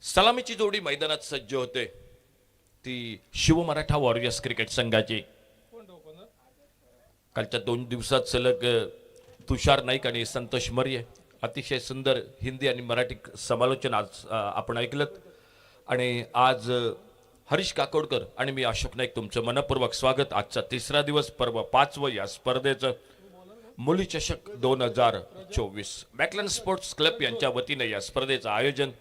सलामीची जोडी मैदानात सज्ज होते ती शिव मराठा वॉरियर्स क्रिकेट संघाची। कालच्या 2 दिवसात सलग तुषार नाईक आणि संतोष मर्ये अतिशय सुंदर हिंदी आणि मराठी समालोचन आज आपण ऐकलं। आणि आज हरीश काकोडकर आणि मी अशोक नाईक तुमचं मनपूर्वक स्वागत। आजचा तिसरा दिवस पर्व 5वं या स्पर्धेचं मुली चषक 2024 बॅकलँड स्पोर्ट्स क्लब यांच्या वतीने या स्पर्धेचं आयोजन।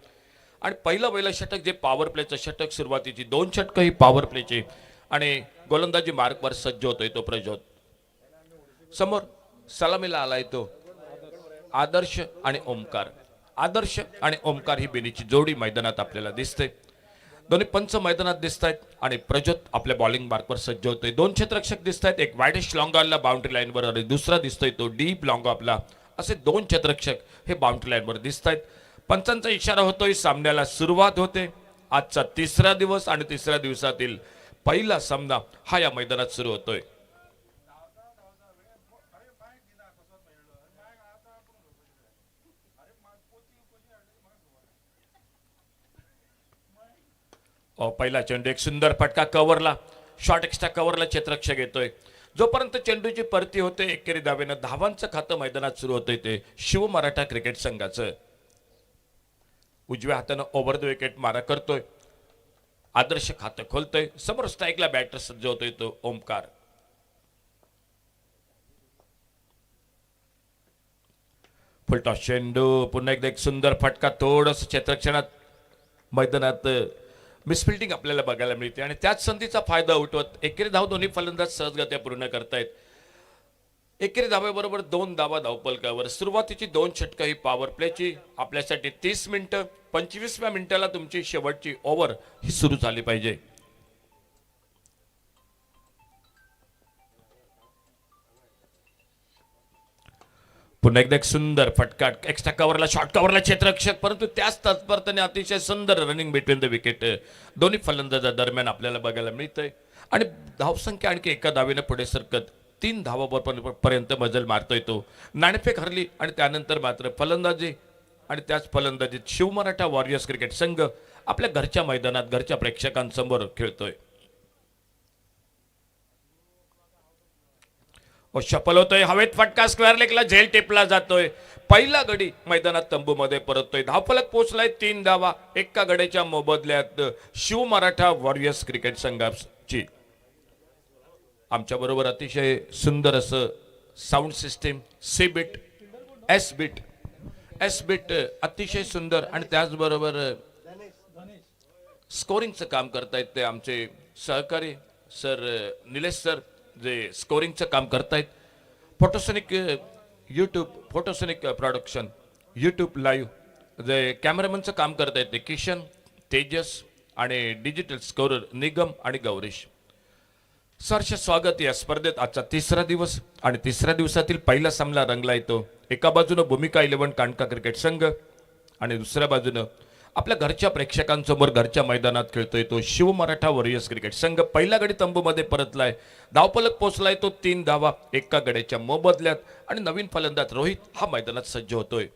आणि पहिलं षटक जे पॉवर प्लेचं षटक, सुरुवातीची 2 षटक ही पॉवर प्लेची आणि गोलंदाजी मार्कवर सज्ज होतोय तो प्रज्योत। समोर सलामीला आलाय तो आदर्श आणि ओमकार। आदर्श आणि ओमकार ही बेनीची जोडी मैदानात आपल्याला दिसते। दोन्ही पंच मैदानात दिसतायत आणि प्रज्योत आपल्या बॉलिंग मार्कवर सज्ज होतोय। 2 क्षेत्ररक्षक दिसतायत, एक वाइडेस्ट लॉंग ऑनला बाउंड्री लाईनवर आणि दुसरा दिसतोय तो डीप लॉंग ऑफला। असे 2 क्षेत्ररक्षक हे बाउंड्री लाईनवर दिसतायत। पंचांचा इशारा होतोय, सामन्याला सुरुवात होते। आजचा तिसरा दिवस आणि तिसऱ्या दिवसातील पहिला सामना हा या मैदानात सुरू होतोय। पहिला चेंडू एक सुंदर फटका कव्हरला, शॉर्ट एक्स्ट्रा कव्हरला क्षेत्ररक्षक येतोय। जोपर्यंत चेंडूची परती होते एकेरी धावेनं धावांचं खातं मैदानात सुरू होतंय ते शिव मराठा क्रिकेट संघाचं। उजव्या हातानं ओव्हर द विकेट मारा करतोय आदर्श, खातं खोलतोय। समोर स्ट्राईकला बॅटर सज्ज होतोय तो ओमकार। फुलटॉस चेंडू, पुन्हा एकदा एक सुंदर फटका, थोडंसं क्षेत्ररक्षणात मैदानात मिसफिल्डिंग आपल्याला बघायला मिळते आणि त्याच संधीचा फायदा उठवत एकेरी धाव दोन्ही फलंदाज सहजगत्या पूर्ण करतायत। एकेरी धावेबरोबर 2 धावा धावपलकावर। सुरुवातीची 2 षटकं ही पॉवर प्लेची आपल्यासाठी 30 मिनिटं, 25व्या मिनिटाला तुमची शेवटची ओव्हर ही सुरू झाली पाहिजे। पुन्हा एकदा एक सुंदर फटका, एक्स्ट्रा कव्हरला, शॉर्ट कव्हरला क्षेत्ररक्षक, परंतु त्याच तत्परतेने अतिशय सुंदर रनिंग बिटवीन द विकेट दोन्ही फलंदाजा दरम्यान आपल्याला बघायला मिळतंय। आणि धावसंख्या आणखी एका धावेनं पुढे सरकत 3 धावापर्यंत मजल मारतोय तो। नाणेफेक हरली आणि त्यानंतर मात्र फलंदाजी आणि त्याच फलंदाजीत शिव मराठा वॉरियर्स क्रिकेट संघ आपल्या घरच्या मैदानात घरच्या प्रेक्षकांसमोर खेळतोय। शपल होतोय, हवेत फटका, स्क्वेअर लेगला झेल टेपला जातोय। पहिला गडी मैदानात तंबूमध्ये परततोय। धावफलक पोहोचलाय 3 धावा एका गड्याच्या मोबदल्यात शिव मराठा वॉरियर्स क्रिकेट संघाची। आमच्या बरोबर अतिशय सुंदर असं साऊंड सिस्टीम, सी बीट, एस बीट अतिशय सुंदर आणि त्याचबरोबर स्कोरिंगचं काम करतायत ते आमचे सहकारी सर निलेश सर, जे स्कोरिंगचं काम करतायत। फोटोसोनिक फोटोसोनिक प्रोडक्शन यूट्यूब लाईव्ह जे कॅमेरामनचं काम करतायत ते किशन, तेजस आणि डिजिटल स्कोरर निगम आणि गौरीश। सहर्ष स्वागत या स्पर्धेत। आजचा तिसरा दिवस आणि तिसऱ्या दिवसातील पहिला सामना रंगला येतो। एका बाजूनं भूमिका 11 कांडका क्रिकेट संघ आणि दुसऱ्या बाजूनं आपल्या घरच्या प्रेक्षकांसमोर घरच्या मैदानात खेळतोय तो शिव मराठा वॉरियर्स क्रिकेट संघ। पहिला गडी तंबूमध्ये परतलाय, धावफलक पोहोचलाय तो 3 धावा एका गड्याच्या मोबदल्यात आणि नवीन फलंदाज रोहित हा मैदानात सज्ज होतोय।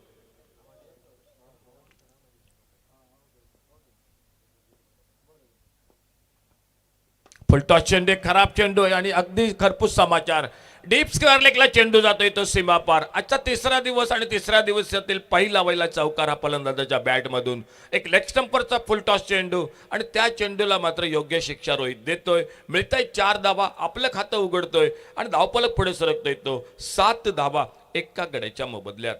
फुलटॉस चेंडू, खराब चेंडू आहे आणि अगदी खरपूस समाचार, डीप स्क्वेअर लेगला चेंडू जातोय तो सीमा पार। आजचा तिसरा दिवस आणि तिसऱ्या दिवसातील पहिला चौकार हा फलंदाजाच्या बॅटमधून एक लेग स्टंपरचा फुलटॉस चेंडू आणि त्या चेंडूला मात्र योग्य शिक्षा रोहित देतोय। मिळताय 4 धावा, आपलं खातं उघडतोय आणि धावफलक पुढे सरकतोय तो 7 धावा एका गड्याच्या मोबदल्यात।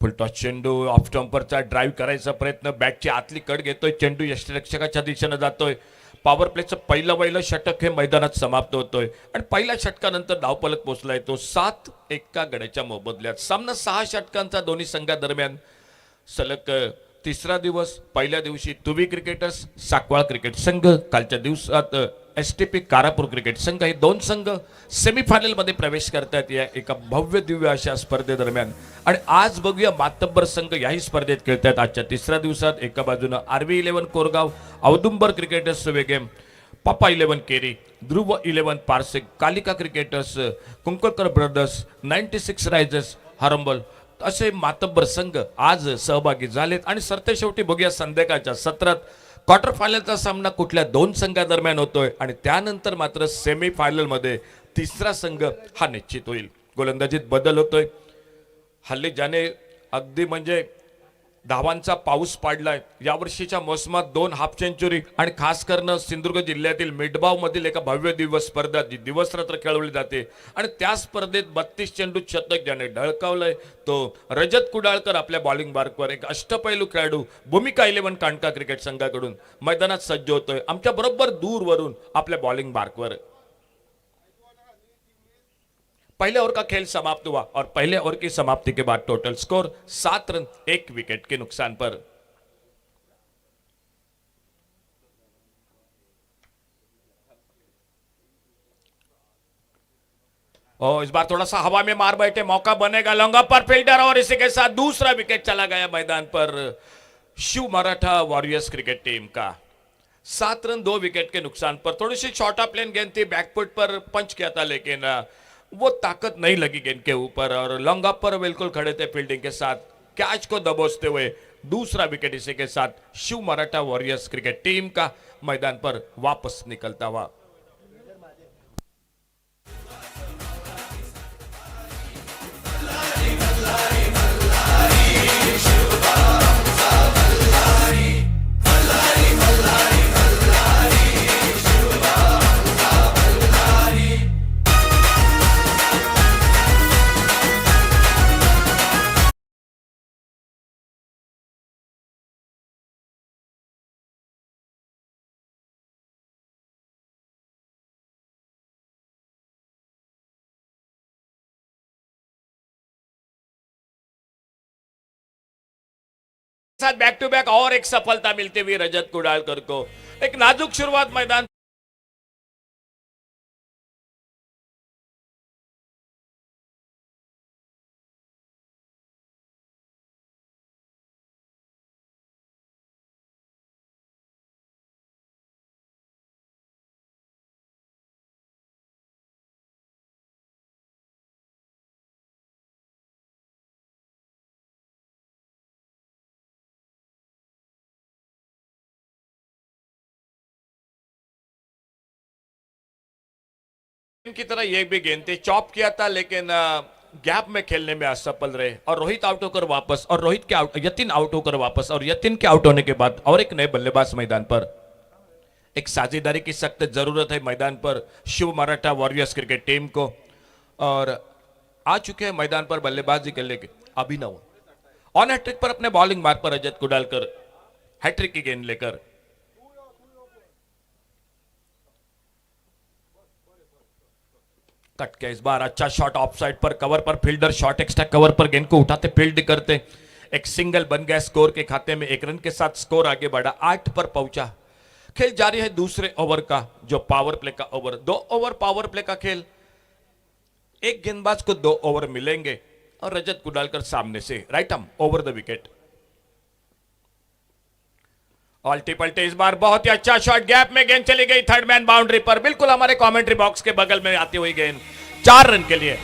फुलटॉस चेंडू, ऑफ स्टंपरचा ड्राईव्ह करायचा प्रयत्न, बॅटची आतली कड घेतोय, चेंडू यष्टिरक्षकाच्या दिशेने जातोय। पॉवर प्लेचं पहिलं षटक हे मैदानात समाप्त होतोय आणि पहिल्या षटकानंतर धावफलक पोहोचलाय तो 7 एका गड्याच्या मोबदल्यात। सामना 6 षटकांचा दोन्ही संघादरम्यान सलग तिसरा दिवस पहिल्या दिवशी तुवी क्रिकेटर्स साकवाळ क्रिकेट संघ, कालच्या दिवसात STP कारापूर क्रिकेट संघ, हे दोन संघ सेमीफायनल मध्ये प्रवेश करतात या एका भव्य दिव्य अशा स्पर्धेदरम्यान. आणि आज बघूया मातब्बर संघ याही स्पर्धेत खेळतात. आजच्या तिसऱ्या दिवसात एका बाजूनं RV11 कोरगाव, औदुंबर क्रिकेटर्स वेगेम, पापा 11 Keri, Dhruv 11 Parse, Kalika cricketers, Kunkalkar brothers, 96 risers, Harmal असे मातब्बर संघ आज सहभागी झालेत. आणि सरतेशेवटी बघूया संध्याकाळच्या सत्रात क्वार्टर फायनलचा सामना कुठल्या दोन संघादरम्यान होतोय आणि त्यानंतर मात्र सेमी फायनल मध्ये तिसरा संघ हा निश्चित होईल. गोलंदाजीत बदल होतोय. हल्ली ज्याने अगदी म्हणजे धावांचा पाऊस पाडलाय यावर्षीच्या मोसमात 2 हाफ सेंचुरी आणि खास करून सिंधुदुर्ग जिल्ह्यातील मिठबाव मधील एका भव्य दिवस स्पर्धा जी दिवसरात्र खेळवली जाते आणि त्या स्पर्धेत 32 चेंडूत शतक ज्याने ढळकावलंय तो रजत कुडाळकर आपल्या बॉलिंग मार्कवर एक अष्टपैलू खेळाडू भूमिका 11 कांडका क्रिकेट संघाकडून मैदानात सज्ज होतोय आमच्या बरोबर दूरवरून आपल्या बॉलिंग मार्कवर. पहले ओवर का खेल समाप्त हुआ और पहले ओवर की समाप्ति के बाद टोटल स्कोर 7 रन 1 विकेट के नुकसान पर. इस बार थोड़ा सा हवा में मार बैठे, मौका बनेगा लॉन्ग पर फील्डर और इसी के साथ दूसरा विकेट चला गया मैदान पर Shiv Maratha warriors cricket team का. 7 रन 2 विकेट के नुकसान पर. थोड़ी सी शॉर्ट ऑफ प्लेन गेंद थी, बैकफुट पर पंच किया था लेकिन वो ताकत नहीं लगी गेंद के ऊपर और लॉन्ग अप पर बिल्कुल खड़े थे फील्डिंग के साथ कैच को दबोचते हुए दूसरा विकेट इसी के साथ Shiv Maratha warriors cricket team का मैदान पर वापस निकलता हुआ. साथ बैक टू बैक और एक सफलता मिलती हुई रजत कुडालकर को. एक नाजुक शुरुआत मैदान की तरह ये भी गेंद थी, चॉप किया था लेकिन गैप में खेलने में असफल रहे और रोहित आउट होकर वापस और रोहित के आउट यतिन आउट होकर वापस और यतिन के आउट होने के बाद और एक नए बल्लेबाज मैदान पर. एक साझेदारी की सख्त जरूरत है मैदान पर Shiv Maratha warriors cricket team को और आ चुके हैं मैदान पर बल्लेबाजी के लेके अभिनव ऑन हैट्रिक पर अपने बॉलिंग मार्क पर रजत कुडालकर हैट्रिक की गेंद लेकर. कट के इस बार अच्छा शॉट ऑफ साइड पर कवर पर फील्डर शॉट एक्स्ट्रा कवर पर गेंद को उठाते फील्ड करते एक सिंगल बन गया स्कोर के खाते में. 1 रन के साथ स्कोर आगे बढ़ा, 8 पर पहुंचा. खेल जारी है दूसरे ओवर का जो पावर प्ले का ओवर. 2 ओवर पावर प्ले का खेल. एक गेंदबाज को 2 ओवर मिलेंगे और रजत कुडालकर सामने से right arm over the wicket. ऑल्टी पल्टे इस बार बहुत ही अच्छा शॉट, गैप में गेंद चली गई थर्ड मैन बाउंड्री पर, बिल्कुल हमारे कमेंट्री बॉक्स के बगल में आती हुई गेंद 4 रन के लिए.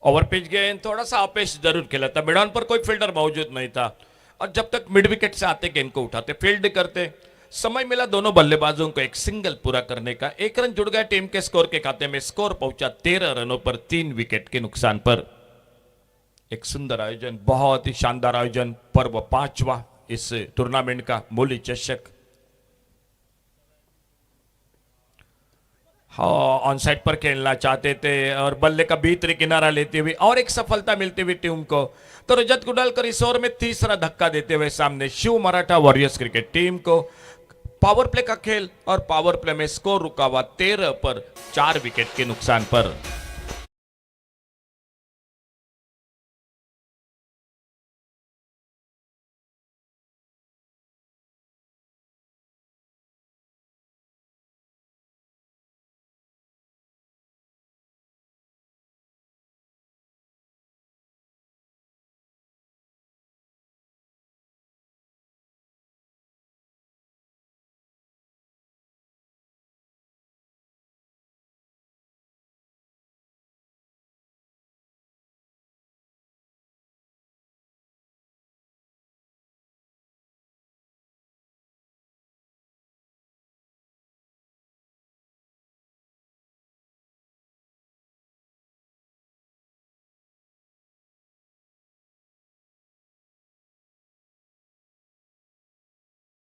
ओवर पिच गेंद थोड़ा सा अपेश जरूर खेला था, मिड ऑन पर कोई फील्डर मौजूद नहीं था और जब तक मिड विकेट से आते गेंद को उठाते फील्ड करते समय मिला दोनों बल्लेबाजों को एक सिंगल पूरा करने का. 1 रन जुड़ गया टीम के स्कोर के खाते में. स्कोर पहुंचा 13 रनों पर 3 विकेट के नुकसान पर. एक सुंदर आयोजन, बहुत ही शानदार आयोजन, पर्व पांचवा इस टूर्नामेंट का मूली चषक। हाँ, ऑन साइड पर खेलना चाहते थे और बल्ले का भीतरी किनारा लेते हुए और एक सफलता मिलती हुई टीम को। तो रजत कुडालकर इस ओवर में तीसरा धक्का देते हुए सामने Shiv Maratha warriors cricket team को। पावर प्ले का खेल और पावर प्ले में स्कोर रुका हुआ 13 पर 4 विकेट के नुकसान पर।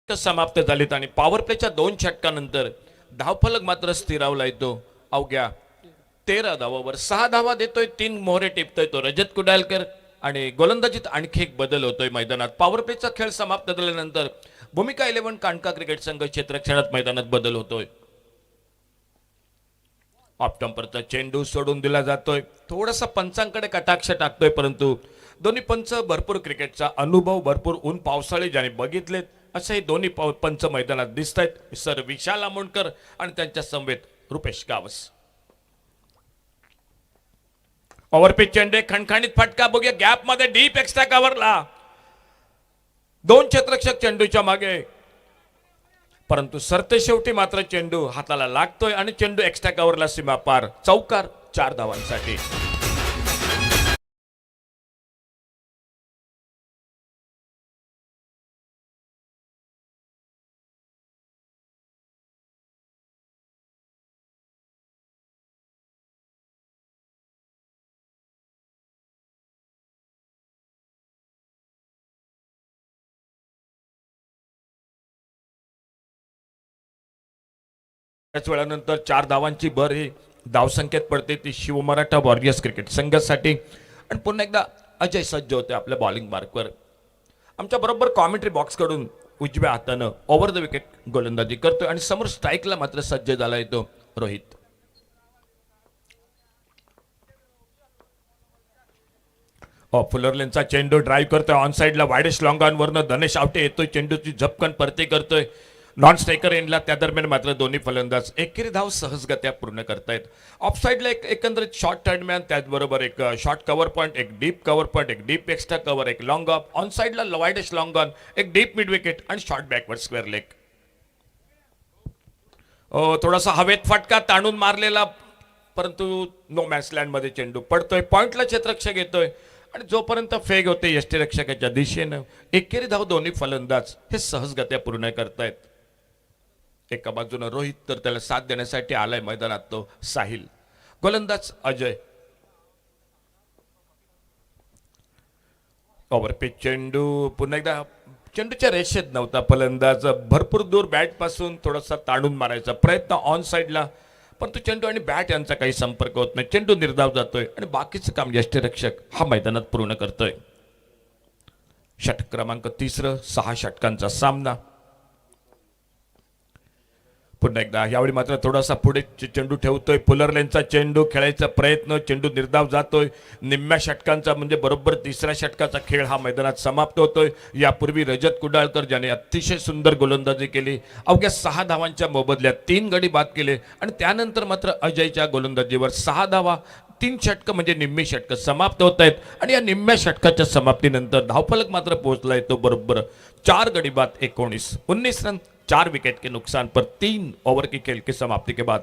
समाप्त झालीत आणि पॉवर प्लेच्या 2 षटकानंतर धावफलक मात्र स्थिरावला येतो अवघ्या 13 धावावर 6 धावा देतोय, 3 मोहरे टिपतोय तो रजत कुडालकर आणि गोलंदाजीत आणखी एक बदल होतोय मैदानात। पॉवर प्लेचा खेळ समाप्त झाल्यानंतर भूमिका 11 कांडका क्रिकेट संघ क्षेत्ररक्षणात मैदानात बदल होतोय। ऑफ टम्परचा चेंडू सोडून दिला जातोय, थोडासा पंचांकडे कटाक्ष टाकतोय, परंतु दोन्ही पंच भरपूर क्रिकेटचा अनुभव, भरपूर ऊन पावसाळे ज्याने बघितलेत असे दोन्ही पंच मैदानात दिसत आहेत। सर विशाल आमोणकर आणि त्यांच्या समवेत रुपेश गावस। ओव्हरपिच चेंडू, खणखणीत फटका, बघूया गॅप मध्ये डीप एक्स्ट्रा कव्हरला 2 क्षेत्ररक्षक चेंडूच्या मागे, परंतु सरते शेवटी मात्र चेंडू हाताला लागतोय आणि चेंडू एक्स्ट्रा कव्हरला सीमा पार, चौकार 4 धावांसाठी। त्याच वेळानंतर 4 धावांची भर ही धावसंख्येत पडते ती शिव मराठा वॉरियर्स क्रिकेट संघासाठी। आणि पुन्हा एकदा अजय सज्ज होते आपल्या बॉलिंग मार्कवर। आमच्या बरोबर कॉमेंट्री बॉक्स कडून उजव्या हातानं ओव्हर द विकेट गोलंदाजी करतोय आणि समोर स्ट्राईकला मात्र सज्ज झाला येतो रोहित। फुलरलेनचा चेंडू ड्राईव्ह करतोय ऑन साइडला वाईडेस्ट लॉंग ऑन वरनं धनेश आवटे येतोय, चेंडूची झपकन परती करतोय नॉन स्ट्रायकर एंडला। त्या दरम्यान मात्र दोन्ही फलंदाज एकेरी धाव सहजगत्या पूर्ण करतायत। ऑफ साइडला एक एकंदरीत शॉर्ट थर्डमॅन, त्याचबरोबर एक शॉर्ट कव्हर पॉईंट, एक डीप कव्हर पॉईंट, एक डीप एक्स्ट्रा कव्हर, एक लॉंग ऑफ, ऑन साइडला वाईडेस्ट लॉंग ऑन, एक डीप मिड विकेट आणि शॉर्ट बॅकवर्ड स्क्वेअर लेग। थोडासा हवेत फटका ताणून मारलेला, परंतु नो मॅच लँड मध्ये चेंडू पडतोय, पॉइंटला क्षेत्ररक्षक येतोय आणि जोपर्यंत फेग होते यष्टीरक्षकाच्या दिशेनं एकेरी धाव दोन्ही फलंदाज हे सहजगत्या पूर्ण करतायत। एका बाजूने रोहित, तर त्याला साथ देण्यासाठी आलाय मैदानात तो साहिल। गोलंदाज अजय। ओव्हरपिच चेंडू, पुन्हा एकदा चेंडूच्या रेषेत नव्हता फलंदाज, भरपूर दूर बॅट पासून थोडासा ताणून मारायचा प्रयत्न ऑन साइडला, परंतु चेंडू आणि बॅट यांचा काही संपर्क होत नाही, चेंडू निर्धाव जातोय आणि बाकीचं काम यष्टीरक्षक हा मैदानात पूर्ण करतोय। षटक क्रमांक 3, 6 षटकांचा सामना। पुन्हा एकदा यावेळी मात्र थोडासा पुढे चेंडू ठेवतोय फुलरलेनचा चेंडू, खेळायचा प्रयत्न, चेंडू निर्धाव जातोय। निम्म्या षटकांचा म्हणजे बरोबर 3ऱ्या षटकाचा खेळ हा मैदानात समाप्त होतोय। यापूर्वी रजत कुडाळकर ज्याने अतिशय सुंदर गोलंदाजी केली, अवघ्या 6 धावांच्या मोबदल्यात 3 गडी बाद केले आणि त्यानंतर मात्र अजयच्या गोलंदाजीवर 6 धावा, 3 षटक म्हणजे निम्मी षटक समाप्त होत आहेत आणि या निम्म्या षटकाच्या समाप्तीनंतर धावफलक मात्र पोहोचलाय तो बरोबर 4 गडी बाद 19 रन 4 विकेट के नुकसान पर 3 ओवर की खेल की समाप्ति के बाद।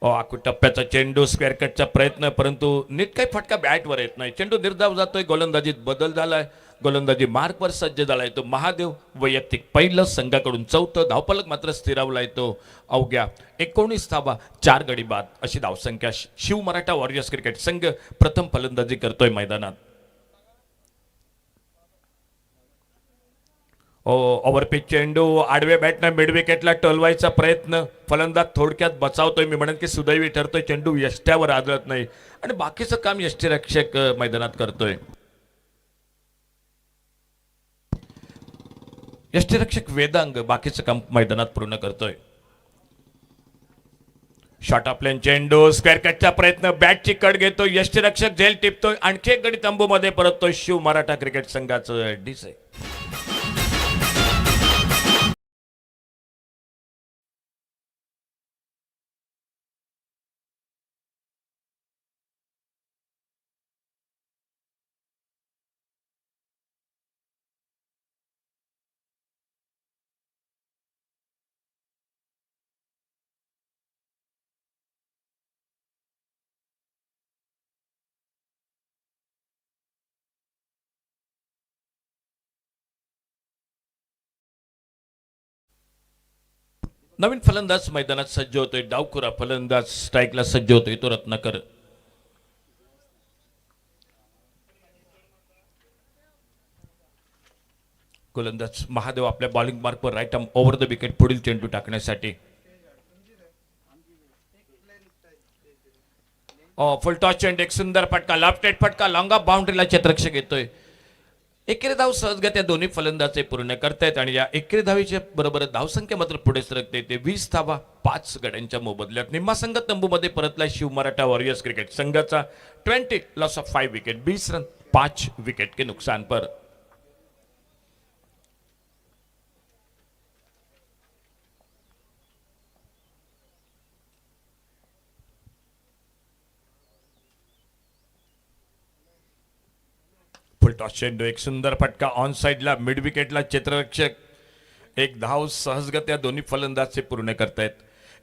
आखू टप्प्याचा चेंडू स्क्वेअर कटचा प्रयत्न, परंतु नीट काही फटका बॅटवर येत नाही. चेंडू निर्धाव जातोय. गोलंदाजीत बदल झालाय. गोलंदाजी मार्कवर सज्ज झालाय तो महादेव. वैयक्तिक पहिलं, संघाकडून चौथं. धावफलक मात्र स्थिरावलाय तो अवघ्या 19 धावा 4 गडी बाद अशी धावसंख्या. शिव मराठा वॉरियर्स क्रिकेट संघ प्रथम फलंदाजी करतोय मैदानात. ओव्हरपिच चेंडू आडव्या बॅटनं मिड विकेटला टोलवायचा प्रयत्न. फलंदाज थोडक्यात बचावतोय. मी म्हणेन की सुदैवी ठरतोय. चेंडू यष्ट्यावर आदळत नाही आणि बाकीचं काम यष्टीरक्षक मैदानात करतोय. यष्टीरक्षक वेदांग बाकीचं काम मैदानात पूर्ण करतोय. शॉर्ट ऑफ लेन चेंडू स्क्वेअर कटचा प्रयत्न. बॅटची कट घेतोय. यष्टीरक्षक झेल टिपतोय. आणखी एक गडी तंबूमध्ये परततोय शिव मराठा क्रिकेट संघाचं डिसे. नवीन फलंदाज मैदानात सज्ज होतोय. डावखुरा फलंदाज स्ट्राईकला सज्ज होतोय तो रत्नाकर. गोलंदाज महादेव आपल्या बॉलिंग मार्कवर right arm over the wicket पुढील चेंडू टाकण्यासाठी. फुल टॉस चेंडू. एक सुंदर फटका. लेफ्ट फटका. लॉंग ऑफ बाउंड्रीला क्षेत्ररक्षक येतोय. एकेरी धाव सहजगत या दोन्ही फलंदाजे पूर्ण करतायत आणि या एकेरी धावीच्या बरोबर धावसंख्या मात्र पुढे सरकते. ते 20 धावा 5 गड्यांच्या मोबदल्यात. निम्मा संघ तंबूमध्ये परतला शिव मराठा वॉरियर्स क्रिकेट संघाचा. 20 loss of 5 wicket. 20 run 5 wicket के नुकसान पर. फुल टॉस चेंडू. एक सुंदर फटका ऑन साइडला मिड विकेटला. क्षेत्ररक्षक एक धाव सहजगत या दोन्ही फलंदाज पूर्ण करतायत.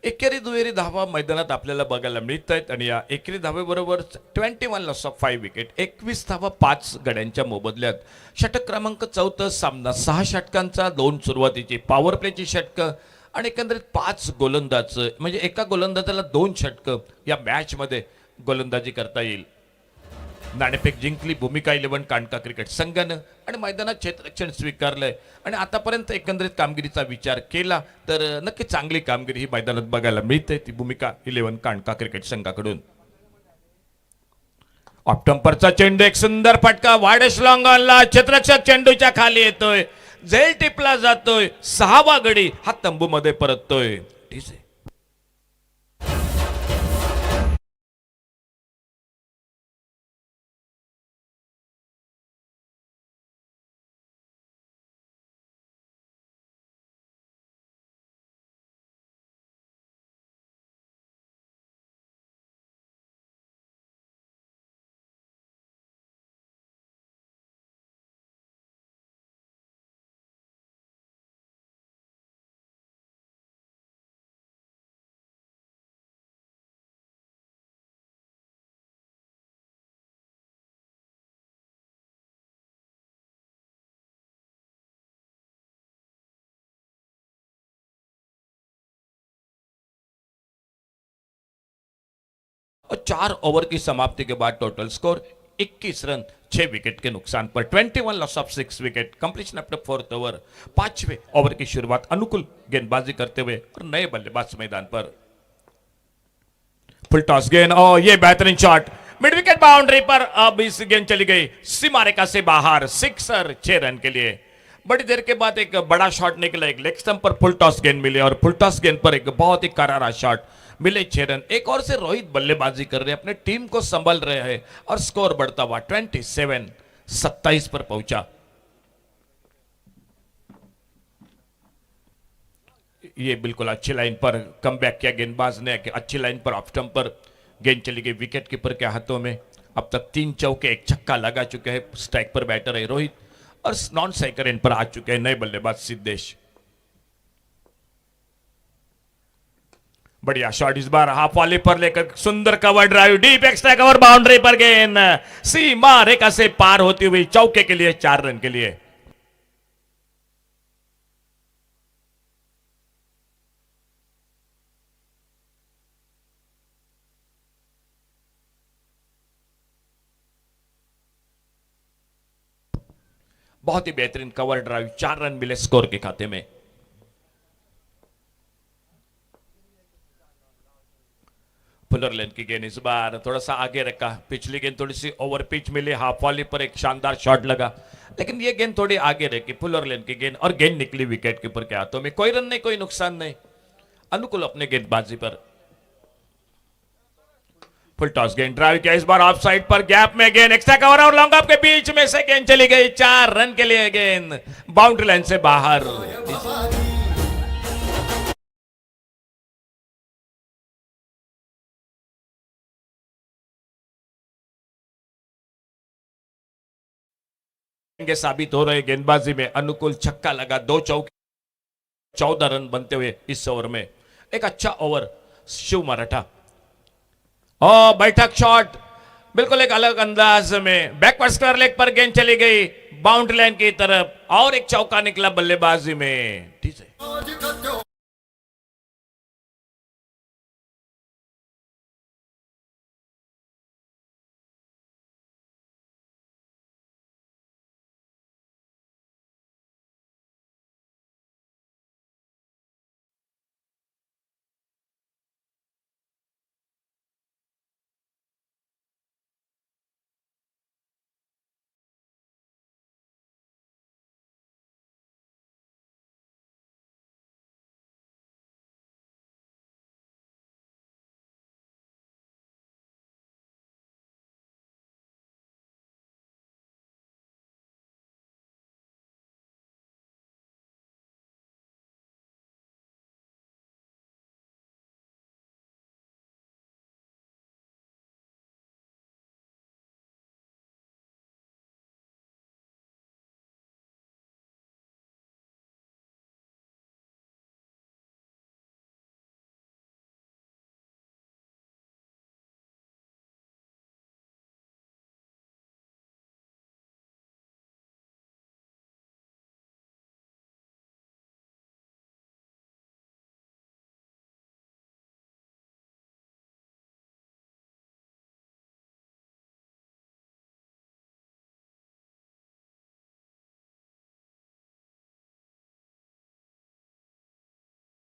एकेरी दुहेरी धावा मैदानात आपल्याला बघायला मिळत आहेत आणि या एकेरी धावेबरोबर 21 लॉस ऑफ 5 विकेट. 21 धावा 5 गड्यांच्या मोबदल्यात. षटक क्रमांक 4 सामना. 6 षटकांचा, 2 सुरुवातीची पॉवर प्लेची षटकं आणि एकंदरीत 5 गोलंदाज, म्हणजे एका गोलंदाजाला 2 षटकं या मॅच मध्ये गोलंदाजी करता येईल. नाणेफेक जिंकली भूमिका 11 कांडका क्रिकेट संघानं आणि मैदानात क्षेत्ररक्षण स्वीकारलंय. आणि आतापर्यंत एकंदरीत कामगिरीचा विचार केला तर नक्की चांगली कामगिरी ही मैदानात बघायला मिळते ती भूमिका 11 कांडका क्रिकेट संघाकडून. ऑप्टम्परचा चेंडू. एक सुंदर फटका. वाडेश लॉंग ऑनला. क्षेत्ररक्षक चेंडूच्या खाली येतोय. झेल टिपला जातोय. 6वा गडी हा तंबूमध्ये परततोय. और 4 ओवर की समाप्ति के बाद टोटल स्कोर 21 रन 6 विकेट के नुकसान पर. 21 loss of 6 wicket. Completion after 4th over. 5वें ओवर की शुरुआत अनुकूल गेंदबाजी करते हुए और नए बल्लेबाज मैदान पर. फुल टॉस गेंद. ये बेहतरीन शॉट मिड विकेट बाउंड्री पर. अब इस गेंद चली गई सीमा रेखा से बाहर. सिक्सर 6 रन के लिए. बड़ी देर के बाद एक बड़ा शॉट निकला. एक लेग स्टंप पर फुल टॉस गेंद मिले और फुल टॉस गेंद पर एक बहुत ही करारा शॉट मिले. 6 रन. एक और से रोहित बल्लेबाजी कर रहे हैं, अपने टीम को संभाल रहे हैं और स्कोर बढ़ता हुआ 27 पर पहुंचा. ये बिल्कुल अच्छी लाइन पर कमबैक किया गेंदबाज ने. अच्छी लाइन पर ऑफ स्टंप पर गेंद चली गई विकेट कीपर के हाथों में. अब तक 3 चौके 1 छक्का लगा चुके हैं. स्ट्राइक पर बैटर है रोहित और नॉन स्ट्राइकर इन पर आ चुके हैं नए बल्लेबाज सिद्धेश. बढ़िया शॉट इस बार हाफ वाले पर लेकर सुंदर cover drive deep extra cover boundary पर गेंद सीमा रेखा से पार होती हुई चौके के लिए 4 रन के लिए। बहुत ही बेहतरीन कवर ड्राइव 4 रन मिले स्कोर के खाते में। फुलर लेन की गेंद इस बार थोड़ा सा आगे रखा, पिछली गेंद थोड़ी सी ओवर पिच मिली, हाफ वाली पर एक शानदार शॉट लगा, लेकिन ये गेंद थोड़ी आगे रखी फुलर लेन की गेंद और गेंद निकली विकेट कीपर के हाथों में। कोई रन नहीं, कोई नुकसान नहीं, अनुकूल अपने गेंदबाजी पर। फुल टॉस गेंद ड्राइव किया इस बार ऑफ साइड पर, गैप में गेंद एक्स्ट्रा कवर और लॉन्ग ऑफ के बीच में से गेंद चली गई, 4 रन के लिए गेंद बाउंड्री लाइन से बाहर। साबित हो रहे गेंदबाजी में अनुकूल छक्का लगा, 2 चौके 14 रन बनते हुए इस ओवर में। एक अच्छा ओवर शिव मराठा और बैठक शॉट बिल्कुल एक अलग अंदाज में बैकवर्ड स्क्वायर लेग पर गेंद चली गई बाउंड्री लाइन की तरफ और एक चौका निकला बल्लेबाजी में। ठीक है,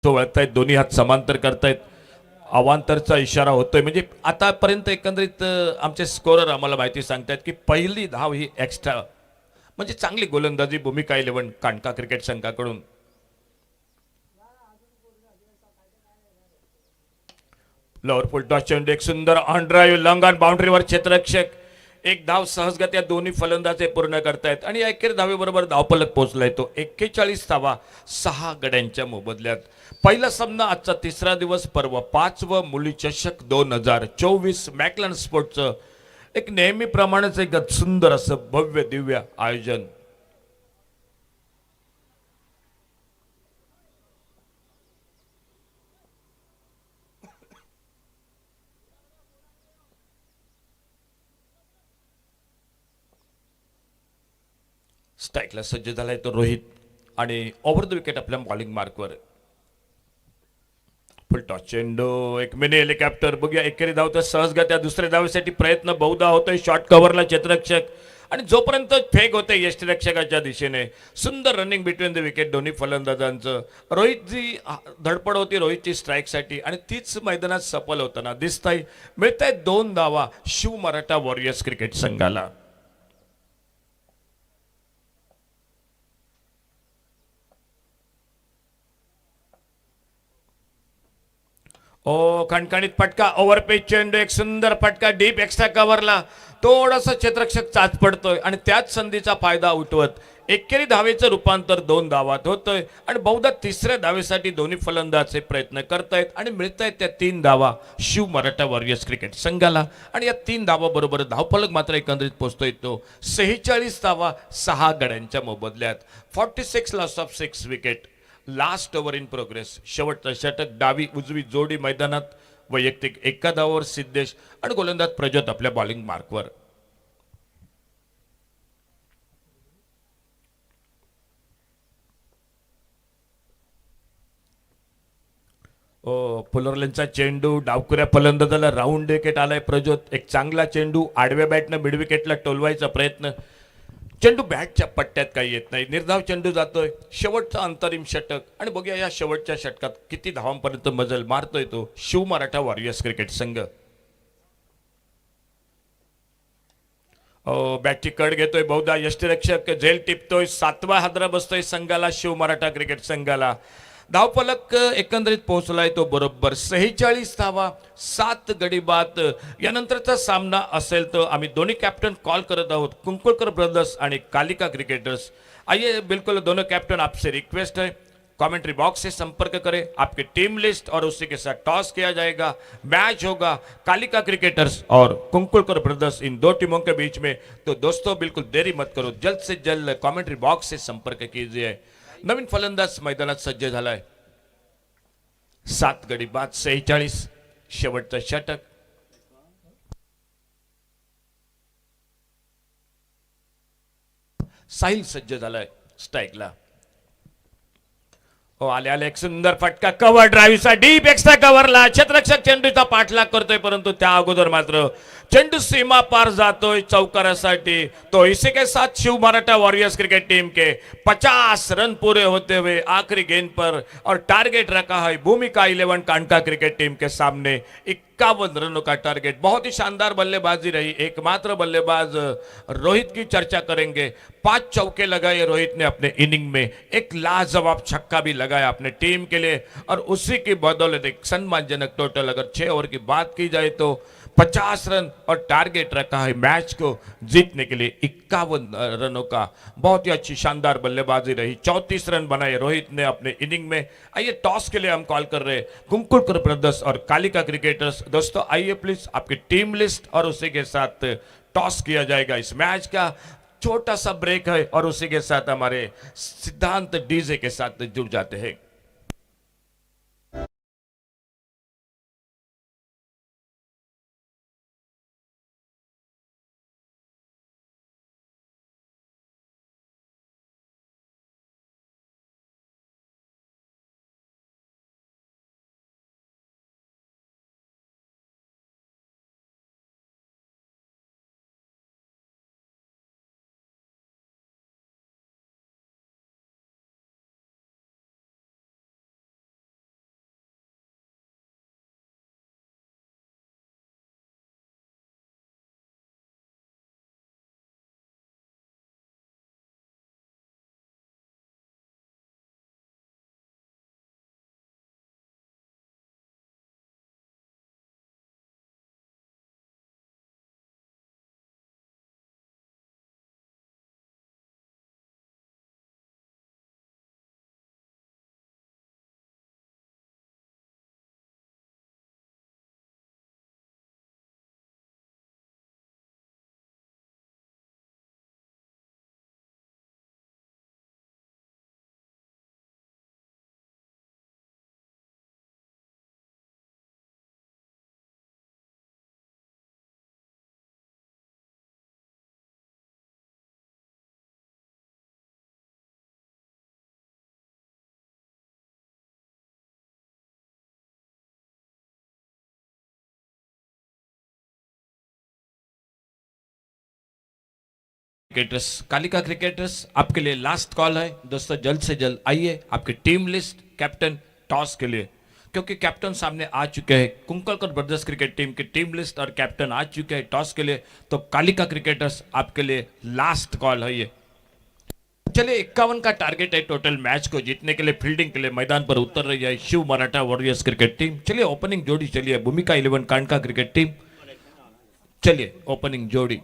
तो वळतायत, दोन्ही हात समांतर करतायत, अवांतरचा इशारा होतोय। म्हणजे आतापर्यंत एकंदरीत आमचे स्कोरर आम्हाला माहिती सांगतायत की पहिली धाव ही एक्स्ट्रा, म्हणजे चांगली गोलंदाजी भूमिका 11 कांडका क्रिकेट संघाकडून। लोअर फुल टॉस चेंडू एक सुंदर ऑन ड्राइव्ह लॉंग ऑन बाउंड्रीवर क्षेत्ररक्षक एक धाव सहजगत्या दोन्ही फलंदाजे पूर्ण करतायत आणि अखेर धावेबरोबर धावफलक पोहोचलाय तो 41 धावा 6 गड्यांच्या मोबदल्यात। पहिला सामना आजचा तिसरा दिवस पर्व 5व मुली चषक 2024 मॅकलन स्पोर्टचं एक नेहमीप्रमाणेच एक सुंदर असं भव्य दिव्य आयोजन। स्ट्राईकला सज्ज झालाय तो रोहित आणि ओव्हर द विकेट आपल्या बॉलिंग मार्कवर। फुल टॉस चेंडू एक मिनी हेलिकॉप्टर बघूया, एकेरी धाव तर सहजगत्या दुसऱ्या धावेसाठी प्रयत्न बहुधा होतोय शॉर्ट कव्हरला क्षेत्ररक्षक आणि जोपर्यंत फेक होते यष्टिरक्षकाच्या दिशेने सुंदर रनिंग बिटवीन द विकेट दोन्ही फलंदाजांचं। रोहितची धडपड होती रोहितची स्ट्राईकसाठी आणि तीच मैदानात सफल होताना दिसताय। मिळतायत 2 धावा शिव मराठा वॉरियर्स क्रिकेट संघाला। ओ खणखणीत फटका ओव्हर पिच चेंडू एक सुंदर फटका डीप एक्स्ट्रा कव्हरला, थोडासा क्षेत्ररक्षक चाच पडतोय आणि त्याच संधीचा फायदा उठवत एकेरी धावेचं रूपांतर 2 धावात होतोय आणि बहुधा तिसऱ्या धावेसाठी दोन्ही फलंदाज प्रयत्न करतायत आणि मिळतायत त्या 3 धावा शिव मराठा वॉरियर्स क्रिकेट संघाला। आणि या 3 धावा बरोबर धावफलक मात्र एकंदरीत पोहोचतोय तो 46 धावा 6 गड्यांच्या मोबदल्यात। 46 loss of 6 wicket last over in progress. शेवटचा षटक. डावी उजवी जोडी मैदानात. वैयक्तिक एका धावावर सिद्धेश आणि गोलंदाज प्रज्योत आपल्या बॉलिंग मार्कवर. पुलरलेनचा चेंडू डावकुऱ्या फलंदाजाला राऊंड विकेट आलाय. प्रज्योत एक चांगला चेंडू आडव्या बॅटनं मिड विकेटला टोलवायचा प्रयत्न. चेंडू बॅटच्या पट्ट्यात काही येत नाही. निर्धाव चेंडू जातोय. शेवटचा अंतरिम षटक आणि बघूया या शेवटच्या षटकात किती धावांपर्यंत मजल मारतोय तो शिव मराठा वॉरियर्स क्रिकेट संघ. बॅटची कड घेतोय बहुधा यष्टीरक्षक. झेल टिपतोय. 7वा हादरा बसतोय संघाला शिव मराठा क्रिकेट संघाला. धावफलक एकंदरीत पोहोचलाय तो बरोबर 46 धावा 7 गडी बाद. यानंतरचा सामना असेल तो आम्ही दोन्ही कॅप्टन कॉल करत आहोत, कुंकुळकर ब्रदर्स आणि कालिका क्रिकेटर्स. आइए बिल्कुल दोनों कैप्टन आपसे रिक्वेस्ट है कमेंट्री बॉक्स से संपर्क करें. आपकी टीम लिस्ट और उसी के साथ टॉस किया जाएगा. मैच होगा कालिका क्रिकेटर्स और कुंकुळकर ब्रदर्स, इन दो टीमों के बीच में. तो दोस्तों बिल्कुल देरी मत करो, जल्द से जल्द कमेंट्री बॉक्स से संपर्क कीजिए. नवीन फलंदाज मैदानात सज्ज झालाय. 7 गडी बाद 46 शेवटचं षटक. साहिल सज्ज झालाय स्ट्राईकला. आले आले एक सुंदर फटका. कव्हर ड्राईव्हचा डीप एक्स्ट्रा कव्हरला. क्षेत्ररक्षक चेंडूचा पाठलाग करतोय परंतु त्या अगोदर मात्र चेंडू सीमा पार जातोय चौकारासाठी. तो इसी के साथ Shiv Maratha warriors cricket team के 50 रन पूरे होते हुए आखिरी गेंद पर और टारगेट रखा है भूमिका 11 कानका क्रिकेट टीम के सामने 51 रनों का टारगेट. बहुत ही शानदार बल्लेबाजी रही. एकमात्र बल्लेबाज रोहित की चर्चा करेंगे. 5 चौके लगाए रोहित ने अपने इनिंग में. एक लाजवाब छक्का भी लगाया अपने टीम के लिए और उसी की बदौलत एक सम्मानजनक टोटल अगर 6 ओवर की बात की जाए तो 50 रन और टारगेट रखा है मैच को जीतने के लिए 51 रनों का. बहुत ही अच्छी शानदार बल्लेबाजी रही. 34 रन बनाए रोहित ने अपने इनिंग में. आइए टॉस के लिए हम कॉल कर रहे हैं कुंकुळकर ब्रदर्स और कालिका क्रिकेटर्स. दोस्तों आइए प्लीज आपकी टीम लिस्ट और उसी के साथ टॉस किया जाएगा. इस मैच का छोटा सा ब्रेक है और उसी के साथ हमारे सिद्धांत डीजे के साथ जुड़ जाते हैं. क्रिकेटर्स कालिका क्रिकेटर्स आपके लिए लास्ट कॉल है दोस्तों. जल्द से जल्द आइए आपकी टीम लिस्ट कैप्टन टॉस के लिए, क्योंकि कैप्टन सामने आ चुके हैं. कुंकुळकर ब्रदर्स क्रिकेट टीम की टीम लिस्ट और कैप्टन आ चुके हैं टॉस के लिए. तो कालिका क्रिकेटर्स आपके लिए लास्ट कॉल है ये. चलिए 51 का टारगेट है टोटल मैच को जीतने के लिए. फील्डिंग के लिए मैदान पर उतर रही है Shiv Maratha warriors cricket team. चलिए ओपनिंग जोड़ी चलिए भूमिका 11 कानका क्रिकेट टीम. चलिए ओपनिंग जोड़ी.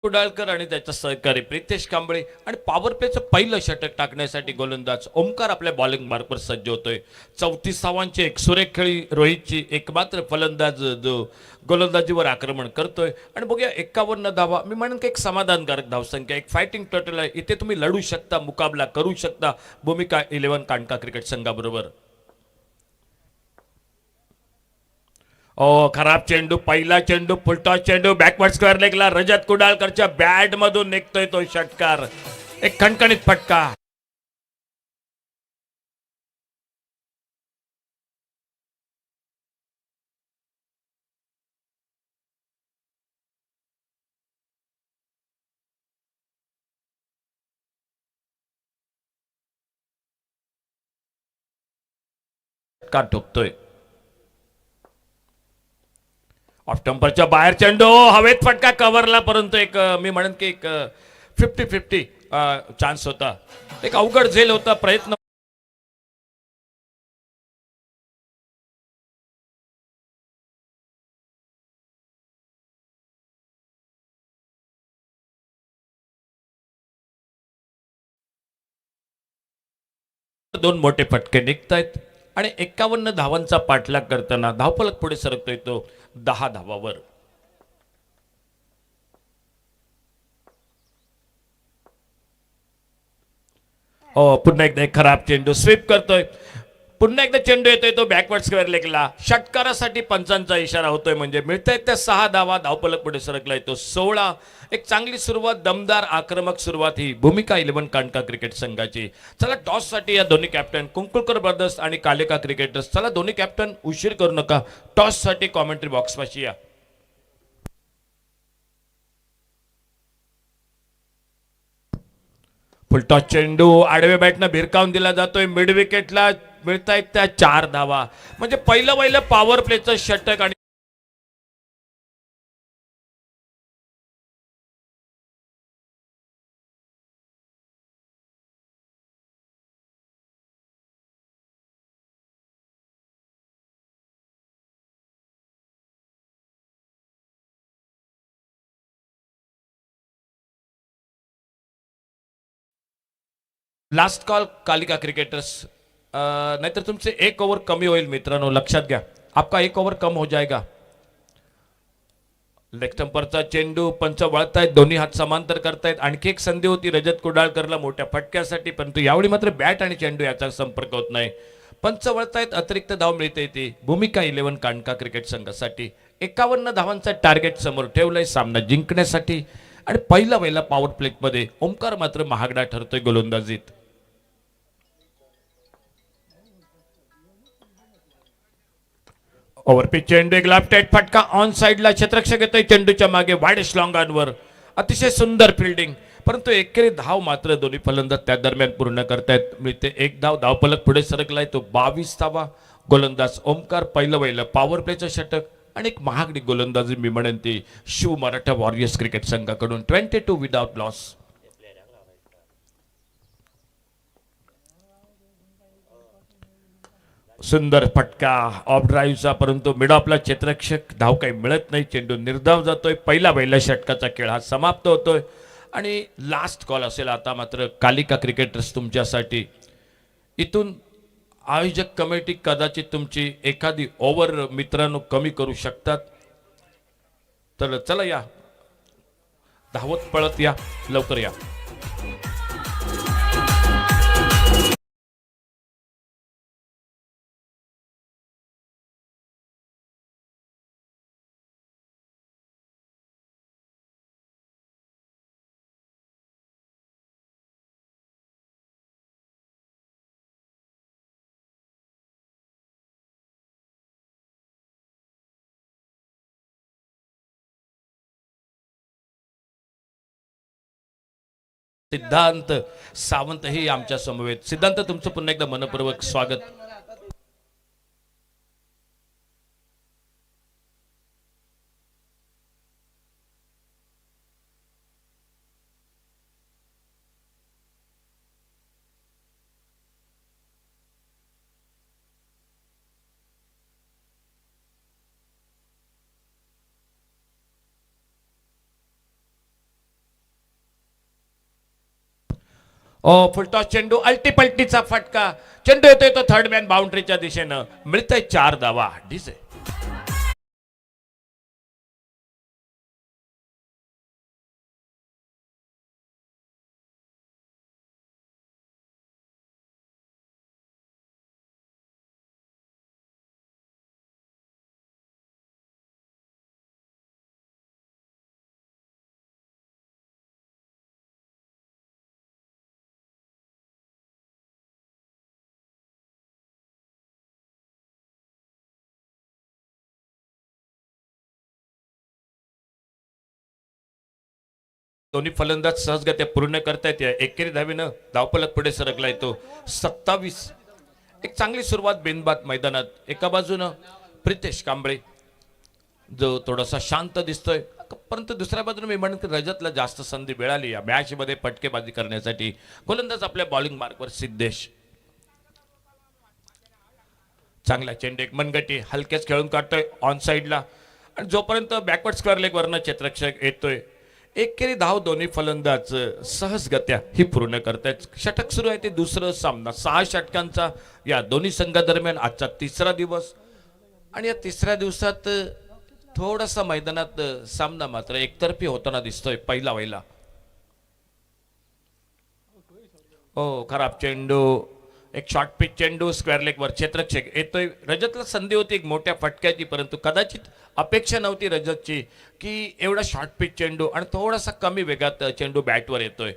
कुडाळकर आणि त्याचा सहकारी प्रितेश कांबळे आणि पॉवर प्लेचं पहिलं षटक टाकण्यासाठी गोलंदाज ओमकार आपल्या बॉलिंग मार्कवर सज्ज होतोय. 34 धावांची एक सुरेख खेळी रोहितची एकमात्र फलंदाज जो गोलंदाजीवर आक्रमण करतोय. आणि बघूया 51 धावा, मी म्हणेन की एक समाधानकारक धावसंख्या, एक फायटिंग टोटल आहे. इथे तुम्ही लढू शकता, मुकाबला करू शकता भूमिका 11 कांडका क्रिकेट संघाबरोबर. खराब चेंडू, पहिला चेंडू, फुलटॉस चेंडू, बॅकवर्ड स्क्वेअर लेगला रजत कुडाळकरच्या बॅट मधून निघतोय तो षटकार. एक खणखणीत फटका. षटकार ठोकतोय. ऑफ टेम्परच्या बाहेर चेंडू, हवेत फटका कव्हरला, परंतु एक मी म्हणेन की एक 50-50 चान्स होता. एक अवघड झेल होता प्रयत्न. दोन मोठे फटके निघतायत आणि 51 धावांचा पाठलाग करताना धावफलक पुढे सरकतोय तो 10 धावावर. पुन्हा एकदा एक खराब चेंडू, स्वीप करतोय. पुन्हा एकदा चेंडू येतोय तो बॅकवर्ड स्क्वेअर लेगला. षटकारासाठी पंचांचा इशारा होतोय, म्हणजे मिळतायत त्या 6 धावा. धावफलक पुढे सरकलाय तो 16. एक चांगली सुरुवात, दमदार आक्रमक सुरुवात ही भूमिका 11 कांडका क्रिकेट संघाची. चला टॉस साठी या दोन्ही कॅप्टन कुंकुळकर ब्रदर्स आणि कालेका क्रिकेटर्स, चला दोन्ही कॅप्टन उशीर करू नका, टॉस साठी कॉमेंट्री बॉक्स पाशी या. फुलटॉस चेंडू आडव्या बॅटनं भिरकावून दिला जातोय. मिड विकेटला मिळतायत त्या 4 धावा, म्हणजे पहिलं पॉवर प्लेचं षटक. आणि लास्ट कॉल कालिका क्रिकेटर्स, नाहीतर तुमचे 1 ओव्हर कमी होईल मित्रांनो, लक्षात घ्या. आपका 1 ओव्हर कम हो जाएगा. लेग स्टंपरचा चेंडू, पंच वळतायत, दोन्ही हात समांतर करतायत. आणखी एक संधी होती रजत कुडाळकरला मोठ्या फटक्यासाठी, परंतु यावेळी मात्र बॅट आणि चेंडू याचा संपर्क होत नाही. पंच वळतायत, अतिरिक्त धाव मिळते ती भूमिका 11 कांडका क्रिकेट संघासाठी. 51 धावांचा टार्गेट समोर ठेवलंय सामना जिंकण्यासाठी. आणि पहिला पॉवर प्लेमध्ये ओमकार मात्र महागडा ठरतोय गोलंदाजीत. ओव्हरपिच चेंडू, एक लाफ्टेड फटका ऑन साइडला, क्षेत्ररक्षक येतोय चेंडूच्या मागे, वाईड स्लॉंगांवर अतिशय सुंदर फिल्डिंग, परंतु एकेरी धाव मात्र दोन्ही फलंदाज त्या दरम्यान पूर्ण करतायत. मिळते 1 धाव. धावफलक पुढे सरकलाय तो 22 धावा. गोलंदाज ओमकार पहिलं पॉवर प्लेचं षटक आणि एक महागडी गोलंदाजी मी म्हणेन ती शिव मराठा वॉरियर्स क्रिकेट संघाकडून. 22 विदाउट लॉस. सुंदर फटका ऑफ ड्राईव्हचा, परंतु मिड ऑफला क्षेत्ररक्षक, धाव काही मिळत नाही. चेंडू निर्धाव जातोय. पहिला षटकाचा खेळ हा समाप्त होतोय. आणि लास्ट कॉल असेल आता मात्र कालिका क्रिकेटर्स तुमच्यासाठी. इथून आयोजक कमिटी कदाचित तुमची एखादी ओव्हर मित्रांनो कमी करू शकतात. तर चला या, धावत पळत या, लवकर या. सिद्धांत सावंत हे आमच्या समवेत. सिद्धांत, तुमचं पुन्हा एकदा मनपूर्वक स्वागत. फुलटॉस चेंडू अल्टीपल्टीचा फटका. चेंडू येतोय तो थर्ड मॅन बाउंड्रीच्या दिशेनं. मिळतंय 4 धावा. डीजे दोन्ही फलंदाज सहजगत्या पूर्ण करतायत. एकेरी धावेनं धावफलक पुढे सरकलाय तो 27. एक चांगली सुरुवात बिनबाद मैदानात. एका बाजूनं प्रितेश कांबळे जो थोडासा शांत दिसतोय, परंतु दुसऱ्या बाजूने मी म्हणत रजतला जास्त संधी मिळाली या मॅच मध्ये फटकेबाजी करण्यासाठी. गोलंदाज आपल्या बॉलिंग मार्कवर सिद्धेश. चांगला चेंडू एक मनगटी हलक्याच खेळून काढतोय ऑन साइडला. आणि जोपर्यंत बॅकवर्ड स्क्वेअर लेग वरनं क्षेत्ररक्षक येतोय. एकेरी धाव दोन्ही फलंदाज सहजगत्या ही पूर्ण करतायत. षटक सुरू आहे ते दुसरं सामना 6 षटकांचा या दोन्ही संघादरम्यान आजचा तिसरा दिवस. आणि या तिसऱ्या दिवसात थोडासा मैदानात सामना मात्र एकतर्फी होताना दिसतोय पहिला वहिला. हो खराब चेंडू. एक शॉर्ट पिच चेंडू स्क्वेअर लेग वर क्षेत्ररक्षक येतोय. रजतला संधी होती एक मोठ्या फटक्याची, परंतु कदाचित अपेक्षा नव्हती रजतची की एवढा शॉर्ट पिच चेंडू आणि थोडासा कमी वेगात चेंडू बॅटवर येतोय.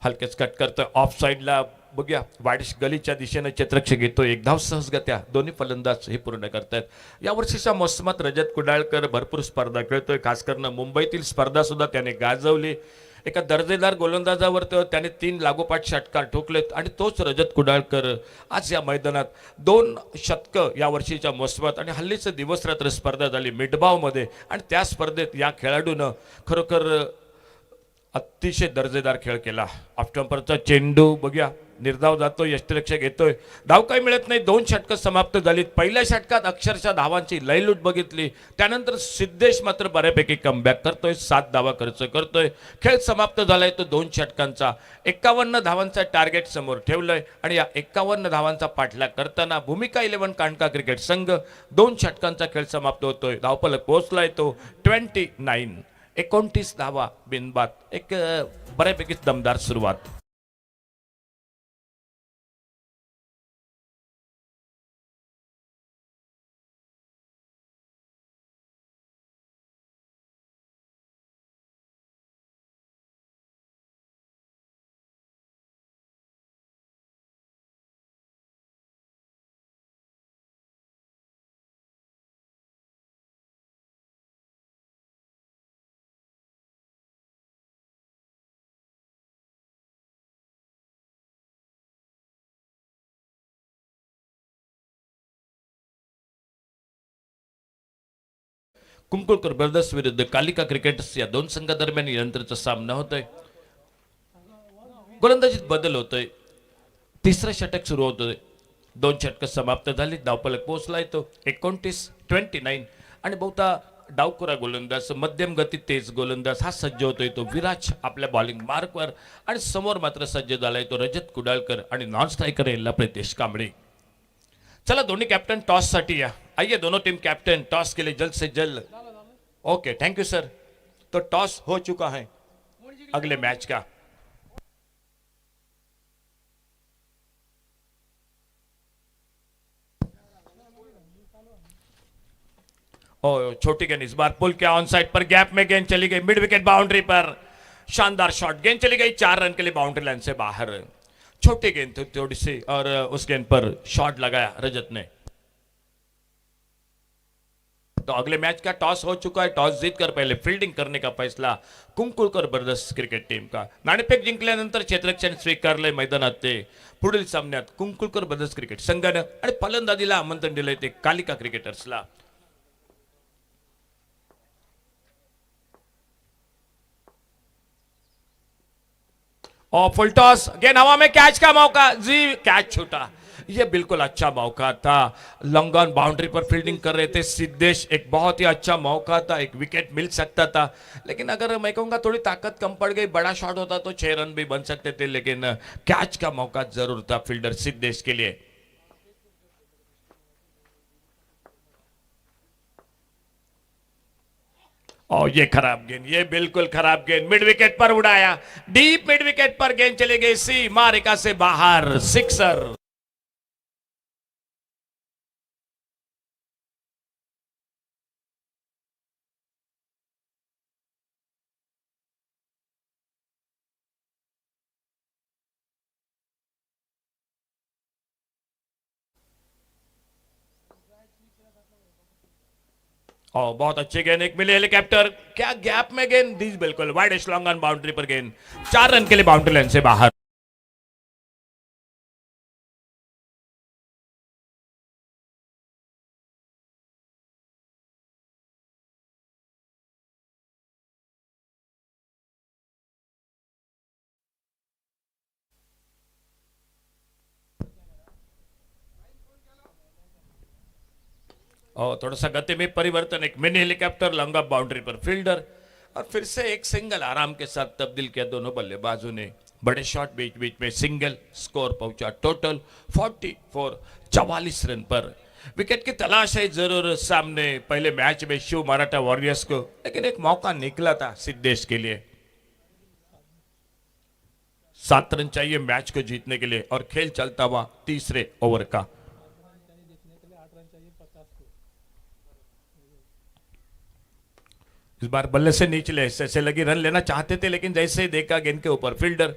हलकेच कट करतोय ऑफ साइडला. बघूया वाडिश गलीच्या दिशेने क्षेत्ररक्षक येतो. एक धाव सहजगत्या दोन्ही फलंदाज हे पूर्ण करतायत. या वर्षीच्या मोसमात रजत कुडाळकर भरपूर स्पर्धा खेळतोय. खास करून मुंबईतील स्पर्धा सुद्धा त्याने गाजवली. एका दर्जेदार गोलंदाजावर त्याने 3 लागोपाठ षटकार ठोकलेत. आणि तोच रजत कुडाळकर आज या मैदानात 2 शतकं या वर्षीच्या मोसमात. आणि हल्लीच दिवस रात्र स्पर्धा झाली मिडबावमध्ये आणि त्या स्पर्धेत या खेळाडूनं खरोखर अतिशय दर्जेदार खेळ केला. ऑफस्टंपरचा चेंडू बघूया निर्धाव जातो. यष्टिरक्षक येतोय. धाव काही मिळत नाही. 2 षटकं समाप्त झालीत. पहिल्या षटकात अक्षरशः धावांची लयलूट बघितली. त्यानंतर सिद्धेश मात्र बऱ्यापैकी कमबॅक करतोय. 7 धावा खर्च करतोय. खेळ समाप्त झालाय तो 2 षटकांचा. 51 धावांचा टार्गेट समोर ठेवलंय. आणि या 51 धावांचा पाठलाग करताना भूमिका 11 कांडका क्रिकेट संघ 2 षटकांचा खेळ समाप्त होतोय. धावफलक पोहोचलाय तो 29. 29 धावा बिनबाद. एक बऱ्यापैकी दमदार सुरुवात. कुंकुळकर ब्रदर्स विरुद्ध कालिका क्रिकेटर्स या 2 संघादरम्यान यंत्रचा सामना होतोय. गोलंदाजीत बदल होतोय. तिसरं षटक सुरू होतोय. 2 षटकं समाप्त झाली. धावफलक पोहोचलाय तो 29. आणि बहुता डावखुरा गोलंदाज मध्यम गती तेज गोलंदाज हा सज्ज होतोय तो विराज आपल्या बॉलिंग मार्कवर. आणि समोर मात्र सज्ज झालाय तो रजत कुडाळकर आणि नॉन स्ट्रायकर येला प्रितेश कांबळे. चला दोन्ही कॅप्टन टॉस साठी या. आइए दोनों टीम कैप्टन टॉस के लिए जल्द से जल्द. Okay thank you sir. तो टॉस हो चुका है अगले मैच का. ओ छोटी गेंद इस बार पुल किया ऑन साइड पर. गैप में गेंद चली गई मिड विकेट बाउंड्री पर. शानदार शॉट. गेंद चली गई 4 रन के लिए बाउंड्री लाइन से बाहर. छोटी गेंद थी थोड़ी सी और उस गेंद पर शॉट लगाया रजत ने. तो अगले मैच का टॉस हो चुका है. टॉस जीतकर पहले फील्डिंग करने का फैसला कुंकुळकर ब्रदर्स क्रिकेट टीम का. नाणेफेक जिंकल्यानंतर क्षेत्ररक्षण स्वीकारलंय मैदानात ते. पुढील सामन्यात कुंकुळकर ब्रदर्स क्रिकेट संघानं आणि फलंदाजीला आमंत्रण दिलंय ते कालिका क्रिकेटर्सला. और फुल टॉस. गेंद हवा में. कैच का मौका. जी कैच छूटा. ये बिल्कुल अच्छा मौका था। लॉन्ग ऑन बाउंड्री पर फील्डिंग कर रहे थे सिद्धेश, एक बहुत ही अच्छा मौका था, एक विकेट मिल सकता था। लेकिन अगर मैं कहूँगा थोड़ी ताकत कम पड़ गई, बड़ा शॉट होता तो 6 रन भी बन सकते थे, लेकिन कैच का मौका जरूर था फील्डर सिद्धेश के लिए। और ये खराब गेंद, ये बिल्कुल खराब गेंद मिड विकेट पर उड़ाया, डीप मिड विकेट पर गेंद चली गई सी मारिका से बाहर, सिक्सर। और बहुत अच्छी गेंद, एक मिली हेलीकॉप्टर, क्या गैप में गेंद दी, बिल्कुल वाइड लॉन्ग ऑन बाउंड्री पर गेंद, 4 रन के लिए बाउंड्री लाइन से बाहर। और थोड़ा सा गति में परिवर्तन, एक mini helicopter long off boundary पर फील्डर, और फिर से एक सिंगल आराम के साथ तब्दील किया दोनों बल्लेबाजों ने। बड़े शॉट बीच बीच में सिंगल, स्कोर पहुंचा टोटल 44, 44 रन पर। विकेट की तलाश है जरूर सामने पहले मैच में शिव मराठा वॉरियर्स को, लेकिन एक मौका निकला था सिद्धेश के लिए। 7 रन चाहिए मैच को जीतने के लिए, और खेल चलता हुआ तीसरे ओवर का। इस बार बल्ले से नीचले से लगी, रन लेना चाहते थे, लेकिन जैसे ही देखा गेंद के ऊपर फील्डर,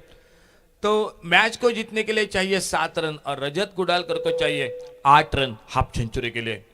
तो मैच को जीतने के लिए चाहिए 7 रन, और रजत गुडालकर को चाहिए 8 रन हाफ सेंचुरी के लिए।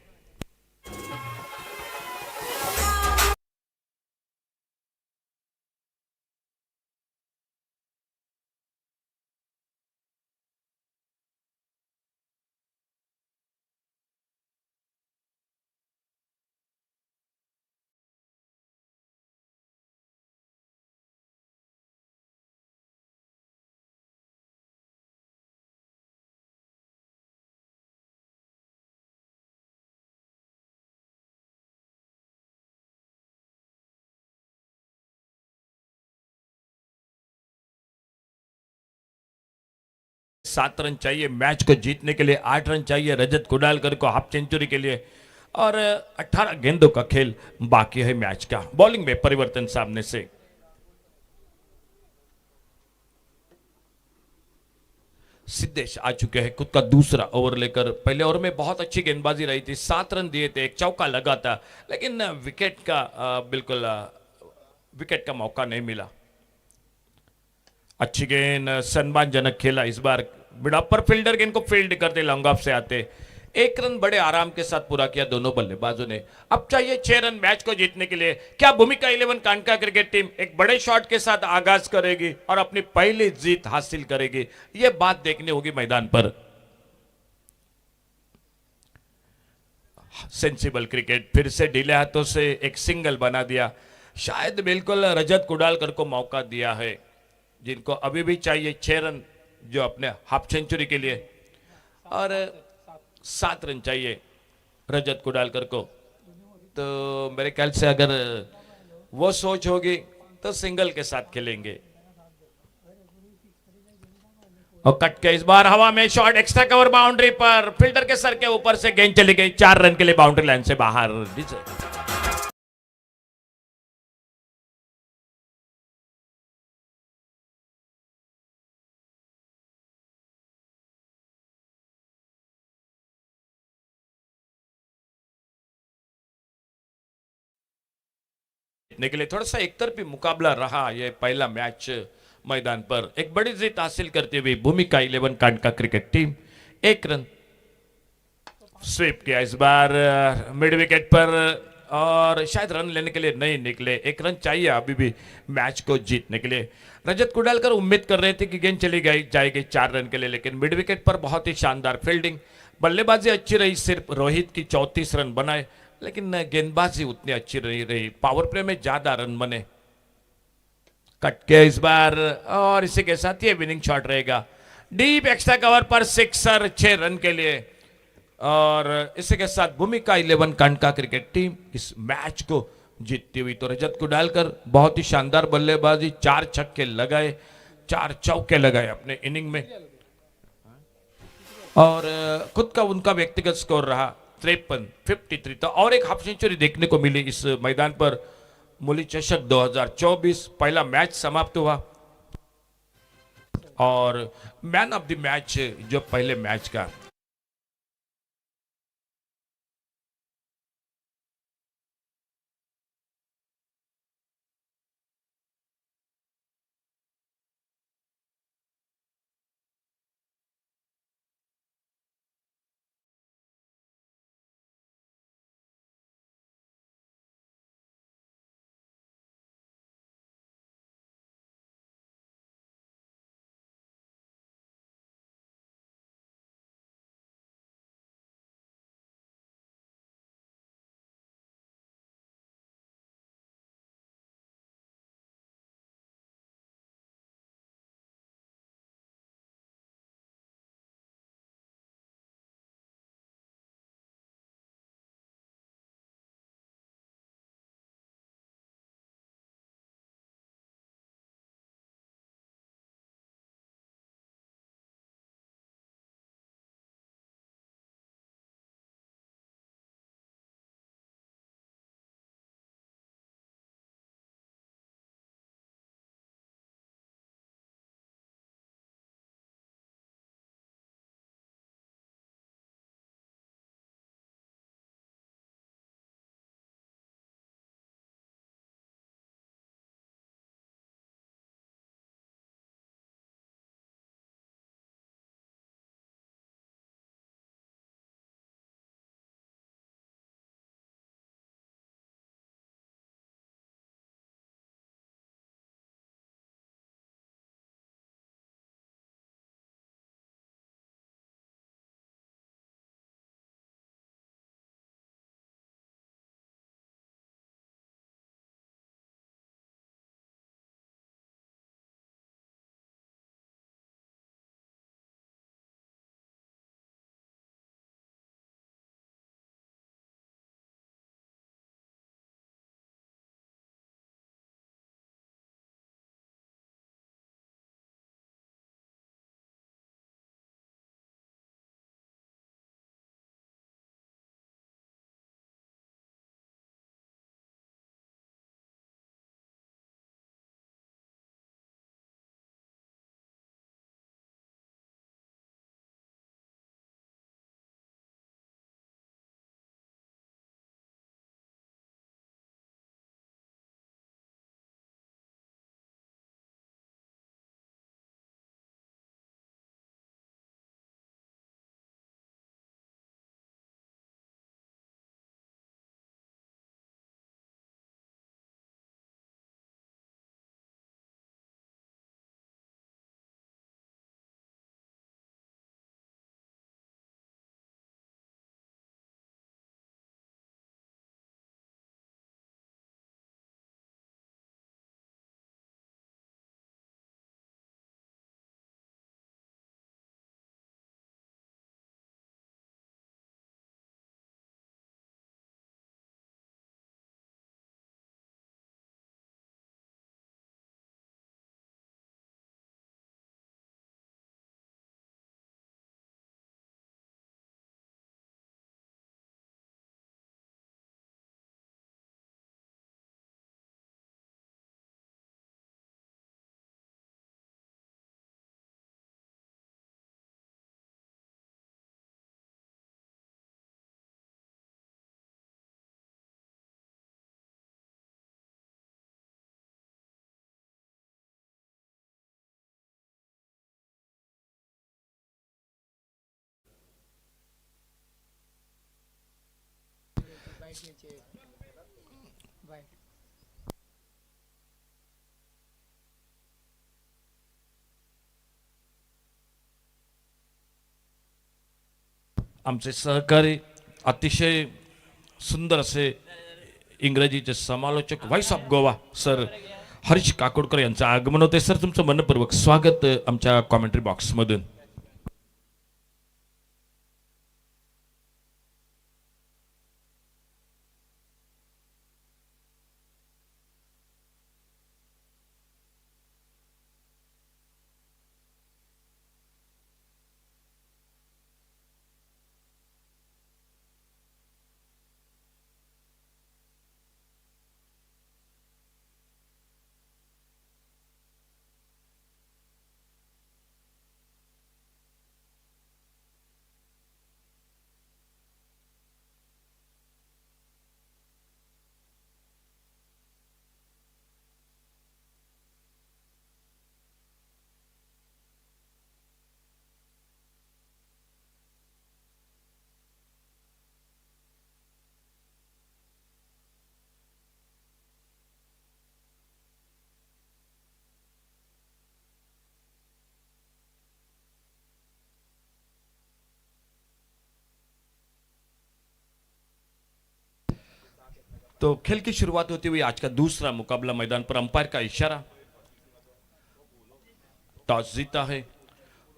सात रन चाहिए मैच को जीतने के लिए, 8 रन चाहिए रजत कुडालकर को हाफ सेंचुरी के लिए, और 18 गेंदों का खेल बाकी है मैच का। बॉलिंग में परिवर्तन सामने से। सिद्धेश आ चुके हैं खुद का दूसरा ओवर लेकर। पहले ओवर में बहुत अच्छी गेंदबाजी रही थी, 7 रन दिए थे, एक चौका लगा था, लेकिन विकेट का बिल्कुल विकेट का मौका नहीं मिला। अच्छी गेंद, सम्मानजनक खेला इस बार, मिड ऑफ पर फील्डर गेंद को फील्ड करते, लॉन्ग ऑफ से आते। 1 रन बड़े आराम के साथ पूरा किया दोनों बल्लेबाजों ने। अब चाहिए 6 रन मैच को जीतने के लिए। क्या भूमिका 11 कानका क्रिकेट टीम एक बड़े शॉट के साथ आगाज करेगी और अपनी पहली जीत हासिल करेगी, यह बात देखनी होगी मैदान पर। सेंसिबल क्रिकेट, फिर से ढीले हाथों से एक सिंगल बना दिया। शायद बिल्कुल रजत कुडालकर को मौका दिया है, जिनको अभी भी चाहिए 6 रन जो अपने हाफ सेंचुरी के लिए, और 7 रन चाहिए रजत कुडालकर को। तो मेरे ख्याल से अगर वो सोच होगी तो सिंगल के साथ खेलेंगे। और कट के इस बार हवा में शॉट, एक्स्ट्रा कवर बाउंड्री पर, फील्डर के सर के ऊपर से गेंद चली गई, 4 रन के लिए बाउंड्री लाइन से बाहर। के लिए थोड़ा सा एक तरफी मुकाबला रहा ये पहला मैच मैदान पर। एक बड़ी जीत हासिल करते हुए भूमिका 11 कानका क्रिकेट टीम 1 रन स्वीप किया इस बार मिड विकेट पर, और शायद रन लेने के लिए नहीं निकले। 1 रन चाहिए अभी भी मैच को जीतने के लिए। रजत कुडालकर उम्मीद कर रहे थे कि गेंद चली गई जाएगी 4 रन के लिए, लेकिन मिड विकेट पर बहुत ही शानदार फील्डिंग, बल्लेबाजी अच्छी रही, सिर्फ रोहित की 34 रन बनाए, लेकिन गेंदबाजी उतनी अच्छी नहीं रही। पावर प्ले में ज्यादा रन बने। कट के इस बार, और इसी के साथ ये विनिंग शॉट रहेगा। डीप एक्स्ट्रा कवर पर सिक्सर, 6 रन के लिए। और इसी के साथ भूमिका 11 कांडका क्रिकेट टीम इस मैच को जीतती हुई। तो रजत को डालकर बहुत ही शानदार बल्लेबाजी, 4 छक्के लगाए, 4 चौके लगाए अपने इनिंग में। और खुद का उनका व्यक्तिगत स्कोर रहा 53 तो और एक हाफ सेंचुरी देखने को मिली इस मैदान पर। मुली चषक 2024 पहला मैच समाप्त हुआ और मैन ऑफ द मैच जो पहले मैच का आमचे सहकारी अतिशय सुंदर असे इंग्रजीचे समालोचक voice of Goa sir Harish Kakodkar यांचं आगमन होते. सर तुमचं मनपूर्वक स्वागत आमच्या कॉमेंट्री बॉक्समधून. तो खेल की शुरुआत होती हुई आज का दूसरा मुकाबला मैदान पर अंपायर का इशारा। टॉस जीता है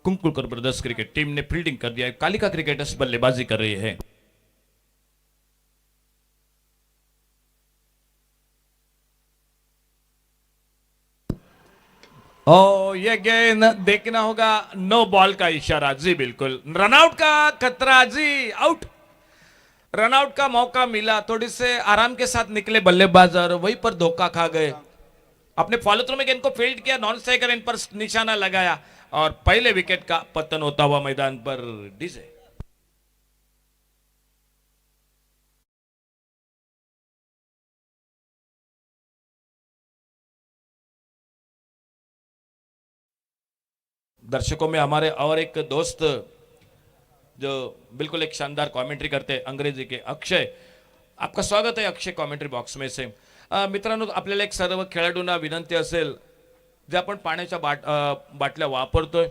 कुंकुलकर ब्रदर्स क्रिकेट टीम ने फील्डिंग कर दिया है। कालिका क्रिकेटर्स बल्लेबाजी कर रही है। ओ ये गेंद देखना होगा। नो बॉल का इशारा जी, बिल्कुल रनआउट का खतरा जी, आउट। रनआउट का मौका मिला, थोड़ी से आराम के साथ निकले बल्लेबाज और वहीं पर धोखा खा गए। अपने फॉलो थ्रू में गेंद को फील्ड किया, नॉन स्ट्राइकर इन पर निशाना लगाया और पहले विकेट का पतन होता हुआ मैदान पर डीजे। दर्शकों में हमारे और एक दोस्त जो बिल्कुल एक शानदार कमेंट्री करते हैं अंग्रेजी के, अक्षय, आपका स्वागत है अक्षय कमेंट्री बॉक्स में से। मित्रांनो, आपल्याला एक सर्व खेळाडूंना विनंती असेल, जे आपण पाण्याच्या बाटल्या वापरतोय,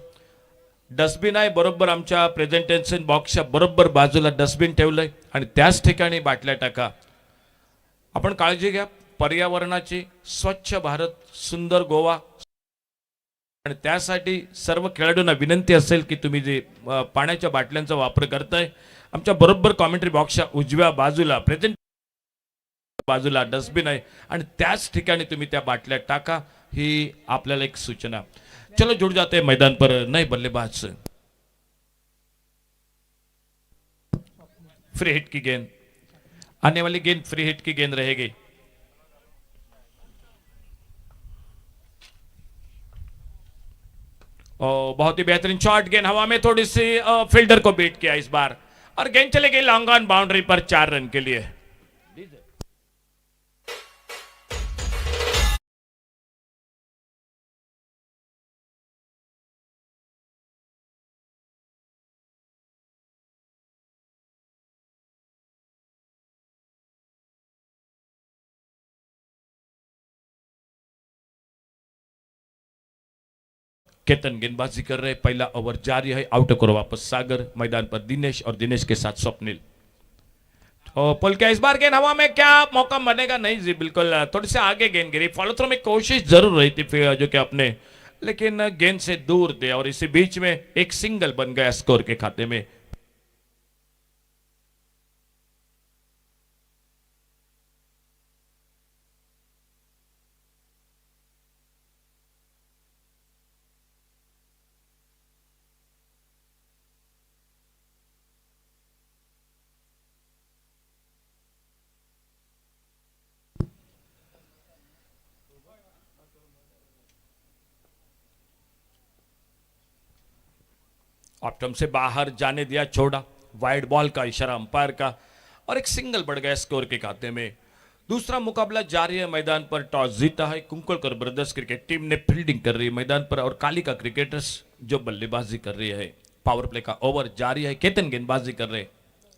डस्टबिन आहे बरोबर आमच्या प्रेझेंटेशन बॉक्सच्या बरोबर बाजूला डस्टबिन ठेवलंय आणि त्याच ठिकाणी बाटल्या टाका। आपण काळजी घ्या पर्यावरणाची, स्वच्छ भारत सुंदर गोवा, आणि त्यासाठी सर्व खेळाडूंना विनंती असेल की तुम्ही जे पाण्याच्या बाटल्यांचा वापर करताय, आमच्या बरोबर कमेंट्री बॉक्सच्या उजव्या बाजूला प्रेझेंट बाजूला डस्टबिन आहे आणि त्याच ठिकाणी तुम्ही त्या बाटल्या टाका, ही आपल्याला एक सूचना। चलो जुड़ जाते हैं मैदान पर नए बल्लेबाज। फ्री हिट की गेंद, आने वाली गेंद फ्री हिट की गेंद रहेगी। बहुत ही बेहतरीन शॉट, गेंद हवा में थोड़ी सी फील्डर को बीट किया इस बार और गेंद चले गई लॉन्ग ऑन बाउंड्री पर 4 रन के लिए। केतन गेंदबाजी कर रहे, पहला ओवर जारी है, आउट करो वापस सागर, मैदान पर दिनेश और दिनेश के साथ स्वप्निल। पुल क्या इस बार गेंद हवा में, क्या मौका बनेगा? नहीं जी, बिल्कुल थोड़ी से आगे गेंद गिरी, फॉलो थ्रू में कोशिश जरूर रही थी जो कि अपने, लेकिन गेंद से दूर थे और इसी बीच में एक सिंगल बन गया स्कोर के खाते में। ऑप्टम से बाहर जाने दिया, छोड़ा, वाइड बॉल का इशारा अंपायर का और एक सिंगल बढ़ गया स्कोर के खाते में। दूसरा मुकाबला जारी है मैदान पर, टॉस जीता है कुंकुलकर ब्रदर्स क्रिकेट टीम ने फील्डिंग कर रही है मैदान पर और कालिका क्रिकेटर्स जो बल्लेबाजी कर रही है। पावर प्ले का ओवर जारी है, केतन गेंदबाजी कर रहे,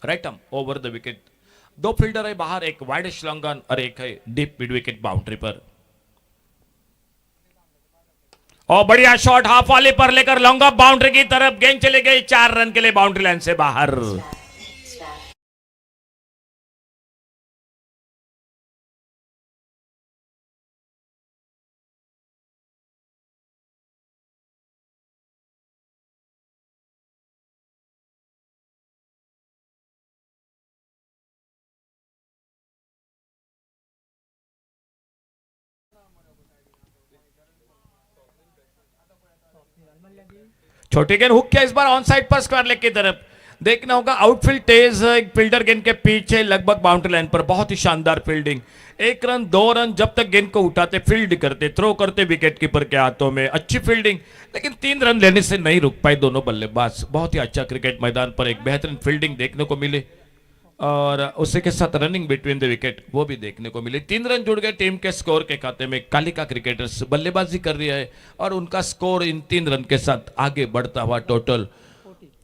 right arm over the wicket, 2 fielder है बाहर, एक वाइड लॉन्ग ऑन और एक है डीप मिड विकेट बाउंड्री पर। और बढ़िया शॉट हाफ वाले पर लेकर लॉन्ग ऑफ बाउंड्री की तरफ, गेंद चली गई 4 रन के लिए बाउंड्री लाइन से बाहर। छोटी गेंद हुक किया इस बार ऑन साइड पर स्क्वायर लेग की तरफ, देखना होगा आउटफील्ड तेज, एक फील्डर गेंद के पीछे लगभग बाउंड्री लाइन पर, बहुत ही शानदार फील्डिंग। 1 रन 2 रन जब तक गेंद को उठाते, फील्ड करते, थ्रो करते विकेट कीपर के हाथों में, अच्छी फील्डिंग, लेकिन 3 रन लेने से नहीं रुक पाए दोनों बल्लेबाज। बहुत ही अच्छा क्रिकेट मैदान पर एक बेहतरीन फील्डिंग देखने को मिली और उसी के साथ रनिंग बिटवीन द विकेट वो भी देखने को मिली। 3 रन जुड़ गए टीम के स्कोर के खाते में। कालिका क्रिकेटर्स बल्लेबाजी कर रही है और उनका स्कोर इन 3 रन के साथ आगे बढ़ता हुआ टोटल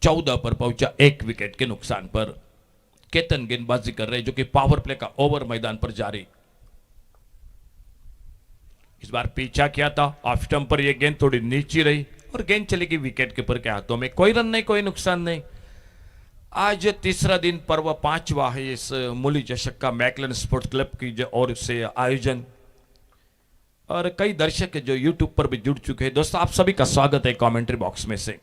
14 पर पहुंचा, 1 विकेट के नुकसान पर। केतन गेंदबाजी कर रहे जो कि पावर प्ले का ओवर मैदान पर जारी। इस बार पीछा किया था, ऑफ स्टंप पर यह गेंद थोड़ी नीची रही और गेंद चली गई विकेट कीपर के हाथों में। कोई रन नहीं, कोई नुकसान नहीं। आज तीसरा दिन पर्व पांचवा है इस मुली चषक का मैकलन स्पोर्ट्स क्लब की जो और से आयोजन और कई दर्शक जो यूट्यूब पर भी जुड़ चुके हैं। दोस्तों आप सभी का स्वागत है कमेंट्री बॉक्स में से।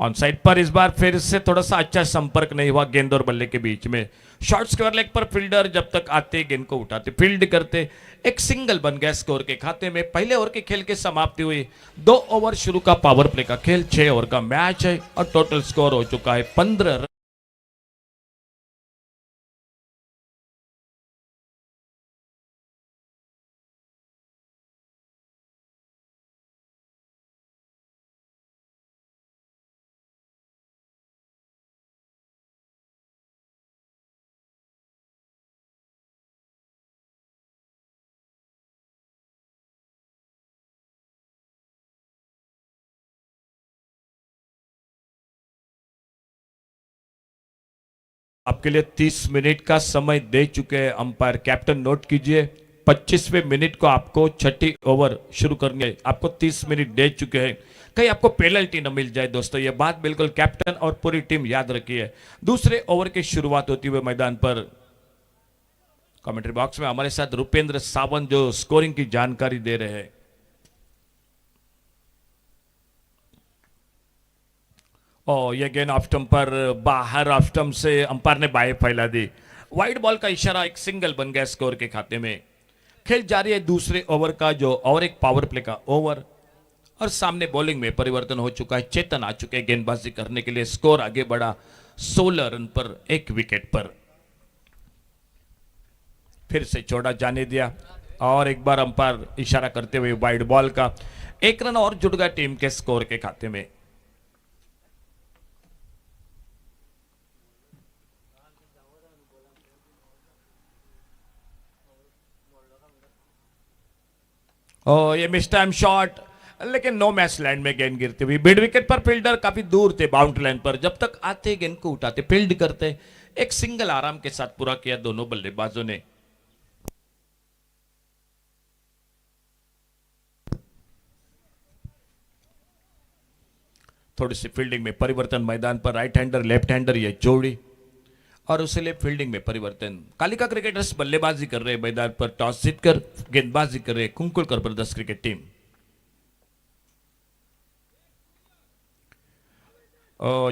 ऑन साइड पर इस बार फिर से थोड़ा सा अच्छा संपर्क नहीं हुआ गेंद और बल्ले के बीच में। शॉर्ट स्क्वायर लेग पर फील्डर जब तक आते गेंद को उठाते फील्ड करते एक सिंगल बन गया स्कोर के खाते में। पहले ओवर के खेल की समाप्ति हुई। 2 ओवर शुरू का पावर प्ले का खेल 6 ओवर का मैच है और टोटल स्कोर हो चुका है 15 रन। आपके लिए 30 मिनट का समय दे चुके हैं अंपायर। कैप्टन नोट कीजिए 25वें मिनट को आपको छठी ओवर शुरू करनी है। आपको 30 मिनट दे चुके हैं। कहीं आपको पेनल्टी न मिल जाए दोस्तों, यह बात बिल्कुल कैप्टन और पूरी टीम याद रखिए। दूसरे ओवर की शुरुआत होती हुई मैदान पर कमेंट्री बॉक्स में हमारे साथ रुपेंद्र सावंत जो स्कोरिंग की जानकारी दे रहे हैं। और ये गेंद ऑफ स्टंप पर बाहर, ऑफ स्टंप से अंपायर ने बाएं फैला दी। वाइड बॉल का इशारा, एक सिंगल बन गया स्कोर के खाते में। खेल जारी है दूसरे ओवर का जो और एक पावर प्ले का ओवर और सामने बॉलिंग में परिवर्तन हो चुका है। चेतन आ चुके हैं गेंदबाजी करने के लिए। स्कोर आगे बढ़ा 16 रन पर 1 विकेट पर। फिर से चौड़ा जाने दिया और एक बार अंपायर इशारा करते हुए वाइड बॉल का 1 रन और जुड़ गया टीम के स्कोर के खाते में। और ये मिस टाइम शॉट, लेकिन नो मैच लैंड में गेंद गिरती हुई। मिड विकेट पर फील्डर काफी दूर थे बाउंड्री लाइन पर। जब तक आते गेंद को उठाते फील्ड करते एक सिंगल आराम के साथ पूरा किया दोनों बल्लेबाजों ने। थोड़ी सी फील्डिंग में परिवर्तन मैदान पर। राइट हैंडर लेफ्ट हैंडर ये जोड़ी और उसके लिए फील्डिंग में परिवर्तन। कालिका क्रिकेटर्स बल्लेबाजी कर रहे हैं मैदान पर। टॉस जीतकर गेंदबाजी कर रहे कुंकुलकर ब्रदर्स क्रिकेट टीम।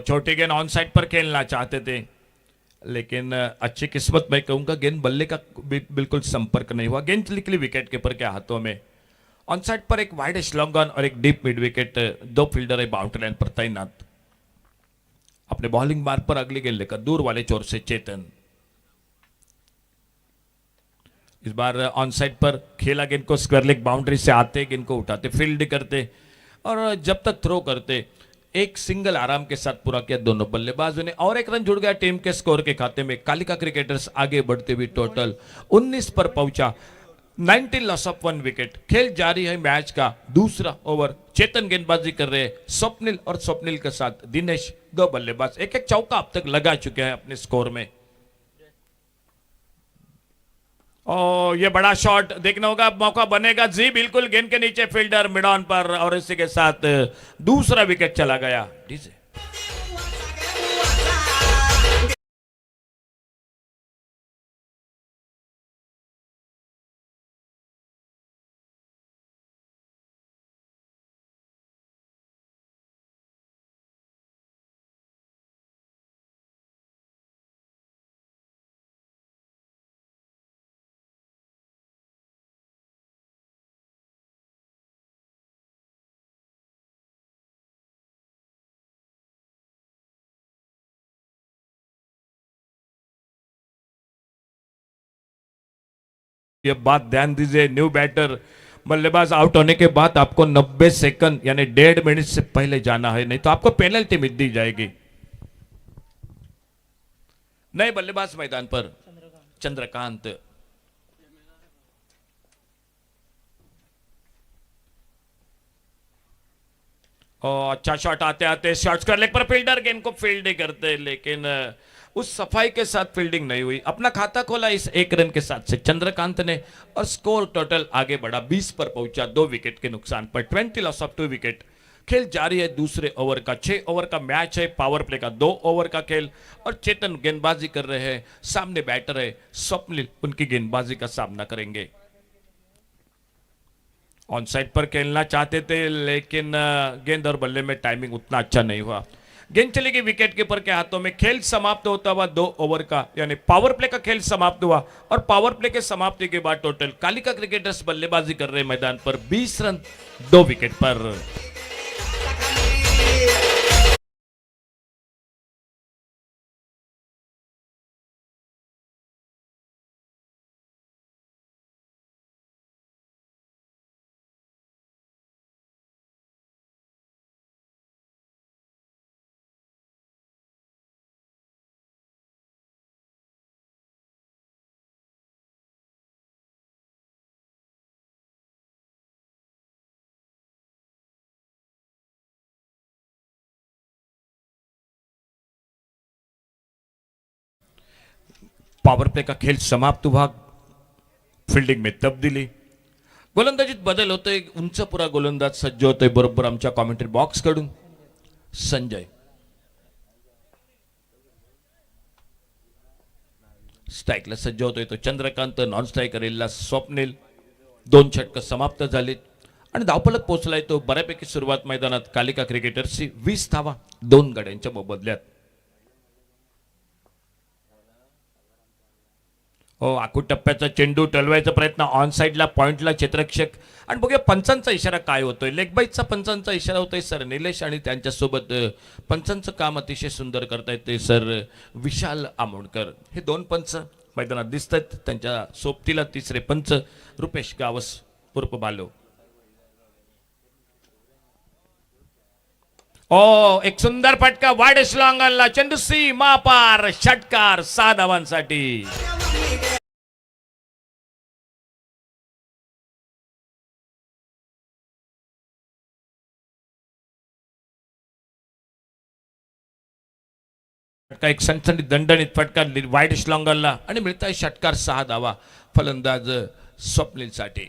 छोटी गेंद ऑन साइड पर खेलना चाहते थे, लेकिन अच्छी किस्मत मैं कहूंगा गेंद बल्ले का बिल्कुल संपर्क नहीं हुआ। गेंद निकली विकेट कीपर के हाथों में। ऑन साइड पर एक वाइड स्लॉन्ग ऑन और एक डीप मिड विकेट। 2 फील्डर है बाउंड्री लाइन पर तैनात। अपने बॉलिंग मार्ग पर अगली गेंद लेकर दूर वाले चोर से चेतन। इस बार ऑन साइड पर खेला गेंद को। स्क्वायर लेग बाउंड्री से आते गेंद को उठाते फील्ड करते और जब तक थ्रो करते एक सिंगल आराम के साथ पूरा किया दोनों बल्लेबाजों ने। और 1 रन जुड़ गया टीम के स्कोर के खाते में। कालिका क्रिकेटर्स आगे बढ़ते हुए टोटल 19 पर पहुंचा। 19 लॉस ऑफ 1 विकेट। खेल जारी है मैच का दूसरा ओवर। चेतन गेंदबाजी कर रहे हैं। स्वप्निल और स्वप्निल के साथ दिनेश 2 बल्लेबाज। एक एक चौका अब तक लगा चुके हैं अपने स्कोर में। और ये बड़ा शॉट देखना होगा, मौका बनेगा जी बिल्कुल। गेंद के नीचे फील्डर मिड ऑन पर और इसी के साथ दूसरा विकेट चला गया। ये बात ध्यान दीजिए, न्यू बैटर बल्लेबाज आउट होने के बाद आपको 90 सेकंड यानी 1.5 मिनट से पहले जाना है, नहीं तो आपको पेनल्टी मिल दी जाएगी। नए बल्लेबाज मैदान पर चंद्रकांत। और अच्छा शॉट आते आते शॉट्स कर लेग पर फील्डर गेंद को फील्ड ही करते, लेकिन उस सफाई के साथ फील्डिंग नहीं हुई। अपना खाता खोला इस 1 रन के साथ से चंद्रकांत ने और स्कोर टोटल आगे बढ़ा 20 पर पहुंचा 2 विकेट के नुकसान पर। 20 लॉस ऑफ 2 विकेट। खेल जारी है दूसरे ओवर का। 6 ओवर का मैच है, पावर प्ले का 2 ओवर का खेल और चेतन गेंदबाजी कर रहे हैं। सामने बैटर है स्वप्निल, उनकी गेंदबाजी का सामना करेंगे। ऑन साइड पर खेलना चाहते थे लेकिन गेंद और बल्ले में टाइमिंग उतना अच्छा नहीं हुआ। गेंद चलेगी विकेट कीपर के हाथों में। खेल समाप्त होता हुआ 2 ओवर का यानी पावर प्ले का खेल समाप्त हुआ और पावर प्ले के समाप्ति के बाद टोटल कालिका क्रिकेटर्स बल्लेबाजी कर रहे मैदान पर 20 रन 2 विकेट पर। पावर प्ले का खेल समाप्त हुआ। फील्डिंग में तब्दीली, गोलंदाजीत बदल होतोय। उंचपुरा गोलंदाज सज्ज होतोय बरोबर आमच्या कॉमेंट्री बॉक्स कडून संजय। स्ट्राईकला सज्ज होतोय तो चंद्रकांत, नॉन स्ट्रायकरला स्वप्निल। 2 षटक समाप्त झाले आणि धावफलक पोहोचलाय तो बऱ्यापैकी सुरुवात मैदानात कालिका क्रिकेटर्सची 20 धावा 2 गड्यांच्या मोबदल्यात। हो, आखूड टप्प्याचा चेंडू टलवायचा प्रयत्न ऑन साइडला पॉइंटला क्षेत्ररक्षक आणि बघूया पंचांचा इशारा काय होतोय। लेग बाईटचा पंचांचा इशारा होतोय सर निलेश आणि त्यांच्यासोबत पंचांचं काम अतिशय सुंदर करतायत ते सर विशाल आमोणकर। हे 2 पंच मैदानात दिसत आहेत, त्यांच्या सोबतीला 3रे पंच रुपेश गावस उर्फ बालो। ओ, एक सुंदर फटका वाईड स्लॉंगला, चेंडू सीमा पार, षटकार 6 धावांसाठी। एक सणसणीत दणदणीत फटका वाईड स्लॉंगरला आणि मिळताय षटकार 6 धावा फलंदाज स्वप्नीलसाठी।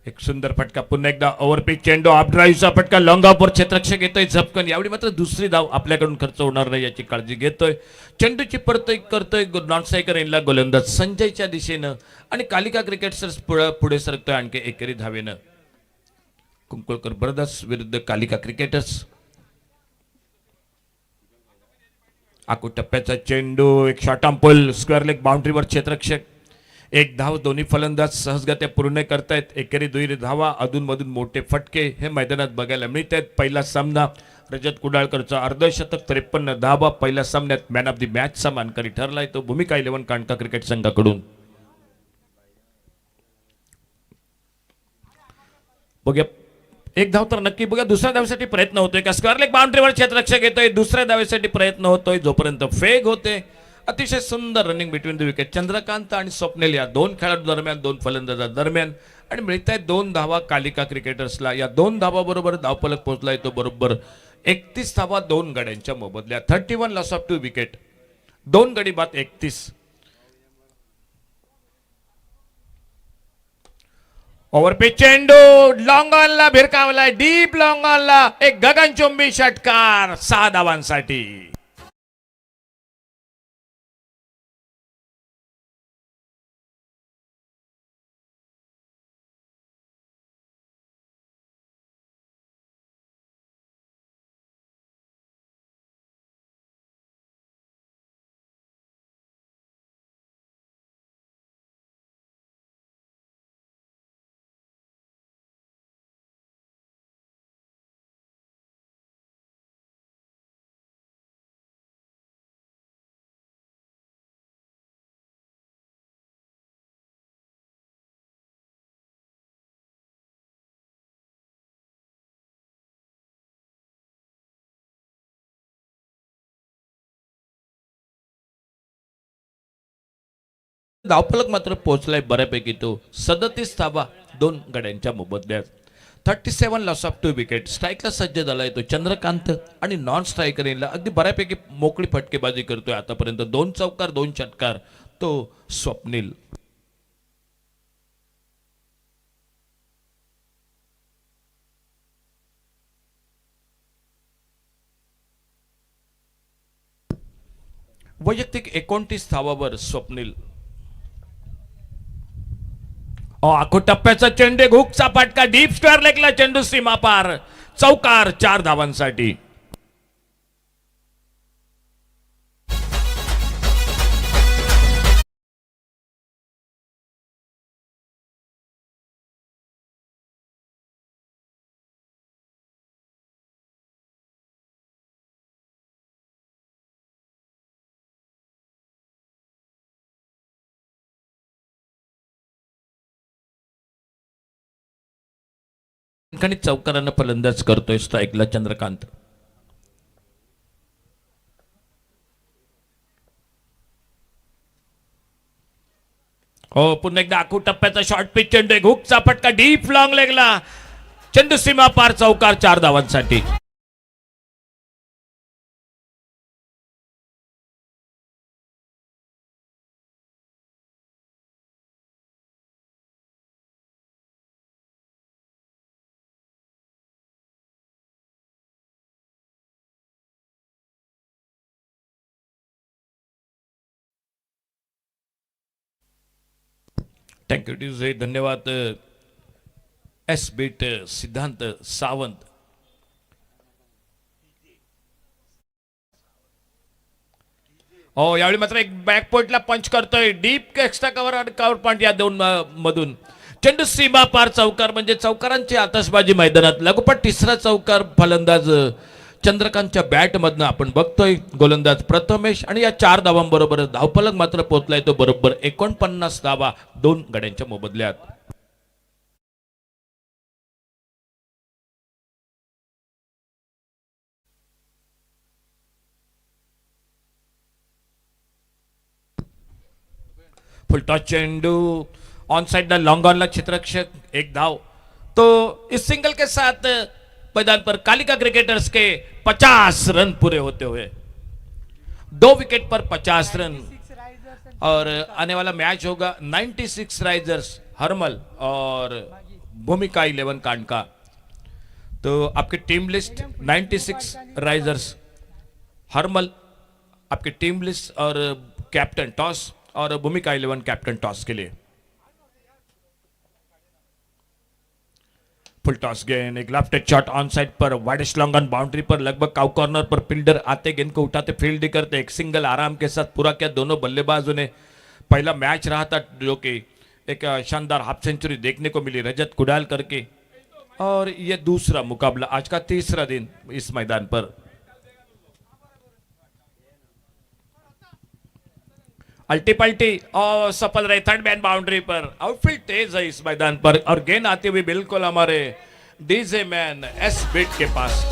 एक सुंदर फटका, पुन्हा एकदा ओव्हरपिच चेंडू, ऑफ ड्राईव्हचा फटका, लॉंगापूर क्षेत्ररक्षक येतोय झपकन। यावेळी मात्र दुसरी धाव आपल्याकडून खर्च होणार नाही याची काळजी घेतोय। चेंडूची परतोय करतोय नॉन स्ट्रायकर इनला गोलंदाज संजयच्या दिशेनं आणि कालिका क्रिकेटर्स पुढे सरकतोय आणखी एकेरी धावेनं। कुंकुळकर ब्रदर्स विरुद्ध कालिका क्रिकेटर्स। आखूड टप्प्याचा चेंडू, एक short on pull, square leg बाउंड्रीवर क्षेत्ररक्षक। 1 धाव दोन्ही फलंदाज सहजगत्या पूर्ण करतायत। एकेरी 2 धावा, अधूनमधून मोठे फटके हे मैदानात बघायला मिळत आहेत। पहिला सामना रजत कुडाळकरचा अर्धशतक 53 धावा पहिल्या सामन्यात मॅन ऑफ द मॅचचा मानकरी ठरलाय तो भूमिका 11 कांडका क्रिकेट संघाकडून। बघूया, 1 धाव तर नक्की। बघा दुसऱ्या धावेसाठी प्रयत्न होतोय का, स्क्वेअर लेग बाउंड्रीवर क्षेत्ररक्षक येतोय, दुसऱ्या धावेसाठी प्रयत्न होतोय जोपर्यंत फेग होते। अतिशय सुंदर running between the wicket Chandrakant आणि स्वप्नील या 2 खेळाडू दरम्यान, 2 फलंदाजा दरम्यान आणि मिळतायत 2 धावा कालिका क्रिकेटर्सला। या 2 धावा बरोबर धावफलक पोहोचलाय तो बरोबर 31 धावा 2 गड्यांच्या मोबदल्या। 31 लॉस ऑफ 2 विकेट, 2 गडी बाद 31। ओव्हरपिच चेंडू लॉंग ऑनला भिरकावलाय, डीप लॉंग ऑनला, एक गगनचुंबी षटकार 6 धावांसाठी। धावफलक मात्र पोहोचलाय बऱ्यापैकी तो 37 धावा 2 गड्यांच्या मोबदल्यात। 37 लॉस ऑफ 2 विकेट। स्ट्राईकला सज्ज झालाय तो चंद्रकांत आणि नॉन स्ट्रायकरला अगदी बऱ्यापैकी मोकळी फटकेबाजी करतोय आतापर्यंत। 2 चौकार 2 षटकार तो स्वप्नील। वैयक्तिक 29 धावावर स्वप्नील. आखो टप्प्याचा चेंडू, हुकचा फटका, डीप स्क्वेअर लेगला चेंडू सीमा पार, चौकार 4 धावांसाठी. खणित चौकारानं फलंदाज करतोय स्ट्राईकला चंद्रकांत. पुन्हा एकदा आखू टप्प्याचा शॉर्ट पिच चेंडू, हुकचा फटका, डीप लॉंग लेगला चेंडू सीमा पार, चौकार 4 धावांसाठी. थँक्यू टी, धन्यवाद. एस बीट सिद्धांत सावंत. यावेळी मात्र एक बॅकपोर्टला पंच करतोय, डीप एक्स्ट्रा कव्हर आणि कव्हर पॉइंट या दोन मधून चेंडू सीमा पार, चौकार. म्हणजे चौकारांची आतषबाजी मैदानात. लगोपाठ तिसरा चौकार फलंदाज चंद्रकांतच्या बॅट मधनं आपण बघतोय. गोलंदाज प्रथमेश आणि या 4 धावांबरोबर धावफलक मात्र पोहोचलाय तो बरोबर 49 धावा 2 गड्यांच्या मोबदल्यात. फुलटॉस चेंडू ऑन साइड लॉन्ग ऑन ला क्षेत्ररक्षक, 1 धाव. तो इस सिंगल के साथ मैदान पर कालिका क्रिकेटर्स के 50 रन पूरे होते हुए 2 विकेट पर 50 रन. और आने वाला मैच होगा 96 राइजर्स हरमल और भूमिका 11 कांड का. तो आपकी टीम लिस्ट 96 राइजर्स हरमल आपकी टीम लिस्ट, और कैप्टन टॉस, और भूमिका 11 कैप्टन टॉस के लिए. फुल टॉस गेंद, एक लेफ्ट शॉट ऑन साइड पर, वाइडेस्ट लॉन्ग ऑन बाउंड्री पर, लगभग काउ कॉर्नर पर. फील्डर आते गेंद को उठाते फील्ड करते. एक सिंगल आराम के साथ पूरा किया दोनों बल्लेबाजों ने. पहला मैच रहा था जो कि एक शानदार हाफ सेंचुरी देखने को मिली रजत कुडाल करके, और ये दूसरा मुकाबला, आज का तीसरा दिन इस मैदान पर. अल्टी पल्टी और सफल रहे, थर्ड मैन बाउंड्री पर. आउटफील्ड तेज है इस मैदान पर, और गेंद आती हुई बिल्कुल हमारे डीजे मैन एस बिट के पास.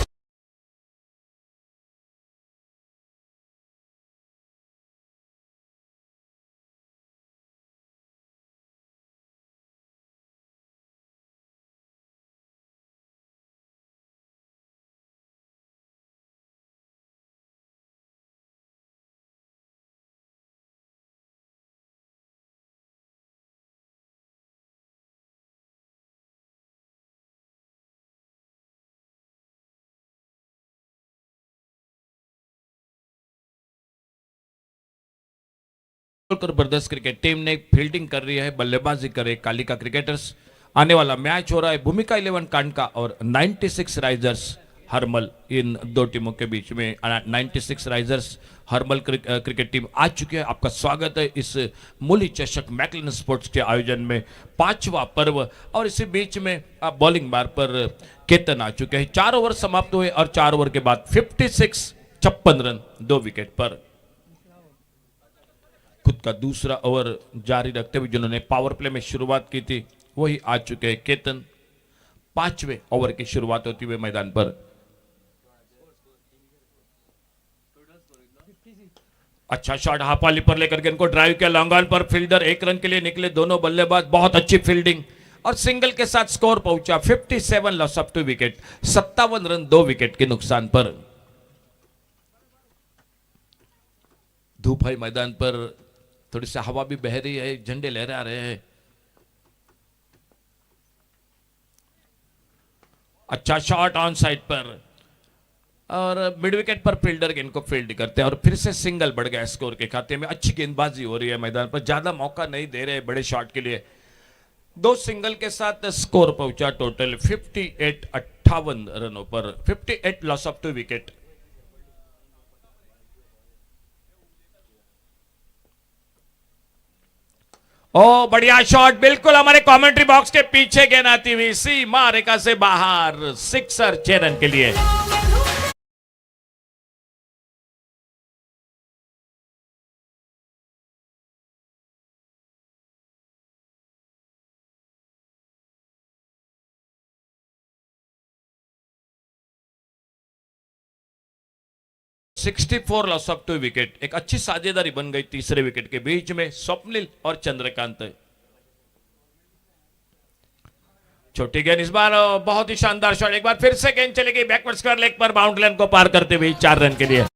जबरदस्त क्रिकेट टीम ने फील्डिंग कर रही है, बल्लेबाजी कर रही है कालिका क्रिकेटर्स. आने वाला मैच हो रहा है भूमिका 11 कांडका और 96 राइजर्स हरमल, इन दो टीमों के बीच में. 96 राइजर्स हरमल क्रिकेट टीम आ चुकी है. आपका स्वागत है इस मुली चषक मैकलन स्पोर्ट्स के आयोजन में, 5वां पर्व. और इसी बीच में आप बॉलिंग बार पर केतन आ चुके हैं. 4 ओवर समाप्त हुए और 4 ओवर के बाद 56 रन 2 विकेट पर. खुद का दूसरा ओवर जारी रखते हुए जिन्होंने पावर प्ले में शुरुआत की थी वही आ चुके हैं केतन. 5वें ओवर की शुरुआत होती हुई मैदान पर. अच्छा शॉट हाफ वाली पर लेकर के इनको ड्राइव किया, लॉन्ग ऑन पर फील्डर 1 रन के लिए निकले. दोनों बल्लेबाज बहुत अच्छी फील्डिंग और सिंगल के साथ स्कोर पहुंचा 57 loss of 2 wicket, 57 run 2 wicket के नुकसान पर. धूप है मैदान पर, थोड़ी सी हवा भी बह रही है, झंडे लहरा रहे हैं. अच्छा शॉट ऑन साइड पर, और मिड विकेट पर फील्डर गेंद को फील्ड करते हैं और फिर से सिंगल बढ़ गया स्कोर के खाते में। अच्छी गेंदबाजी हो रही है मैदान पर, ज्यादा मौका नहीं दे रहे बड़े शॉट के लिए। दो सिंगल के साथ स्कोर पहुंचा टोटल 58 58 रनों पर, 58 लॉस ऑफ 2 विकेट। ओ बढ़िया शॉट, बिल्कुल हमारे कमेंट्री बॉक्स के पीछे गेंद आती हुई सीमा रेखा से बाहर, सिक्सर 6 रन के लिए। 64 लॉस ऑफ 2 विकेट। एक अच्छी साझेदारी बन गई तीसरे विकेट के बीच में स्वप्निल और चंद्रकांत। छोटी गेंद इस बार बहुत ही शानदार शॉट, एक बार फिर से गेंद चली गई बैकवर्ड स्क्वायर लेग पर, बाउंड्री लाइन को पार करते हुए 4 रन के लिए।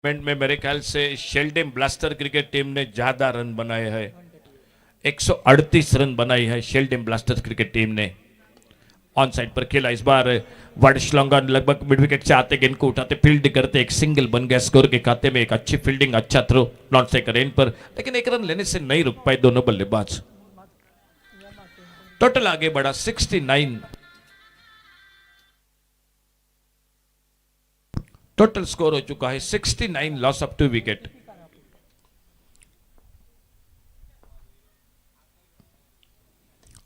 में मेरे ख्याल से शेल्डन ब्लास्टर क्रिकेट टीम ने ज्यादा रन बनाए हैं, 138 रन बनाई है शेल्डन ब्लास्टर क्रिकेट टीम ने। ऑन साइड पर खेला इस बार वार्डश्लॉन्गन, लगभग मिड विकेट से आते गेंद को उठाते फील्ड करते, एक सिंगल बन गया स्कोर के खाते में। एक अच्छी फील्डिंग, अच्छा थ्रो नॉन स्ट्राइकर एंड पर, लेकिन एक रन लेने से नहीं रुक पाए दोनों बल्लेबाज। टोटल आगे बढ़ा 69, टोटल स्कोर हो चुका है 69 लॉस ऑफ 2 विकेट।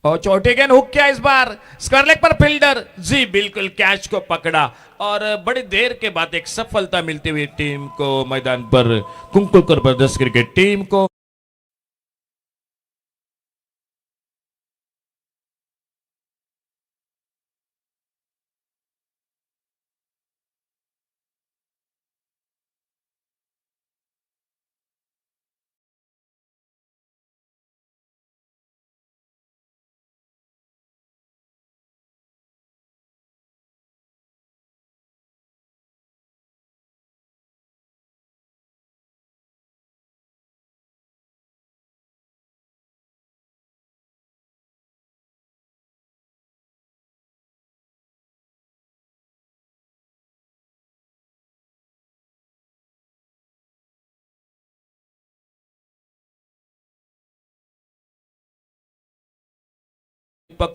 और चौथे गेंद हुक किया इस बार स्क्वायर लेग पर, फील्डर जी बिल्कुल कैच को पकड़ा और बड़ी देर के बाद एक सफलता मिलती हुई टीम को मैदान पर, कुंकुलकर ब्रदर्स क्रिकेट टीम को।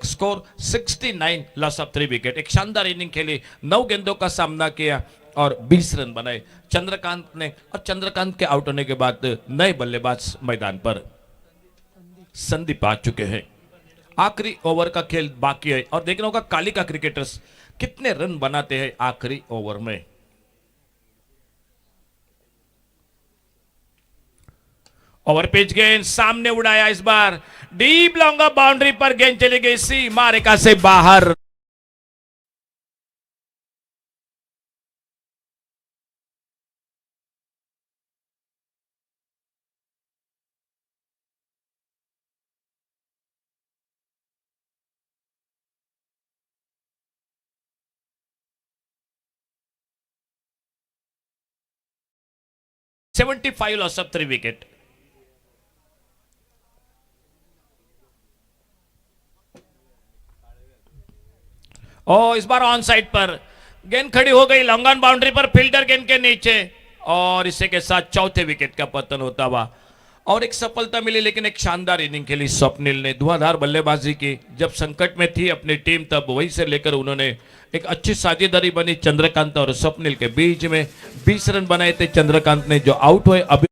Score 69 loss of 3 wicket. एक शानदार इनिंग खेली, 9 गेंदों का सामना किया और 20 रन बनाए चंद्रकांत ने। और चंद्रकांत के आउट होने के बाद नए बल्लेबाज मैदान पर संदीप आ चुके हैं। आखिरी ओवर का खेल बाकी है और देखना होगा कालिका क्रिकेटर्स कितने रन बनाते हैं आखिरी ओवर में। ओवर पिच गेंद सामने उड़ाया इस बार, डीप लॉन्ग बाउंड्री पर गेंद चली गई सीमा रेखा से बाहर। Seventy 75 loss of 3 wicket. ओ इस बार ऑन साइड पर गेंद खड़ी हो गई लॉन्ग ऑन बाउंड्री पर, फील्डर गेंद के नीचे और इसी के साथ चौथे विकेट का पतन होता हुआ और एक सफलता मिली। लेकिन एक शानदार इनिंग खेली स्वप्निल ने, धुआंधार बल्लेबाजी की। जब संकट में थी अपनी टीम तब वहीं से लेकर उन्होंने एक अच्छी साझेदारी बनी चंद्रकांत और स्वप्निल के बीच में। 20 रन बनाए थे चंद्रकांत ने जो आउट हुए अभी।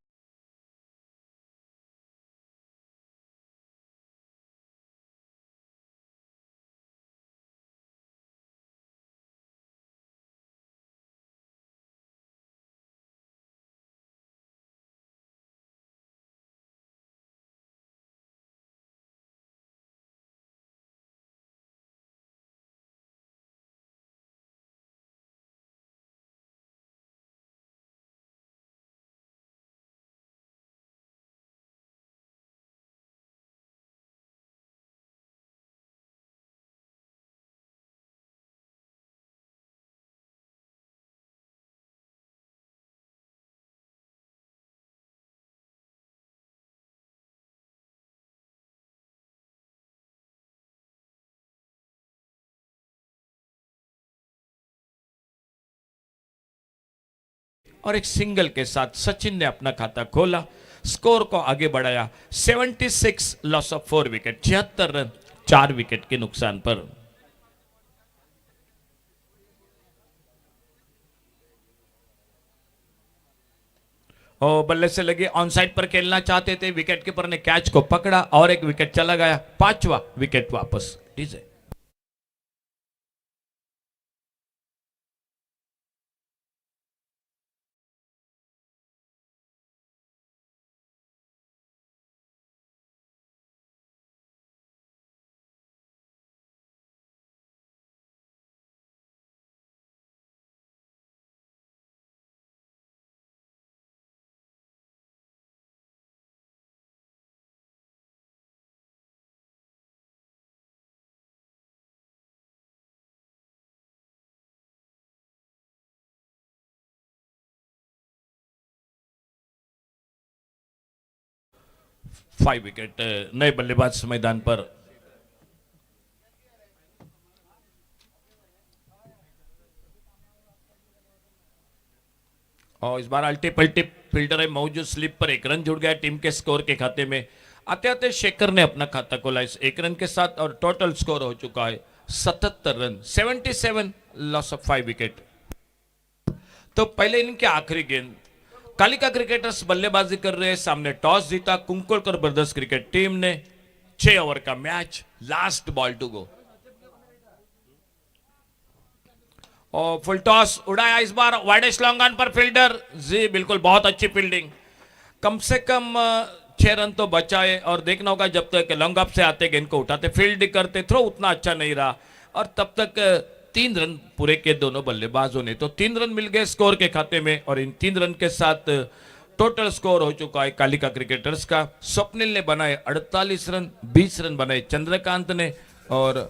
और एक सिंगल के साथ सचिन ने अपना खाता खोला, स्कोर को आगे बढ़ाया। 76 loss of 4 wicket, 76 run 4 wicket के नुकसान पर। और बल्ले से लगे ऑन साइड पर खेलना चाहते थे, विकेट कीपर ने कैच को पकड़ा और एक विकेट चला गया, 5वां विकेट वापस। ठीक है, फाइव विकेट नए बल्लेबाज मैदान पर। और इस बार अल्टी पल्टी फील्डर है मौजूद, स्लिप पर एक रन जुड़ गया टीम के स्कोर के खाते में। आते आते शेखर ने अपना खाता खोला इस एक रन के साथ और टोटल स्कोर हो चुका है 77 रन, 77 लॉस ऑफ 5 विकेट। तो पहले इनिंग के आखिरी गेंद, कालिका क्रिकेटर्स बल्लेबाजी कर रहे हैं, सामने टॉस जीता कुंकोलकर ब्रदर्स क्रिकेट टीम ने। 6 ओवर का match, last ball to go और फुल टॉस उड़ाया इस बार वाइडेस्ट लॉन्ग ऑन पर फील्डर जी, बिल्कुल बहुत अच्छी फील्डिंग। कम से कम 6 रन तो बचाए और देखना होगा जब तक लॉन्ग अप से आते गेंद को उठाते फील्ड करते, थ्रो उतना अच्छा नहीं रहा और तब तक 3 रन पूरे किए दोनों बल्लेबाजों ने, तो 3 रन मिल गए स्कोर के खाते में और इन 3 रन के साथ टोटल स्कोर हो चुका है कालिका क्रिकेटर्स का। स्वप्निल ने बनाए 48 रन, 20 रन बनाए चंद्रकांत ने और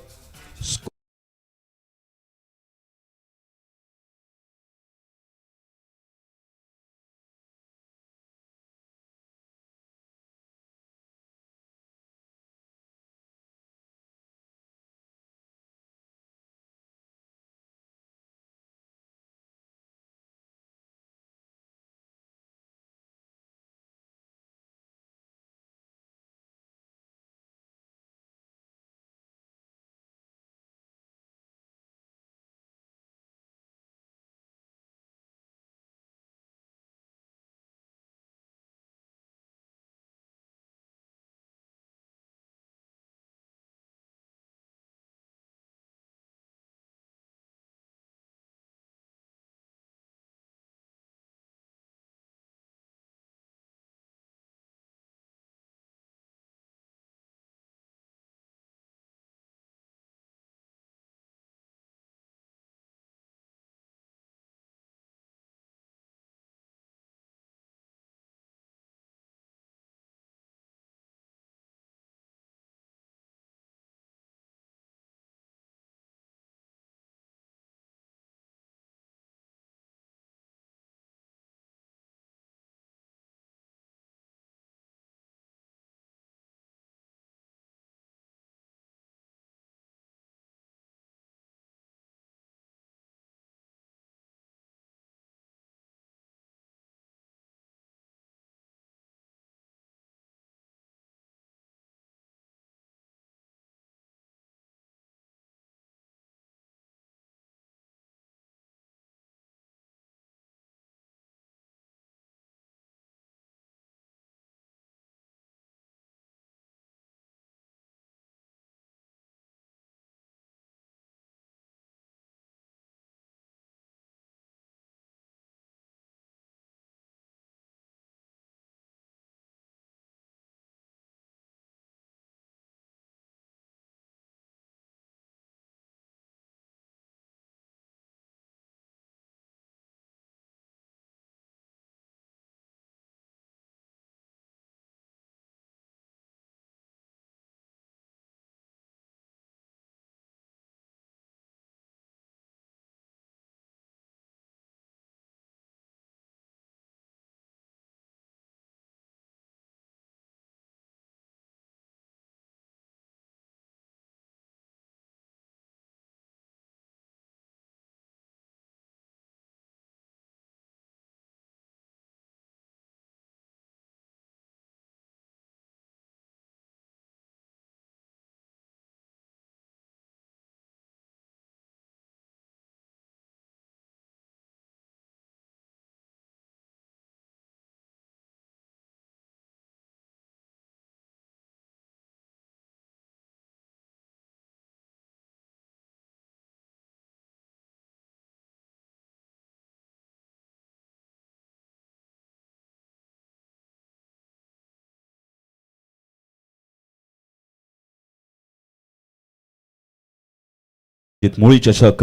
मुळी चषक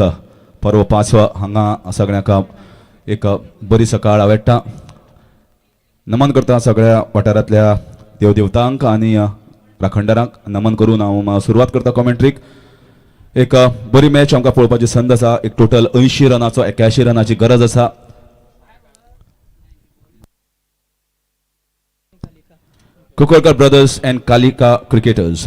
पर्व 5वा हांगा सगळ्यांक एक बरी सकाळ आवडटा. नमन करता सगळ्या वाठारांतल्या देवदेवतांक आनी राखणदारांक नमन करून हांव सुरवात करता कॉमेंट्रीक. एक बरी मॅच आमकां पळोवपाची संद आसा. एक टोटल 80 रनाचो 81 रनाची गरज आसा. Kukulkar brothers and Kalika cricketers.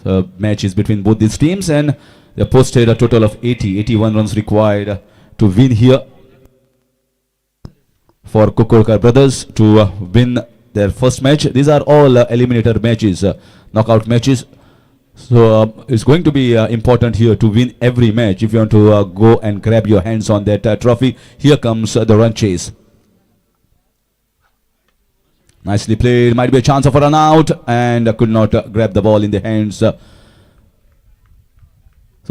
So match is between both these teams and they posted a total of 81 runs required to win here. For Kukulkar brothers to win their first match. These are all eliminator matches, knockout matches. So it's going to be important here to win every match if you want to go and grab your hands on that trophy. Here comes the run chase. Nicely played. Might be a chance of a run out and could not grab the ball in the hands. So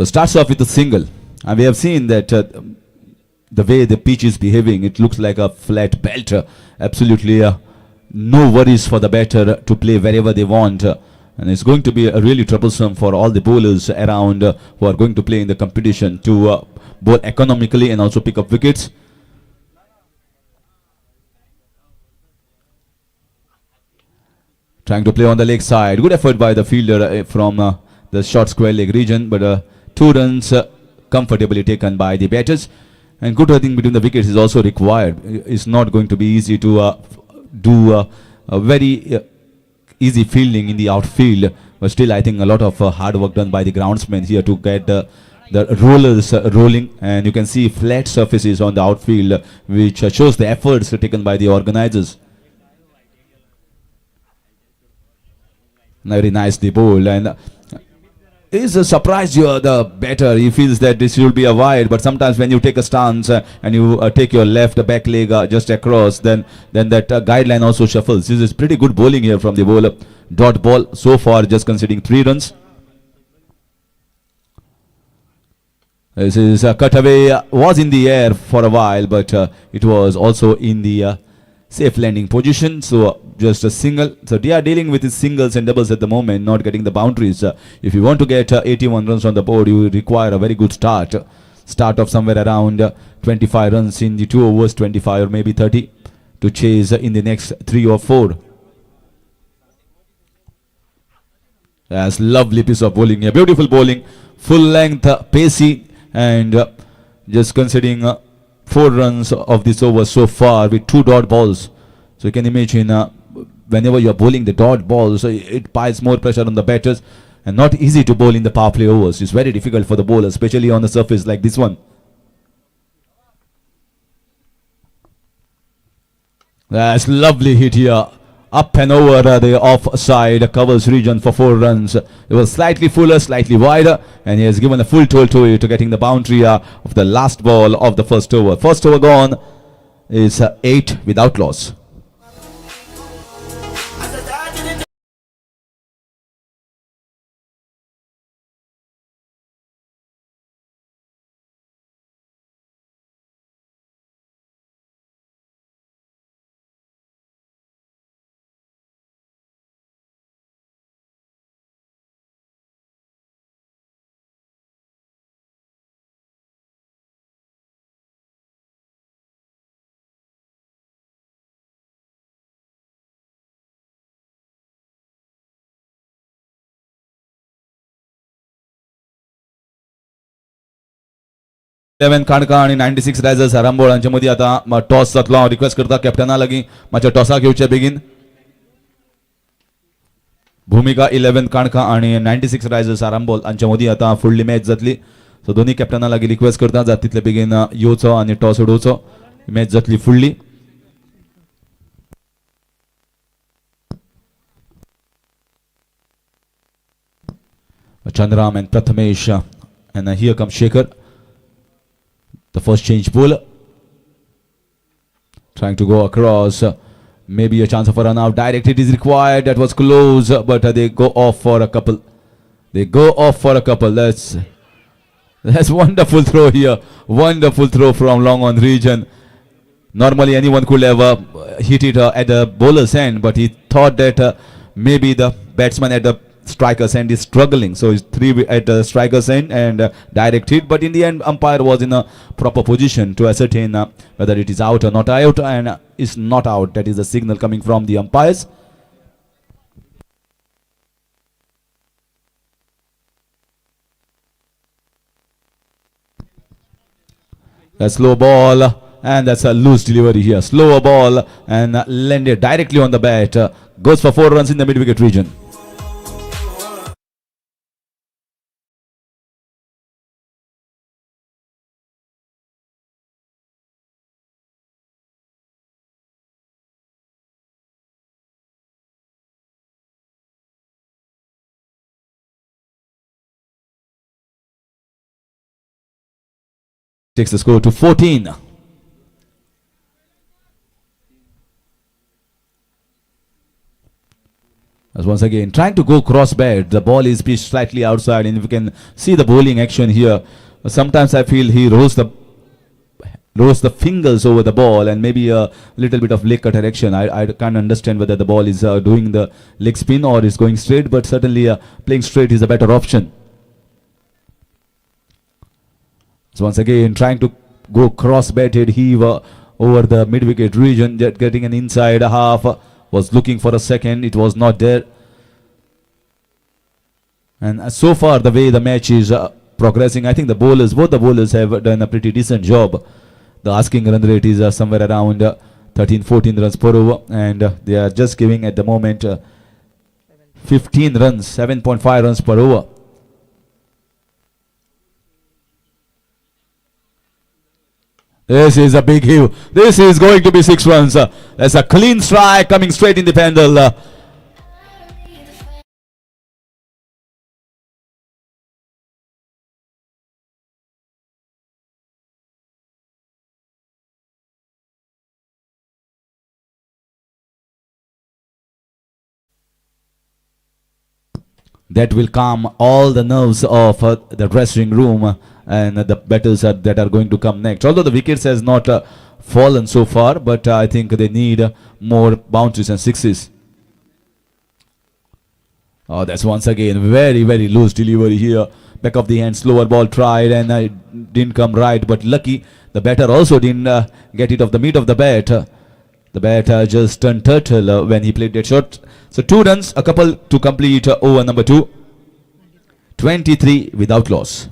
starts off with a single. And we have seen that the way the pitch is behaving, it looks like a flat belt. Absolutely no worries for the batter to play wherever they want. And it's going to be really troublesome for all the bowlers around who are going to play in the competition to bowl economically and also pick up wickets. Trying to play on the leg side. Good effort by the fielder from the short square leg region, but 2 runs comfortably taken by the batters. And good hitting between the wickets is also required. It's not going to be easy to do a very easy fielding in the outfield, but still I think a lot of hard work done by the groundsmen here to get the rollers rolling, and you can see flat surfaces on the outfield, which shows the efforts taken by the organizers. Very nicely bowled, and is a surprise here the batter. He feels that this will be a wide, but sometimes when you take a stance and you take your left back leg just across, then that guideline also shuffles. This is pretty good bowling here from the bowler. Dot ball so far, just conceding 3 runs. This is a cutaway, was in the air for a while, but it was also in the safe landing position. So just a single. So they are dealing with his singles and doubles at the moment, not getting the boundaries. If you want to get 81 runs on the board, you require a very good start. Start of somewhere around 25 runs in the 2 overs, 25 or maybe 30 to chase in the next 3 or 4. That's lovely piece of bowling here. Beautiful bowling, full length, pacey, and just considering 4 runs of this over so far with 2 dot balls. So you can imagine whenever you are bowling the dot balls, it piles more pressure on the batters, and not easy to bowl in the power play overs. It's very difficult for the bowler, especially on a surface like this one. That's lovely hit here. Up and over the offside covers region for 4 runs. It was slightly fuller, slightly wider, and he has given a full toll to it to getting the boundary of the last ball of the first over. First over gone is 8 without loss. काणका आणि 96 risers आरांबोळ हांचे मदीं आतां toss जातलो. हांव request करता कॅप्टना लागीं मातशें टॉसाक येवचे बेगीन. भूमिका 11 काणका आणि 96 रायझर्स आरांबोल हांचे मदीं आतां फुडली मॅच जातली. सो दोनी कॅप्टना लागीं रिक्वेस्ट करता जाता तितले बेगीन येवचो आनी टॉस उडोवचो. मॅच जातली फुडली. Chandram and Prathamesh, and here comes Shekhar, the first change bowler, trying to go across. Maybe a chance of a run out. Direct hit is required. That was close, but they go off for a couple. They go off for a couple. That's wonderful throw here. Wonderful throw from long on region. Normally anyone could have hit it at the bowler's end, but he thought that maybe the batsman at the striker's end is struggling. So it's 3 at striker's end and direct hit. But in the end, umpire was in a proper position to ascertain whether it is out or not out, and is not out. That is the signal coming from the umpires. A slow ball, and that's a loose delivery here. Slower ball and landed directly on the bat. Goes for 4 runs in the mid-wicket region. Takes the score to 14. As once again trying to go cross bat, the ball is pitched slightly outside, and if you can see the bowling action here, sometimes I feel he rolls the fingers over the ball and maybe a little bit of leg cutter action. I can't understand whether the ball is doing the leg spin or is going straight, but certainly playing straight is a better option. So once again trying to go cross-batted heave over the mid-wicket region, getting an inside half, was looking for a second, it was not there. And so far the way the match is progressing, I think both the bowlers have done a pretty decent job. The asking run rate is somewhere around 13-14 runs per over, and they are just giving at the moment 15 runs, 7.5 runs per over. This is a big heave. This is going to be 6 runs. That's a clean strike coming straight in the pendle. That will calm all the nerves of the dressing room and the battles that are going to come next. Although the wickets has not fallen so far, but I think they need more boundaries and sixes. Oh, that's once again very, very loose delivery here. Back of the hand, slower ball tried and didn't come right, but lucky the batter also didn't get it off the meat of the bat. The bat just turned turtle when he played that shot. So 2 runs, a couple to complete over number 2. 23 without loss.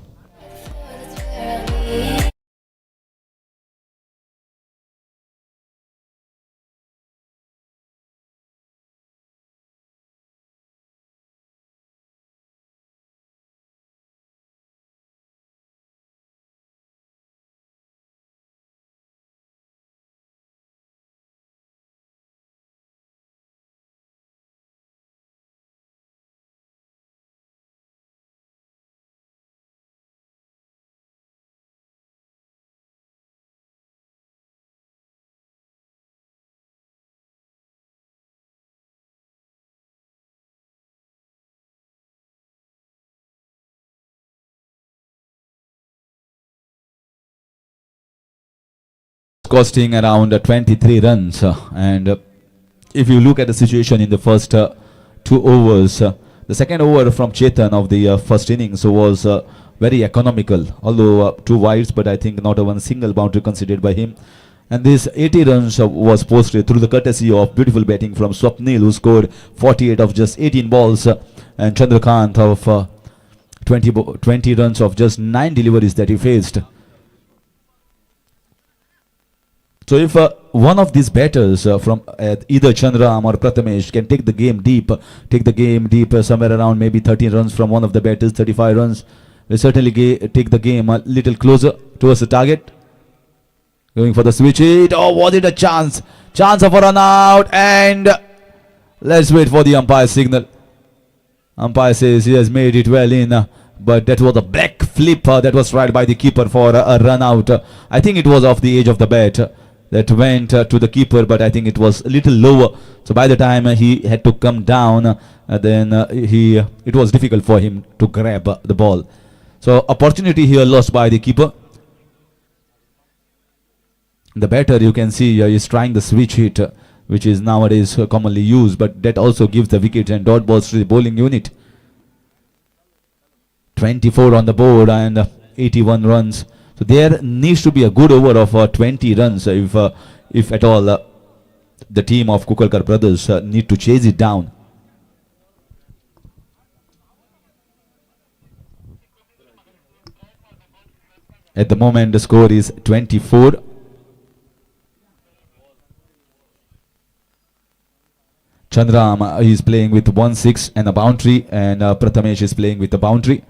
Costing around 23 runs, and if you look at the situation in the first 2 overs, the second over from Chetan of the first innings was very economical, although 2 wides, but I think not one single boundary considered by him. And this 80 runs was posted through the courtesy of beautiful batting from Swapnil, who scored 48 of just 18 balls, and Chandrakant of 20 runs of just 9 deliveries that he faced. So if one of these batters from either Chandram or Prathamesh can take the game deep, somewhere around maybe 13 runs from one of the batters, 35 runs, will certainly take the game a little closer towards the target. Going for the switch hit. Oh, was it a chance? Chance of a run out, and let's wait for the umpire signal. Umpire says he has made it well in, but that was a back flip that was tried by the keeper for a run out. I think it was off the edge of the bat that went to the keeper, but I think it was a little lower. So by the time he had to come down, it was difficult for him to grab the ball. So opportunity here lost by the keeper. The batter, you can see, is trying the switch hit, which is nowadays commonly used, but that also gives the wicket and dot balls to the bowling unit. 24 on the board and 81 runs. So there needs to be a good over of 20 runs if at all the team of Kukalkar brothers need to chase it down. At the moment the score is 24. Chandram is playing with 1-6 and a boundary, and Prathamesh is playing with a boundary.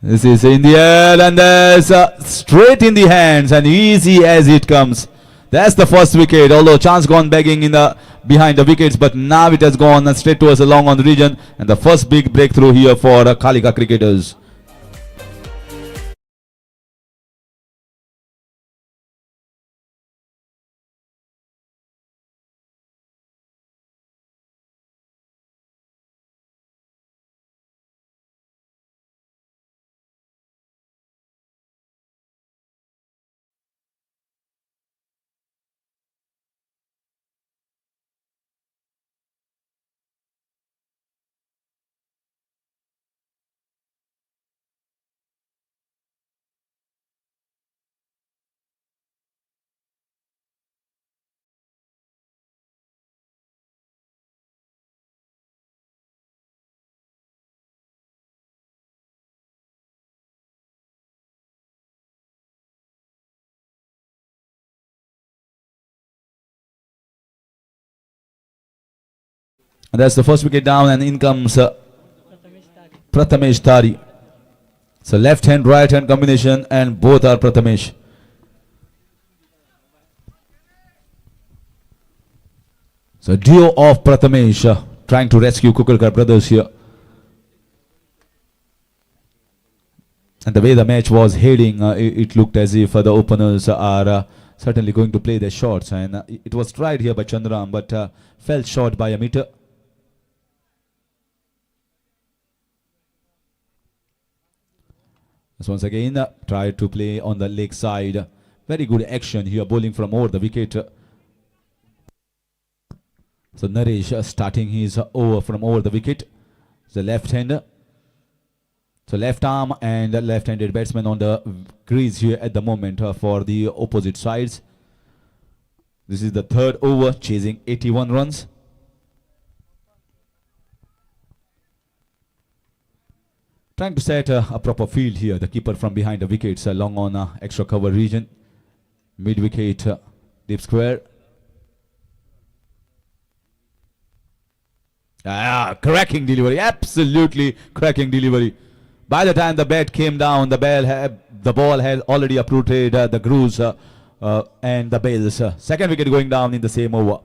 This is in the air and there's straight in the hands and easy as it comes. That's the first wicket, although chance gone begging in the behind the wickets, but now it has gone straight towards the long on the region, and the first big breakthrough here for Kalika cricketers. And that's the first wicket down, and in comes Prathamesh Tari. So left hand, right hand combination, and both are Prathamesh. So duo of Prathamesh trying to rescue Kukalkar brothers here. And the way the match was heading, it looked as if the openers are certainly going to play their shots. And it was tried here by Chandram, but fell short by a meter. This once again tried to play on the leg side. Very good action here, bowling from over the wicket. So Naresh starting his over from over the wicket. The left hander. So left arm and left-handed batsman on the crease here at the moment for the opposite sides. This is the third over, chasing 81 runs. Trying to set a proper field here. The keeper from behind the wickets along on extra cover region. Mid-wicket, deep square. Cracking delivery. Absolutely cracking delivery. By the time the bat came down, the ball had already uprooted the grooves and the bails. Second wicket going down in the same over.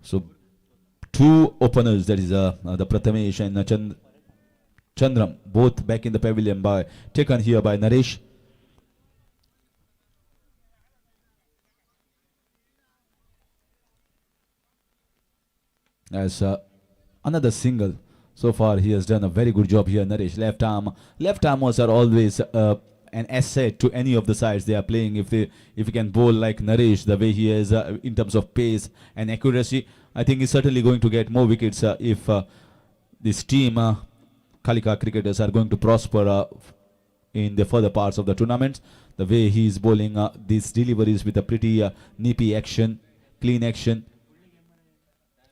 So two openers, that is the Prathamesh and Chandram, both back in the pavilion taken here by Naresh. As another single. So far he has done a very good job here, Naresh. Left arm. Left armers are always an asset to any of the sides they are playing. If he can bowl like Naresh the way he is in terms of pace and accuracy, I think he's certainly going to get more wickets if this team, Kalika cricketers, are going to prosper in the further parts of the tournament. The way he is bowling these deliveries with a pretty nippy action, clean action,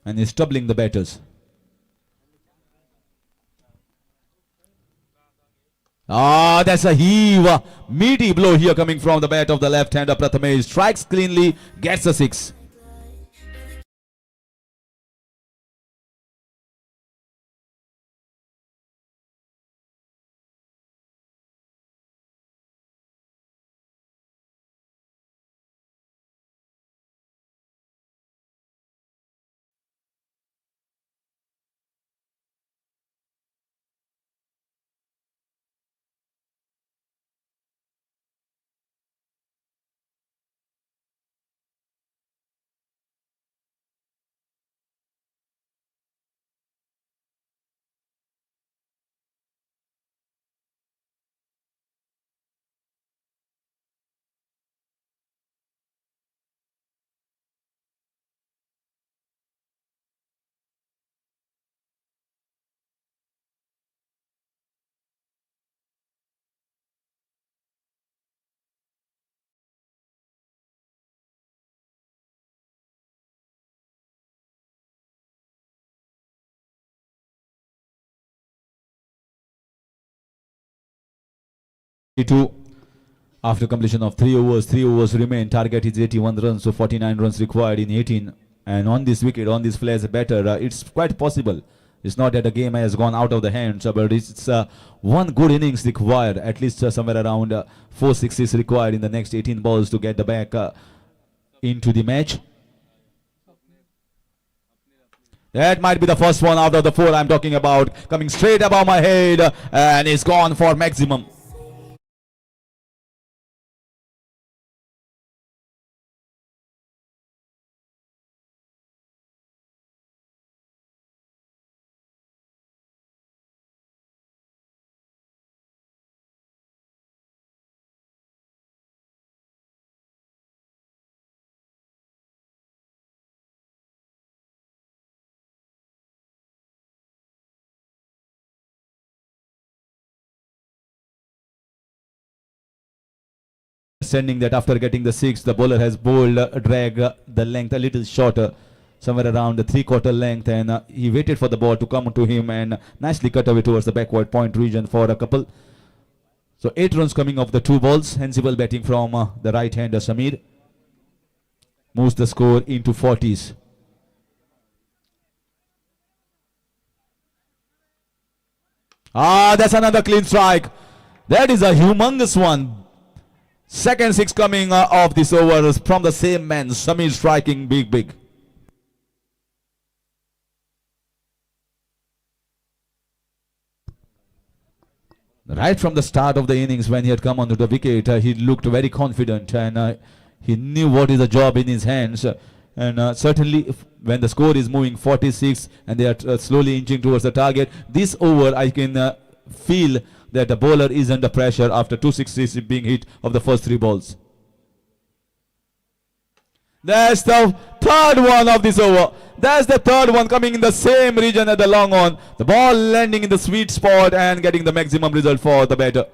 and is troubling the batters. That's a heave. Meaty blow here coming from the bat of the left-hander Prathamesh. Strikes cleanly, gets a 6. 2 after completion of 3 overs. 3 overs remain. Target is 81 runs, so 49 runs required in 18. And on this wicket, on this flash batter, it's quite possible. It's not that the game has gone out of the hands, but it's one good innings required. At least somewhere around 4 sixes required in the next 18 balls to get the back into the match. That might be the first one out of the 4 I'm talking about. Coming straight above my head, and it's gone for maximum. Sending that after getting the 6, the bowler has bowled drag the length a little shorter, somewhere around the 3/4 length, and he waited for the ball to come to him and nicely cut away towards the backward point region for a couple. So 8 runs coming off the 2 balls. Sensible batting from the right-hander Samir moves the score into 40s. That's another clean strike. That is a humongous one. Second 6 coming off this over from the same man. Samir striking big. Right from the start of the innings, when he had come onto the wicket, he looked very confident, and he knew what is the job in his hands. And certainly when the score is moving 46 and they are slowly inching towards the target, this over I can feel that the bowler is under pressure after 2 sixes being hit of the first 3 balls. That's the third one of this over. That's the third one coming in the same region at the long on. The ball landing in the sweet spot and getting the maximum result for the batter.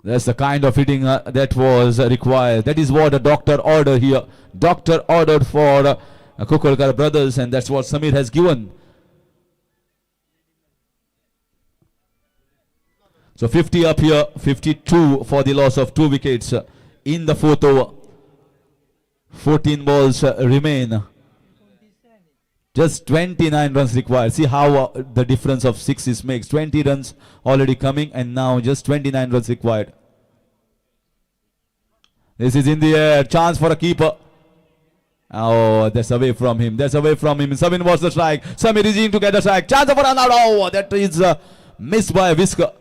That's the kind of hitting that was required. That is what the doctor ordered here. Doctor ordered for Kukulkar brothers, and that's what Samir has given. So 50 up here, 52 for the loss of 2 wickets in the 4th over. 14 balls remain. Just 29 runs required. See how the difference of 6 makes. 20 runs already coming, and now just 29 runs required. This is in the air. Chance for a keeper. Oh, that's away from him. That's away from him. Samir was the strike. Samir is in to get a strike. Chance for an out. Oh, that is missed by a whisker.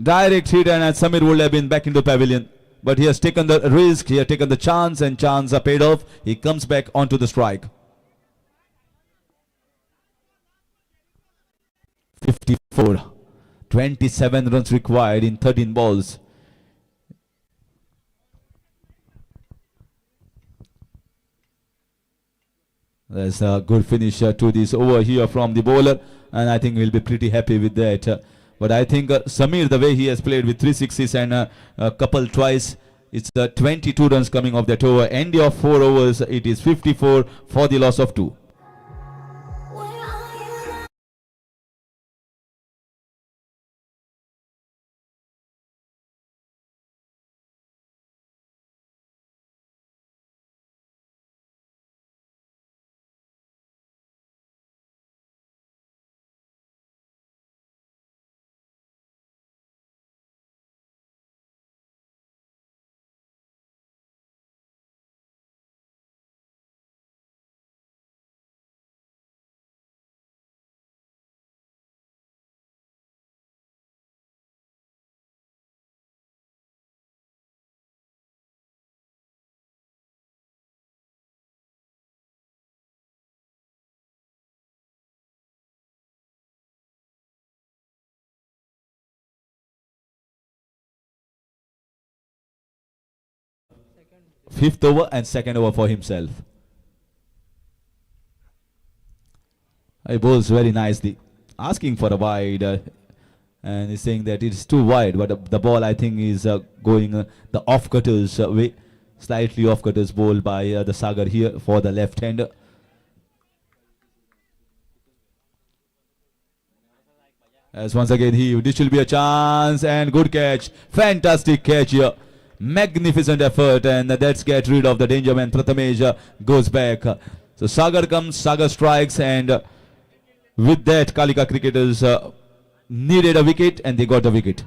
Direct hit, and Samir would have been back into pavilion. But he has taken the risk. He has taken the chance, and chance paid off. He comes back onto the strike. 54. 27 runs required in 13 balls. That's a good finish to this over here from the bowler, and I think we'll be pretty happy with that. But I think Samir, the way he has played with 3 sixes and a couple twice, it's 22 runs coming off that over. End of 4 overs, it is 54 for the loss of 2. Fifth over and second over for himself. He bowls very nicely, asking for a wide, and he's saying that it's too wide, but the ball I think is going the off-cutters way, slightly off-cutters bowled by the Sagar here for the left-hander. As once again this will be a chance and good catch. Fantastic catch here. Magnificent effort, and that's get rid of the danger man. Prathamesh goes back. So Sagar comes, Sagar strikes, and with that Kalika cricketers needed a wicket and they got a wicket.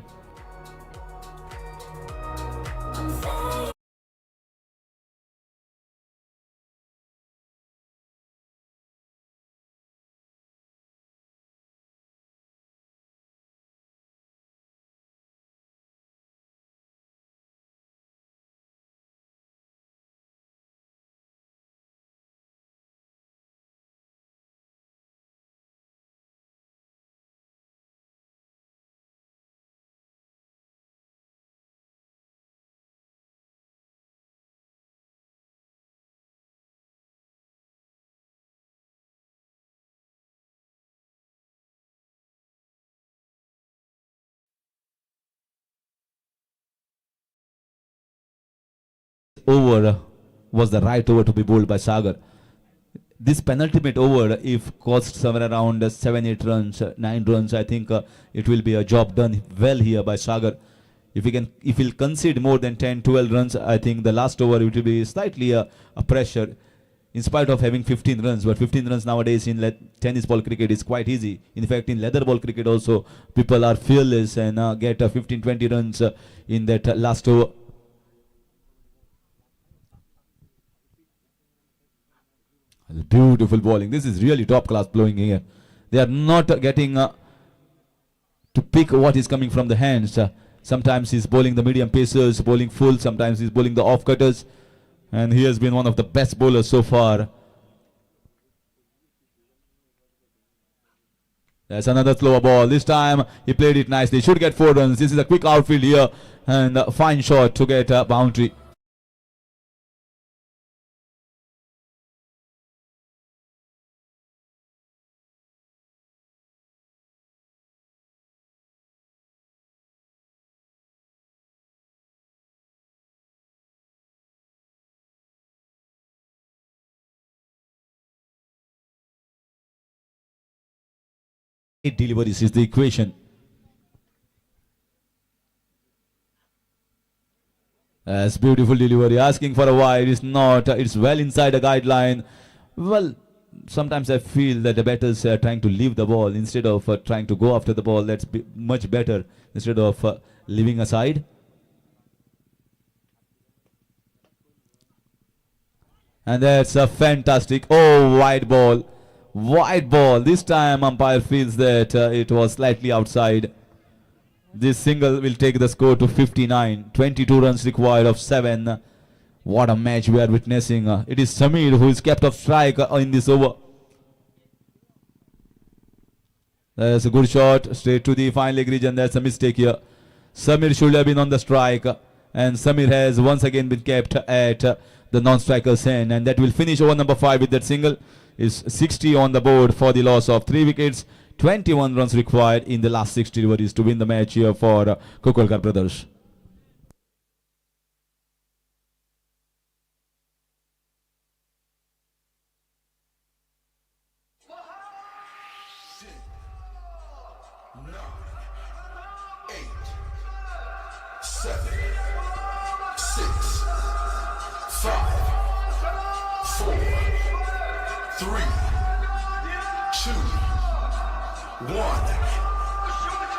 Over was the right over to be bowled by Sagar. This penultimate over, if cost somewhere around 7-8 runs, 9 runs, I think it will be a job done well here by Sagar. If he'll concede more than 10-12 runs, I think the last over it will be slightly a pressure, in spite of having 15 runs. But 15 runs nowadays in tennis ball cricket is quite easy. In fact, in leather ball cricket also, people are fearless and get 15-20 runs in that last over. Beautiful bowling. This is really top class bowling here. They are not getting to pick what is coming from the hands. Sometimes he's bowling the medium pacers, bowling full. Sometimes he's bowling the off cutters, and he has been one of the best bowlers so far. That's another slower ball. This time he played it nicely. Should get 4 runs. This is a quick outfield here, and a fine shot to get a boundary. Deliveries is the equation. As beautiful delivery, asking for a wide is not, it's well inside the guideline. Well, sometimes I feel that the batters are trying to leave the ball instead of trying to go after the ball. That's much better instead of leaving aside. And that's a fantastic, oh, wide ball. Wide ball. This time umpire feels that it was slightly outside. This single will take the score to 59. 22 runs required of 7. What a match we are witnessing. It is Samir who is kept off strike in this over. That's a good shot straight to the fine leg region. That's a mistake here. Samir should have been on the strike, and Samir has once again been kept at the non-striker's end, and that will finish over number 5 with that single. Is 60 on the board for the loss of 3 wickets. 21 runs required in the last 6 deliveries to win the match here for Kukulkar brothers.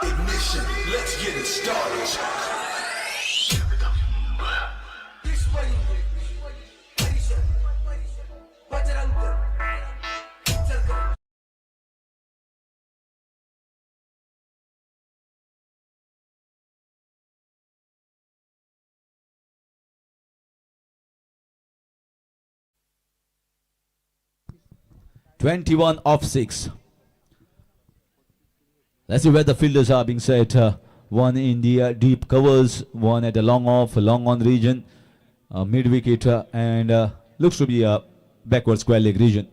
Ignition, let's get it started. 21 off 6. Let's see where the fielders are being set. One in the deep covers, one at a long off, long on region, mid wicket, and looks to be a backward square leg region.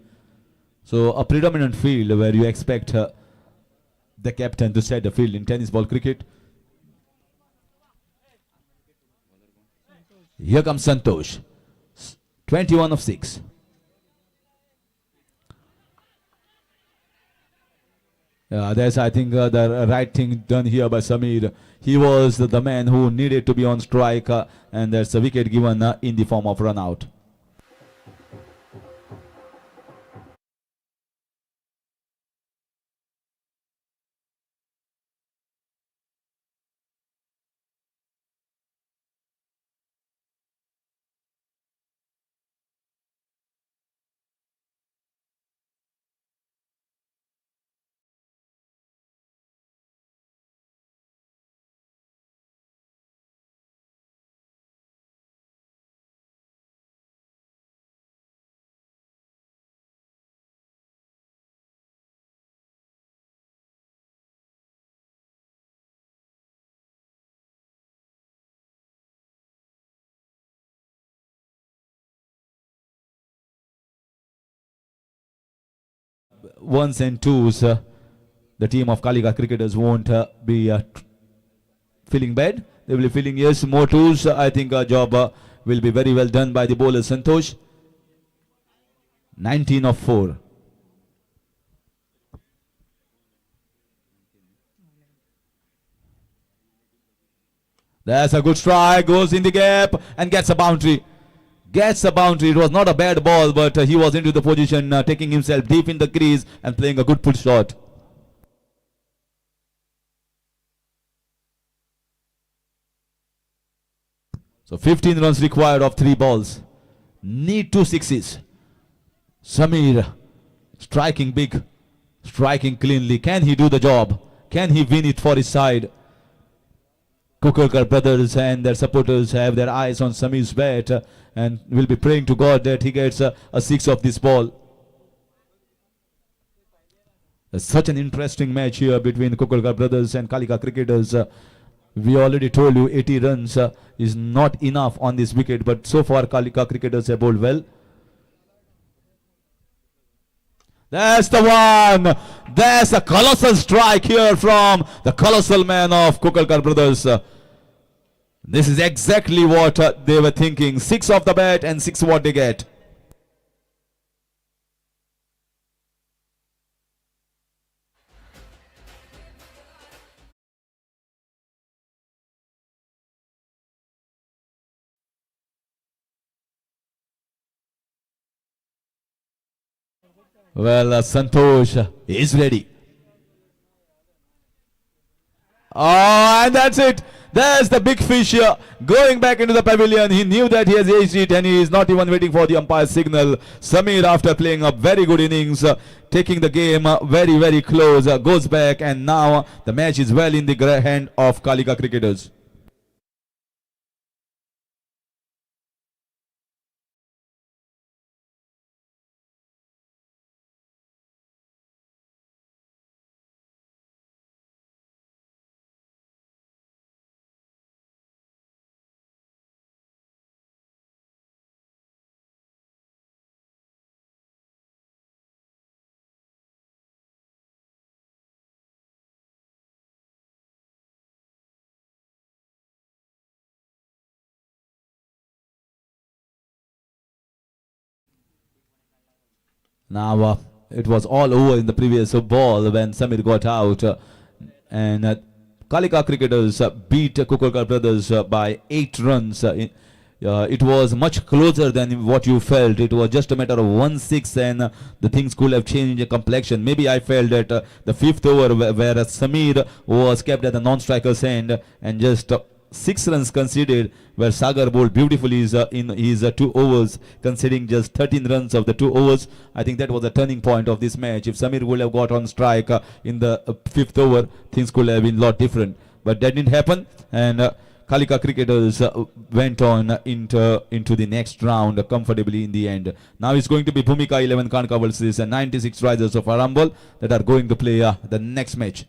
So a predominant field where you expect the captain to set the field in tennis ball cricket. Here comes Santosh. 21 of 6. That's, I think, the right thing done here by Samir. He was the man who needed to be on strike, and that's a wicket given in the form of run out. Ones and twos, the team of Kalika cricketers won't be feeling bad. They will be feeling, yes, more twos. I think our job will be very well done by the bowler Santosh. 19 of 4. That's a good strike, goes in the gap and gets a boundary. Gets a boundary. It was not a bad ball, but he was into the position, taking himself deep in the crease and playing a good pull shot. So 15 runs required of 3 balls. Need 2 sixes. Samir striking big, striking cleanly. Can he do the job? Can he win it for his side? Kukulkar brothers and their supporters have their eyes on Samir's bat and will be praying to God that he gets a 6 of this ball. Such an interesting match here between Kukulkar brothers and Kalika cricketers. We already told you 80 runs is not enough on this wicket, but so far Kalika cricketers have bowled well. That's the one. That's a colossal strike here from the colossal man of Kukulkar brothers. This is exactly what they were thinking. 6 off the bat and 6 what they get. Well, Santosh is ready. Oh, and that's it. There's the big fish here going back into the pavilion. He knew that he has aged it and he is not even waiting for the umpire's signal. Samir, after playing a very good innings, taking the game very, very close, goes back, and now the match is well in the hand of Kalika cricketers. Now it was all over in the previous ball when Samir got out, and Kalika cricketers beat Kukulkar brothers by 8 runs. It was much closer than what you felt. It was just a matter of 1-6, and the things could have changed the complexion. Maybe I felt that the 5th over where Samir was kept at the non-striker's end and just 6 runs conceded, where Sagar bowled beautifully in his 2 overs, conceding just 13 runs of the 2 overs. I think that was the turning point of this match. If Samir would have got on strike in the 5th over, things could have been a lot different. But that didn't happen, and Kalika cricketers went on into the next round comfortably in the end. Now it's going to be Bhumika 11 Kanka versus 96 Riders of Arambol that are going to play the next match.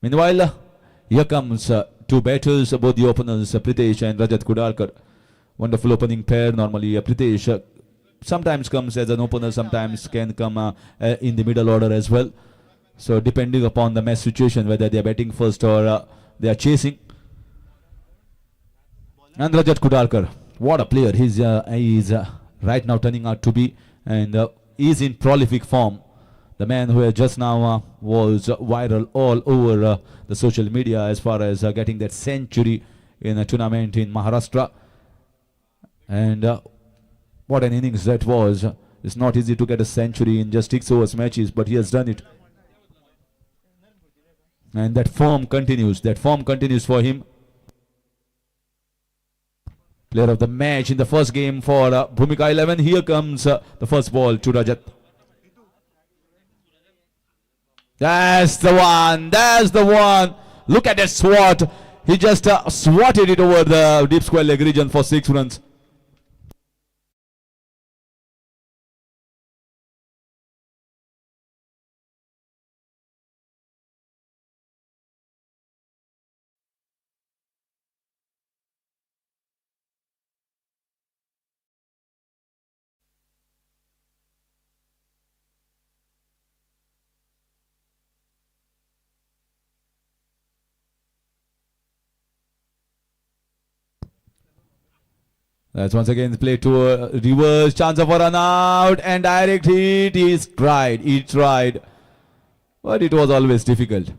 Meanwhile, here comes two batters, both the openers, Pritesh and Rajat Kudalkar. Wonderful opening pair. Normally, Pritesh sometimes comes as an opener, sometimes can come in the middle order as well. So depending upon the match situation, whether they are batting first or they are chasing. And Rajat Kudalkar, what a player! He's right now turning out to be, and is in prolific form. The man who just now was viral all over the social media as far as getting that century in a tournament in Maharashtra. And what an innings that was. It's not easy to get a century in just 6 overs matches, but he has done it. And that form continues. That form continues for him. Player of the match in the first game for Bhumika 11. Here comes the first ball to Rajat. That's the one. That's the one. Look at that swat. He just swatted it over the deep square leg region for 6 runs. That's once again played to a reverse, chance of a run out and direct hit. He tried, but it was always difficult.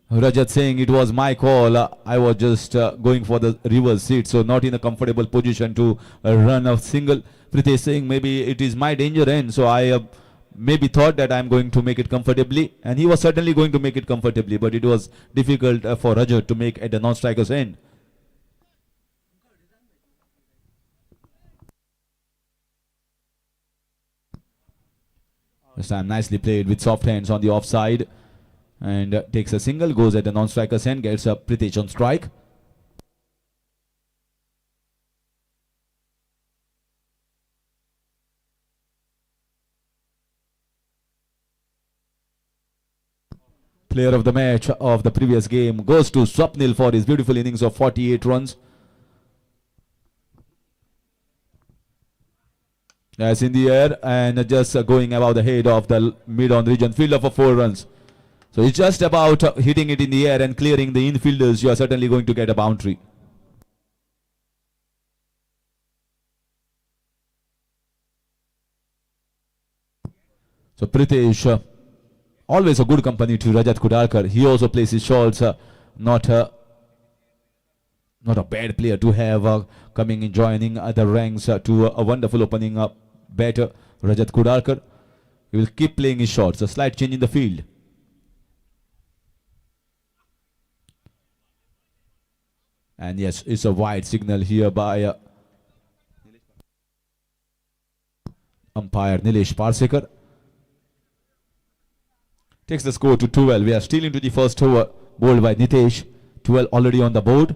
Rajat saying it was my call. I was just going for the reverse hit, so not in a comfortable position to run a single. Pritesh saying maybe it is my danger end, so I maybe thought that I'm going to make it comfortably, and he was certainly going to make it comfortably, but it was difficult for Rajat to make at the non-striker's end. This time nicely played with soft hands on the offside, and takes a single, goes at the non-striker's end, gets up Pritesh on strike. Player of the match of the previous game goes to Swapnil for his beautiful innings of 48 runs. That's in the air and just going above the head of the mid-on region fielder for 4 runs. So it's just about hitting it in the air and clearing the infielders. You are certainly going to get a boundary. So Pritesh, always a good company to Rajat Kudalkar. He also plays his shots. Not a bad player to have coming in joining the ranks to a wonderful opening up batter Rajat Kudalkar. He will keep playing his shots. A slight change in the field. And yes, it's a wide signal here by umpire Nilesh Parsekar. Takes the score to 12. We are still into the first over, bowled by Nitesh. 12 already on the board.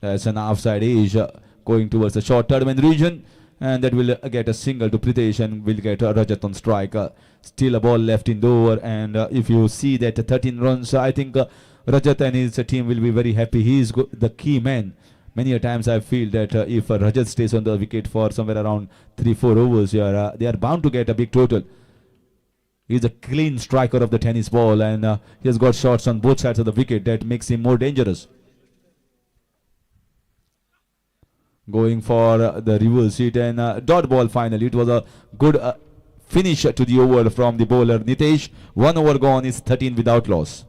That's an offside edge going towards the short tournament region, and that will get a single to Pritesh and will get Rajat on strike. Still a ball left in the over, and if you see that 13 runs, I think Rajat and his team will be very happy. He is the key man. Many a times I feel that if Rajat stays on the wicket for somewhere around 3-4 overs, they are bound to get a big total. He's a clean striker of the tennis ball, and he has got shots on both sides of the wicket that makes him more dangerous. Going for the reverse hit and dot ball finally. It was a good finish to the over from the bowler Nitesh. 1 over gone is 13 without loss.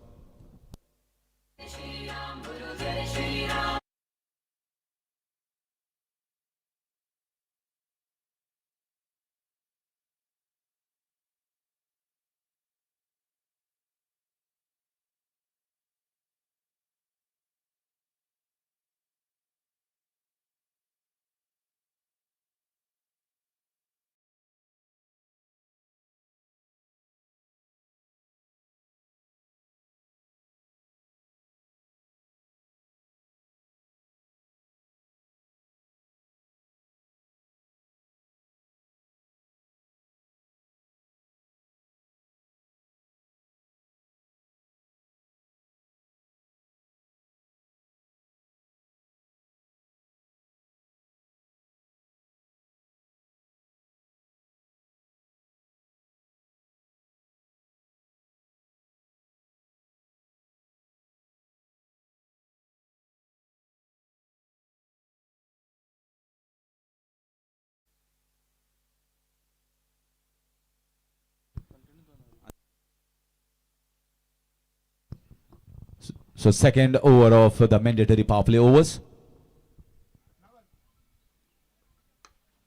So second over of the mandatory power play overs.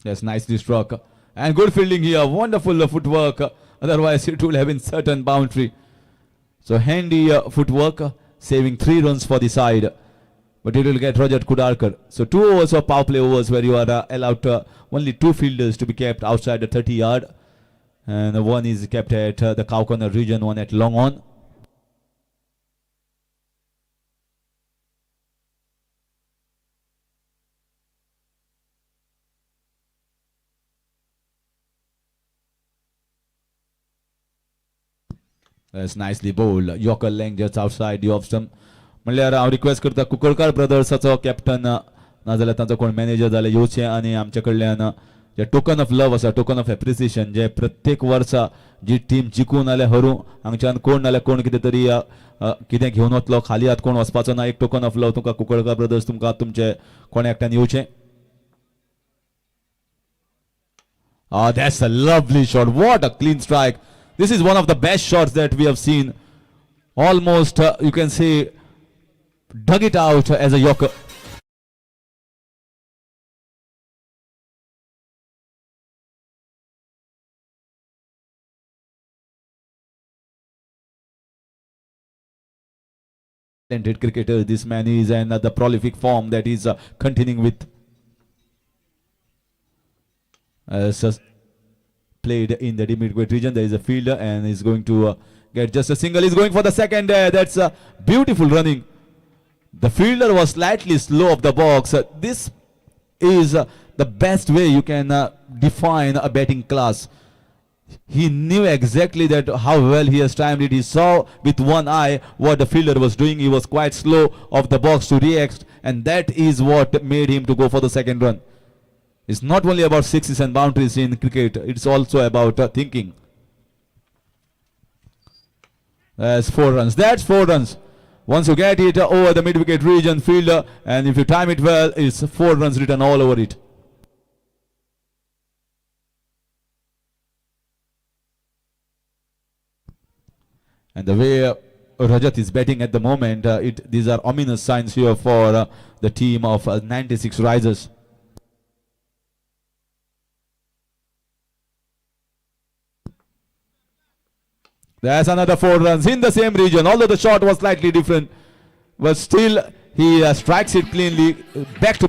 Yes, nicely struck. And good fielding here. Wonderful footwork. Otherwise, it would have been certain boundary. So handy footwork, saving 3 runs for the side. But it will get Roger Kudarkar. So 2 overs of power play overs where you are allowed only 2 fielders to be kept outside the 30-yard. And one is kept at the cow corner region, one at long on. That's nicely bowled. Yorker length just outside the off stump. म्हणल्यार हांव request करता Kunkalkar ब्रदर्साचो captain नाजाल्यार तांचो कोण manager जाल्यार येवचें आनी आमचे कडल्यान जे टोकन ऑफ लव आसा, टोकन ऑफ एप्रिसिएशन, जे प्रत्येक वर्सा जी टीम जिखून नाल्यार हरू हांगच्यान कोण नाल्यार कोण कितें तरी कितें घेवन वतलो, खाली हात कोण वचपाचो ना, एक टोकन ऑफ लव तुमकां कुंकळकार ब्रदर्स तुमकां तुमचे कोण एकट्यान येवचें. That's a lovely shot. What a clean strike. This is one of the best shots that we have seen. Almost, you can say, dug it out as a Yorker. Talented cricketer this man is, and the prolific form that is continuing with. Played in the mid-weight region. There is a fielder and is going to get just a single. He's going for the second. That's beautiful running. The fielder was slightly slow of the box. This is the best way you can define a batting class. He knew exactly that how well he has timed it. He saw with one eye what the fielder was doing. He was quite slow of the box to react, and that is what made him to go for the second run. It's not only about sixes and boundaries in cricket, it's also about thinking. That's 4 runs. That's 4 runs. Once you get it over the mid-wicket region fielder, and if you time it well, it's 4 runs written all over it. And the way Rajat is batting at the moment, these are ominous signs here for the team of 96 Risers. That's another 4 runs in the same region, although the shot was slightly different. But still, he strikes it cleanly. Back to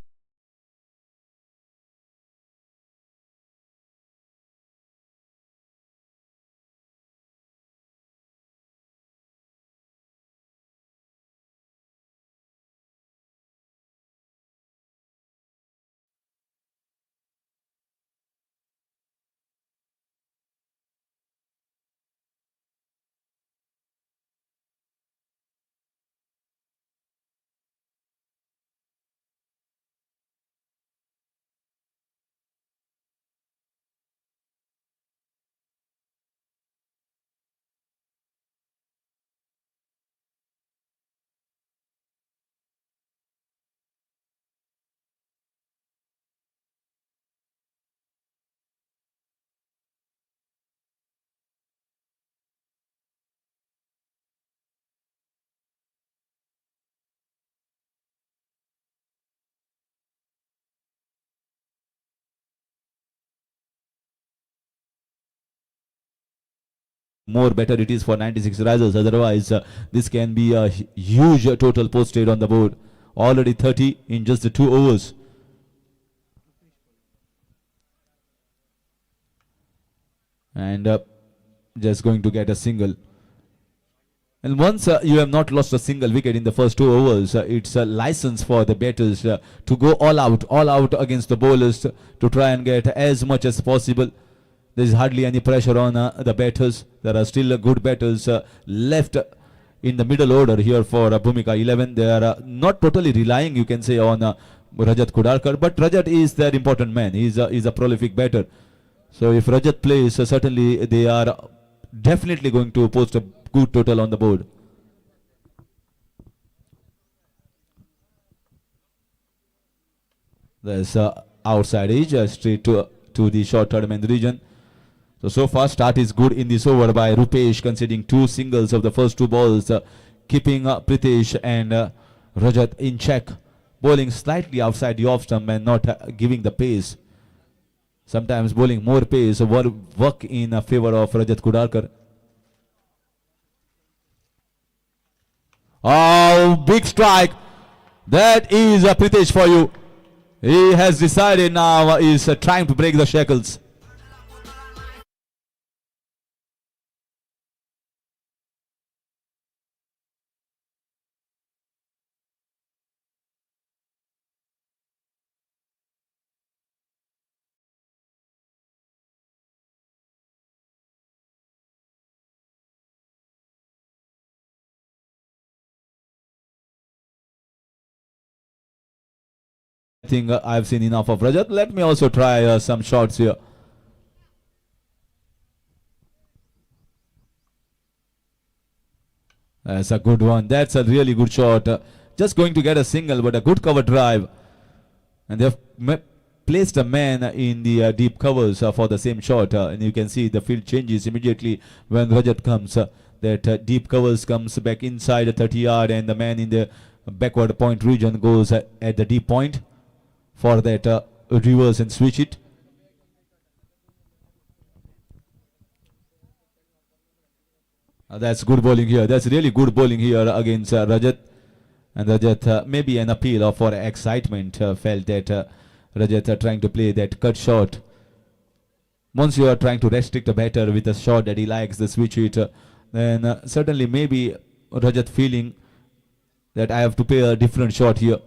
more better it is for 96 Risers. Otherwise, this can be a huge total posted on the board. Already 30 in just the 2 overs. And just going to get a single. And once you have not lost a single wicket in the first 2 overs, it's a license for the batters to go all out against the bowlers to try and get as much as possible. There is hardly any pressure on the batters. There are still good batters left in the middle order here for Bhumika 11. They are not totally relying, you can say, on Rajat Kudarkar, but Rajat is their important man. He's a prolific batter. So if Rajat plays, certainly they are definitely going to post a good total on the board. There's outside edge straight to the short tournament region. So far start is good in this over by Rupesh, conceding 2 singles of the first 2 balls. keeping Pritesh and Rajat in check, bowling slightly outside the off stump and not giving the pace. Sometimes bowling more pace work in favor of Rajat Kudarkar. Oh, big strike. That is Pritesh for you. He has decided now is trying to break the shackles. I think I've seen enough of Rajat. Let me also try some shots here. That's a good one. That's a really good shot. Just going to get a single, but a good cover drive. And they've placed a man in the deep covers for the same shot. And you can see the field changes immediately when Rajat comes. That deep covers comes back inside the 30 yard, and the man in the backward point region goes at the deep point for that reverse and switch it. That's good bowling here. That's really good bowling here against Rajat. And Rajat, maybe an appeal for excitement, felt that Rajat trying to play that cut shot. Once you are trying to restrict a batter with a shot that he likes, the switch it, then certainly maybe Rajat feeling that I have to play a different shot here.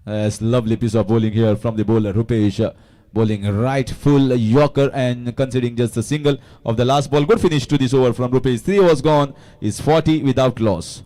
That's lovely piece of bowling here from the bowler Rupesh. Bowling right full Yorker and conceding just a single of the last ball. Good finish to this over from Rupesh. 3 overs gone. Is 40 without loss.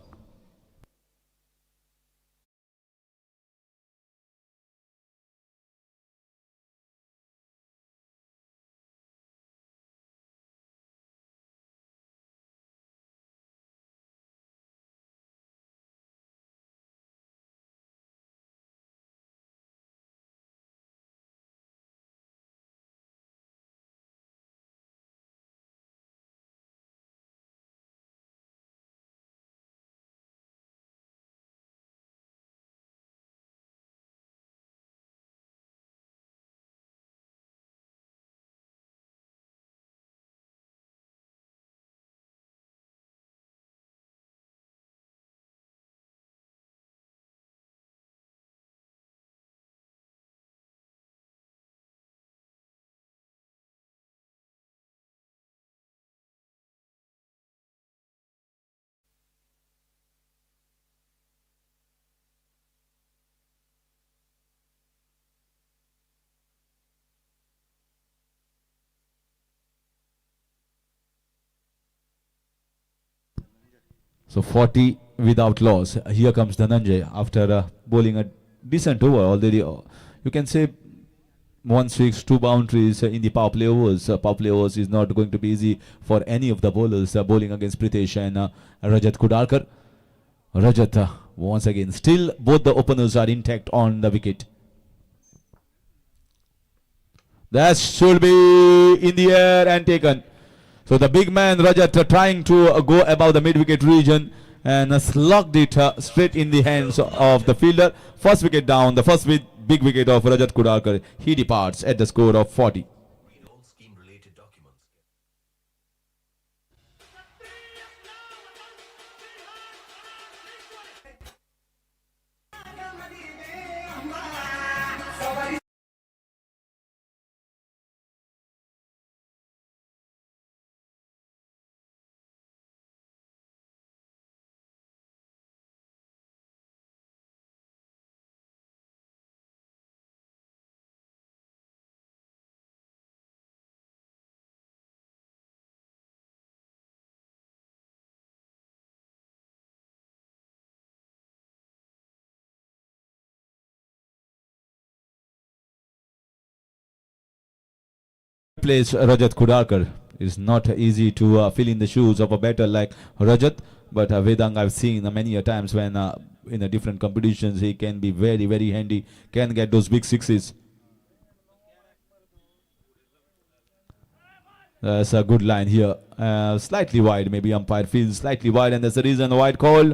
So 40 without loss. Here comes Dhananjay after bowling a decent over already. You can say 1 6, 2 boundaries in the power play overs. Power play overs is not going to be easy for any of the bowlers bowling against Pritesh and Rajat Kudarkar. Rajat once again, still both the openers are intact on the wicket. That should be in the air and taken. So the big man Rajat trying to go above the mid-wicket region and slugged it straight in the hands of the fielder. First wicket down, the first big wicket of Rajat Kudarkar. He departs at the score of 40. Plays Rajat Kudarkar. It's not easy to fill in the shoes of a batter like Rajat, but Vedang I've seen many a times when in different competitions he can be very, very handy, can get those big sixes. That's a good line here. Slightly wide, maybe umpire feels slightly wide, and that's the reason wide call.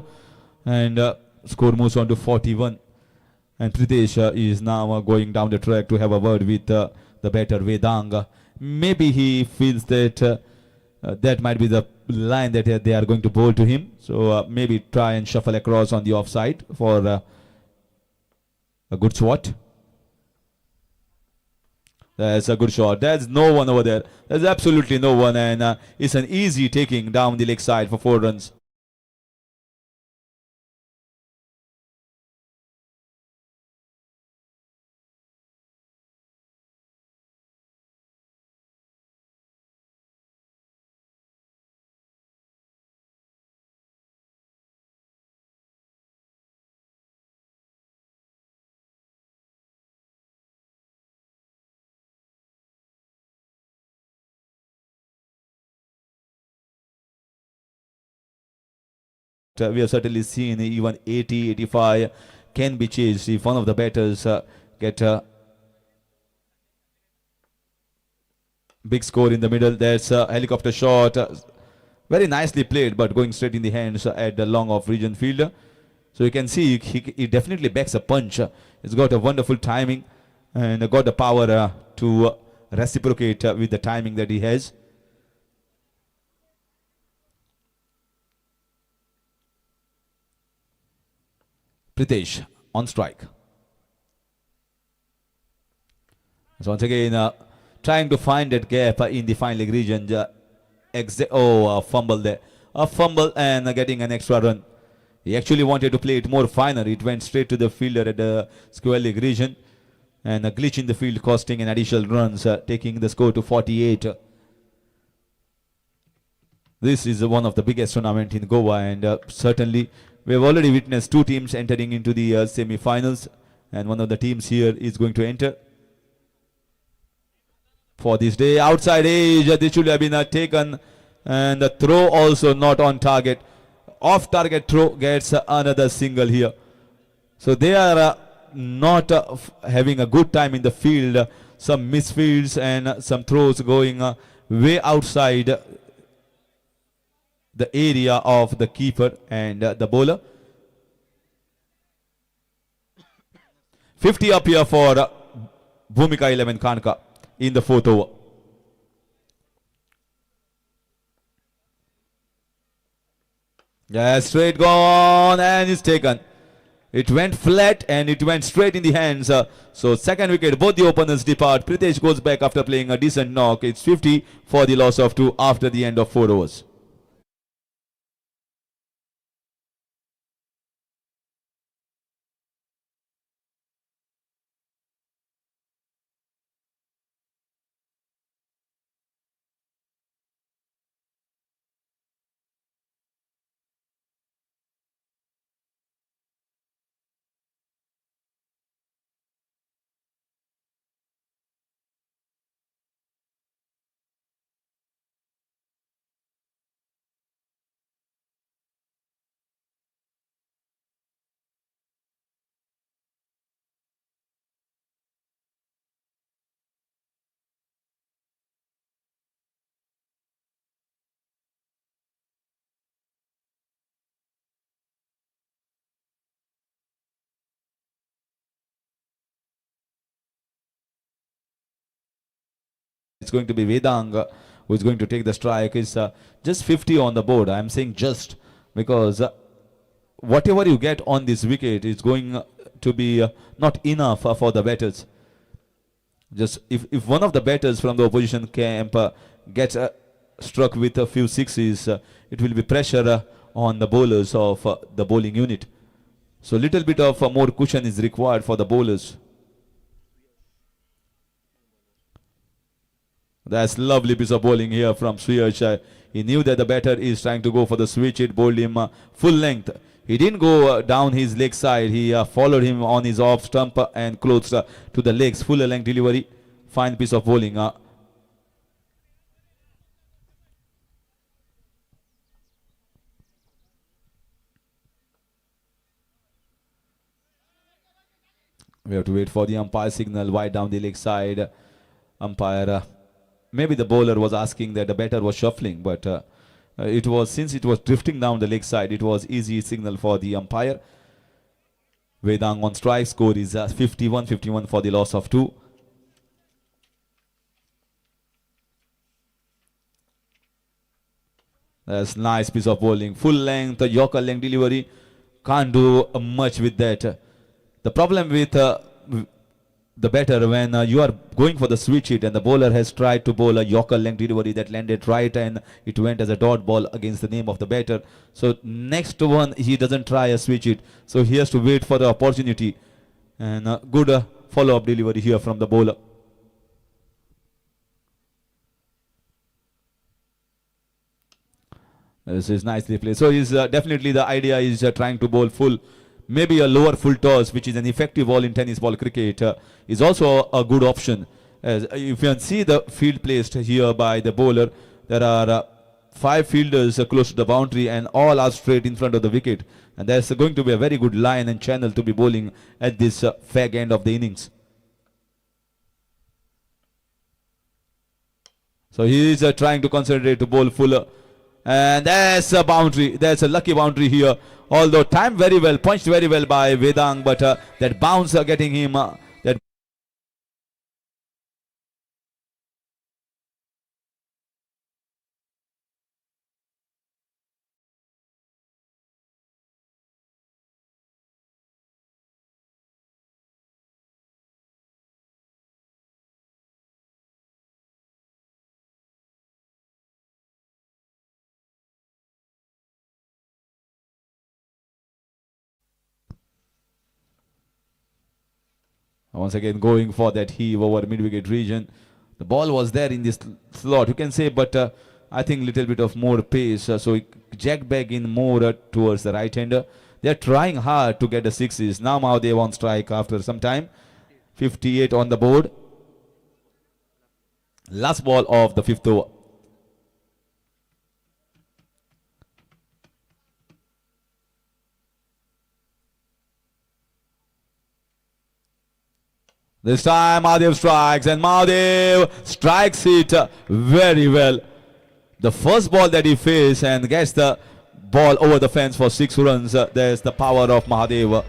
And score moves on to 41. And Pritesh is now going down the track to have a word with the batter Vedang. Maybe he feels that that might be the line that they are going to bowl to him. So maybe try and shuffle across on the offside for a good swat. That's a good shot. There's no one over there. There's absolutely no one, and it's an easy taking down the leg side for 4 runs. We have certainly seen even 80, 85 can be chased if one of the batters get a big score in the middle. There's a helicopter shot, very nicely played, but going straight in the hands at the long off region fielder. So you can see he definitely backs a punch. He's got a wonderful timing and got the power to reciprocate with the timing that he has. Pritesh on strike. So once again, trying to find that gap in the fine leg region. A fumble there. A fumble and getting an extra run. He actually wanted to play it more finer. It went straight to the fielder at the square leg region. And a glitch in the field costing an additional runs, taking the score to 48. This is one of the biggest tournament in Goa, and certainly we have already witnessed 2 teams entering into the semi-finals, and one of the teams here is going to enter for this day. Outside edge, this should have been taken, and the throw also not on target. Off target throw gets another single here. So they are not having a good time in the field. Some misfields and some throws going way outside the area of the keeper and the bowler. 50 up here for Bhumika 11 Kanka in the 4th over. Yeah, straight gone and it's taken. It went flat and it went straight in the hands. So second wicket, both the openers depart. Pritesh goes back after playing a decent knock. It's 50 for the loss of 2 after the end of 4 overs. It's going to be Vedang who is going to take the strike. It's just 50 on the board. I'm saying just because whatever you get on this wicket is going to be not enough for the batters. Just if one of the batters from the opposition camp gets struck with a few sixes, it will be pressure on the bowlers of the bowling unit. So little bit of more cushion is required for the bowlers. That's lovely piece of bowling here from Suyash. He knew that the batter is trying to go for the switch. It bowled him full length. He didn't go down his leg side. He followed him on his off stump and close to the legs. Full length delivery. Fine piece of bowling. We have to wait for the umpire signal. Wide down the leg side. Umpire maybe the bowler was asking that the batter was shuffling, but it was, since it was drifting down the leg side, it was easy signal for the umpire. Vedang on strike, score is 51-51 for the loss of 2. That's nice piece of bowling, full length, Yorker length delivery. Can't do much with that. The problem with the batter, when you are going for the switch hit and the bowler has tried to bowl a Yorker length delivery that landed right and it went as a dot ball against the name of the batter. So next one he doesn't try a switch hit, so he has to wait for the opportunity. And good follow-up delivery here from the bowler. This is nicely played. So is definitely the idea is trying to bowl full, maybe a lower full toss, which is an effective ball in tennis ball cricket, is also a good option. As if you can see the field placed here by the bowler, there are 5 fielders close to the boundary and all are straight in front of the wicket. And there's going to be a very good line and channel to be bowling at this fag end of the innings. So he is trying to concentrate to bowl full. And there's a boundary. There's a lucky boundary here. Although timed very well, punched very well by Vedang, but that bounce getting him that. Once again going for that heave over mid-wicket region. The ball was there in this slot, you can say, but I think little bit of more pace. So he jacked back in more towards the right-hander. They're trying hard to get the sixes. Now they want strike after some time. 58 on the board. Last ball of the 5th over. This time Mahadev strikes, and Mahadev strikes it very well. The first ball that he faced and gets the ball over the fence for 6 runs. There's the power of Mahadev.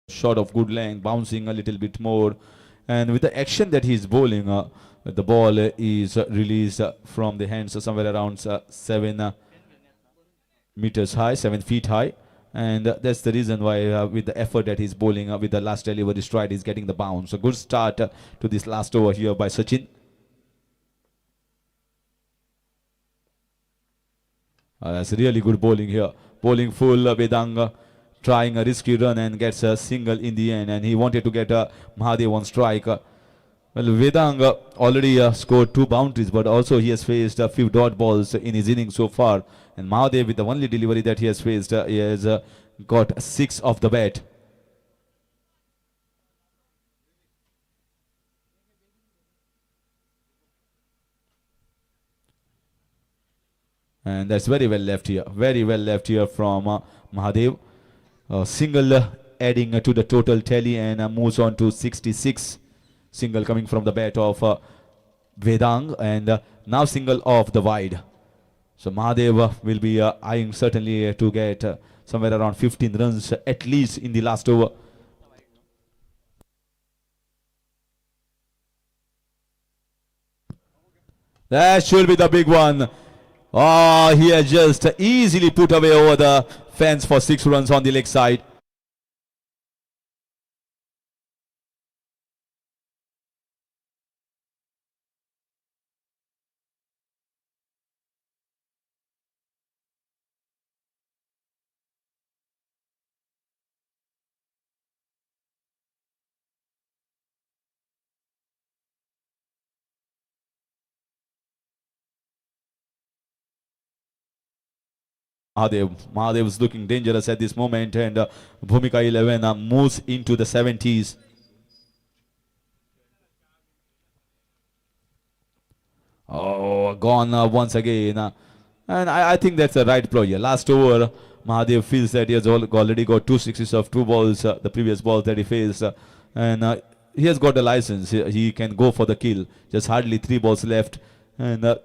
Shot of good length, bouncing a little bit more, and with the action that he's bowling, the ball is released from the hands somewhere around 7 meters high, 7 feet high, and that's the reason why with the effort that he's bowling with the last delivery stride, he's getting the bounce. A good start to this last over here by Sachin. That's really good bowling here, bowling full. Vedang trying a risky run and gets a single in the end, and he wanted to get Mahadev on strike. Well, Vedang already scored 2 boundaries, but also he has faced a few dot balls in his innings so far, and Mahadev, with the only delivery that he has faced, he has got 6 off the bat. And that's very well left here, very well left here from Mahadev. Single adding to the total tally, and moves on to 66. Single coming from the bat of Vedang, and now single off the wide. So Mahadev will be eyeing certainly to get somewhere around 15 runs at least in the last over. That should be the big one. Oh, he has just easily put away over the fence for 6 runs on the leg side. Mahadev is looking dangerous at this moment, and Bhumika 11 moves into the 70s. Oh, gone once again. And I think that's the right ploy here. Last over, Mahadev feels that he has already got 2 sixes of 2 balls, the previous balls that he faced. And he has got a license. He can go for the kill. Just hardly 3 balls left. And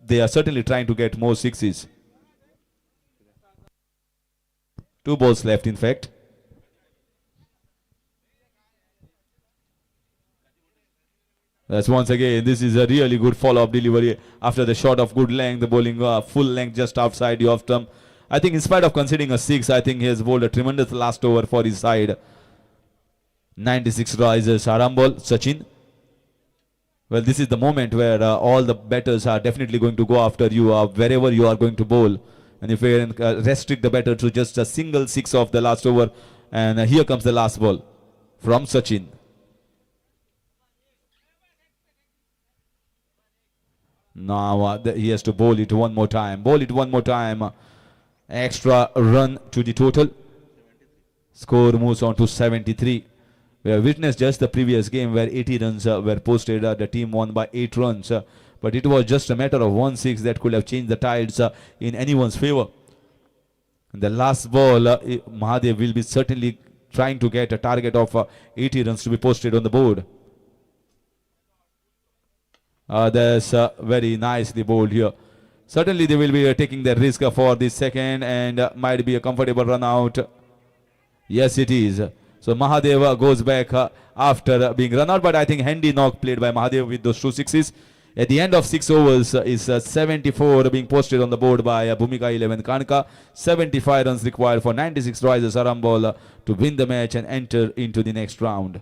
they are certainly trying to get more 6s. 2 balls left, in fact. That's once again, this is a really good follow-up delivery after the shot of good length, the bowling full length just outside the off-stump. I think in spite of conceding a 6, I think he has bowled a tremendous last over for his side. 96 rises, Arambol, Sachin. Well, this is the moment where all the batters are definitely going to go after you wherever you are going to bowl. And if we can restrict the batter to just a single 6 of the last over, and here comes the last ball from Sachin. Now he has to bowl it one more time. Bowl it one more time. Extra run to the total. Score moves on to 73. We have witnessed just the previous game where 80 runs were posted. The team won by 8 runs. But it was just a matter of 1-6 that could have changed the tides in anyone's favor. In the last ball, Mahadev will be certainly trying to get a target of 80 runs to be posted on the board. That's very nicely bowled here. Certainly they will be taking the risk for the second, and might be a comfortable run out. Yes, it is. So Mahadev goes back after being run out, but I think handy knock played by Mahadev with those 2 sixes. At the end of 6 overs is 74 being posted on the board by Bhumika 11 Kanka. 75 runs required for 96 rises Arambol to win the match and enter into the next round.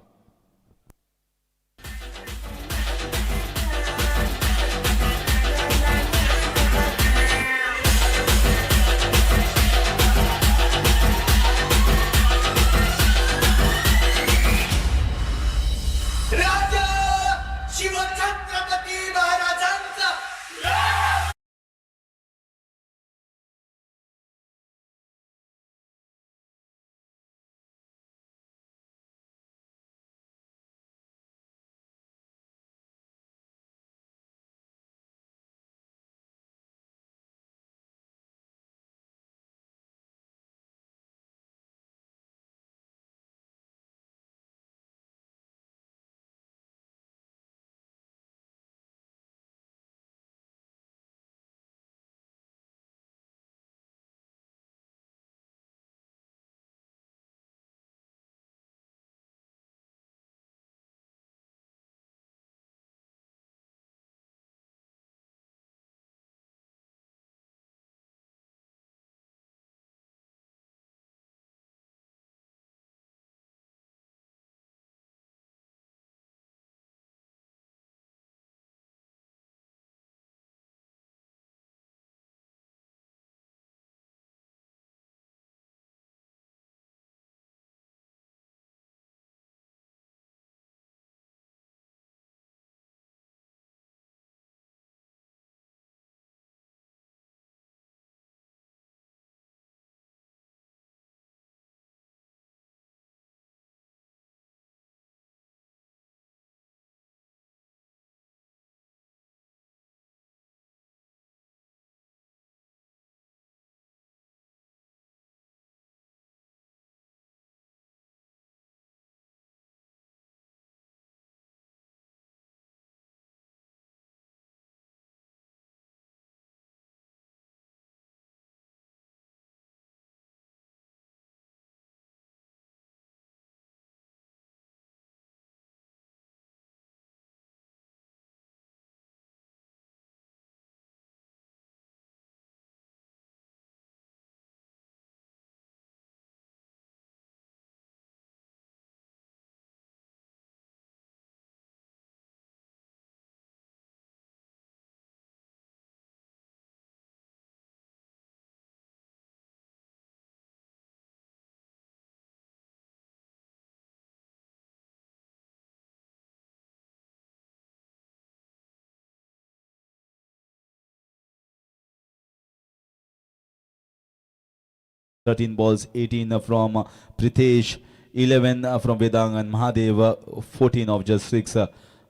13 balls, 18 from Pritesh, 11 from Vedang and Mahadev, 14 of just 6.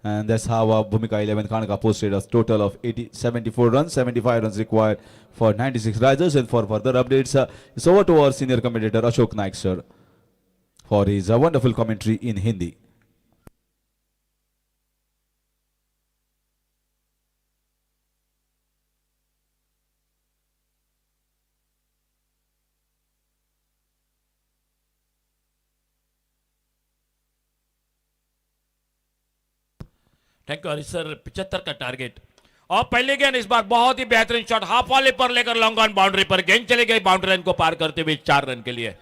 And that's how Bhumika 11 Kanaka posted a total of 74 runs, 75 runs required for 96 risers. And for further updates, it's over to our senior commentator Ashok Naik sir for his wonderful commentary in Hindi. Thank you Harish sir 75 का target और पहले गेंद इस बार बहुत ही बेहतरीन shot half वाले पर लेकर लॉन्ग ऑन बाउंड्री पर गेंद चली गई बाउंड्री लाइन को पार करते हुए 4 रन के लिए।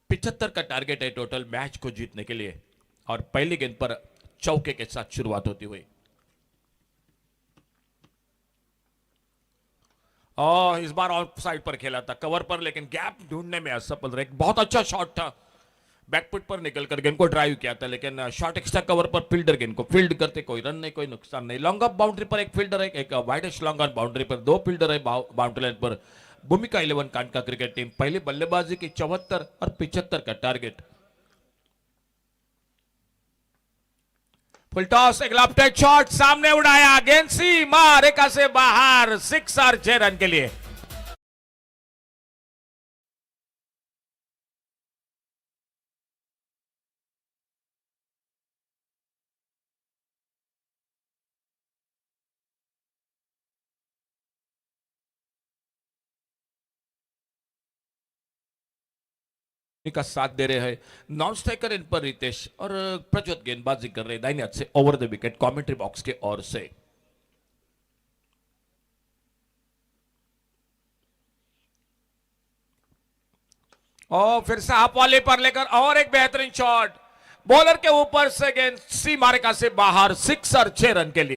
पिछहत्तर का टारगेट है टोटल मैच को जीतने के लिए और पहली गेंद पर चौके के साथ शुरुआत होती हुई और इस बार ऑफ साइड पर खेला था कवर पर लेकिन गैप ढूंढने में असफल रहे। बहुत अच्छा शॉट था बैकफुट पर निकलकर गेंद को ड्राइव किया था लेकिन शॉट एक्स्ट्रा कवर पर फील्डर गेंद को फील्ड करते कोई रन नहीं कोई नुकसान नहीं। लॉन्ग ऑफ बाउंड्री पर एक फील्डर है एक वाइडेस्ट लॉन्ग ऑन बाउंड्री पर 2 फील्डर है बाउंड्री लाइन पर। भूमिका 11 कानका क्रिकेट टीम पहली बल्लेबाजी की 74 और 75 का टारगेट। फुल टॉस एक लॉफ्टेड शॉट सामने उड़ाया गेंद सीमा रेखा से बाहर 6 और 6 रन के लिए। का साथ दे रहे हैं नॉन स्ट्राइकर इन पर रितेश और प्रज्वत गेंदबाजी कर रहे दाहिने हाथ से over the wicket commentary box के ओर से। और फिर से हाफ वाले पर लेकर और एक बेहतरीन शॉट बॉलर के ऊपर से गेंद सीमा रेखा से बाहर 6 और 6 रन के लिए।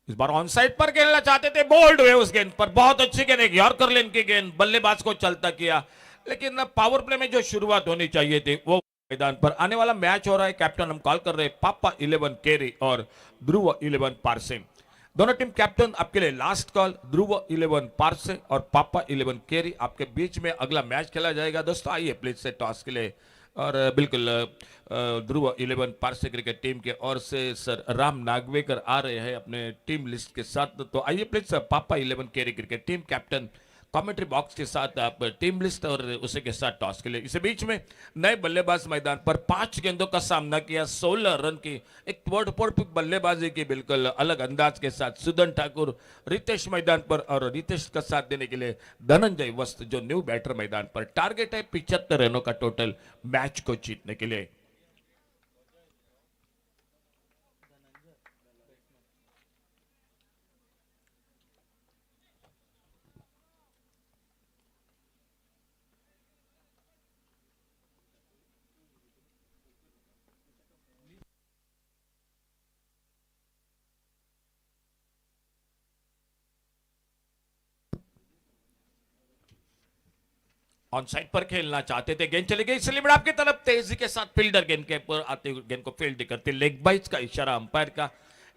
इस बार ऑन साइड पर खेलना चाहते थे बोल्ड हुए उस गेंद पर बहुत अच्छी गेंद एक यॉर्कर लेन की गेंद बल्लेबाज को चलता किया लेकिन पावर प्ले में जो शुरुआत होनी चाहिए थी वो मैदान पर आने वाला मैच हो रहा है। कैप्टन हम कॉल कर रहे हैं पापा 11 केरी और ध्रुव 11 पारसे दोनों टीम कैप्टन आपके लिए लास्ट कॉल ध्रुव 11 पारसे और पापा 11 केरी आपके बीच में अगला मैच खेला जाएगा। दोस्तों आइए प्लीज से टॉस के लिए और बिल्कुल ध्रुव 11 पारसे क्रिकेट टीम के ओर से सर राम नागवेकर आ रहे हैं अपने टीम लिस्ट के साथ। तो आइए प्लीज पापा 11 Keri cricket team captain commentary box के साथ आप टीम लिस्ट और उसी के साथ टॉस के लिए। इस बीच में नए बल्लेबाज मैदान पर 5 गेंदों का सामना किया 16 रन की एक बल्लेबाजी की बिल्कुल अलग अंदाज के साथ सुदन ठाकुर रितेश मैदान पर और रितेश का साथ देने के लिए धनंजय वस्त जो न्यू बैटर मैदान पर। टारगेट है 75 रनों का टोटल मैच को जीतने के लिए। ऑन साइड पर खेलना चाहते थे गेंद चली गई स्लिम आपकी तरफ तेजी के साथ फील्डर गेंद के ऊपर आते हुए गेंद को फील्ड करते लेग बाइज का इशारा अंपायर का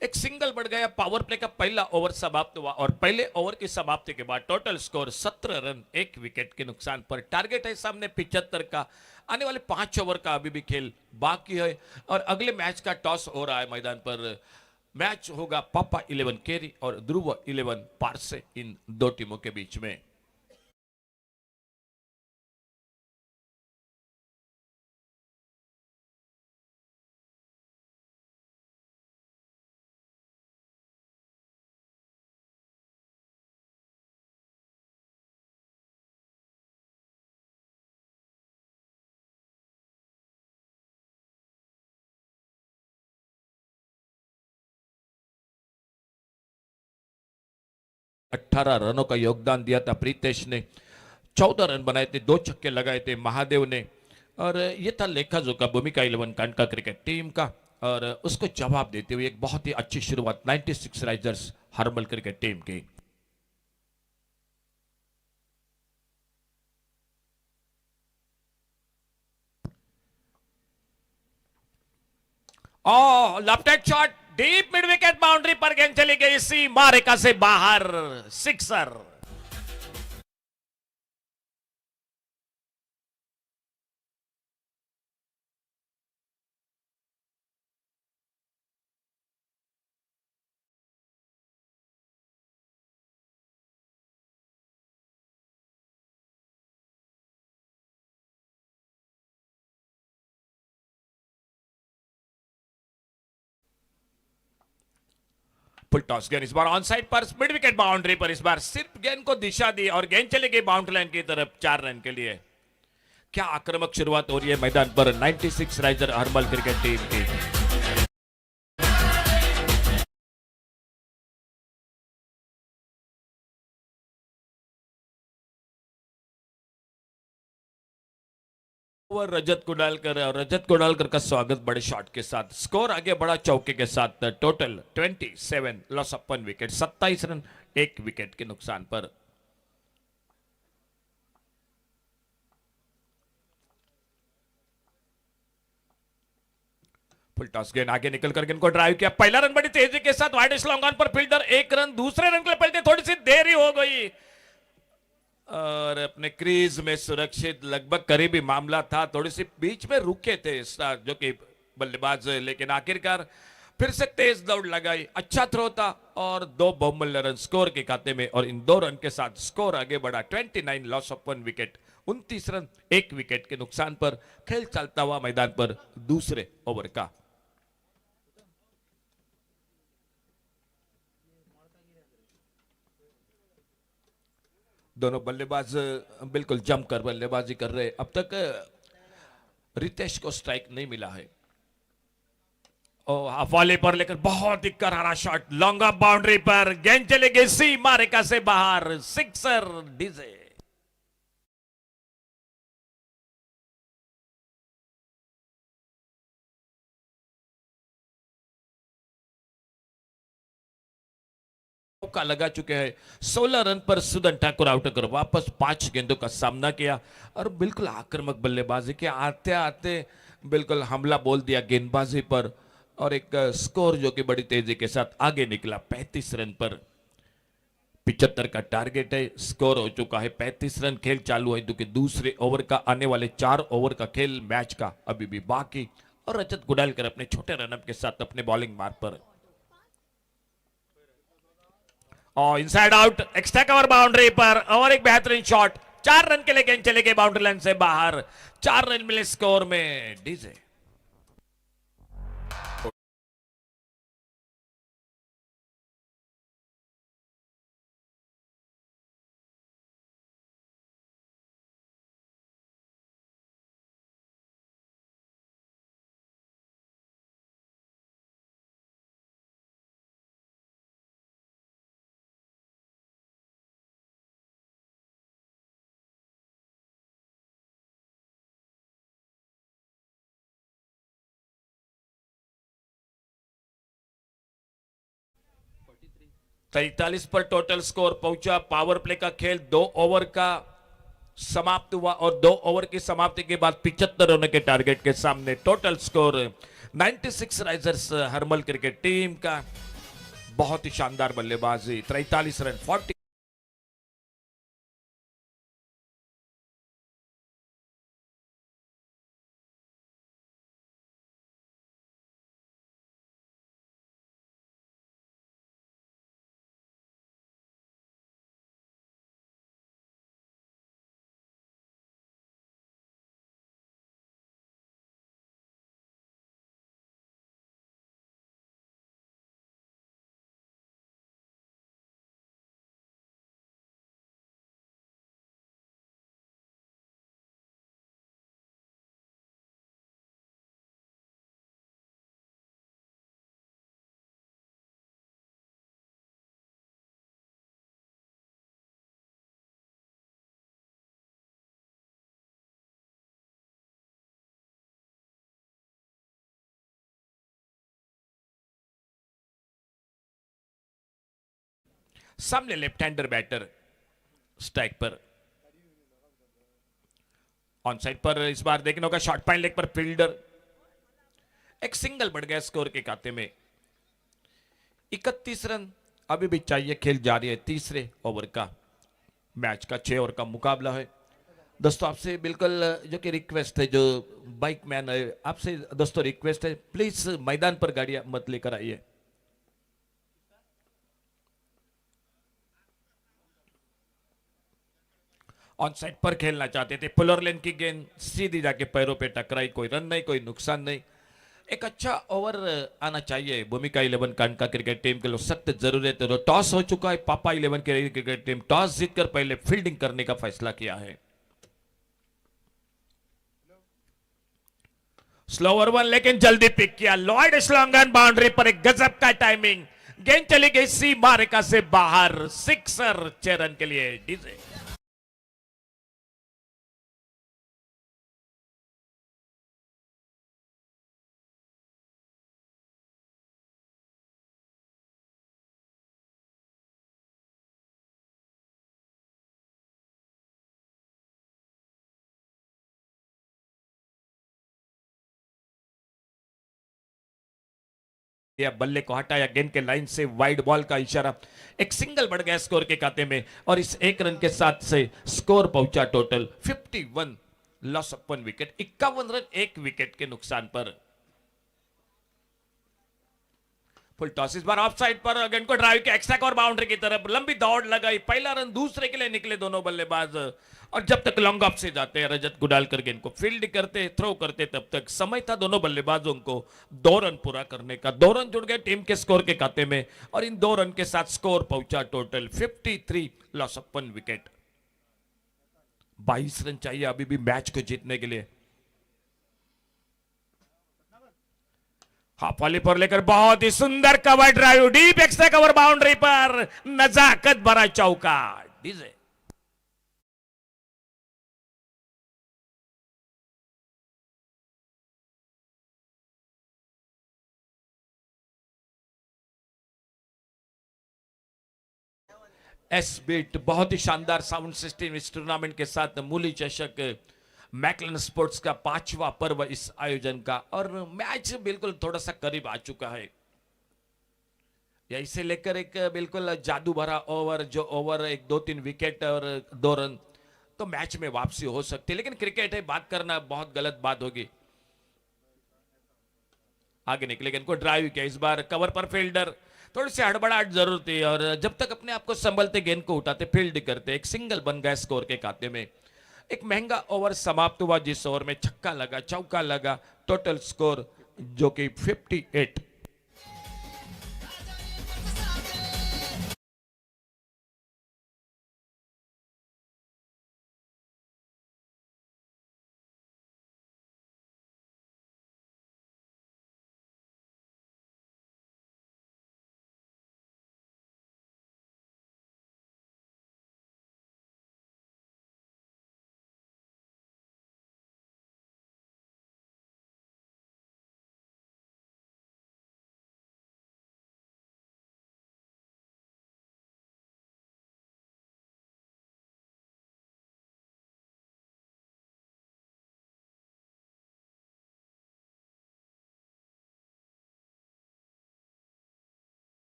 एक सिंगल बढ़ गया। पावर प्ले का पहला ओवर समाप्त हुआ और पहले ओवर की समाप्ति के बाद टोटल स्कोर 17 रन 1 विकेट के नुकसान पर। टारगेट है सामने 75 का आने वाले 5 ओवर का अभी भी खेल बाकी है और अगले मैच का टॉस हो रहा है मैदान पर। मैच होगा पापा 11 केरी और ध्रुव 11 पारसे इन दो टीमों के बीच में। 18 रनों का योगदान दिया था प्रीतेश ने, 14 रन बनाए थे, 2 छक्के लगाए थे महादेव ने। और ये था लेखा जोखा भूमिका 11 कांडका क्रिकेट टीम का, और उसको जवाब देते हुए एक बहुत ही अच्छी शुरुआत 96 राइजर्स हर्मल क्रिकेट टीम की। Left shot deep mid wicket boundary पर गेंद चली गई सीमा रेखा से बाहर, सिक्सर। फुल टॉस गेंद इस बार ऑन साइड पर मिड विकेट बाउंड्री पर, इस बार सिर्फ गेंद को दिशा दी और गेंद चली गई बाउंड्री लाइन की तरफ 4 रन के लिए। क्या आक्रामक शुरुआत हो रही है मैदान पर 96 राइजर हर्मल क्रिकेट टीम की। रजत कुडालकर, और रजत कुडालकर का स्वागत बड़े शॉट के साथ, स्कोर आगे बढ़ा चौके के साथ, total 27, loss of 1 wicket, 27 run 1 wicket के नुकसान पर। फुल टॉस गेंद आगे निकल कर गेंद को ड्राइव किया, पहला रन बड़ी तेजी के साथ वाइड लॉन्ग ऑन पर फील्डर 1 रन, दूसरे रन के लिए पहले थोड़ी सी देरी हो गई और अपने क्रीज में सुरक्षित, लगभग करीबी मामला था, थोड़ी सी बीच में रुके थे जो कि बल्लेबाज, लेकिन आखिरकार फिर से तेज दौड़ लगाई, अच्छा थ्रो था और 2 बहुमूल्य रन स्कोर के खाते में, और इन 2 रन के साथ स्कोर आगे बढ़ा 29, loss of 1 wicket, 29 run 1 wicket के नुकसान पर। खेल चलता हुआ मैदान पर दूसरे ओवर का। दोनों बल्लेबाज बिल्कुल जमकर बल्लेबाजी कर रहे। अब तक रितेश को स्ट्राइक नहीं मिला है। हवाले पर लेकर बहुत ही करारा शॉट, लॉन्ग ऑफ बाउंड्री पर गेंद चली गई सीमा रेखा से बाहर, सिक्सर डीजे। का लगा चुके हैं, 16 रन पर सुदन ठाकुर आउट होकर वापस 5 गेंदों का सामना किया और बिल्कुल आक्रामक बल्लेबाजी के आते आते बिल्कुल हमला बोल दिया गेंदबाजी पर, और एक स्कोर जो कि बड़ी तेजी के साथ आगे निकला 35 रन पर। 75 का टारगेट है, स्कोर हो चुका है 35 रन। खेल चालू है क्योंकि दूसरे ओवर का आने वाले 4 ओवर का खेल मैच का अभी भी बाकी, और रजत गुडालकर अपने छोटे रनअप के साथ अपने बॉलिंग मार्ग पर। और inside out extra cover boundary पर, और एक बेहतरीन शॉट, 4 रन के लिए गेंद चले गए बाउंड्री लाइन से बाहर, 4 रन मिले स्कोर में डीजे। तैतालीस पर टोटल स्कोर पहुंचा। पावर प्ले का खेल 2 ओवर का समाप्त हुआ, और 2 ओवर की समाप्ति के बाद 75 रनों के टारगेट के सामने total score 96 risers Harmal cricket team का। बहुत ही शानदार बल्लेबाजी, 43 रन 40 सामने लेफ्ट हैंडर बैटर स्ट्राइक पर, ऑन साइड पर इस बार देखने होगा शॉर्ट पाइन लेग पर फील्डर। एक सिंगल बढ़ गया स्कोर के खाते में, 31 रन अभी भी चाहिए, खेल जारी है तीसरे ओवर का, मैच का 6 ओवर का मुकाबला है। दोस्तों आपसे बिल्कुल जो कि रिक्वेस्ट है, जो बाइक मैन है आपसे दोस्तों रिक्वेस्ट है, प्लीज मैदान पर गाड़ियां मत लेकर आइए। ऑन साइड पर खेलना चाहते थे, पुलर लेन की गेंद सीधी जाके पैरों पे टकराई, कोई रन नहीं, कोई नुकसान नहीं। एक अच्छा ओवर आना चाहिए भूमिका 11 कांडका क्रिकेट टीम के लिए, सख्त जरूरत है। तो टॉस हो चुका है, पापा 11 की क्रिकेट टीम टॉस जीतकर पहले फील्डिंग करने का फैसला किया है। स्लोअर वन लेकिन जल्दी पिक किया, लॉयड स्लोंगन बाउंड्री पर, एक गजब का टाइमिंग, गेंद चली गई सीमा रेखा से बाहर, सिक्सर 6 रन के लिए डीजे। या बल्ले को हटाया, गेंद के लाइन से वाइड बॉल का इशारा, एक सिंगल बढ़ गया स्कोर के खाते में, और इस 1 रन के साथ से स्कोर पहुंचा total 51, loss of 1 wicket, 51 run 1 wicket के नुकसान पर। फुल टॉस इस बार ऑफ साइड पर, गेंद को ड्राइव किया एक्स्ट्रा और बाउंड्री की तरफ, लंबी दौड़ लगाई, पहला रन दूसरे के लिए निकले दोनों बल्लेबाज, और जब तक लॉन्ग ऑफ से जाते हैं रजत गुडालकर गेंद को फील्ड करते थ्रो करते, तब तक समय था दोनों बल्लेबाजों को 2 रन पूरा करने का। 2 रन जुड़ गए टीम के स्कोर के खाते में, और इन 2 रन के साथ स्कोर पहुंचा total 53, loss of 1 wicket. 22 run चाहिए अभी भी मैच को जीतने के लिए। हाफ वाली पर लेकर बहुत ही सुंदर cover drive, deep extra cover boundary पर, नजाकत भरा चौका डीजे। एस बीट, बहुत ही शानदार साउंड सिस्टम इस टूर्नामेंट के साथ, मूली चषक मैकलन स्पोर्ट्स का 5वां पर्व इस आयोजन का, और मैच बिल्कुल थोड़ा सा करीब आ चुका है। या इसे लेकर एक बिल्कुल जादू भरा ओवर, जो ओवर 1 2 3 विकेट और 2 रन, तो मैच में वापसी हो सकती है, लेकिन क्रिकेट है, बात करना बहुत गलत बात होगी। आगे निकले, गेंद को ड्राइव किया, इस बार कवर पर फील्डर, थोड़ी सी हड़बड़ाहट जरूर थी, और जब तक अपने आप को संभलते गेंद को उठाते फील्ड करते, एक सिंगल बन गया स्कोर के खाते में। एक महंगा ओवर समाप्त हुआ, जिस ओवर में छक्का लगा चौका लगा, टोटल स्कोर जो कि 58।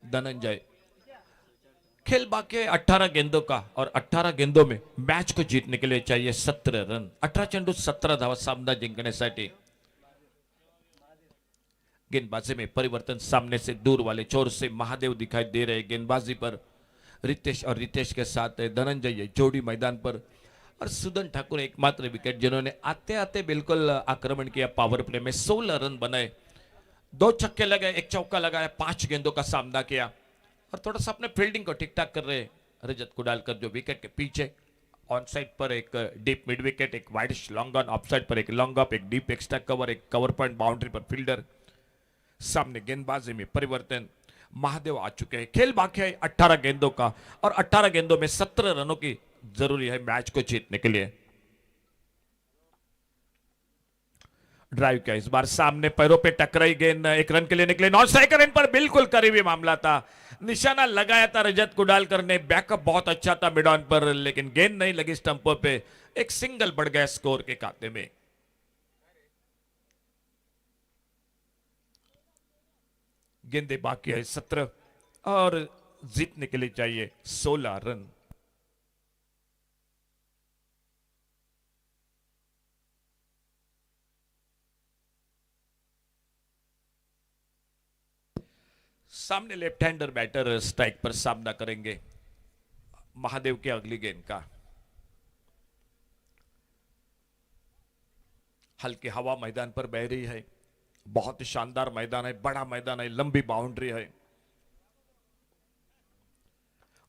धनंजय, खेल बाकी है 18 गेंदों का, और 18 गेंदों में मैच को जीतने के लिए चाहिए 17 रन, 18 चेंडू 17 धावा सामना जिंकण्यासाठी। गेंदबाजी में परिवर्तन, सामने से दूर वाले छोर से महादेव दिखाई दे रहे गेंदबाजी पर, रितेश और रितेश के साथ धनंजय जोड़ी मैदान पर, और सुदन ठाकुर एकमात्र विकेट जिन्होंने आते आते बिल्कुल आक्रमण किया, पावर प्ले में 16 रन बनाए, 2 छक्के लगाए, 1 चौका लगाया, 5 गेंदों का सामना किया, और थोड़ा सा अपने फील्डिंग को ठीक ठाक कर रहे रजत कुडालकर, जो विकेट के पीछे ऑन साइड पर एक डीप मिड विकेट, एक wide long on, of side पर एक लॉन्ग ऑफ, एक डीप एक्स्ट्रा कवर, एक कवर पॉइंट बाउंड्री पर फील्डर, सामने गेंदबाजी में परिवर्तन, महादेव आ चुके हैं। खेल बाकी है 18 गेंदों का और 18 गेंदों में 17 रनों की जरूरी है मैच को जीतने के लिए। ड्राइव किया इस बार, सामने पैरों पे टकराई गेंद, एक रन के लिए निकले, नॉन स्ट्राइकर इन पर बिल्कुल करीबी मामला था, निशाना लगाया था रजत कुडालकर ने, बैकअप बहुत अच्छा था मिड ऑन पर, लेकिन गेंद नहीं लगी स्टंपों पे, एक सिंगल बढ़ गया स्कोर के खाते में। गेंदे बाकी है 17 और जीतने के लिए चाहिए 16 रन। सामने लेफ्ट हैंडर बैटर स्ट्राइक पर सामना करेंगे महादेव की अगली गेंद का। हल्की हवा मैदान पर बह रही है, बहुत ही शानदार मैदान है, बड़ा मैदान है, लंबी बाउंड्री है।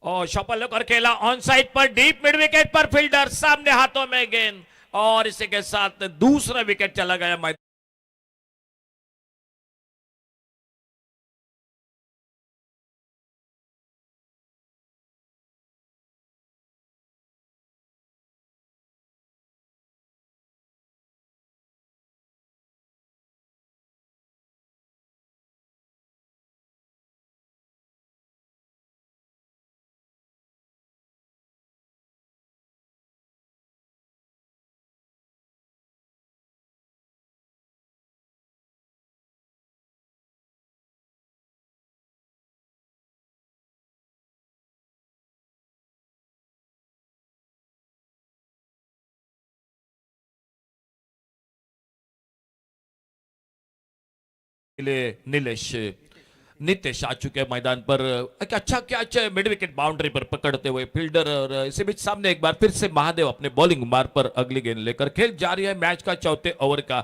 और शॉपर होकर खेला ऑन साइड पर, डीप मिड विकेट पर, फील्डर सामने हाथों में गेंद और इसी के साथ दूसरा विकेट चला गया मैदान। नीलेश नितेश आ चुके हैं मैदान पर, एक अच्छा कैच है मिड विकेट बाउंड्री पर पकड़ते हुए फील्डर, और इसी बीच सामने एक बार फिर से महादेव अपने बॉलिंग मार पर अगली गेंद लेकर खेल जारी है मैच का चौथे ओवर का।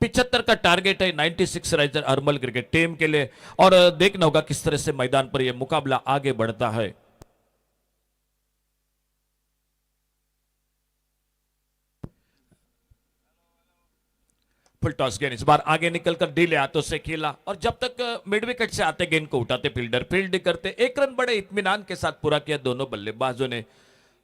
75 का टारगेट है 96 राइजर अर्मल क्रिकेट टीम के लिए, और देखना होगा किस तरह से मैदान पर यह मुकाबला आगे बढ़ता है। फुल टॉस गेंद इस बार आगे निकलकर डीले हाथों से खेला, और जब तक मिड विकेट से आते गेंद को उठाते फील्डर फील्ड करते, एक रन बड़े इत्मीनान के साथ पूरा किया दोनों बल्लेबाजों ने।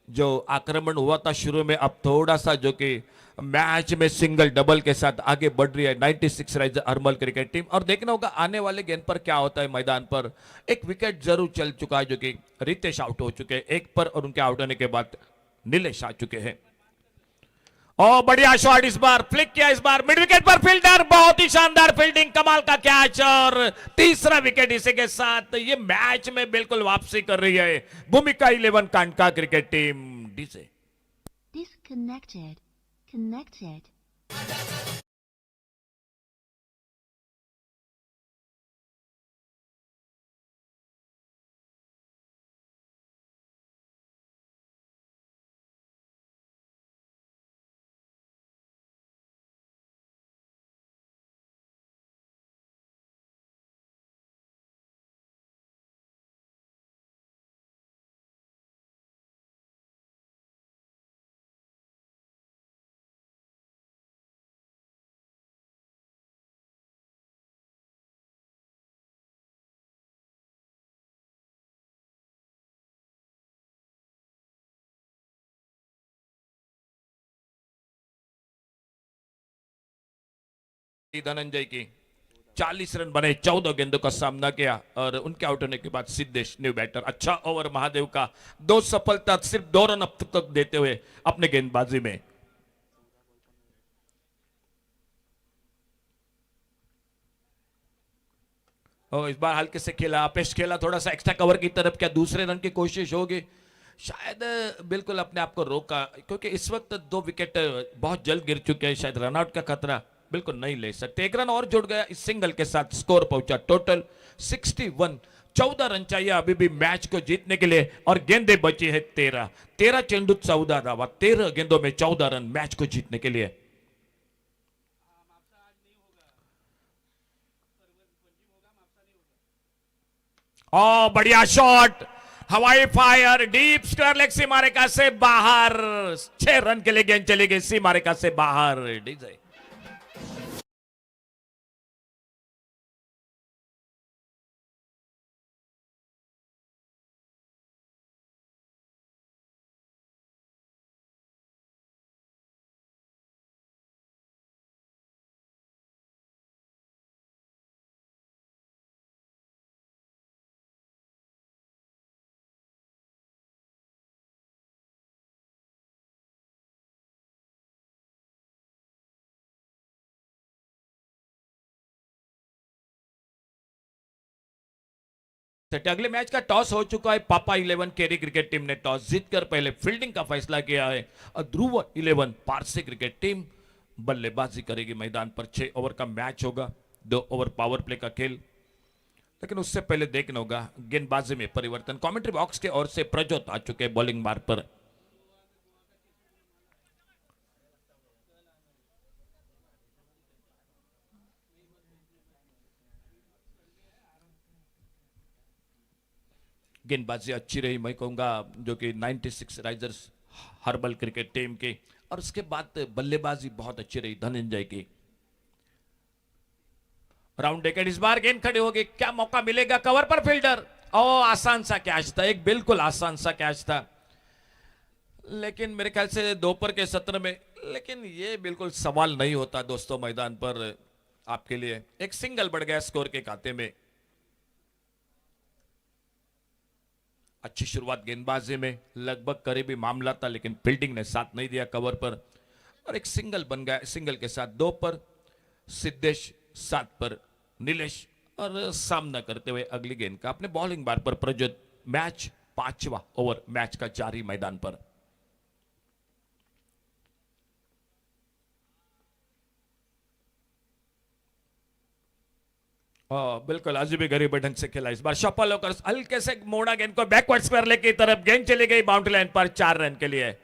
जो आक्रमण हुआ था शुरू में, अब थोड़ा सा जो कि मैच में सिंगल डबल के साथ आगे बढ़ रही है 96 राइजर अर्मल क्रिकेट टीम, और देखना होगा आने वाले गेंद पर क्या होता है। मैदान पर एक विकेट जरूर चल चुका है, जो कि रितेश आउट हो चुके हैं एक पर, और उनके आउट होने के बाद नीलेश आ चुके हैं। और बढ़िया शॉट इस बार फ्लिक किया, इस बार मिड विकेट पर फील्डर, बहुत ही शानदार फील्डिंग, कमाल का कैच, और तीसरा विकेट इसी के साथ ये मैच में बिल्कुल वापसी कर रही है Bhumika 11 Kandka cricket team. DJ disconnected connected Dhananjay की 40 रन बने, 14 गेंदों का सामना किया, और उनके आउट होने के बाद सिद्धेश न्यू बैटर। अच्छा ओवर महादेव का, 2 सफलता, सिर्फ 2 रन अब तक देते हुए अपने गेंदबाजी में। और इस बार हल्के से खेला, पेश खेला, थोड़ा सा एक्स्ट्रा कवर की तरफ, क्या दूसरे रन की कोशिश होगी, शायद बिल्कुल अपने आप को रोका, क्योंकि इस वक्त 2 विकेट बहुत जल्द गिर चुके हैं, शायद रनआउट का खतरा बिल्कुल नहीं ले सकते। एक रन और जुड़ गया इस सिंगल के साथ, स्कोर पहुंचा टोटल 61। 14 रन चाहिए अभी भी मैच को जीतने के लिए, और गेंदे बची है 13 चेंडू 14 धावा, 13 गेंदों में 14 रन मैच को जीतने के लिए। ओ बढ़िया शॉट, हवाई फायर, डीप स्क्वायर लेग सीमारेखा से बाहर, 6 रन के लिए गेंद चली गई सीमारेखा से बाहर। डीजे सेट अगले मैच का टॉस हो चुका है। पापा 11 केरी क्रिकेट टीम ने टॉस जीतकर पहले फील्डिंग का फैसला किया है और ध्रुव 11 पारसी क्रिकेट टीम बल्लेबाजी करेगी। मैदान पर 6 ओवर का मैच होगा, 2 ओवर पावर प्ले का खेल। लेकिन उससे पहले देखना होगा गेंदबाजी में परिवर्तन। कमेंट्री बॉक्स के ओर से प्रजोत आ चुके बॉलिंग मार्ग पर। गेंदबाजी अच्छी रही, मैं कहूंगा, जो कि 96 राइजर्स हर्बल क्रिकेट टीम की। और उसके बाद बल्लेबाजी बहुत अच्छी रही धनंजय की। राउंड डेकेड इस बार गेंद खड़ी होगी, क्या मौका मिलेगा? कवर पर फील्डर, ओ आसान सा कैच था, एक बिल्कुल आसान सा कैच था। लेकिन मेरे ख्याल से दोपहर के सत्र में, लेकिन ये बिल्कुल सवाल नहीं होता दोस्तों मैदान पर आपके लिए। एक सिंगल बढ़ गया स्कोर के खाते में। अच्छी शुरुआत गेंदबाजी में, लगभग करीबी मामला था, लेकिन फील्डिंग ने साथ नहीं दिया कवर पर। और एक सिंगल बन गया, सिंगल के साथ 2 पर सिद्धेश, 7 पर नीलेश। और सामना करते हुए अगली गेंद का अपने बॉलिंग बार पर प्रज्वल। मैच 5वां ओवर मैच का जारी मैदान पर। बिल्कुल अजीब गरीब ढंग से खेला इस बार। शफल होकर हल्के से मोड़ा गेंद को बैकवर्ड स्क्वायर की तरफ, गेंद चली गई बाउंड्री लाइन पर 4 रन के लिए।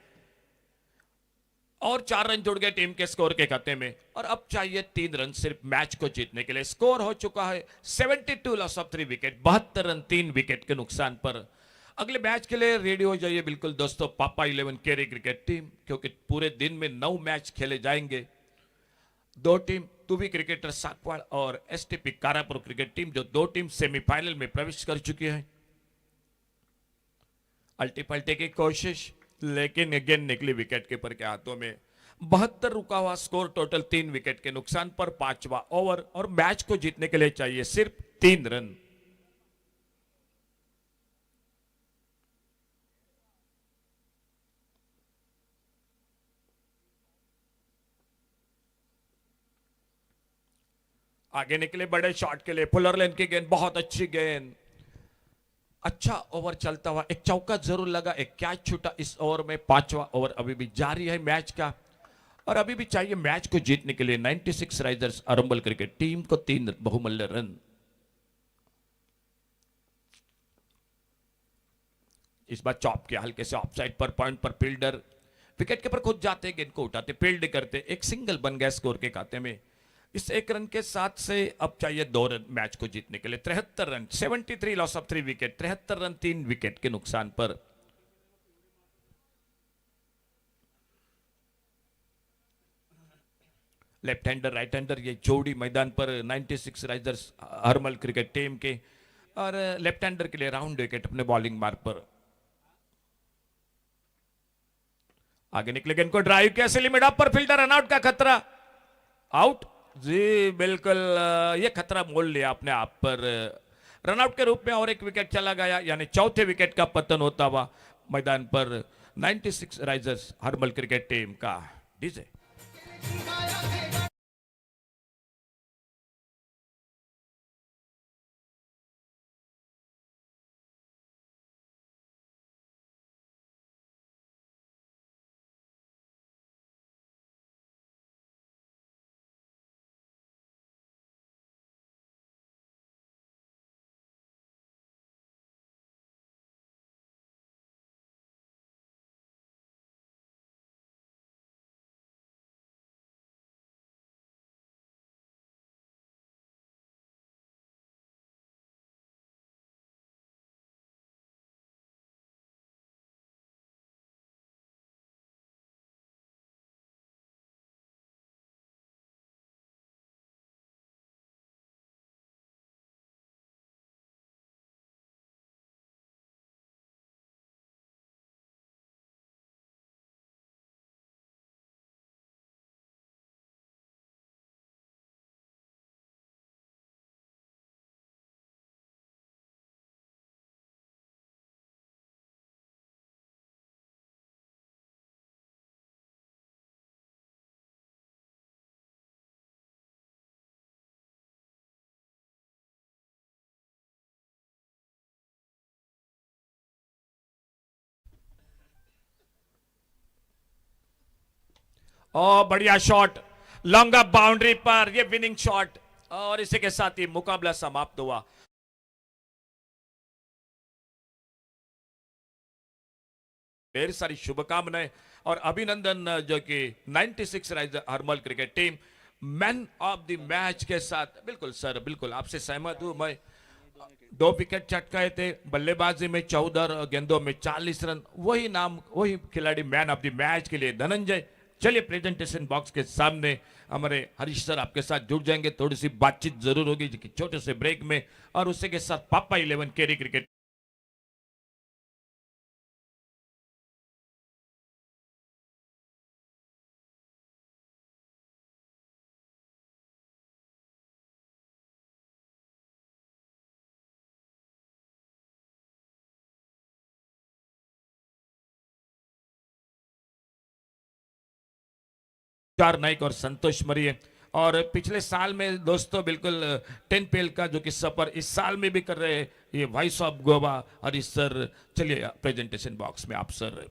और 4 रन जुड़ गए टीम के स्कोर के खाते में। और अब चाहिए 3 रन सिर्फ मैच को जीतने के लिए। स्कोर हो चुका है 72 loss of 3 wicket, 72 run 3 wicket के नुकसान पर। अगले मैच के लिए रेडी हो जाइए बिल्कुल दोस्तों, पापा 11 केरी क्रिकेट टीम, क्योंकि पूरे दिन में 9 मैच खेले जाएंगे। 2 टीम तुवी क्रिकेटर साकवाड़ और एसटीपी कारापुर क्रिकेट टीम, जो 2 टीम सेमीफाइनल में प्रवेश कर चुकी है। अल्टी पल्टी की कोशिश, लेकिन अगेन निकली विकेट कीपर के हाथों में। 72 रुका हुआ स्कोर, टोटल 3 विकेट के नुकसान पर 5वां ओवर। और मैच को जीतने के लिए चाहिए सिर्फ 3 रन। आगे निकले बड़े शॉट के लिए, फुलर लेन की गेंद, बहुत अच्छी गेंद। अच्छा ओवर चलता हुआ, एक चौका जरूर लगा, एक कैच छूटा इस ओवर में। 5वां ओवर अभी भी जारी है मैच का। और अभी भी चाहिए मैच को जीतने के लिए 96 राइजर्स अरंबल क्रिकेट टीम को 3 बहुमूल्य रन। इस बार चॉप किया हल्के से ऑफसाइड पर, पॉइंट पर फील्डर। विकेट कीपर खुद जाते, गेंद को उठाते, फील्ड करते। एक सिंगल बन गया स्कोर के खाते में। इस 1 रन के साथ से अब चाहिए 2 रन मैच को जीतने के लिए। 73 run, 73 loss of 3 wicket, 73 run 3 wicket के नुकसान पर। लेफ्ट हैंडर राइट हैंडर ये जोड़ी मैदान पर 96 राइजर्स हरमल क्रिकेट टीम के। और लेफ्ट हैंडर के लिए राउंड विकेट अपने बॉलिंग मार्ग पर। आगे निकले गेंद को ड्राइव किया, सिली मिड ऑफ पर फील्डर, रनआउट का खतरा। आउट जी, बिल्कुल ये खतरा मोल लिया अपने आप पर रनआउट के रूप में। और एक विकेट चला गया, यानी चौथे विकेट का पतन होता हुआ मैदान पर 96 राइजर्स हर्बल क्रिकेट टीम का। डीजे और बढ़िया शॉट, लॉन्ग अप बाउंड्री पर ये विनिंग शॉट, और इसी के साथ ही मुकाबला समाप्त हुआ। ढेर सारी शुभकामनाएं और अभिनंदन जो कि 96 rise Harmal cricket team man of the match के साथ। बिल्कुल सर, बिल्कुल आपसे सहमत हूं मैं। 2 विकेट चटकाए थे, बल्लेबाजी में 14 गेंदों में 40 रन, वही नाम वही खिलाड़ी मैन ऑफ द मैच के लिए धनंजय। चलिए प्रेजेंटेशन बॉक्स के सामने हमारे हरीश सर आपके साथ जुड़ जाएंगे, थोड़ी सी बातचीत जरूर होगी छोटे से ब्रेक में, और उसी के साथ पापा 11 केरी क्रिकेट 4 नाइक और संतोष मरिए। और पिछले साल में दोस्तों बिल्कुल 10 पेल का जो कि सफर इस साल में भी कर रहे हैं ये voice of Goa Harish sir. चलिए प्रेजेंटेशन बॉक्स में आप सर।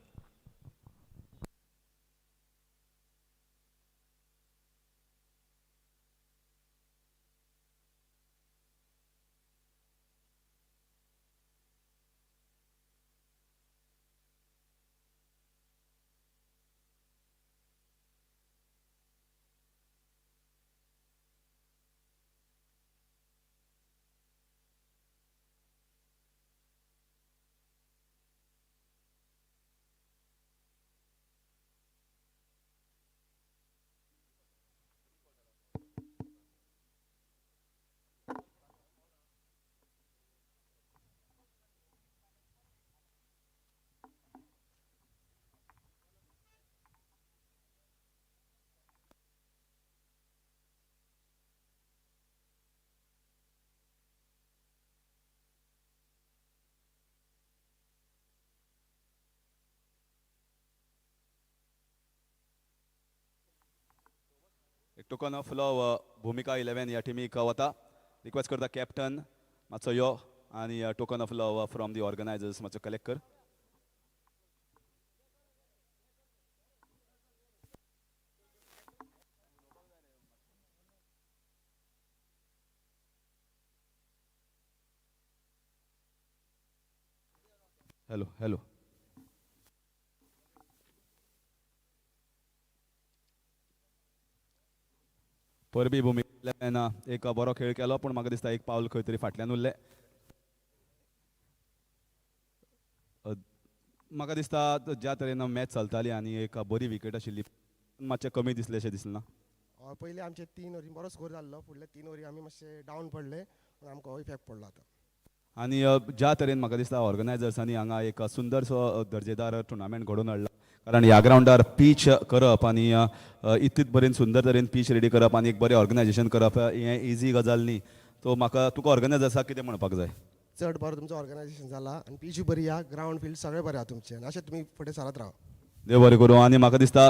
एक टोकन ऑफ लव भूमिका 11 या टीमीक वता. रिक्वेस्ट करता कॅप्टन मातसो यो आणि token of love from the organisers मातसो कलेक्ट कर. Hello hello. परबी भूमिकेन एक बरो खेळ केलो पूण म्हाका दिसता एक पावल खंय तरी फाटल्यान उरलें. म्हाका दिसता ज्या तरेन मॅच चलताली आनी एक बरी विकेट आशिल्ली मातशें कमी दिसलें अशें दिसलें ना. पयलीं आमचे 3 ओव्हरी बरो स्कोर जाल्लो, फुडले 3 ओव्हरी आमी मातशे डावन पडले, पूण आमकां हो इफेक्ट पडलो आतां. आणि ज्या तरेन म्हाका दिसता ऑर्गनायझर्सांनी हांगा एक सुंदरसो दर्जेदार टुर्नामेंट घडोवन हाडला. कारण ह्या ग्राउंडार पीच करप आनी इतले बरेन सुंदर तरेन पीच रेडी करप आनी एक बरें ऑर्गनायझेशन करप हें इजी गजाल न्ही. तो म्हाका तुका ऑर्गनायझर्साक कितें म्हणपाक जाय? चड बरो तुमचो ऑर्गनायझेशन जाला आनी पीच बरी आहा, ग्राउंड फील्ड सगळें बरें आहा तुमचें, अशें तुमी फुडें सरत रावा. देव बरें करूं. आनी म्हाका दिसता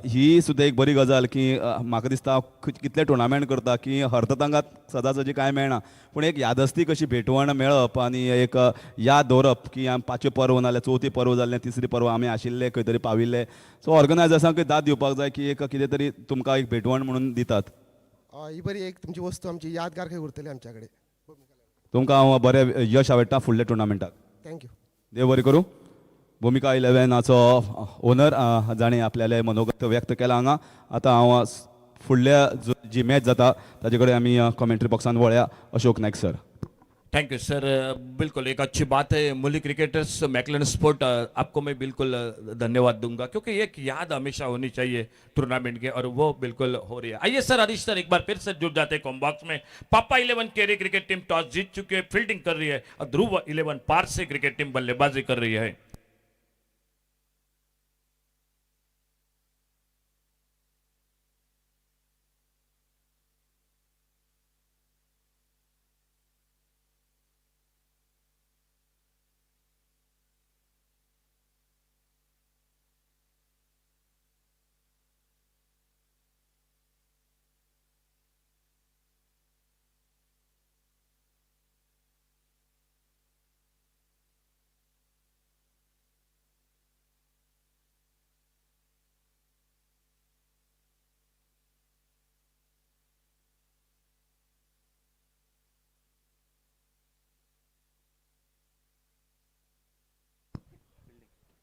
ही सुद्दां एक बरी गजाल की म्हाका दिसता कितले टुर्नामेंट करता की हरता तांकां सदांच कांय मेळना, पूण एक यादस्ती कशी भेटवण मेळप आनी एक याद दवरप की आमी 5वें पर्व नाजाल्यार 4थें पर्व जाल्लें, 3री पर्व आमी आशिल्ले खंय तरी पाविल्ले. सो ऑर्गनायझर्सांक दाद दिवपाक जाय की एक कितें तरी तुमकां एक भेटवण म्हणून दितात. ही बरी एक तुमची वस्तू आमची यादगार खंय उरतली आमच्या कडेन. तुमकां हांव बरें यश आवडटा फुडल्या टुर्नामेंटाक. थँक्यू. देव बरें करूं. भूमिका 11 ओनर जाणें आपल्याले मनोगत व्यक्त केला हांगा. आतां हांव फुडल्या जी मॅच जाता ताजे कडेन आमी कॉमेंट्री बॉक्सान वळया. Ashok Nayak sir. Thank you sir. बिल्कुल एक अच्छी बात है, मुली क्रिकेटर्स मैकलन स्पोर्ट आपको मैं बिल्कुल धन्यवाद दूंगा, क्योंकि एक याद हमेशा होनी चाहिए टूर्नामेंट के, और वो बिल्कुल हो रही है। आइए सर हरीश सर एक बार फिर से जुड़ जाते हैं कॉम्बॉक्स में। पापा 11 केरी क्रिकेट टीम टॉस जीत चुकी है, फील्डिंग कर रही है, और ध्रुव 11 पारसे क्रिकेट टीम बल्लेबाजी कर रही है।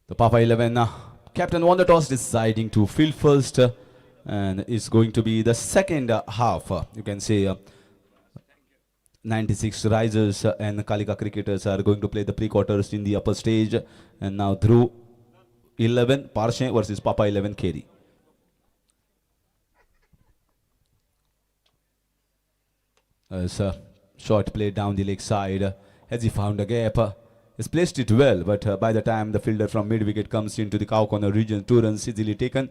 The Papa 11 captain won the toss, deciding to field first, and it's going to be the second half. You can say 96 risers and Kalika cricketers are going to play the pre-quarters in the upper stage, and now Dhruv 11 Parshe versus Papa 11 Keri. As a short play down the leg side, has he found a gap? He's placed it well, but by the time the fielder from mid-wicket comes into the cow corner region, 2 runs easily taken.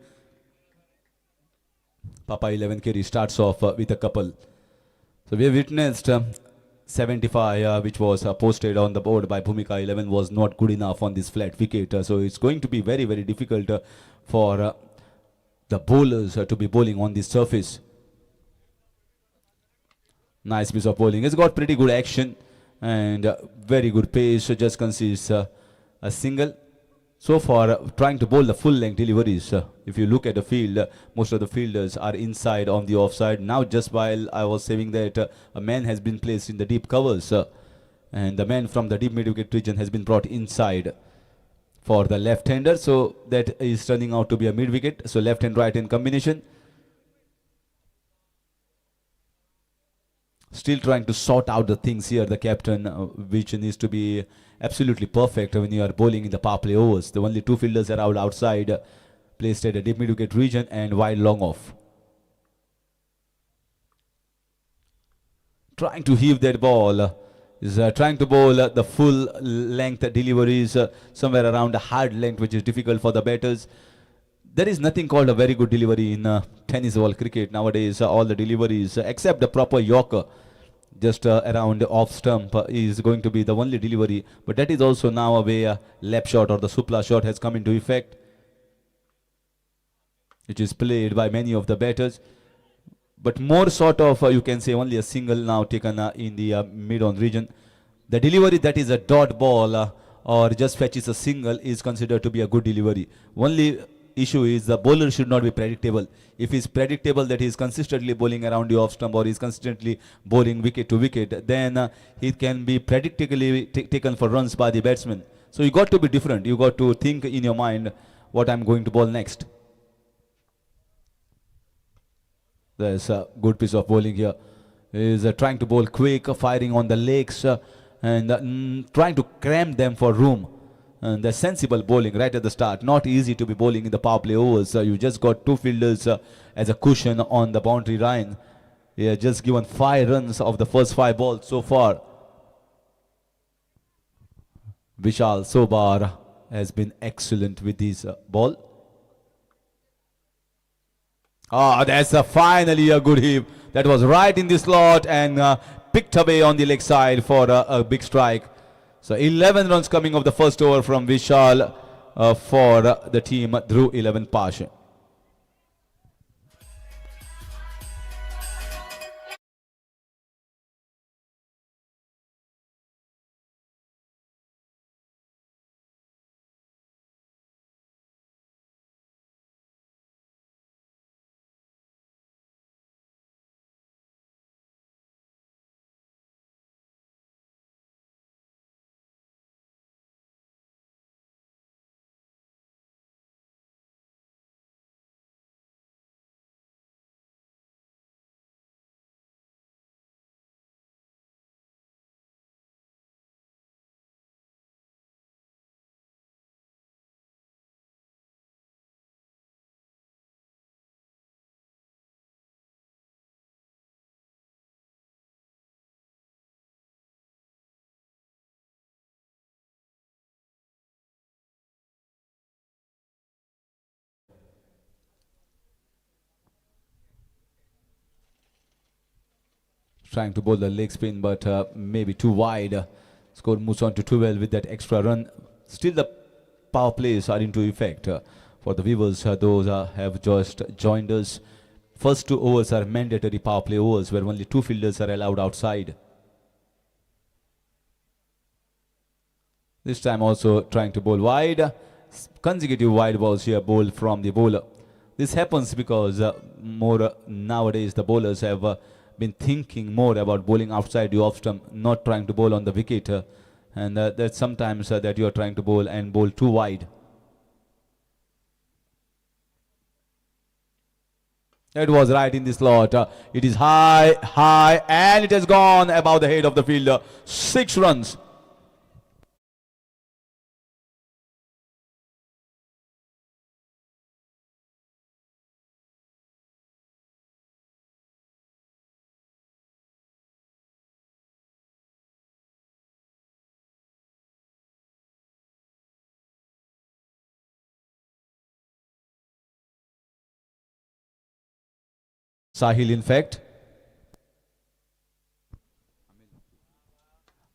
Papa 11 Keri starts off with a couple. So we have witnessed 75 which was posted on the board by Bhumika 11 was not good enough on this flat wicket. So it's going to be very, very difficult for the bowlers to be bowling on this surface. Nice piece of bowling. It's got pretty good action and very good pace. Just concedes a single. So far, trying to bowl the full length deliveries. If you look at the field, most of the fielders are inside on the offside. Now, just while I was saying that a man has been placed in the deep covers, and the man from the deep mid-wicket region has been brought inside for the left-hander. So that is turning out to be a mid-wicket. So left and right hand combination. Still trying to sort out the things here, the captain, which needs to be absolutely perfect when you are bowling in the power play overs. The only 2 fielders are out outside, placed at a deep mid-wicket region and wide long off. Trying to heave that ball, is trying to bowl the full length deliveries, somewhere around a hard length, which is difficult for the batters. There is nothing called a very good delivery in tennis ball cricket nowadays. All the deliveries, except the proper Yorker, just around off stump is going to be the only delivery. But that is also now a way lap shot or the supla shot has come into effect, which is played by many of the batters. But more sort of, you can say only a single now taken in the mid-on region. The delivery that is a dot ball or just fetches a single is considered to be a good delivery. Only issue is the bowler should not be predictable. If he's predictable that he's consistently bowling around the off stump or he's consistently bowling wicket to wicket, then he can be predictably taken for runs by the batsman. So you got to be different. You got to think in your mind what I'm going to bowl next. There's a good piece of bowling here. He's trying to bowl quick, firing on the legs and trying to cram them for room. And the sensible bowling right at the start. Not easy to be bowling in the power play overs. You just got 2 fielders as a cushion on the boundary line. Yeah, just given 5 runs of the first 5 balls so far. Vishal Sobar has been excellent with his ball. That's finally a good heave. That was right in the slot and picked away on the leg side for a big strike. So 11 runs coming off the first over from Vishal for the team Dhruv 11 Pasha. Trying to bowl the leg spin, but maybe too wide. Score moves on to 12 with that extra run. Still the power plays are into effect. For the viewers, those have just joined us. First 2 overs are mandatory power play overs where only 2 fielders are allowed outside. This time also trying to bowl wide. Consecutive wide balls here bowled from the bowler. This happens because more nowadays the bowlers have been thinking more about bowling outside the off stump, not trying to bowl on the wicket, and that's sometimes that you are trying to bowl and bowl too wide. It was right in the slot. It is high, high, and it has gone above the head of the fielder. 6 runs. Sahil, in fact.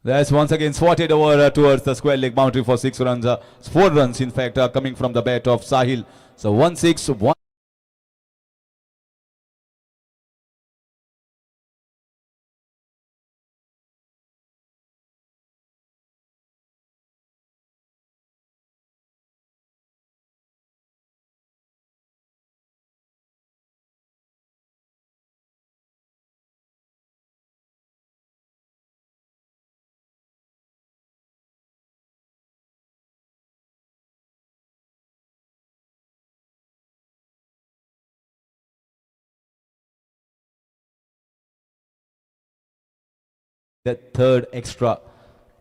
That's once again swatted over towards the square leg boundary for 6 runs. 4 runs, in fact, coming from the bat of Sahil. So 1-6, 1. That third extra.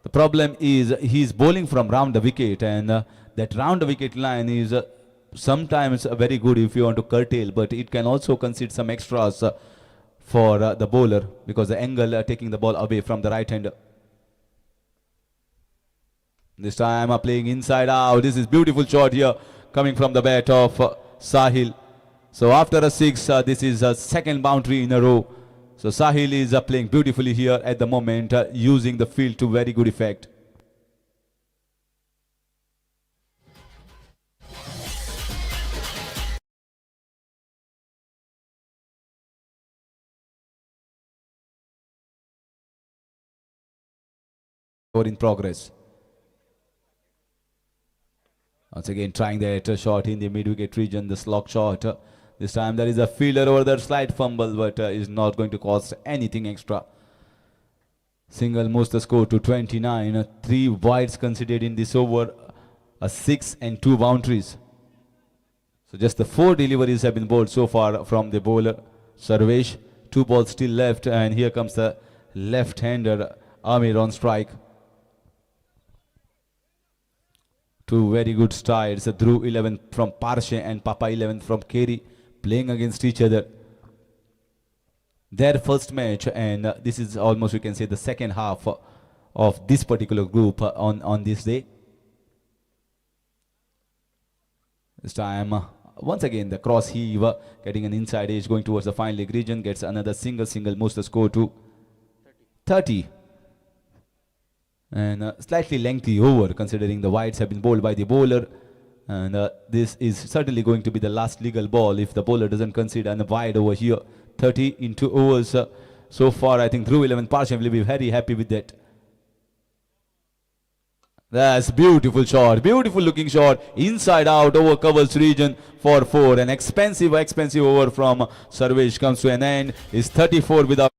The problem is he's bowling from round the wicket, and that round the wicket line is sometimes very good if you want to curtail, but it can also concede some extras for the bowler because the angle taking the ball away from the right hander. This time playing inside out. This is beautiful shot here coming from the bat of Sahil. So after a 6, this is a second boundary in a row. So Sahil is playing beautifully here at the moment, using the field to very good effect. Over in progress. Once again trying that shot in the mid-wicket region, the slog shot. This time there is a fielder over there, slight fumble, but is not going to cost anything extra. Single moves the score to 29. 3 wides considered in this over, a 6 and 2 boundaries. So just the 4 deliveries have been bowled so far from the bowler Sarvesh. 2 balls still left, and here comes the left-hander Amir on strike. 2 very good strides. Dhruv 11 from Parshe and Papa 11 from Kerry, playing against each other. Their first match, and this is almost, we can say, the second half of this particular group on this day. This time, once again, the cross heave, getting an inside edge, going towards the fine leg region, gets another single, moves the score to 30. And slightly lengthy over, considering the wides have been bowled by the bowler. And this is certainly going to be the last legal ball if the bowler doesn't concede an wide over here. 30 in 2 overs. So far, I think Dhruv 11 Parshe will be very happy with that. That's beautiful shot, beautiful looking shot. Inside out over covers region for 4. An expensive over from Sarvesh comes to an end. Is 34 without.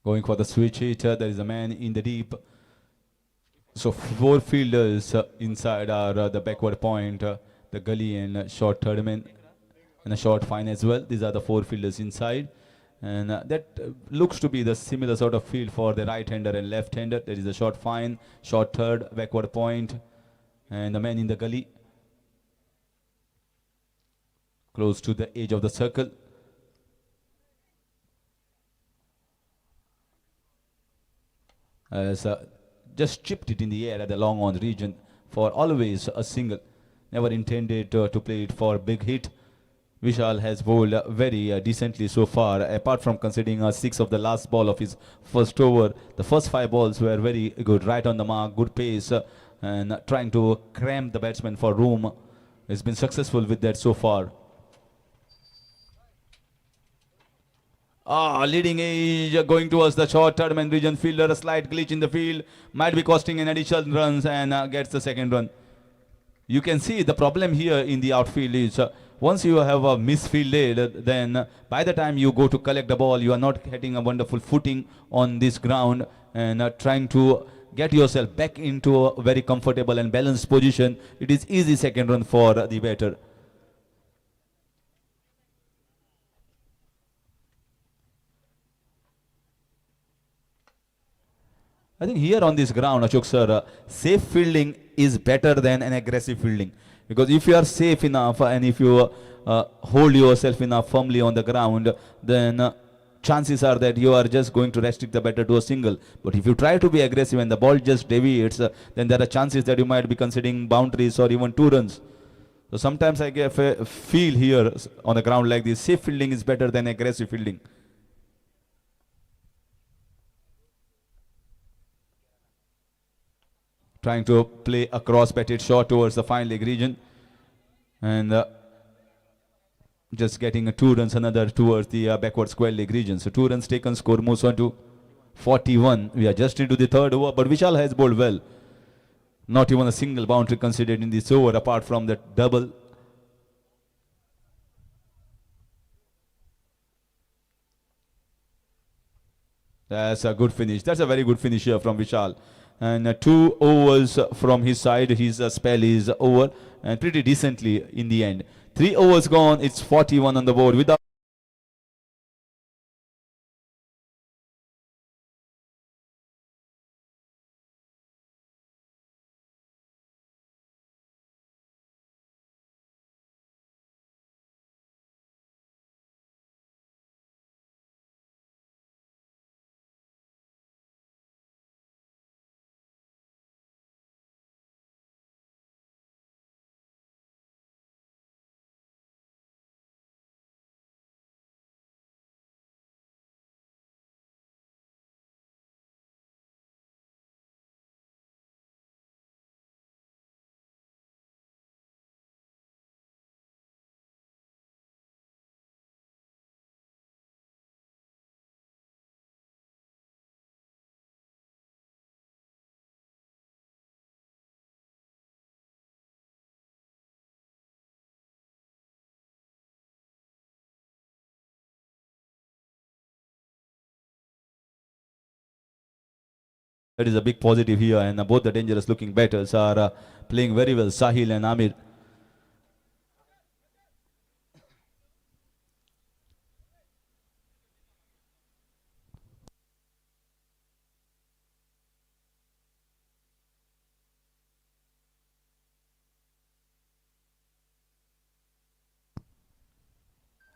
Going for the switch hit, there is a man in the deep. So 4 fielders inside are the backward point, the gully and short third man. and a short fine as well. These are the 4 fielders inside. And that looks to be the similar sort of field for the right-hander and left-hander. There is a short fine, short third, backward point, and the man in the gully, close to the edge of the circle. As just chipped it in the air at the long on region for always a single. Never intended to play it for big hit. Vishal has bowled very decently so far, apart from conceding a 6 of the last ball of his first over. The first 5 balls were very good, right on the mark, good pace, and trying to cram the batsman for room. He's been successful with that so far. Leading edge, going towards the short third man region fielder, a slight glitch in the field, might be costing an additional runs, and gets the second run. You can see the problem here in the outfield is once you have a misfielded, then by the time you go to collect the ball, you are not getting a wonderful footing on this ground, and trying to get yourself back into a very comfortable and balanced position. It is easy second run for the batter. I think here on this ground, Ashok sir, safe fielding is better than an aggressive fielding. Because if you are safe enough and if you hold yourself enough firmly on the ground, then chances are that you are just going to restrict the batter to a single. But if you try to be aggressive and the ball just deviates, then there are chances that you might be considering boundaries or even 2 runs. So sometimes I get a feel here on the ground like this, safe fielding is better than aggressive fielding. Trying to play a cross-batted shot towards the fine leg region, and just getting 2 runs, another towards the backward square leg region. So 2 runs taken, score moves on to 41. We are just into the third over, but Vishal has bowled well. Not even a single boundary considered in this over apart from that double. That's a good finish. That's a very good finish here from Vishal. And 2 overs from his side. His spell is over, and pretty decently in the end. 3 overs gone. It's 41 on the board. Without that is a big positive here, and both the dangerous looking batters are playing very well, Sahil and Amir.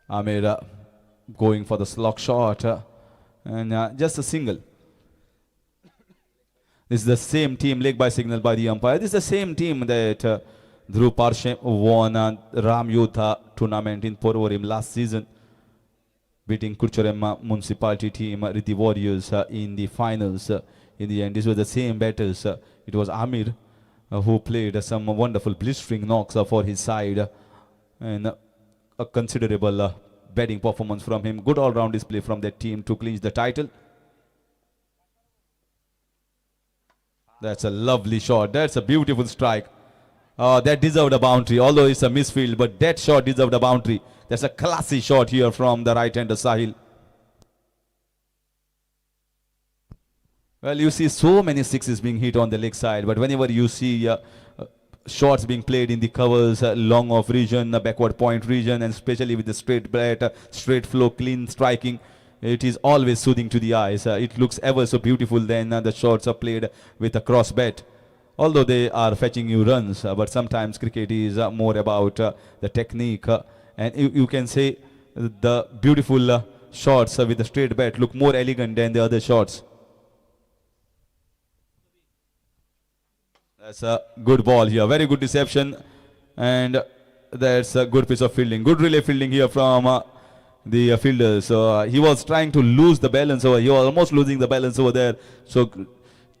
Amir going for the slog shot, and just a single. This is the same team, leg by signal by the umpire. This is the same team that Dhruv Parshem won Ram Yodha tournament in Porvorim last season, beating Kurcharem municipality team, Riddhi Warriors, in the finals. In the end, these were the same batters. It was Amir who played some wonderful blistering knocks for his side, and a considerable batting performance from him. Good all-round display from that team to clinch the title. That's a lovely shot. That's a beautiful strike. That deserved a boundary, although it's a misfield, but that shot deserved a boundary. That's a classy shot here from the right-hander Sahil. Well, you see so many sixes being hit on the leg side, but whenever you see shots being played in the covers, long off region, backward point region, and especially with the straight bat, straight flow, clean striking. It is always soothing to the eyes. It looks ever so beautiful then the shots are played with a cross bat. Although they are fetching you runs, but sometimes cricket is more about the technique. And you can say the beautiful shots with the straight bat look more elegant than the other shots. That's a good ball here. Very good reception. And that's a good piece of fielding. Good relay fielding here from the fielder. So he was trying to lose the balance over. He was almost losing the balance over there. So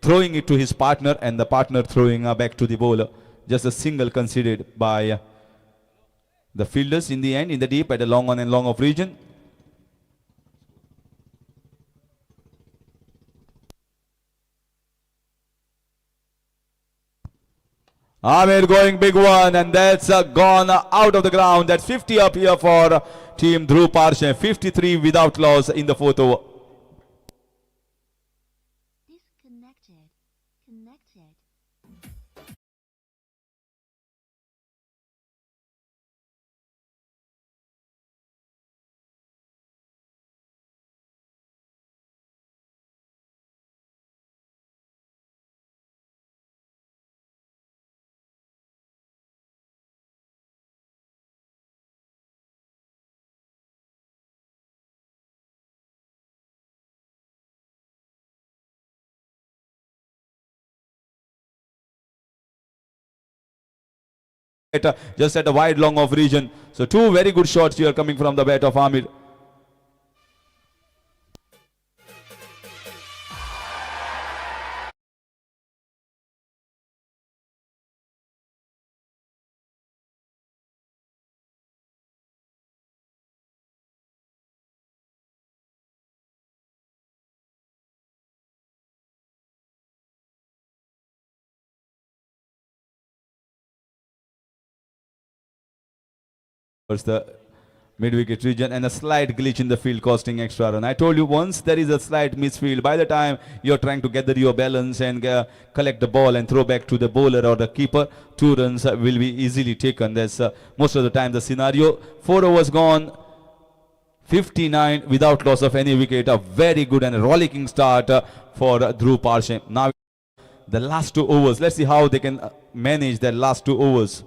throwing it to his partner and the partner throwing back to the bowler. Just a single conceded by the fielders in the end, in the deep at a long on and long off region. Amir going big one, and that's gone out of the ground. That's 50 up here for team Dhruv Parshe. 53 without loss in the fourth over. Disconnected. Connected. Just at a wide long off region. So two very good shots here coming from the bat of Amir. The mid-wicket region and a slight glitch in the field costing extra run. I told you once there is a slight misfield, by the time you're trying to gather your balance and collect the ball and throw back to the bowler or the keeper, 2 runs will be easily taken. That's most of the time the scenario. 4 overs gone, 59 without loss of any wicket. A very good and rollicking start for Dhruv Parshe. Now the last 2 overs, let's see how they can manage their last 2 overs.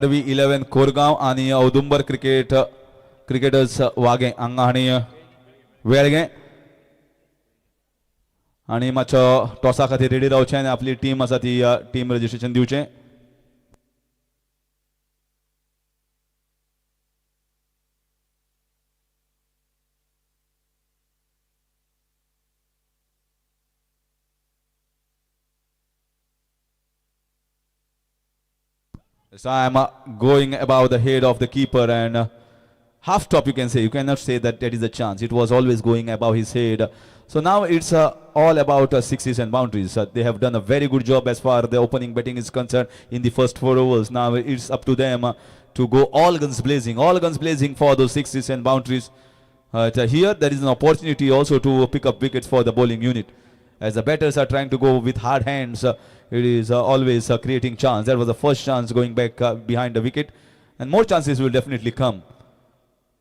रवी 11 कोरगाव आणि औदुंबर cricketers वागे हांगा हाणी वेळगे आणि मातसो टॉसा खातीर ready रावचे आनी आपली team आसा ती टीम रजिस्ट्रेशन दिवचें. So I am going above the head of the keeper and half top, you can say. You cannot say that is a chance. It was always going above his head. So now it's all about sixes and boundaries. They have done a very good job as far as the opening batting is concerned in the first 4 overs. Now it's up to them to go all guns blazing for those sixes and boundaries. Here there is an opportunity also to pick up wickets for the bowling unit. As the batters are trying to go with hard hands, it is always creating chance. That was the first chance going back behind the wicket, and more chances will definitely come.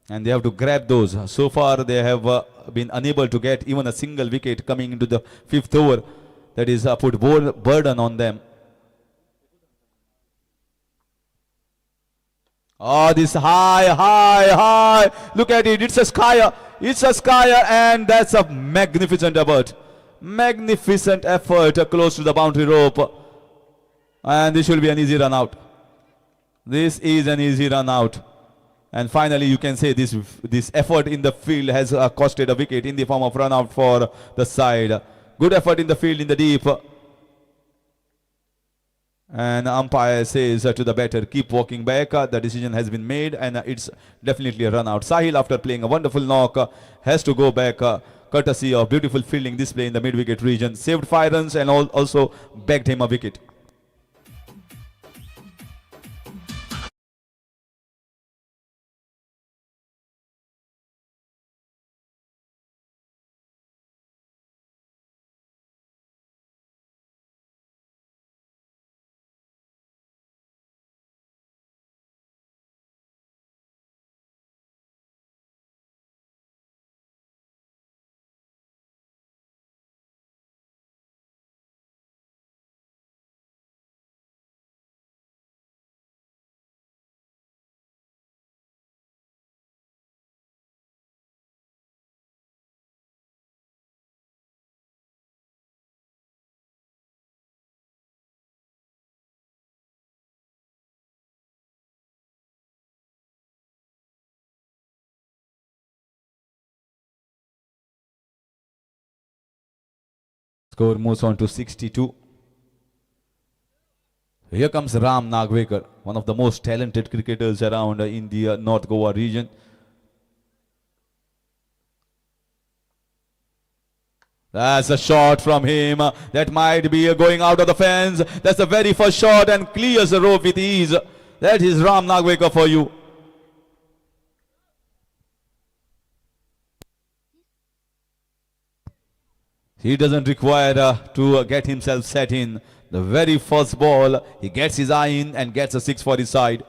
And they have to grab those. So far they have been unable to get even a single wicket coming into the 5th over. That is put burden on them. Oh, this high. Look at it. It's a skyer. And that's a magnificent effort. Magnificent effort close to the boundary rope. And this will be an easy run out. This is an easy run out. And finally you can say this effort in the field has costed a wicket in the form of run out for the side. Good effort in the field in the deep. And umpire says to the batter, keep walking back. The decision has been made and it's definitely a run out. Sahil, after playing a wonderful knock, has to go back courtesy of beautiful fielding display in the mid-wicket region. Saved 5 runs and also bagged him a wicket. Score moves on to 62. Here comes Ram Nagvekar, one of the most talented cricketers around in the North Goa region. That's a shot from him. That might be going out of the fence. That's the very first shot and clears the rope with ease. That is Ram Nagvekar for you. He doesn't require to get himself set in. The very first ball, he gets his eye in and gets a 6 for his side.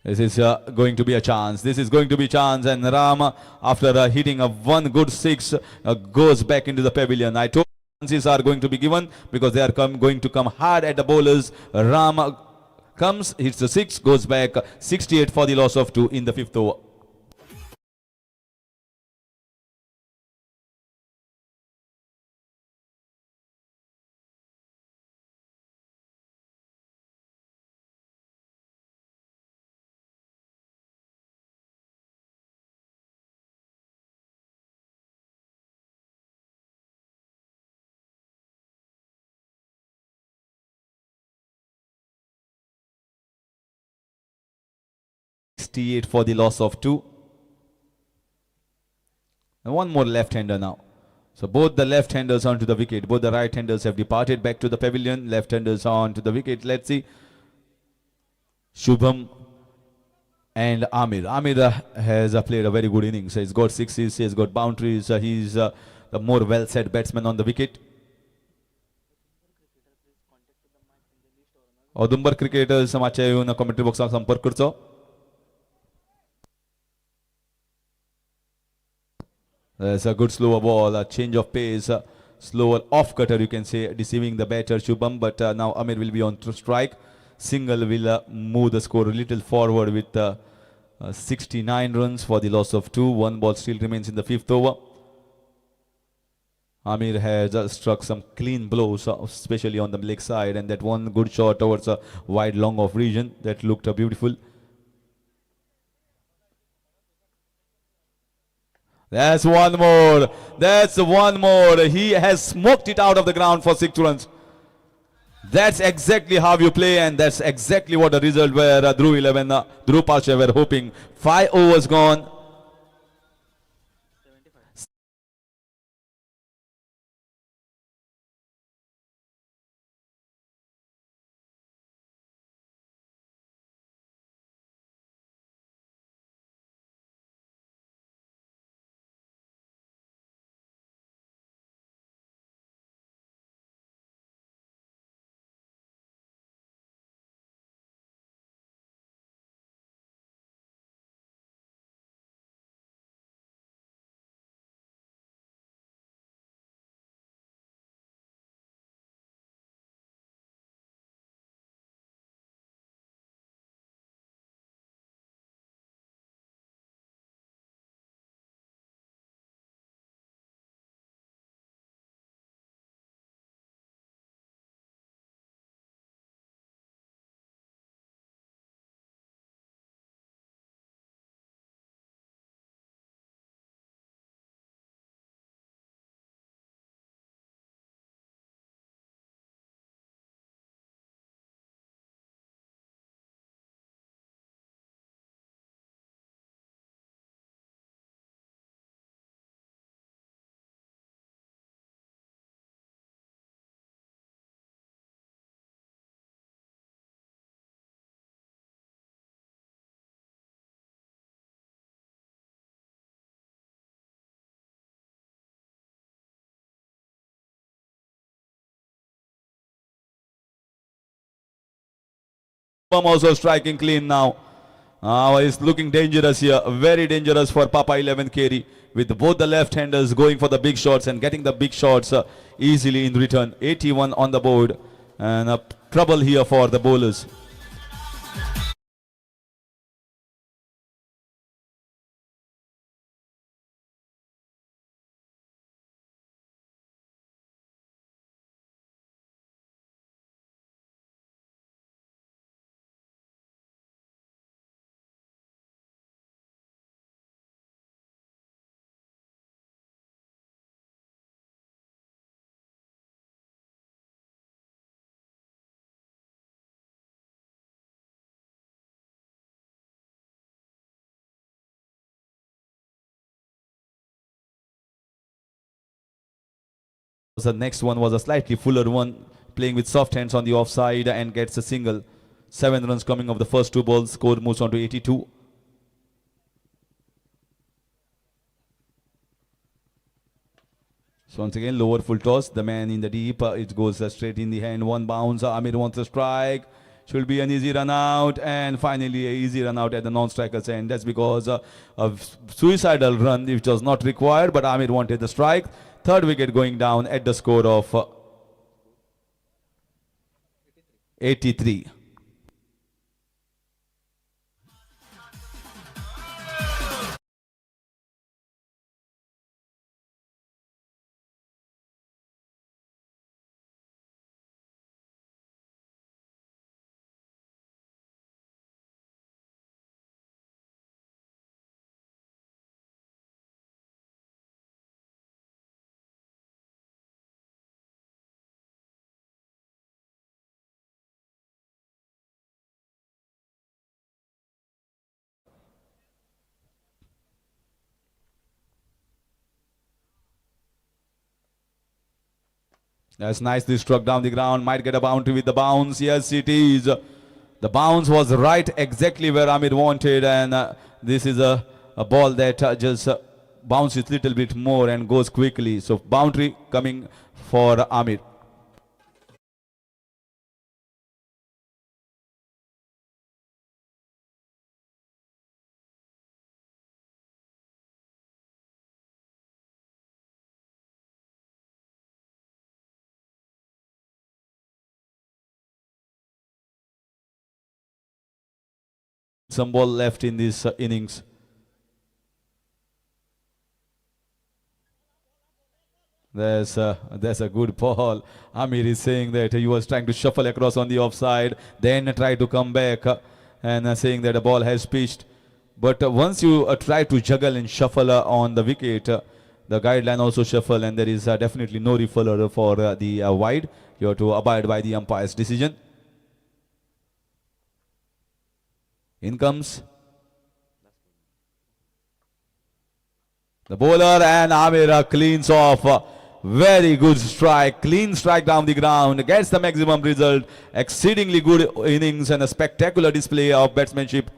This is going to be a chance. This is going to be a chance. And Ram, after hitting a one good 6, goes back into the pavilion. I told you chances are going to be given because they are going to come hard at the bowlers. Ram comes, hits the 6, goes back. 68 for the loss of 2 in the 5th over. For the loss of 2. And one more left-hander now. So both the left-handers onto the wicket. Both the right-handers have departed back to the pavilion. Left-handers onto the wicket. Let's see. Shubham and Amir. Amir has played a very good innings. He's got 6s. He's got boundaries. He's the more well-set batsman on the wicket. Audumbar cricketers मातशे येवन commentary बॉक्साक संपर्क करचो. There's a good slower ball, a change of pace, slower off cutter, you can say, deceiving the batter Shubham. But now Amir will be on strike. Single will move the score a little forward with 69 runs for the loss of 2. One ball still remains in the 5th over. Amir has struck some clean blows, especially on the leg side, and that one good shot towards a wide long off region that looked beautiful. That's one more. That's one more. He has smoked it out of the ground for 6 runs. That's exactly how you play, and that's exactly what the result were Dhruv 11, Dhruv Parsha were hoping. 5 overs gone. Also striking clean now. It's looking dangerous here. Very dangerous for Papa 11 carry. With both the left-handers going for the big shots and getting the big shots easily in return. 81 on the board. And trouble here for the bowlers. The next one was a slightly fuller one, playing with soft hands on the offside and gets a single. 7 runs coming off the first 2 balls. Score moves on to 82. So once again, lower full toss. The man in the deep. It goes straight in the hand. 1 bounce. Amir wants a strike. Should be an easy run out. And finally, a easy run out at the non-striker's end. That's because of suicidal run, which was not required. But Amir wanted the strike. 3rd wicket going down at the score of 83. That's nicely struck down the ground. Might get a boundary with the bounce. Yes, it is. The bounce was right exactly where Amir wanted. And this is a ball that just bounces a little bit more and goes quickly. So boundary coming for Amir. Some ball left in this innings. There's a good ball. Amir is saying that he was trying to shuffle across on the offside, then try to come back and saying that the ball has pitched. But once you try to juggle and shuffle on the wicket, the guideline also shuffle, and there is definitely no referral for the wide. You have to abide by the umpire's decision. In comes the bowler, and Amir cleans off. Very good strike, clean strike down the ground, gets the maximum result. Exceedingly good innings and a spectacular display of batsmanship.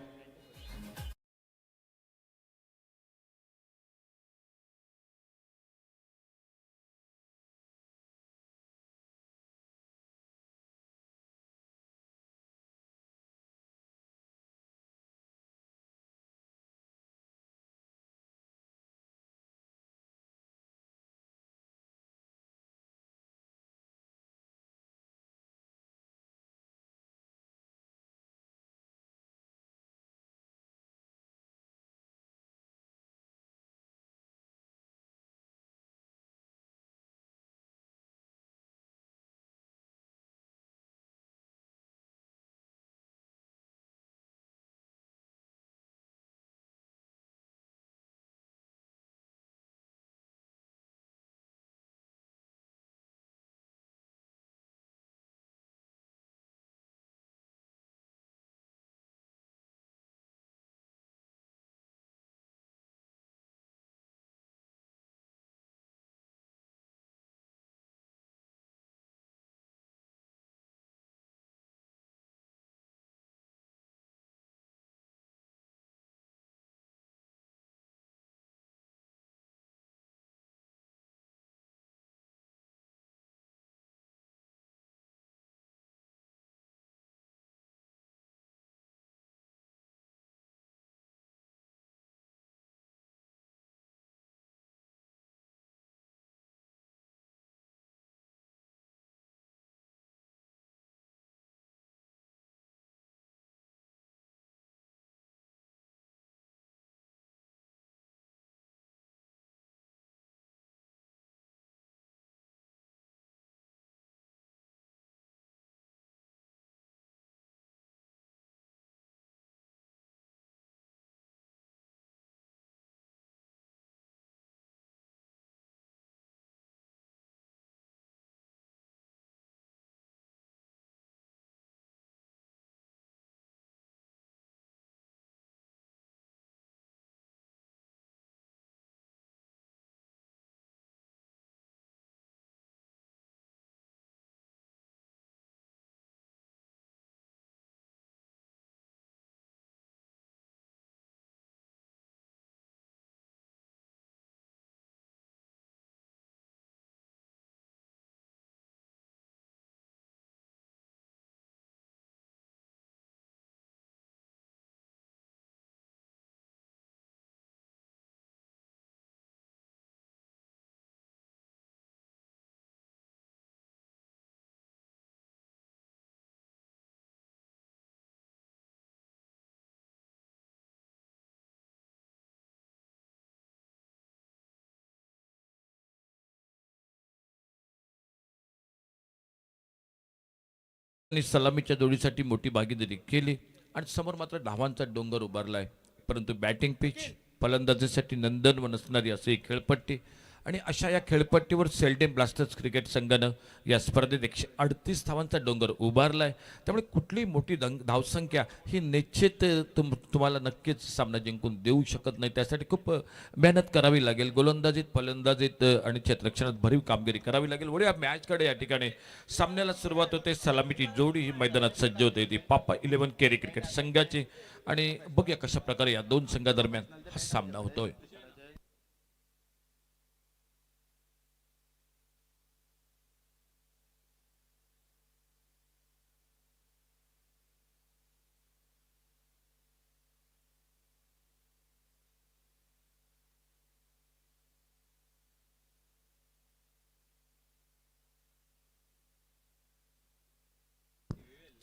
आणि सलामीच्या जोडीसाठी मोठी भागीदारी केली आणि समोर मात्र धावांचा डोंगर उभारलाय. परंतु batting pitch फलंदाजीसाठी Nandanvan असणारी असे खेळपट्टी आणि अशा या खेळपट्टीवर सेल्डेम ब्लास्टर्स क्रिकेट संघानं या स्पर्धेत 138 धावांचा डोंगर उभारलाय. त्यामुळे कुठलीही मोठी धावसंख्या ही निश्चित तुम्हाला नक्कीच सामना जिंकून देऊ शकत नाही. त्यासाठी खूप मेहनत करावी लागेल. गोलंदाजीत फलंदाजीत आणि क्षेत्ररक्षणात भरीव कामगिरी करावी लागेल. वळूया मॅचकडे. या ठिकाणी सामन्याला सुरुवात होते. सलामीची जोडी ही मैदानात सज्ज होते ती पापा 11 केरी क्रिकेट संघाची आणि बघूया कशा प्रकारे या दोन संघादरम्यान हा सामना होतोय.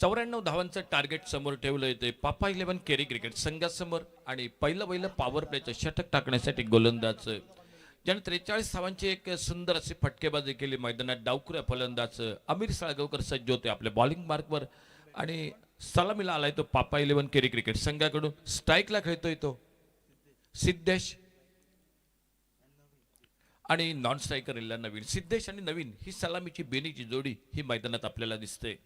चौऱ्याण्णव धावांचं टार्गेट समोर ठेवलं येते पापा 11 केरी क्रिकेट संघासमोर आणि पहिलं पॉवर प्लेचं षटक टाकण्यासाठी गोलंदाज ज्याने 43 धावांची एक सुंदर अशी फटकेबाजी केली. मैदानात डावखुऱ्या फलंदाज अमीर साळगावकर सज्ज होते आपल्या बॉलिंग मार्कवर आणि सलामीला आलाय तो पापा 11 केरी क्रिकेट संघाकडून. स्ट्राईकला खेळतोय तो सिद्धेश आणि नॉन स्ट्रायकर इल्ला नवीन. सिद्धेश आणि नवीन ही सलामीची बेनीची जोडी ही मैदानात आपल्याला दिसते.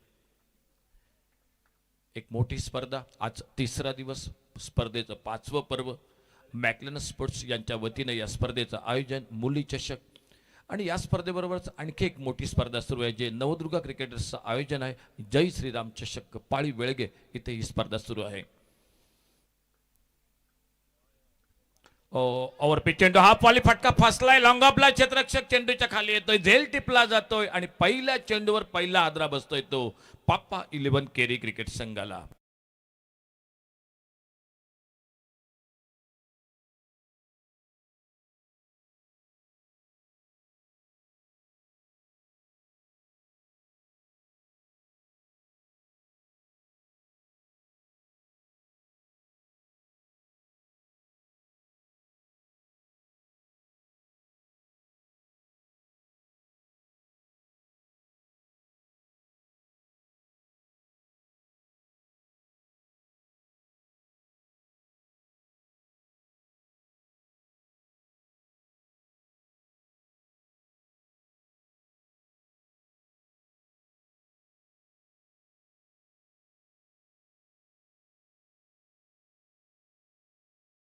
एक मोठी स्पर्धा. आज तिसरा दिवस. स्पर्धेचं 5वं पर्व. मॅक्लेन स्पोर्ट्स यांच्या वतीने या स्पर्धेचं आयोजन मुली चषक आणि या स्पर्धेबरोबरच आणखी एक मोठी स्पर्धा सुरू आहे जे नवदुर्गा क्रिकेटर्सचं आयोजन आहे. जय श्रीराम चषक पाळी वेळगे इथे ही स्पर्धा सुरू आहे. ओव्हर पिच चेंडू हा पॉली फटका फसलाय. लॉंग ऑफला क्षेत्ररक्षक चेंडूच्या खाली येतोय. झेल टिपला जातोय आणि पहिल्या चेंडूवर पहिला आदरा बसतोय तो पापा 11 केरी क्रिकेट संघाला.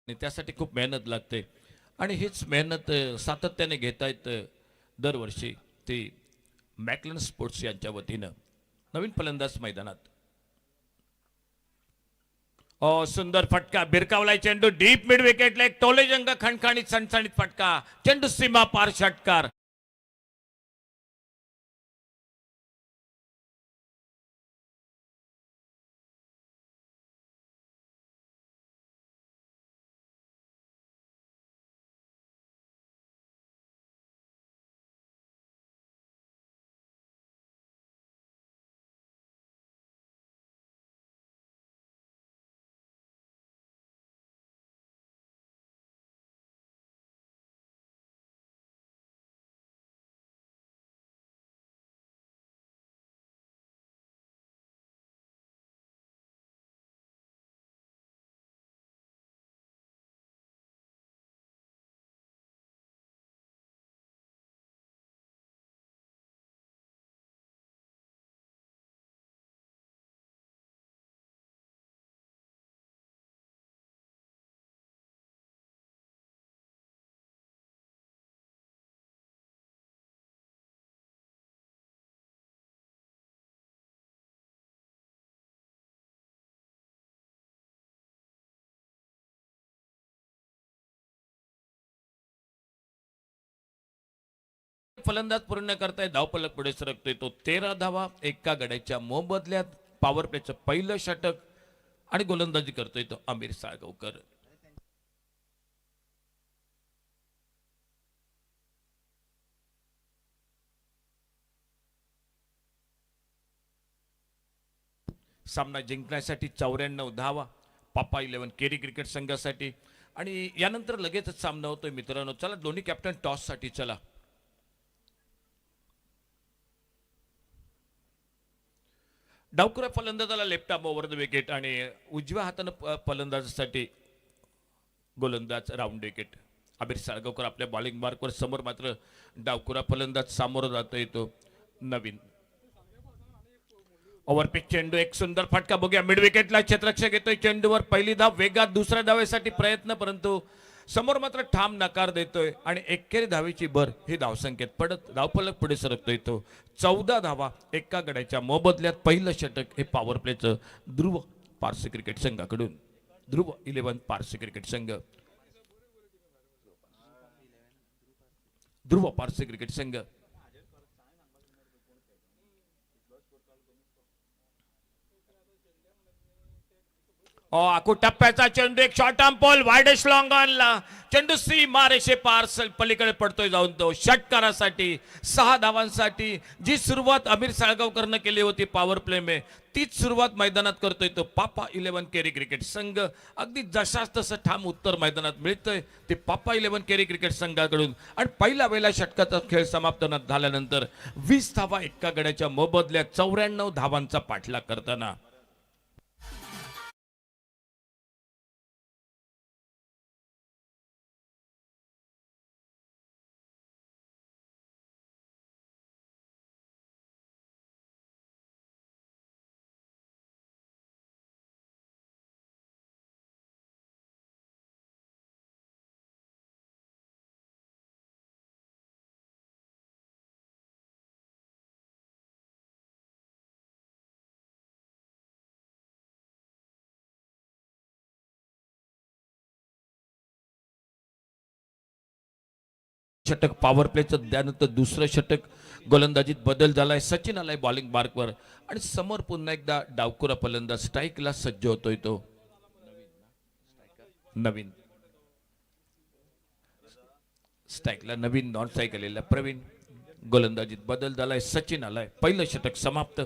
आणि त्यासाठी खूप मेहनत लागते आणि हीच मेहनत सातत्याने घेतायत दरवर्षी ती मॅक्लेन स्पोर्ट्स यांच्या वतीनं. नवीन फलंदाज मैदानात. सुंदर फटका भिरकावलाय चेंडू डीप मिड विकेटला. एक टोलेजंग खणखणीत सणसणीत फटका. चेंडू सीमा पार षटकार. फलंदाज पूर्ण करताय. धावफलक पुढे सरकतोय तो 13 धावा एका गड्याच्या मोबदल्यात. पॉवर प्लेचं पहिलं षटक आणि गोलंदाजी करतोय तो अमीर साळगावकर. सामना जिंकण्यासाठी 94 धावा पापा 11 केरी क्रिकेट संघासाठी आणि यानंतर लगेचच सामना होतोय मित्रांनो. चला दोन्ही कॅप्टन टॉस साठी चला. डावखुऱ्या फलंदाजाला left arm over the wicket आणि उजव्या हातानं फलंदाजासाठी गोलंदाज राऊंड विकेट. आबिर साळगावकर आपल्या बॉलिंग मार्कवर समोर मात्र डावखुरा फलंदाज सामोरं जाता येतो नवीन. ओव्हरपिच चेंडू एक सुंदर फटका बघूया मिड विकेटला क्षेत्ररक्षक येतोय चेंडूवर पहिली धाव वेगात दुसऱ्या धावेसाठी प्रयत्न परंतु समोर मात्र ठाम नकार देतोय आणि एकेरी धावेची भर ही धावसंख्येत पडत धावफलक पुढे सरकतोय तो 14 धावा एका गड्याच्या मोबदल्यात पहिलं षटक हे पॉवर प्लेचं ध्रुव पारसी क्रिकेट संघाकडून. ध्रुव 11 पारसी क्रिकेट संघ. ध्रुव पारसी क्रिकेट संघ. आखू टप्प्याचा चेंडू एक शॉर्ट आर्म पोल वाईडेस्ट लॉंग ऑनला चेंडू सी मारेशे पार्सल पलीकडे पडतोय जाऊन तो षटकारासाठी 6 धावांसाठी जी सुरुवात आबिर साळगावकरनं केली होती पॉवर प्ले में तीच सुरुवात मैदानात करतोय तो पापा 11 केरी क्रिकेट संघ. अगदी जशास तसं ठाम उत्तर मैदानात मिळतंय ते पापा 11 केरी क्रिकेट संघाकडून आणि पहिल्या वेळेला षटकाचा खेळ समाप्त झाल्यानंतर 20 धावा एका गड्याच्या मोबदल्यात 94 धावांचा पाठलाग करताना षटक पॉवर प्लेचं त्यानंतर दुसरं षटक गोलंदाजीत बदल झालाय. सचिन आलाय बॉलिंग मार्कवर आणि समोर पुन्हा एकदा डावखुरा फलंदाज स्ट्राईकला सज्ज होतोय तो नवीन. स्ट्राईकला नवीन नॉन स्ट्राईक आलेला प्रवीण. गोलंदाजीत बदल झालाय. सचिन आलाय. पहिलं षटक समाप्त.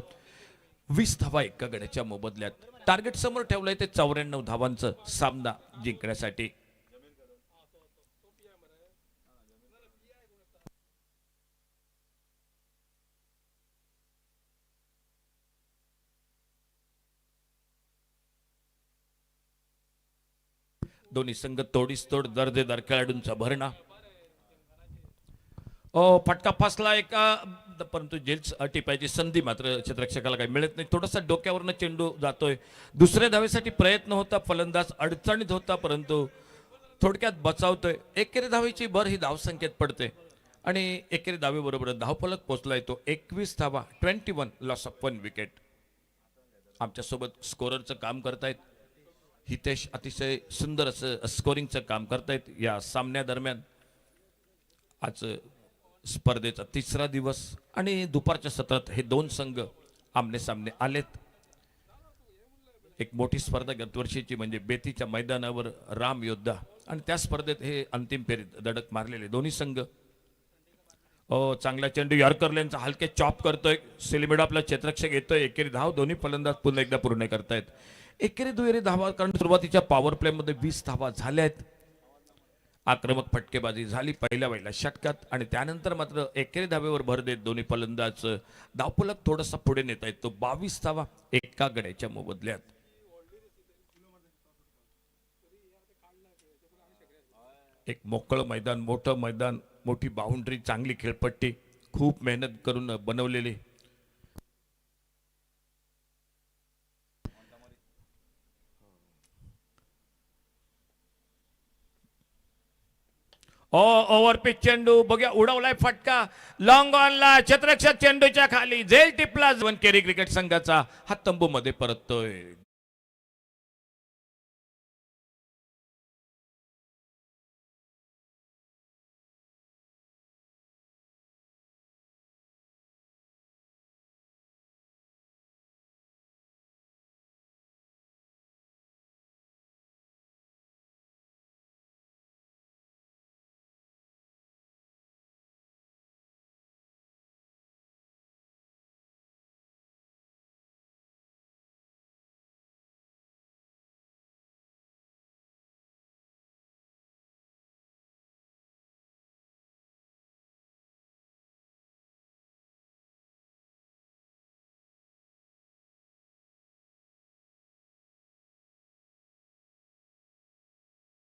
20 धावा एका गड्याच्या मोबदल्यात टार्गेट समोर ठेवलंय ते 94 धावांचं सामना जिंकण्यासाठी. दोन्ही संघ तोडीस तोड दर्जेदार खेळाडूंचा भरणा. फटका फसला एका परंतु जेल्स टिपायची संधी मात्र क्षेत्ररक्षकाला काही मिळत नाही. थोडासा डोक्यावरनं चेंडू जातोय. दुसऱ्या धावेसाठी प्रयत्न होता फलंदाज अडचणीत होता परंतु थोडक्यात बचावतोय. एकेरी धावेची भर ही धावसंख्येत पडते आणि एकेरी धावेबरोबर धावफलक पोहोचलाय तो 21 धावा 21 लॉस ऑफ 1 विकेट. आमच्यासोबत स्कोररचं काम करतायत हितेश. अतिशय सुंदर असं स्कोरिंगचं काम करतायत या सामन्यादरम्यान. आज स्पर्धेचा 3रा दिवस आणि दुपारच्या सत्रात हे 2 संघ आमने सामने आलेत. एक मोठी स्पर्धा गतवर्षीची म्हणजे बेतीच्या मैदानावर राम योद्धा आणि त्या स्पर्धेत हे अंतिम फेरीत धडक मारलेले दोन्ही संघ. चांगला चेंडू यॉर्कर लेनचा हलके चॉप करतोय. सेलिमिडो आपला क्षेत्ररक्षक येतोय. एकेरी धाव दोन्ही फलंदाज पुन्हा एकदा पूर्ण करतायत. एकेरी दुहेरी धावा कारण सुरुवातीच्या पॉवर प्ले मध्ये 20 धावा झाल्या आहेत. आक्रमक फटकेबाजी झाली पहिल्या वेळेला षटकात आणि त्यानंतर मात्र एकेरी धावेवर भर देत दोन्ही फलंदाज धावफलक थोडासा पुढे नेत आहेत तो 22 धावा एका गड्याच्या मोबदल्यात. एक मोकळं मैदान मोठं मैदान मोठी बाउंड्री चांगली खेळपट्टी खूप मेहनत करून बनवलेली. ओव्हरपिच चेंडू बघूया उडवलाय फटका लॉंग ऑनला क्षेत्ररक्षक चेंडूच्या खाली झेल टिपला. केरी क्रिकेट संघाचा हा तंबू मध्ये परततोय.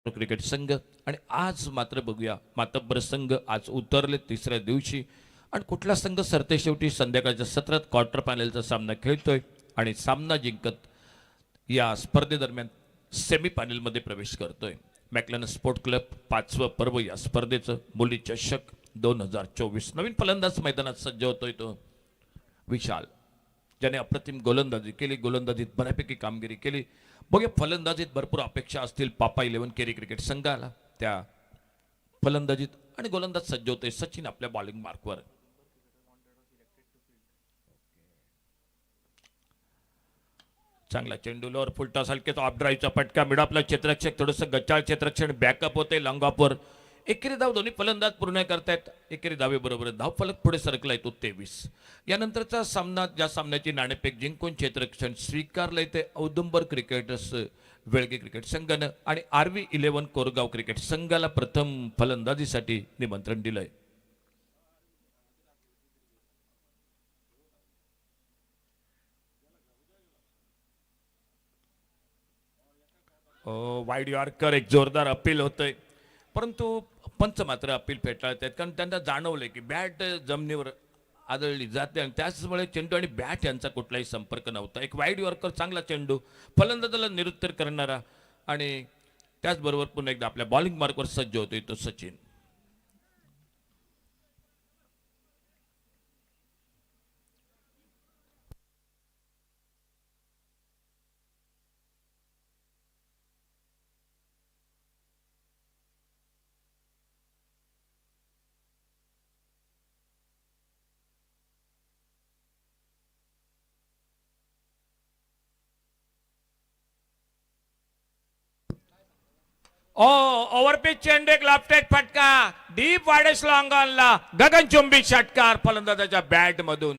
क्रिकेट संघ. आणि आज मात्र बघूया मातब्बर संघ आज उतरले तिसऱ्या दिवशी आणि कुठला संघ सरते शेवटी संध्याकाळच्या सत्रात क्वार्टर फायनलचा सामना खेळतोय आणि सामना जिंकत या स्पर्धेदरम्यान सेमीफायनलमध्ये प्रवेश करतोय. मॅकलॅन स्पोर्ट क्लब 5वं पर्व या स्पर्धेचं मुली चषक 2024. नवीन फलंदाज मैदानात सज्ज होतोय तो विशाल, ज्याने अप्रतिम गोलंदाजी केली, गोलंदाजीत बऱ्यापैकी कामगिरी केली. बघूया फलंदाजीत भरपूर अपेक्षा असतील पापा 11 केरी क्रिकेट संघाला. त्या फलंदाजीत आणि गोलंदाज सज्ज होते सचिन आपल्या बॉलिंग मार्कवर. चांगला चेंडू लोअर फुल टॉस हलकेच ऑफ ड्राईव्हचा फटका मिड आपला क्षेत्ररक्षक थोडंसं गच्चाळ क्षेत्ररक्षण बॅकअप होते लॉंग ऑफवर. एकेरी धाव दोन्ही फलंदाज पूर्ण करतायत. एकेरी धावेबरोबर धाव फलक पुढे सरकलाय तो 23. यानंतरचा सामना ज्या सामन्याची नाणेफेक जिंकून क्षेत्ररक्षण स्वीकारलंय ते औदुंबर क्रिकेटर्स वेळगे क्रिकेट संघानं आणि RV 11 कोरगाव क्रिकेट संघाला प्रथम फलंदाजीसाठी निमंत्रण दिलंय. वाईड यॉर्कर एक जोरदार अपील होतंय, परंतु पंच मात्र अपील फेटाळत आहेत कारण त्यांना जाणवलंय की बॅट जमिनीवर आदळली जाते आणि त्याचमुळे चेंडू आणि बॅट यांचा कुठलाही संपर्क नव्हता. एक वाईड यॉर्कर चांगला चेंडू फलंदाजाला निरुत्तर करणारा आणि त्याचबरोबर पुन्हा एकदा आपल्या बॉलिंग मार्कवर सज्ज होतोय तो सचिन. ओव्हरपिच चेंडू एक लॉफ्टेड फटका डीप वाडेस लॉंग ऑनला गगनचुंबी षटकार फलंदाजाच्या बॅट मधून.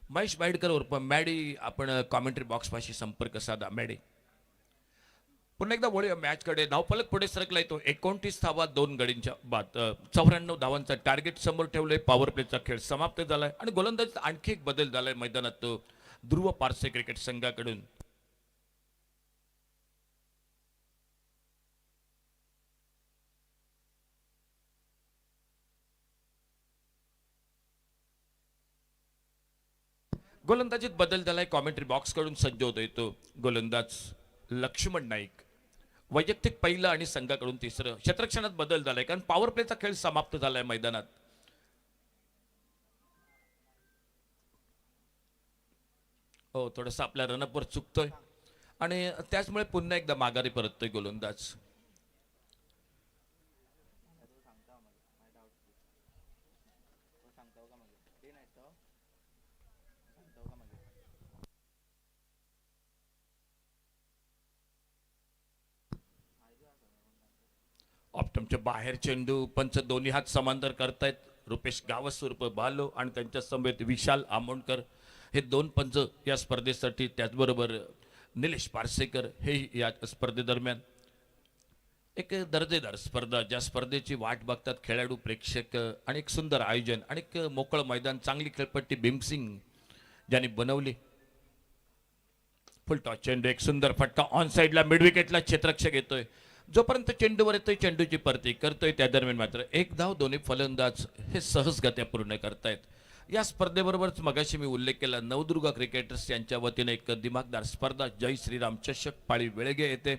महेश बाईडकर उर्फ मॅडी आपण कॉमेंट्री बॉक्स पाशी संपर्क साधा. मॅडी पुन्हा एकदा वळूया मॅचकडे. धावफलक पुढे सरकलाय तो 29 धावा 2 गडींच्या बाद 94 धावांचा टार्गेट समोर ठेवलंय. पॉवर प्लेचा खेळ समाप्त झालाय आणि गोलंदाजीत आणखी एक बदल झालाय मैदानात तो ध्रुव पारसे क्रिकेट संघाकडून. गोलंदाजीत बदल झालाय. कॉमेंट्री बॉक्स कडून सज्ज होतोय तो गोलंदाज लक्ष्मण नाईक. वैयक्तिक पहिलं आणि संघाकडून तिसरं. क्षेत्ररक्षणात बदल झालाय कारण पॉवर प्लेचा खेळ समाप्त झालाय मैदानात. हो थोडंसं आपल्या रनअपवर चुकतोय आणि त्याचमुळे पुन्हा एकदा माघारी परततोय गोलंदाज. ऑप्टमच्या बाहेर चेंडू पंच दोन्ही हात समांतर करतायत. रुपेश गावस उर्फ बालो आणि त्यांच्या समवेत विशाल आमोणकर हे दोन पंच या स्पर्धेसाठी, त्याचबरोबर निलेश पारसेकर हे या स्पर्धेदरम्यान. एक दर्जेदार स्पर्धा, ज्या स्पर्धेची वाट बघतात खेळाडू प्रेक्षक आणि एक सुंदर आयोजन आणि एक मोकळं मैदान, चांगली खेळपट्टी भीमसिंग ज्यांनी बनवली. फुल टॉस चेंडू एक सुंदर फटका ऑन साईडला मिड विकेटला क्षेत्ररक्षक येतोय. जोपर्यंत चेंडूवर येतोय चेंडूची परती करतोय त्या दरम्यान मात्र एक धाव दोन्ही फलंदाज हे सहजगत्या पूर्ण करतायत. या स्पर्धेबरोबरच मगाशी मी उल्लेख केला नवदुर्गा क्रिकेटर्स यांच्या वतीने एक दिमागदार स्पर्धा जय श्रीराम चषक पाळी वेळगे येते.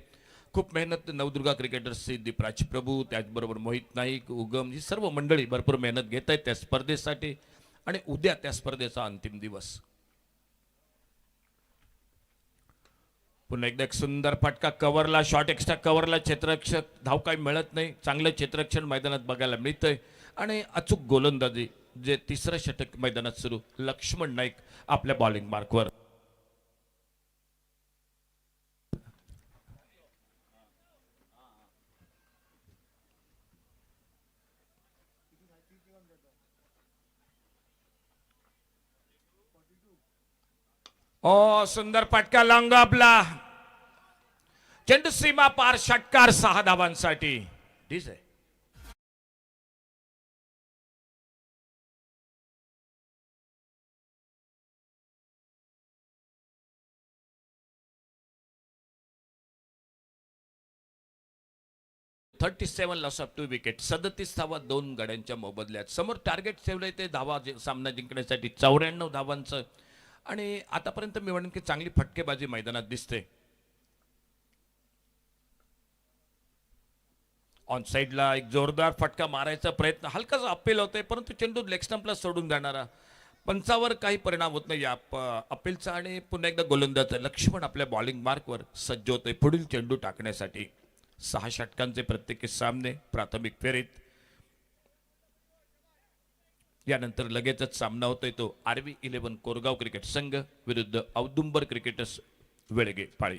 खूप मेहनत नवदुर्गा क्रिकेटर्सची दीपराज प्रभू, त्याचबरोबर मोहित नाईक, उगम ही सर्व मंडळी भरपूर मेहनत घेत आहेत त्या स्पर्धेसाठी आणि उद्या त्या स्पर्धेचा अंतिम दिवस. पुन्हा एकदा एक सुंदर फटका कव्हरला, शॉट एक्स्ट्रा कव्हरला, क्षेत्ररक्षक धाव काही मिळत नाही. चांगलं क्षेत्ररक्षण मैदानात बघायला मिळतंय आणि अचूक गोलंदाजी. जे तिसरं षटक मैदानात सुरू, लक्ष्मण नाईक आपल्या बॉलिंग मार्कवर. ओ सुंदर फटका लॉंग ऑफला, चेंडू सीमा पार, षटकार 6 धावांसाठी. ठीक आहे. (37 लॉस ऑफ 2 विकेट). 37 धावा 2 गड्यांच्या मोबदल्यात. समोर टार्गेट ठेवलंय ते धावा सामना जिंकण्यासाठी 94 धावांचं. आणि आतापर्यंत मी म्हणेन की चांगली फटकेबाजी मैदानात दिसते. ऑन साइडला एक जोरदार फटका मारायचा प्रयत्न, हलकाच अपील होते परंतु चेंडू लेग स्टंपला सोडून जाणारा. पंचावर काही परिणाम होत नाही या अपीलचा. आणि पुन्हा एकदा गोलंदाज लक्ष्मण आपल्या बॉलिंग मार्कवर सज्ज होते पुढील चेंडू टाकण्यासाठी. 6 षटकांचे प्रत्येकी सामने प्राथमिक फेरीत. यानंतर लगेचच सामना होतोय तो RV11 कोरगाव क्रिकेट संघ विरुद्ध औदुंबर क्रिकेटर्स वेळगे पाळी.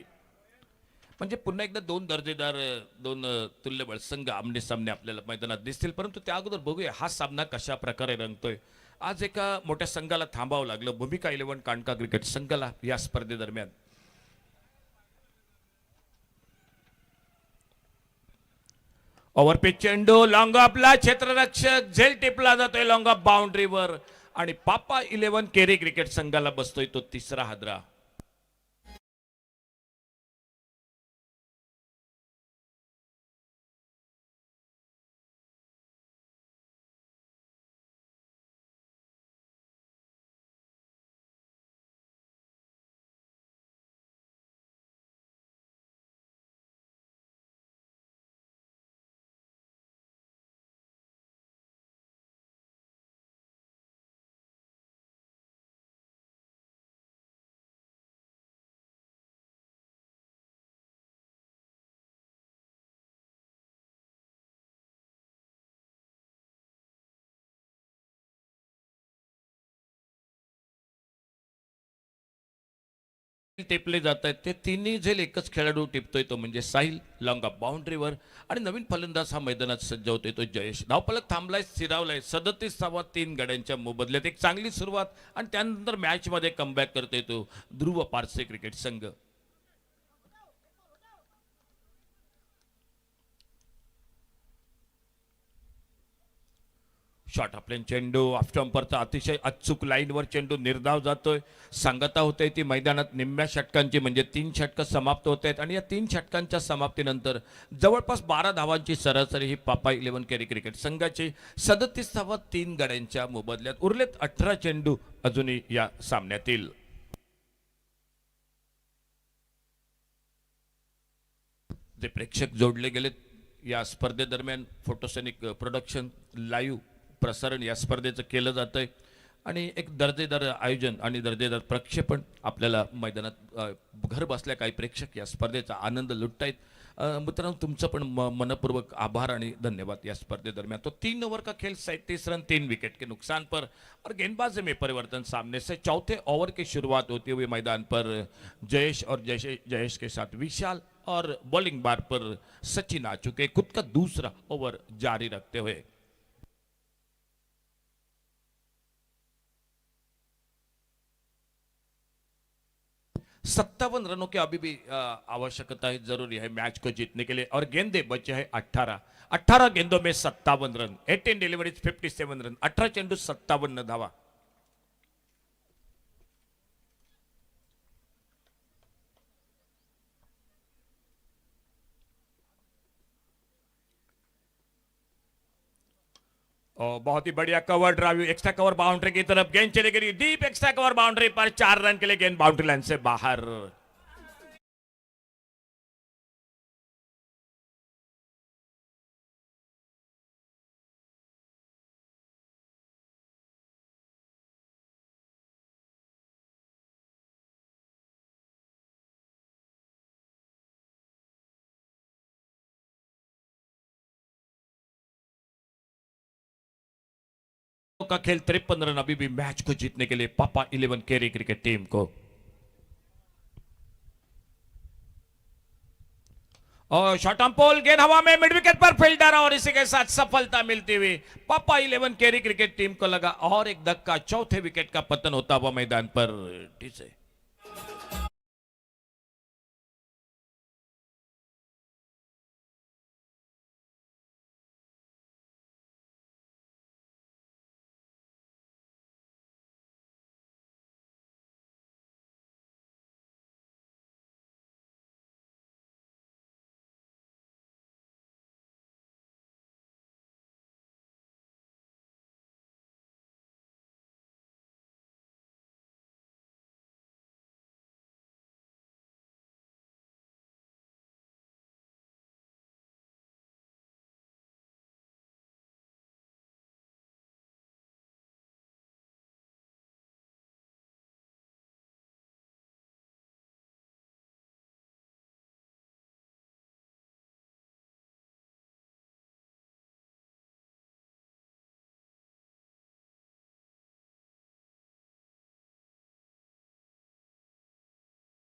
म्हणजे पुन्हा एकदा 2 दर्जेदार, 2 तुल्यबळ संघ आमने सामने आपल्याला मैदानात दिसतील. परंतु त्या अगोदर बघूया हा सामना कशा प्रकारे रंगतोय. आज एका मोठ्या संघाला थांबावं लागलं, भूमिका 11 कांडका क्रिकेट संघाला या स्पर्धेदरम्यान. ओव्हरपिच चेंडू लॉंग ऑफला, क्षेत्ररक्षक झेल टिपला जातोय लॉंग ऑफ बाउंड्रीवर आणि पापा 11 केरी क्रिकेट संघाला बसतोय तो तिसरा हादरा. टिपले जात आहेत ते तिन्ही झेल एकच खेळाडू टिपतोय तो म्हणजे साहिल लॉंग ऑफ बाउंड्रीवर. आणि नवीन फलंदाज हा मैदानात सज्ज होतोय तो जयेश. धावफलक थांबलाय, स्थिरावलाय. 37 धावा 3 गड्यांच्या मोबदल्यात. एक चांगली सुरुवात आणि त्यानंतर मॅच मध्ये कमबॅक करतोय तो ध्रुव पारसे क्रिकेट संघ. शॉट आपल्या चेंडू ऑफ स्टंपरचा अतिशय अचूक लाईनवर चेंडू निर्धाव जातोय. सांगता होते ती मैदानात निम्म्या षटकांची म्हणजे 3 षटकं समाप्त होत आहेत आणि या 3 षटकांच्या समाप्तीनंतर जवळपास 12 धावांची सरासरी ही पापा 11 केरी क्रिकेट संघाची. 37 धावा 3 गड्यांच्या मोबदल्यात. उरलेत 18 चेंडू अजूनही या सामन्यातील. जे प्रेक्षक जोडले गेलेत या स्पर्धेदरम्यान फोटोसोनिक प्रोडक्शन लाईव्ह प्रसारण या स्पर्धेचं केलं जातंय आणि एक दर्जेदार आयोजन आणि दर्जेदार प्रक्षेपण आपल्याला मैदानात घर बसल्या काही प्रेक्षक या स्पर्धेचा आनंद लुटतायत. मित्रांनो तुमचं पण मनपूर्वक आभार आणि धन्यवाद. या स्पर्धेदरम्यान तो 3 ओवर का खेल 37 रन 3 विकेट के नुकसान पर और गेंदबाजी में परिवर्तन. सामने से चौथे ओवर की शुरुआत होते हुए मैदान पर जयेश और जयेश के साथ विशाल और बॉलिंग बार पर सचिन आ चुके खुद का दूसरा ओवर जारी रखते हुए. सत्तावन रनों की अभी भी आवश्यकता है, जरूरी है मैच को जीतने के लिए. और गेंदे बचे हैं 18 गेंदों में 57 रन. 18 deliveries 57 run. 18 चेंडू 57 धावा. और बहुत ही बढ़िया cover drive, extra cover boundary की तरफ गेंद चली गई डीप. एक्स्ट्रा कवर बाउंड्री पर 4 रन के लिए गेंद बाउंड्री लाइन से बाहर. का खेल 53 रन अभी भी मैच को जीतने के लिए पापा 11 केरी क्रिकेट टीम को। और शॉट ऑन पोल, गेंद हवा में, मिड विकेट पर फील्डर, और इसी के साथ सफलता मिलती हुई पापा 11 केरी क्रिकेट टीम को लगा और एक धक्का, चौथे विकेट का पतन होता हुआ मैदान पर से।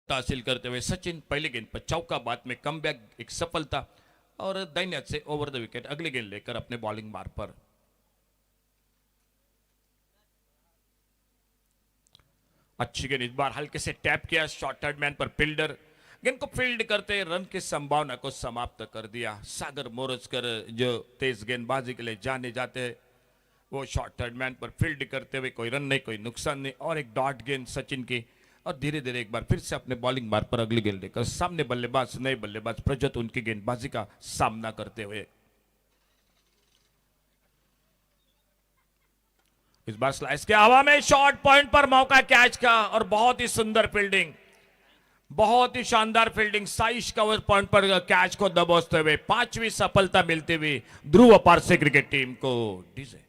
हासिल करते हुए सचिन पहले गेंद पर चौका, बाद में कमबैक, एक सफलता और दैन्य से ओवर द विकेट अगली गेंद लेकर अपने बॉलिंग मार्ग पर। अच्छी गेंद, इस बार हल्के से टैप किया, शॉर्ट थर्ड मैन पर फील्डर, गेंद को फील्ड करते रन की संभावना को समाप्त कर दिया। सागर मोरजकर जो तेज गेंदबाजी के लिए जाने जाते हैं, वो शॉर्ट थर्ड मैन पर फील्ड करते हुए कोई रन नहीं, कोई नुकसान नहीं, और एक डॉट गेंद सचिन की, और धीरे धीरे एक बार फिर से अपने बॉलिंग मार्ग पर अगली गेंद लेकर सामने बल्लेबाज नए बल्लेबाज प्रज्वत उनकी गेंदबाजी का सामना करते हुए। इस बार स्लाइस के हवा में, शॉर्ट पॉइंट पर मौका कैच का, और बहुत ही सुंदर फील्डिंग, बहुत ही शानदार फील्डिंग, साइश कवर पॉइंट पर कैच को दबोचते हुए 5वीं सफलता मिलती हुई ध्रुव पारसे क्रिकेट टीम को। डीजे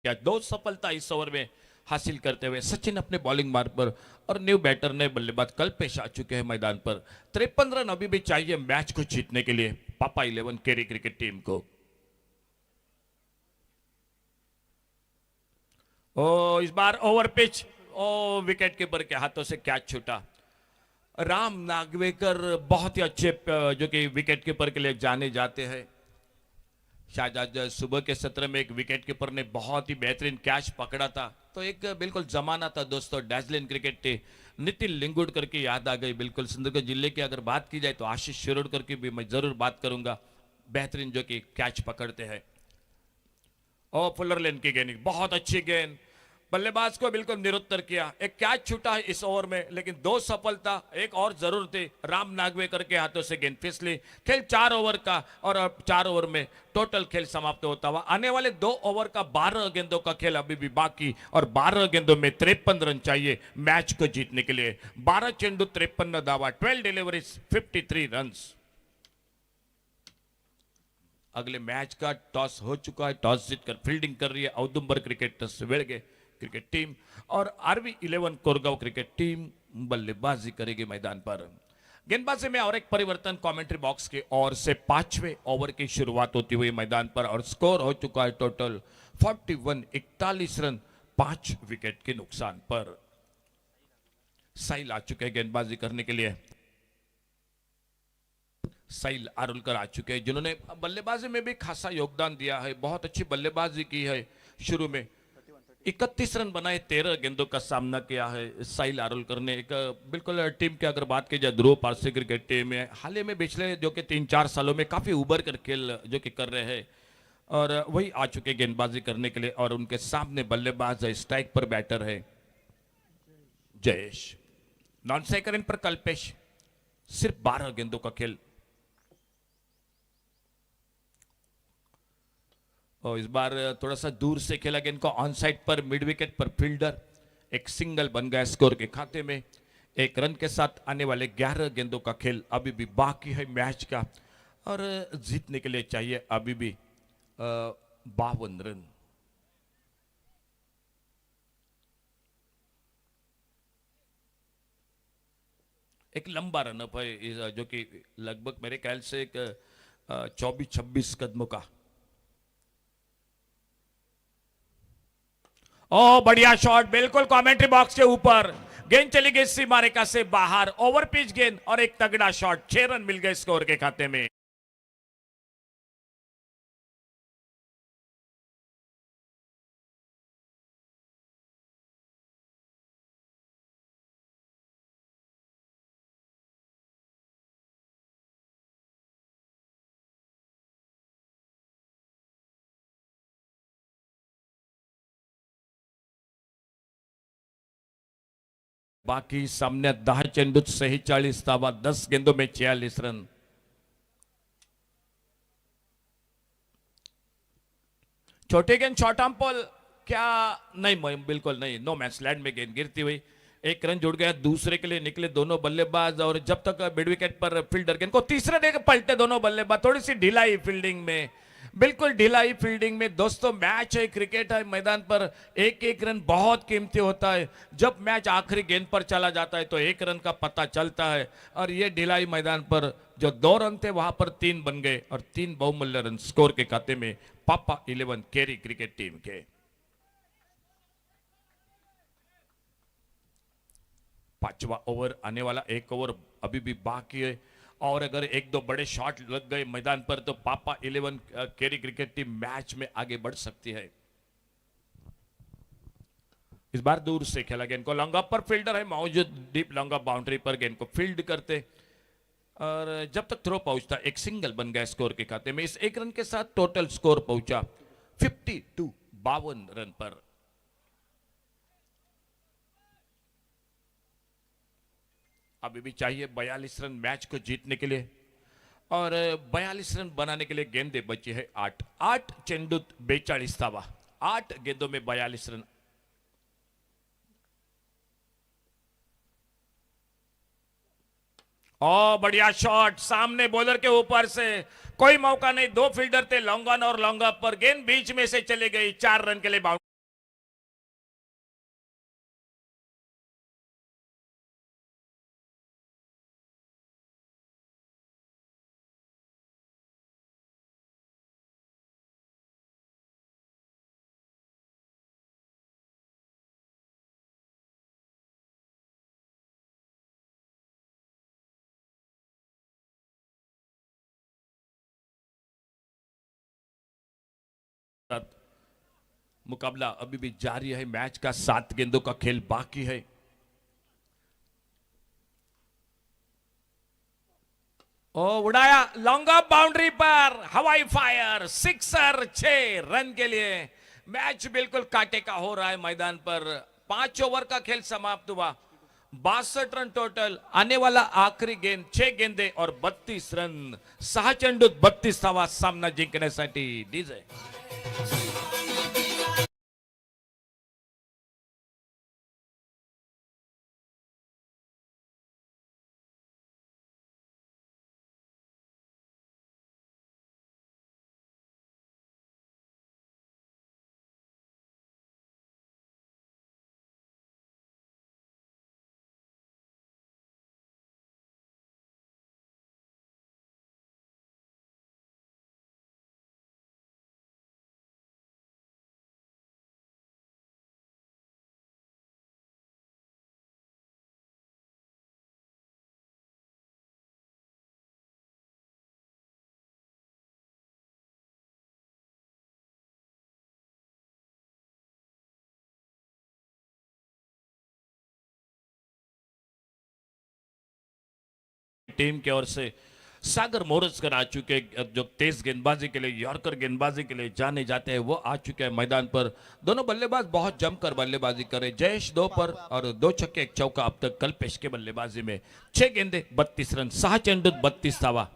क्या दो सफलता इस ओवर में हासिल करते हुए सचिन अपने बॉलिंग मार्ग पर, और न्यू बैटर ने बल्लेबाज कल पेश आ चुके हैं मैदान पर। 53 रन अभी भी चाहिए मैच को जीतने के लिए पापा 11 केरी क्रिकेट टीम को। ओ इस बार ओवर पिच, ओ विकेट कीपर के हाथों से कैच छूटा। राम नागवेकर बहुत ही अच्छे जो कि विकेट कीपर के लिए जाने जाते हैं। शायद आज सुबह के सत्र में एक विकेट कीपर ने बहुत ही बेहतरीन कैच पकड़ा था, तो एक बिल्कुल जमाना था दोस्तों डैजलिन क्रिकेट टे नितिन लिंगुड़कर की याद आ गई। बिल्कुल सुंदरगढ़ जिले की अगर बात की जाए तो आशीष शिरोडकर की भी मैं जरूर बात करूंगा, बेहतरीन जो कि कैच पकड़ते हैं। और फुलर लेन की गेंद, बहुत अच्छी गेंद, बल्लेबाज को बिल्कुल निरुत्तर किया। एक कैच छूटा है इस ओवर में, लेकिन दो सफलता एक और जरूर थी। राम नागवेकर के हाथों से गेंद फिसली। खेल 4 ओवर का, और 4 ओवर में टोटल खेल समाप्त होता हुआ। आने वाले 2 ओवर का 12 गेंदों का खेल अभी भी बाकी, और 12 गेंदों में 53 रन चाहिए मैच को जीतने के लिए। 12 चेंडू 53 दावा, 12 डिलीवरीज 53 रन। अगले मैच का टॉस हो चुका है, टॉस जीतकर फील्डिंग कर रही है औदुंबर क्रिकेटर्स वेळगे क्रिकेट टीम, और आरवी 11 कोरगांव क्रिकेट टीम बल्लेबाजी करेगी मैदान पर। गेंदबाजी में और एक परिवर्तन कमेंट्री बॉक्स के ओर से 5वें ओवर की शुरुआत होती हुई मैदान पर, और स्कोर हो चुका है टोटल 41, 41 रन 5 विकेट के नुकसान पर। साहिल आ चुके हैं गेंदबाजी करने के लिए। साहिल आरुलकर आ चुके हैं, जिन्होंने बल्लेबाजी में भी खासा योगदान दिया है, बहुत अच्छी बल्लेबाजी की है शुरू में। 31 रन बनाए, 13 गेंदों का सामना किया है साहिल आरोलकर ने। एक बिल्कुल टीम की अगर बात की जाए, ध्रुव पारसी क्रिकेट टीम है हाल ही में पिछले जो कि 3-4 सालों में काफी उभर कर खेल जो कि कर रहे हैं, और वही आ चुके गेंदबाजी करने के लिए। और उनके सामने बल्लेबाज है, स्ट्राइक पर बैटर है जयेश, नॉन स्ट्राइकर इन पर कल्पेश। सिर्फ 12 गेंदों का खेल। और इस बार थोड़ा सा दूर से खेला गया इनको, ऑन साइड पर मिड विकेट पर फील्डर। एक सिंगल बन गया स्कोर के खाते में। 1 रन के साथ आने वाले 11 गेंदों का खेल अभी भी बाकी है मैच का, और जीतने के लिए चाहिए अभी भी 52 रन। एक लंबा रनअप है जो कि लगभग मेरे ख्याल से एक 24-26 कदमों का। ओ बढ़िया शॉट, बिल्कुल कमेंट्री बॉक्स के ऊपर। गेंद चली गई सीमा रेखा से बाहर, ओवर पिच गेंद और एक तगड़ा शॉट। 6 रन मिल गए स्कोर के खाते में। बाकी सामने 10 चेंडूत 46 धावा, 10 गेंदों में 46 रन। छोटे गेंद शॉर्ट आर्म पोल, क्या नहीं, बिल्कुल नहीं, नो मैच लैंड में गेंद गिरती हुई। 1 रन जुड़ गया, दूसरे के लिए निकले दोनों बल्लेबाज। और जब तक मिड विकेट पर फील्डर गेंद को तीसरे डे पलटे दोनों बल्लेबाज। थोड़ी सी ढिलाई फील्डिंग में, बिल्कुल ढिलाई फील्डिंग में। दोस्तों मैच है, क्रिकेट है, मैदान पर एक एक रन बहुत कीमती होता है। जब मैच आखिरी गेंद पर चला जाता है तो 1 रन का पता चलता है। और ये ढिलाई मैदान पर जो 2 रन थे वहां पर 3 बन गए, और 3 बहुमूल्य रन स्कोर के खाते में पापा 11 केरी क्रिकेट टीम के। पांचवा ओवर आने वाला, 1 ओवर अभी भी बाकी है। और अगर 1-2 बड़े शॉट लग गए मैदान पर तो पापा 11 केरी क्रिकेट टीम मैच में आगे बढ़ सकती है। इस बार दूर से खेला गेंद को, लॉन्ग ऑफ पर फील्डर है मौजूद, डीप लॉन्ग ऑफ बाउंड्री पर गेंद को फील्ड करते। और जब तक थ्रो पहुंचता, एक सिंगल बन गया स्कोर के खाते में। इस 1 रन के साथ टोटल स्कोर पहुंचा 52, 52 रन पर। अभी भी चाहिए 42 रन मैच को जीतने के लिए, और 42 रन बनाने के लिए गेंदें बची है 8 चेंडूत 42 धावा, 8 गेंदों में 42 रन। ओ बढ़िया शॉट, सामने बॉलर के ऊपर से, कोई मौका नहीं। 2 फील्डर थे, लॉन्ग ऑन और लॉन्ग अप पर। गेंद बीच में से चली गई, 4 रन के लिए बाउंड्री। मुकाबला अभी भी जारी है, मैच का 7 गेंदों का खेल बाकी है। ओ उड़ाया, लॉन्ग ऑफ बाउंड्री पर, हवाई फायर, सिक्सर। 6 रन के लिए मैच बिल्कुल कांटे का हो रहा है मैदान पर। 5 ओवर का खेल समाप्त हुआ, 62 रन टोटल। आने वाला आखिरी गेंद, 6 गेंदे और 32 रन, 6 चेंडूत 32 धावा सामना जिंकण्यासाठी। डीजे टीम की ओर से सागर मोरजकर आ चुके हैं, जो तेज गेंदबाजी के लिए, यॉर्कर गेंदबाजी के लिए जाने जाते हैं, वो आ चुके हैं मैदान पर। दोनों बल्लेबाज बहुत जमकर बल्लेबाजी कर रहे हैं। जयेश 2 पर और 2 छक्के 1 चौका अब तक कल्पेश के बल्लेबाजी में। 6 गेंदे 32 रन, 6 चेंडूत 32 धावा।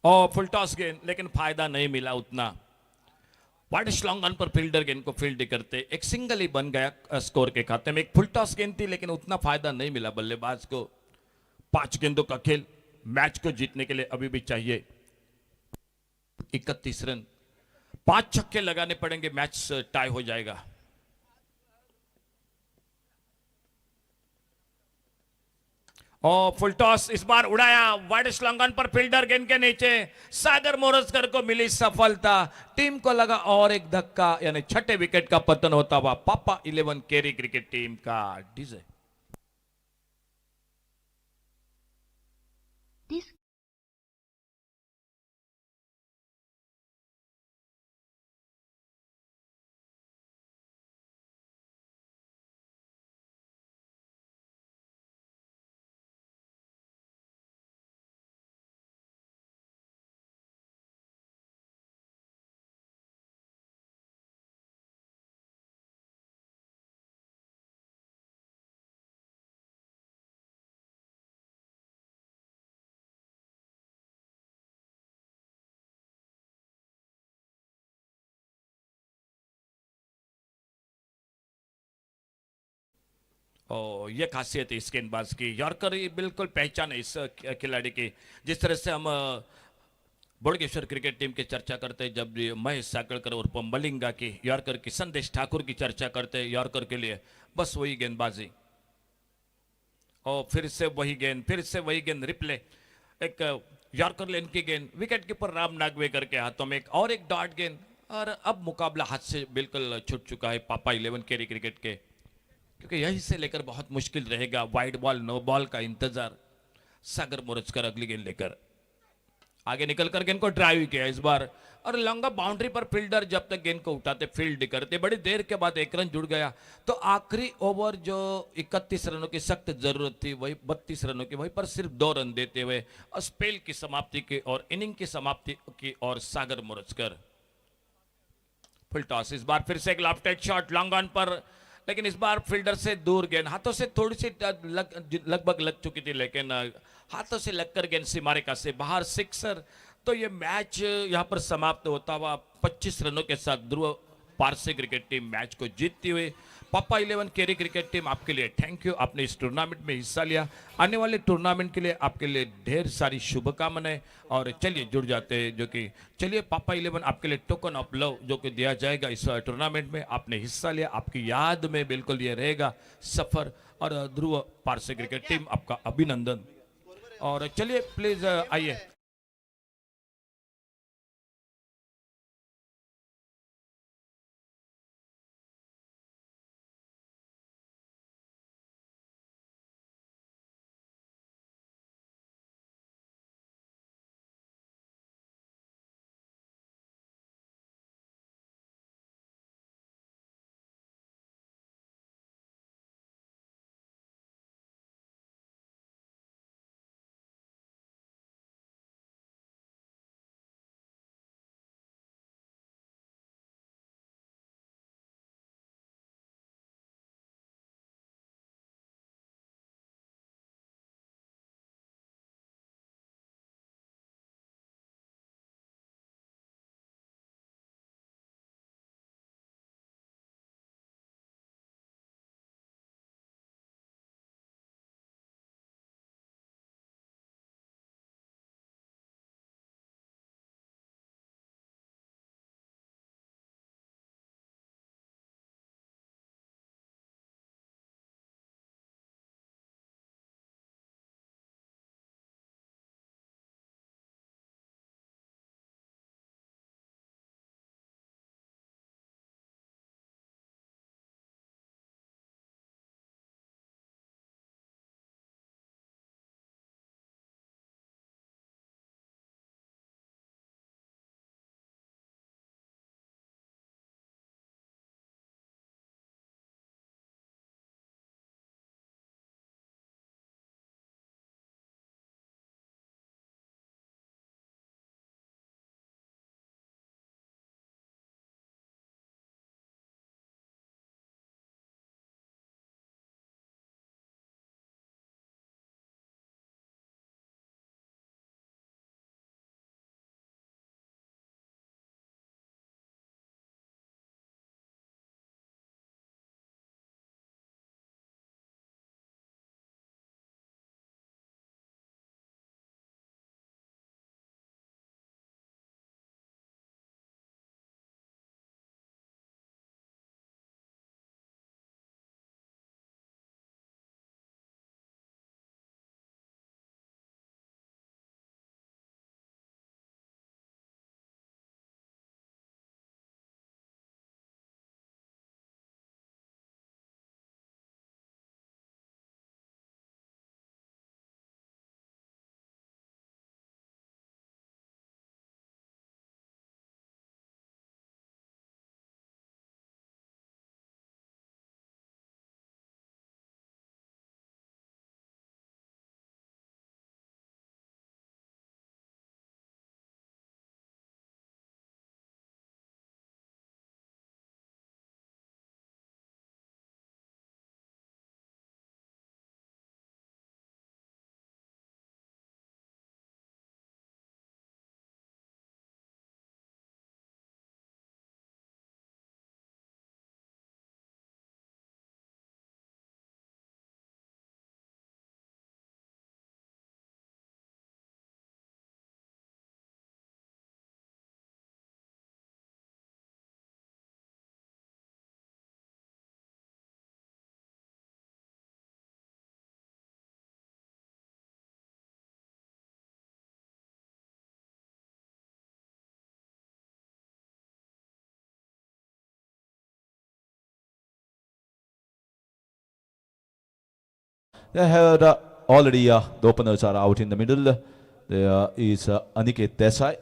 और फुल टॉस गेंद, लेकिन फायदा नहीं मिला उतना। वाइड लॉन्ग ऑन पर फील्डर गेंद को फील्ड करते एक सिंगल ही बन गया स्कोर के खाते में। एक फुल टॉस गेंद थी, लेकिन उतना फायदा नहीं मिला बल्लेबाज को। 5 गेंदों का खेल, मैच को जीतने के लिए अभी भी चाहिए 31 रन। 5 छक्के लगाने पड़ेंगे, मैच टाई हो जाएगा। और फुल टॉस इस बार उड़ाया, वाइड स्लॉन्गन पर फील्डर गेंद के नीचे। सागर मोरजकर को मिली सफलता। टीम को लगा और एक धक्का, यानी 6ठे विकेट का पतन होता हुआ पापा 11 केरी क्रिकेट टीम का डीजे। This और ये खासियत है इस गेंदबाज की, यॉर्कर ही बिल्कुल पहचान है इस खिलाड़ी की। जिस तरह से हम बोड़गेश्वर क्रिकेट टीम की चर्चा करते हैं, जब ये महेश साकड़कर और मलिंगा की, यॉर्कर की संदेश ठाकुर की चर्चा करते हैं यॉर्कर के लिए, बस वही गेंदबाजी। और फिर से वही गेंद, फिर से वही गेंद, रिप्ले। एक यॉर्कर लेन की गेंद, विकेट कीपर राम नागवेकर के हाथों में और एक डॉट गेंद। और अब मुकाबला हाथ से बिल्कुल छूट चुका है पापा 11 केरी क्रिकेट के, क्योंकि यहीं से लेकर बहुत मुश्किल रहेगा। वाइड बॉल, नो बॉल का इंतजार। सागर मोरजकर अगली गेंद लेकर आगे निकलकर गेंद को ड्राइव किया इस बार, और लंबा बाउंड्री पर फील्डर जब तक गेंद को उठाते, फील्ड करते, बड़ी देर के बाद 1 रन जुड़ गया। तो आखिरी ओवर जो 31 रनों की सख्त जरूरत थी, वही 32 रनों की, वहीं पर सिर्फ 2 रन देते हुए स्पेल की समाप्ति की और इनिंग की समाप्ति की और सागर मोरजकर। फुल टॉस इस बार फिर से एक लॉफ्टेड शॉट लॉन्ग ऑन पर, लेकिन इस बार फील्डर से दूर गेंद, हाथों से थोड़ी सी लगभग लग चुकी थी, लेकिन हाथों से लगकर गेंद सीमारेखा से बाहर, सिक्सर। तो ये मैच यहां पर समाप्त होता हुआ 25 रनों के साथ ध्रुव पारसे क्रिकेट टीम मैच को जीतती हुई। पापा 11 केरी क्रिकेट टीम आपके लिए थैंक यू, आपने इस टूर्नामेंट में हिस्सा लिया। आने वाले टूर्नामेंट के लिए आपके लिए ढेर सारी शुभकामनाएं। और चलिए जुड़ जाते हैं, जो कि चलिए पापा 11 आपके लिए टोकन ऑफ लव जो कि दिया जाएगा इस टूर्नामेंट में। आपने हिस्सा लिया, आपकी याद में बिल्कुल ये रहेगा सफर। और ध्रुव पारसे क्रिकेट टीम आपका अभिनंदन। और चलिए प्लीज आइए। They had already the openers are out in the middle. There is Aniket Desai.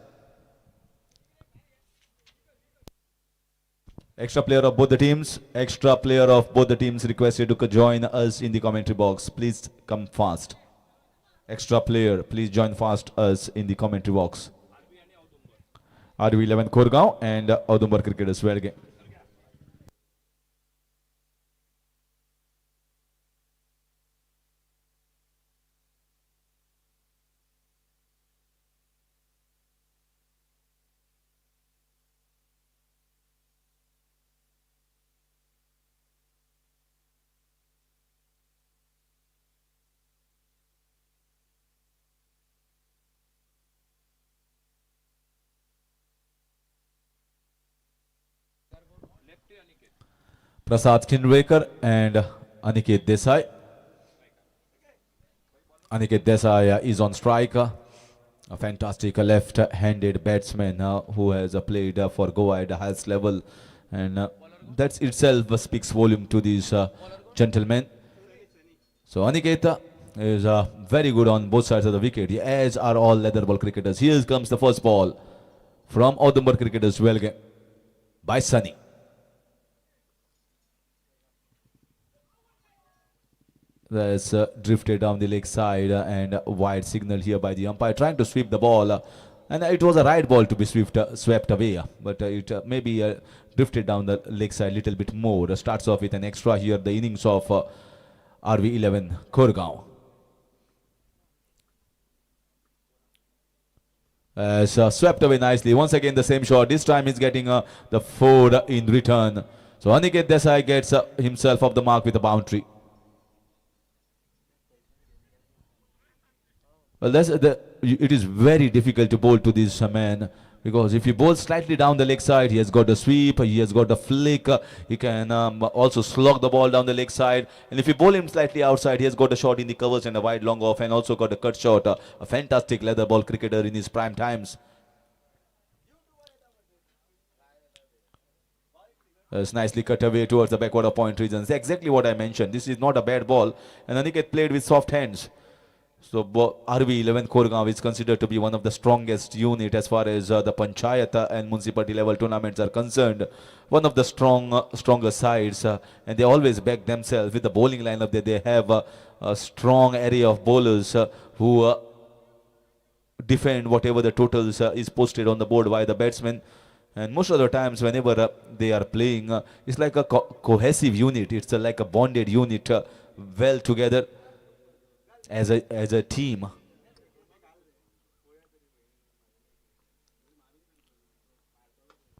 Extra player of both the teams. Extra player of both the teams requested to join us in the commentary box. Please come fast. Extra player, please join fast us in the commentary box. RV11 Korgaon and Audumbar cricketers were again. Prasad Kinwekar and Aniket Desai. Aniket Desai is on strike. A fantastic left-handed batsman who has played for Goa at the highest level, and that itself speaks volume to these gentlemen. So Aniket is very good on both sides of the wicket, as are all leather ball cricketers. Here comes the first ball from Audumbar cricketers by Sunny. That's drifted down the leg side and wide signal here by the umpire trying to sweep the ball, and it was a right ball to be swept away, but it maybe drifted down the leg side a little bit more. Starts off with an extra here, the innings of RV11 Korgaon. Swept away nicely. Once again the same shot. This time he's getting the 4 in return. So Aniket Desai gets himself off the mark with a boundary. Well, it is very difficult to bowl to this man, because if you bowl slightly down the leg side, he has got the sweep, he has got the flick, he can also slog the ball down the leg side, and if you bowl him slightly outside, he has got a shot in the covers and a wide long off, and also got a cut shot. A fantastic leather ball cricketer in his prime times. It's nicely cut away towards the backward of point regions. Exactly what I mentioned. This is not a bad ball, and Aniket played with soft hands. So RV11 Korgaon is considered to be one of the strongest unit as far as the Panchayat and municipality level tournaments are concerned. One of the stronger sides, and they always back themselves with the bowling lineup that they have a strong array of bowlers who defend whatever the totals is posted on the board by the batsmen. And most of the times whenever they are playing, it's like a cohesive unit. It's like a bonded unit, well together as a team.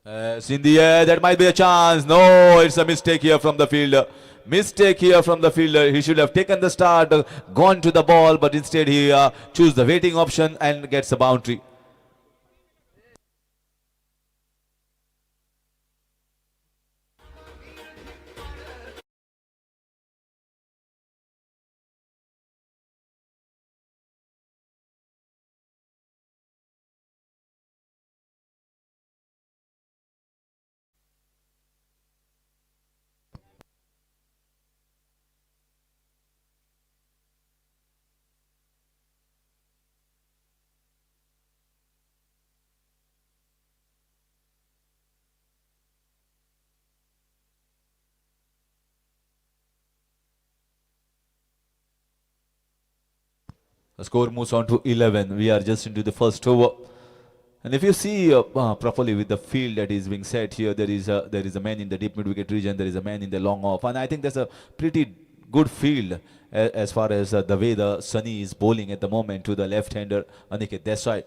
In the air, that might be a chance. No, it's a mistake here from the fielder. Mistake here from the fielder. He should have taken the start, gone to the ball, but instead he chose the waiting option and gets a boundary. The score moves on to 11. We are just into the first over. And if you see properly with the field that is being set here, there is a man in the deep mid-wicket region, there is a man in the long off. And I think that's a pretty good field as far as the way the Sunny is bowling at the moment to the left-hander Aniket Desai.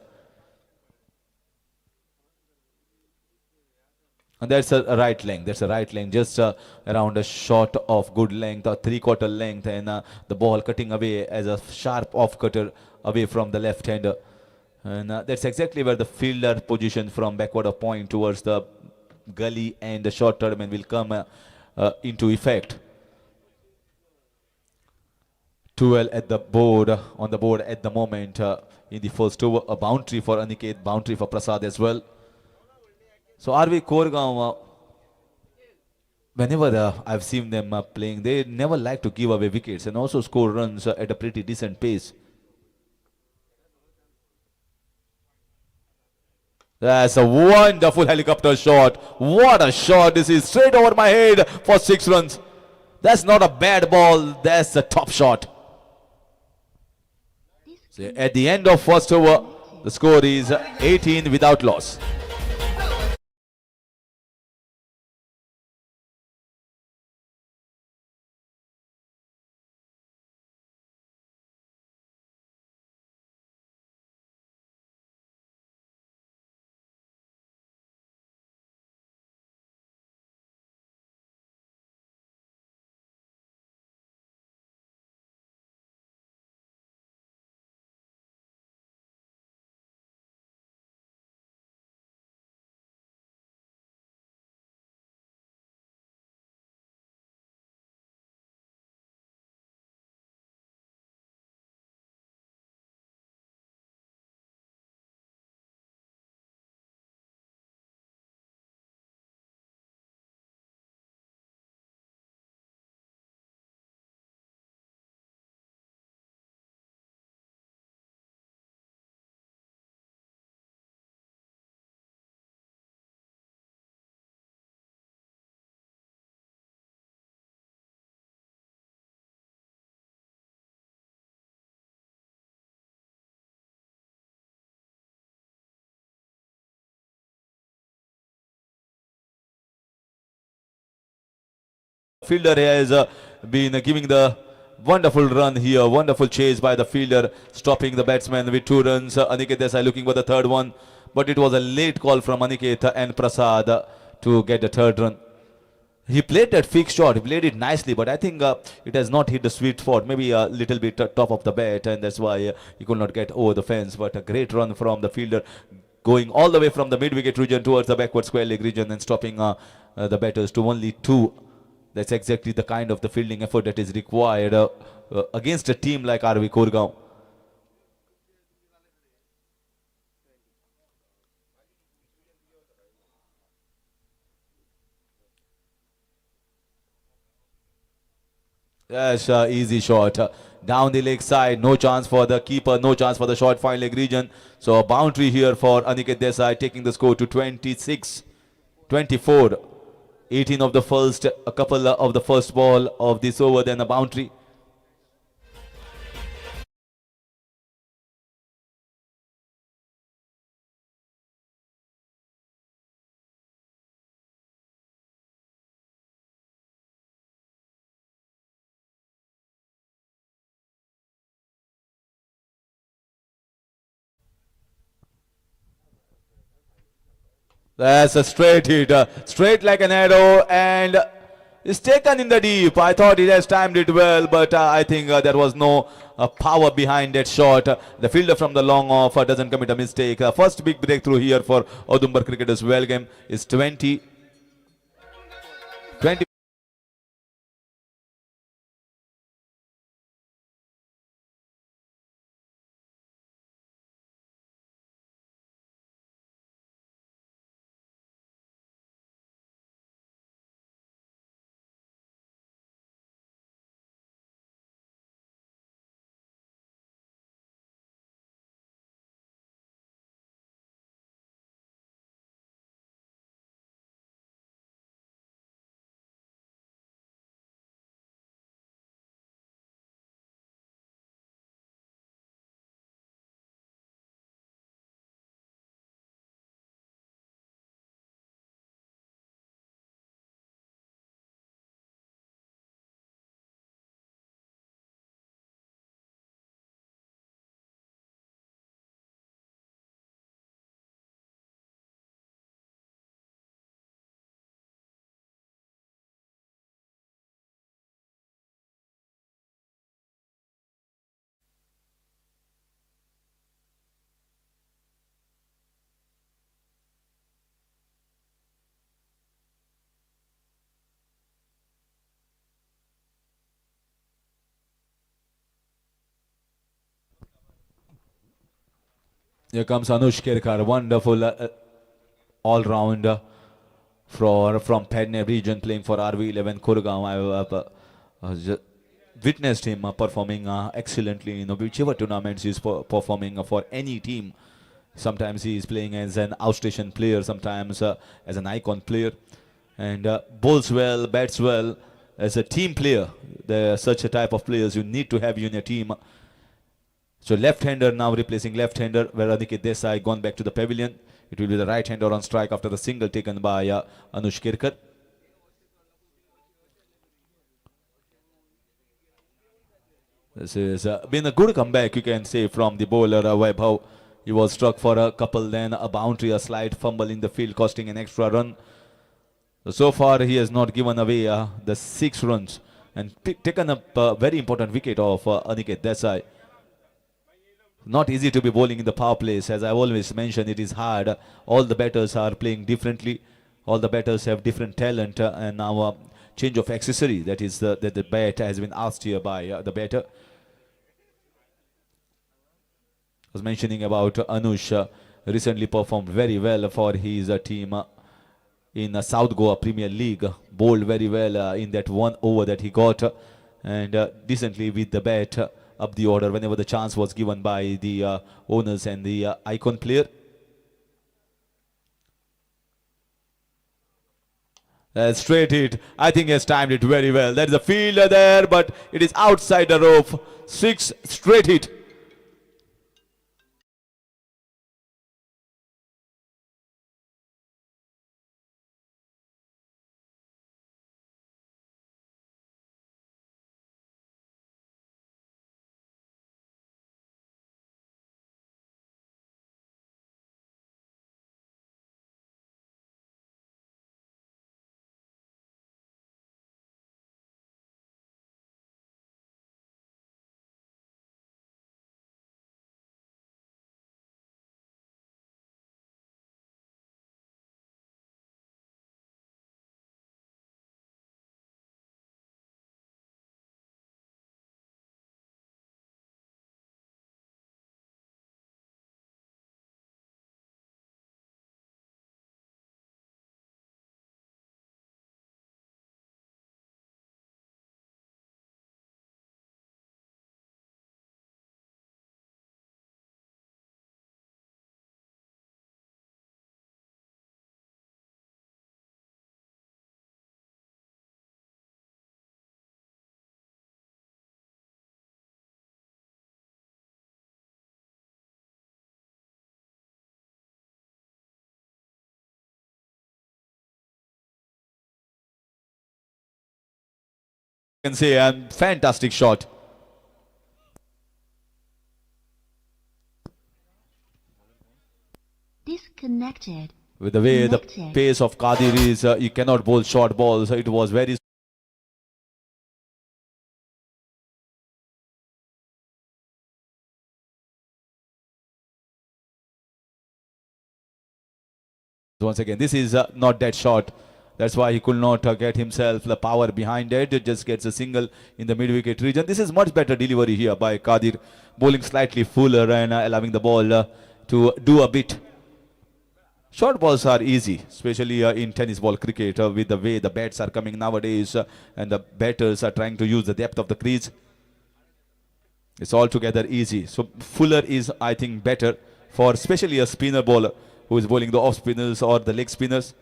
And that's a right length. That's a right length, just around a shot of good length, or three-quarter length, and the ball cutting away as a sharp off-cutter away from the left-hander. And that's exactly where the fielder position from backward of point towards the gully and the short tournament will come into effect. 12 at the board, on the board at the moment in the first over. A boundary for Aniket, boundary for Prasad as well. So RV Korgaon whenever I've seen them playing, they never like to give away wickets and also score runs at a pretty decent pace. That's a wonderful helicopter shot. What a shot this is. Straight over my head for 6 runs. That's not a bad ball. That's a top shot. So at the end of first over, the score is 18 without loss. Fielder has been giving the wonderful run here, wonderful chase by the fielder, stopping the batsman with 2 runs. Aniket Desai looking for the third one, but it was a late call from Aniket and Prasad to get the third run. He played that fixed shot, he played it nicely, but I think it has not hit the sweet spot, maybe a little bit top of the bat, and that's why he could not get over the fence. But a great run from the fielder, going all the way from the mid-wicket region towards the backward square leg region and stopping the batters to only 2. That's exactly the kind of the fielding effort that is required against a team like RV Korgaon. Yes, easy shot. Down the leg side, no chance for the keeper, no chance for the short fine leg region. So a boundary here for Aniket Desai, taking the score to 26, 24. 18 of the first, a couple of the first ball of this over, then a boundary. That's a straight hit, straight like an arrow, and it's taken in the deep. I thought he has timed it well, but I think there was no power behind that shot. The fielder from the long off doesn't commit a mistake. First big breakthrough here for Udumbar cricketers. Well game is 20. Here comes Anush Kerkar, wonderful all-round from Penne region, playing for RV11 Kurgaon. I have witnessed him performing excellently in whichever tournaments he's performing for any team. Sometimes he is playing as an outstation player, sometimes as an icon player, and bowls well, bats well. As a team player, there are such a type of players you need to have in your team. So left-hander now replacing left-hander, where Aniket Desai gone back to the pavilion. It will be the right-hander on strike after the single taken by Anush Kirkar. This has been a good comeback, you can say, from the bowler Vaibhav. He was struck for a couple, then a boundary, a slight fumble in the field, costing an extra run. So far, he has not given away the 6 runs and taken up a very important wicket of Aniket Desai. Not easy to be bowling in the power plays. As I always mention, it is hard. All the batters are playing differently. All the batters have different talent, and now change of accessory. That is that the bat has been asked here by the batter. I was mentioning about Anush recently performed very well for his team in South Goa Premier League. Bowled very well in that 1 over that he got, and decently with the bat up the order whenever the chance was given by the owners and the icon player. Straight hit. I think he has timed it very well. There is a fielder there, but it is outside the rope. 6 straight hit. You can say a fantastic shot. Disconnected. With the way the Connected. pace of Qadir is, you cannot bowl short balls. It was very once again. This is not that short. That's why he could not get himself the power behind it. It just gets a single in the mid-wicket region. This is much better delivery here by Qadir, bowling slightly fuller and allowing the ball to do a bit. Short balls are easy, especially in tennis ball cricket, with the way the bats are coming nowadays, and the batters are trying to use the depth of the crease. It's altogether easy. So fuller is, I think, better for especially a spinner bowler who is bowling the off spinners or the leg spinners.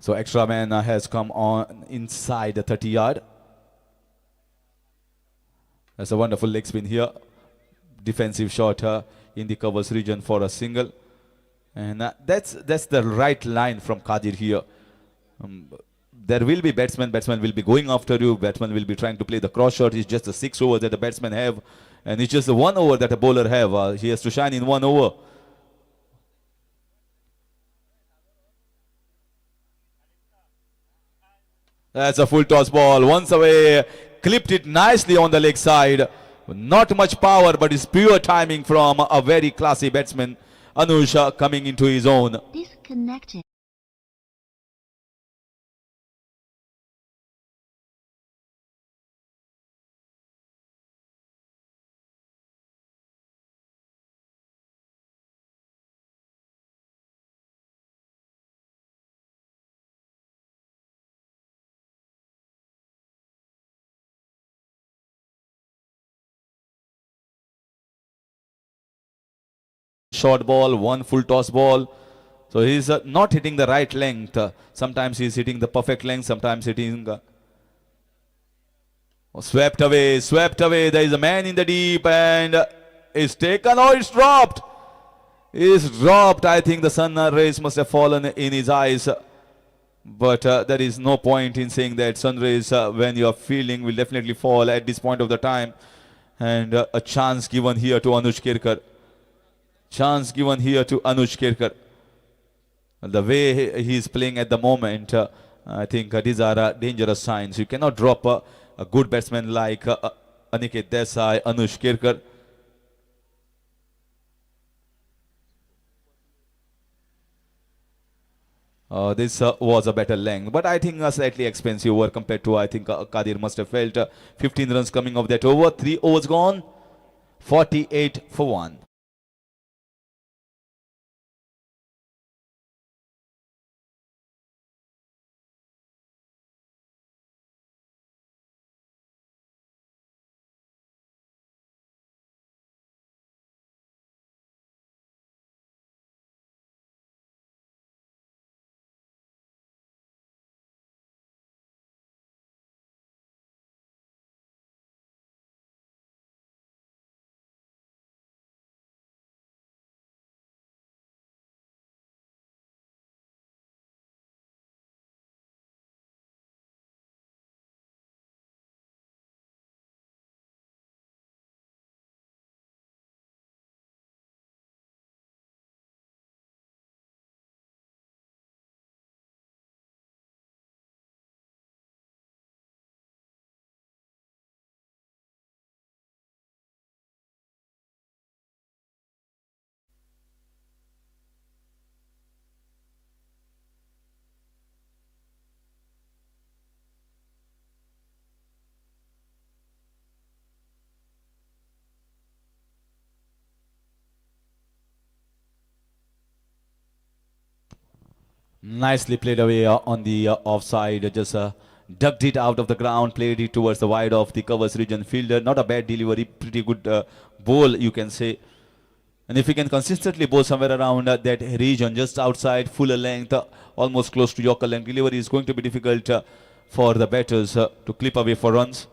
So extra man has come on inside the 30-yard. That's a wonderful leg spin here. Defensive shot in the covers region for a single. And that's the right line from Qadir here. There will be batsmen will be going after you, batsman will be trying to play the cross shot. It's just a 6 over that the batsmen have, and it's just the 1 over that a bowler have. He has to shine in 1 over. That's a full toss ball, once away, clipped it nicely on the leg side. Not much power, but it's pure timing from a very classy batsman, Anusha, coming into his own. Disconnected. short ball, one full toss ball. So he's not hitting the right length. Sometimes he's hitting the perfect length, sometimes hitting swept away, swept away. There is a man in the deep and it's taken. Oh, it's dropped. It's dropped. I think the sun rays must have fallen in his eyes. But there is no point in saying that sun rays when you are fielding will definitely fall at this point of the time. And a chance given here to Anuj Kirkar. Chance given here to Anuj Kirkar. The way he is playing at the moment, I think these are dangerous signs. You cannot drop a good batsman like Aniket Desai, Anuj Kirkar. This was a better length, but I think a slightly expensive over compared to, I think Kadir must have felt 15 runs coming off that over. 3 overs gone, 48 for 1. Nicely played away on the offside, just ducked it out of the ground, played it towards the wide of the covers region fielder. Not a bad delivery, pretty good bowl, you can say. And if you can consistently bowl somewhere around that region, just outside, fuller length, almost close to Yorker length, delivery is going to be difficult for the batters to clip away for runs.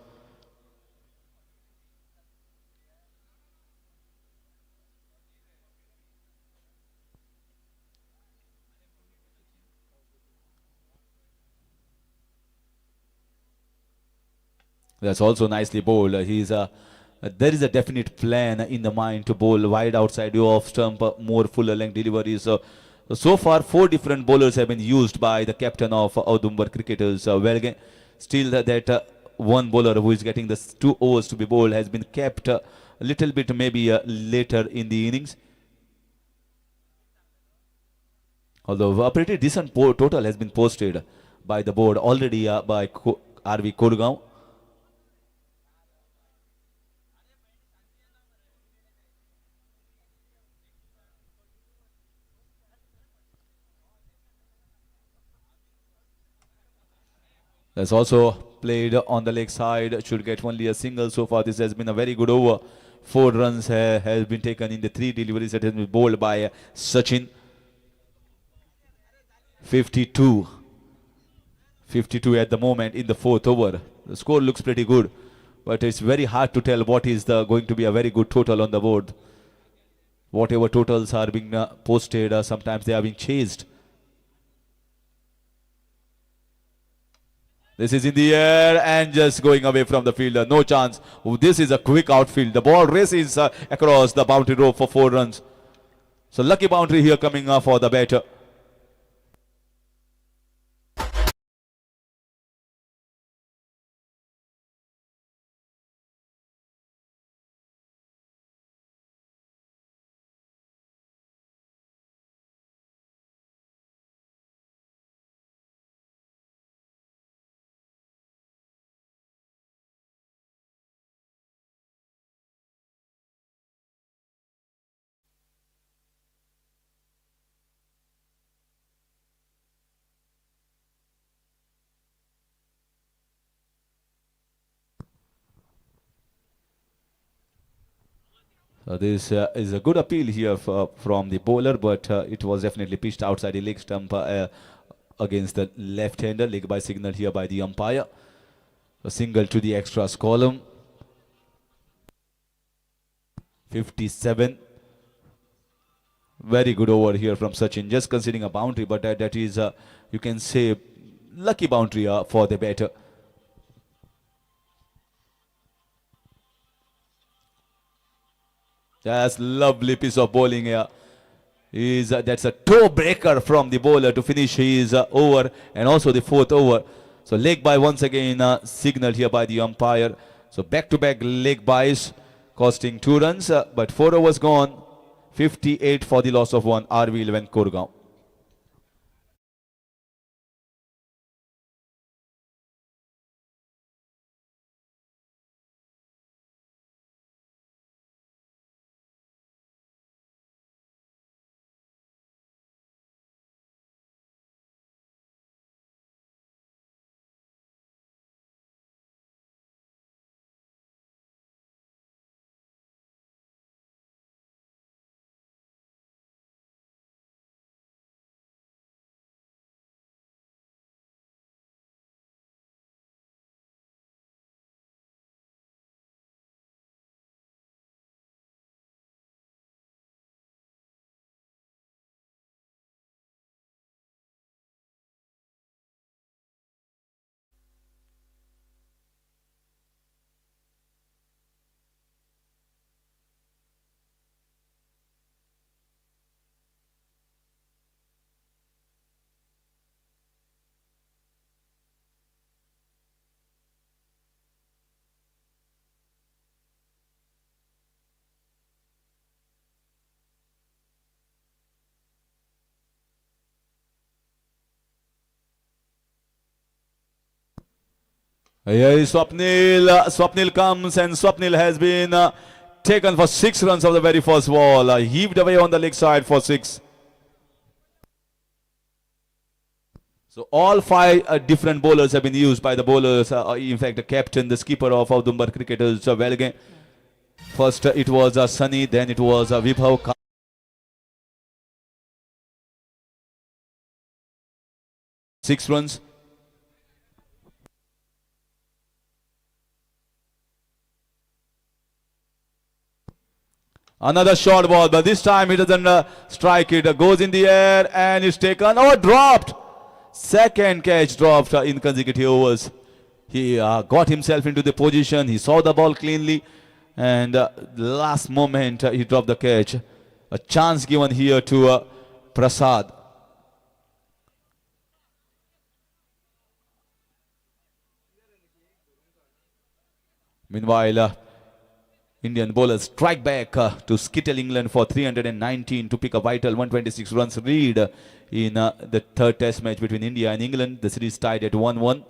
That's also nicely bowled. There is a definite plan in the mind to bowl wide outside you off stump, more fuller length deliveries. So far, 4 different bowlers have been used by the captain of Audumbar cricketers. Still that one bowler who is getting the 2 overs to be bowled has been kept a little bit maybe later in the innings. Although a pretty decent total has been posted by the board already by RV Kurgaon. That's also played on the leg side, should get only a single so far. This has been a very good over. 4 runs has been taken in the 3 deliveries that has been bowled by Sachin. 52. 52 at the moment in the 4th over. The score looks pretty good, but it's very hard to tell what is going to be a very good total on the board. Whatever totals are being posted, sometimes they are being chased. This is in the air and just going away from the fielder. No chance. This is a quick outfield. The ball races across the boundary rope for 4 runs. So lucky boundary here coming for the batter. This is a good appeal here from the bowler, but it was definitely pitched outside the leg stump against the left-hander. Leg by signal here by the umpire. A single to the extras column. 57. Very good over here from Sachin. Just considering a boundary, but that is, you can say, lucky boundary for the batter. That's lovely piece of bowling here. That's a toe breaker from the bowler to finish his over and also the fourth over. So leg by once again signaled here by the umpire. So back-to-back leg buys costing 2 runs, but 4 overs gone. 58 for the loss of 1. RV11 Kurgaon. Here is Swapnil. Swapnil comes and Swapnil has been taken for 6 runs of the very first ball. Heaved away on the leg side for 6. So all 5 different bowlers have been used by the bowlers. In fact, the captain, the skipper of Audumbar cricketers, well again. First it was Sunny, then it was Vibhav. 6 runs. Another short ball, but this time he doesn't strike it. Goes in the air and is taken. Oh, dropped. Second catch dropped in consecutive overs. He got himself into the position. He saw the ball cleanly. And last moment he dropped the catch. A chance given here to Prasad. Meanwhile, Indian bowlers strike back to skittle England for 319 to pick a vital 126 runs lead in the third test match between India and England. The series tied at 1-1.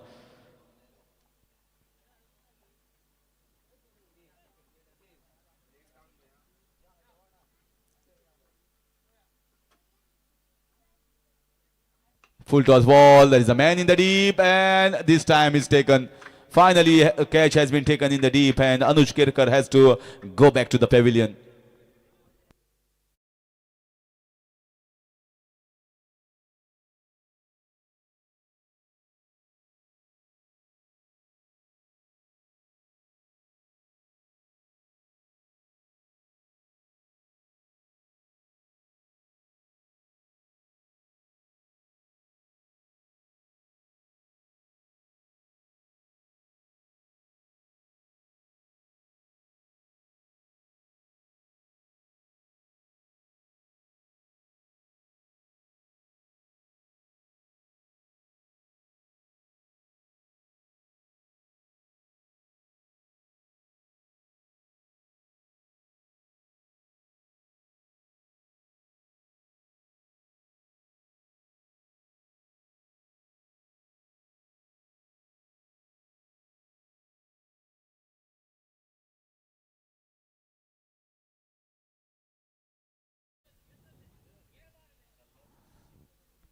Full toss ball. There is a man in the deep and this time is taken. Finally, a catch has been taken in the deep and Anuj Kirkar has to go back to the pavilion.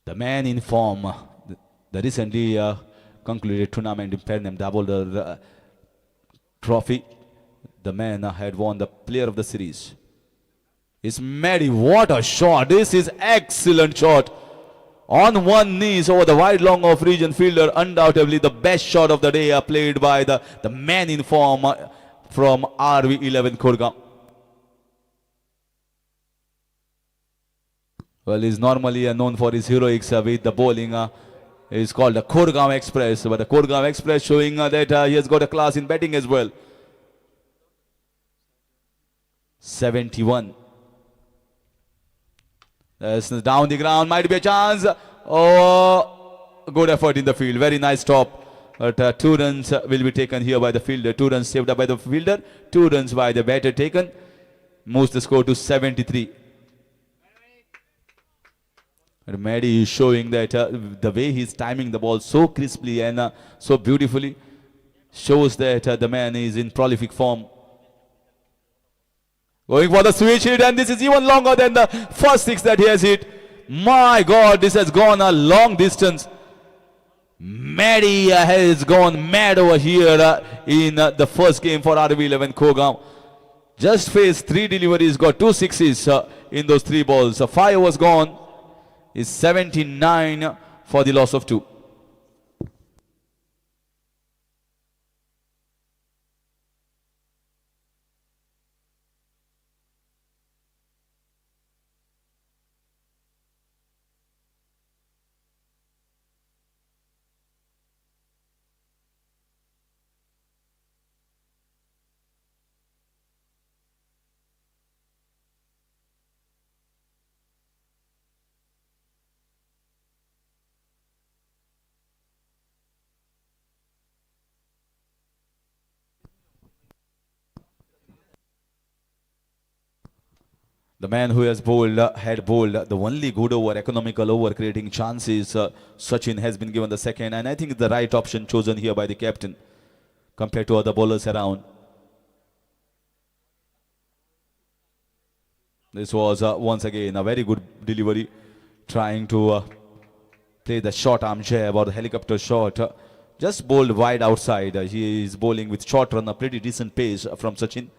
The man in form, the recently concluded tournament in Pernem Dabolder trophy. The man had won the player of the series. It's Mary. What a shot. This is excellent shot. On one knees over the wide long of region fielder. Undoubtedly the best shot of the day played by the man in form from RV11 Kurgaon. Well, he's normally known for his heroics with the bowling. It's called the Kurgaon Express. But the Kurgaon Express showing that he has got a class in batting as well. 71. That's down the ground. Might be a chance. Oh, good effort in the field. Very nice stop. But 2 runs will be taken here by the fielder. 2 runs saved up by the fielder. 2 runs by the batter taken. Moves the score to 73. And Maddie is showing that the way he's timing the ball so crisply and so beautifully shows that the man is in prolific form. Going for the switch hit, and this is even longer than the first 6 that he has hit. My God, this has gone a long distance. Maddie has gone mad over here in the first game for RV11 Kurgaon. Just faced 3 deliveries, got 2 sixes in those 3 balls. 5 was gone. Is 79 for the loss of 2. The man who has bowled, had bowled the only good over, economical over, creating chances. Sachin has been given the second, and I think it's the right option chosen here by the captain compared to other bowlers around. This was once again a very good delivery, trying to play the short arm jab or the helicopter shot. Just bowled wide outside. He is bowling with short run, a pretty decent pace from Sachin.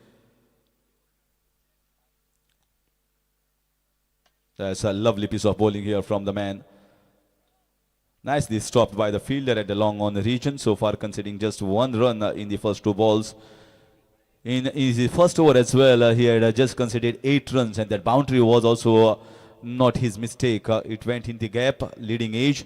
That's a lovely piece of bowling here from the man. Nicely stopped by the fielder at the long on the region. So far conceding just 1 run in the first 2 balls. In his first over as well, he had just conceded 8 runs, and that boundary was also not his mistake. It went in the gap, leading edge.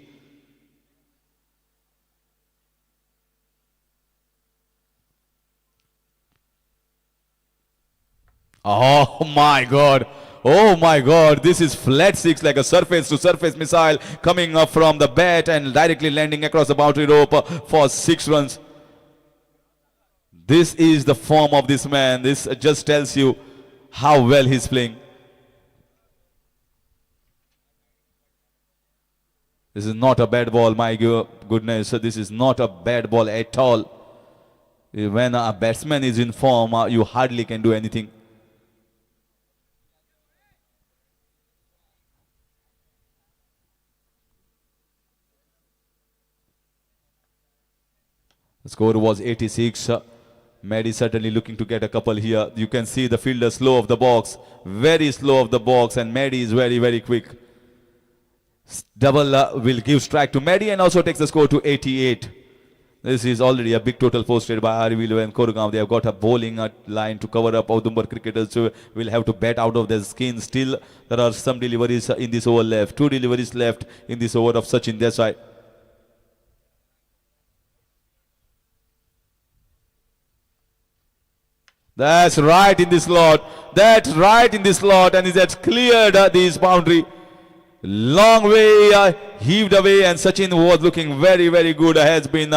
Oh my God. Oh my God, this is flat 6 like a surface to surface missile coming up from the bat and directly landing across the boundary rope for 6 runs. This is the form of this man. This just tells you how well he's playing. This is not a bad ball, my goodness. This is not a bad ball at all. When a batsman is in form, you hardly can do anything. The score was 86. Maddie certainly looking to get a couple here. You can see the fielder slow of the box. Very slow of the box, and Maddie is very, very quick. Double will give strike to Maddie and also takes the score to 88. This is already a big total posted by RV11 Kurgaon. They have got a bowling line to cover up. Udumbar cricketers will have to bat out of their skin. Still, there are some deliveries in this over left. 2 deliveries left in this over of Sachin their side. That's right in this slot. That's right in this slot, and it has cleared this boundary. Long way heaved away, and Sachin was looking very, very good. Has been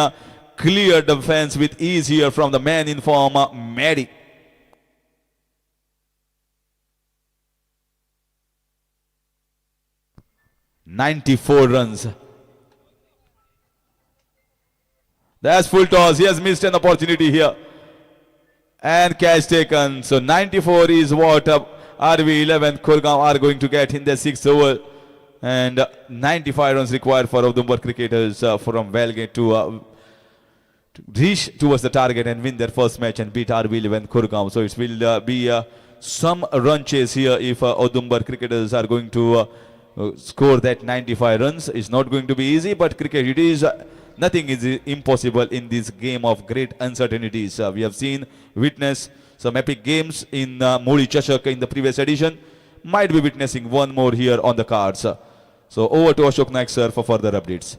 cleared the fence with ease here from the man in form, Maddie. "94 runs. That's full toss. He has missed an opportunity here. And catch taken. So 94 is what RV11 Kurgaon are going to get in their 6th over. And 95 runs required for Udumbar cricketers from Valgate to reach towards the target and win their first match and beat RV11 Kurgaon. So it will be some run chase here if Audumbar cricketers are going to score that 95 runs. It's not going to be easy, but cricket, it is nothing is impossible in this game of great uncertainties. We have seen, witness some epic games in Muli Chashak in the previous edition. Might be witnessing one more here on the cards. So over to Ashok Naik sir for further updates.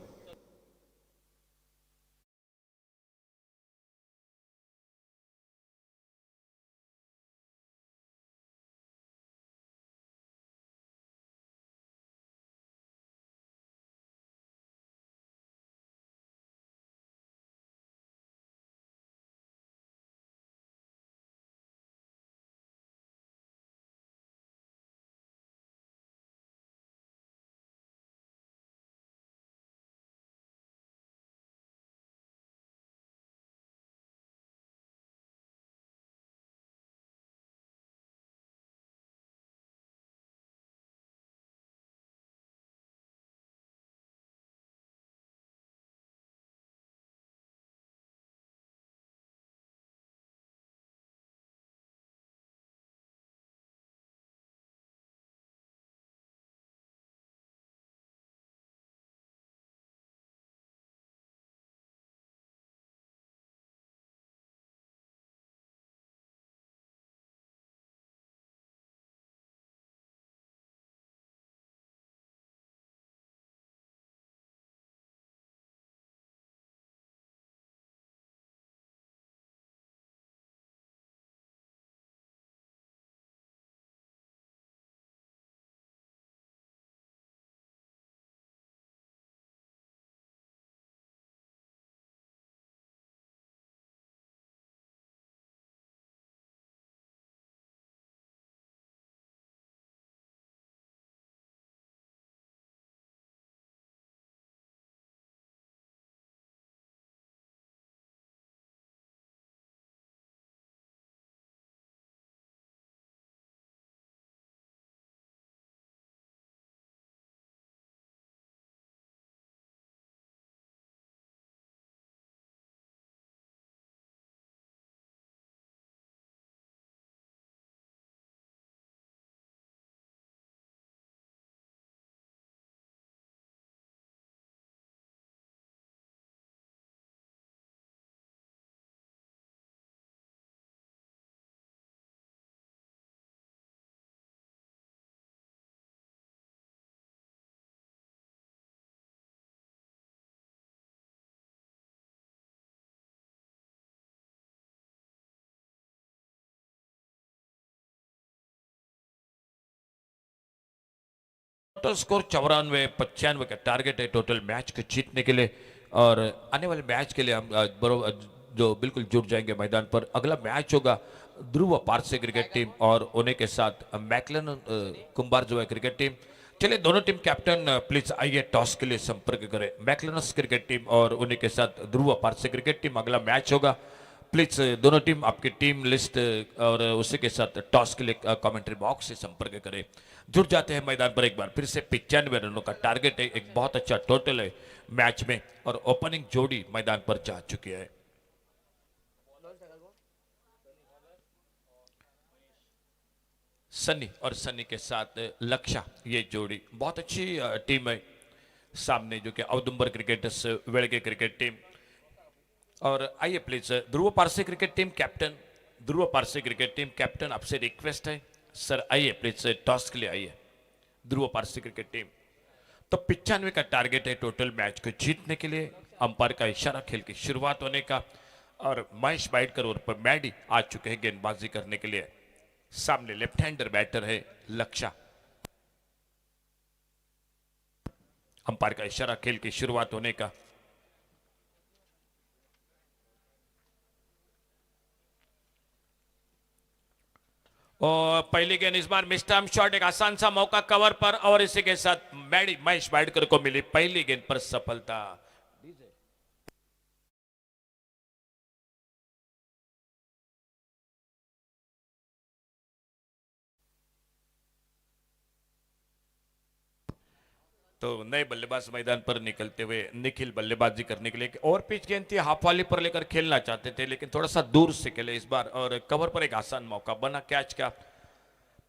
Total score 94-95 का target है total match को जीतने के लिए। और आने वाले match के लिए हम बरोबर जो बिल्कुल जुट जाएंगे मैदान पर। अगला मैच होगा ध्रुव पारसे क्रिकेट टीम और उन्हीं के साथ मैकलन कुंबारजुआ क्रिकेट टीम। चलिए दोनों टीम कैप्टन प्लीज आइए टॉस के लिए संपर्क करें। मैकलनस क्रिकेट टीम और उन्हीं के साथ ध्रुव पारसे क्रिकेट टीम अगला मैच होगा। प्लीज दोनों टीम आपकी टीम लिस्ट और उसी के साथ टॉस के लिए कमेंट्री बॉक्स से संपर्क करें। जुड़ जाते हैं मैदान पर एक बार फिर से। 95 रनों का टारगेट है, एक बहुत अच्छा टोटल है मैच में और ओपनिंग जोड़ी मैदान पर जा चुकी है। सनी और सनी के साथ लक्षा, ये जोड़ी बहुत अच्छी टीम है। सामने जो कि औदुंबर क्रिकेटर्स वेड़गे क्रिकेट टीम। और आइए please Dhruv parse cricket team captain, Dhruv parse cricket team captain आपसे रिक्वेस्ट है सर आइए प्लीज टॉस के लिए आइए। ध्रुव पारसे क्रिकेट टीम तो 95 का टारगेट है टोटल मैच को जीतने के लिए। अंपायर का इशारा खेल की शुरुआत होने का और महेश बाइटकर और पर मैडी आ चुके हैं गेंदबाजी करने के लिए। सामने लेफ्ट हैंडर बैटर है लक्षा। अंपायर का इशारा खेल की शुरुआत होने का। और पहली गेंद इस बार मिस्टर्म शॉट, एक आसान सा मौका कवर पर और इसी के साथ मैडी महेश बाइटकर को मिली पहली गेंद पर सफलता। तो नए बल्लेबाज मैदान पर निकलते हुए निखिल बल्लेबाजी करने के लिए और पिच गेंद थी हाफ वाली पर लेकर खेलना चाहते थे लेकिन थोड़ा सा दूर से खेले इस बार और कवर पर एक आसान मौका बना कैच का।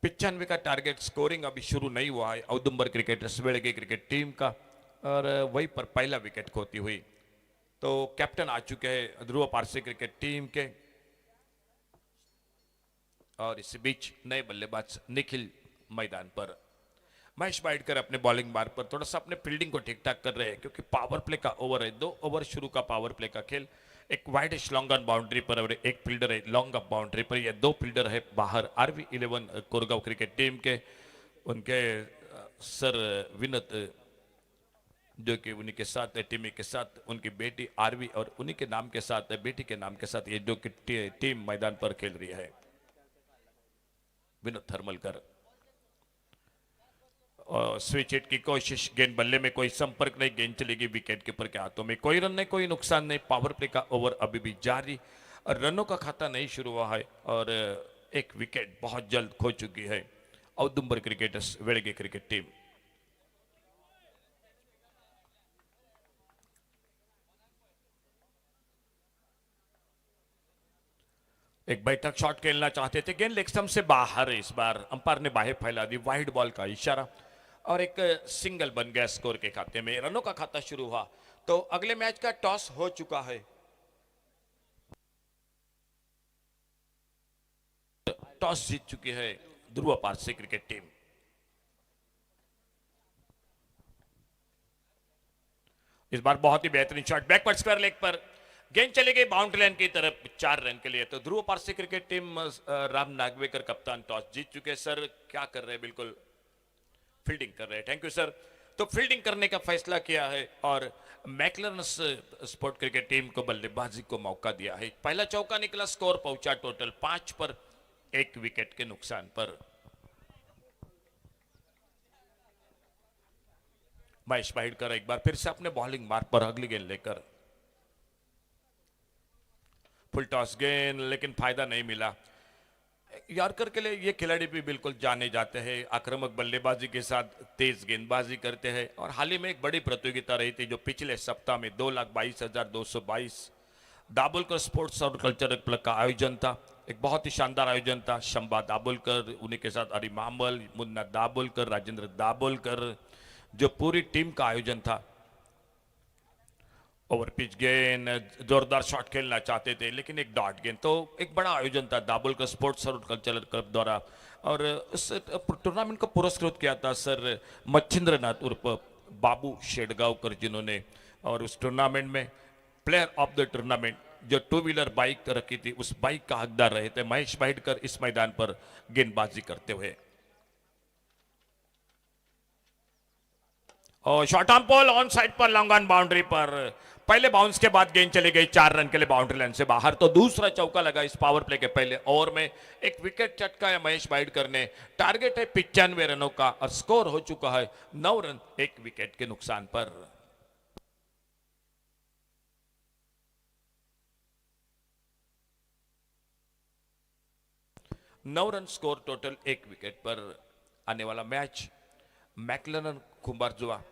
95 का टारगेट स्कोरिंग अभी शुरू नहीं हुआ है औदुंबर क्रिकेटर्स वेड़गे क्रिकेट टीम का, और वहीं पर पहला विकेट खोती हुई। तो कैप्टन आ चुके हैं ध्रुव पारसी क्रिकेट टीम के, और इस बीच नए बल्लेबाज निखिल मैदान पर। महेश बाइडकर अपने बॉलिंग बार पर थोड़ा सा अपने फील्डिंग को ठीक ठाक कर रहे हैं, क्योंकि पावर प्ले का ओवर है, 2 ओवर शुरू का पावर प्ले का खेल। एक वाइड लॉन्ग ऑन बाउंड्री पर और एक फील्डर है लॉन्ग ऑफ बाउंड्री पर। ये 2 फील्डर है बाहर RV11 कोरगांव क्रिकेट टीम के। उनके सर विनत जो कि उन्हीं के साथ है, टीम के साथ उनकी बेटी RV और उन्हीं के नाम के साथ है, बेटी के नाम के साथ ये जो कि टीम मैदान पर खेल रही है। विनोद थर्मलकर और स्विच हिट की कोशिश, गेंद बल्ले में कोई संपर्क नहीं, गेंद चलेगी विकेट कीपर के हाथों में। कोई रन नहीं, कोई नुकसान नहीं। पावर प्ले का ओवर अभी भी जारी और रनों का खाता नहीं शुरू हुआ है, और एक विकेट बहुत जल्द खो चुकी है औदुंबर क्रिकेटर्स वेड़गे क्रिकेट टीम। एक बैठक शॉट खेलना चाहते थे, गेंद लेग स्टंप से बाहर है। इस बार अंपायर ने बाहें फैला दी, वाइड बॉल का इशारा, और एक सिंगल बन गया स्कोर के खाते में। रनों का खाता शुरू हुआ, तो अगले मैच का टॉस हो चुका है। टॉस जीत चुकी है ध्रुव पारसी क्रिकेट टीम। इस बार बहुत ही बेहतरीन शॉट, बैकवर्ड स्क्वायर लेग पर गेंद चली गई बाउंड्री लाइन की तरफ 4 रन के लिए। तो ध्रुव पारसी क्रिकेट टीम राम नागवेकर कप्तान टॉस जीत चुके। सर क्या कर रहे हैं? बिल्कुल फील्डिंग कर रहे हैं। Thank you sir. तो फील्डिंग करने का फैसला किया है और मैकलरन स्पोर्ट क्रिकेट टीम को बल्लेबाजी को मौका दिया है। पहला चौका निकला, स्कोर पहुंचा टोटल 5 पर, 1 विकेट के नुकसान पर। महेश बाइडकर एक बार फिर से अपने बॉलिंग मार्ग पर अगली गेंद लेकर फुल टॉस गेंद, लेकिन फायदा नहीं मिला। यॉर्कर के लिए ये खिलाड़ी भी बिल्कुल जाने जाते हैं, आक्रामक बल्लेबाजी के साथ तेज गेंदबाजी करते हैं। और हाल ही में एक बड़ी प्रतियोगिता रही थी जो पिछले सप्ताह में 2,22,222 दाबोलकर स्पोर्ट्स और कल्चरल क्लब का आयोजन था। एक बहुत ही शानदार आयोजन था। शंबा दाबोलकर, उन्हीं के साथ अरी मामल, मुन्ना दाबोलकर, राजेंद्र दाबोलकर, जो पूरी टीम का आयोजन था। ओवर पिच गेंद, जोरदार शॉट खेलना चाहते थे, लेकिन एक डॉट गेंद। तो एक बड़ा आयोजन था दाबोलकर स्पोर्ट्स और कल्चरल क्लब द्वारा, और इस टूर्नामेंट को पुरस्कृत किया था सर मच्छिंद्रनाथ उर्फ बाबू शेडगांवकर, जिन्होंने, और उस टूर्नामेंट में प्लेयर ऑफ द टूर्नामेंट जो 2 व्हीलर बाइक रखी थी, उस बाइक का हकदार रहे थे महेश बाइडकर इस मैदान पर गेंदबाजी करते हुए। और short arm pull on side पर, लॉन्ग ऑन बाउंड्री पर। पहले बाउंस के बाद गेंद चली गई 4 रन के लिए बाउंड्री लाइन से बाहर। तो दूसरा चौका लगा इस पावर प्ले के पहले ओवर में। एक विकेट चटकाया महेश बाइडकर ने। टारगेट है 95 रनों का और स्कोर हो चुका है 9 रन 1 विकेट के नुकसान पर। नौ रन स्कोर टोटल 1 विकेट पर। आने वाला मैच मैकलरन कुंबारजुआ,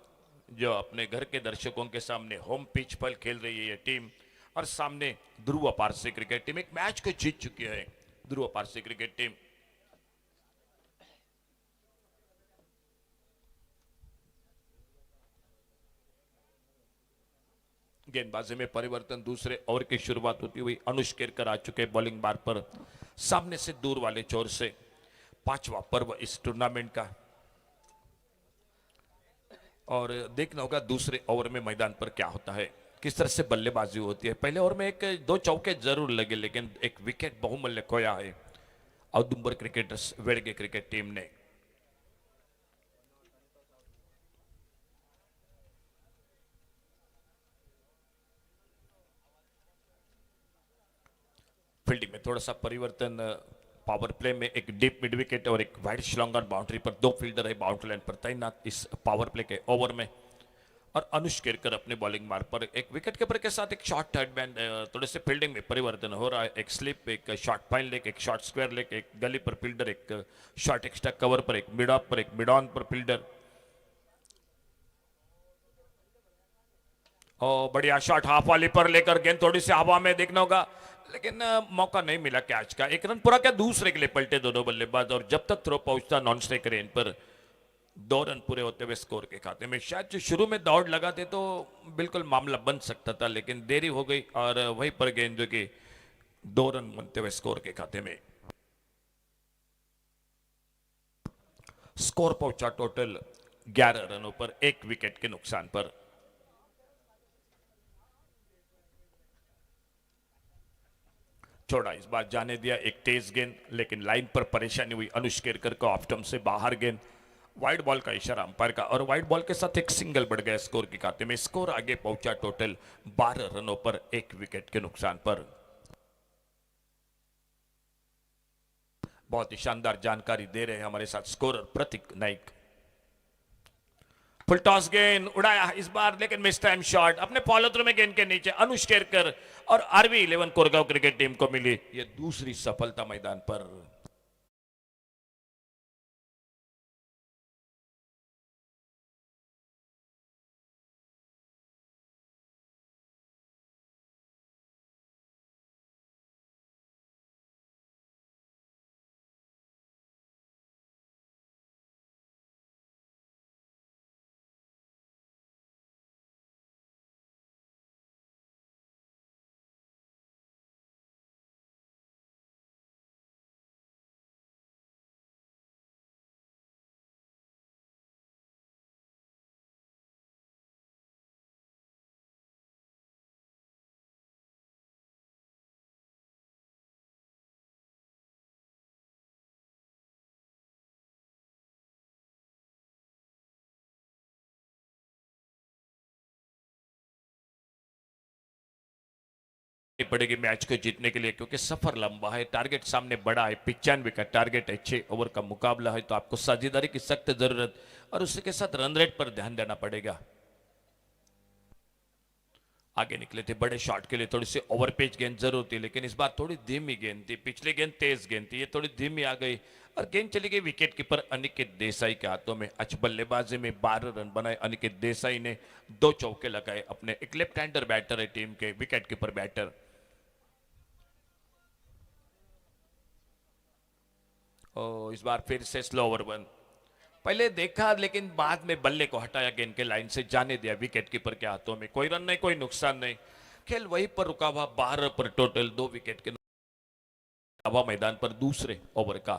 जो अपने घर के दर्शकों के सामने होम पिच पर खेल रही है ये टीम, और सामने ध्रुव पारसी क्रिकेट टीम। एक मैच को जीत चुकी है ध्रुव पारसी क्रिकेट टीम। गेंदबाजी में परिवर्तन, दूसरे ओवर की शुरुआत होती हुई अनुष केरकर आ चुके बॉलिंग बार पर, सामने से दूर वाले छोर से। 5वां पर्व इस टूर्नामेंट का, और देखना होगा दूसरे ओवर में मैदान पर क्या होता है, किस तरह से बल्लेबाजी होती है। पहले ओवर में 1-2 चौके जरूर लगे, लेकिन एक विकेट बहुमूल्य खोया है औदुंबर क्रिकेटर्स वेड़गे क्रिकेट टीम ने। फील्डिंग में थोड़ा सा परिवर्तन, पावर प्ले में एक डीप मिड विकेट और एक वाइड लॉन्ग ऑन बाउंड्री पर 2 फील्डर है बाउंड्री लाइन पर तैनात इस पावर प्ले के ओवर में। और अनुष केरकर अपने बॉलिंग मार्ग पर एक विकेट कीपर के साथ एक शॉर्ट थर्ड मैन। थोड़े से फील्डिंग में परिवर्तन हो रहा है। एक स्लिप, एक शॉर्ट फाइन लेग, एक शॉर्ट स्क्वायर लेग, एक गली पर फील्डर, एक शॉर्ट एक्स्ट्रा कवर पर, एक मिड ऑफ पर, एक मिड ऑन पर फील्डर। और बढ़िया शॉट हाफ वाली पर लेकर गेंद थोड़ी सी हवा में, देखना होगा लेकिन मौका नहीं मिला कैच का। एक रन पूरा क्या, दूसरे के लिए पलटे दोनों बल्लेबाज, और जब तक थ्रो पहुंचता नॉन स्ट्राइक रेंज पर 2 रन पूरे होते हुए स्कोर के खाते में। शायद जो शुरू में दौड़ लगाते तो बिल्कुल मामला बन सकता था, लेकिन देरी हो गई और वहीं पर गेंद जो कि 2 रन बनते हुए स्कोर के खाते में। स्कोर पहुंचा टोटल 11 रनों पर, 1 विकेट के नुकसान पर। छोड़ा इस बार जाने दिया एक तेज गेंद, लेकिन लाइन पर परेशानी हुई अनुष केरकर को, ऑफ स्टंप से बाहर गेंद। वाइड बॉल का इशारा अंपायर का, और वाइड बॉल के साथ एक सिंगल बढ़ गया स्कोर के खाते में। स्कोर आगे पहुंचा टोटल 12 रनों पर, 1 विकेट के नुकसान पर। बहुत ही शानदार जानकारी दे रहे हैं हमारे साथ स्कोरर प्रतीक नाइक। फुल टॉस गेंद उड़ाया इस बार, लेकिन मिस टाइम शॉट अपने फॉलो थ्रू में गेंद के नीचे। अनुष केरकर और RV11 कोरगांव क्रिकेट टीम को मिली ये दूसरी सफलता मैदान पर। पड़ेगी मैच को जीतने के लिए, क्योंकि सफर लंबा है, टारगेट सामने बड़ा है, 95 का टारगेट है, 6 ओवर का मुकाबला है, तो आपको साझेदारी की सख्त जरूरत और उसके साथ रन रेट पर ध्यान देना पड़ेगा। आगे निकले थे बड़े शॉट के लिए, थोड़ी सी ओवर पेच गेंद जरूर थी, लेकिन इस बार थोड़ी धीमी गेंद थी। पिछली गेंद तेज गेंद थी, ये थोड़ी धीमी आ गई और गेंद चली गई विकेट कीपर अनिकेत देसाई के हाथों में। अच्छी बल्लेबाजी में 12 रन बनाए अनिकेत देसाई ने, 2 चौके लगाए अपने। एक लेफ्ट हैंडर बैटर है टीम के, विकेट कीपर बैटर। ओ इस बार फिर से स्लो ओवर 1, पहले देखा लेकिन बाद में बल्ले को हटाया गेंद के लाइन से, जाने दिया विकेट कीपर के हाथों में। कोई रन नहीं, कोई नुकसान नहीं, खेल वहीं पर रुका हुआ। 12 पर टोटल, 2 विकेट के हवा मैदान पर दूसरे ओवर का।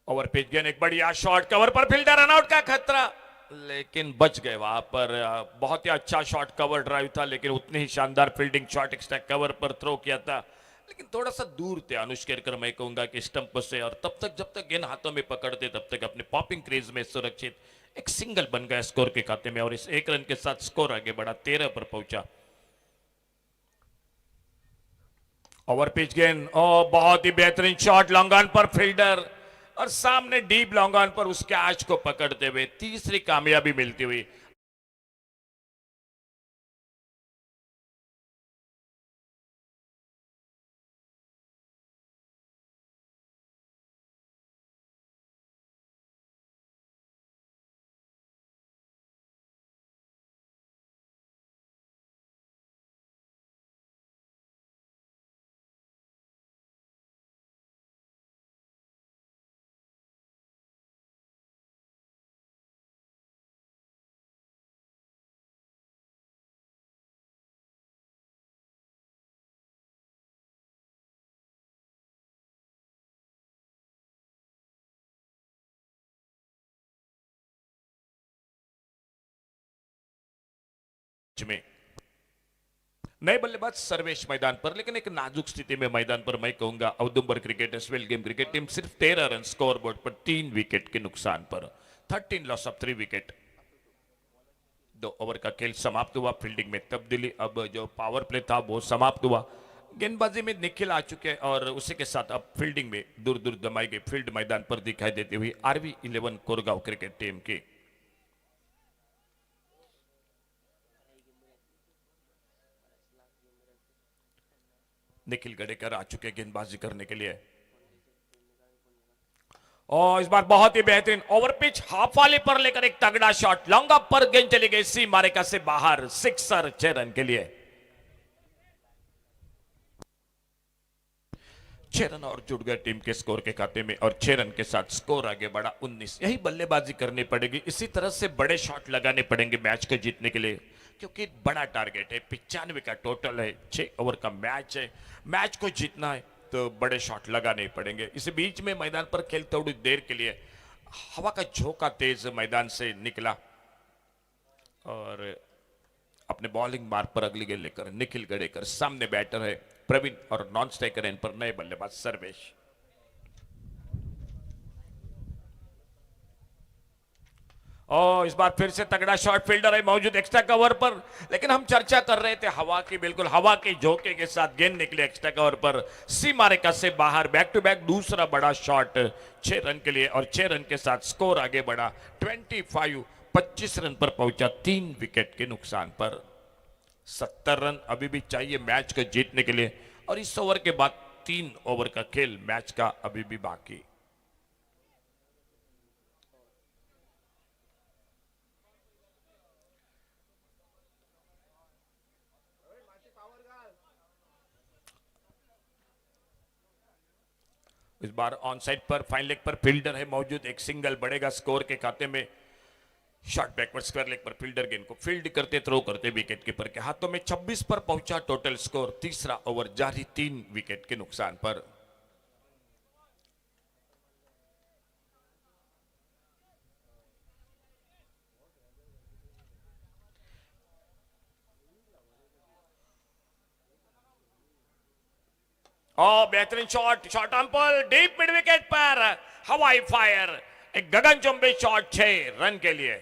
ओवर पिच गेंद, एक बढ़िया शॉट, कवर पर फील्डर, रनआउट का खतरा, लेकिन बच गए वहां पर। बहुत ही अच्छा शॉट, कवर ड्राइव था, लेकिन उतनी ही शानदार फील्डिंग शॉट एक्स्ट्रा कवर पर थ्रो किया था, लेकिन थोड़ा सा दूर थे अनुष केरकर, मैं कहूंगा कि स्टंप से। और तब तक जब तक गेंद हाथों में पकड़ते तब तक अपने पॉपिंग क्रीज में सुरक्षित। एक सिंगल बन गया स्कोर के खाते में, और इस 1 रन के साथ स्कोर आगे बढ़ा, 13 पर पहुंचा। ओवर पिच गेंद, बहुत ही बेहतरीन शॉट, लॉन्ग ऑन पर फील्डर, और सामने डीप लॉन्ग ऑन पर उस कैच को पकड़ते हुए तीसरी कामयाबी मिलती हुई। में नए बल्लेबाज सर्वेश मैदान पर, लेकिन एक नाजुक स्थिति में मैदान पर, मैं कहूंगा Audumbar cricketers Velgem cricket team सिर्फ 13 रन स्कोर बोर्ड पर, 3 विकेट के नुकसान पर। 13 लॉस ऑफ 3 विकेट। 2 ओवर का खेल समाप्त हुआ, फील्डिंग में तब्दीली, अब जो पावर प्ले था वो समाप्त हुआ। गेंदबाजी में निखिल आ चुके हैं, और उसी के साथ अब फील्डिंग में दूर दूर दमाई गई फील्ड मैदान पर दिखाई देती हुई RV11 कोरगांव क्रिकेट टीम की। निखिल गडेकर आ चुके गेंदबाजी करने के लिए। और इस बार बहुत ही बेहतरीन ओवर पिच हाफ वाले पर लेकर एक तगड़ा शॉट, लॉन्ग अप पर गेंद चली गई सी मारेका से बाहर, सिक्सर 6 रन के लिए। 6 रन और जुड़ गए टीम के स्कोर के खाते में और 6 रन के साथ स्कोर आगे बढ़ा 19। यही बल्लेबाजी करनी पड़ेगी, इसी तरह से बड़े शॉट लगाने पड़ेंगे मैच को जीतने के लिए, क्योंकि बड़ा टारगेट है, 95 का टोटल है, 6 ओवर का मैच है, मैच को जीतना है तो बड़े शॉट लगाने पड़ेंगे। इस बीच में मैदान पर खेल थोड़ी देर के लिए हवा का झोंका तेज मैदान से निकला और अपने बॉलिंग मार्ग पर अगली गेंद लेकर निखिल गड़ेकर, सामने बैटर है प्रवीण और नॉन स्ट्राइकर इन पर नए बल्लेबाज सर्वेश। और इस बार फिर से तगड़ा शॉट, फील्डर है मौजूद एक्स्ट्रा कवर पर, लेकिन हम चर्चा कर रहे थे हवा की, बिल्कुल हवा के झोंके के साथ गेंद निकले एक्स्ट्रा कवर पर, सी मारेका से बाहर, बैक टू बैक दूसरा बड़ा शॉट 6 रन के लिए और 6 रन के साथ स्कोर आगे बढ़ा 25 रन पर पहुंचा 3 विकेट के नुकसान पर। 70 रन अभी भी चाहिए मैच को जीतने के लिए और इस ओवर के बाद 3 ओवर का खेल मैच का अभी भी बाकी। इस बार ऑन साइड पर फाइन लेग पर फील्डर है मौजूद, एक सिंगल बढ़ेगा स्कोर के खाते में। शॉट बैकवर्ड स्क्वायर लेग पर फील्डर गेंद को फील्ड करते थ्रो करते विकेट कीपर के हाथों में 26 पर पहुंचा टोटल स्कोर, तीसरा ओवर जारी 3 विकेट के नुकसान पर। और बेहतरीन शॉट, शॉट ऑन पर डीप मिड विकेट पर हवाई फायर, एक गगनचुंबी शॉट 6 रन के लिए।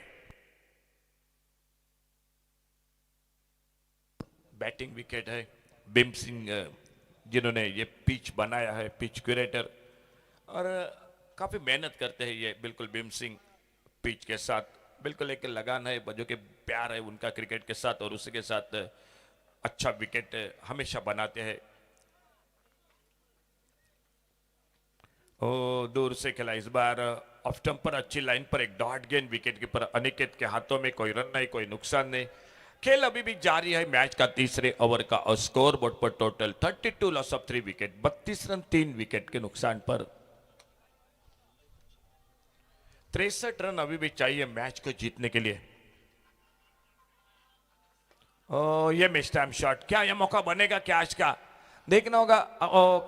बैटिंग विकेट है भीम सिंह जिन्होंने ये पिच बनाया है, पिच क्यूरेटर, और काफी मेहनत करते हैं ये बिल्कुल भीम सिंह पिच के साथ, बिल्कुल एक लगान है, जो कि प्यार है उनका क्रिकेट के साथ और उसके साथ अच्छा विकेट हमेशा बनाते हैं। ओ दूर से खेला, इस बार ऑफ स्टंप पर अच्छी लाइन पर एक डॉट गेंद विकेट कीपर अनिकेत के हाथों में, कोई रन नहीं कोई नुकसान नहीं। खेल अभी भी जारी है मैच का तीसरे ओवर का और स्कोर बोर्ड पर total 32 loss of 3 wicket, 32 run 3 wicket के नुकसान पर। 63 रन अभी भी चाहिए मैच को जीतने के लिए। ओ ये मिस टाइम शॉट, क्या यह मौका बनेगा कैच का, देखना होगा।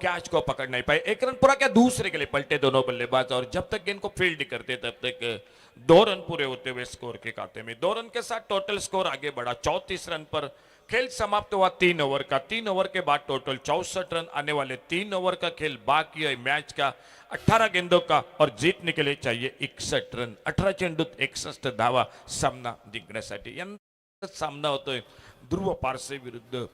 कैच को पकड़ नहीं पाए, 1 रन पूरा क्या, दूसरे के लिए पलटे दोनों बल्लेबाज और जब तक गेंद को फील्ड करते तब तक 2 रन पूरे होते हुए स्कोर के खाते में 2 रन के साथ टोटल स्कोर आगे बढ़ा 34 रन पर। खेल समाप्त हुआ 3 ओवर का, 3 ओवर के बाद टोटल 64 रन आने वाले 3 ओवर का खेल बाकी है मैच का 18 गेंदों का और जीतने के लिए चाहिए 61 रन, 18 चेंडूत 61 धावा सामना जिंकण्यासाठी। यंदा सामना होतोय ध्रुव पारसे विरुद्ध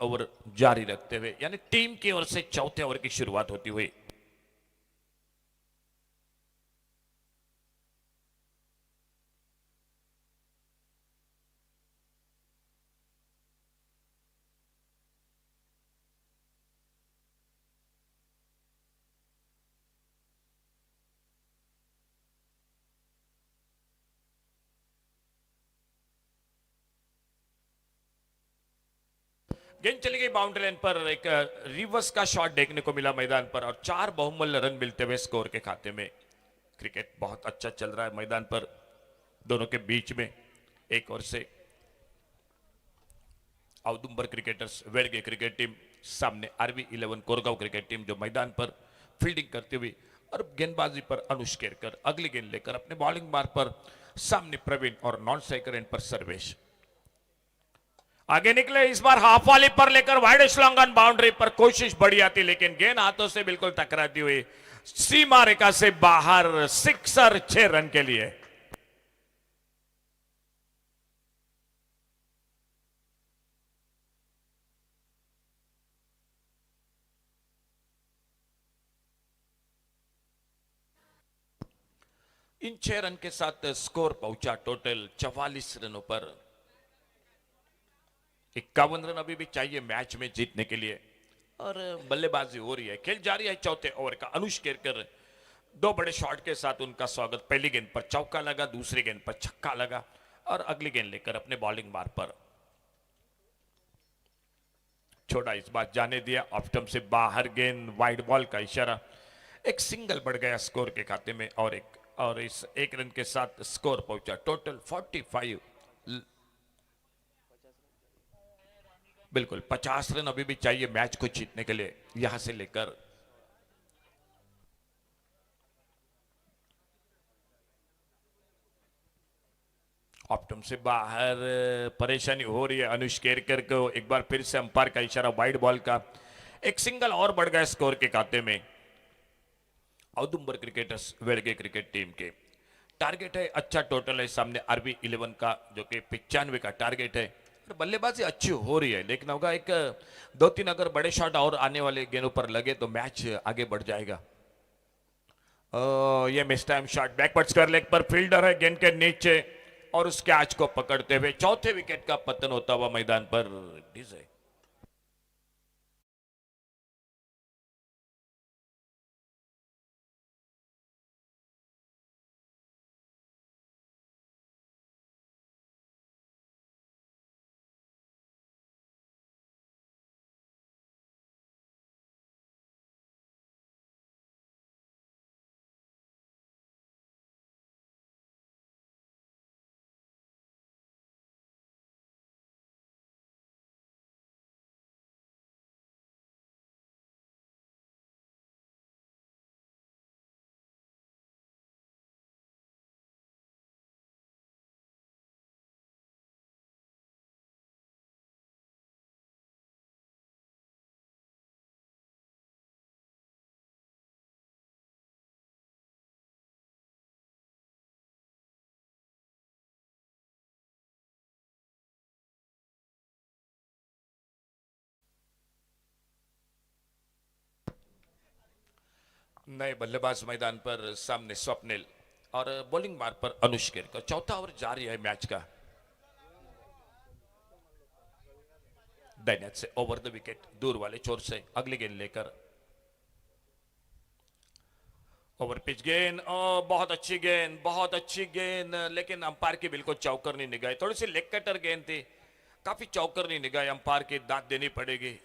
ओवर जारी रखते हुए, यानी टीम की ओर से चौथे ओवर की शुरुआत होती हुई। गेंद चली गई बाउंड्री लाइन पर, एक रिवर्स का शॉट देखने को मिला मैदान पर और 4 बहुमूल्य रन मिलते हुए स्कोर के खाते में। क्रिकेट बहुत अच्छा चल रहा है मैदान पर दोनों के बीच में। एक ओर से औदुंबर क्रिकेटर्स वेड़गे क्रिकेट टीम, सामने आरवी 11 कोरगांव क्रिकेट टीम जो मैदान पर फील्डिंग करती हुई और गेंदबाजी पर अनुष केरकर अगली गेंद लेकर अपने बॉलिंग मार्ग पर, सामने प्रवीण और नॉन स्ट्राइकर एंड पर सर्वेश आगे निकले। इस बार हाफ वाली पर लेकर वाइड स्लॉन्ग ऑन बाउंड्री पर कोशिश बड़ी आती लेकिन गेंद हाथों से बिल्कुल टकराती हुई सीमा रेखा से बाहर, सिक्सर 6 रन के लिए। इन 6 रन के साथ स्कोर पहुंचा टोटल 44 रनों पर। 51 रन अभी भी चाहिए मैच में जीतने के लिए और बल्लेबाजी हो रही है। खेल जारी है चौथे ओवर का। अनुष केरकर 2 बड़े शॉट के साथ उनका स्वागत। पहली गेंद पर चौका लगा, दूसरी गेंद पर छक्का लगा और अगली गेंद लेकर अपने बॉलिंग मार्ग पर छोड़ा। इस बार जाने दिया ऑफ स्टंप से बाहर गेंद, वाइड बॉल का इशारा। एक सिंगल बढ़ गया स्कोर के खाते में और इस 1 रन के साथ स्कोर पहुंचा टोटल 45। बिल्कुल 50 रन अभी भी चाहिए मैच को जीतने के लिए। यहां से लेकर ऑप्टम से बाहर परेशानी हो रही है अनुष केरकर को। एक बार फिर से अंपायर का इशारा, वाइड बॉल का। एक सिंगल और बढ़ गया स्कोर के खाते में। औदुंबर क्रिकेटर्स वेड़गे क्रिकेट टीम के टारगेट है अच्छा टोटल है सामने आरबी 11 का, जो कि 95 का टारगेट है। बल्लेबाजी अच्छी हो रही है, लेकिन होगा एक 2-3 अगर बड़े शॉट और आने वाले गेंदों पर लगे तो मैच आगे बढ़ जाएगा। ये miss time shot, backward square leg पर फील्डर है गेंद के नीचे और उस कैच को पकड़ते हुए चौथे विकेट का पतन होता हुआ मैदान पर डिजे। नए बल्लेबाज मैदान पर सामने स्वप्निल और बॉलिंग मार्ग पर अनुष केरकर। चौथा ओवर जारी है मैच का। दैनिक से ओवर द विकेट दूर वाले छोर से अगली गेंद लेकर ओवर पिच गेंद। बहुत अच्छी गेंद, बहुत अच्छी गेंद, लेकिन अंपायर की बिल्कुल चौकरनी निगाह। थोड़ी सी लेग कटर गेंद थी, काफी चौकरनी निगाह। अंपायर की दांत देनी पड़ेगी।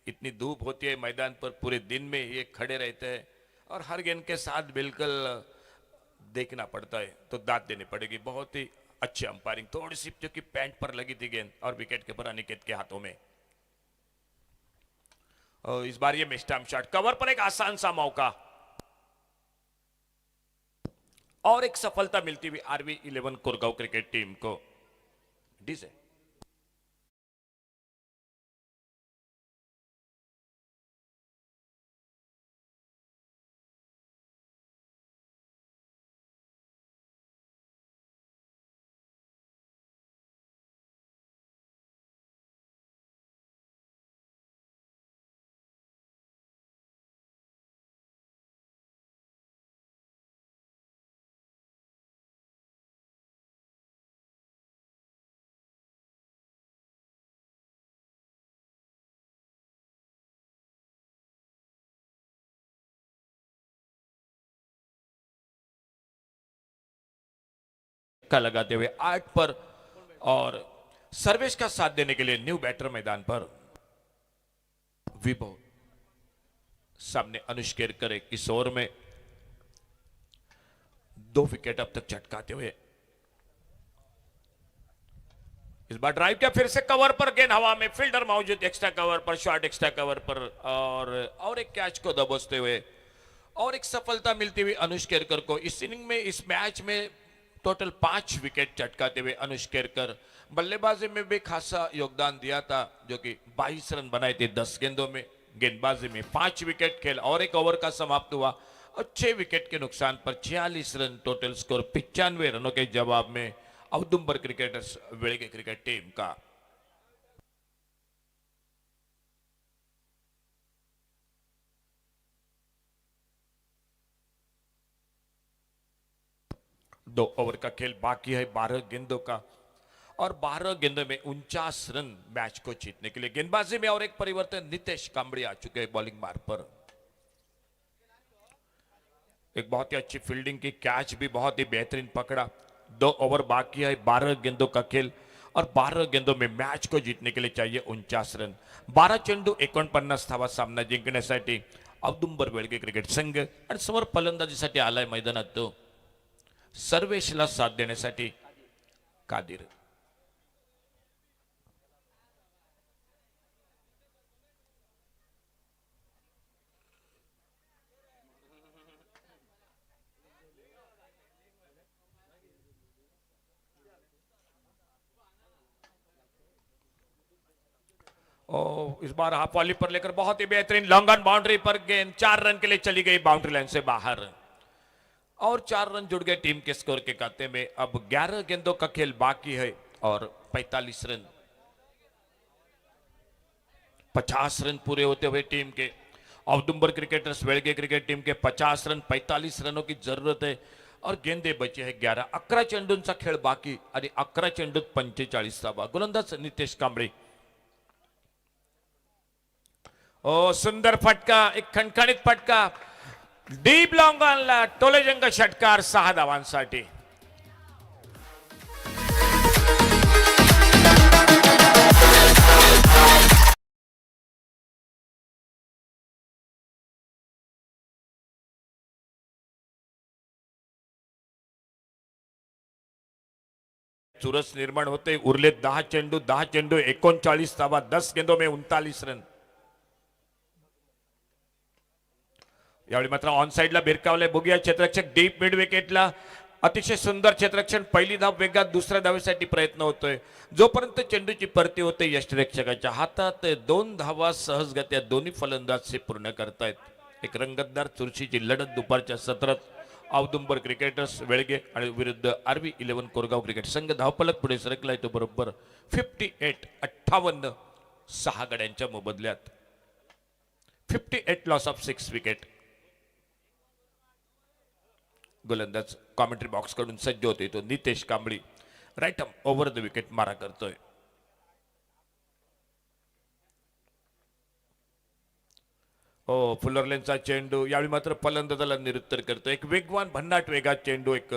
इतनी धूप होती है मैदान पर, पूरे दिन में ये खड़े रहते हैं और हर गेंद के साथ बिल्कुल देखना पड़ता है, तो दांत देनी पड़ेगी। बहुत ही अच्छी अंपायरिंग। थोड़ी सी जो कि पैंट पर लगी थी गेंद और विकेट कीपर अनिकेत के हाथों में। और इस बार ये मिस टाइम शॉट, कवर पर एक आसान सा मौका और एक सफलता मिलती हुई आरबी 11 कोरगांव क्रिकेट टीम को। डीजे का लगाते हुए 8 पर और सर्वेश का साथ देने के लिए न्यू बैटर मैदान पर विभो। सामने अनुष केरकर एक इस ओवर में 2 विकेट अब तक चटकाते हुए। इस बार ड्राइव किया, फिर से कवर पर गेंद हवा में, फील्डर मौजूद। एक्स्ट्रा कवर पर शॉट, एक्स्ट्रा कवर पर और एक कैच को दबोचते हुए और एक सफलता मिलती हुई अनुष केरकर को। इस इनिंग में, इस मैच में टोटल 5 विकेट चटकाते हुए अनुष केरकर। बल्लेबाजी में भी खासा योगदान दिया था, जो कि 22 रन बनाए थे 10 गेंदों में। गेंदबाजी में 5 विकेट। खेल और एक ओवर का समाप्त हुआ और 6 विकेट के नुकसान पर 46 रन टोटल स्कोर 95 रनों के जवाब में औदुंबर क्रिकेटर्स वेळगे क्रिकेट टीम का। दो ओवर का खेल बाकी है 12 गेंदों का और 12 गेंदों में 49 रन मैच को जीतने के लिए। गेंदबाजी में और एक परिवर्तन, नितेश कांबड़ी आ चुके हैं बॉलिंग मार पर। एक बहुत ही अच्छी फील्डिंग की, कैच भी बहुत ही बेहतरीन पकड़ा। 2 ओवर बाकी है 12 गेंदों का खेल और 12 गेंदों में मैच को जीतने के लिए चाहिए 49 रन। 12 चेंडू 49 धावा सामना जिंकण्यासाठी औदुंबर वेळगे क्रिकेट संघ आणि समोर फलंदाजीसाठी आलाय मैदानात तो सर्वेशला साथ देण्यासाठी कादिर। इस बार हाफ वॉली पर लेकर बहुत ही बेहतरीन लॉन्ग ऑन बाउंड्री पर गेंद 4 रन के लिए चली गई बाउंड्री लाइन से बाहर और 4 रन जुड़ गए टीम के स्कोर के खाते में। अब 11 गेंदों का खेल बाकी है और 45 रन 50 रन पूरे होते हुए टीम के औदुंबर क्रिकेटर्स वेळगे क्रिकेट टीम के 50 रन 45 रनों की जरूरत है और गेंदे बचे हैं 11। 11 चेंडूंचा खेळ बाकी आणि 11 चेंडूत 45 धावा। गोलंदाज नितेश कांबळे। सुंदर फटका, एक खणखणीत फटका डीप लॉंग ऑनला टोलेजंग षटकार 6 धावांसाठी। चुरस निर्माण होते। उरले 10 चेंडू 39 धावा 10 गेंदों में 39 रन। यावेळी मात्र ऑन साइडला भिरकावले बघूया क्षेत्ररक्षक डीप मिड विकेटला अतिशय सुंदर क्षेत्ररक्षण। पहिली धाव वेगात दुसऱ्या धावेसाठी प्रयत्न होतोय जोपर्यंत चेंडूची परती होते यष्टिरक्षकाच्या हातात 2 धावा सहजगत्या दोन्ही फलंदाज से पूर्ण करतायत। एक रंगतदार चुरशीची लढत दुपारच्या सत्रात औदुंबर क्रिकेटर्स वेळगे आणि विरुद्ध आरवी 11 कोरगाव क्रिकेट संघ। धावफलक पुढे सरकलाय तो बरोबर 58 6 गड्यांच्या मोबदल्यात 58 लॉस ऑफ 6 विकेट। गोलंदाज कॉमेंट्री बॉक्स कडून सज्ज होते तो Nitesh Kambli right arm over the wicket मारा करतोय। फुलरलेनचा चेंडू यावेळी मात्र फलंदाजाला निरुत्तर करतोय। एक वेगवान भन्नाट वेगात चेंडू, एक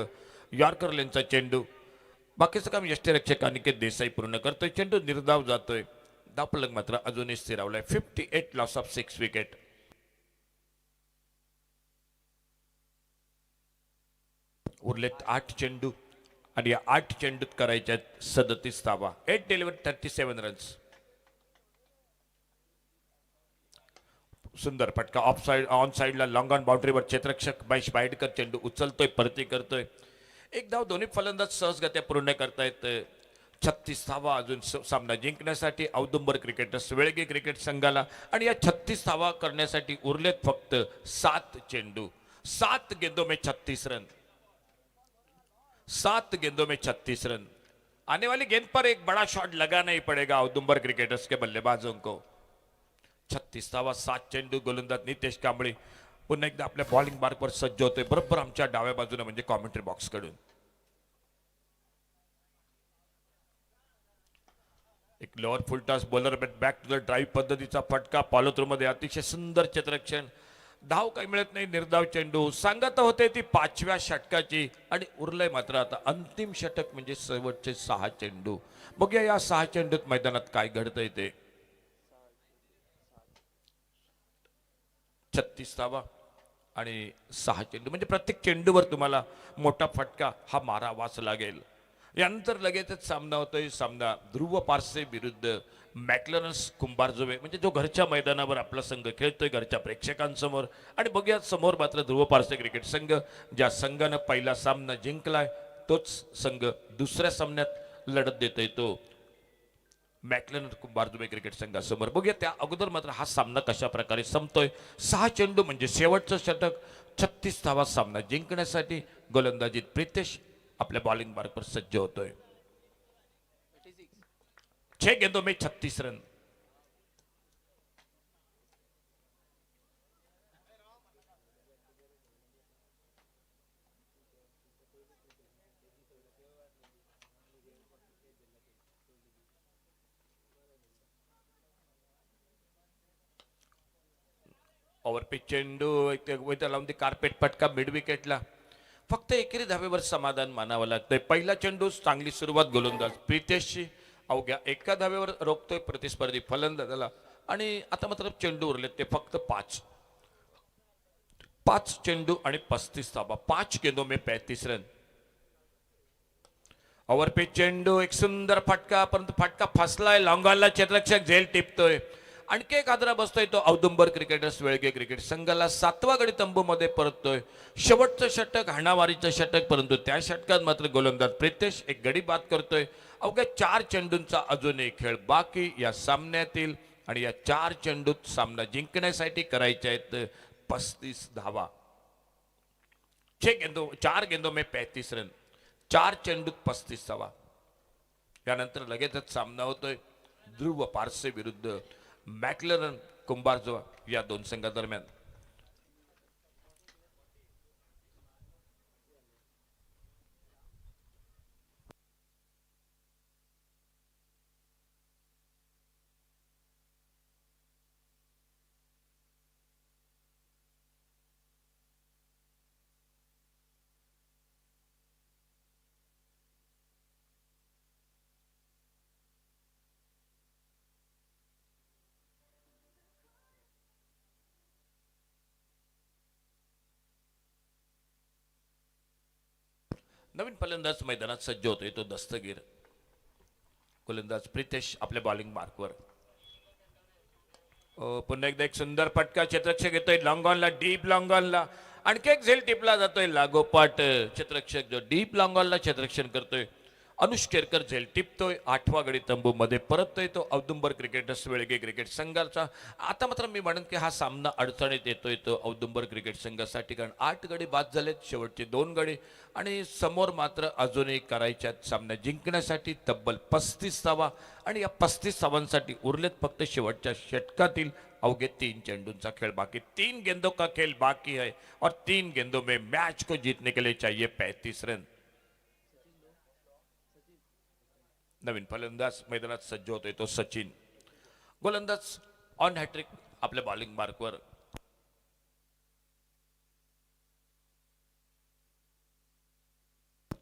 यॉर्कर लेनचा चेंडू। बाकीचं काम यष्टिरक्षक अनिकेत देसाई पूर्ण करतोय। चेंडू निर्धाव जातोय। धावफलक मात्र अजूनही स्थिरावलाय 58 लॉस ऑफ 6 विकेट। उरलेत 8 चेंडू आणि या 8 चेंडूत करायच्या 37 धावा। 8 डिलिव्हर 37 रन्स। सुंदर फटका ऑफ साइड ऑन साइडला लॉंग ऑन बाउंड्रीवर क्षेत्ररक्षक महेश बाईडकर चेंडू उचलतोय परती करतोय। एक धाव दोन्ही फलंदाज सहजगत्या पूर्ण करतायत। 36 धावा अजून सामना जिंकण्यासाठी औदुंबर क्रिकेटर्स वेळगे क्रिकेट संघाला आणि या 36 धावा करण्यासाठी उरलेत फक्त 7 चेंडू 7 गेंदों में 36 रन 7 गेंदों में 36 रन। आने वाली गेंद पर एक बड़ा शॉट लगाना ही पड़ेगा औदुंबर क्रिकेटर्स के बल्लेबाजों को। 36 धावा 7 चेंडू। गोलंदाज नितेश कांबळे पुन्हा एकदा आपल्या बॉलिंग मार्कवर सज्ज होतोय बरोबर आमच्या डाव्या बाजूने म्हणजे कॉमेंट्री बॉक्स कडून। एक lower full toss bowler back to the drive पद्धतीचा फटका फॉलो थ्रू मध्ये अतिशय सुंदर क्षेत्ररक्षण। धाव काही मिळत नाही, निर्धाव चेंडू। सांगत होते ती 5व्या षटकाची आणि उरलंय मात्र आता अंतिम षटक म्हणजे शेवटचे 6 चेंडू। बघूया या 6 चेंडूत मैदानात काय घडतंय ते। 36 धावा आणि 6 चेंडू म्हणजे प्रत्येक चेंडूवर तुम्हाला मोठा फटका हा मारावाच लागेल। यानंतर लगेचच सामना होतोय। सामना ध्रुव पारसे विरुद्ध मॅक्लरन्स कुंभारजुवे म्हणजे जो घरच्या मैदानावर आपला संघ खेळतोय घरच्या प्रेक्षकांसमोर। आणि बघूया समोर मात्र ध्रुव पारसे क्रिकेट संघ ज्या संघानं पहिला सामना जिंकलाय तोच संघ दुसऱ्या सामन्यात लढत देतोय तो मॅकलेन कुंभारजुवे क्रिकेट संघासमोर. बघूया त्या अगोदर मात्र हा सामना कशा प्रकारे संपतोय. 6 चेंडू म्हणजे शेवटचं षटक. 36 धावा सामना जिंकण्यासाठी गोलंदाजीत प्रितेश आपल्या बॉलिंग मार्कवर सज्ज होतोय. 6 गेंदों में 36 रन. ओव्हर पिच चेंडू लावून ती कार्पेट पटका मिड विकेटला. फक्त एकेरी धावेवर समाधान मानावं लागतंय. पहिला चेंडू चांगली सुरुवात गोलंदाज प्रितेशची अवघ्या एका धावेवर रोखतोय प्रतिस्पर्धी फलंदाजाला. आणि आता मात्र चेंडू उरले ते फक्त 5 चेंडू आणि 35 धावा. 5 गेंदों में 35 रन. ओव्हर पिच चेंडू एक सुंदर फटका, परंतु फटका फसलाय. लॉंगॉनला क्षेत्ररक्षक झेल टिपतोय. आणखी एक आदरा बसतोय तो औदुंबर क्रिकेटर्स वेळगे क्रिकेट संघाला. 7वा गडी तंबूमध्ये परततोय. शेवटचं षटक हाणामारीचं षटक, परंतु त्या षटकात मात्र गोलंदाज प्रितेश एक गडी बाद करतोय. अवघ्या 4 चेंडूंचा अजूनही खेळ बाकी या सामन्यातील. आणि या 4 चेंडूत सामना जिंकण्यासाठी करायच्या आहेत 35 धावा. 4 गेंदों में 35 रन. 4 चेंडूत 35 धावा. यानंतर लगेचच सामना होतोय ध्रुव पारसे विरुद्ध मॅकलेन कुंभारजुवा या दोन संघादरम्यान. नवीन फलंदाज मैदानात सज्ज होतोय तो दस्तगीर. गोलंदाज प्रितेश आपल्या बॉलिंग मार्कवर. पुन्हा एकदा एक सुंदर फटका क्षेत्ररक्षक येतोय लॉंगॉनला, डीप लॉंगॉनला. आणखी एक झेल टिपला जातोय लागोपाठ. क्षेत्ररक्षक जो डीप लॉंगॉनला क्षेत्ररक्षण करतोय अनुष केरकर झेल टिपतोय. 8वा गडी तंबू मध्ये परततोय तो औदुंबर क्रिकेटर्स वेळगे क्रिकेट संघाचा. आता मात्र मी म्हणेन की हा सामना अडचणीत येतोय तो औदुंबर क्रिकेट संघासाठी, कारण 8 गडी बाद झालेत, शेवटचे 2 गडी. आणि समोर मात्र अजूनही करायच्या सामना जिंकण्यासाठी तब्बल 35 धावा. आणि या 35 धावांसाठी उरलेत फक्त शेवटच्या षटकातील अवघे 3 चेंडूंचा खेळ बाकी. 3 गेंदों का खेल बाकी है और 3 गेंदों में मैच को जीतने के लिए चाहिए 35 रन. नवीन फलंदाज मैदानात सज्ज होतोय तो सचिन. गोलंदाज ऑन हॅट्रिक आपल्या बॉलिंग मार्कवर.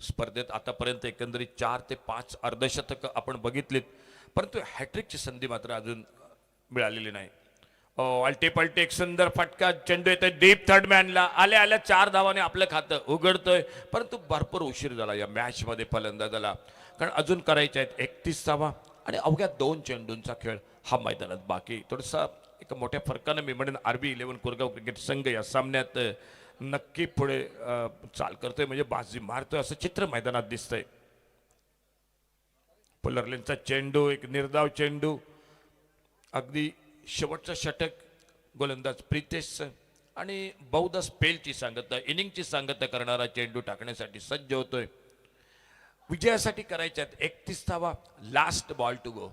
स्पर्धेत आतापर्यंत एकंदरीत 4 ते 5 अर्धशतक आपण बघितलीत, परंतु हॅट्रिकची संधी मात्र अजून मिळालेली नाही. अल्टी पलटी एक सुंदर फटका, चेंडू येतोय डीप थर्ड मॅनला. आल्या 4 धावाने आपलं खातं उघडतोय, परंतु भरपूर उशीर झाला या मॅच मध्ये फलंदाजाला, कारण अजून करायचे आहेत 31 धावा आणि अवघ्या 2 चेंडूंचा खेळ हा मैदानात बाकी. थोडंसं एक मोठ्या फरकानं मी म्हणेन RB11 कोरगाव क्रिकेट संघ या सामन्यात नक्की पुढे चाल करतोय, म्हणजे बाजी मारतोय असं चित्र मैदानात दिसतंय. पुलरलेनचा चेंडू एक निर्धाव चेंडू, अगदी शेवटचं षटक. गोलंदाज प्रितेश आणि बहुधा स्पेलची सांगता, इनिंगची सांगता करणारा चेंडू टाकण्यासाठी सज्ज होतोय. विजयासाठी करायच्यात 31 धावा. Last ball to go.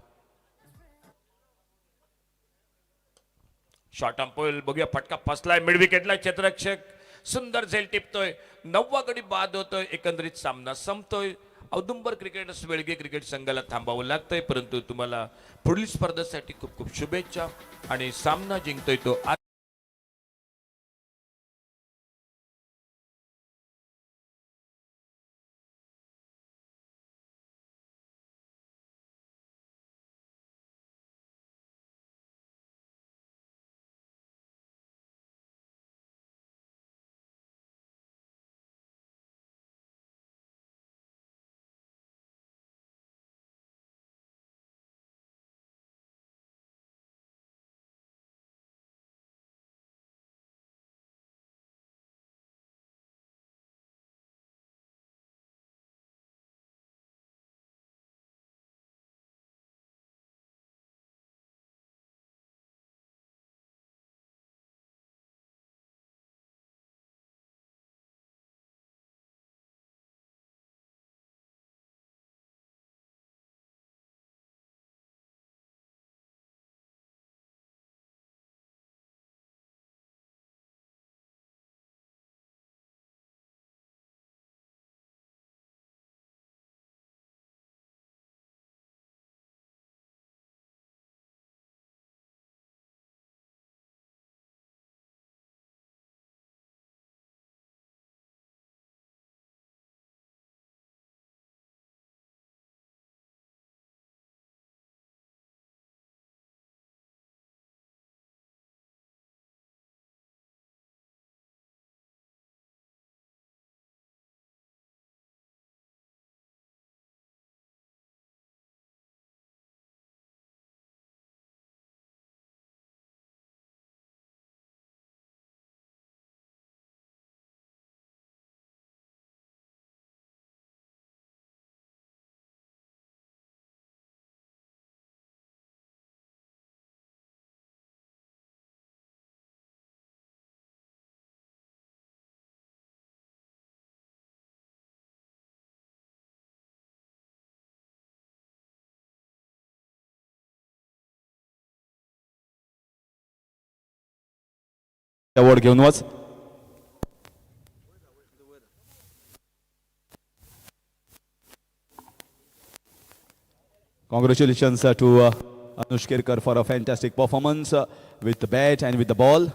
Short अंपोल बघूया, फटका फसलाय मिड विकेटला. क्षेत्ररक्षक सुंदर झेल टिपतोय. 9वा गडी बाद होतोय. एकंदरीत सामना संपतोय. औदुंबर क्रिकेटर्स वेळगे क्रिकेट संघाला थांबावं लागतंय, परंतु तुम्हाला पुढील स्पर्धेसाठी खूप खूप शुभेच्छा. आणि सामना जिंकतोय तो अवॉर्ड घेऊन वच. Congratulations to Anush Kirkar for a fantastic performance with the bat and with the ball.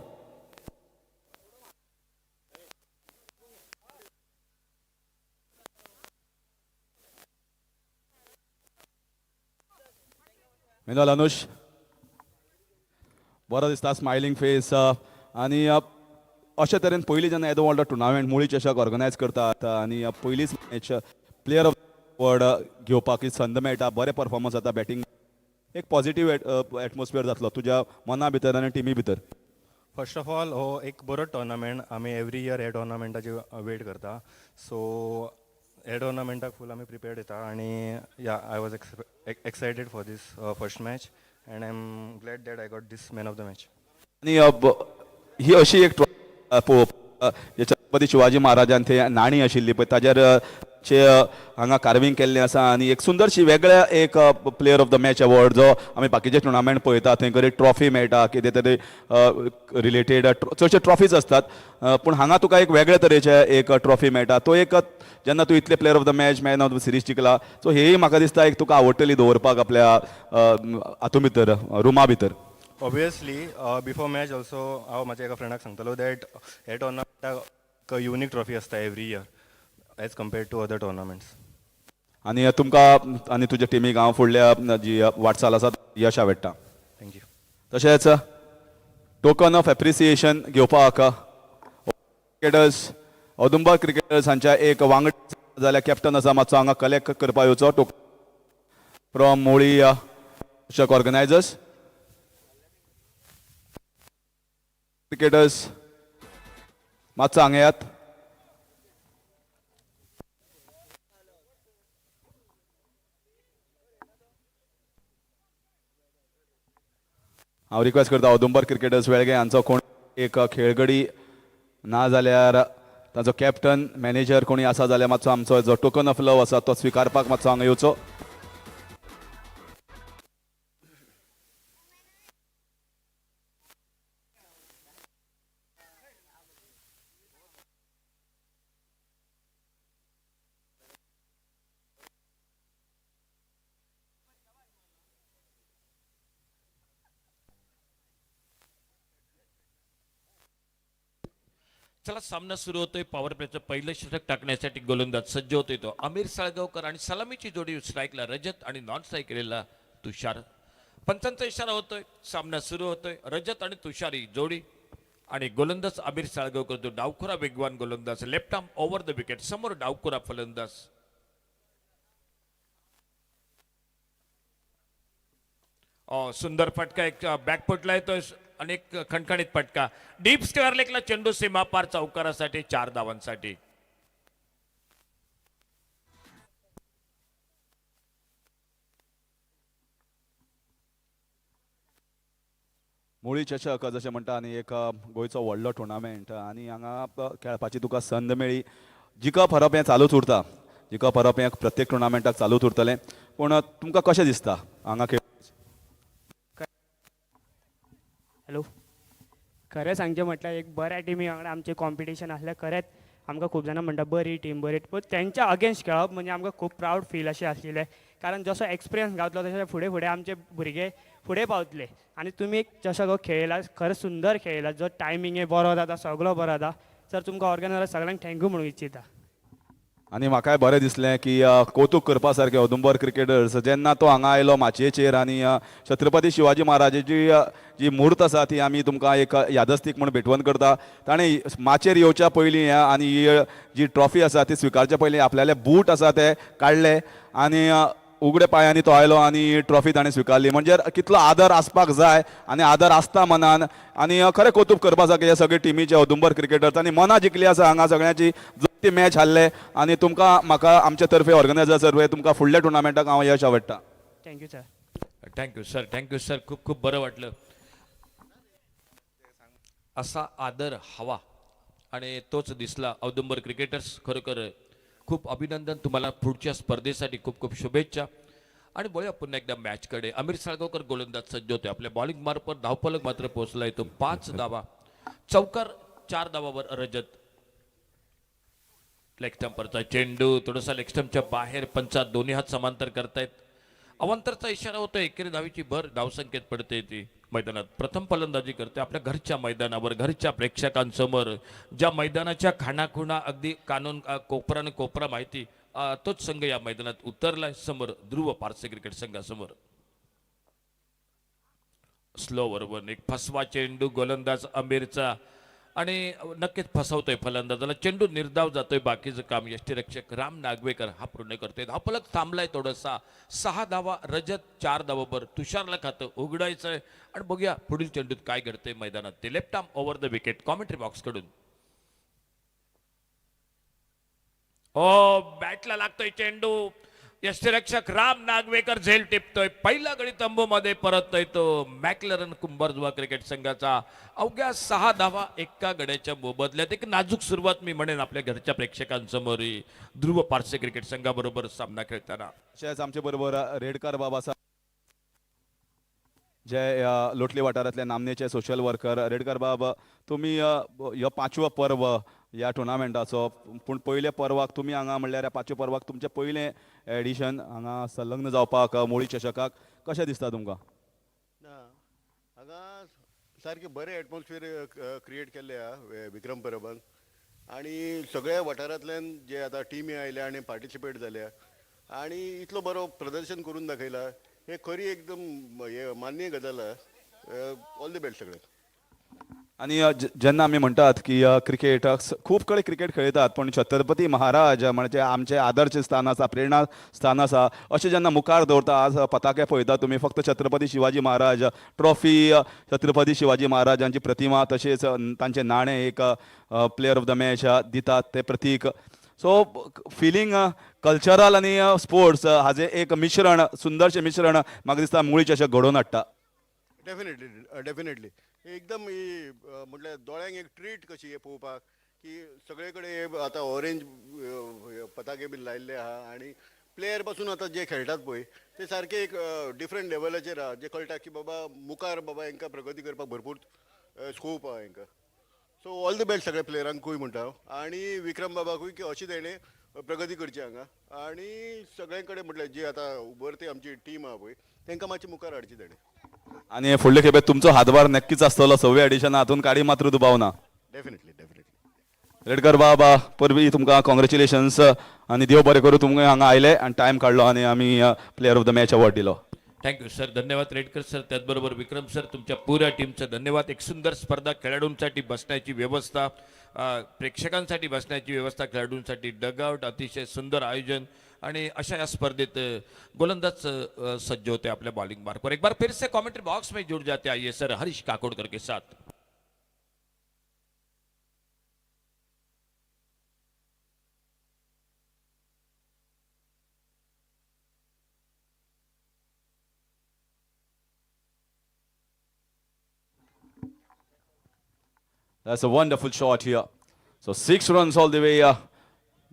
Meanwhile, Anush, बरो दिसता स्मायलिंग फेस आणि अशे तरेन पयलीं जेन्ना येदो वर्ल्ड टुर्नामेंट मुळी चषक ऑर्गनायज करतात आणि पयलीच मॅच प्लेयर ऑफ वर्ल्ड घेवपाक संद मेळटा, बरे परफॉर्मन्स जाता बॅटिंग, एक पॉझिटिव्ह एटमॉस्फियर जातलो तुज्या मना भितर आनी टिमी भितर. फर्स्ट ऑफ ऑल हो एक बरो टोर्नामेंट आमी एवरी इयर हे टोर्नामेंटाची वेट करता. सो हे टोर्नामेंटाक फूल आमी प्रिपेर्ड येता आणि या I was excited for this first match and I am glad that I got this man of the match. आणि ही अशी एक छत्रपती शिवाजी महाराजान थंय नाणी आशिल्ली पळय ताजेर हांगा कार्विंग केल्लें आसा आणि एक सुंदरशी वेगळ्या एक player of the match award जो आमी बाकीचे टुर्नामेंट पळयता थंय एक ट्रॉफी मेळटा कितें तरी रिलेटेड चडशे ट्रॉफीज असतात, पूण हांगा तुका एक वेगळे तरेचे एक ट्रॉफी मेळटा. तो एक जेन्ना तूं इतले player of the match man of the series जिखला सो हेय म्हाका दिसता एक तुका आवडटली दवरपाक आपल्या हातूंत भितर रुमा भितर. ऑब्वियसली बिफोर मॅच ऑल्सो हांव म्हाज्या एका फ्रेंडाक सांगतलो दॅट हे टोर्नामेंटाक युनीक ट्रॉफी आसता every year as compared to other tournaments. आणि तुमकां आनी तुज्या टिमीक हांव फुडल्या जी वाटचाल आसा यश आवडटा. थँक्यू. तशेंच टोकन ऑफ एप्रिसिएशन घेवपाक क्रिकेटर्स औदुंबर क्रिकेटर्स हांच्या एक वांगड जाल्यार कॅप्टन आसा मातसो हांगा कलेक्ट करपा येवचो टोकन फ्रॉम मोळी चषक ऑर्गनायझर्स. क्रिकेटर्स मातसो हांगा येयात. हांव रिक्वेस्ट करता औदुंबर क्रिकेटर्स वेळगे हांचो कोण एक खेळगडी ना जाल्यार ताचो कॅप्टन मॅनेजर कोणी आसा जाल्यार मातसो आमचो जो टोकन ऑफ लव आसा तो स्विकारपाक मातसो हांगा येवचो. चला सामना सुरू होतोय. पॉवर प्लेचं पहिलं षटक टाकण्यासाठी गोलंदाज सज्ज होतोय तो आमिर साळगावकर आणि सलामीची जोडी स्ट्राईकला रजत आणि नॉन स्ट्राईक केलेला तुषार. पंचांचा इशारा होतोय, सामना सुरू होतोय. रजत आणि तुषार ही जोडी आणि गोलंदाज आमिर साळगावकर जो डावखुरा वेगवान गोलंदाज left arm over the wicket, समोर डावखुरा फलंदाज. सुंदर फटका एक बॅकफुटला येतोय, अनेक खणखणीत फटका डीप स्क्वेअर लेगला चेंडू सीमा पार चौकारासाठी 4 धावांसाठी. मुळी चषक जशें म्हणटा आनी एक गोंयचो व्हडलो टुर्नामेंट आणि हांगा खेळपाची तुका संद मेळ्ळी. जिखप हरप हें चालूच उरता, जिखप हरप हें प्रत्येक टुर्नामेंटाक चालूच उरतलें, पूण तुमकां कशें दिसता हांगा खेळ? हॅलो, खरें सांगचें म्हटल्यार एक बऱ्या टिमी वांगडा आमचें कॉम्पिटिशन आसलें. खरेंच आमकां खूब जाणां म्हणटा बरी टीम पूण तेंच्या अगेन्स्ट खेळप म्हणजे आमकां खूब प्रावड फील अशें आसलेलें. कारण जसो एक्सपिरियन्स गावतलो तशें फुडें फुडें आमचे भुरगे फुडें पावतले. आनी तुमी जसो हो खेळला खरें सुंदर खेळला, जो टायमींग बरो जाता, सगळो बरो जाता. सर तुमकां ऑर्गनायझर सगळ्यांक थँक्यू म्हणून इच्छिता. आणि म्हाकाय बरें दिसलें की कौतुक करपा सारकें औदुंबर क्रिकेटर्स जेन्ना तो हांगा आयलो माचयेचेर आनी छत्रपती शिवाजी महाराजाची जी मूर्त आसा ती आमी तुमकां एक यादस्तीक म्हूण भेटवण करता. ताणें माचयेर येवच्या पयलीं आनी ही जी ट्रॉफी आसा ती स्विकारच्या पयलीं आपल्याले बूट आसा ते काडले आनी उगडे पांयांनी तो आयलो आनी ट्रॉफी ताणें स्विकारली. म्हणजे कितलो आदर आसपाक जाय आनी आदर आसता मनान. आनी खरें कौतुक करपा सारकें हे सगळे टिमीचे औदुंबर क्रिकेटर्स आनी मनां जिखली आसा हांगा सगळ्यांची. ती मॅच हारले आनी तुमकां म्हाका आमचे तर्फे ऑर्गनायझर तर्फे तुमकां फुडल्या टुर्नामेंटाक हांव यश आवडटा. Thank you sir. Thank you sir, thank you sir. खूप खूप बरं वाटलं. असा आदर हवा आणि तोच दिसला औदुंबर क्रिकेटर्स. खरोखर खूप अभिनंदन तुम्हाला. पुढच्या स्पर्धेसाठी खूप खूप शुभेच्छा. आणि बोलूया पुन्हा एकदा मॅचकडे. आमिर साळगावकर गोलंदाज सज्ज होते. आपल्या बॉलिंग मार्फत धावफलक मात्र पोहोचलाय तो 5 धावा. चौकार 4 धावावर रजत. लेग स्टंपरचा चेंडू थोडासा लेग स्टंपच्या बाहेर, पंचात दोन्ही हात समांतर करतायत. अवांतरचा इशारा होतो. एकेरी धावीची भर धावसंख्येत पडते ती मैदानात. प्रथम फलंदाजी करते आपल्या घरच्या मैदानावर, घरच्या प्रेक्षकांसमोर, ज्या मैदानाच्या खाणाखुणा अगदी कानून कोपरा कोपरा माहिती, तोच संघ या मैदानात उतरलाय समोर ध्रुव पारसे क्रिकेट संघासमोर. स्लोवर वन, एक फसवा चेंडू गोलंदाज आमिरचा आणि नक्कीच फसवतोय फलंदाजाला. चेंडू निर्धाव जातोय. बाकीचं काम यष्टीरक्षक राम नागवेकर हा पूर्ण करतोय. धावफलक थांबलाय थोडासा. 6 धावा रजत, 4 धावावर तुषारला खातं उघडायचंय. आणि बघूया पुढील चेंडूत काय घडतंय मैदानात ते. Left arm over the wicket commentary box कडून. बॅटला लागतोय चेंडू. यष्टीरक्षक राम नागवेकर झेल टिपतोय. पहिला गडी तंबूमध्ये परततोय तो मॅक्लरन कुंभारजुआ क्रिकेट संघाचा. अवघ्या 6 धावा एका गड्याच्या मोबदल्यात. एक नाजूक सुरुवात मी म्हणेन आपल्या घरच्या प्रेक्षकांसमोर ध्रुव पारसे क्रिकेट संघाबरोबर सामना खेळताना. तशेंच आमचे बरोबर रेडकार बाब आसा, जे लोटली वाठारांतले नामनेचे सोशल वर्कर. रेडकार बाब, तुमी ह्यो 5वो पर्व ह्या टुर्नामेंटाचो, पूण पयले पर्वाक तुमी हांगा म्हणल्यार ह्या 5व्या पर्वाक तुमचें पयलें एडिशन हांगा संलग्न जावपाक मुळी चषकाक कशें दिसता तुमकां? हांगा सारकें बरें एटमॉस्फियर क्रिएट केल्लें आहा विक्रम परबान. आनी सगळ्या वाठारांतल्यान जे आतां टिमी आयल्या आनी पार्टिसिपेट जाल्या आनी इतलो बरो प्रदर्शन करून दाखयला, हे खरी एकदम हे मान्य गजाल आहा. ऑल द बेस्ट सगळ्यांक. आणि जेन्ना आमी म्हणटात की क्रिकेट खूब कडेन क्रिकेट खेळटात, पण छत्रपती महाराज म्हणजे आमचे आदर्श स्थान आसा, प्रेरणा स्थान आसा, अशें जेन्ना मुखार दवरता. आज पताके पळयता तुमी, फक्त छत्रपती शिवाजी महाराज ट्रॉफी, छत्रपती शिवाजी महाराजांची प्रतिमा, तशेंच तांचे नाणें एक प्लेयर ऑफ द मॅच दितात ते प्रतीक. सो फिलींग कल्चरल आनी स्पोर्ट्स हाजें एक मिश्रण, सुंदरशें मिश्रण म्हाका दिसता मुळीच अशें घडोवन हाडटा. डेफिनेटली एकदम म्हटल्यार दोळ्यांक एक ट्रीट कशी हे पळोवपाक, की सगळे कडेन आतां ऑरेंज पताके बीन लायिल्ले आहा आनी प्लेयर पासून आतां जे खेळटात पळय ते सारके एक डिफरंट लेवलाचेर आहा, जे कळटा की बाबा मुखार बाबा हांकां प्रगती करपाक भरपूर स्कोप आहा हांकां. सो ऑल द बेस्ट सगळ्या प्लेयरांकूय म्हणटा हांव, आनी विक्रम बाबाकूय की अशी तेणें प्रगती करची हांगा. आनी सगळे कडेन म्हटल्यार जी आतां उबरती आमची टीम आहा पळय तांकां मातशी मुखार हाडची तेणें. आणि फुडले खेपे तुमचो हातभार नक्कीच आसतलो 6व्या एडिशना, हातून काडी मात्र दुबावना. डेफिनेटली. रेडकर बाबा, परबी तुमकां कॉंग्रॅच्युलेशन्स आनी देव बरें करूं. तुमकां हांगा आयले आनी टायम काडलो आनी आमी player of the match award दिलो. थँक्यू सर, धन्यवाद रेडकर सर. त्याचबरोबर विक्रम सर, तुमच्या पुऱ्या टीमचं धन्यवाद. एक सुंदर स्पर्धा, खेळाडूंसाठी बसण्याची व्यवस्था, प्रेक्षकांसाठी बसण्याची व्यवस्था, खेळाडूंसाठी डगआउट, अतिशय सुंदर आयोजन. आणि अशा या स्पर्धेत गोलंदाज सज्ज होते अपने बॉलिंग मार्क पर. एक बार फिर से कमेंट्री बॉक्स में जुड़ जाते आइए सर हरीश काकोडकर के साथ. That's a wonderful shot here. So 6 runs all the way.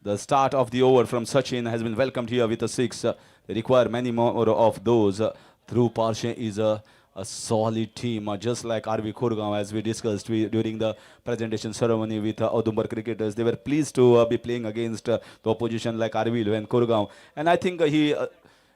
The start of the over from Sachin has been welcomed here with a 6. They require many more of those. Dhruv Parshe is a solid team, just like RV Kurgaon, as we discussed during the presentation ceremony with Audumbar cricketers. They were pleased to be playing against the opposition like RV and Kurgaon. And I think he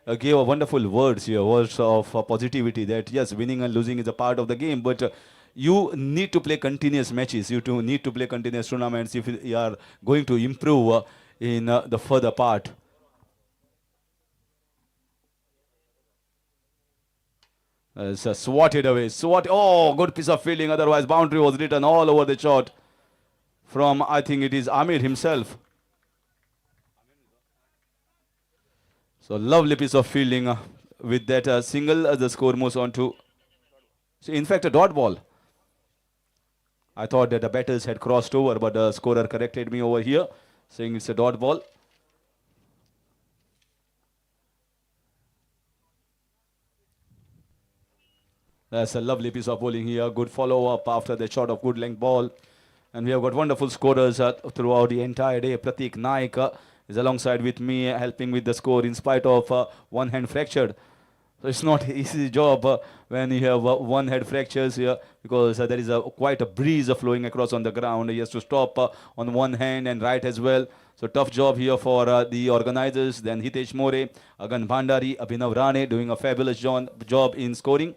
gave a wonderful words here, words of positivity that yes, winning and losing is a part of the game, but you need to play continuous matches. You need to play continuous tournaments if you are going to improve in the further part. It's swatted away. Oh, good piece of fielding. Otherwise, boundary was written all over the shot from, I think it is Amir himself. So lovely piece of fielding with that single. The score moves on to, so in fact, a dot ball. I thought that the batters had crossed over, but the scorer corrected me over here, saying it's a dot ball. That's a lovely piece of bowling here. Good follow-up after the shot of good length ball. And we have got wonderful scorers throughout the entire day. Pratik Naik is alongside with me, helping with the score in spite of one hand fractured. So So it's not easy job when you have one head fractures here, because there is quite a breeze flowing across on the ground. He has to stop on one hand and right as well. So tough job here for the organizers. Then Hitesh More, Agan Bhandari, Abhinav Rane doing a fabulous job in scoring.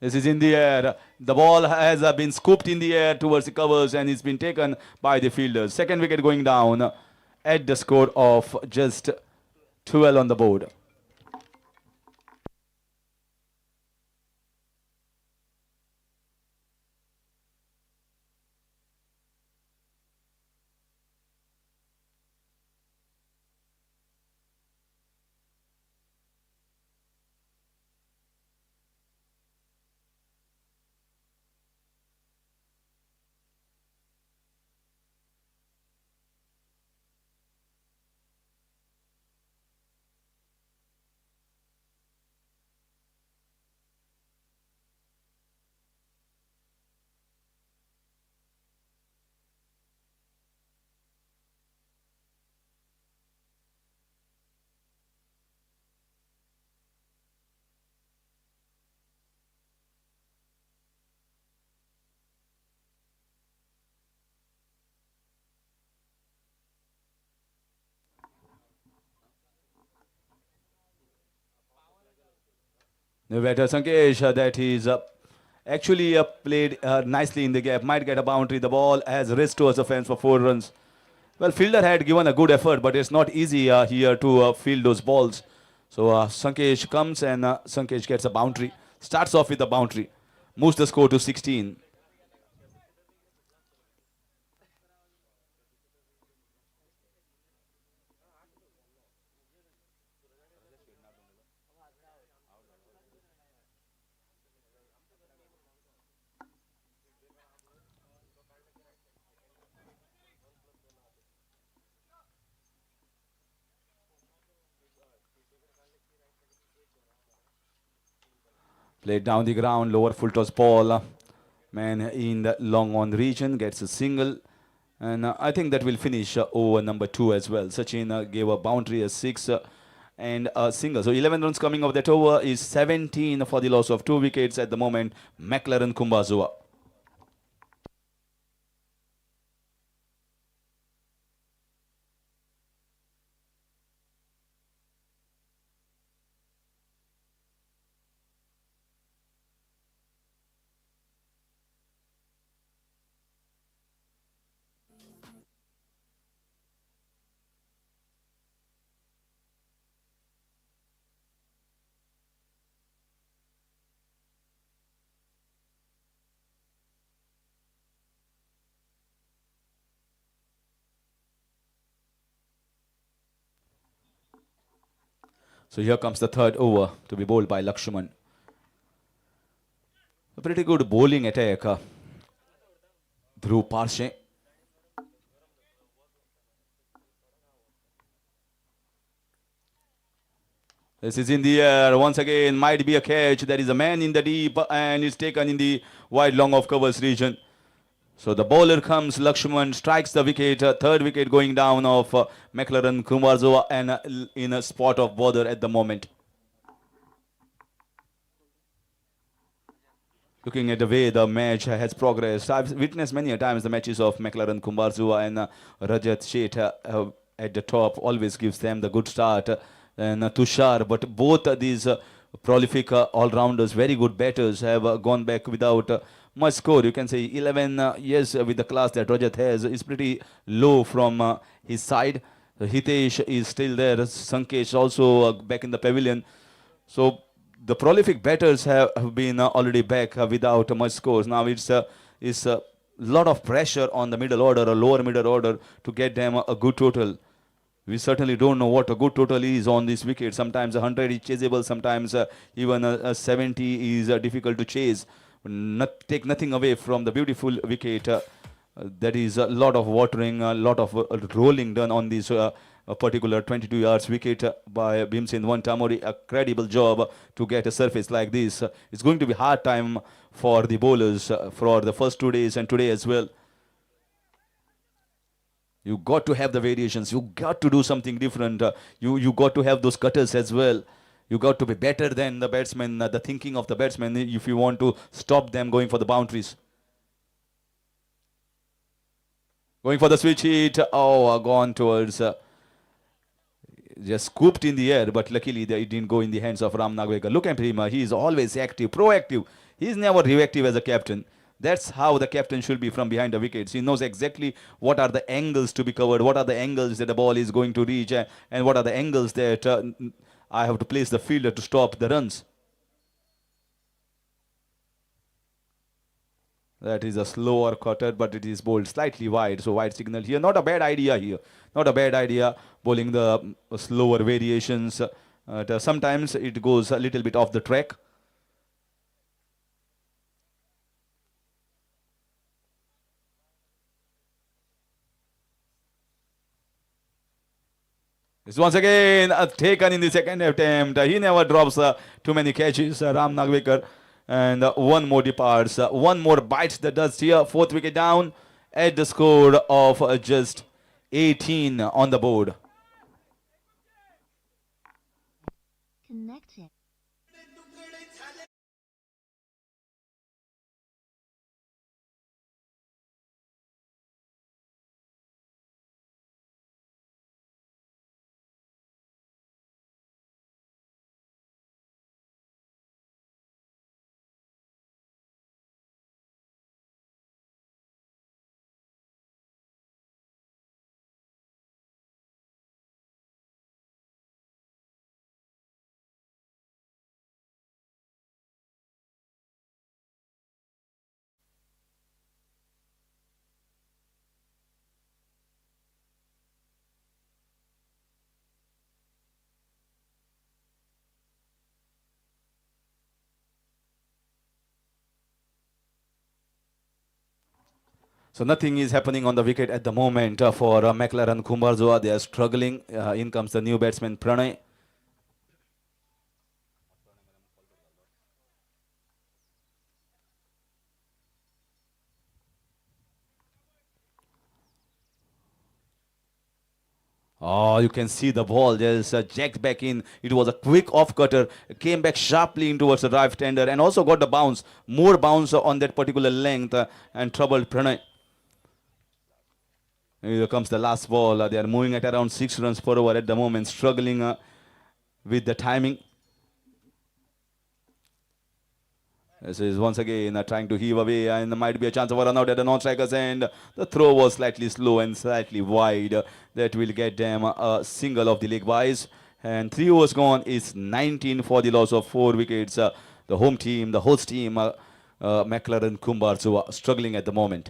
This is in the air. The ball has been scooped in the air towards the covers and it's been taken by the fielders. Second wicket going down at the score of just 12 on the board. The batter Sankesh, that is actually played nicely in the gap, might get a boundary. The ball has raced towards the fence for 4 runs. Well, fielder had given a good effort, but it's not easy here to field those balls. So Sankesh comes and Sankesh gets a boundary. Starts off with a boundary. Moves the score to 16. Played down the ground, lower full toss ball. Man in the long on region gets a single. And I think that will finish over number 2 as well. Sachin gave a boundary, a 6 and a single. So 11 runs coming off that over is 17 for the loss of 2 wickets at the moment. McLaren Cumbarjua. So here comes the third over to be bowled by Lakshman. A pretty good bowling attack. Dhruv Parshe. This is in the air. Once again, might be a catch. There is a man in the deep and is taken in the wide long off covers region. So the bowler comes, Lakshman strikes the wicket, third wicket going down of McLaren Cumbarjua and in a spot of bother at the moment. Looking at the way the match has progressed, I've witnessed many a times the matches of McLaren Cumbarjua and Rajat Sheth at the top always gives them the good start. And Tushar, but both these prolific all-rounders, very good batters, have gone back without much score. You can say 11 years with the class that Rajat has is pretty low from his side. Hitesh is still there. Sankesh also back in the pavilion. So the prolific batters have been already back without much scores. Now it's a lot of pressure on the middle order or lower middle order to get them a good total. We certainly don't know what a good total is on this wicket. Sometimes 100 is chaseable, sometimes even a 70 is difficult to chase. Take nothing away from the beautiful wicket. There is a lot of watering, a lot of rolling done on this particular 22 yards wicket by Bhimsen Wantamori. A credible job to get a surface like this. It's going to be hard time for the bowlers for the first 2 days and today as well. You got to have the variations. You got to do something different. You got to have those cutters as well. You got to be better than the batsman, the thinking of the batsman, if you want to stop them going for the boundaries. Going for the switch hit. Oh, gone towards. Just scooped in the air, but luckily it didn't go in the hands of Ram Nagwekar. Look at him. He is always active, proactive. He is never reactive as a captain. That's how the captain should be from behind the wickets. He knows exactly what are the angles to be covered, what are the angles that the ball is going to reach, and what are the angles that I have to place the fielder to stop the runs. That is a slower cutter, but it is bowled slightly wide. So wide signal here. Not a bad idea here. Not a bad idea bowling the slower variations. Sometimes it goes a little bit off the track. It's once again taken in the second attempt. He never drops too many catches, Ram Nagwekar. And one more departs. One more bites the dust here. Fourth wicket down at the score of just 18 on the board. Connected. So nothing is happening on the wicket at the moment for McLaren Cumbarjua. They are struggling. In comes the new batsman Pranay. Oh, you can see the ball just jacked back in. It was a quick off cutter. Came back sharply in towards the right hander and also got the bounce. More bounce on that particular length and troubled Pranay. Here comes the last ball. They are moving at around 6 runs per over at the moment, struggling with the timing. This is once again trying to heave away, and there might be a chance of a run out at the non-striker's end. The throw was slightly slow and slightly wide. That will get them a single of the leg byes. And 3 overs gone is 19 for the loss of 4 wickets. The home team, the host team, McLaren Cumbarjua, struggling at the moment.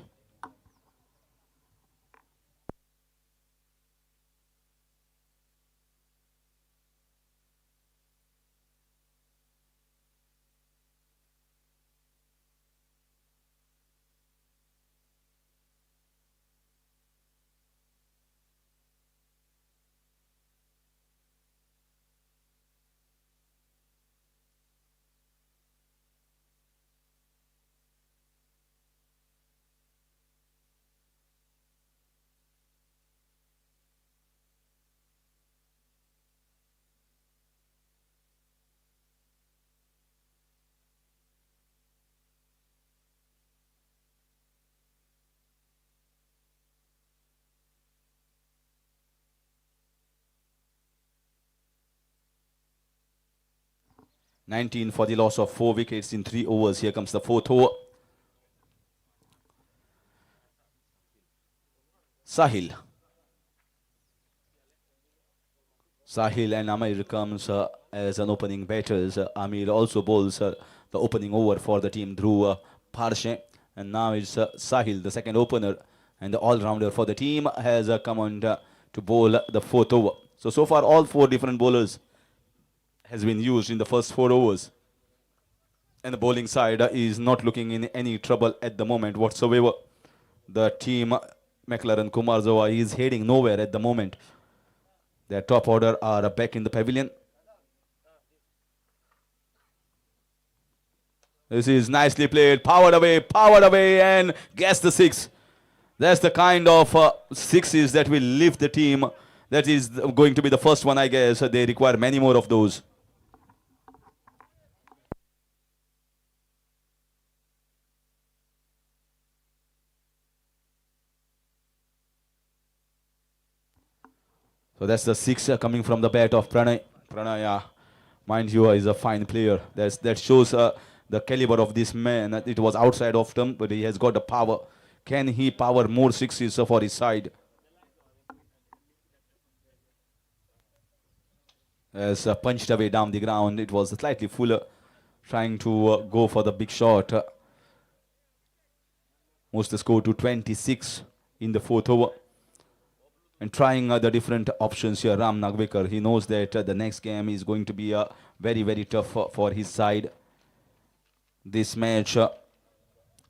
$19 for the loss of 4 wickets in 3 overs. Here comes the 4th over. Sahil and Amir comes as an opening batters. Amir also bowls the opening over for the team, Dhruv Parshe. And now it's Sahil, the second opener, and the all-rounder for the team, has come on to bowl the 4th over. So far all 4 different bowlers has been used in the first 4 overs. And the bowling side is not looking in any trouble at the moment whatsoever. The team McLaren Cumbarjua is heading nowhere at the moment. Their top order are back in the pavilion. This is nicely played, powered away, and gets the 6. That's the kind of sixes that will lift the team. That is going to be the first one, I guess. They require many more of those. So that's the six coming from the bat of Pranay. Pranay, mind you, is a fine player. That shows the caliber of this man. It was outside of him, but he has got the power. Can he power more sixes for his side? As punched away down the ground, it was slightly Fuller trying to go for the big shot. Moves the score to 26 in the fourth over. And trying the different options here, Ram Nagvekar. He knows that the next game is going to be very, very tough for his side. This match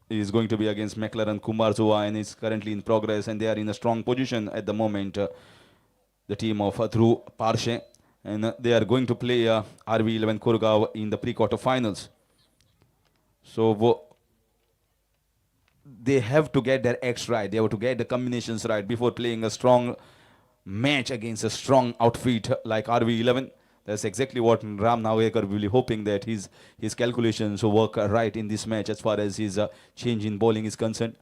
is going to be against McLaren Cumbarjua and is currently in progress, and they are in a strong position at the moment. The team of Dhruv Parshe, and they are going to play RV11 Kurgaon in the pre-quarter finals. So they have to get their X right. They have to get the combinations right before playing a strong match against a strong outfit like RV11. That's exactly what Ram Nagvekar will be hoping, that his calculations work right in this match as far as his change in bowling is concerned.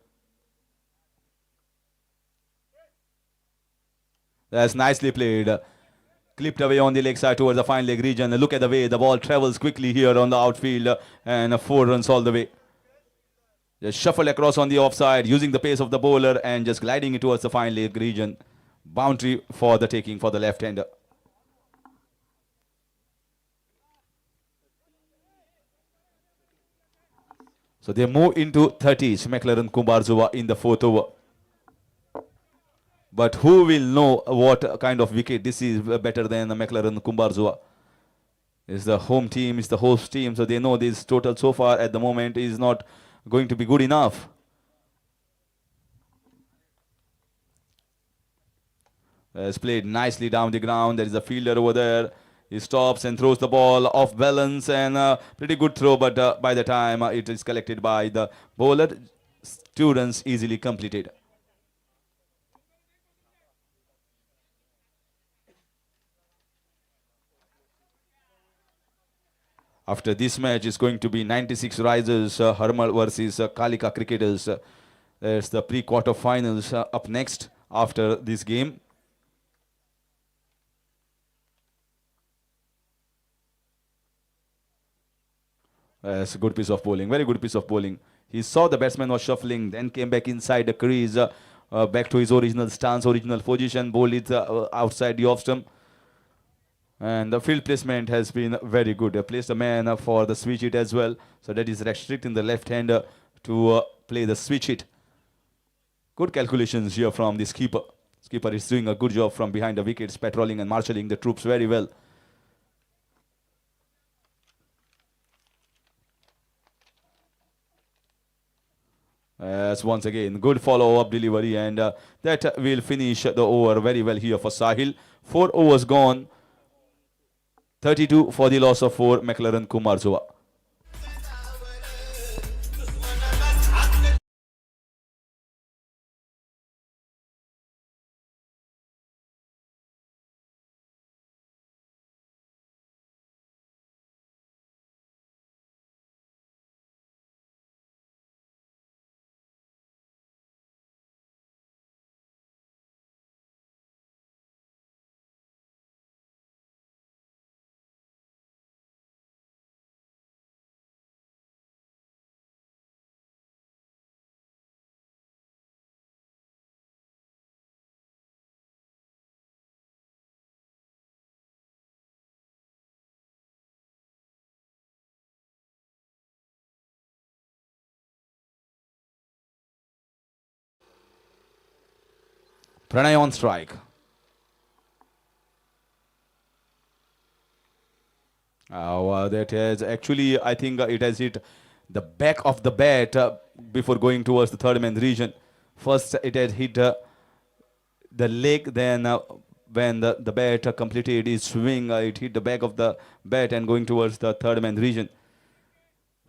That's nicely played. Clipped away on the leg side towards the fine leg region. Look at the way the ball travels quickly here on the outfield, and 4 runs all the way. Just shuffle across on the offside, using the pace of the bowler and just gliding it towards the fine leg region. Boundary for the taking for the left-hander. So they move into 30s, McLaren Cumbarjua in the fourth over. But who will know what kind of wicket this is better than the McLaren Cumbarjua? It's the home team, it's the host team, so they know this total so far at the moment is not going to be good enough. Has played nicely down the ground. There is a fielder over there. He stops and throws the ball off balance, and pretty good throw, but by the time it is collected by the bowler, 2 runs easily completed. After this match is going to be 96 Risers Harmal versus Kalika Cricketers. There's the pre-quarter finals up next after this game. That's a good piece of bowling, very good piece of bowling. He saw the batsman was shuffling, then came back inside the crease, back to his original stance, original position, bowled it outside the off stump. And the field placement has been very good. Placed a man for the switch hit as well. So that is restricting the left hander to play the switch hit. Good calculations here from the skipper. Skipper is doing a good job from behind the wickets, patrolling and marshalling the troops very well. As once again, good follow-up delivery, and that will finish the over very well here for Sahil. 4 overs gone. 32 for the loss of 4, McLaren Cumbarjua. Pranay on strike. That has actually, I think it has hit the back of the bat before going towards the third man region. First it had hit the leg, then when the bat completed its swing, it hit the back of the bat and going towards the third man region.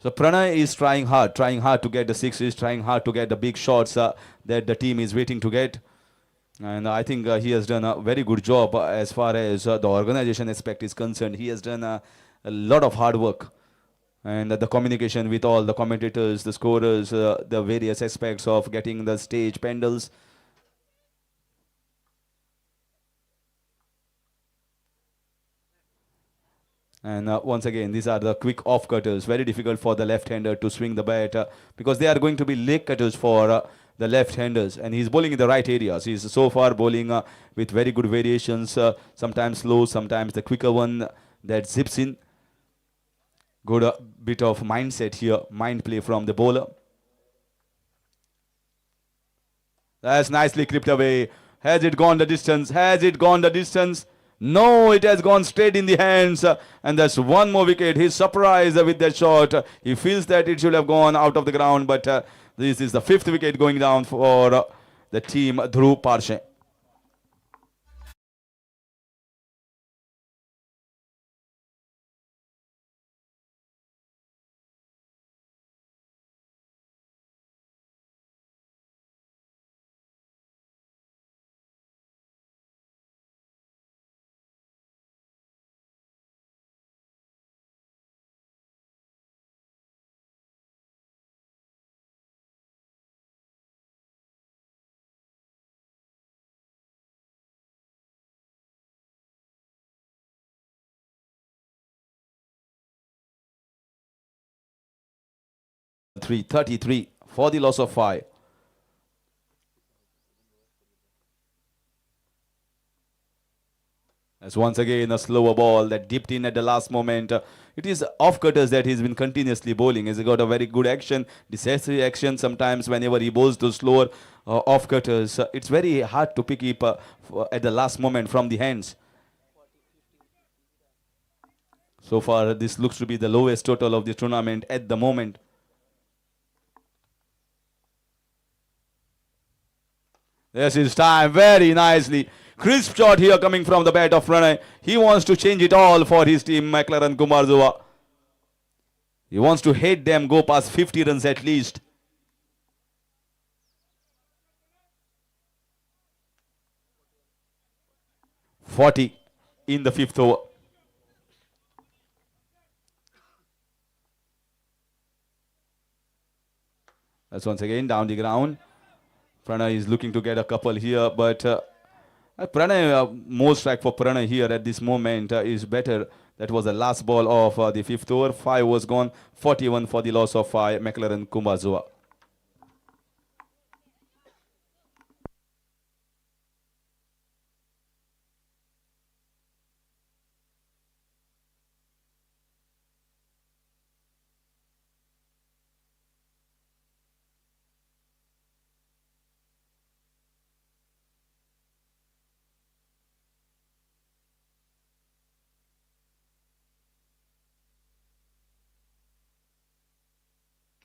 So Pranay is trying hard to get the sixes, trying hard to get the big shots that the team is waiting to get. And I think he has done a very good job as far as the organization aspect is concerned. He has done a lot of hard work. And the communication with all the commentators, the scorers, the various aspects of getting the stage pendles. And once again, these are the quick off cutters. Very difficult for the left-hander to swing the bat because they are going to be leg cutters for the left-handers. And he's bowling in the right areas. He's so far bowling with very good variations. Sometimes slow, sometimes the quicker one that zips in. Good bit of mindset here, mind play from the bowler. That's nicely clipped away. Has it gone the distance? Has it gone the distance? No, it has gone straight in the hands. And that's one more wicket. He's surprised with that shot. He feels that it should have gone out of the ground. But this is the fifth wicket going down for the team Dhruv Parshe. .333 for the loss of 5. That's once again a slower ball that dipped in at the last moment. It is off cutters that he's been continuously bowling. He's got a very good action, decisive action. Sometimes whenever he bowls those slower off cutters, it's very hard to pick up at the last moment from the hands. So far, this looks to be the lowest total of the tournament at the moment. This is time very nicely. Crisp shot here coming from the bat of Pranay. He wants to change it all for his team, McLaren Cumbarjua. He wants to hit them, go past 50 runs at least. .40 in the fifth over. That's once again down the ground. Pranay is looking to get a couple here, but Pranay, more strike for Pranay here at this moment is better. That was the last ball of the fifth over. 5 was gone. 41 for the loss of 5. McLaren Cumbarjua.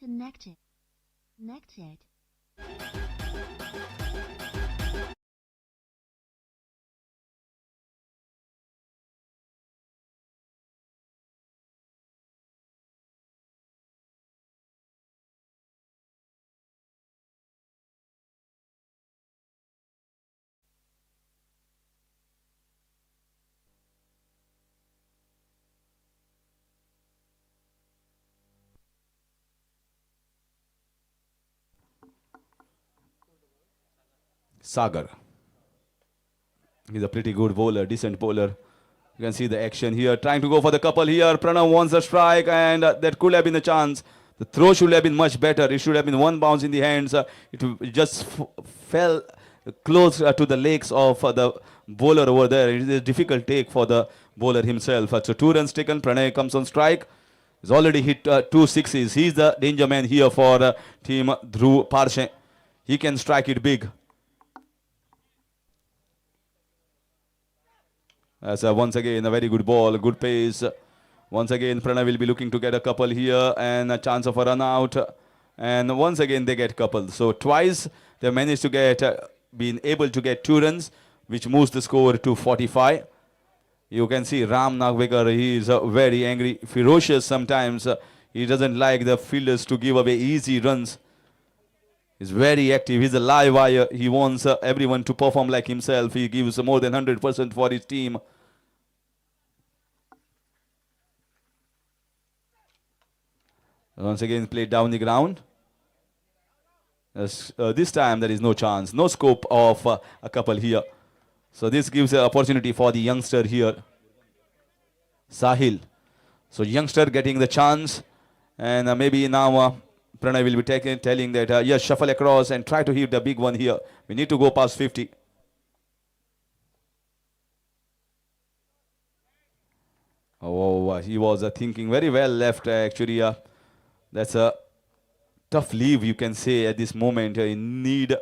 Connected. Connected. Sagar. He's a pretty good bowler, decent bowler. You can see the action here. Trying to go for the couple here. Pranav wants a strike and that could have been a chance. The throw should have been much better. It should have been one bounce in the hands. It just fell close to the legs of the bowler over there. It is a difficult take for the bowler himself. So 2 runs taken. Pranay comes on strike. He's already hit 2 sixes. He's the danger man here for team Dhruv Parshe. He can strike it big. As once again a very good ball, good pace. Once again Pranay will be looking to get a couple here and a chance of a run out. And once again they get coupled. So twice they managed to get, been able to get 2 runs, which moves the score to 45. You can see Ram Nagvekar, he is very angry, ferocious sometimes. He doesn't like the fielders to give away easy runs. He's very active. He's a live wire. He wants everyone to perform like himself. He gives more than 100% for his team. Once again, played down the ground. This time there is no chance, no scope of a couple here. So this gives an opportunity for the youngster here, Sahil. So youngster getting the chance, and maybe now Pranay will be telling that yes, shuffle across and try to hit the big one here. We need to go past 50. Oh, he was thinking very well left actually. That's a tough leave, you can say, at this moment. In need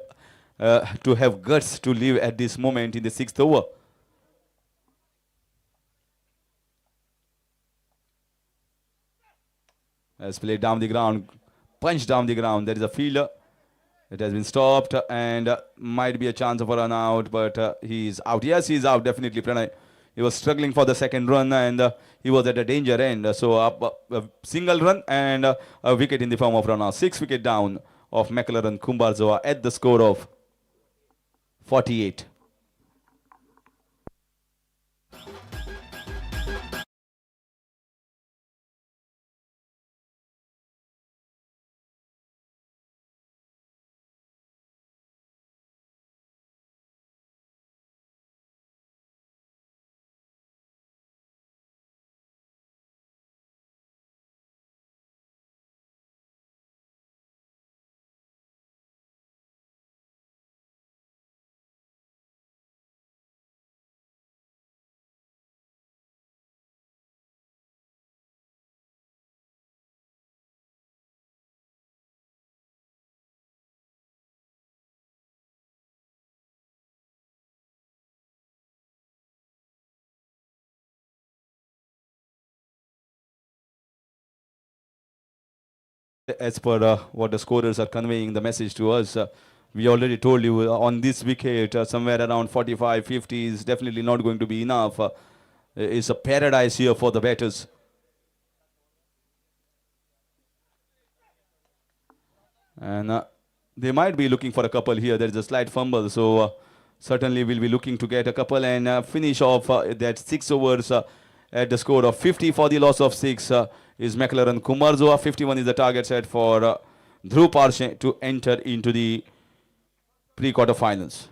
to have guts to leave at this moment in the 6th over. Has played down the ground, punched down the ground. There is a fielder. It has been stopped and might be a chance of a run out, but he is out. Yes, he is out, definitely, Pranay. He was struggling for the second run and he was at a danger end. So a single run and a wicket in the form of run out. 6 wicket down of McLaren Cumbarjua at the score of 48. As per what the scorers are conveying the message to us, we already told you on this wicket somewhere around 45, 50 is definitely not going to be enough. It's a paradise here for the batters. And they might be looking for a couple here. There is a slight fumble, so certainly we'll be looking to get a couple and finish off that 6 overs at the score of 50 for the loss of 6 is McLaren Cumbarjua. 51 is the target set for Dhruv Parshe to enter into the pre-quarter finals.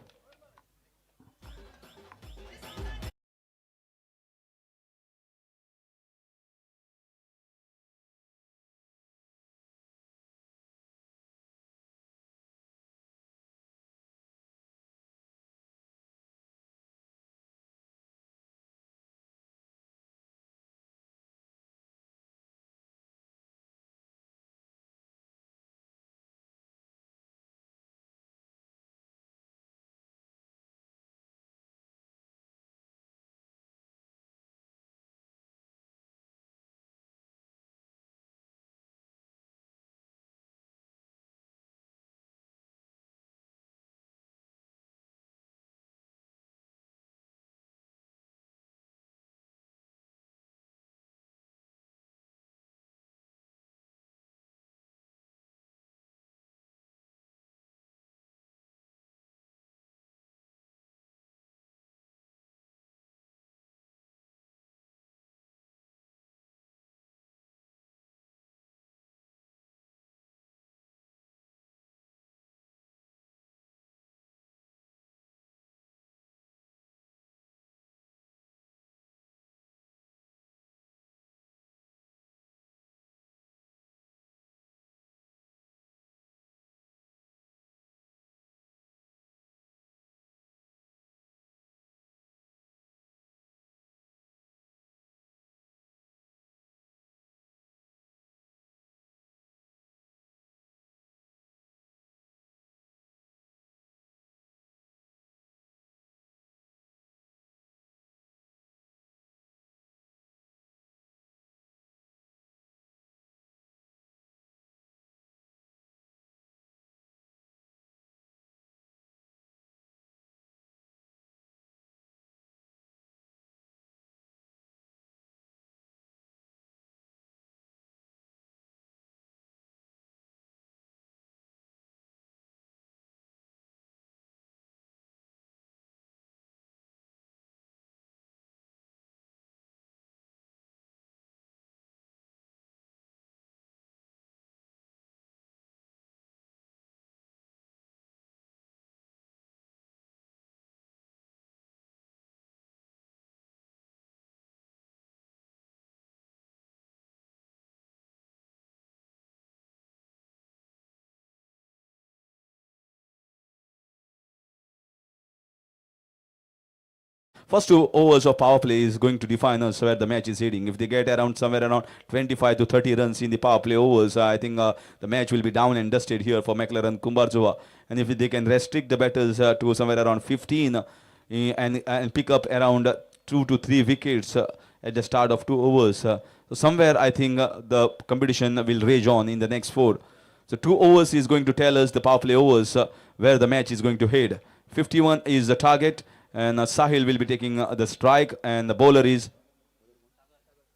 first 2 overs of power play is going to define us where the match is heading. If they get around somewhere around 25 to 30 runs in the power play overs, I think the match will be down and dusted here for McLaren Cumbarjua. And if they can restrict the batters to somewhere around 15 and pick up around 2 to 3 wickets at the start of 2 overs, so somewhere I think the competition will rage on in the next 4. So 2 overs is going to tell us the power play overs where the match is going to head. 51 is the target, and Sahil will be taking the strike, and the bowler is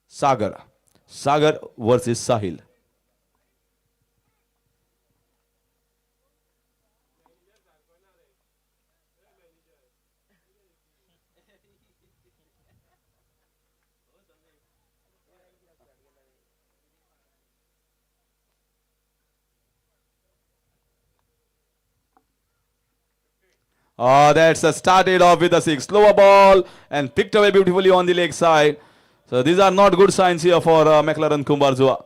Sagar. Sagar versus Sahil. That's started off with a 6. Slower ball and picked away beautifully on the leg side. So these are not good signs here for McLaren Cumbarjua.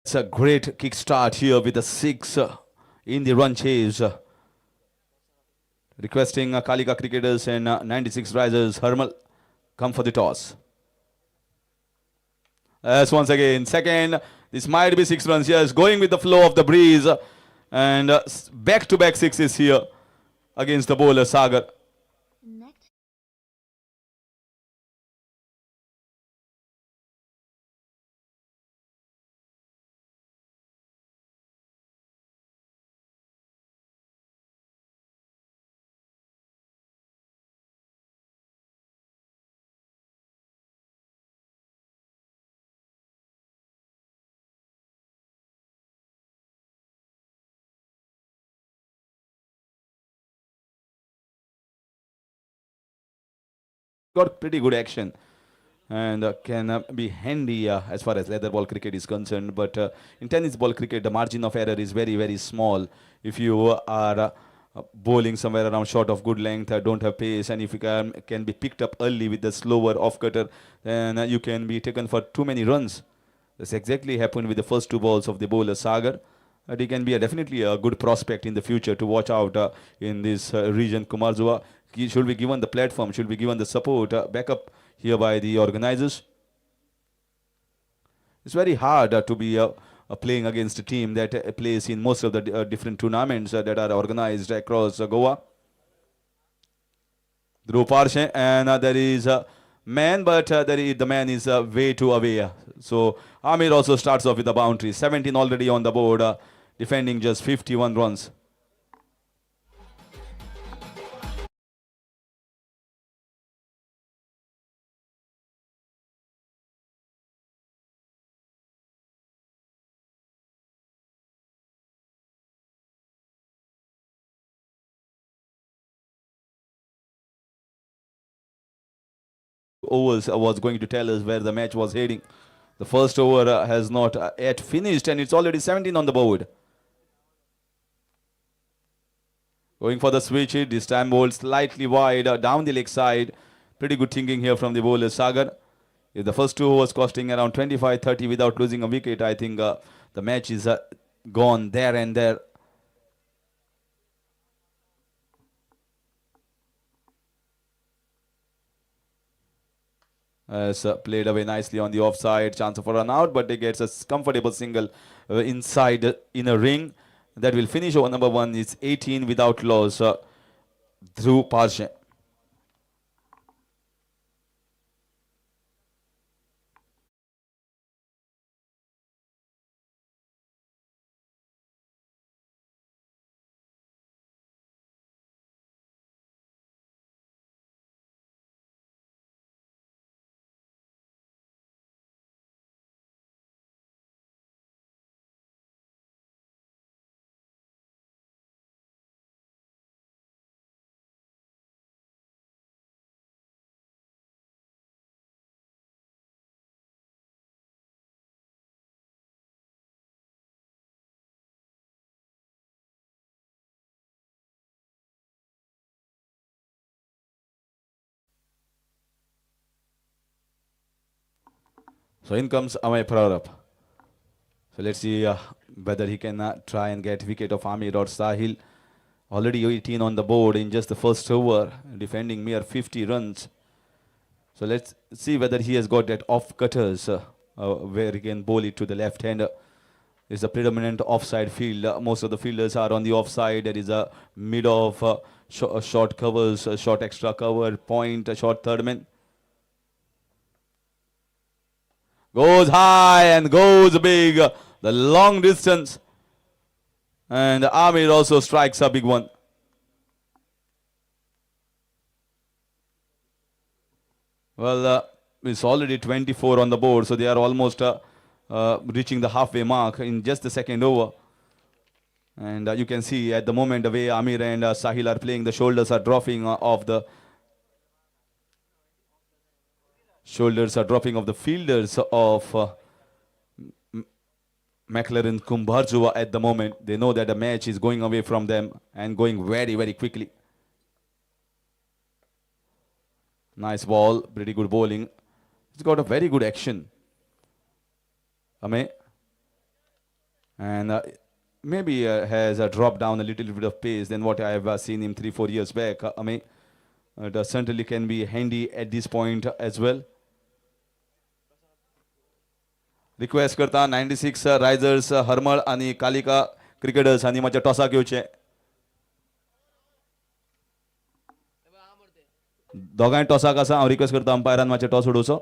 It's a great kickstart here with a 6 in the run chase. Requesting Kalika cricketers and 96 risers Hermal come for the toss. As once again, second, this might be 6 runs. Yes, going with the flow of the breeze, and back-to-back 6s here against the bowler Sagar. Connect. Got pretty good action and can be handy as far as leather ball cricket is concerned, but in tennis ball cricket the margin of error is very very small. If you are bowling somewhere around short of good length, don't have pace, and if you can be picked up early with the slower off cutter, then you can be taken for too many runs. That's exactly happened with the first 2 balls of the bowler Sagar. He can be definitely a good prospect in the future to watch out in this region. Cumbarjua should be given the platform, should be given the support, backup here by the organizers. It's very hard to be playing against a team that plays in most of the different tournaments that are organized across Goa. Dhruv Parshe, and there is a man, but the man is way too away. So Amir also starts off with a boundary. 17 already on the board, defending just 51 runs. Overs was going to tell us where the match was heading. The first over has not yet finished, and it's already 17 on the board. Going for the switch hit, this time bowled slightly wide down the leg side. Pretty good thinking here from the bowler Sagar. If the first 2 overs costing around 25-30 without losing a wicket, I think the match is gone there and there. Has played away nicely on the offside, chance for run out, but he gets a comfortable single inside in a ring. That will finish over number 1. It's 18 without loss. Dhruv Parshe. So in comes Amay Prarap. So let's see whether he can try and get wicket of Amir or Sahil. Already 18 on the board in just the first over, defending mere 50 runs. So let's see whether he has got that off cutters where he can bowl it to the left hander. It's a predominant offside field. Most of the fielders are on the offside. There is a mid of short covers, short extra cover, point, a short third man. Goes high and goes big. The long distance. And Amir also strikes a big one. Well, it's already 24 on the board, so they are almost reaching the halfway mark in just the second over. And you can see at the moment the way Amir and Sahil are playing, the shoulders are dropping off the fielders of McLaren Cumbarjua at the moment. They know that the match is going away from them and going very, very quickly. Nice ball, pretty good bowling. He's got a very good action. Ame. And maybe has dropped down a little bit of pace than what I have seen him 3-4 years back. Ame certainly can be handy at this point as well. Request करता 96 risers Harmal आणि Kalika cricketers आणि माझ्या टॉसाक येवचे दोगांय टॉसाक आसा हांव request करता अंपायरान मातशें toss उडोवचो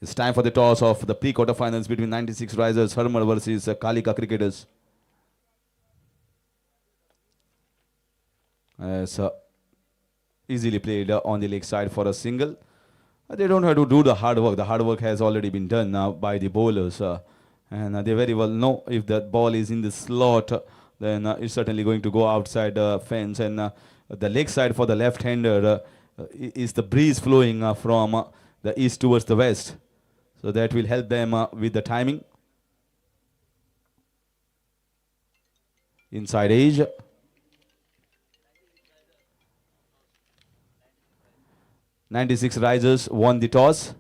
It's time for the toss of the pre-quarter finals between 96 Risers Harmal versus Kalika Cricketers. Easily played on the leg side for a single. They don't have to do the hard work. The hard work has already been done now by the bowlers. And they very well know if that ball is in the slot, then it's certainly going to go outside the fence. And the leg side for the left-hander is the breeze flowing from the east towards the west. So that will help them with the timing. Inside edge. '96 Risers won the toss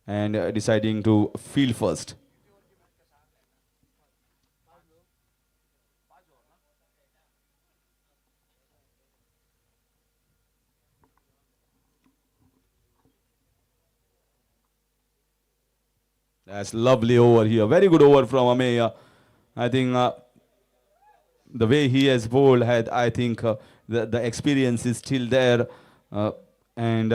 and deciding to field first. That's lovely over here. Very good over from Ameya. I think the way he has bowled, I think the experience is still there. And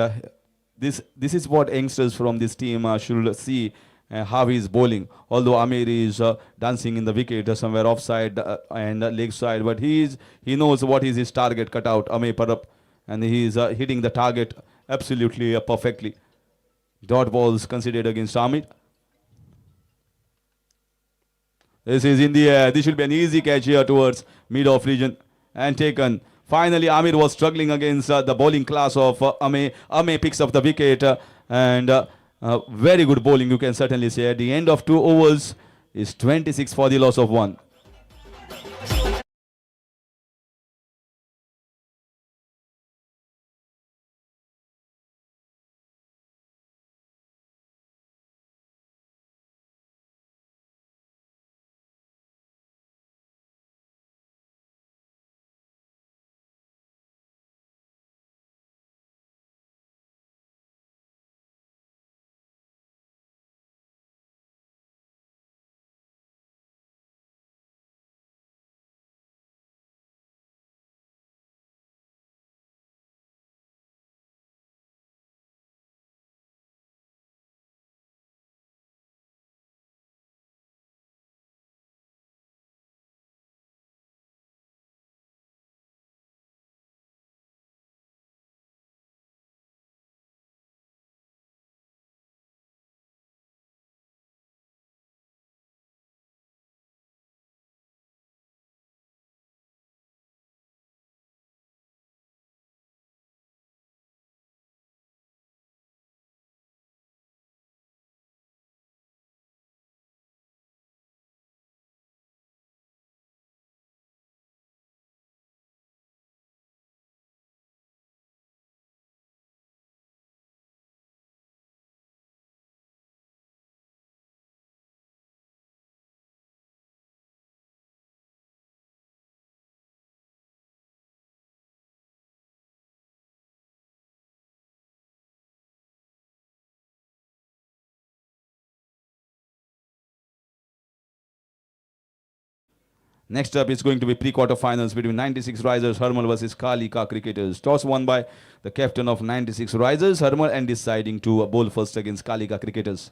this is what youngsters from this team should see how he is bowling. Although Amir is dancing in the wicket somewhere offside and leg side, but he knows what is his target cut out, Amir Parab, and he is hitting the target absolutely perfectly. Dot balls considered against Amir. This is in the air. This should be an easy catch here towards mid-off region and taken. Finally, Amir was struggling against the bowling class of Ame. Ame picks up the wicket and very good bowling, you can certainly say. At the end of 2 overs is 26 for the loss of 1. Next up is going to be pre-quarterfinals between 96 Risers Hermal versus Kalika Cricketers. Toss won by the captain of 96 Risers Hermal and deciding to bowl first against Kalika Cricketers.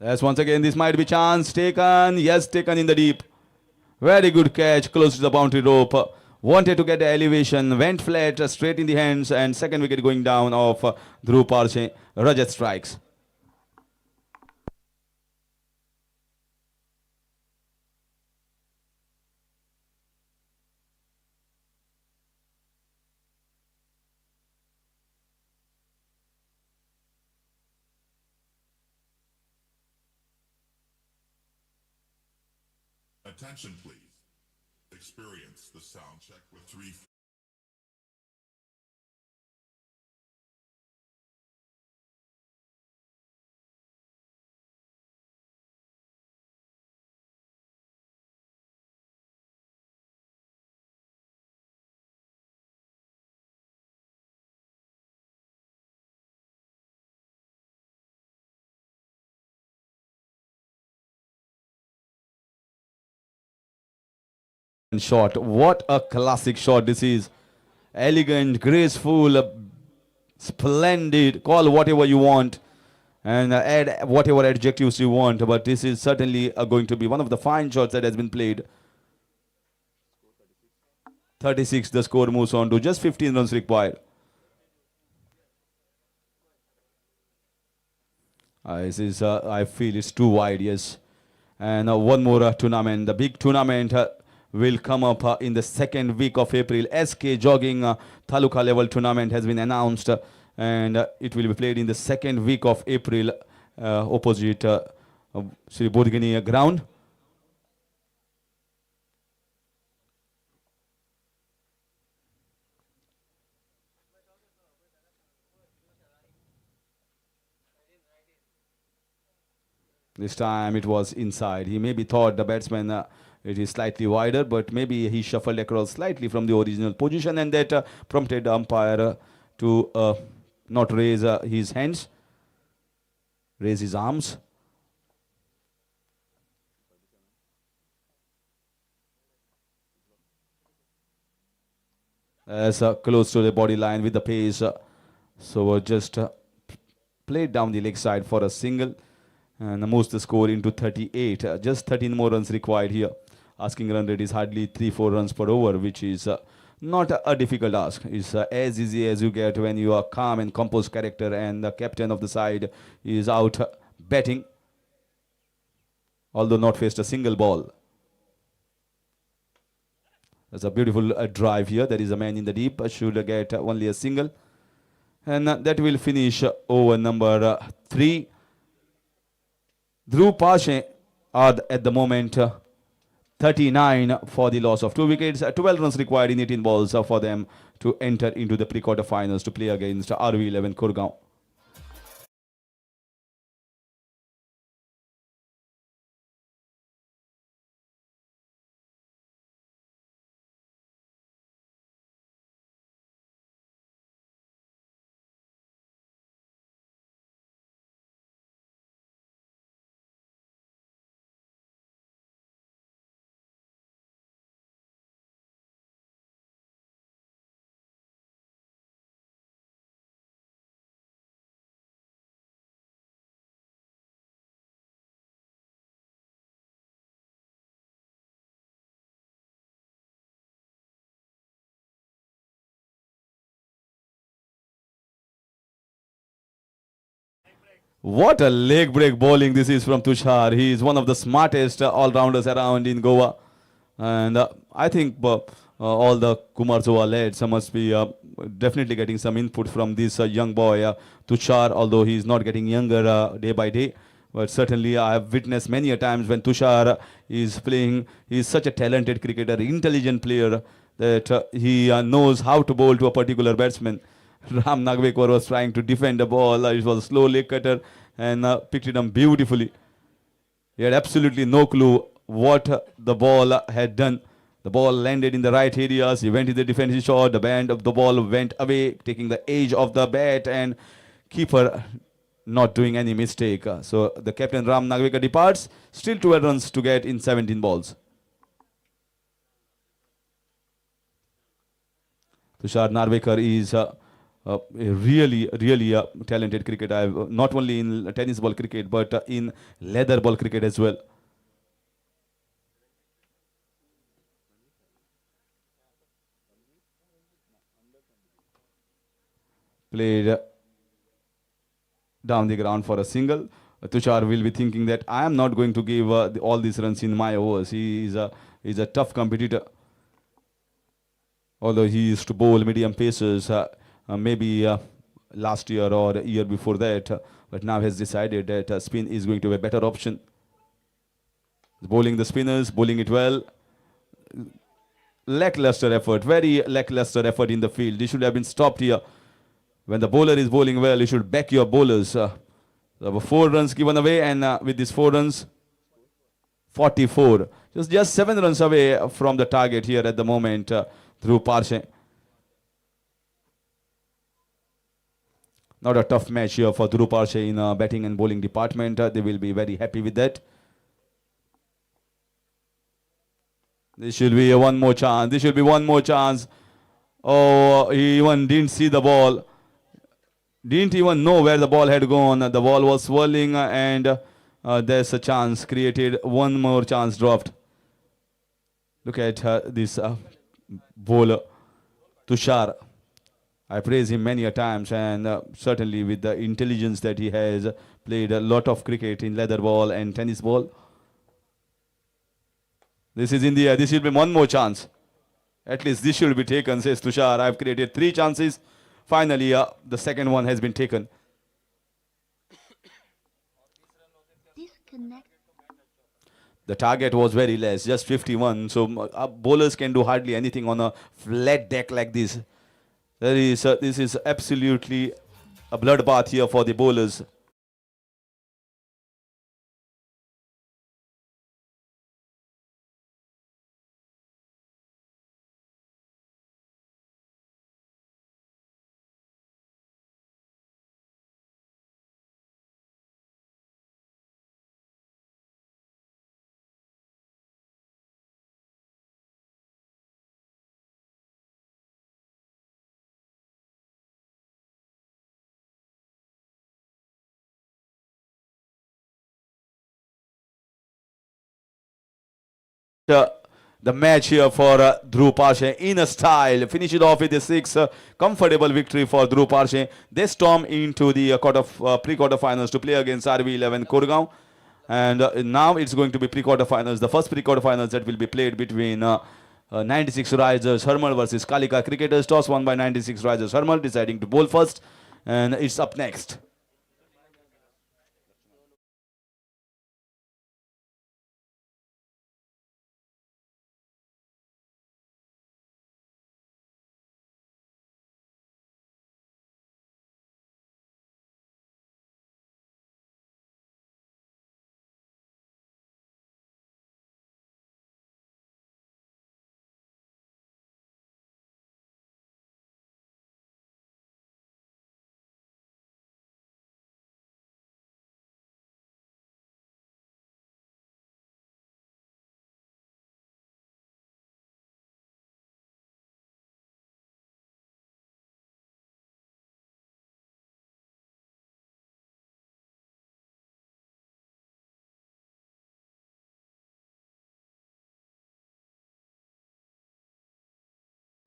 Yes, once again, this might be chance taken. Yes, taken in the deep. Very good catch, close to the boundary rope. Wanted to get the elevation, went flat, straight in the hands, and second wicket going down of Dhruv Parshe. Rajat strikes. Attention, please. Experience the sound check with 3. Shot. What a classic shot this is. Elegant, graceful, splendid. Call whatever you want and add whatever adjectives you want. But this is certainly going to be one of the fine shots that has been played. 36, the score moves on to just 15 runs required. This is, I feel it's too wide, yes. And one more tournament. The big tournament will come up in the second week of April. SK Jogging Taluka level tournament has been announced and it will be played in the second week of April opposite Sri Bodhgini ground. This time it was inside. He maybe thought the batsman it is slightly wider, but maybe he shuffled across slightly from the original position and that prompted the umpire to not raise his hands, raise his arms. As close to the body line with the pace. So just played down the leg side for a single and moves the score into 38. Just 13 more runs required here. Asking run rate is hardly 3-4 runs per over, which is not a difficult ask. It's as easy as you get when you are calm and composed character and the captain of the side is out batting, although not faced a single ball. There's a beautiful drive here. There is a man in the deep, should get only a single. And that will finish over number 3. Dhruv Parshe are at the moment 39 for the loss of 2 wickets. 12 runs required in 18 balls for them to enter into the pre-quarter finals to play against RV11 Kurgaon. What a leg break bowling this is from Tushar. He is one of the smartest all-rounders around in Goa. And I think all the Cumbarjua lads must be definitely getting some input from this young boy, Tushar, although he is not getting younger day by day. But certainly I have witnessed many a times when Tushar is playing. He is such a talented cricketer, intelligent player that he knows how to bowl to a particular batsman. Ram Nagvekar was trying to defend the ball. It was a slow leg cutter and picked it up beautifully. He had absolutely no clue what the ball had done The ball landed in the right areas. He went in the defensive shot. The band of the ball went away, taking the edge of the bat, and keeper not doing any mistake. So the captain Ram Nagvekar departs. Still 12 runs to get in 17 balls. Tushar Narvekar is a really talented cricketer. Not only in tennis ball cricket, but in leather ball cricket as well. Played down the ground for a single. Tushar will be thinking that I am not going to give all these runs in my overs. He is a tough competitor. Although he used to bowl medium pacers maybe last year or a year before that, but now has decided that spin is going to be a better option. Bowling the spinners, bowling it well. Lackluster effort, very lackluster effort in the field. This should have been stopped here. When the bowler is bowling well, you should back your bowlers. There were 4 runs given away, and with these 4 runs, 44. Just 7 runs away from the target here at the moment. Dhruv Parshe. Not a tough match here for Dhruv Parshe in batting and bowling department. They will be very happy with that. This should be one more chance. This should be one more chance. Oh, he even didn't see the ball. Didn't even know where the ball had gone. The ball was swirling, and there's a chance created. One more chance dropped. Look at this bowler, Tushar. I praise him many a times, and certainly with the intelligence that he has, played a lot of cricket in leather ball and tennis ball. This is in the air. This should be one more chance. At least this should be taken, says Tushar. I've created 3 chances. Finally, the second one has been taken. Disconnect. The target was very less, just 51. So bowlers can do hardly anything on a flat deck like this. This is absolutely a bloodbath here for the bowlers. The match here for Dhruv Parshe in a style. Finish it off with a 6. Comfortable victory for Dhruv Parshe. They storm into the pre-quarter finals to play against RV11 Koregaon. And now it's going to be pre-quarter finals. The first pre-quarter finals that will be played between 96 Risers Hermal versus Kalika Cricketers. Toss won by 96 Risers Hermal, deciding to bowl first. And it's up next.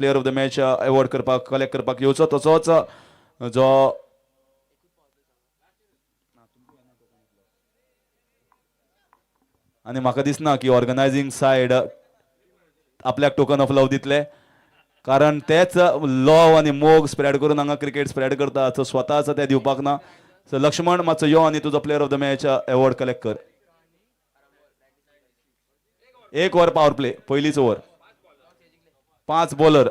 Player of the match award करपाक collect करपाक येवचो तसोच जो आनी म्हाका दिसना की organising side आपल्याक टोकन ऑफ लव दितले कारण तेच लव आनी मोग स्प्रेड करून हांगा क्रिकेट स्प्रेड करता सो स्वताच ते दिवपाक ना सो लक्ष्मण मातसो यो आनी तुजो player of the match award collect कर 1 ओव्हर पॉवर प्ले पयलीच over 5 bowler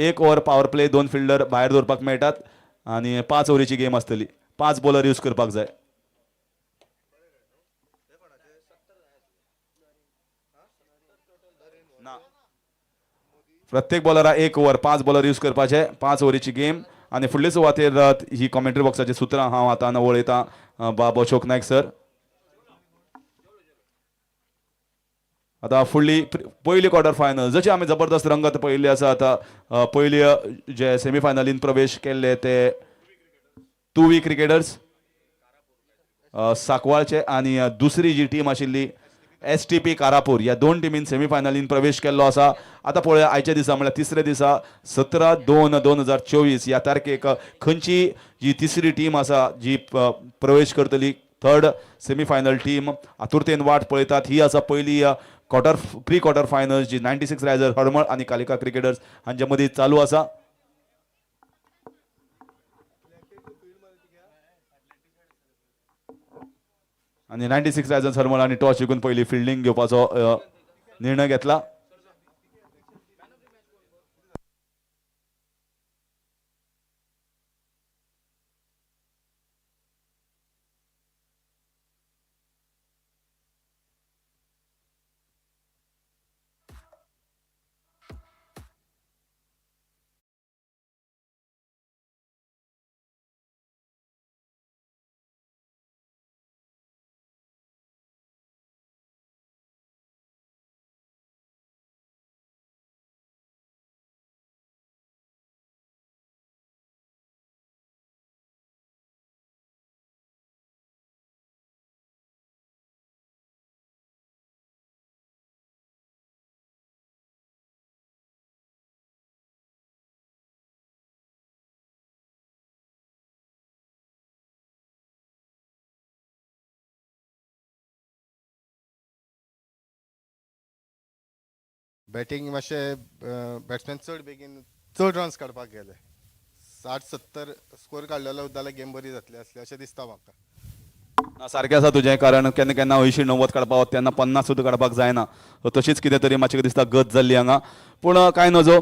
1 over power play 2 fielder भायर दवरपाक मेळटात आनी 5 ओव्हरीची गेम आसतली 5 बॉलर यूज करपाक जाय ना प्रत्येक बॉलरा 1 ओव्हर 5 बॉलर यूज करपाचे 5 ओव्हरीची गेम आणि फुडले सुवातेर ही कॉमेंट्री बॉक्साची सुत्रां हांव आतां वळयतां बाब अशोक नायक सर. आतां फुडली पयली क्वॉर्टर फायनल जशें आमी जबरदस्त रंगत पळयल्ली आसा आतां पयली जे सेमी फायनलीन प्रवेश केल्ले ते 2 वी क्रिकेटर्स साकवाळचे आणि दुसरी जी टीम आशिल्ली STP कारापूर ह्या 2 टिमीन सेमी फायनलीन प्रवेश केल्लो आसा. आतां पळया आयच्या दिसा म्हळ्यार तिसऱ्या दिसा 17/2/2024 ह्या तारखेक खंयची जी तिसरी टीम आसा जी प्रवेश करतली थर्ड सेमी फायनल टीम आतुरतेन वाट पळयतात. ही आसा पयली प्री क्वॉर्टर फायनल जी 96 रायझर हरमळ आणि कालिका क्रिकेटर्स हांच्या मदीं चालू आसा. आणि 96 रायझर्स हरमळ आणि टॉस जिखून पयली फिल्डिंग घेवपाचो निर्णय घेतला. बॅटींग मातशें बॅट्समॅन चड बेगीन चड रन्स काडपाक गेले 60-70 स्कोर काडलेलो जाल्यार गेम बरी जातली आसली अशें दिसता म्हाका. सारकें आसा तुजें कारण केन्ना केन्ना 80-90 काडपाक वता तेन्ना 50 सुद्दां काडपाक जायना. तशीच कितें तरी मातशें दिसता गत जाल्ली हांगा. पूण कांय नजो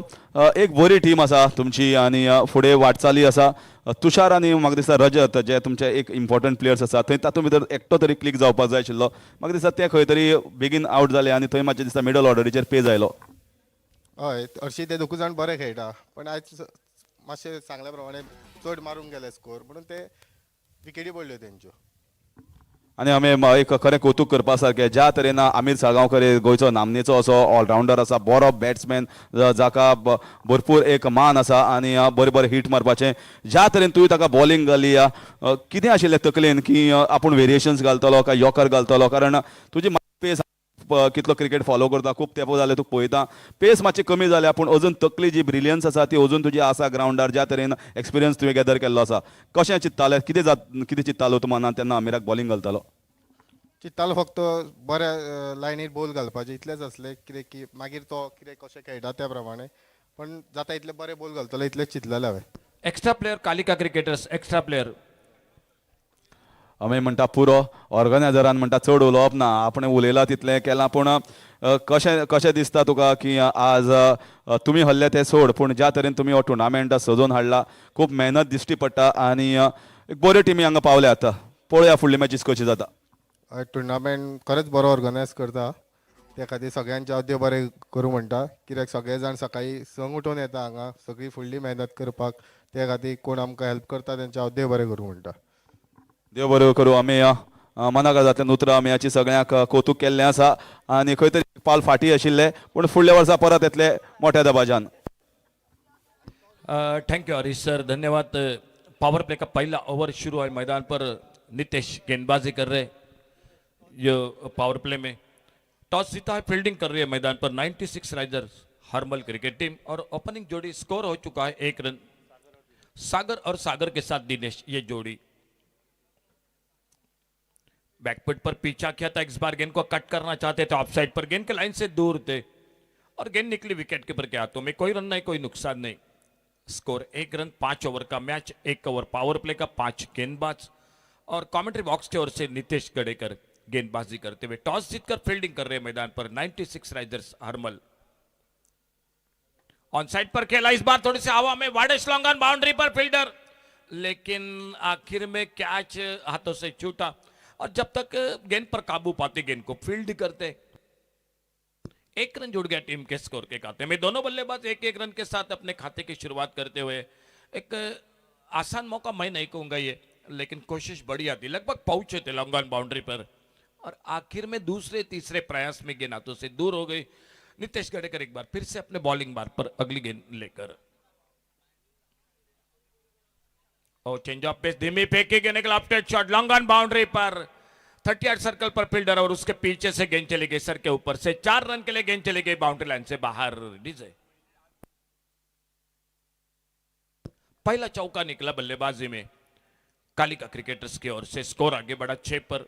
एक बरी टीम आसा तुमची आणि फुडें वाटचाली आसा. तुषार आनी म्हाका दिसता रजत जे तुमचे एक इम्पॉर्टंट प्लेयर्स आसा थंय तातूंत भितर एकटो तरी क्लिक जावपाक जाय आशिल्लो. म्हाका दिसता ते खंय तरी बेगीन आवट जाले आनी थंय मातशें दिसता मिडल ऑर्डरीचेर पे जायलो. हय हरशीं ते दोगूय जाण बरे खेळटा पण आयज मातशें सांगल्या प्रमाणे चड मारूंक गेले स्कोर म्हणून ते विकेटी पडल्यो तेंच्यो. आनी आमी एक खरें कौतुक करपा सारकें ज्या तरेन आमीर साळगांवकर गोंयचो नामनेचो असो ऑलरावंडर आसा बरो बॅट्समॅन जाका भरपूर एक मान आसा आनी बरें बरें हिट मारपाचें ज्या तरेन तुवें ताका बॉलिंग घाली कितें आशिल्लें तकलेन की आपूण वेरिएशन्स घालतलो काय यॉकर घालतलो कारण तुजी पेस कितलो क्रिकेट फॉलो करता खूब तेंप जालें तुका पळयता पेस मातशी कमी जाल्या पूण अजून तकली जी ब्रिलियन्स आसा ती अजून तुजी आसा ग्रावंडार ज्या तरेन एक्सपिरियन्स तुवें गॅदर केल्लो आसा. कशें चिंत्तालें कितें चिंत्तालो तूं मनांत तेन्ना आमिराक बॉलिंग घालतालो. चिंत्तालो फक्त बऱ्या लायनीर बॉल घालपाचें इतलेंच आसलें कितें की मागीर तो कितें कशें खेळटा त्या प्रमाणे पण जाता इतले बरे बॉल घालतलो इतलेंच चिंतलेलें हांवें. Extra player Kalika cricketers extra player आमी म्हणटा पुरो ऑर्गनायझरान म्हणटा चड उलोवप ना आपणें उलयलां तितलें केलां पूण कशें दिसता तुका की आज तुमी हल्ले तें सोड पूण ज्या तरेन तुमी हो टुर्नामेंट सजोवन हाडला खूब मेहनत दिश्टी पडटा आनी एक बऱ्यो टिमी हांगा पावल्यात. पळोवया फुडली मॅचीस कशी जाता. टुर्नामेंट खरेंच बरो ऑर्गनायज करता त्या खातीर सगळ्यांचे अद्य बरें करूं म्हणटा कित्याक सगळे जाण सकाळी संक उठून येता हांगा सगळी फुडली मेहनत करपाक त्या खातीर कोण आमकां हेल्प करता तेंचे अद्य बरें करूं म्हणटा. देव बरें करूं. आमी मनाकाजांतल्यान उतरां आमी हाची सगळ्यांक कौतुक केल्लें आसा आनी खंय तरी पाल फाटी आशिल्ले पूण फुडल्या वर्सा परत येतले मोठ्या दबाज्यान. थैंक यू हरीश सर धन्यवाद. पावर प्ले का पहला ओवर शुरू है मैदान पर नितेश गेंदबाजी कर रहे ये पावर प्ले में टॉस जीता है फील्डिंग कर रही है मैदान पर 96 राइजर्स हरमल क्रिकेट टीम और ओपनिंग जोड़ी स्कोर हो चुका है 1 रन. सागर और सागर के साथ दिनेश ये जोड़ी बैकफुट पर पीछा किया था. इस बार गेंद को कट करना चाहते थे ऑफ साइड पर गेंद के लाइन से दूर थे और गेंद निकली विकेट कीपर के हाथों में. कोई रन नहीं कोई नुकसान नहीं. स्कोर 1 रन 5 ओवर का मैच 1 ओवर पावर प्ले का 5 गेंदबाज और कमेंट्री बॉक्स की ओर से नितेश गडेकर गेंदबाजी करते हुए टॉस जीतकर फील्डिंग कर रहे हैं मैदान पर 96 राइजर्स हरमल. ऑन साइड पर खेला इस बार थोड़ी सी हवा में वाइडेस्ट लॉन्ग ऑन बाउंड्री पर फील्डर लेकिन आखिर में कैच हाथों से छूटा और जब तक गेंद पर काबू पाते गेंद को फील्ड करते एक रन जुड़ गया टीम के स्कोर के खाते में। दोनों बल्लेबाज एक एक रन के साथ अपने खाते की शुरुआत करते हुए, एक आसान मौका मैं नहीं कहूंगा ये, लेकिन कोशिश बढ़िया थी, लगभग पहुंचे थे लॉन्ग ऑन बाउंड्री पर, और आखिर में दूसरे तीसरे प्रयास में गेंद हाथों से दूर हो गई। नितेश गडेकर एक बार फिर से अपने बॉलिंग बार पर अगली गेंद लेकर, और चेंज ऑफ पेस, धीमी फेंकी गेंद, निकला update shot long on boundary पर, 38 सर्कल पर फील्डर, और उसके पीछे से गेंद चली गई सर के ऊपर से। 4 रन के लिए गेंद चली गई बाउंड्री लाइन से बाहर। डीजे पहला चौका निकला बल्लेबाजी में कालिका क्रिकेटर्स की ओर से। स्कोर आगे बढ़ा 6 पर।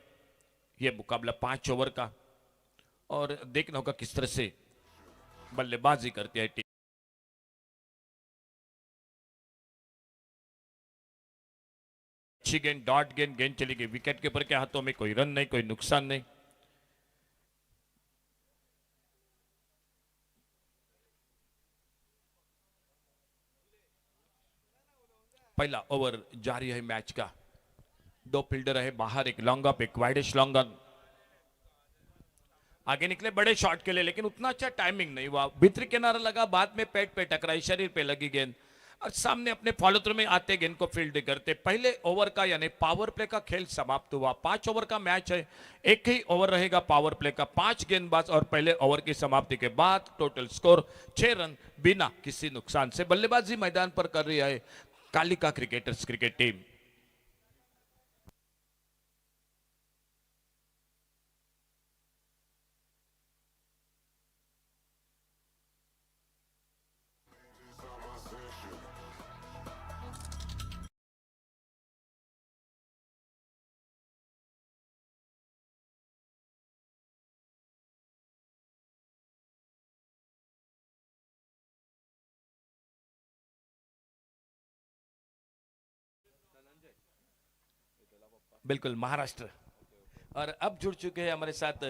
यह मुकाबला 5 ओवर का, और देखना होगा किस तरह से बल्लेबाजी करती है टीम। अच्छी गेंद, डॉट गेंद, गेंद चली गई विकेट कीपर के हाथों में। कोई रन नहीं, कोई नुकसान नहीं। पहला ओवर जारी है मैच का। 2 फील्डर है बाहर, एक लॉन्ग अप, एक वाइडिश लॉन्ग ऑन। आगे निकले बड़े शॉट के लिए, लेकिन उतना अच्छा टाइमिंग नहीं हुआ। भीतरी किनारा लगा, बाद में पेट पे टकराई, शरीर पे लगी गेंद, और सामने अपने फॉलो थ्रू में आते गेंद को फील्ड करते। पहले ओवर का यानी पावर प्ले का खेल समाप्त हुआ। 5 ओवर का मैच है, एक ही ओवर रहेगा पावर प्ले का। 5 गेंदबाज, और पहले ओवर की समाप्ति के बाद टोटल स्कोर 6 रन बिना किसी नुकसान से। बल्लेबाजी मैदान पर कर रही है कालिका क्रिकेटर्स क्रिकेट टीम। बिल्कुल महाराष्ट्र, और अब जुड़ चुके हैं हमारे साथ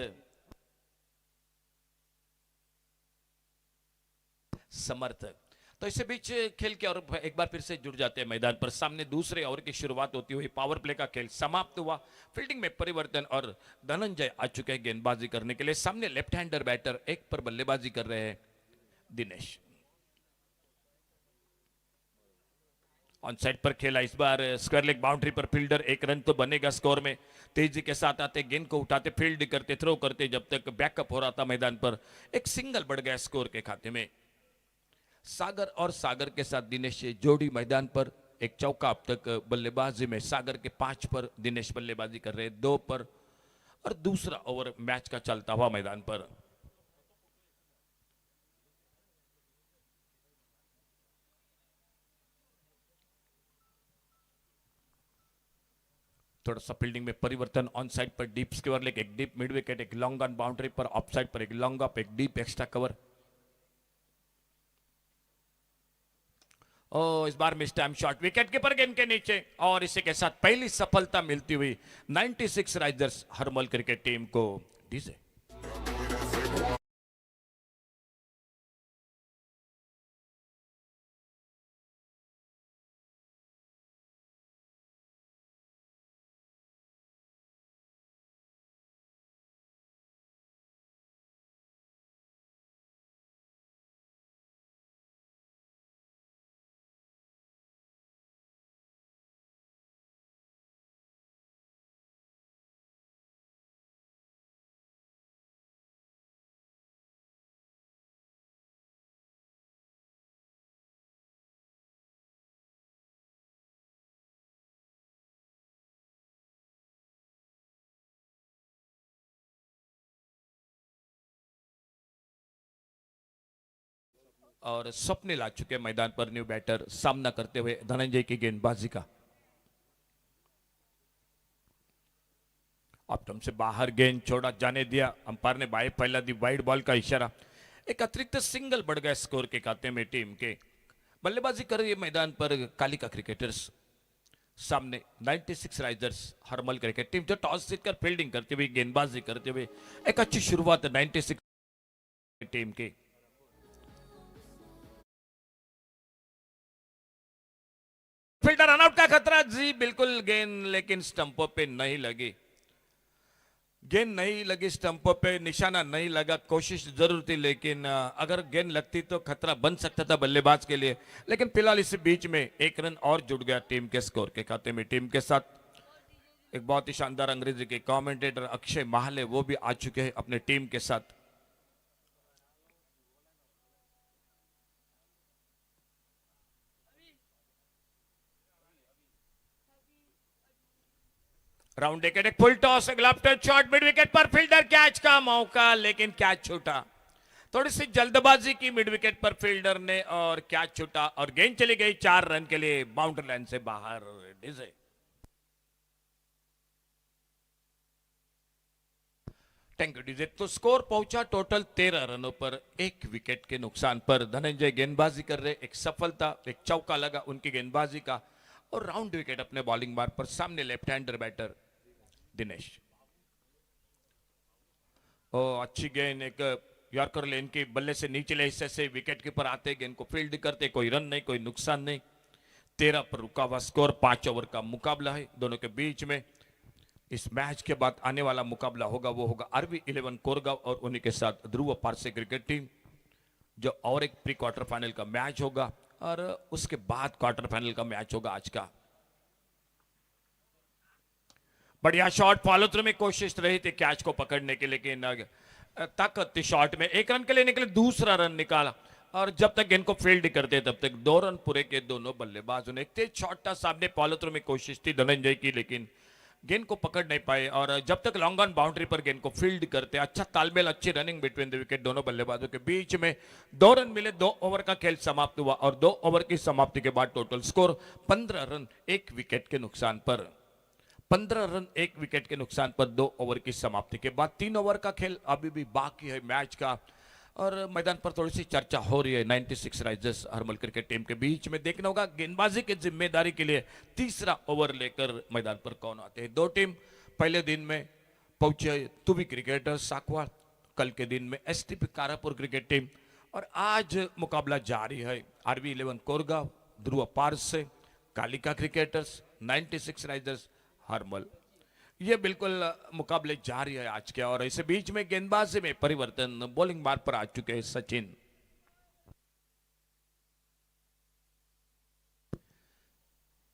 समर्थ। तो इसी बीच खेल के और एक बार फिर से जुड़ जाते हैं मैदान पर। सामने दूसरे ओवर की शुरुआत होती हुई पावर प्ले का खेल समाप्त हुआ। फील्डिंग में परिवर्तन, और धनंजय आ चुके हैं गेंदबाजी करने के लिए। सामने लेफ्ट हैंडर बैटर एक पर बल्लेबाजी कर रहे हैं दिनेश। ऑन साइड पर खेला इस बार, स्क्वायर लेग बाउंड्री पर फील्डर। 1 रन तो बनेगा स्कोर में। तेजी के साथ आते, गेंद को उठाते, फील्ड करते, थ्रो करते, जब तक बैकअप हो रहा था मैदान पर। एक सिंगल बढ़ गया स्कोर के खाते में। सागर और सागर के साथ दिनेश जोड़ी मैदान पर। एक चौका अब तक बल्लेबाजी में। सागर के 5 पर दिनेश बल्लेबाजी कर रहे हैं 2 पर, और दूसरा ओवर मैच का चलता हुआ मैदान पर। थोड़ा सा फील्डिंग में परिवर्तन। ऑन साइड पर डीप स्क्वायर लेग, एक डीप मिड विकेट, एक लॉन्ग ऑन बाउंड्री पर। ऑफ साइड पर एक लॉन्ग अप, एक डीप एक्स्ट्रा कवर। ओ, इस बार miss time shot, wicket keeper गेंद के नीचे, और इसी के साथ पहली सफलता मिलती हुई 96 राइजर्स हरमल क्रिकेट टीम को। डीजे और स्वप्निल आ चुके मैदान पर, न्यू बैटर, सामना करते हुए धनंजय की गेंदबाजी का। ऑप्टम से बाहर गेंद छोड़ा, जाने दिया। अंपायर ने बाएं फैला दी, वाइड बॉल का इशारा। एक अतिरिक्त सिंगल बढ़ गया स्कोर के खाते में टीम के। बल्लेबाजी कर रही है मैदान पर कालिका क्रिकेटर्स। सामने 96 राइजर्स हरमल क्रिकेट टीम, जो टॉस जीतकर फील्डिंग करते हुए, गेंदबाजी करते हुए। एक अच्छी शुरुआत 96 टीम की। फील्डर रनआउट का खतरा, जी बिल्कुल, गेंद लेकिन स्टंपों पे नहीं लगी। गेंद नहीं लगी स्टंप पे, निशाना नहीं लगा, कोशिश जरूर थी, लेकिन अगर गेंद लगती तो खतरा बन सकता था बल्लेबाज के लिए। लेकिन फिलहाल इस बीच में एक रन और जुड़ गया टीम के स्कोर के खाते में। टीम के साथ एक बहुत ही शानदार अंग्रेजी के कमेंटेटर अक्षय महाले वो भी आ चुके हैं अपने टीम के साथ। राउंड विकेट, एक फुल टॉस, एक left hand shot mid wicket पर, फील्डर कैच का मौका, लेकिन कैच छूटा। थोड़ी सी जल्दबाजी की मिड विकेट पर फील्डर ने और कैच छूटा और गेंद चली गई 4 रन के लिए बाउंड्री लाइन से बाहर। DJ thank you DJ. तो स्कोर पहुंचा टोटल 13 रनों पर 1 विकेट के नुकसान पर। धनंजय गेंदबाजी कर रहे, एक सफलता, एक चौका लगा उनकी गेंदबाजी का और राउंड विकेट अपने बॉलिंग मार्ग पर। सामने लेफ्ट हैंडर बैटर दिनेश। अच्छी गेंद, एक यॉर्कर लेन की बल्ले से निचले हिस्से से विकेट कीपर आते, गेंद को फील्ड करते, कोई रन नहीं, कोई नुकसान नहीं। 13 पर रुका हुआ स्कोर। 5 ओवर का मुकाबला है दोनों के बीच में। इस मैच के बाद आने वाला मुकाबला होगा वो होगा RV11 कोरगांव और उन्हीं के साथ ध्रुव पारसे क्रिकेट टीम, जो और एक प्री क्वार्टर फाइनल का मैच होगा और उसके बाद क्वार्टर फाइनल का मैच होगा आज का। बढ़िया शॉट, फॉलो थ्रू में कोशिश रही थी कैच को पकड़ने की, लेकिन ताकत थी शॉट में। 1 रन के लिए निकले, दूसरा रन निकाला और जब तक गेंद को फील्ड करते तब तक 2 रन पूरे के दोनों बल्लेबाजों ने। एक तेज शॉट था सामने, फॉलो थ्रू में कोशिश थी धनंजय की, लेकिन गेंद को पकड़ नहीं पाए। और जब तक लॉन्ग ऑन बाउंड्री पर गेंद को फील्ड करते, अच्छा तालमेल, अच्छी रनिंग बिटवीन द विकेट दोनों बल्लेबाजों के बीच में। 2 रन मिले, 2 ओवर का खेल समाप्त हुआ और 2 ओवर की समाप्ति के बाद टोटल स्कोर 15 रन 1 विकेट के नुकसान पर। 15 रन 1 विकेट के नुकसान पर 2 ओवर की समाप्ति के बाद। 3 ओवर का खेल अभी भी बाकी है मैच का और मैदान पर थोड़ी सी चर्चा हो रही है 96 राइजर्स हरमल क्रिकेट टीम के बीच में। देखना होगा गेंदबाजी की जिम्मेदारी के लिए तीसरा ओवर लेकर मैदान पर कौन आते हैं। 2 टीम पहले दिन में पहुंचे, तुवी क्रिकेटर्स साकवाड़, कल के दिन में STP कारापुर क्रिकेट टीम और आज मुकाबला जारी है RV11 Korgaon, Dhruv Parse, Kalika cricketers, 96 risers Harmal. ये बिल्कुल मुकाबले जारी है आज के। और इस बीच में गेंदबाजी में परिवर्तन, बॉलिंग मार्ग पर आ चुके हैं सचिन।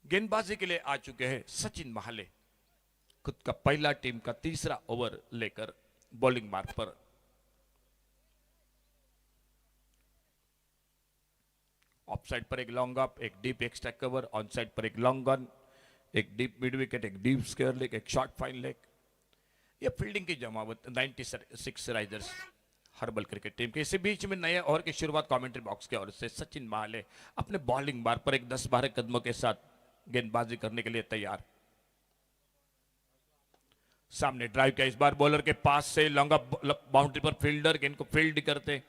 गेंदबाजी के लिए आ चुके हैं सचिन महाले, खुद का पहला टीम का तीसरा ओवर लेकर बॉलिंग मार्ग पर। ऑफ साइड पर एक लॉन्ग अप, एक deep extra cover, on side पर एक लॉन्ग ऑन, एक डीप मिड विकेट, एक डीप स्क्वायर लेग, एक शॉर्ट फाइन लेग। ये फील्डिंग की जमावट 96 राइजर्स हर्बल क्रिकेट टीम के। इसी बीच में नए ओवर की शुरुआत कमेंट्री बॉक्स के ओर से सचिन महाले अपने बॉलिंग बार पर एक 10-12 कदमों के साथ गेंदबाजी करने के लिए तैयार। सामने ड्राइव किया, इस बार बॉलर के पास से लॉन्ग बाउंड्री पर फील्डर गेंद को फील्ड करते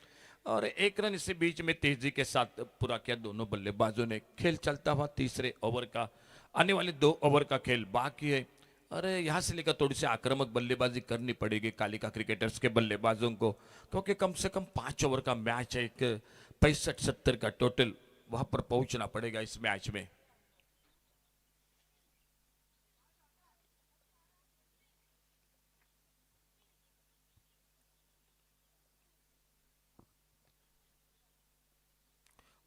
और 1 रन इसी बीच में तेजी के साथ पूरा किया दोनों बल्लेबाजों ने। खेल चलता हुआ तीसरे ओवर का, आने वाले 2 ओवर का खेल बाकी है। अरे यहाँ से लेकर थोड़ी सी आक्रामक बल्लेबाजी करनी पड़ेगी कालिका क्रिकेटर्स के बल्लेबाजों को, क्योंकि कम से कम 5 ओवर का मैच है, एक 65-70 का टोटल, वहां पर पहुंचना पड़ेगा इस मैच में।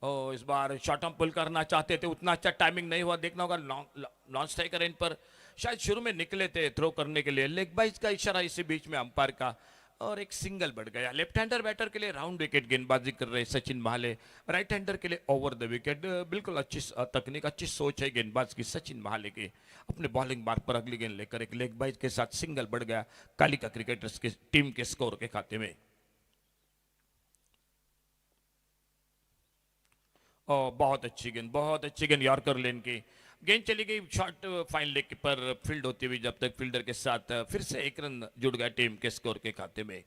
और इस बार शॉर्ट आर्म पुल करना चाहते थे, उतना अच्छा टाइमिंग नहीं हुआ। देखना होगा नॉन स्ट्राइकर एंड पर शायद शुरू में निकले थे थ्रो करने के लिए, लेग बाइज का इशारा इसी बीच में अंपायर का और एक सिंगल बढ़ गया। लेफ्ट हैंडर बैटर के लिए राउंड विकेट गेंदबाजी कर रहे सचिन महाले, राइट हैंडर के लिए ओवर द विकेट। बिल्कुल अच्छी तकनीक, अच्छी सोच है गेंदबाज की सचिन महाले की। अपने बॉलिंग मार्ग पर अगली गेंद लेकर एक लेग बाइज के साथ सिंगल बढ़ गया कालिका क्रिकेटर्स के टीम के स्कोर के खाते में। बहुत अच्छी गेंद यॉर्कर लेन की गेंद चली गई शॉर्ट फाइन लेग पर फील्ड होती हुई, जब तक फील्डर के साथ फिर से 1 रन जुड़ गया टीम के स्कोर के खाते में।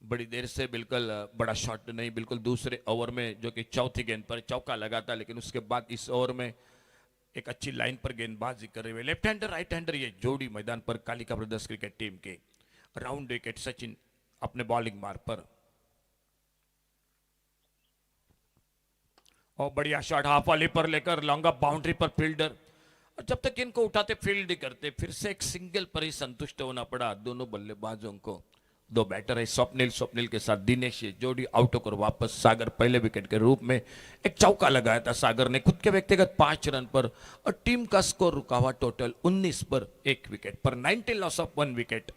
बड़ी देर से बिल्कुल बड़ा शॉट नहीं, बिल्कुल दूसरे ओवर में जो कि चौथी गेंद पर चौका लगा था, लेकिन उसके बाद इस ओवर में एक अच्छी लाइन पर गेंदबाजी कर रहे हुए लेफ्ट हैंडर राइट हैंडर ये जोड़ी मैदान पर कालिका ब्रदर्स क्रिकेट टीम के। राउंड विकेट सचिन अपने बॉलिंग मार्ग पर। और बढ़िया शॉट हाफ वाली पर लेकर लॉन्ग अप बाउंड्री पर फील्डर और जब तक इनको उठाते फील्ड ही करते, फिर से एक सिंगल पर ही संतुष्ट होना पड़ा दोनों बल्लेबाजों को। दो बैटर है स्वप्निल के साथ दिनेश, जोड़ी आउट होकर वापस सागर पहले विकेट के रूप में एक चौका लगाया था सागर ने खुद के व्यक्तिगत 5 रन पर, और टीम का स्कोर रुका हुआ टोटल 19 पर 1 विकेट पर, 19 लॉस ऑफ 1 विकेट।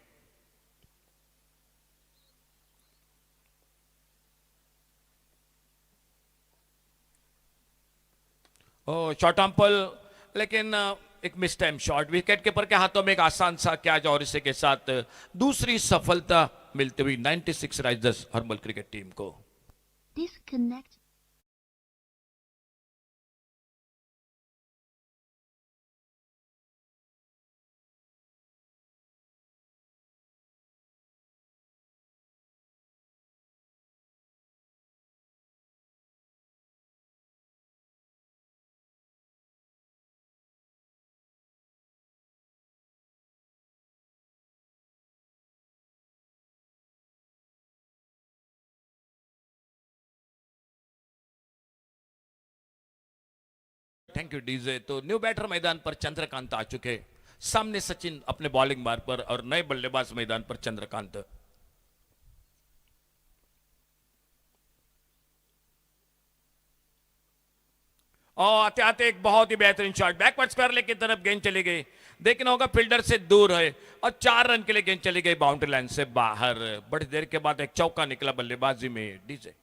शॉर्ट अम्पल, लेकिन एक miss time shot, wicket keeper के हाथों में एक आसान सा कैच, और इसी के साथ दूसरी सफलता मिलती हुई 96 राइजर्स हर्बल क्रिकेट टीम को। Disconnect. Thank you DJ. तो न्यू बैटर मैदान पर चंद्रकांत आ चुके, सामने सचिन अपने बॉलिंग मार्ग पर, और नए बल्लेबाज मैदान पर चंद्रकांत। और आते आते एक बहुत ही बेहतरीन शॉट, बैकवर्ड स्क्वायर की तरफ गेंद चली गई, देखना होगा फील्डर से दूर है, और 4 रन के लिए गेंद चली गई बाउंड्री लाइन से बाहर। बड़ी देर के बाद एक चौका निकला बल्लेबाजी में डीजे।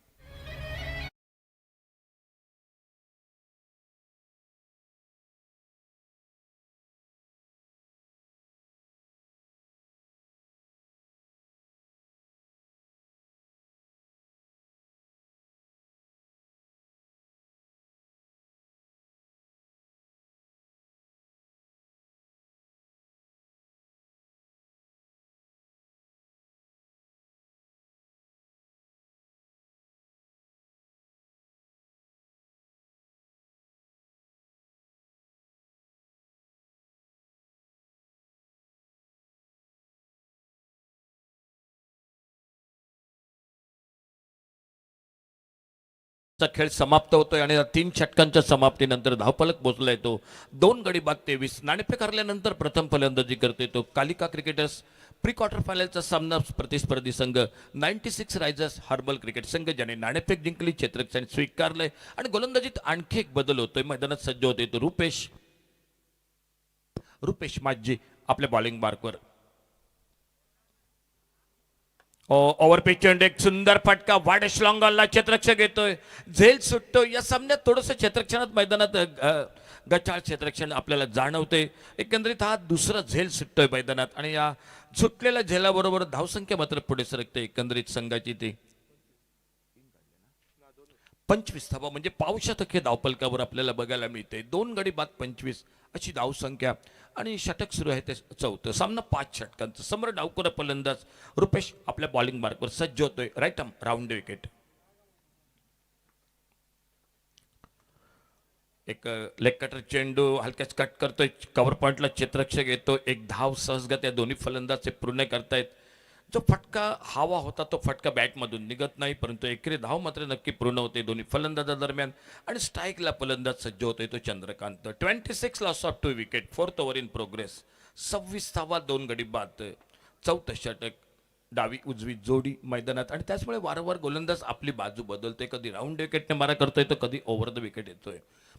खेळ समाप्त होतोय आणि 3 षटकांच्या समाप्तीनंतर धावफलक पोहोचलाय तो 2 गडी बाद 23। नाणेफेक हरल्यानंतर प्रथम फलंदाजी करते तो कालिका क्रिकेटर्स। प्री क्वार्टर फायनलचा सामना प्रतिस्पर्धी संघ 96 रायझर्स हर्बल क्रिकेट संघ, ज्याने नाणेफेक जिंकली, क्षेत्ररक्षण स्वीकारलंय आणि गोलंदाजीत आणखी एक बदल होतोय। मैदानात सज्ज होते तो रुपेश माझी आपल्या बॉलिंग मार्कवर। ओव्हर पिच एक सुंदर फटका, वाईड श्लॉंगॉलला क्षेत्ररक्षक येतोय, झेल सुटतो। या सामन्यात थोडस क्षेत्ररक्षणात मैदानात गचाळ क्षेत्ररक्षण आपल्याला जाणवते। एकंदरीत हा दुसरा झेल सुटतोय मैदानात, आणि या सुटलेल्या झेलाबरोबर धावसंख्या मात्र पुढे सरकते एकंदरीत संघाची ती 25 धावा, म्हणजे पावशतक हे धावफलकावर आपल्याला बघायला मिळते। 2 गडी बाद 25 अशी धावसंख्या, आणि षटक सुरू आहे ते 4थं। सामना 5 षटकांचा। समोर डावखुरा फलंदाज रुपेश आपल्या बॉलिंग मार्कवर सज्ज होतोय, राईट आर्म राऊंड विकेट। एक लेग कटर चेंडू हलक्याच कट करतोय, कव्हर पॉइंटला क्षेत्ररक्षक येतो, एक धाव सहजगत या दोन्ही फलंदाज पूर्ण करतायत। जो फटका हवा होता तो फटका बॅटमधून निघत नाही, परंतु एकेरी धाव मात्र नक्की पूर्ण होते दोन्ही फलंदाजादरम्यान, आणि स्ट्राईकला फलंदाज सज्ज होतोय तो Chandrakant. 26 loss of 2 wicket, 4th over in progress. 26 धावा 2 गडी बाद, 4थं षटक, डावी उजवी जोडी मैदानात, आणि त्याचमुळे वारंवार गोलंदाज आपली बाजू बदलतोय, कधी राऊंड विकेटने मारा करतोय तर कधी ओव्हर द विकेट येतोय।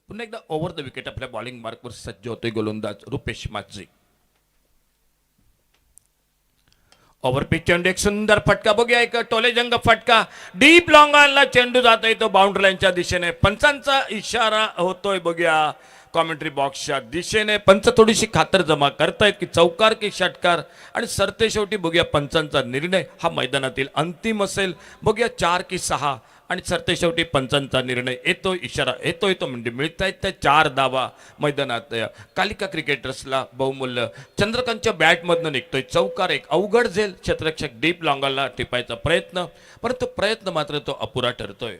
पुन्हा एकदा ओव्हर द विकेट आपल्या बॉलिंग मार्कवर सज्ज होतोय गोलंदाज रुपेश माझी। ओव्हर पिच चेंडू एक सुंदर फटका, बघूया एक टोलेजंग फटका, डीप लॉंग ऑनला चेंडू जातोय तो बाउंड्री लाईनच्या दिशेने। पंचांचा इशारा होतोय, बघूया कॉमेंट्री बॉक्सच्या दिशेने। पंच थोडीशी खातर जमा करतायत की चौकार की षटकार, आणि सरते शेवटी बघूया पंचांचा निर्णय हा मैदानातील अंतिम असेल। बघूया 4 की 6, आणि सरते शेवटी पंचांचा निर्णय येतो, इशारा येतोय तो म्हणजे मिळतायत त्या 4 धावा मैदानात। कालिका क्रिकेटर्सला बहुमूल्य चंद्रकांतच्या बॅटमधनं निघतोय चौकार, एक अवघड झेल, क्षेत्ररक्षक डीप लॉंगॉलला टिपायचा प्रयत्न, परंतु प्रयत्न मात्र तो अपुरा ठरतोय।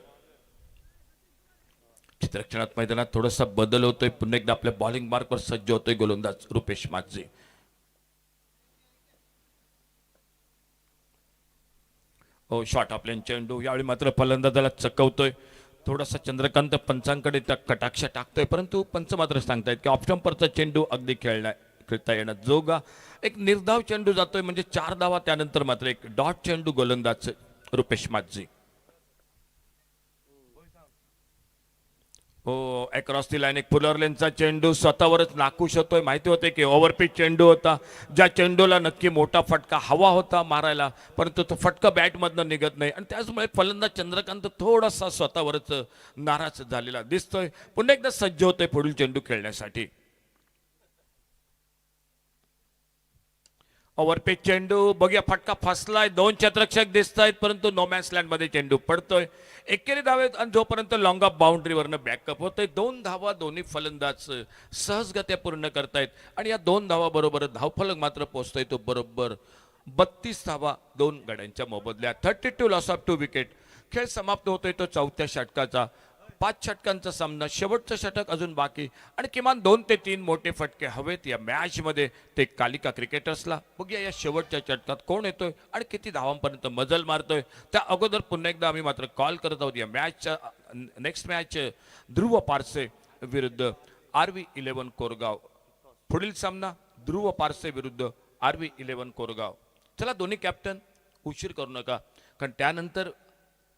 क्षेत्ररक्षणात मैदानात थोडासा बदल होतोय, पुन्हा एकदा आपल्या बॉलिंग मार्कवर सज्ज होतोय गोलंदाज रुपेश माझे। शॉट आपल्या चेंडू यावेळी मात्र फलंदाजाला चकवतोय, थोडासा चंद्रकांत पंचांकडे त्या कटाक्ष टाकतोय, परंतु पंच मात्र सांगतायत की ऑफ स्टंपरचा चेंडू अगदी खेळता येणं जोगा. एक निर्धाव चेंडू जातोय म्हणजे 4 धावा, त्यानंतर मात्र एक डॉट चेंडू गोलंदाज रुपेश माझी. हो, अक्रॉस दी लाईन एक पुलर लेनचा चेंडू स्वतःवरच नाखुश होतोय. माहिती होते की ओव्हरपिच चेंडू होता, ज्या चेंडूला नक्की मोठा फटका हवा होता मारायला, परंतु तो फटका बॅटमधनं निघत नाही आणि त्याचमुळे फलंदाज चंद्रकांत थोडासा स्वतःवरच नाराज झालेला दिसतोय. पुन्हा एकदा सज्ज होतोय पुढील चेंडू खेळण्यासाठी. ओव्हरपिच चेंडू बघूया, फटका फसलाय, 2 क्षेत्ररक्षक दिसत आहेत, परंतु नो मॅन्स लँड मध्ये चेंडू पडतोय. एकेरी धावेत आणि जोपर्यंत लॉंग ऑफ बाउंड्रीवरनं बॅकअप होतोय. 2 धावा दोन्ही फलंदाज सहजगत्या पूर्ण करतायत आणि या 2 धावा बरोबर धावफलक मात्र पोहोचतोय तो बरोबर 32 धावा 2 गड्यांच्या मोबदल्यात. 32 लॉस ऑफ 2 विकेट. खेळ समाप्त होतोय तो 4थ्या षटकाचा. 5 षटकांचा सामना, शेवटचं षटक अजून बाकी आणि किमान 2 ते 3 मोठे फटके हवेत या मॅच मध्ये ते कालिका क्रिकेटर्सला. बघूया या शेवटच्या षटकात कोण येतोय आणि किती धावांपर्यंत मजल मारतोय. त्या अगोदर पुन्हा एकदा आम्ही मात्र कॉल करत आहोत या मॅचच्या नेक्स्ट मॅच ध्रुव पारसे विरुद्ध RV11 कोरगाव. पुढील सामना ध्रुव पारसे विरुद्ध RV11 कोरगाव. चला दोन्ही कॅप्टन उशीर करू नका, कारण त्यानंतर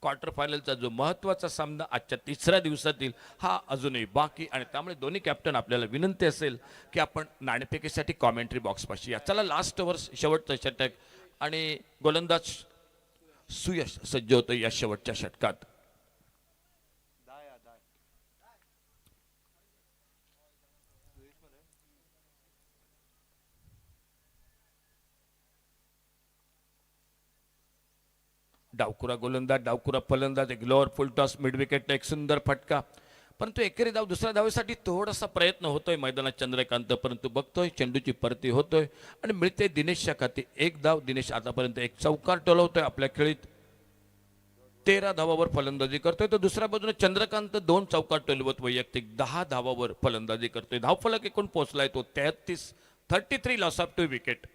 क्वार्टर फायनलचा जो महत्त्वाचा सामना आजच्या 3ऱ्या दिवसातील हा अजूनही बाकी, आणि त्यामुळे दोन्ही कॅप्टन आपल्याला विनंती असेल की आपण नाणेफेकीसाठी कॉमेंट्री बॉक्सपाशी या. चला लास्ट ओव्हर, शेवटचं षटक आणि गोलंदाज सुयश सज्ज होतं या शेवटच्या षटकात. डावकुरा गोलंदाज, डावकुरा फलंदाज, एक lower full toss mid wicket, एक सुंदर फटका, परंतु एकेरी धाव दुसऱ्या धावेसाठी थोडासा प्रयत्न होतोय मैदानात चंद्रकांत, परंतु बघतोय चेंडूची परती होतोय आणि मिळते दिनेशच्या खाती 1 धाव. दिनेश आतापर्यंत 1 चौकार टोलवतोय आपल्या खेळीत, 13 धावावर फलंदाजी करतोय. तर दुसऱ्या बाजूने चंद्रकांत 2 चौकार टोलवत वैयक्तिक 10 धावावर फलंदाजी करतोय. धावफलक एकूण पोहोचलाय तो 33 loss of 2 wicket.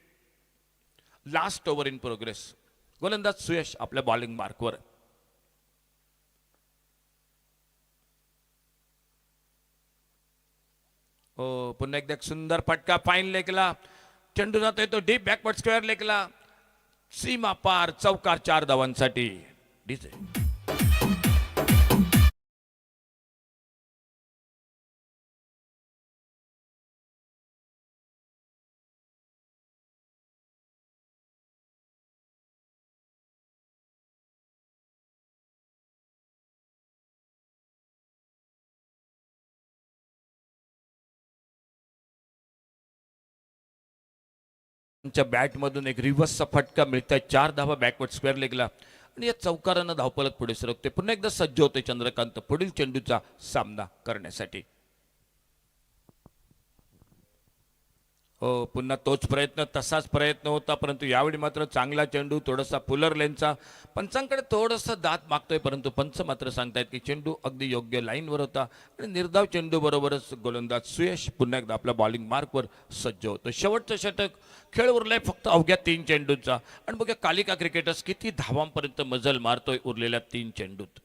Last over in progress. गोलंदाज सुयश आपल्या बॉलिंग मार्कवर. हो, पुन्हा एकदा एक सुंदर फटका फाईन लेगला, चेंडू जातोय तो डीप बॅकवर्ड स्क्वेअर लेगला, सीमा पार, चौकार 4 धावांसाठी. डीजे बॅटमधून एक रिव्हर्सचा फटका मिळतोय, 4 धावा बॅकवर्ड स्क्वेअर लेगला आणि या चौकारानं धावफलक पुढे सरकते. पुन्हा एकदा सज्ज होते चंद्रकांत पुढील चेंडूचा सामना करण्यासाठी. हो, पुन्हा तोच प्रयत्न, तसाच प्रयत्न होता, परंतु यावेळी मात्र चांगला चेंडू, थोडासा पुलर लेनचा. पंचांकडे थोडंसं दात मागतोय, परंतु पंच मात्र सांगतायत की चेंडू अगदी योग्य लाईनवर होता आणि निर्धाव चेंडू बरोबरच गोलंदाज सुयश पुन्हा एकदा आपल्या बॉलिंग मार्कवर सज्ज होतो. शेवटचं षटक, खेळ उरलाय फक्त अवघ्या 3 चेंडूचा आणि बघा कालिका क्रिकेटर्स किती धावांपर्यंत मजल मारतोय उरलेल्या 3 चेंडूत.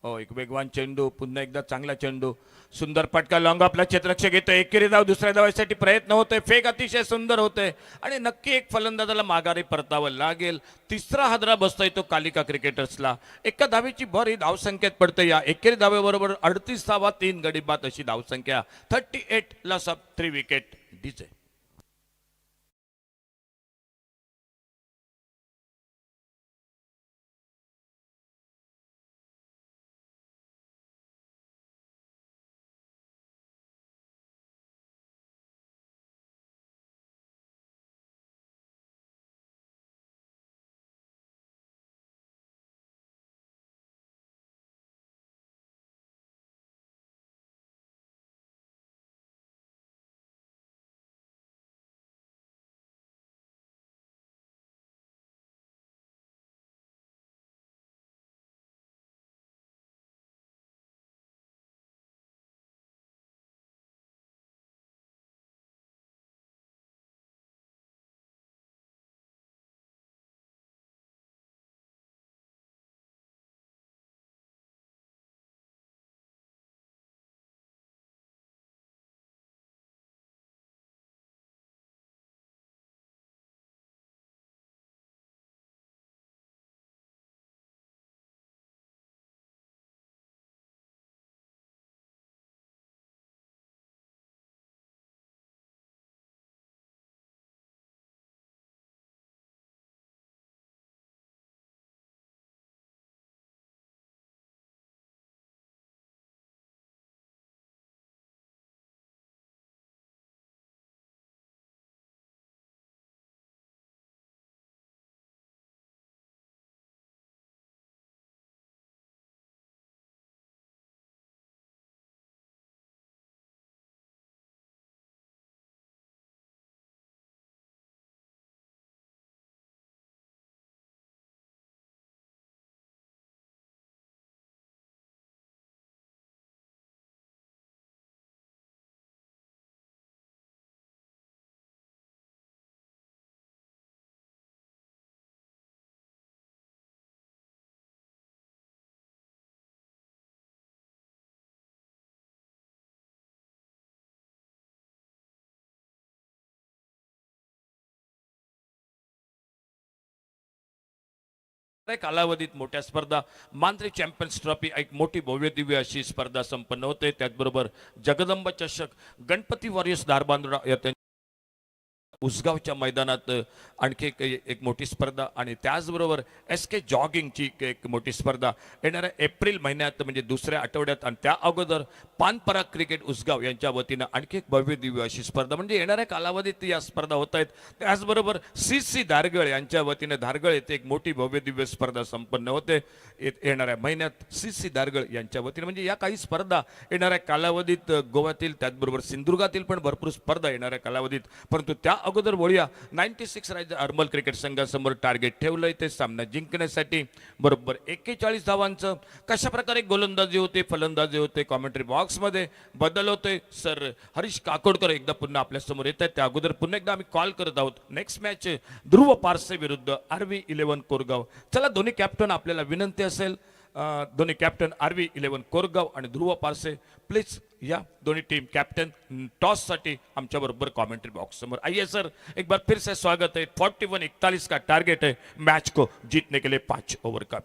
हो, एक वेगवान चेंडू, पुन्हा एकदा चांगला चेंडू, सुंदर फटका, लॉंग आपला क्षेत्ररक्षक येतो, एकेरी धाव दुसऱ्या धावासाठी प्रयत्न होतोय, फेक अतिशय सुंदर होतोय आणि नक्की एक फलंदाजाला माघारी परतावं लागेल. 3रा हादरा बसतोय तो कालिका क्रिकेटर्सला. एका धावेची भर ही धावसंख्येत पडते. या एकेरी धावेबरोबर 38 धावा 3 गडी बाद अशी धावसंख्या. 38 लॉस ऑफ 3 विकेट. डीजे कालावधीत मोठ्या स्पर्धा मांत्रिक चॅम्पियन्स ट्रॉफी एक मोठी भव्य दिव्य अशी स्पर्धा संपन्न होते. त्याचबरोबर जगदंब चषक गणपती वॉरियर्स धारबांधरा या उसगावच्या मैदानात आणखी एक मोठी स्पर्धा आणि त्याचबरोबर SK जॉगिंगची एक मोठी स्पर्धा येणाऱ्या एप्रिल महिन्यात म्हणजे दुसऱ्या आठवड्यात आणि त्या अगोदर पानपराग क्रिकेट उसगाव यांच्या वतीनं आणखी एक भव्य दिव्य अशी स्पर्धा म्हणजे येणाऱ्या कालावधीत या स्पर्धा होत आहेत. त्याचबरोबर CC दारगळ यांच्या वतीनं दारगळ येथे एक मोठी भव्य दिव्य स्पर्धा संपन्न होते येणाऱ्या महिन्यात. CC दारगळ यांच्या वतीनं म्हणजे या काही स्पर्धा येणाऱ्या कालावधीत गोव्यातील त्याचबरोबर सिंधुदुर्गातील पण भरपूर स्पर्धा येणाऱ्या कालावधीत. परंतु त्या अगोदर बोलूया 96 रायझर अर्मल क्रिकेट संघासमोर टार्गेट ठेवलंय ते सामना जिंकण्यासाठी बरोबर 41 धावांचं. कशा प्रकारे गोलंदाजी होते फलंदाजी होते कॉमेंट्री बॉक्समध्ये बदल होते. सर हरीश काकोडकर एकदा पुन्हा आपल्या समोर येत आहेत. त्या अगोदर पुन्हा एकदा आम्ही कॉल करत आहोत. नेक्स्ट मॅच ध्रुव पारसे विरुद्ध RV11 कोरगाव. चला दोन्ही कॅप्टन आपल्याला विनंती असेल दोन्ही कॅप्टन RV11 कोरगाव आणि ध्रुव पारसे प्लीज या दोनों टीम कैप्टन टॉस साठी आमच्या बरोबर कमेंट्री बॉक्स समोर आइए सर. एक बार फिर से स्वागत है. 41-41 का टारगेट है मैच को जीतने के लिए 5 ओवर का.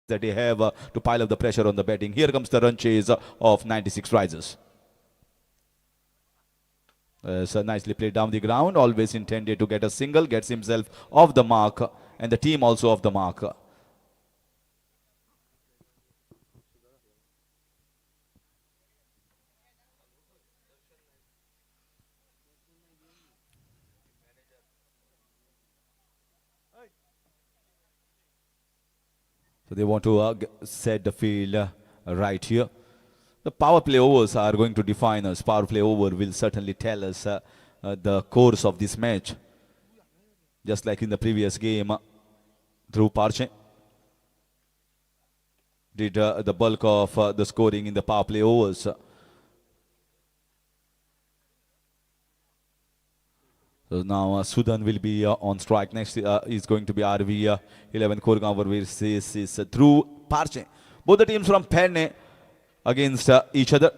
That they have to pile up the pressure on the batting. Here comes the run chase of 96 Risers. So nicely played down the ground, always intended to get a single, gets himself off the mark and the team also off the mark. So they want to set the field right here. The power play overs are going to define us. Power play over will certainly tell us the course of this match. Just like in the previous game, Dhruv Parche did the bulk of the scoring in the power play overs. So now Sudan will be on strike. Next is going to be RV11 Koregaon versus Dhruv Parche. Both the teams from Perne against each other.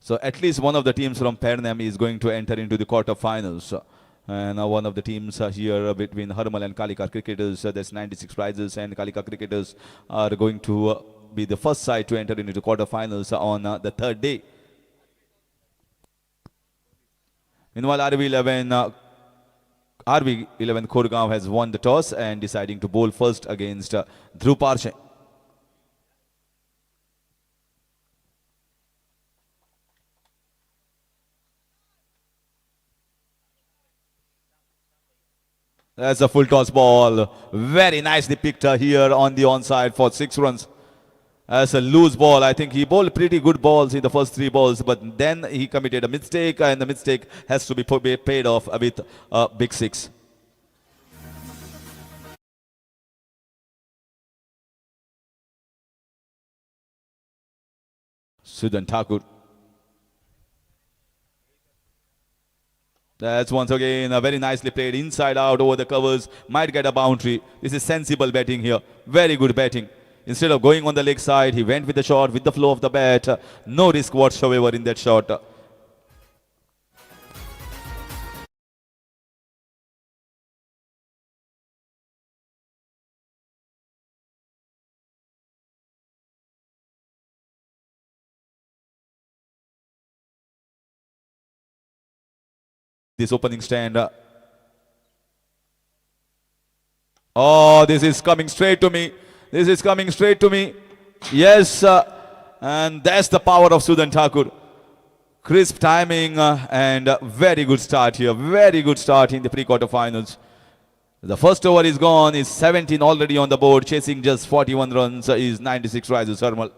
So at least one of the teams from Pernam is going to enter into the quarterfinals. And one of the teams here between Harmal and Kalika cricketers, there's 96 prizes, and Kalika cricketers are going to be the first side to enter into the quarterfinals on the third day. Meanwhile, RV11 Khorgaon has won the toss and deciding to bowl first against Dhruv Parshe. That's a full toss ball. Very nicely picked here on the onside for 6 runs. As a loose ball, I think he bowled pretty good balls in the first 3 balls, but then he committed a mistake, and the mistake has to be paid off with a big 6. Sudan Thakur. That's once again a very nicely played inside out over the covers. Might get a boundary. This is sensible batting here. Very good batting. Instead of going on the leg side, he went with the shot, with the flow of the bat. No risk whatsoever in that shot. This opening stand. Oh, this is coming straight to me. This is coming straight to me. Yes, and that's the power of Sudan Thakur. Crisp timing and very good start here. Very good start in the pre-quarter finals. The first over is gone. Is 17 already on the board. Chasing just 41 runs is 96 rises Harmal.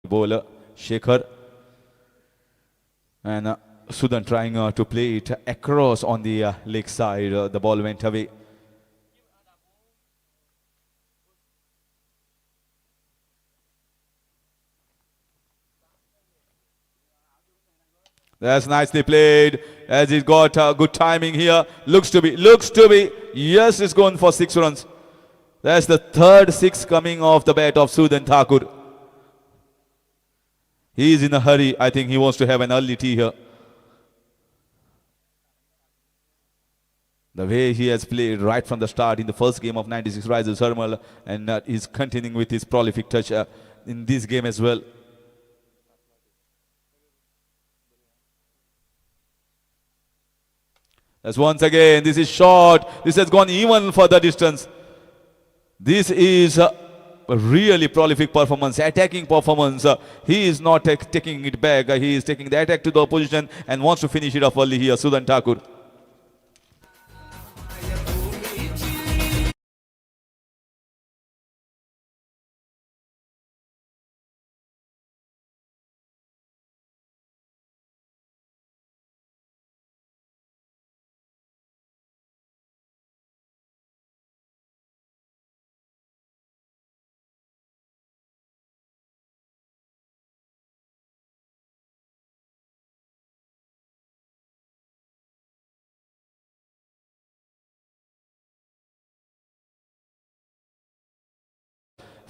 Bowler Shekhar and Sudan trying to play it across on the leg side. The ball went away. That's nicely played as he's got good timing here. Looks to be. Yes, it's going for 6 runs. That's the third 6 coming off the bat of Sudan Thakur. He is in a hurry. I think he wants to have an early tea here. The way he has played right from the start in the first game of 96 Rises Harmal, and is continuing with his prolific touch in this game as well. As once again, this is short. This has gone even further distance. This is a really prolific performance, attacking performance. He is not taking it back. He is taking the attack to the opposition and wants to finish it off early here, Sudan Thakur.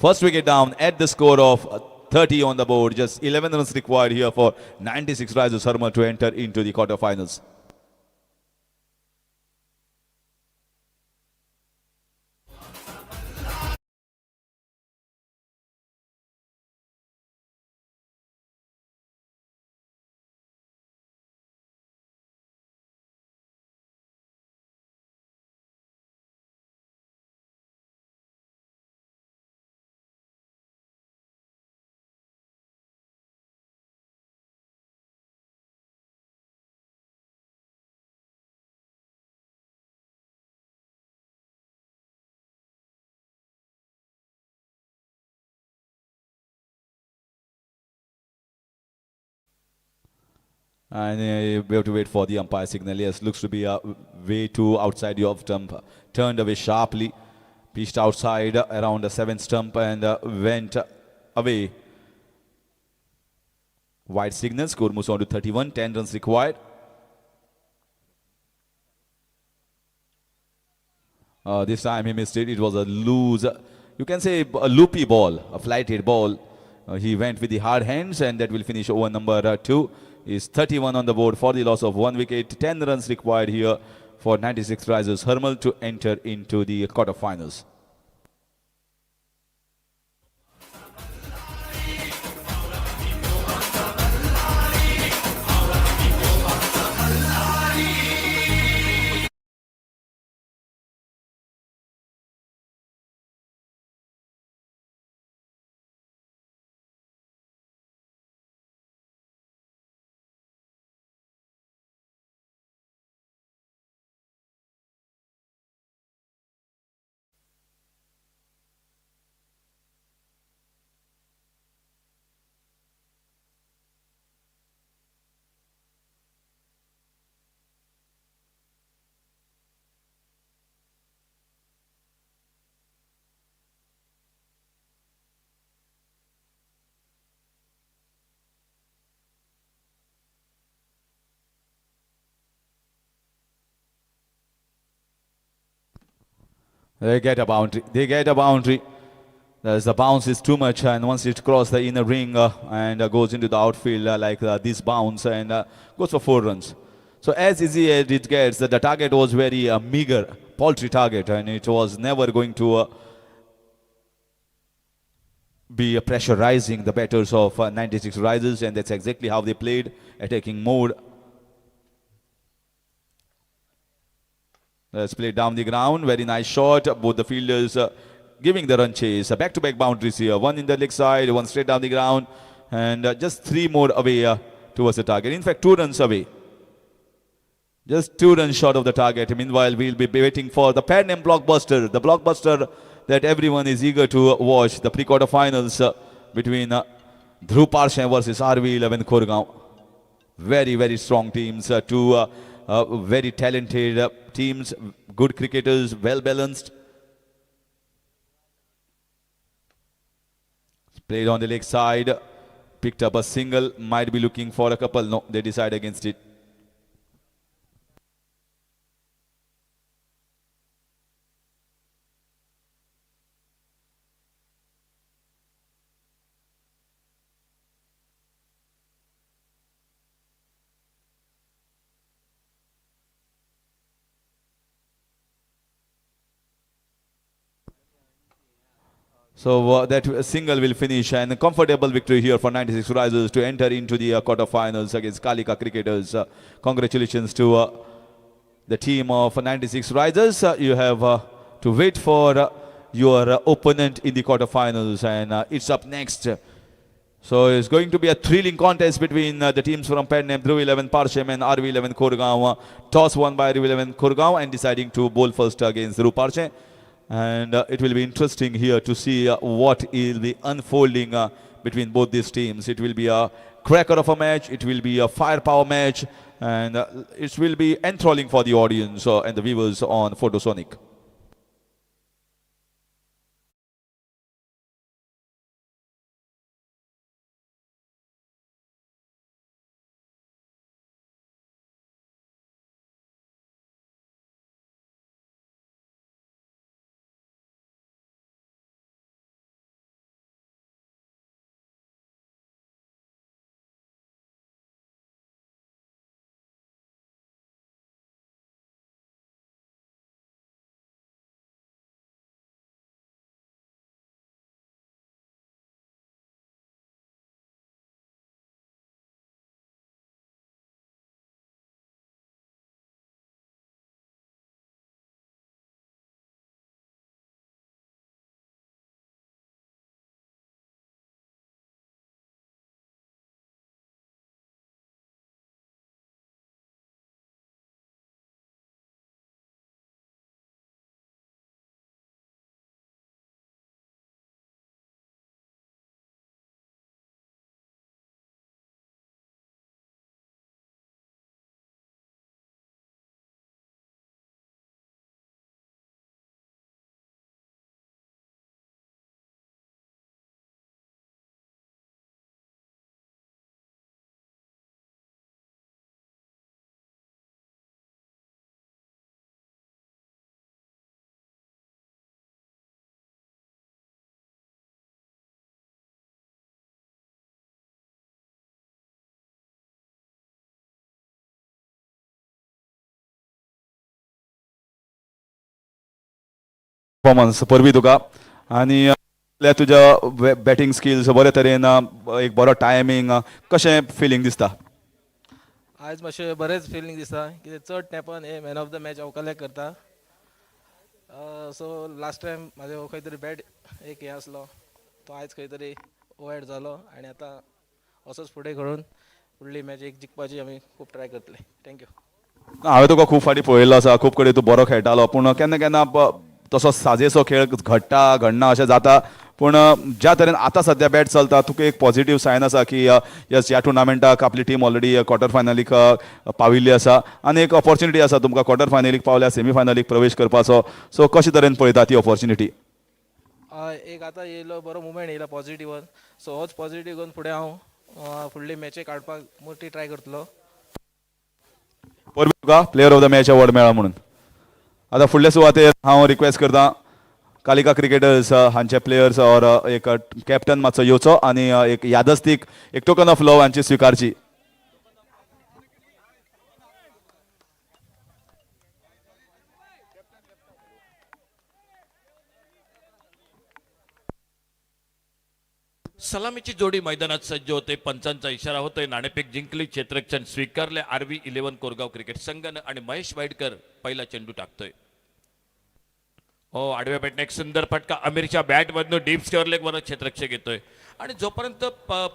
First wicket down at the score of 30 on the board. Just 11 runs required here for 96 Risers Harmal to enter into the quarterfinals. And we have to wait for the umpire signal. Yes, looks to be way too outside the off stump. Turned away sharply, pitched outside around the 7th stump and went away. Wide signal, score moves on to 31, 10 runs required. This time he missed it. It was a loose, you can say a loopy ball, a flighted ball. He went with the hard hands and that will finish over number 2. Is 31 on the board for the loss of 1 wicket. 10 runs required here for 96 Risers Harmal to enter into the quarterfinals. They get a boundary. They get a boundary. The bounce is too much, and once it crosses the inner ring and goes into the outfield like this bounce and goes for 4 runs. So as easy as it gets, the target was very meager, paltry target, and it was never going to be pressurizing the batters of 96 Risers, and that's exactly how they played, attacking mode. Let's play down the ground. Very nice shot. Both the fielders giving the run chase. Back-to-back boundaries here. One in the leg side, one straight down the ground. And just 3 more away towards the target. In fact, 2 runs away. Just 2 runs short of the target. Meanwhile, we'll be waiting for the Pan Am blockbuster. The blockbuster that everyone is eager to watch. The pre-quarterfinals between Dhruv Parshe versus RV11 Koregaon. Very, very strong teams. Two very talented teams, good cricketers, well balanced. Played on the leg side, picked up a single, might be looking for a couple. No, they decide against it. So that single will finish, and a comfortable victory here for 96 Risers to enter into the quarterfinals against Kalika Cricketers. Congratulations to the team of 96 Risers. You have to wait for your opponent in the quarterfinals, and it's up next. So it's going to be a thrilling contest between the teams from Pan Am, Dhruv11 Parshem and RV11 Koregaon. Toss won by RV11 Koregaon and deciding to bowl first against Dhruv Parshem. And it will be interesting here to see what will be unfolding between both these teams. It will be a cracker of a match. It will be a firepower match. And it will be enthralling for the audience and the viewers on Photosonic. Performance परबी तुका आनी तुज्या batting skills बरे तरेन एक बरो timing कशें feeling दिसता? आयज मातशें बरेंच फिलींग दिसता कितें चड तेंपान हे मॅन ऑफ द मॅच हांव कलेक्ट करता. सो लास्ट टायम म्हाजो खंय तरी बॅड एक हे आसलो तो आयज खंय तरी ओएड जालो आनी आतां असोच फुडें घडोवन फुडली मॅच एक जिखपाची आमी खूब ट्राय करतले. थँक्यू. हांवें तुका खूब फाटी पळयल्लो आसा, खूब कडेन तूं बरो खेळटालो, पूण केन्ना केन्ना तसो साजेसो खेळ घडना अशें जाता. पूण ज्या तरेन आतां सद्या बॅट चलता तुका एक पॉझिटिव्ह सायन आसा की यस ह्या टुर्नामेंटाक आपली टीम ऑलरेडी क्वॉर्टर फायनलीक पाविल्ली आसा आनी एक ऑपॉर्च्युनिटी आसा तुमकां क्वॉर्टर फायनलीक पावल्या सेमी फायनलीक प्रवेश करपाचो. सो कशे तरेन पळयता ती ऑपॉर्च्युनिटी? एक आतां येयलो बरो मुवमेंट येयला पॉझिटिव्ह, सो होच पॉझिटिव्ह घेवन फुडें हांव फुडली मॅची काडपाक मोठी ट्राय करतलो. परबी तुका player of the match award मेळ्ळा म्हणून. आतां फुडले सुवातेर हांव रिक्वेस्ट करता कालिका क्रिकेटर्स हांचे प्लेयर्स ऑर एक कॅप्टन मातसो येवचो आनी एक यादस्तीक एक टोकन ऑफ लव हांची स्विकारची. सलामीची जोडी मैदानात सज्ज होते. पंचांचा इशारा होतोय. नाणेफेक जिंकली, क्षेत्ररक्षण स्वीकारले. RV11 कोरगाव क्रिकेट संघानं आणि महेश वाईडकर पहिला चेंडू टाकतोय. हो, आडव्या बॅटने एक सुंदर फटका अमीरच्या बॅट मधून डीप स्क्वेअर लेग वर क्षेत्ररक्षक येतोय आणि जोपर्यंत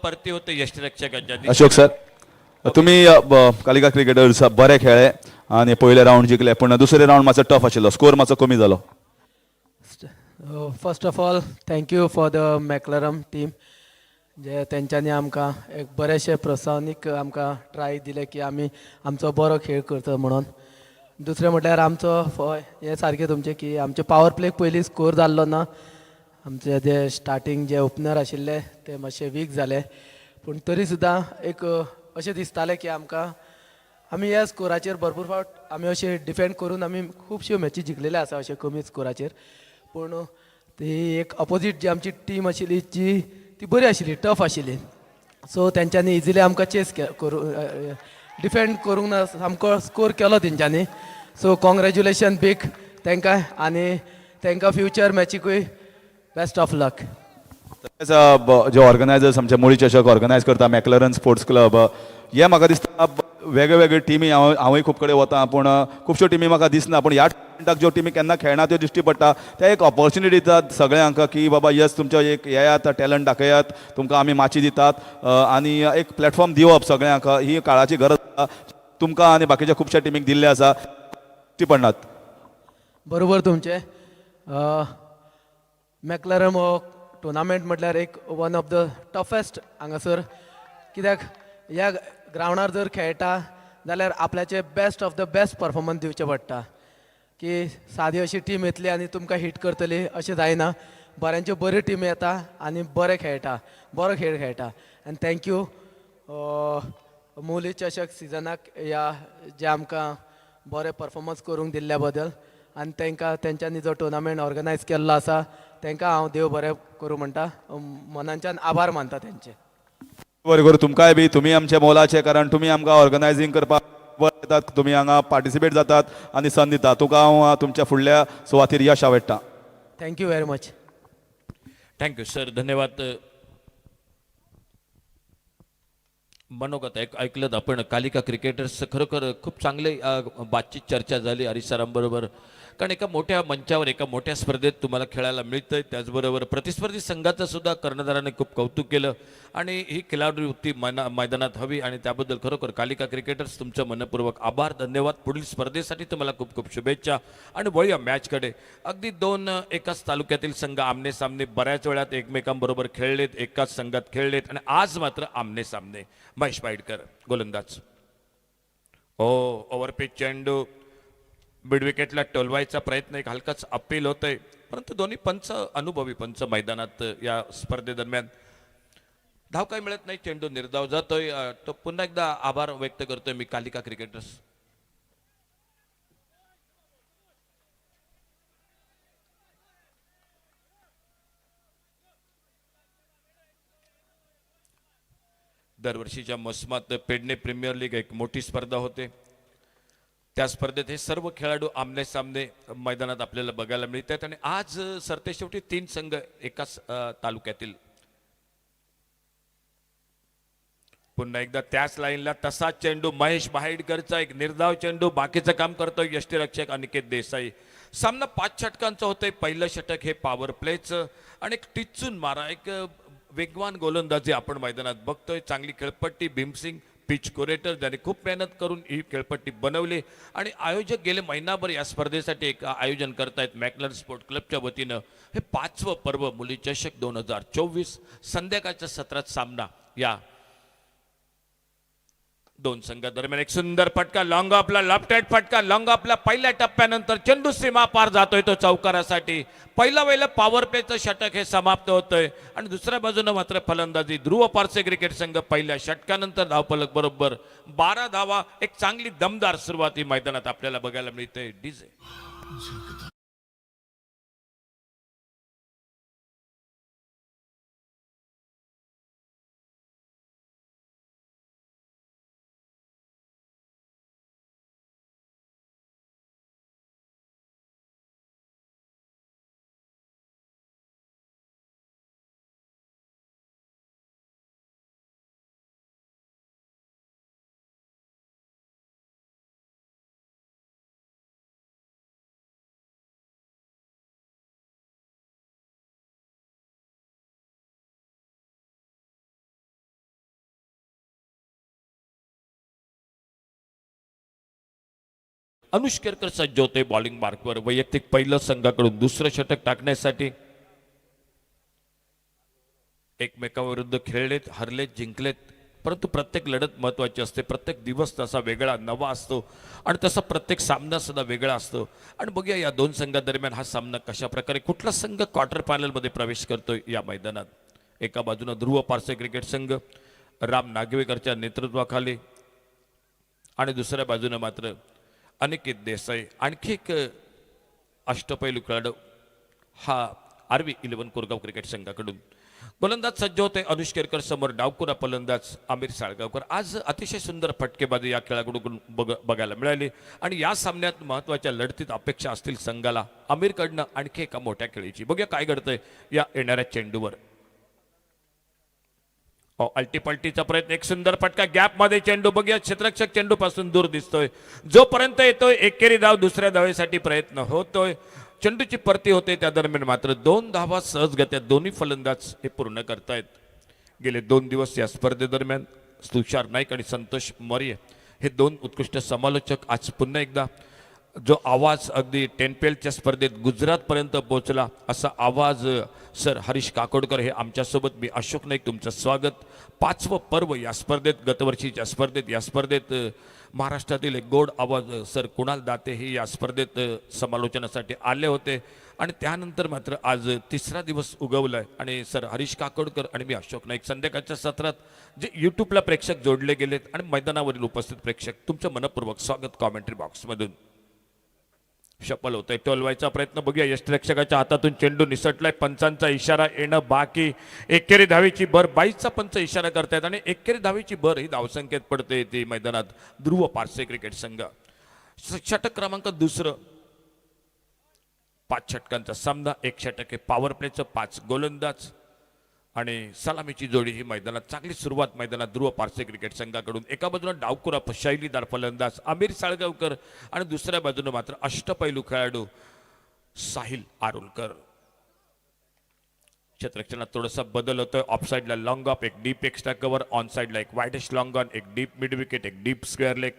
परती होते यष्टीरक्षकांच्या अशोक सर, तुम्ही कालिका क्रिकेटर्स बरे खेळ्ळे आणि पयले राऊंड जिंकले, पण दुसरे राऊंड मातसो टफ आशिल्लो, स्कोर मातसो कमी जालो. First of all thank you for the मॅक्लरम टीम जे तेंच्यांनी आमकां एक बरेशे प्रोत्साहनीक आमकां ट्राय दिले की आमी आमचो बरो खेळ करता म्हणून. दुसरें म्हटल्यार आमचो हे सारकें तुमचें की आमचे पावर प्लेक पयलीं स्कोर जाल्लो ना. आमचे जे स्टार्टींग जे ओपनर आशिल्ले ते मातशे वीक जाले, पूण तरी सुद्दां एक अशें दिसतालें की आमी ह्या स्कोराचेर भरपूर फावट आमी अशें डिफेंड करून आमी खुबश्यो मॅची जिखलेले आसा अशें कमी स्कोराचेर. पूण ती एक अपोजीट जी आमची टीम आशिल्ली ती बरी आशिल्ली, टफ आशिल्ली. सो तेंच्यांनी इजिली आमकां चेस करूं डिफेंड करूंक ना, सामको स्कोर केलो तेंच्यांनी. सो कॉंग्रॅच्युलेशन बीग तांकां आनी तांकां फ्युचर मॅचीकूय बेस्ट ऑफ लक. जे ऑर्गनायझर्स आमचे मुळी चषक ऑर्गनायज करता मॅक्लरन स्पोर्ट्स क्लब, हे म्हाका दिसता वेगळे वेगळे टिमी हांवूय खूब कडेन वता, पूण खुबश्यो टिमी म्हाका दिसना, पूण ह्या टुर्नामेंटाक ज्यो टिमी केन्ना खेळना त्यो दिश्टी पडटा. ते एक ऑपॉर्च्युनिटी दितात सगळ्यांक की बाबा यस तुमचो एक येयात टॅलंट दाखयात, तुमकां आमी माची दितात आनी एक प्लॅटफॉर्म दिवप सगळ्यांक, ही काळाची गरज आसा. तुमकां आनी बाकीच्या खुबश्या टिमीक दिल्ले आसा, दिश्टी पडनात. बरोबर तुमचे. मॅक्लरम हो टुर्नामेंट म्हटल्यार एक वन ऑफ द टफेस्ट हांगासर, कित्याक ह्या ग्रावंडार जर खेळटा जाल्यार आपल्याचे best of the best performance दिवचे पडटा. की सादी अशी टीम येतली आनी तुमकां हिट करतली अशें जायना. बऱ्यांच्यो बऱ्यो टीम येता आनी बरे खेळटा, बरो खेळ खेळटा. आनी थँक्यू मुली चषक सिजनाक ह्या जे आमकां बरे परफॉर्मन्स करूंक दिल्ल्या बद्दल आनी तेंच्यांनी जो टुर्नामेंट ऑर्गनायज केल्लो आसा तांकां हांव देव बरें करूं म्हणटा, मनांच्यान आभार मानता तेंचे. बरें करूं तुमकांय बी, तुमी आमचे मोलाचे, कारण तुमी आमकां ऑर्गनायझींग करपाक येतात, तुमी हांगा पार्टिसिपेट जातात आनी सन दितात. तुका हांव तुमच्या फुडल्या सुवातेर यश आवडटा. Thank you very much. Thank you sir, धन्यवाद. मनोगत ऐकलं आपण. कालिका क्रिकेटर्स खरोखर खूप चांगले बातचीत चर्चा झाली हरीसरांबरोबर, कारण एका मोठ्या मंचावर एका मोठ्या स्पर्धेत तुम्हाला खेळायला मिळतंय. त्याचबरोबर प्रतिस्पर्धी संघाचं सुद्धा कर्णधाराने खूप कौतुक केलं आणि ही खिलाडू वृत्ती मैदानात हवी आणि त्याबद्दल खरोखर कालिका क्रिकेटर्स तुमचं मनपूर्वक आभार, धन्यवाद. पुढील स्पर्धेसाठी तुम्हाला खूप खूप शुभेच्छा आणि वळूया मॅचकडे. अगदी दोन एकाच तालुक्यातील संघ आमने सामने बऱ्याच वेळात एकमेकांबरोबर खेळलेत, एकाच संघात खेळलेत आणि आज मात्र आमने सामने. महेश वाईडकर गोलंदाज. हो, ओव्हरपिच चेंडू मिड विकेटला टोलवायचा प्रयत्न, एक हलकाच अपील होतंय, परंतु दोन्ही पंच अनुभवी पंच मैदानात या स्पर्धेदरम्यान. धाव काही मिळत नाही, चेंडू निर्धाव जातोय. तो पुन्हा एकदा आभार व्यक्त करतोय मी कालिका क्रिकेटर्स. दरवर्षीच्या मोसमात पेडणे प्रीमियर लीग एक मोठी स्पर्धा होते. त्या स्पर्धेत हे सर्व खेळाडू आमने सामने मैदानात आपल्याला बघायला मिळतात आणि आज सरतेशेवटी 3 संघ एकाच तालुक्यातील. पुन्हा एकदा त्याच लाईनला तसाच चेंडू महेश बाहेडकरचा एक निर्धाव चेंडू, बाकीचं काम करतोय यष्टीरक्षक अनिकेत देसाई. सामना 5 षटकांचा होतोय. पहिलं षटक हे पॉवर प्लेचं आणि एक टिचून मारा, एक वेगवान गोलंदाजी आपण मैदानात बघतोय. चांगली खेळपट्टी भीमसिंग पिच कोरेटर ज्याने खूप मेहनत करून ही खेळपट्टी बनवली आणि आयोजक गेले महिनाभर या स्पर्धेसाठी एक आयोजन करतायत मॅकलर स्पोर्ट क्लबच्या वतीनं. हे 5वं पर्व मुली चषक 2024 संध्याकाळच्या सत्रात सामना या 2 संघादरम्यान. एक सुंदर फटका लॉंग ऑफला, लेफ्ट हँड फटका लॉंग ऑफला. पहिल्या टप्प्यानंतर चेंडू सीमा पार जातोय तो चौकारासाठी. पहिलं पॉवर प्लेचं षटक हे समाप्त होतंय आणि दुसऱ्या बाजूनं मात्र फलंदाजी ध्रुव पारसे क्रिकेट संघ पहिल्या षटकानंतर धावफलक बरोबर 12 धावा. एक चांगली दमदार सुरुवाती मैदानात आपल्याला बघायला मिळते. डीजे अनुष्केरकर सज्ज होते बॉलिंग मार्कवर. वैयक्तिक पहिलं संघाकडून दुसरं षटक टाकण्यासाठी. एकमेकांविरुद्ध खेळलेत, हरलेत, जिंकलेत, परंतु प्रत्येक लढत महत्त्वाची असते. प्रत्येक दिवस तसा वेगळा नवा असतो आणि तसा प्रत्येक सामना सुद्धा वेगळा असतो. आणि बघूया या 2 संघादरम्यान हा सामना कशा प्रकारे, कुठला संघ क्वार्टर फायनलमध्ये प्रवेश करतोय या मैदानात. एका बाजूनं ध्रुव पारसे क्रिकेट संघ राम नागवेकरच्या नेतृत्वाखाली आणि दुसऱ्या बाजूनं मात्र अनिकेत देसाई, आणखी एक अष्टपैलू खेळाडू हा RV 11 कोरगाव क्रिकेट संघाकडून. गोलंदाज सज्ज होते अनुष्केरकर, समोर डावकुरा फलंदाज आमिर साळगावकर. आज अतिशय सुंदर फटकेबाजी या खेळाकडून बघायला मिळाली आणि या सामन्यात महत्त्वाच्या लढतीत अपेक्षा असतील संघाला आमिरकडनं आणखी एका मोठ्या खेळीची. बघूया काय घडतंय या येणाऱ्या चेंडूवर. अल्टीपल्टीचा प्रयत्न, एक सुंदर फटका गॅप मध्ये चेंडू. बघूया क्षेत्ररक्षक चेंडू पासून दूर दिसतोय. जोपर्यंत येतोय एकेरी धाव दुसऱ्या धावेसाठी प्रयत्न होतोय. चेंडूची परती होते त्या दरम्यान मात्र 2 धावा सहजगत्या दोन्ही फलंदाज हे पूर्ण करतायत. गेले 2 दिवस या स्पर्धेदरम्यान तुषार नाईक आणि संतोष मर्ये हे 2 उत्कृष्ट समालोचक. आज पुन्हा एकदा जो आवाज अगदी टेनपेलच्या स्पर्धेत गुजरातपर्यंत पोहोचला असा आवाज सर हरीश काकोडकर हे आमच्यासोबत. मी अशोक नाईक तुमचं स्वागत. 5वं पर्व या स्पर्धेत, गतवर्षीच्या स्पर्धेत या स्पर्धेत महाराष्ट्रातील एक गोड आवाज सर कुणाल दाते हे या स्पर्धेत समालोचनासाठी आले होते आणि त्यानंतर मात्र आज 3रा दिवस उगवलाय आणि सर हरीश काकोडकर आणि मी अशोक नाईक संध्याकाळच्या सत्रात जे यूट्यूबला प्रेक्षक जोडले गेलेत आणि मैदानावरील उपस्थित प्रेक्षक तुमचं मनपूर्वक स्वागत. कॉमेंट्री बॉक्समधून शपल होतंय. टोलवायचा प्रयत्न. बघूया यष्टीरक्षकाच्या हातातून चेंडू निसटलाय. पंचांचा इशारा येणं बाकी. एकेरी धावेची भर 22चा पंच इशारा करतायत आणि एकेरी धावेची भर ही धावसंख्येत पडते ती मैदानात ध्रुव पारसे क्रिकेट संघ. षटक क्रमांक 2. 5 षटकांचा सामना. 1 षटक हे पॉवर प्लेचं, 5 गोलंदाज आणि सलामीची जोडी ही मैदानात. चांगली सुरुवात मैदानात ध्रुव पारसे क्रिकेट संघाकडून. एका बाजूला डावकुरा शैलीदार फलंदाज आमिर साळगावकर आणि दुसऱ्या बाजूने मात्र अष्टपैलू खेळाडू साहिल आरुलकर. क्षेत्ररक्षणात थोडासा बदल होतोय. ऑफ साईडला लॉंग ऑफ, एक डीप एक्स्ट्रा कव्हर. ऑन साईडला एक वाईडेस्ट लॉंग ऑन, एक डीप मिड विकेट, एक डीप स्क्वेअर लेग.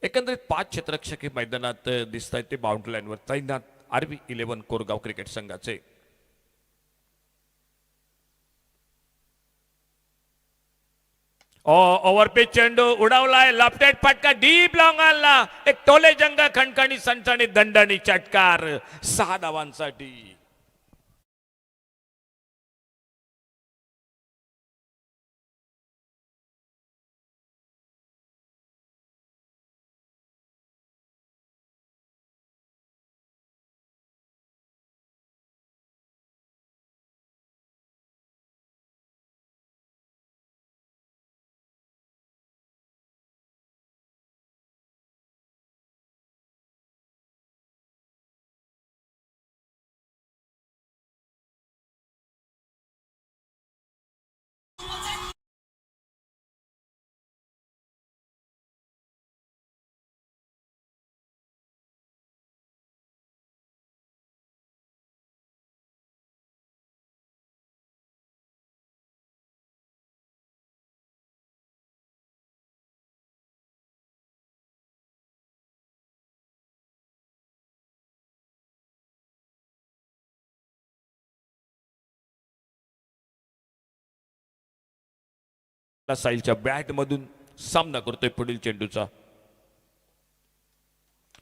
एकंदरीत 5 क्षेत्ररक्षक हे मैदानात दिसत आहेत. ते बाउंड्री लाईनवर तैनात RV 11 कोरगाव क्रिकेट संघाचे. ओव्हरपिच चेंडू उडवलाय. लेफ्ट हँड फटका डीप लॉंग आणला. एक टोले जंग खणखणी सणसणी दंडणी चटकार 6 धावांसाठी. साहिलच्या बॅट मधून सामना करतोय पुढील चेंडूचा.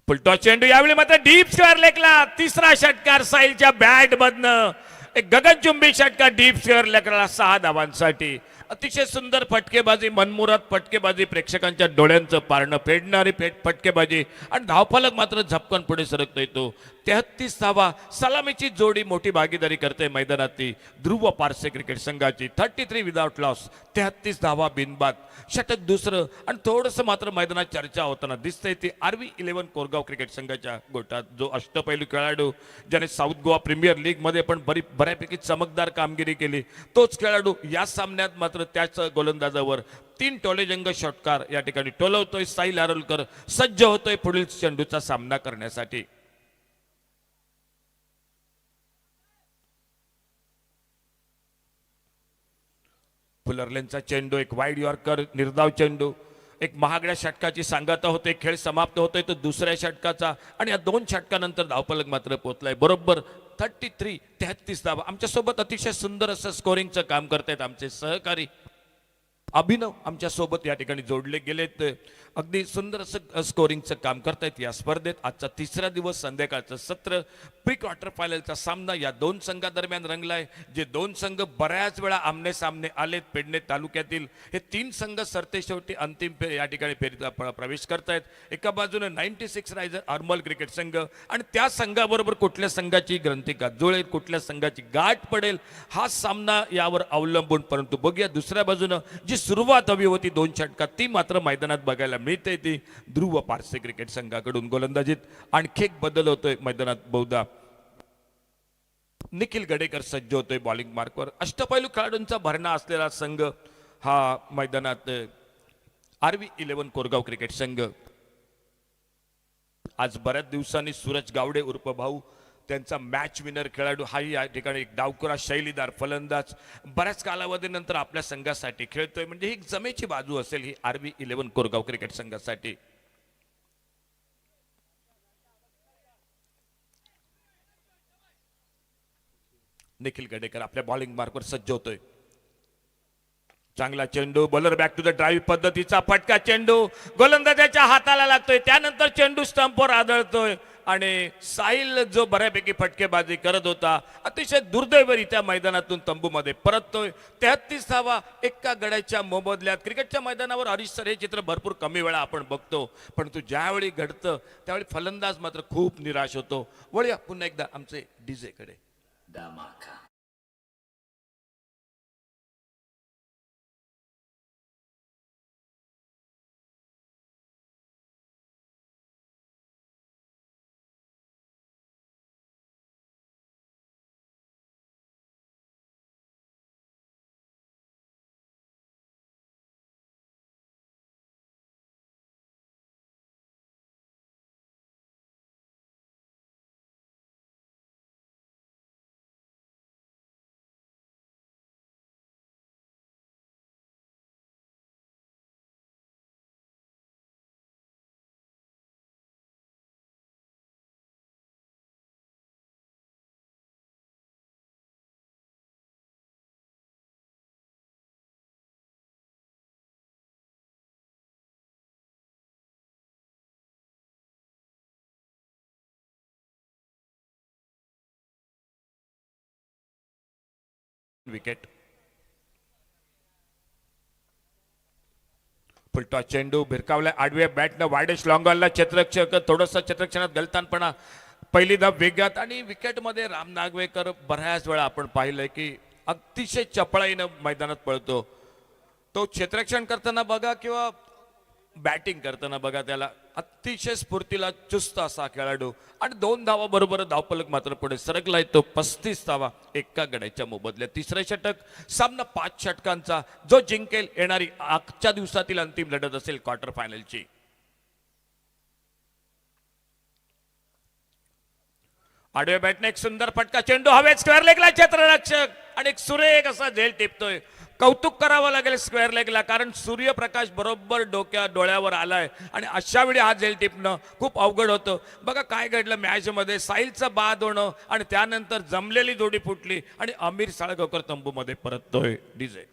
पुलटॉ चेंडू यावेळी मात्र डीप स्क्वेअर लेगला तिसरा षटकार साहिलच्या बॅट मधनं. एक गगनचुंबी षटकार डीप स्क्वेअर लेगला 6 धावांसाठी. अतिशय सुंदर फटकेबाजी, मनमुराद फटकेबाजी, प्रेक्षकांच्या डोळ्यांचं पारणं फेडणारी फटकेबाजी आणि धावफलक मात्र झपकन पुढे सरकतोय तो. 33 धावा सलामीची जोडी मोठी भागीदारी करते मैदानातली ध्रुव पारसे क्रिकेट संघाची. 33 विदाउट लॉस, 33 धावा बिनबाद, षटक दुसरं आणि थोडंसं मात्र मैदानात चर्चा होताना दिसतंय ती RV11 कोरगाव क्रिकेट संघाच्या गोटात जो अष्टपैलू खेळाडू ज्याने साऊथ गोवा प्रीमियर लीग मध्ये पण बऱ्यापैकी चमकदार कामगिरी केली तोच खेळाडू या सामन्यात मात्र त्याच गोलंदाजावर 3 टोलेजंग षटकार या ठिकाणी टोलवतोय. साहिल आरोलकर सज्ज होतोय पुढील चेंडूचा सामना करण्यासाठी. फुलरलेनचा चेंडू एक वाईड यॉर्कर निर्धाव चेंडू. एक महागड्या षटकाची सांगता होते. खेळ समाप्त होतोय तो दुसऱ्या षटकाचा आणि या 2 षटकानंतर धावफलक मात्र पोहोचलाय बरोबर 33 धावा. आमच्यासोबत अतिशय सुंदर असं स्कोरिंगचं काम करतायत आमचे सहकारी अभिनव आमच्या सोबत या ठिकाणी जोडले गेलेत. अगदी सुंदर असं स्कोरिंगचं काम करतायत या स्पर्धेत. आजचा तिसरा दिवस, संध्याकाळचं सत्र, प्री क्वार्टर फायनलचा सामना या 2 संघादरम्यान रंगलाय. जे 2 संघ बऱ्याच वेळा आमने सामने आलेत पेडणे तालुक्यातील हे 3 संघ सरते शेवटी अंतिम या ठिकाणी फेरीत प्रवेश करतायत. एका बाजूने 96 रायझर आर्मल क्रिकेट संघ आणि त्या संघाबरोबर कुठल्या संघाची ग्रंथिका जुळेल, कुठल्या संघाची गाठ पडेल हा सामना यावर अवलंबून. परंतु बघूया दुसऱ्या बाजूनं जी सुरुवात हवी होती 2 षटकात ती मात्र मैदानात बघायला मिळते. ती ध्रुव पारसे क्रिकेट संघाकडून गोलंदाजीत आणखी एक बदल होतोय मैदानात. बहुधा निखिल गडेकर सज्ज होतोय बॉलिंग मार्कवर. अष्टपैलू खेळाडूंचा भरणा असलेला संघ हा मैदानात RV11 कोरगाव क्रिकेट संघ. आज बऱ्याच दिवसांनी सूरज गावडे उर्फ भाऊ त्यांचा मॅच विनर खेळाडू हाही या ठिकाणी एक डावखुरा शैलीदार फलंदाज बऱ्याच कालावधीनंतर आपल्या संघासाठी खेळतोय. म्हणजे ही जमेची बाजू असेल ही RV11 कोरगाव क्रिकेट संघासाठी. निखिल गडेकर आपल्या बॉलिंग मार्कवर सज्ज होतोय. चांगला चेंडू, bowler back to the drive पद्धतीचा फटका चेंडू गोलंदाजाच्या हाताला लागतोय. त्यानंतर चेंडू स्टंपवर आदळतोय आणि साहिल जो बऱ्यापैकी फटकेबाजी करत होता अतिशय दुर्दैवरित्या मैदानातून तंबूमध्ये परततोय. 33 धावा एका गड्याच्या मोबदल्यात. क्रिकेटच्या मैदानावर हरीश सर हे चित्र भरपूर कमी वेळा आपण बघतो, परंतु ज्यावेळी घडतं त्यावेळी फलंदाज मात्र खूप निराश होतो. वळूया पुन्हा एकदा आमचे डीजे कडे. विकेट. फुलटॉस चेंडू भिरकावलाय आडव्या बॅटनं वायडेस्ट लॉंगॉनला. क्षेत्ररक्षक थोडंसं क्षेत्ररक्षणात गलतानपणा पहिली धाव वेगात आणि विकेटमध्ये राम नागवेकर बऱ्याच वेळा आपण पाहिलंय की अतिशय चपळाईनं मैदानात पळतो. तो क्षेत्ररक्षण करताना बघा किंवा बॅटिंग करताना बघा त्याला अतिशय स्फूर्तीला चुस्त असा खेळाडू आणि 2 धावा बरोबर धावफलक मात्र पुढे सरकलाय तो 35 धावा एका गड्याच्या मोबदल्यात. तिसरे षटक सामना 5 षटकांचा जो जिंकेल येणारी आजच्या दिवसातील अंतिम लढत असेल क्वार्टर फायनलची. आडव्या बॅटने एक सुंदर फटका चेंडू हवेत स्क्वेअर लेगला क्षेत्ररक्षक आणि एक सुरेख असा झेल टिपतोय. कौतुक करावं लागेल स्क्वेअर लेगला कारण सूर्यप्रकाश बरोबर डोळ्यावर आलाय आणि अशा वेळी हा झेल टिपणं खूप अवघड होतं. बघा काय घडलं मॅच मध्ये, साहिलचं बाद होणं आणि त्यानंतर जमलेली जोडी फुटली आणि आमिर साळगावकर तंबूमध्ये परततोय. डीजे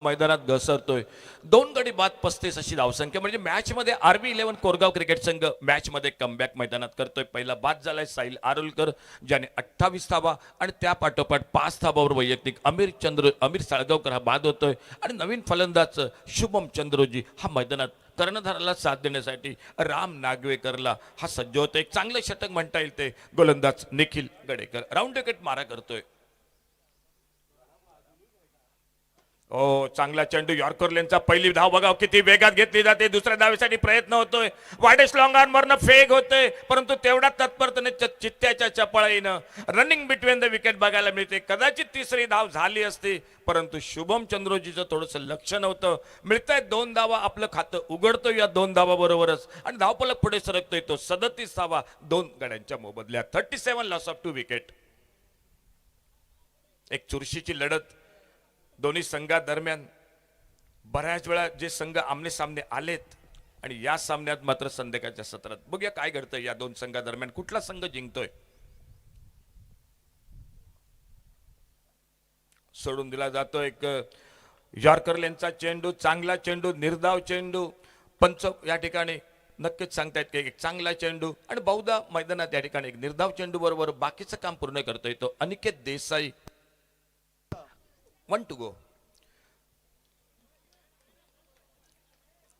मैदानात घसरतोय. 2 गडी बाद 35 अशी धावसंख्या, म्हणजे मॅचमध्ये RB11 कोरगाव क्रिकेट संघ मॅचमध्ये कमबॅक मैदानात करतोय. पहिला बाद झालाय साहिल आरोलकर ज्याने 28 धावा आणि त्या पाठोपाठ 5 धावावर वैयक्तिक अमीर साळगावकर हा बाद होतोय. आणि नवीन फलंदाज शुभम चंद्रोजी हा मैदानात कर्णधाराला साथ देण्यासाठी राम नागवेकरला हा सज्ज होतोय. एक चांगलं षटक म्हणता येईल ते गोलंदाज निखिल गडेकर राऊंड विकेट मारा करतोय. हो, चांगला चेंडू यॉर्कर लेनचा. पहिली धाव बघा किती वेगात घेतली जाते. दुसऱ्या धावेसाठी प्रयत्न होतोय. वाडेस लॉंग ऑनवरनं फेक होतोय, परंतु तेवढा तत्परतेने चित्त्याच्या चपळाईनं रनिंग बिटवीन द विकेट बघायला मिळते. कदाचित तिसरी धाव झाली असती, परंतु शुभम चंद्रोजीचं थोडंसं लक्ष नव्हतं. मिळतंय 2 धावा, आपलं खातं उघडतोय या 2 धावा बरोबरच आणि धावफलक पुढे सरकतोय तो 37 धावा 2 गड्यांच्या मोबदल्यात. 37 लॉस ऑफ 2 विकेट. एक चुरशीची लढत दोन्ही संघादरम्यान. बऱ्याच वेळा जे संघ आमने सामने आलेत आणि या सामन्यात मात्र संध्याकाळच्या सत्रात बघूया काय घडतंय या 2 संघादरम्यान, कुठला संघ जिंकतोय. सोडून दिला जातो एक यॉर्कर लेनचा चेंडू. चांगला चेंडू, निर्धाव चेंडू. पंच या ठिकाणी नक्कीच सांगतायत की एक चांगला चेंडू आणि बहुधा मैदानात या ठिकाणी एक निर्धाव चेंडू बरोबर बाकीचं काम पूर्ण करतोय तो अनिकेत देसाई. 1 to go.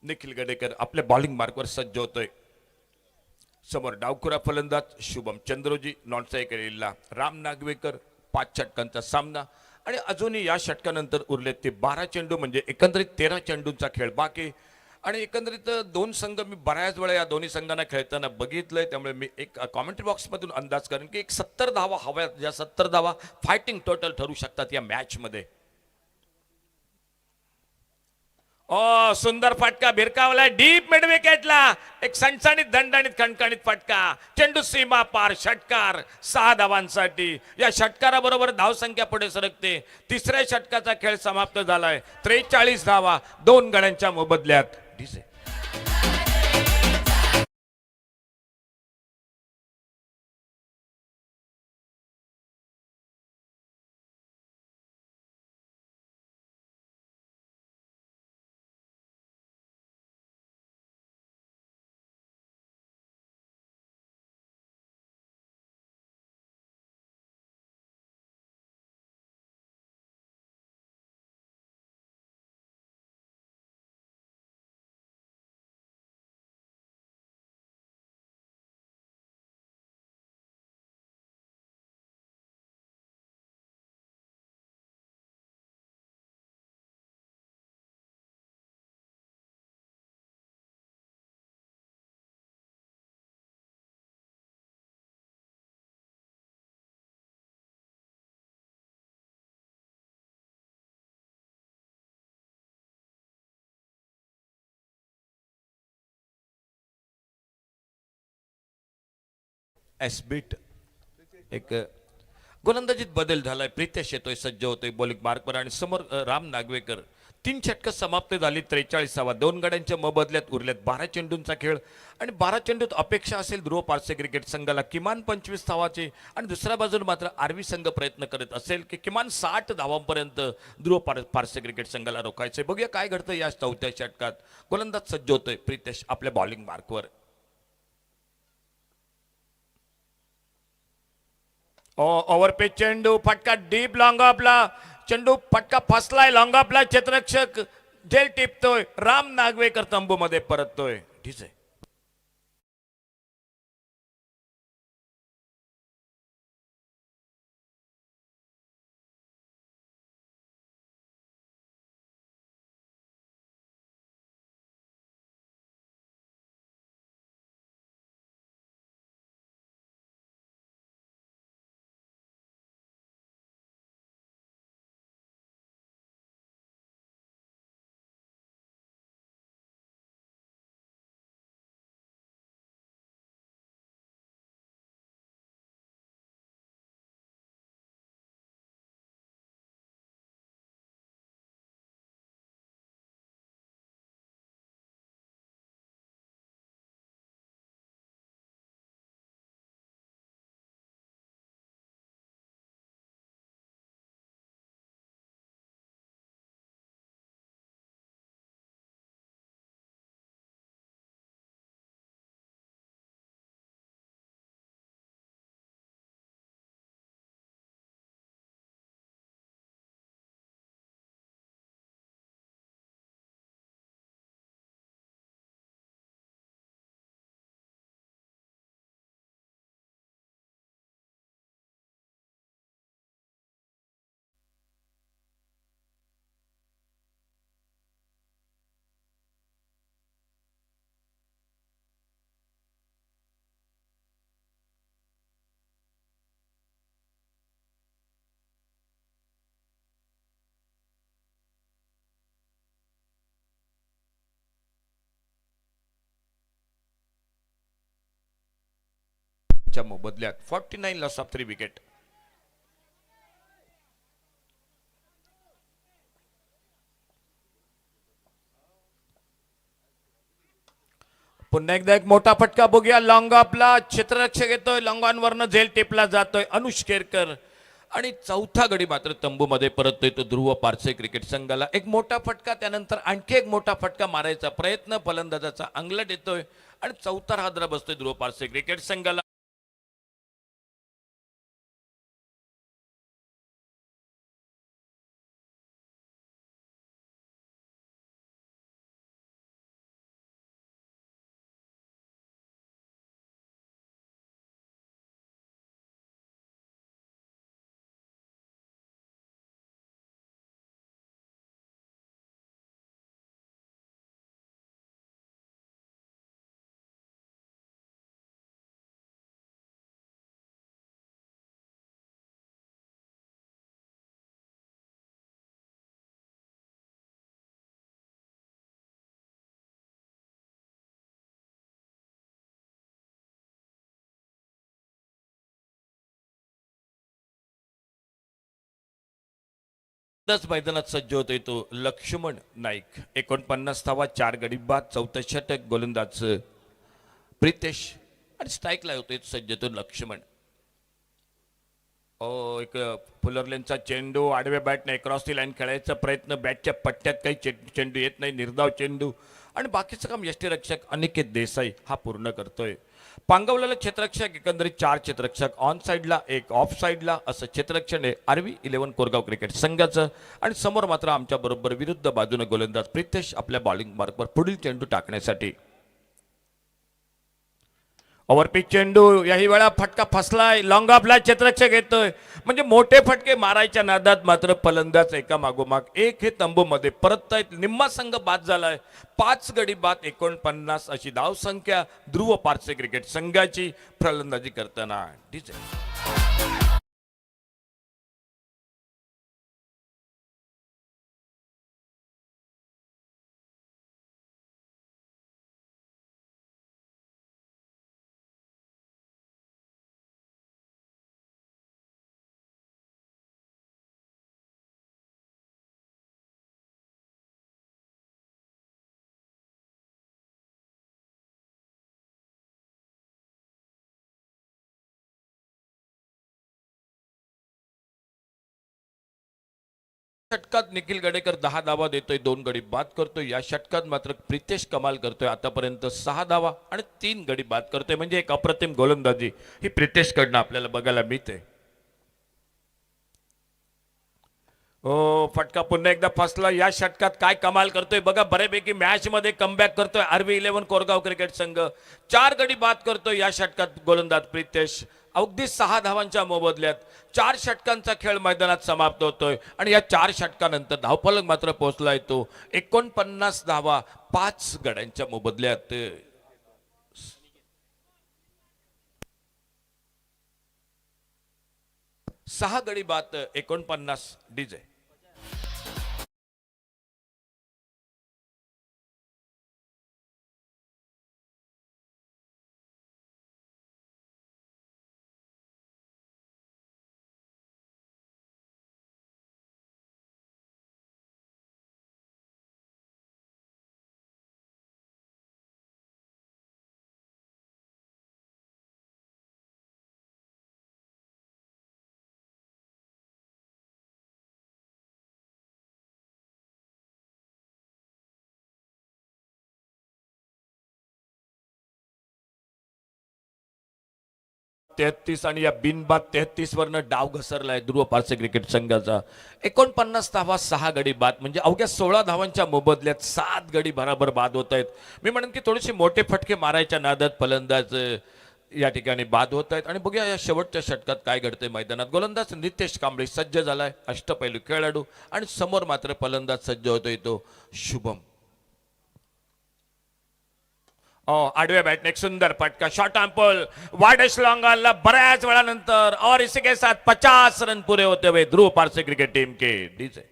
निखिल गडेकर आपल्या बॉलिंग मार्कवर सज्ज होतोय. समोर डावखुरा फलंदाज शुभम चंद्रोजी, नॉन सायकलीला राम नागवेकर. 5 षटकांचा सामना आणि अजूनही या षटकानंतर उरलेत ते 12 चेंडू, म्हणजे एकंदरीत 13 चेंडूंचा खेळ बाकी. आणि एकंदरीत 2 संघ मी बऱ्याच वेळा या दोन्ही संघांना खेळताना बघितलंय, त्यामुळे मी एक कॉमेंट्री बॉक्समधून अंदाज करेन की एक 70 धावा हव्यात, ज्या 70 धावा फायटिंग टोटल ठरू शकतात या मॅचमध्ये. सुंदर फटका भिरकावला डीप मिड विकेटला. एक सणसणीत दणदणीत खणखणीत फटका. चेंडू सीमा पार. षटकार 6 धावांसाठी. या षटकाराबरोबर धावसंख्या पुढे सरकते. तिसऱ्या षटकाचा खेळ समाप्त झालाय. 43 धावा 2 गड्यांच्या मोबदल्यात. एसबीट एक गोलंदाजीत बदल झालाय. प्रितेश येतोय, सज्ज होतोय बॉलिंग मार्कवर आणि समोर राम नागवेकर. 3 षटकं समाप्त झाली. 43 धावा 2 गड्यांच्या मोबदल्यात उरल्यात 12 चेंडूंचा खेळ आणि 12 चेंडूत अपेक्षा असेल ध्रुव पारसे क्रिकेट संघाला किमान 25 धावाची आणि दुसऱ्या बाजूला मात्र आरवी संघ प्रयत्न करत असेल की किमान 60 धावांपर्यंत ध्रुव पारसे क्रिकेट संघाला रोखायचंय. बघूया काय घडतं या 4थ्या षटकात. गोलंदाज सज्ज होतोय प्रितेश आपल्या बॉलिंग मार्कवर. ओव्हरपेच चेंडू. फटका डीप लॉंग ऑफला. चेंडू फटका फसलाय लॉंग ऑफला. क्षेत्ररक्षक झेल टिपतोय. राम नागवेकर तंबू मध्ये परततोय. ठीक आहे. गड्यांच्या मोबदल्यात 49 लॉस ऑफ 3 विकेट. पुन्हा एकदा एक मोठा फटका बघूया. लॉंग ऑफला क्षेत्ररक्षक येतोय, लॉंग ऑन वरनं झेल टेपला जातोय अनुष केरकर आणि चौथा गडी मात्र तंबूमध्ये परततोय तो ध्रुव पारसे क्रिकेट संघाला. एक मोठा फटका, त्यानंतर आणखी एक मोठा फटका मारायचा प्रयत्न फलंदाजाचा अंगलट येतोय आणि चौथा हादरा बसतोय ध्रुव पारसे क्रिकेट संघाला. मैदानात सज्ज होतोय तो लक्ष्मण नाईक. 49 धावा, 4 गडी बाद, चौथा षटक. गोलंदाज प्रितेश आणि स्ट्राईकला होतोय सज्ज तो लक्ष्मण. एक फुलरलेनचा चेंडू आडव्या बॅटने क्रॉस दी लाईन खेळायचा प्रयत्न, बॅटच्या पट्ट्यात काही चेंडू येत नाही, निर्धाव चेंडू आणि बाकीचं काम यष्टीरक्षक अनिकेत देसाई हा पूर्ण करतोय. पांगवलेलं क्षेत्ररक्षक एकंदरीत 4 क्षेत्ररक्षक, ऑन साईडला एक, ऑफ साईडला असं क्षेत्ररक्षण आहे आरवी 11 कोरगाव क्रिकेट संघाचं. आणि समोर मात्र आमच्या बरोबर विरुद्ध बाजूने गोलंदाज प्रितेश आपल्या बॉलिंग मार्कवर पुढील चेंडू टाकण्यासाठी. ओव्हरपिच चेंडू, याही वेळा फटका फसलाय, लॉंग ऑफला क्षेत्ररक्षक येतोय. म्हणजे मोठे फटके मारायच्या नादात मात्र फलंदाज एका मागोमाग एक हे तंबूमध्ये परततायत. निम्मा संघ बाद झालाय. 5 गडी बाद, 49 अशी धाव संख्या ध्रुव पारसे क्रिकेट संघाची. फलंदाजी करताना षटकात निखिल गडेकर 10 धावा देतोय, 2 गडी बाद करतोय. या षटकात मात्र प्रितेश कमाल करतोय, आतापर्यंत 6 धावा आणि 3 गडी बाद करतोय. म्हणजे एक अप्रतिम गोलंदाजी ही प्रितेश कडनं आपल्याला बघायला मिळते. फटका पुन्हा एकदा फसला. या षटकात काय कमाल करतोय बघा, बऱ्यापैकी मॅच मध्ये कमबॅक करतोय आरवी 11 कोरगाव क्रिकेट संघ. 4 गडी बाद करतोय या षटकात गोलंदाज प्रितेश. अगदी 6 धावांच्या मोबदल्यात 4 षटकांचा खेळ मैदानात समाप्त होतोय आणि या 4 षटकानंतर धावफलक मात्र पोहोचलाय तो 49 धावा 5 गड्यांच्या मोबदल्यात. 6 गडी बाद, 49 डीजे. तेहतीस आणि या बिनबाद 33 वरनं डाव घसरलाय ध्रुव पारसे क्रिकेट संघाचा. 49 धावा 6 गडी बाद, म्हणजे अवघ्या 16 धावांच्या मोबदल्यात 7 गडी बराबर बाद होत आहेत. मी म्हणेन की थोडेसे मोठे फटके मारायच्या नादात फलंदाज या ठिकाणी बाद होत आहेत. आणि बघूया या शेवटच्या षटकात काय घडतंय मैदानात. गोलंदाज नितेश कांबळे सज्ज झालाय, अष्टपैलू खेळाडू, आणि समोर मात्र फलंदाज सज्ज होतोय तो शुभम. आडव्या बॅटने एक सुंदर फटका, शॉर्ट अँपल वाइडेस्ट लॉन्ग ऑनला बऱ्याच वेळानंतर, और इसी के साथ 50 रन पूरे होते हुए ध्रुव पारसे क्रिकेट टीम के डीजे.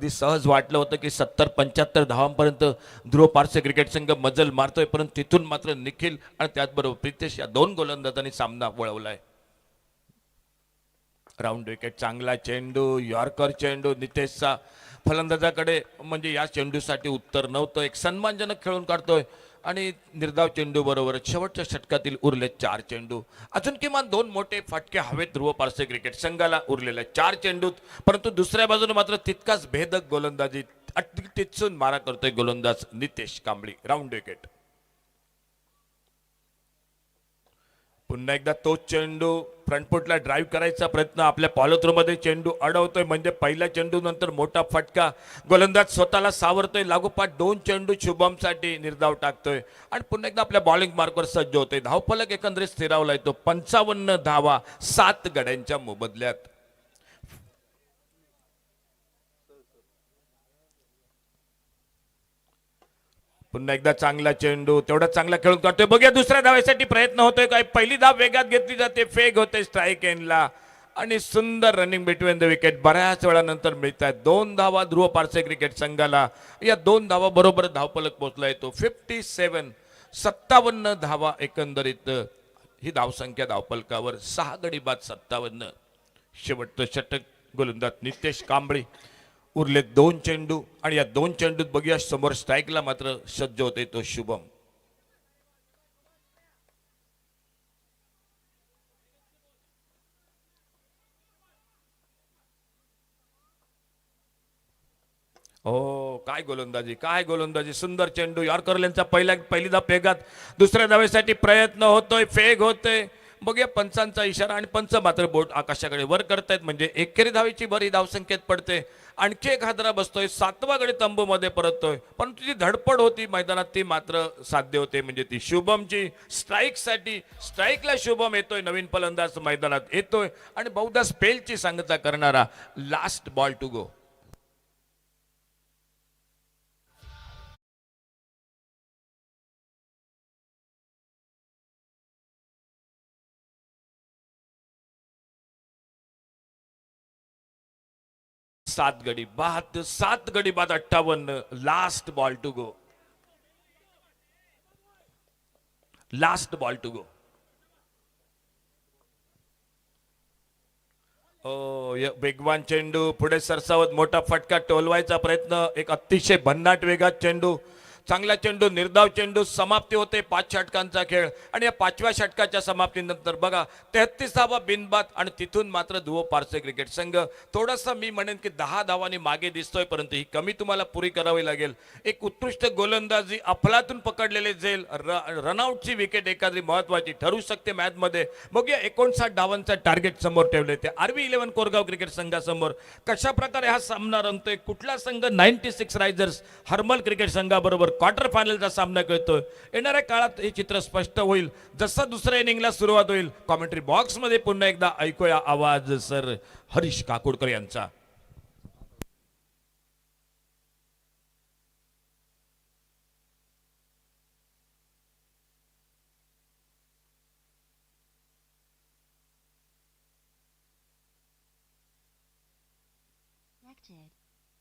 अगदी सहज वाटलं होतं की 70-75 धावांपर्यंत ध्रुव पारसे क्रिकेट संघ मजल मारतोय, परंतु तिथून मात्र निखिल आणि त्याचबरोबर प्रितेश या दोन गोलंदाजांनी सामना वळवलाय. राऊंड विकेट, चांगला चेंडू, यॉर्कर चेंडू नितेशचा फलंदाजाकडे, म्हणजे या चेंडूसाठी उत्तर नव्हतं. एक सन्मानजनक खेळून काढतोय आणि निर्धाव चेंडू बरोबर शेवटच्या षटकातील उरले 4 चेंडू. अजून किमान 2 मोठे फटके हवेत ध्रुव पारसे क्रिकेट संघाला उरलेल्या 4 चेंडूत, परंतु दुसऱ्या बाजूने मात्र तितकाच भेदक गोलंदाजी टिचून मारा करतोय गोलंदाज नितेश कांबळी. Round wicket. पुन्हा एकदा तोच चेंडू फ्रंटफुटला ड्राईव्ह करायचा प्रयत्न, आपल्या पॉलोथ्रोमध्ये चेंडू अडवतोय, म्हणजे पहिल्या चेंडू नंतर मोठा फटका. गोलंदाज स्वतःला सावरतोय, लागोपाठ 2 चेंडू शुभमसाठी निर्धाव टाकतोय आणि पुन्हा एकदा आपल्या बॉलिंग मार्कवर सज्ज होतोय. धावफलक एकंदरीत स्थिरावलाय तो 55 धावा 7 गड्यांच्या मोबदल्यात. पुन्हा एकदा चांगला चेंडू, तेवढा चांगला खेळून काढतोय. बघूया दुसऱ्या धावेसाठी प्रयत्न होतोय काय. पहिली धाव वेगात घेतली जाते, फेक होते स्ट्राईक एंडला आणि सुंदर रनिंग बिटवीन द विकेट बऱ्याच वेळानंतर मिळत आहेत. 2 धावा ध्रुव पारसे क्रिकेट संघाला. या 2 धावा बरोबर धावफलक पोहोचला येतो 57. 57 धावा एकंदरीत ही धावसंख्या धावफलकावर. 6 गडी बाद 57. शेवटचं षटक गोलंदाज नितेश कांबळी. उरले 2 चेंडू आणि या 2 चेंडूत बघूया समोर स्ट्राईकला मात्र सज्ज होते तो शुभम. हो, काय गोलंदाजी, काय गोलंदाजी. सुंदर चेंडू, यॉर्करलेनचा पहिली धाव पेगात. दुसऱ्या धावेसाठी प्रयत्न होतोय, फेग होतोय. बघूया पंचांचा इशारा आणि पंच मात्र बोट आकाशाकडे वर करतायत, म्हणजे एकेरी धावेची बरी धावसंख्येत पडते. आणखी एक हादरा बसतोय, 7वा गडी तंबूमध्ये परततोय, परंतु जी धडपड होती मैदानात ती मात्र साध्य होते, म्हणजे ती शुभमची. स्ट्राईकसाठी, स्ट्राईकला शुभम येतोय, नवीन फलंदाज मैदानात येतोय आणि बहुधा स्पेलची सांगता करणारा. Last ball to go. सात गडी बाद 58. Last ball to go. Last ball to go. वेगवान चेंडू पुढे सरसावत मोठा फटका टोलवायचा प्रयत्न. एक अतिशय भन्नाट वेगात चेंडू, चांगला चेंडू, निर्धाव चेंडू. समाप्ती होते 5 षटकांचा खेळ आणि या 5व्या षटकाच्या समाप्तीनंतर बघा 33वा बिनबाद आणि तिथून मात्र ध्रुव पारसे क्रिकेट संघ थोडासा मी म्हणेन की 10 धावांनी मागे दिसतोय, परंतु ही कमी तुम्हाला पुरी करावी लागेल. एक उत्कृष्ट गोलंदाजी, अफलातून पकडलेले झेल, रनआउटची विकेट एखादी महत्वाची ठरू शकते मॅच मध्ये. बघूया 59 धावांचा टार्गेट समोर ठेवले ते आरवी 11 कोरगाव क्रिकेट संघासमोर. कशा प्रकारे हा सामना रंगतोय, कुठला संघ 96 रायझर्स हर्मल क्रिकेट संघाबरोबर क्वार्टर फायनलचा सामना खेळतोय, येणाऱ्या काळात हे चित्र स्पष्ट होईल जसं दुसऱ्या इनिंगला सुरुवात होईल. कॉमेंट्री बॉक्स मध्ये पुन्हा एकदा ऐकूया आवाज सर हरीश काकोडकर यांचा.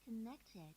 Connected.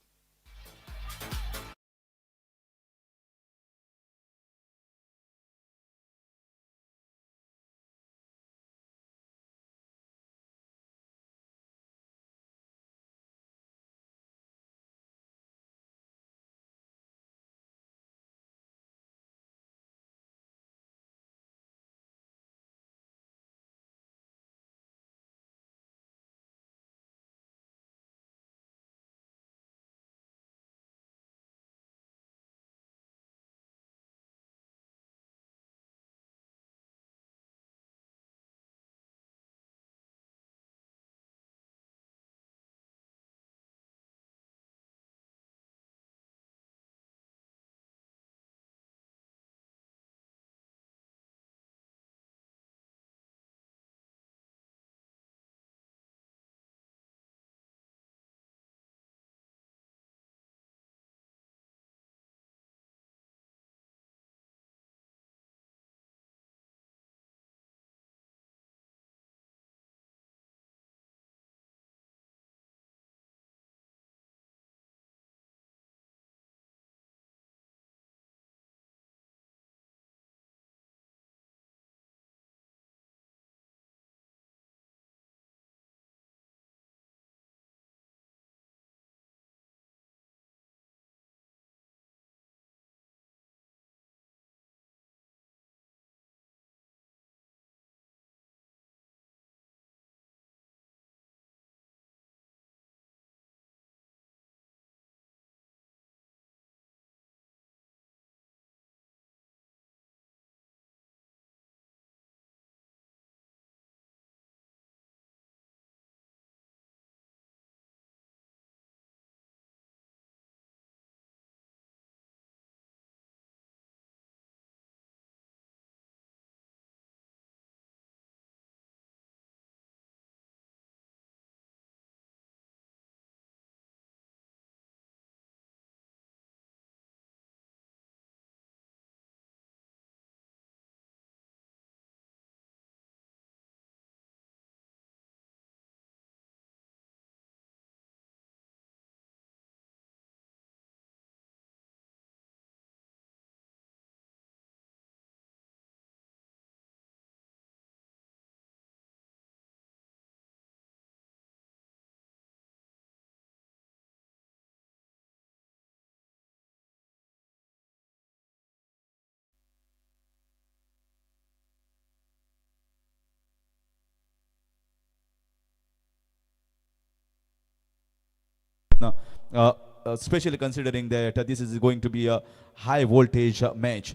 especially considering that this is going to be a high voltage match.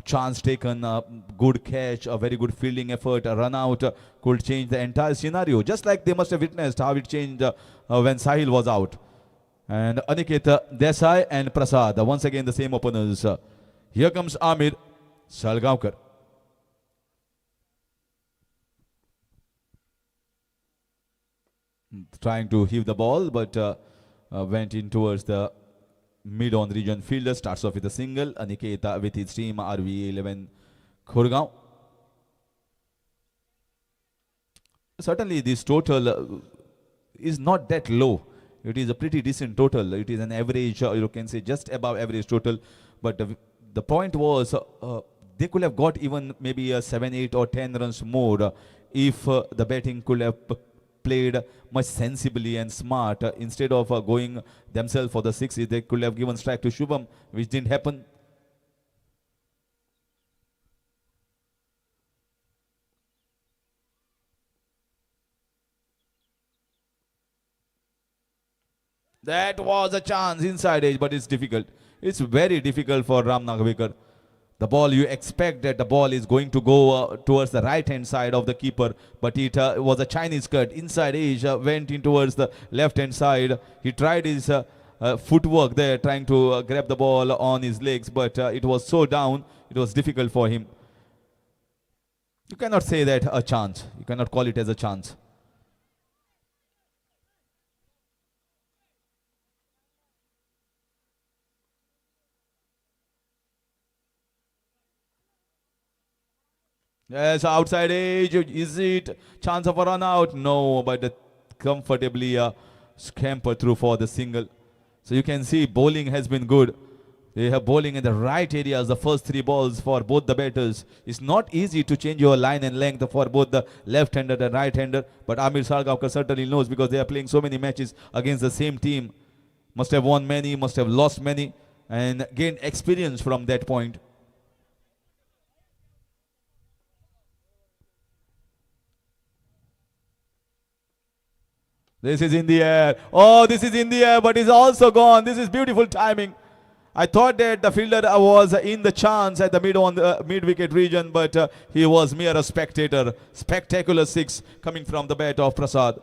Chance taken, good catch, a very good fielding effort, a run out could change the entire scenario. Just like they must have witnessed how it changed when Sahil was out. And Aniket Desai and Prasad, once again the same openers. Here comes Amir Salgaonkar. Trying to heave the ball, but went in towards the mid-on region fielder. Starts off with a single. Aniket with his team RV11 Khurgaon. Certainly this total is not that low. It is a pretty decent total. It is an average, you can say just above average total. But the point was they could have got even maybe a 7, 8 or 10 runs more if the batting could have played much sensibly and smart. Instead of going themselves for the sixes, they could have given strike to Shubham, which didn't happen. That was a chance inside edge, but it's difficult. It's very difficult for Ram Nagavekar. The ball, you expect that the ball is going to go towards the right hand side of the keeper, but it was a Chinese cut. Inside edge went in towards the left hand side. He tried his footwork there, trying to grab the ball on his legs, but it was so down, it was difficult for him. You cannot say that a chance. You cannot call it as a chance. Yes, outside edge. Is it chance of a run out? No, but comfortably scamper through for the single. So you can see bowling has been good. They have bowling in the right areas. The first 3 balls for both the batters. It's not easy to change your line and length for both the left-hander and right-hander. But Amir Salgaonkar certainly knows, because they are playing so many matches against the same team. Must have won many, must have lost many, and gained experience from that point. This is in the air. Oh, this is in the air, but it's also gone. This is beautiful timing. I thought that the fielder was in the chance at the mid-wicket region, but he was mere a spectator. Spectacular 6 coming from the bat of Prasad.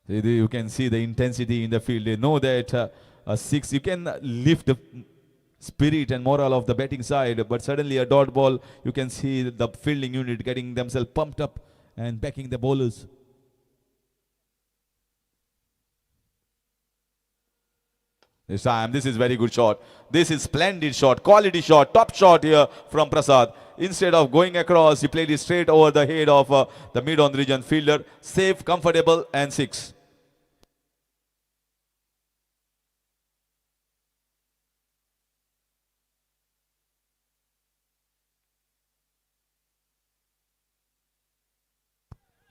You can see the intensity in the field. They know that a 6, you can lift the spirit and morale of the batting side, but suddenly a dot ball, you can see the fielding unit getting themselves pumped up and backing the bowlers. This time, this is very good shot. This is splendid shot, quality shot, top shot here from Prasad. Instead of going across, he played it straight over the head of the mid-on region fielder. Safe, comfortable, and 6.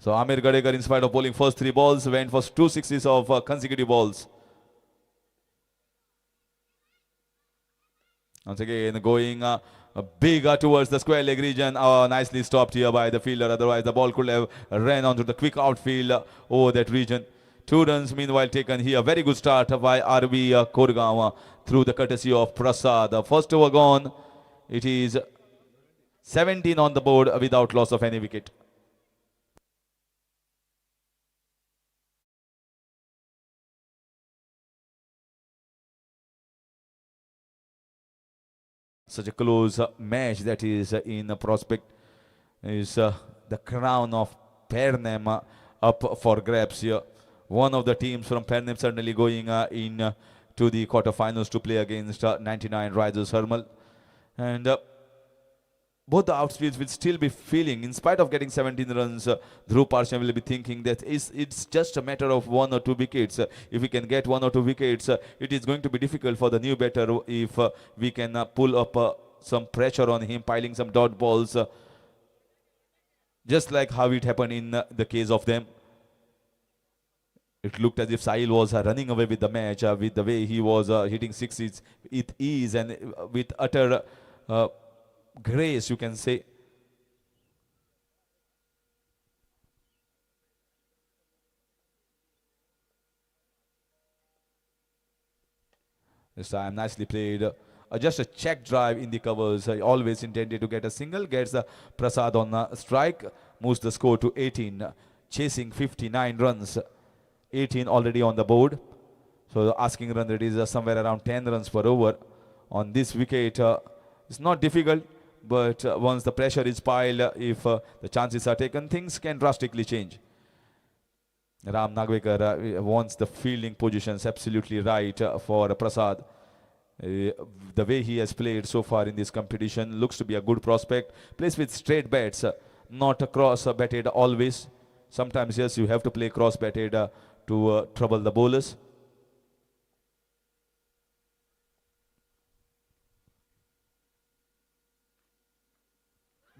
So Amir Gadekar, in spite of bowling first 3 balls, went for 2 sixes of consecutive balls. Once again going big towards the square leg region. Nicely stopped here by the fielder. Otherwise the ball could have ran onto the quick outfield over that region. 2 runs meanwhile taken here. Very good start by RV Khurgaon through the courtesy of Prasad. First over gone. It is 17 on the board without loss of any wicket. Such a close match that is in prospect. Is the crown of Pernem up for grabs here. One of the teams from Pernem certainly going in to the quarterfinals to play against 99 Risers Hermal. And both the outfields will still be feeling, in spite of getting 17 runs, Dhruv Parshan will be thinking that it's just a matter of 1 or 2 wickets. If we can get 1 or 2 wickets, it is going to be difficult for the new batter if we can pull up some pressure on him, piling some dot balls, just like how it happened in the case of them. It looked as if Sahil was running away with the match with the way he was hitting 6s with ease and with utter grace, you can say. This time nicely played. Just a check drive in the covers. Always intended to get a single. Gets Prasad on strike. Moves the score to 18. Chasing 59 runs. 18 already on the board. So the asking run rate is somewhere around 10 runs per over. On this wicket, it's not difficult. But once the pressure is piled, if the chances are taken, things can drastically change. Ram Nagvekar wants the fielding positions absolutely right for Prasad. The way he has played so far in this competition looks to be a good prospect. Plays with straight bats, not cross-batted always. Sometimes, yes, you have to play cross-batted to trouble the bowlers.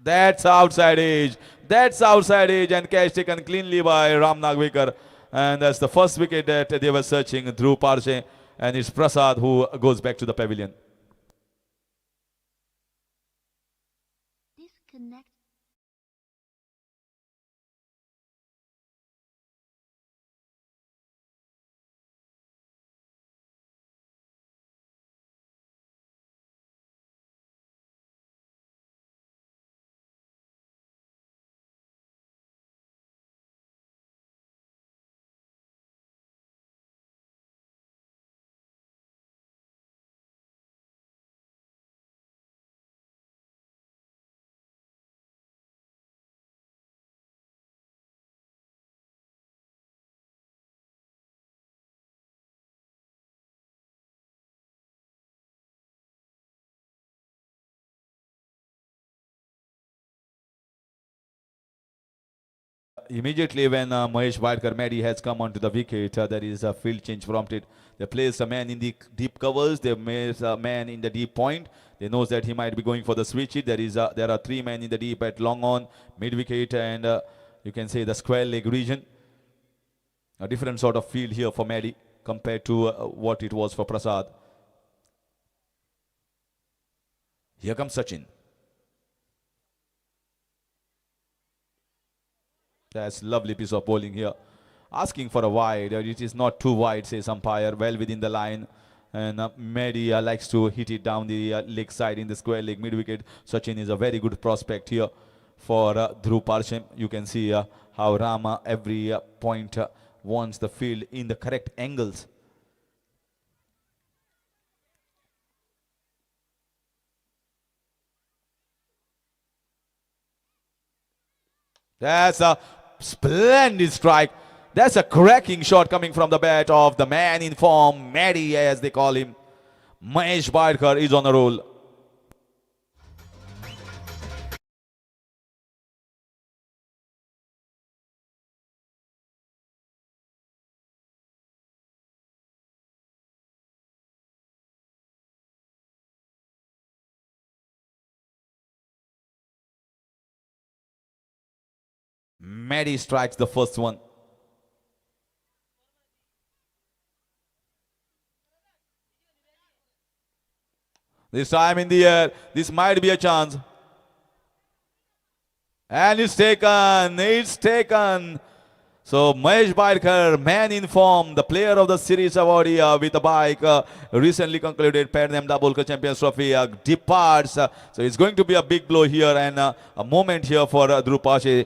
That's outside edge. That's outside edge and catch taken cleanly by Ram Nagvekar. And that's the first wicket that they were searching, Dhruv Parshe. And it's Prasad who goes back to the pavilion. Disconnect. Immediately when Mahesh Vaidkar Medi has come onto the wicket, there is a field change prompted. They place a man in the deep covers. They place a man in the deep point. They knows that he might be going for the switch hit. There are three men in the deep at long on, mid wicket, and you can say the square leg region. A different sort of field here for Medi compared to what it was for Prasad. Here comes Sachin. That's lovely piece of bowling here. Asking for a wide. It is not too wide, says umpire. Well within the line. And Medi likes to hit it down the leg side in the square leg mid wicket. Sachin is a very good prospect here for Dhruv Parshe. You can see how Rama every point wants the field in the correct angles. That's a splendid strike. That's a cracking shot coming from the bat of the man in form, Medi as they call him. Mahesh Vaidkar is on a roll. Medi strikes the first one. This time in the air. This might be a chance. And it's taken. It's taken. So Mahesh Vaidkar, man in form, the player of the series award here with the bike, recently concluded Padnam Dabolkar Champions Trophy, departs. So it's going to be a big blow here and a moment here for Dhruv Parshe.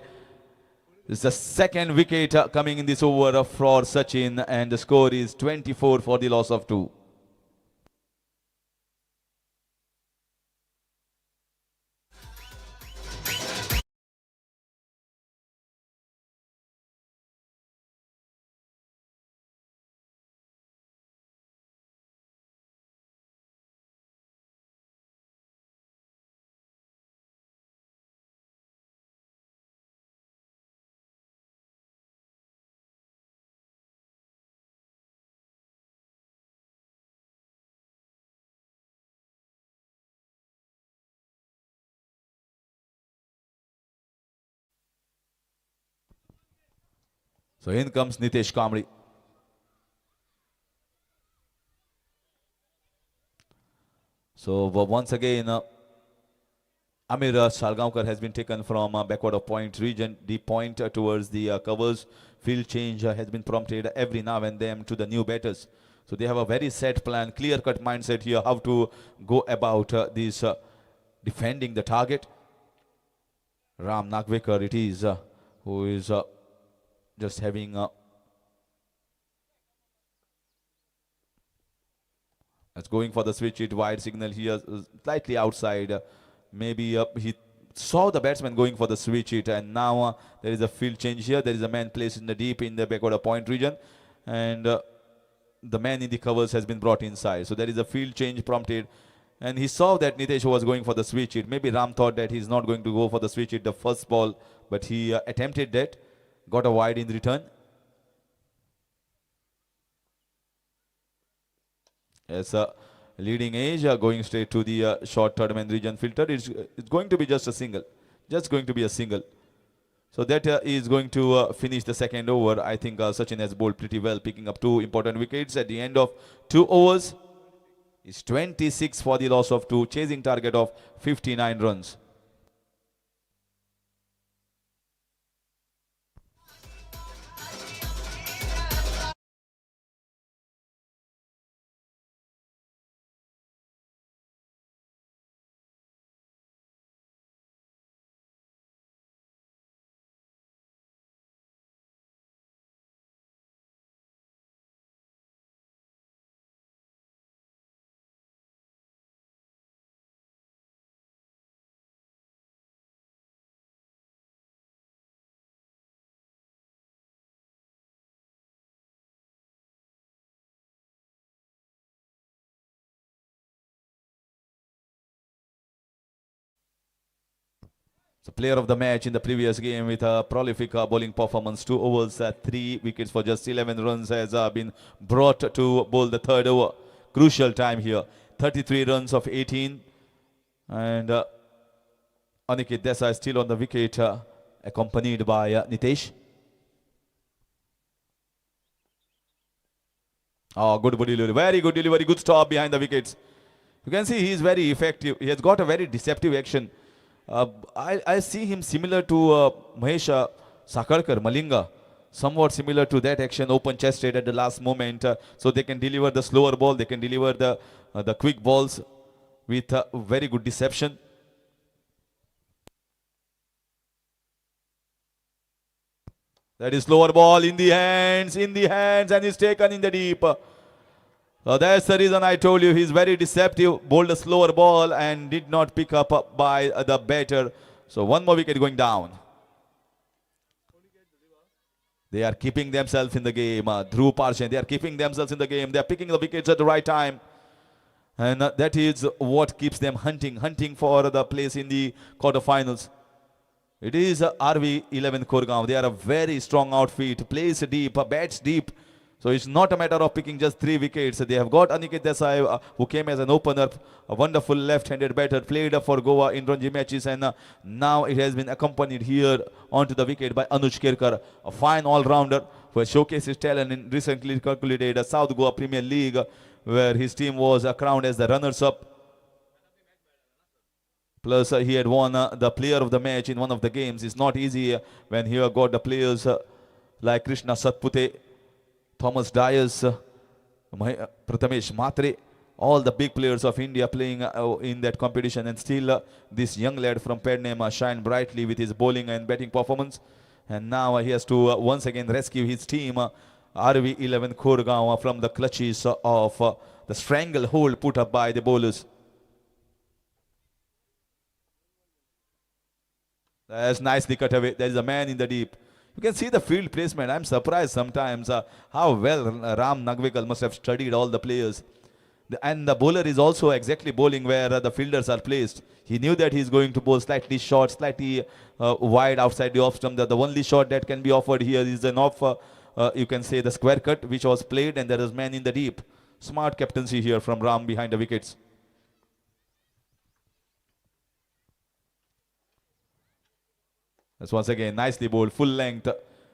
This is the second wicket coming in this over for Sachin, and the score is 24 for the loss of 2. So in comes Nitesh Kamri. So once again, Amir Salgaonkar has been taken from backward of point region, deep point towards the covers. Field change has been prompted every now and then to the new batters. So they have a very set plan, clear-cut mindset here how to go about this defending the target. Ram Nagvekar it is who is just having it's going for the switch hit, wide signal here, slightly outside. Maybe he saw the batsman going for the switch hit, and now there is a field change here. There is a man placed in the deep in the backward point region, and the man in the covers has been brought inside. So there is a field change prompted, and he saw that Nitesh was going for the switch hit. Maybe Ram thought that he's not going to go for the switch hit the first ball, but he attempted that, got a wide in return. As a leading edge, going straight to the short third man region filter. It's going to be just a single. Just going to be a single. So that is going to finish the second over. I think Sachin has bowled pretty well, picking up 2 important wickets at the end of 2 overs. It's 26 for the loss of 2, chasing target of 59 runs. So player of the match in the previous game with a prolific bowling performance. 2 overs, 3 wickets for just 11 runs has been brought to bowl the third over. Crucial time here. 33 runs of 18. And Aniket Desai still on the wicket, accompanied by Nitesh. Oh, good delivery. Very good delivery. Good stop behind the wickets. You can see he is very effective. He has got a very deceptive action. I see him similar to Mahesh Sakarkar, Malinga. Somewhat similar to that action, open chested at the last moment. So they can deliver the slower ball. They can deliver the quick balls with very good deception. That is slower ball in the hands, and is taken in the deep. That's the reason I told you he's very deceptive. Bowled a slower ball and did not pick up by the batter. So one more wicket going down. They are keeping themselves in the game. Dhruv Parshan, they are keeping themselves in the game. They are picking the wickets at the right time. And that is what keeps them hunting for the place in the quarterfinals. It is RV11 Kurgaon. They are a very strong outfit. Plays deep, bats deep. So it's not a matter of picking just 3 wickets. They have got Aniket Desai, who came as an opener, a wonderful left-handed batter, played for Goa in Ranji matches, and now it has been accompanied here onto the wicket by Anuj Kerkar, a fine all-rounder who has showcased his talent in recently calculated South Goa Premier League, where his team was crowned as the runners-up. Plus, he had won the player of the match in one of the games. It's not easy when you have got the players like Krishna Satpute, Thomas Dyers, Prathamesh Matre, all the big players of India playing in that competition, and still this young lad from Padnam shined brightly with his bowling and batting performance, and now he has to once again rescue his team, RV11 Kurgaon, from the clutches of the stranglehold put up by the bowlers. That's nicely cut away. There is a man in the deep. You can see the field placement. I'm surprised sometimes how well Ram Nagvekar must have studied all the players. And the bowler is also exactly bowling where the fielders are placed. He knew that he's going to bowl slightly short, slightly wide outside the off stump. The only shot that can be offered here is an off, you can say, the square cut, which was played, and there is man in the deep. Smart captaincy here from Ram behind the wickets. That's once again nicely bowled, full length,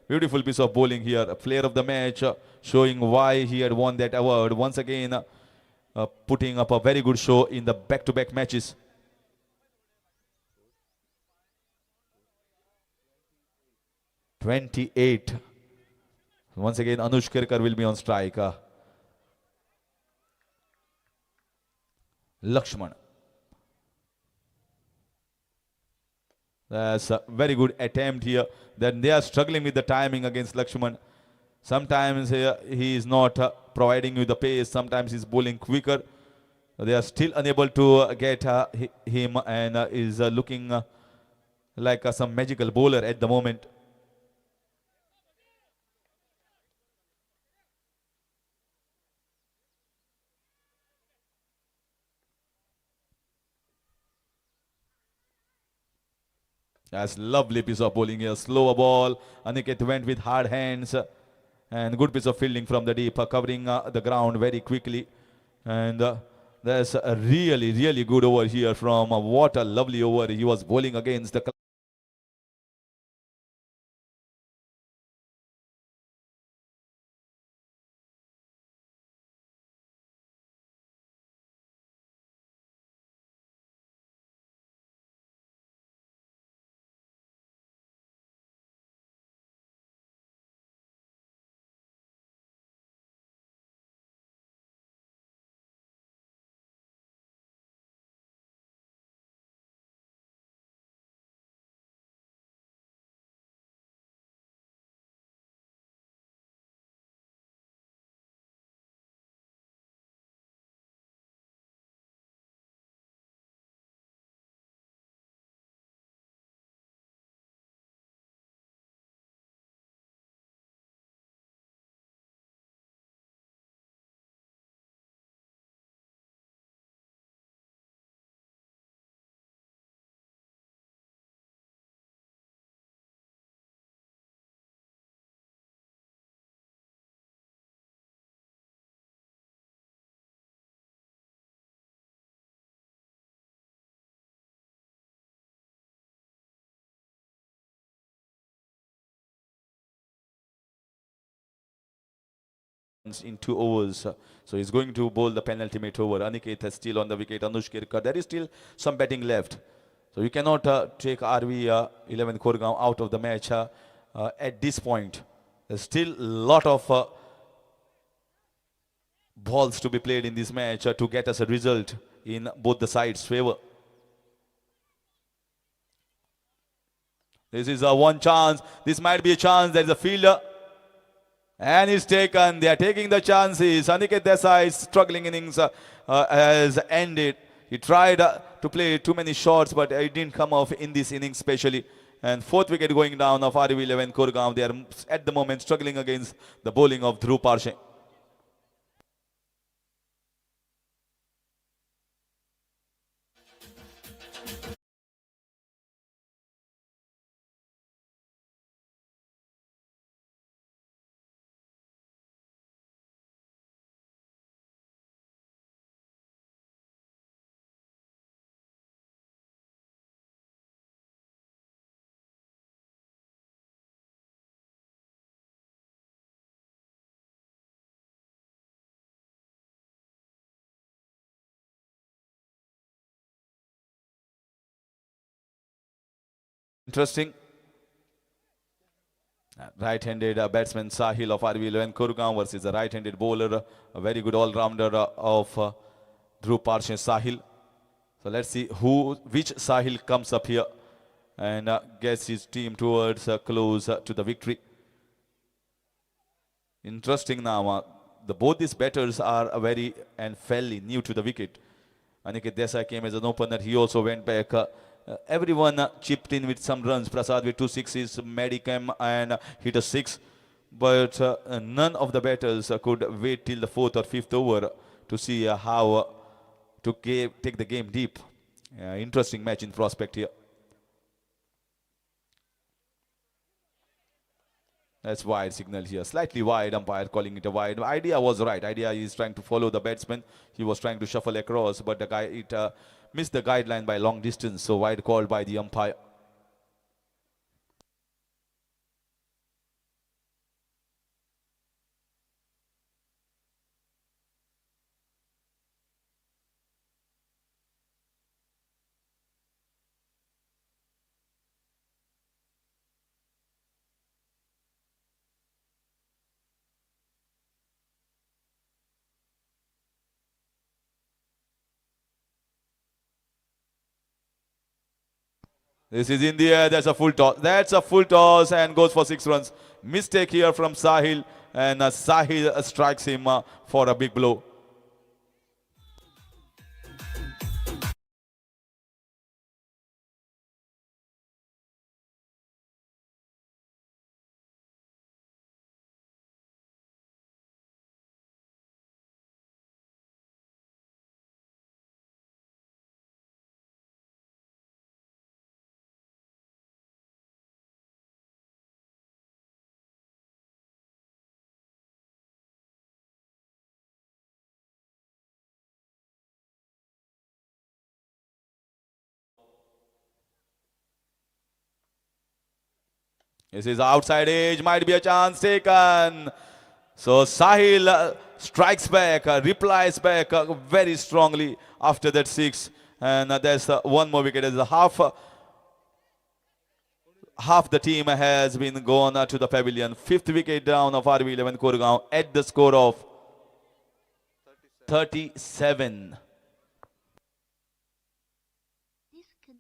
beautiful piece of bowling here. A player of the match, showing why he had won that award. Once again, putting up a very good show in the back-to-back matches. (28). Once again, Anuj Kerkar will be on strike. Lakshman. That's a very good attempt here. Then they are struggling with the timing against Lakshman. Sometimes he is not providing you the pace. Sometimes he's bowling quicker. They are still unable to get him, and is looking like some magical bowler at the moment. That's lovely piece of bowling here. Slower ball. Aniket went with hard hands. And good piece of fielding from the deep, covering the ground very quickly. And there's a really, really good over here from what a lovely over he was bowling against the in 2 overs. So he's going to bowl the penultimate over. Aniket is still on the wicket. Anush Kirkar. There is still some batting left. So you cannot take RV 11 Koregaon out of the match at this point. There's still a lot of balls to be played in this match to get us a result in both the sides' favor. This is one chance. This might be a chance. There is a fielder. And it's taken. They are taking the chances. Aniket Desai's struggling innings has ended. He tried to play too many shots, but it didn't come off in this innings especially. And fourth wicket going down of RV 11 Koregaon. They are at the moment struggling against the bowling of Dhruv Parshe. Interesting. Right-handed batsman Sahil of RV 11 Koregaon versus a right-handed bowler, a very good all-rounder of Dhruv Parshe, Sahil. So let's see which Sahil comes up here and gets his team towards close to the victory. Interesting now. Both these batters are very and fairly new to the wicket. Aniket Desai came as an opener. He also went back. Everyone chipped in with some runs. Prasad with 2 sixes, Medicam and hit a 6. But none of the batters could wait till the 4th or 5th over to see how to take the game deep. Interesting match in prospect here. That's wide signal here. Slightly wide, umpire calling it a wide. Idea was right. Idea is trying to follow the batsman. He was trying to shuffle across, but the guy missed the guideline by long distance. So wide called by the umpire. This is in the air. That's a full toss. That's a full toss and goes for 6 runs. Mistake here from Sahil, and Sahil strikes him for a big blow. This is outside edge, might be a chance taken. So Sahil strikes back, replies back very strongly after that 6. And there's one more wicket. There's half the team has been gone to the pavilion. 5th wicket down of RV11 Koregaon at the score of 37. Disconnected.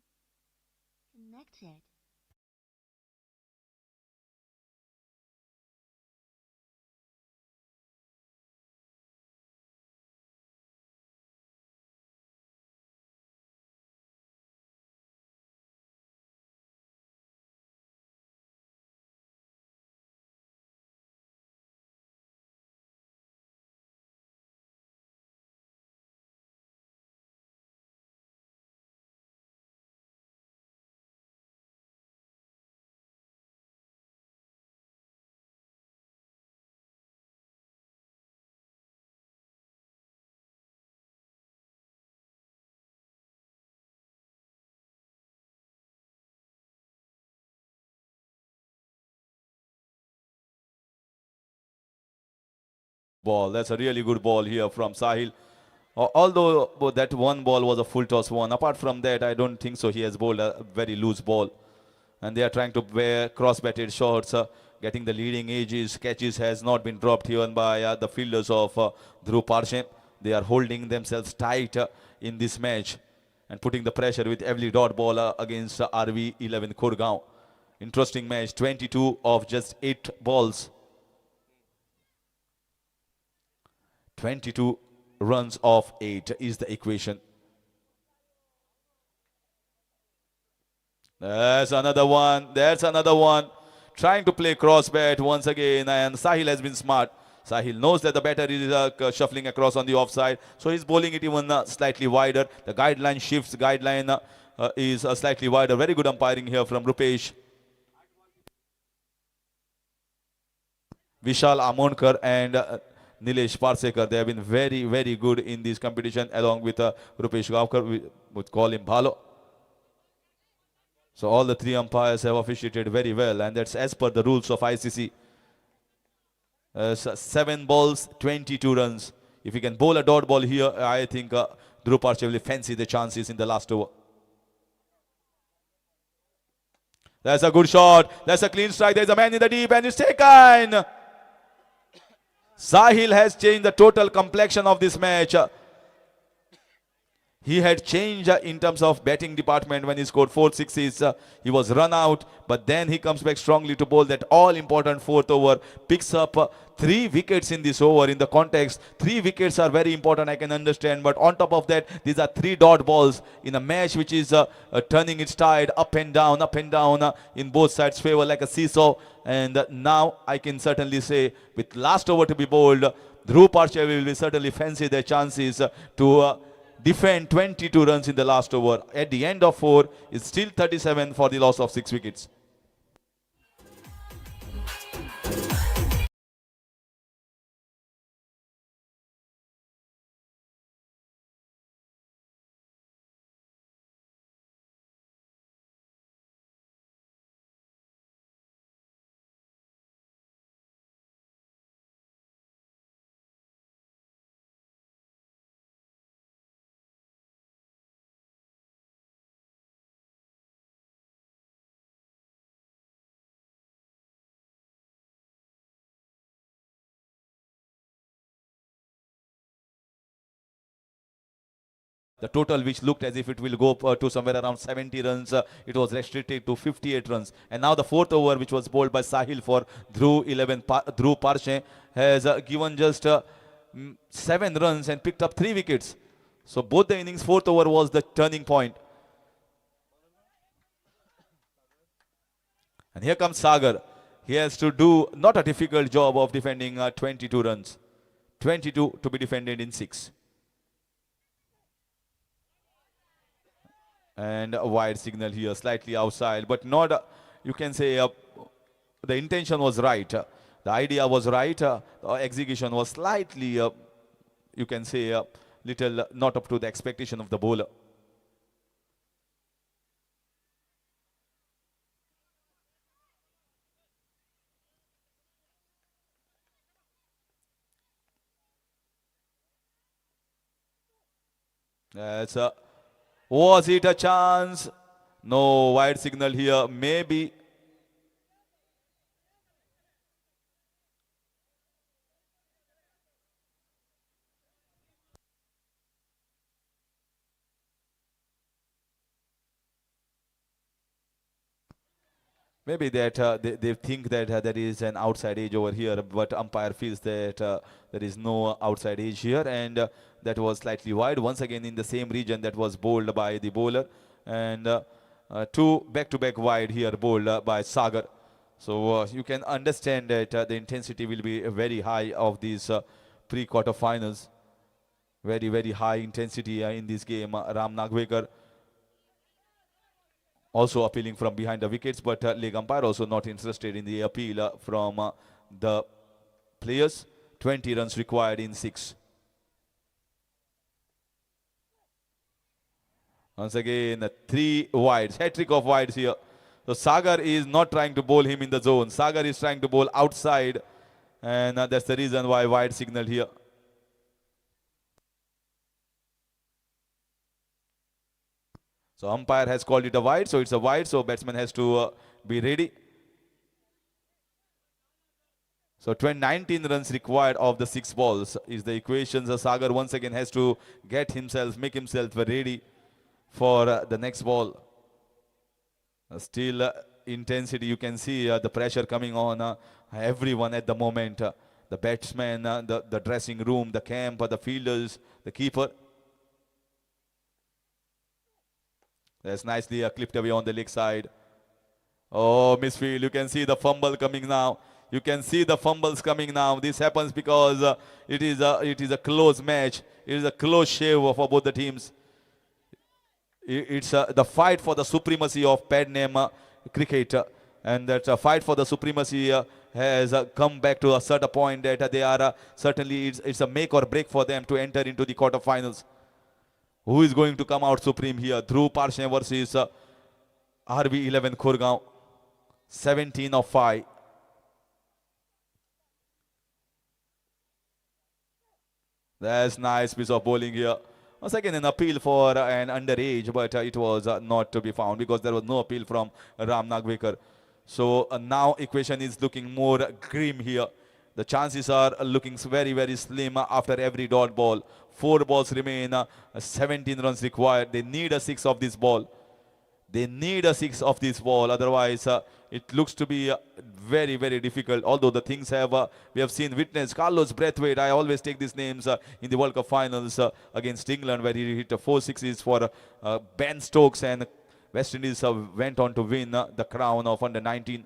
Ball. That's a really good ball here from Sahil. Although that one ball was a full toss one. Apart from that, I don't think so. He has bowled a very loose ball. And they are trying to wear cross-batted shots. Getting the leading edges. Catches has not been dropped even by the fielders of Dhruv Parshem. They are holding themselves tight in this match and putting the pressure with every dot ball against RV11 Koregaon. Interesting match. 22 of just 8 balls. 22 runs of 8 is the equation. That's another one. That's another one. Trying to play cross bat once again, and Sahil has been smart. Sahil knows that the batter is shuffling across on the offside, so he's bowling it even slightly wider. The guideline shifts. Guideline is slightly wider. Very good umpiring here from Rupesh. Vishal Amonkar and Nilesh Parsekar, they have been very, very good in this competition along with Rupesh Gavkar. We would call him Bhalo. So all the 3 umpires have officiated very well, and that's as per the rules of ICC. 7 balls, 22 runs. If you can bowl a dot ball here, I think Dhruv Parshem will fancy the chances in the last over. That's a good shot. That's a clean strike. There's a man in the deep and it's taken. Sahil has changed the total complexion of this match. He had changed in terms of batting department when he scored 4 sixes. He was run out, but then he comes back strongly to bowl that all-important 4th over. Picks up 3 wickets in this over. In the context, 3 wickets are very important, I can understand. But on top of that, these are 3 dot balls in a match which is turning its tide up and down in both sides' favor like a seesaw. And now I can certainly say, with last over to be bowled, Dhruv Parshem will certainly fancy their chances to defend 22 runs in the last over. At the end of 4, it's still 37 for the loss of 6 wickets. The total, which looked as if it will go to somewhere around 70 runs, it was restricted to 58 runs. And now the fourth over, which was bowled by Sahil for Dhruv Parshe, has given just 7 runs and picked up 3 wickets. So both the innings, fourth over was the turning point. And here comes Sagar. He has to do not a difficult job of defending 22 runs. 22 to be defended in 6. And a wide signal here, slightly outside, but not, you can say, the intention was right. The idea was right. The execution was slightly, you can say, little not up to the expectation of the bowler. Was it a chance? No, wide signal here. Maybe. Maybe that they think that there is an outside edge over here, but umpire feels that there is no outside edge here, and that was slightly wide. Once again in the same region that was bowled by the bowler, and 2 back-to-back wide here bowled by Sagar. So you can understand that the intensity will be very high of these pre-quarter finals. Very, very high intensity in this game. Ram Nagvekar also appealing from behind the wickets, but leg umpire also not interested in the appeal from the players. 20 runs required in 6. Once again, 3 wides, hat-trick of wides here. So Sagar is not trying to bowl him in the zone. Sagar is trying to bowl outside, and that's the reason why wide signal here. So umpire has called it a wide, so it's a wide, so batsman has to be ready. So 19 runs required of the 6 balls is the equation. So Sagar once again has to make himself ready for the next ball. Still intensity, you can see the pressure coming on everyone at the moment. The batsman, the dressing room, the camp, the fielders, the keeper. That's nicely clipped away on the leg side. Oh, misfield. You can see the fumble coming now. You can see the fumbles coming now. This happens because it is a close match. It is a close shave for both the teams. It's the fight for the supremacy of pad name cricket, and that fight for the supremacy has come back to a certain point that they are certainly it's a make or break for them to enter into the quarterfinals. Who is going to come out supreme here? Dhruv Parshe versus RB11 Khurgaon. 17 of 5. That's nice piece of bowling here. Once again, an appeal for an underage, but it was not to be found because there was no appeal from Ram Nagvekar. So now equation is looking more grim here. The chances are looking very, very slim after every dot ball. 4 balls remain, 17 runs required. They need a 6 of this ball. They need a 6 of this ball. Otherwise, it looks to be very, very difficult. Although the things have, we have seen witness Carlos Braithwaite. I always take these names in the World Cup finals against England, where he hit 4 sixes for Ben Stokes, and West Indies went on to win the crown of under-19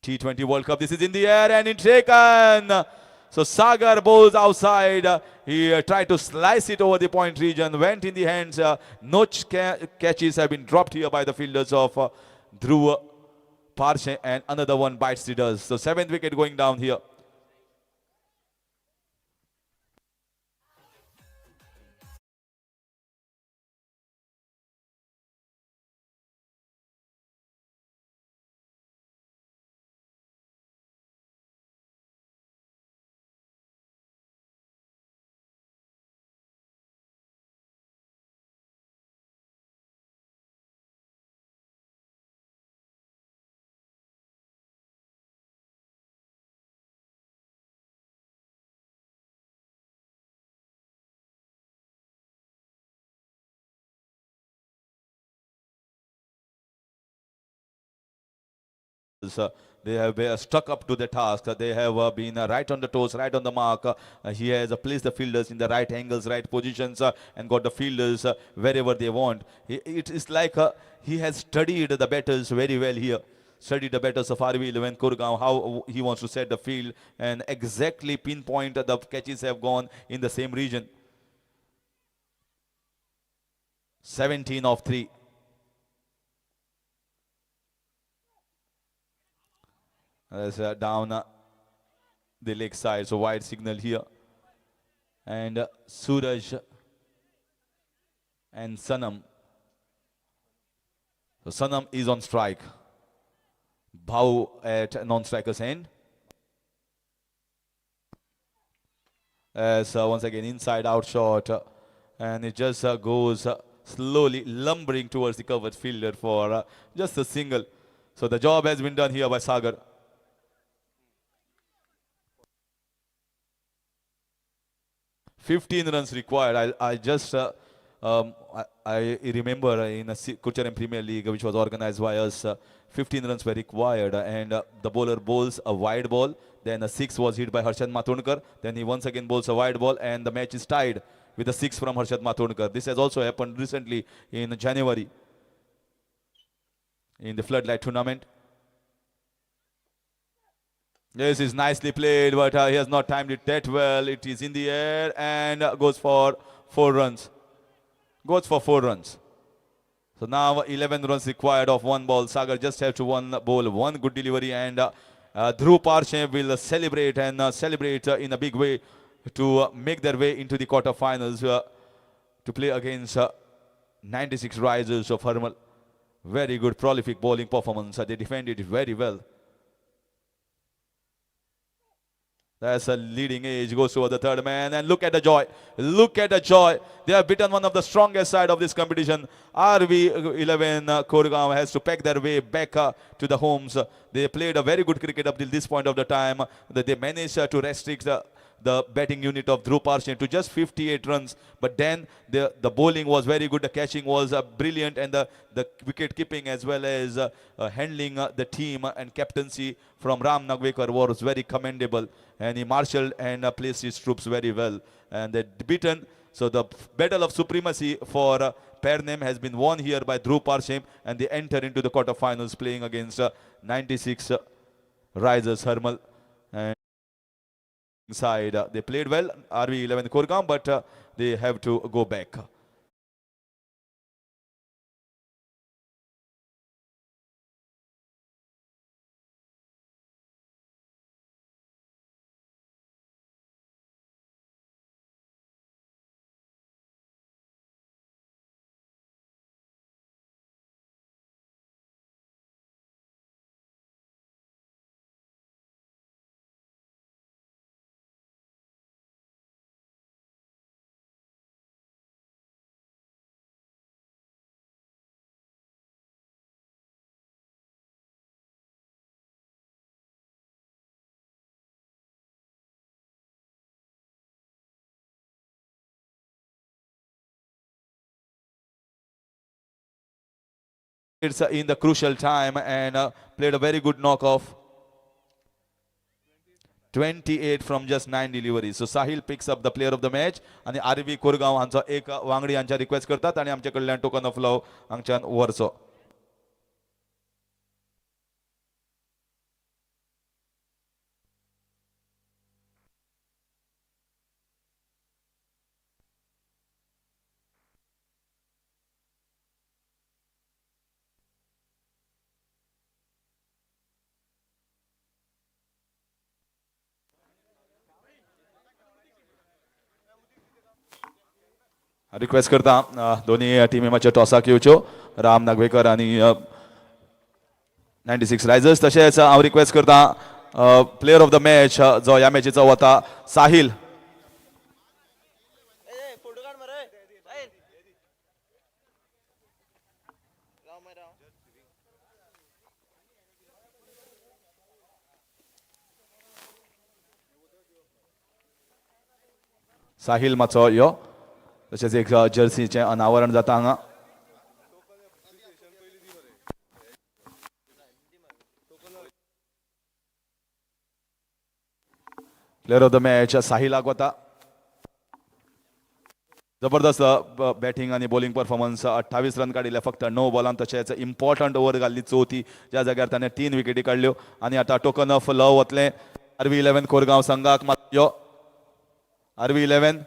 T20 World Cup. This is in the air and it's taken. So Sagar bowls outside. He tried to slice it over the point region. Went in the hands. No catches have been dropped here by the fielders of Dhruv Parshe, and another one bites the dust. So 7th wicket going down here. They have been stuck up to the task. They have been right on the toes, right on the mark. He has placed the fielders in the right angles, right positions, and got the fielders wherever they want. It is like he has studied the batters very well here. Studied the batters of RV11 Kurgaon, how he wants to set the field and exactly pinpoint the catches have gone in the same region. 17 of 3. As down the leg side, so wide signal here. And Suraj and Sanam. So Sanam is on strike. Bhau at non-striker's end. As once again inside out shot. And it just goes slowly lumbering towards the covered fielder for just a single. So the job has been done here by Sagar. 15 runs required. I remember in a Kucharam Premier League which was organized by us, 15 runs were required, and the bowler bowls a wide ball. Then a 6 was hit by Harshad Matondkar. Then he once again bowls a wide ball, and the match is tied with a 6 from Harshad Matondkar. This has also happened recently in January in the Floodlight tournament. This is nicely played, but he has not timed it that well. It is in the air and goes for 4 runs. Goes for 4 runs. So now 11 runs required of 1 ball. Sagar just have to one bowl, 1 good delivery, and Dhruv Parshe will celebrate and celebrate in a big way to make their way into the quarterfinals to play against 96 Risers of Hermal. Very good prolific bowling performance. They defended it very well. That's a leading edge, goes over the third man, and look at the joy. Look at the joy. They have beaten one of the strongest side of this competition. RV11 Kurgaon has to pack their way back to the homes. They played a very good cricket up till this point of the time. They managed to restrict the batting unit of Dhruv Parshe to just 58 runs. But then the bowling was very good. The catching was brilliant, and the wicket keeping as well as handling the team and captaincy from Ram Nagvekar was very commendable. And he marshaled and placed his troops very well. And they beaten. So the battle of supremacy for Pername has been won here by Dhruv Parshe, and they enter into the quarterfinals playing against 96 Risers Hermal. And side they played well, RV11 Kurgaon, but they have to go back. It's in the crucial time and played a very good knockoff. 28 from just 9 deliveries. So Sahil picks up the player of the match, आणि RV Koregaon हांचा एक वांगडी हांच्या request करतात आणि आमच्या कडल्यान token of love हांच्यान वरचो. Request करता दोन्ही टीमी मातशे टॉसाक येवच्यो, राम नागवेकर आणि 96 रायझर्स. तशेंच हांव रिक्वेस्ट करता प्लेयर ऑफ द मॅच जो ह्या मॅचीचो वता साहिल. साहिल मातसो यो. तशेंच एक जर्सीचें अनावरण जाता हांगा. प्लेयर ऑफ द मॅच साहिलाक वता. जबरदस्त बॅटिंग आणि बॉलिंग परफॉर्मन्स. 28 रन काडिल्ले फक्त 9 बॉलांत. तशेंच इम्पॉर्टंट ओव्हर घाल्ली चवथी, ज्या जाग्यार ताणें 3 विकेटी काडल्यो. आनी आतां टोकन ऑफ लव वतलें RV11 कोरगांव संघाक. मात RV11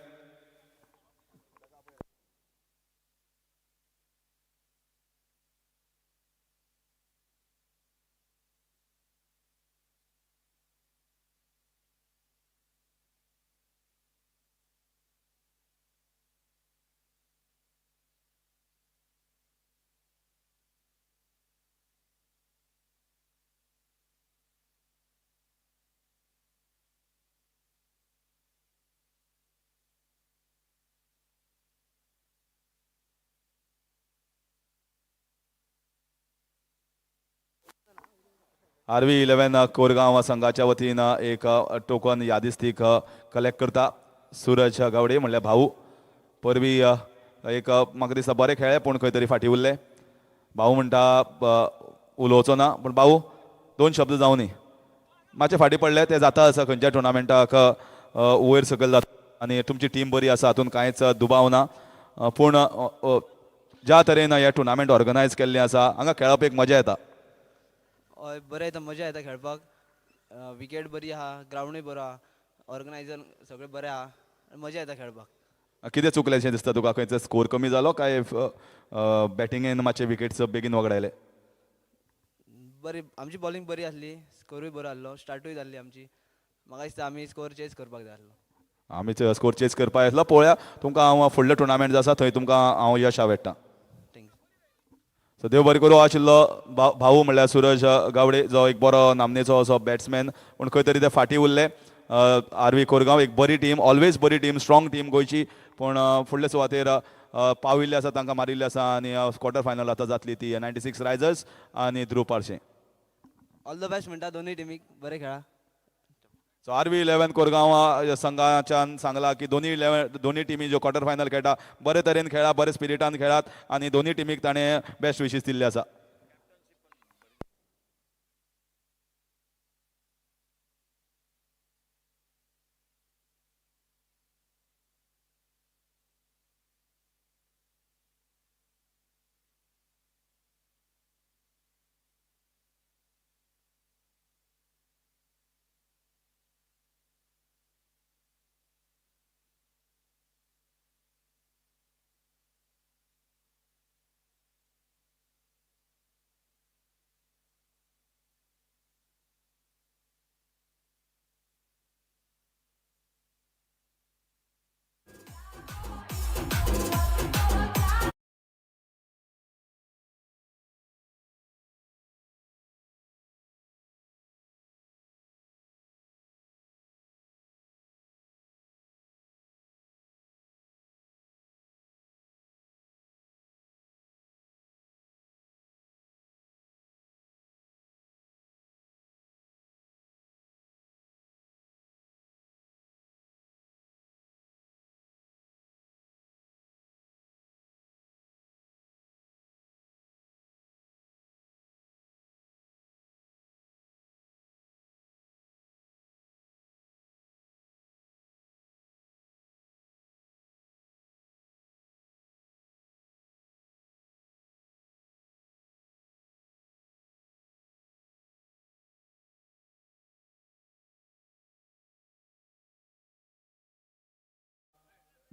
RV11 कोरगांव संघाच्या वतीन एक टोकन यादिस्तीक कलेक्ट करता सूरज गावडे म्हणल्यार भाऊ. परवी एक म्हाका दिसता बरे खेळ्ळे पूण खंय तरी फाटीं उरले. भाऊ म्हणटा उलोवचो ना, पूण भाऊ 2 शब्द जावं न्ही. मातशे फाटीं पडले ते जाता आसा खंयच्या टुर्नामेंटाक वयर सकयल जाता आनी तुमची टीम बरी आसा, हातूंत कांयच दुबाव ना. पूण ज्या तरेन हे टुर्नामेंट ऑर्गनायज केल्लें आसा हांगा खेळप एक मजा येता. हय बरें येता, मजा येता खेळपाक. विकेट बरी आहा, ग्रावंडूय बरो आहा, ऑर्गनायझर सगळें बरें आहा, मजा येता खेळपाक. कितें चुकलेशें दिसता तुका? खंयचो स्कोर कमी जालो काय बॅटिंगेन मातशे विकेट्स बेगीन वगडायले? बरी आमची बॉलिंग बरी आसली, स्कोरूय बरो आहलो, स्टार्टूय जाल्ली आमची. म्हाका दिसता आमी स्कोर चेस करपाक जाय आसलो. आमी स्कोर चेस करपाक येतलो. पळोवया तुमकां हांव फुडले टुर्नामेंट जो आसा थंय तुमकां हांव यश हावेट्टा. सो देव बरें करूं. आशिल्लो भाऊ म्हणल्यार सूरज गावडे, जो एक बरो नामनेचो असो बॅट्समॅन, पूण खंय तरी ते फाटीं उरले. RV कोरगांव एक बरी टीम, ऑलवेज बरी टीम, स्ट्रॉंग टीम गोंयची, पूण फुडले सुवातेर पाविल्ले आसा, तांकां मारिल्ले आसा. आनी क्वॉर्टर फायनल आतां जातली ती 96 रायझर्स आनी ध्रुव पार्शे. ऑल द बेस्ट म्हणटा दोनूय टिमीक, बरें खेळा. सो RV11 कोरगांव संघाच्यान सांगला की दोनी टिमी ज्यो क्वॉर्टर फायनल खेळटा बरे तरेन खेळा, बरे स्पिरिटान खेळात आनी दोनी टिमीक ताणें बेस्ट विशीस दिल्ले आसा.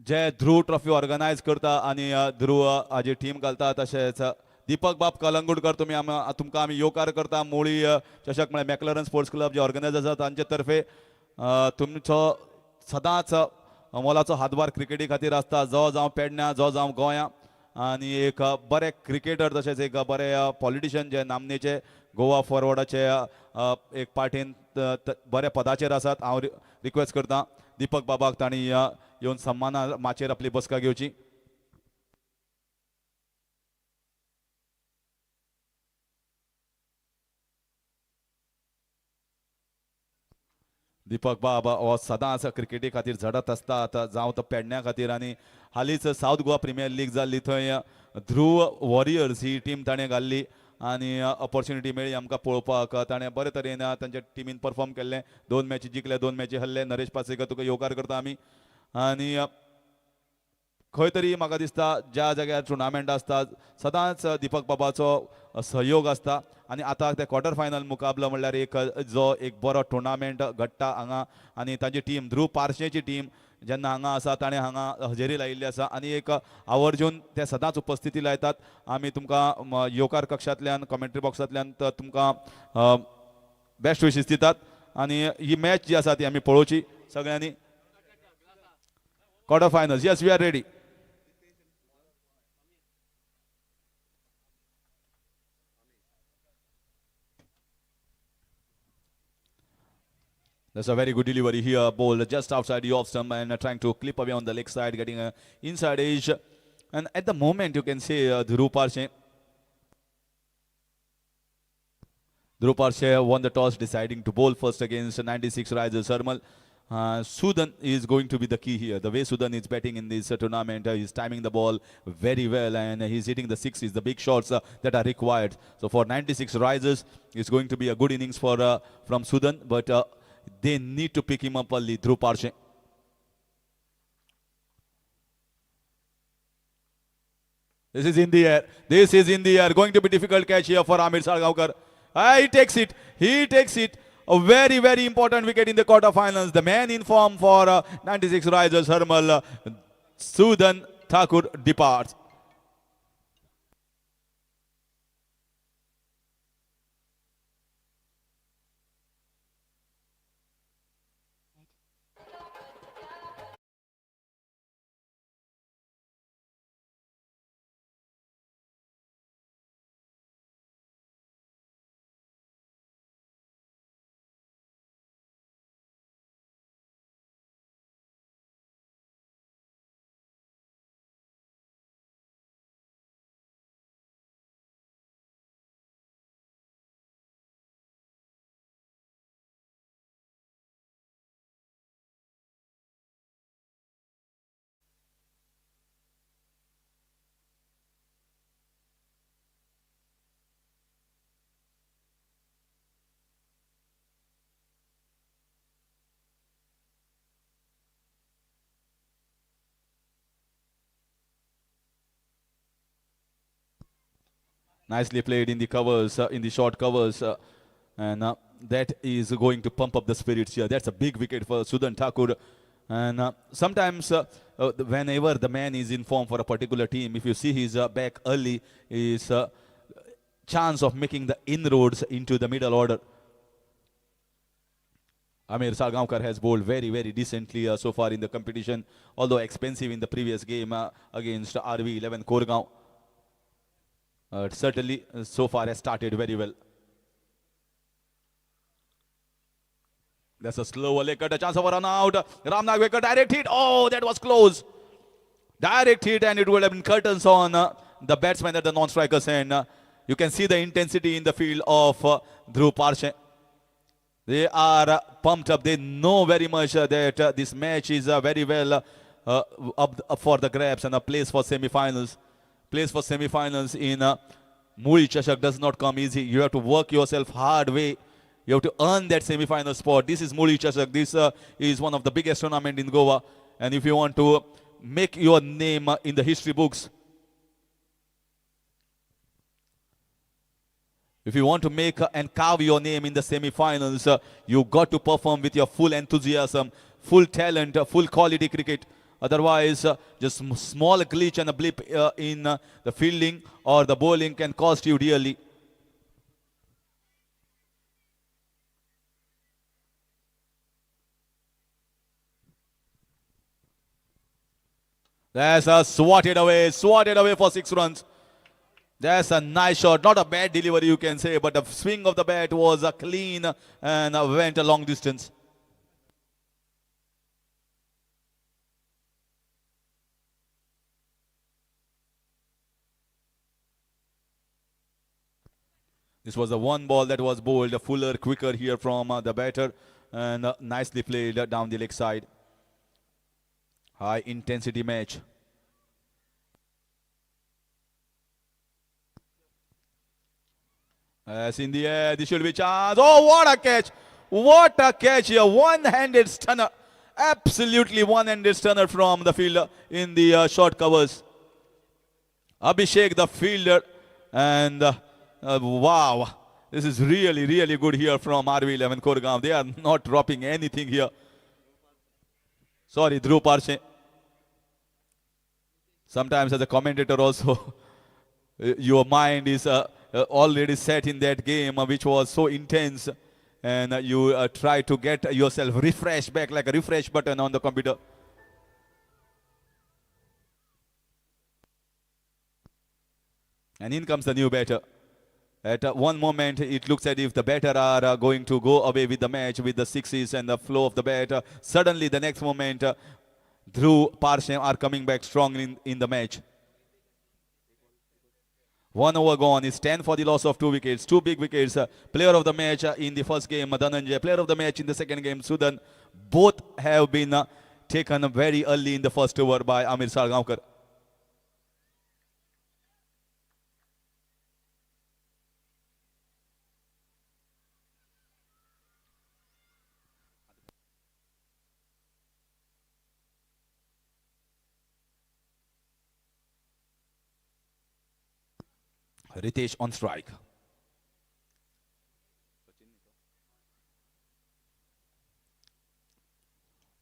जे ध्रुव ट्रॉफी ऑर्गनायज करता आनी ध्रुव हाजी टीम घालता, तशेंच दीपक बाब कलंगूटकर तुमकां आमी येवकार करता. मुळी चषक म्हळ्यार मॅक्लरन स्पोर्ट्स क्लब जे ऑर्गनायज आसा तांचे तर्फे तुमचो सदांच मोलाचो हातभार क्रिकेटी खातीर आसता, जो जावं पेडण्यां, जो जावं गोंयां. आनी एक बरे क्रिकेटर तशेंच एक बरे पॉलिटिशियन जे नामनेचे गोवा फॉरवर्डाचे एक पार्टीन बऱ्या पदाचेर आसात. हांव रिक्वेस्ट करता दीपक बाबाक तांणी येवन सन्माना माचेर आपली बसका घेवची. दीपक बाबा हो सदांच क्रिकेटी खातीर झडत आसता, आतां जावं तो पेडण्यां खातीर. आनी हालींच सावथ गोवा प्रिमियर लीग जाल्ली, थंय ध्रुव वॉरियर्स ही टीम ताणें घाल्ली आनी ऑपॉर्च्युनिटी मेळ्ळी आमकां पळोवपाक ताणें बरे तरेन तांच्या टिमीन परफॉर्म केल्लें 2 मॅची जिखले 2 मॅची हरले नरेश पासेकर तुका येवकार करता आमी आनी खंय तरी म्हाका दिसता ज्या जाग्यार टुर्नामेंट आसता सदांच दिपक बाबाचो सहयोग आसता आनी आतां ते क्वॉर्टर फायनल मुकाबलो म्हणल्यार एक बरो टुर्नामेंट घडटा हांगा आनी ताची टीम ध्रुव पार्शेची टीम जेन्ना हांगा आसा ताणें हांगा हजेरी लायिल्ली आसा आनी एक आवर्जून ते सदांच उपस्थिती लायतात आमी तुमकां येवकार कक्षांतल्यान कमेंट्री बॉक्सांतल्यान तुमकां बेस्ट विशीस दितात आनी ही मॅच जी आसा ती आमी पळोवची सगळ्यांनी quarter finals yes we are ready That's a very good delivery here. Ball just outside the off stump and trying to clip away on the leg side, getting an inside edge. And at the moment, you can say Dhruv Parshe won the toss, deciding to bowl first against 96 Risers Harmal. Sudan is going to be the key here. The way Sudan is batting in this tournament, he's timing the ball very well and he's hitting the sixes, the big shots that are required. So for 96 Risers, it's going to be a good innings for from Sudan, but they need to pick him up early. Dhruv Parshe. This is in the air. This is in the air. Going to be difficult catch here for Amir Salgaonkar. He takes it. He takes it. A very, very important wicket in the quarterfinals. The man in form for 96 Risers Harmal, Sudan Thakur departs. Nicely played in the covers, in the short covers. And that is going to pump up the spirits here. That's a big wicket for Sudan Thakur. And sometimes, whenever the man is in form for a particular team, if you see his back early, his chance of making the inroads into the middle order. Amir Salgaonkar has bowled very, very decently so far in the competition, although expensive in the previous game against RV11 Koregaon. Certainly, so far has started very well. That's a slow leg cut, a chance of a run out. Ram Nagwekar, direct hit. Oh, that was close. Direct hit, and it would have been curtains on the batsman at the non-striker's end. You can see the intensity in the field of Dhruv Parshe. They are pumped up. They know very much that this match is very well up for the grabs and a place for semi-finals. Place for semi-finals in Muli Chashak does not come easy. You have to work yourself hard way. You have to earn that semi-final spot. This is Muli Chashak. This is one of the biggest tournaments in Goa. And if you want to make your name in the history books, if you want to make and carve your name in the semi-finals, you got to perform with your full enthusiasm, full talent, full quality cricket. Otherwise, just small glitch and a blip in the fielding or the bowling can cost you dearly. That's a swatted away for 6 runs. That's a nice shot, not a bad delivery you can say, but the swing of the bat was clean and went a long distance. This was the one ball that was bowled, a fuller, quicker here from the batter, and nicely played down the leg side. High intensity match. As in the air, this should be chance. Oh, what a catch! What a catch here! One-handed stunner. Absolutely one-handed stunner from the fielder in the short covers. Abhishek, the fielder, and wow, this is really, really good here from RV11 Koregaon. They are not dropping anything here. Sorry, Dhruv Parshe. Sometimes as a commentator also, your mind is already set in that game, which was so intense, and you try to get yourself refreshed back like a refresh button on the computer. And in comes the new batter. At one moment, it looks as if the batter are going to go away with the match with the sixes and the flow of the bat. Suddenly, the next moment, Dhruv Parshem are coming back strong in the match. 1 over gone. It's 10 for the loss of 2 wickets. 2 big wickets. Player of the match in the first game, Dhananjay. Player of the match in the second game, Sudan. Both have been taken very early in the first over by Amir Salgaonkar. Ritesh on strike.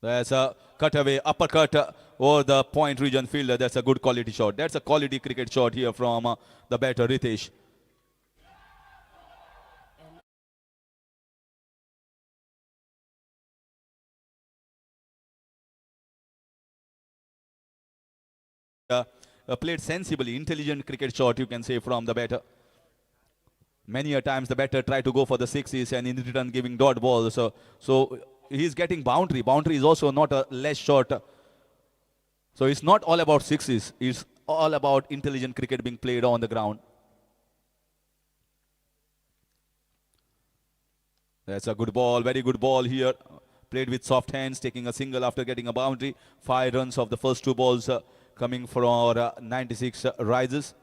There's a cutaway, uppercut over the point region fielder. That's a good quality shot. That's a quality cricket shot here from the batter Ritesh. Played sensibly, intelligent cricket shot, you can say, from the batter. Many a times the batter tried to go for the sixes and in return giving dot balls. So he's getting boundary. Boundary is also not a less shot. So it's not all about sixes. It's all about intelligent cricket being played on the ground. That's a good ball, very good ball here. Played with soft hands, taking a single after getting a boundary. 5 runs of the first 2 balls coming for 96 rises.